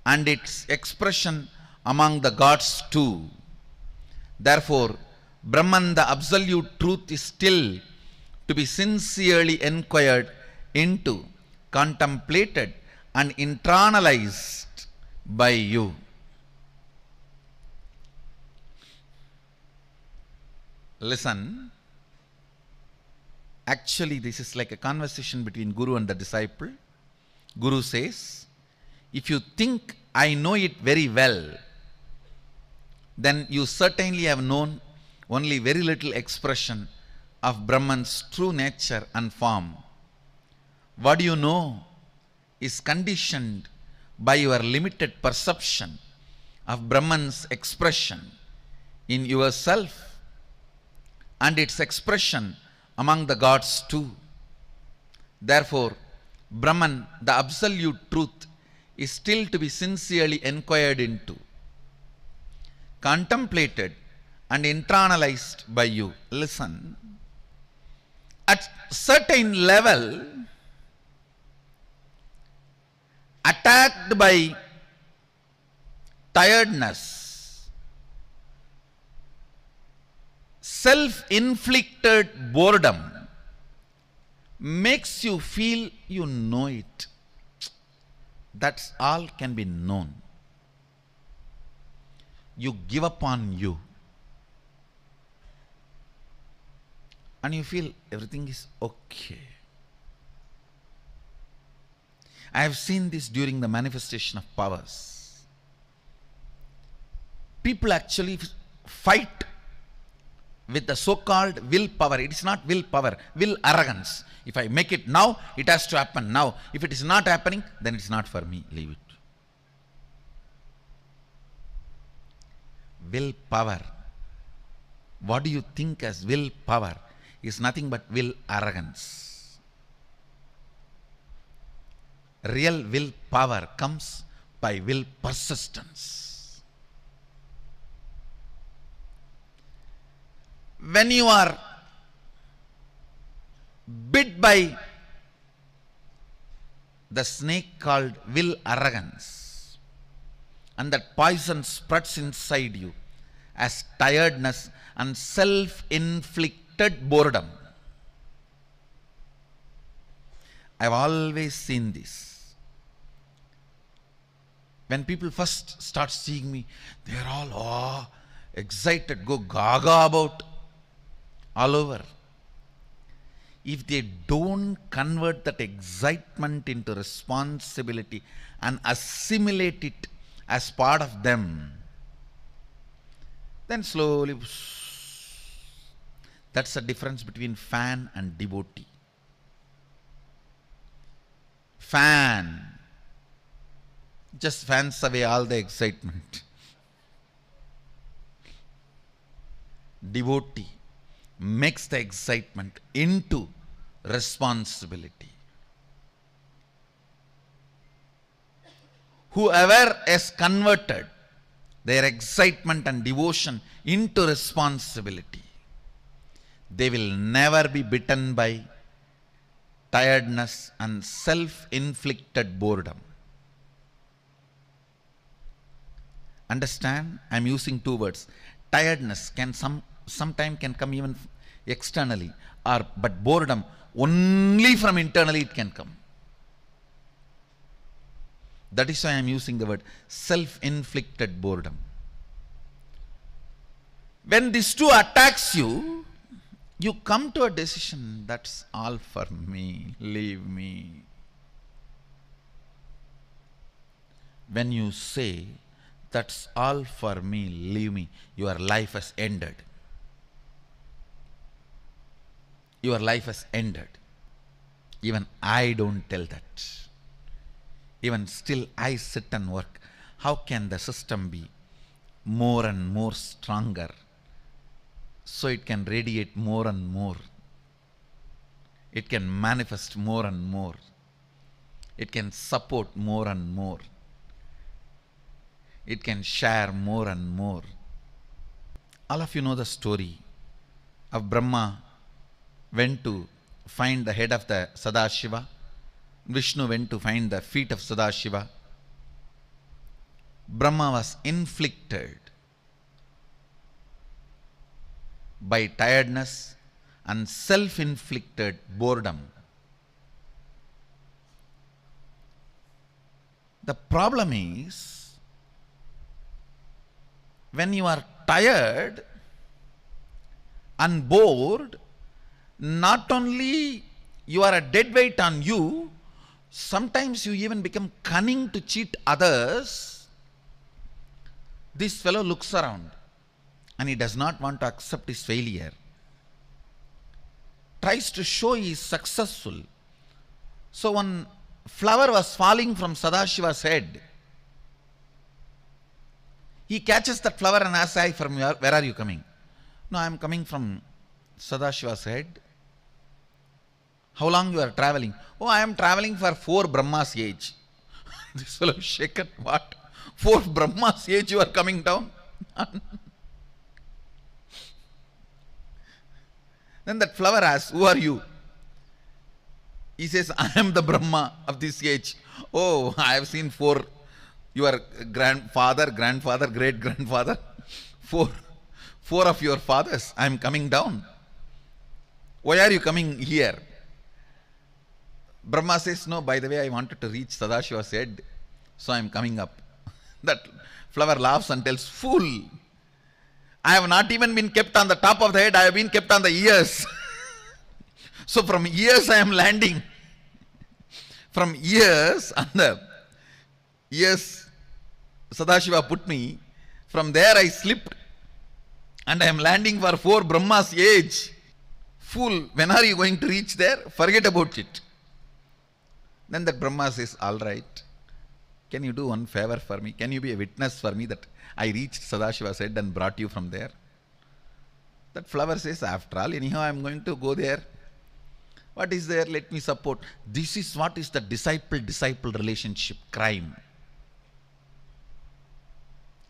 and its expression among the gods too. Therefore, Brahman, the absolute truth, is still to be sincerely inquired into, contemplated and internalized by you. Listen, actually this is like a conversation between Guru and the disciple. Guru says, if you think I know it very well, then you certainly have known only very little expression of Brahman's true nature and form. What you know is conditioned by your limited perception of Brahman's expression in yourself and its expression among the gods too. Therefore, Brahman, the absolute truth, is still to be sincerely inquired into, contemplated and internalized by you. Listen, at certain level, attacked by tiredness, self-inflicted boredom makes you feel you know it. That's all can be known. You give up on you and you feel everything is okay. I have seen this during the manifestation of powers. People actually fight with the so-called willpower. It is not willpower, will arrogance. If I make it now, it has to happen now. If it is not happening, then it is not for me. Leave it. Willpower. What do you think as willpower is nothing but will arrogance. Real will power comes by will persistence. When you are bit by the snake called will arrogance, and that poison spreads inside you as tiredness and self-inflicted boredom. I've always seen this. When people first start seeing me, they're all excited, go gaga about all over. If they don't convert that excitement into responsibility and assimilate it as part of them, then slowly, that's the difference between fan and devotee. Fan just fans away all the excitement. Devotee makes the excitement into responsibility. Whoever has converted their excitement and devotion into responsibility, they will never be bitten by tiredness and self-inflicted boredom. Understand? I am using two words. Tiredness can sometimes can come even externally, but boredom only from internally it can come. That is why I am using the word self-inflicted boredom. When these two attacks you, you come to a decision, that's all for me, leave me. When you say, that's all for me, leave me, your life has ended. Your life has ended. Even I don't tell that. Even still I sit and work. How can the system be more and more stronger so it can radiate more and more? It can manifest more and more. It can support more and more. It can share more and more. All of you know the story of Brahma went to find the head of the Sadashiva. Vishnu went to find the feet of Sadashiva. Brahma was inflicted by tiredness and self-inflicted boredom. The problem is, when you are tired and bored, not only you are a dead weight on you, sometimes you even become cunning to cheat others. This fellow looks around and he does not want to accept his failure. Tries to show he is successful. So one flower was falling from Sadashiva's head. He catches that flower and asks, "Hi, from where are you coming?" "No, I am coming from Sadashiva's head." "How long you are traveling?" "Oh, I am traveling for 4 Brahma's age." This fellow shaken. "What? 4 Brahma's age you are coming down?" Then that flower asks, "Who are you?" He says, "I am the Brahma of this age." "Oh, I have seen 4. Your grandfather, great-grandfather, 4 of your fathers. I am coming down. Why are you coming here?" Brahma says, "No, by the way, I wanted to reach Sadashiva's head, so I am coming up." That flower laughs and tells, "Fool, I have not even been kept on the top of the head, I have been kept on the ears." So from ears I am landing. From ears, on the ears Sadashiva put me, from there I slipped and I am landing for 4 Brahma's age. Fool, when are you going to reach there? Forget about it. Then that Brahma says, "All right, can you do one favor for me? Can you be a witness for me that I reached Sadashiva's head and brought you from there?" That flower says, "After all, anyhow I am going to go there. What is there? Let me support. This is what is the disciple-disciple relationship, crime.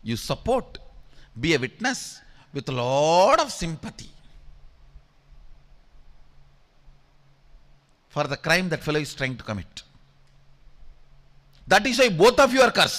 You support, be a witness with a lot of sympathy for the crime that fellow is trying to commit. That is why both of you are cursed.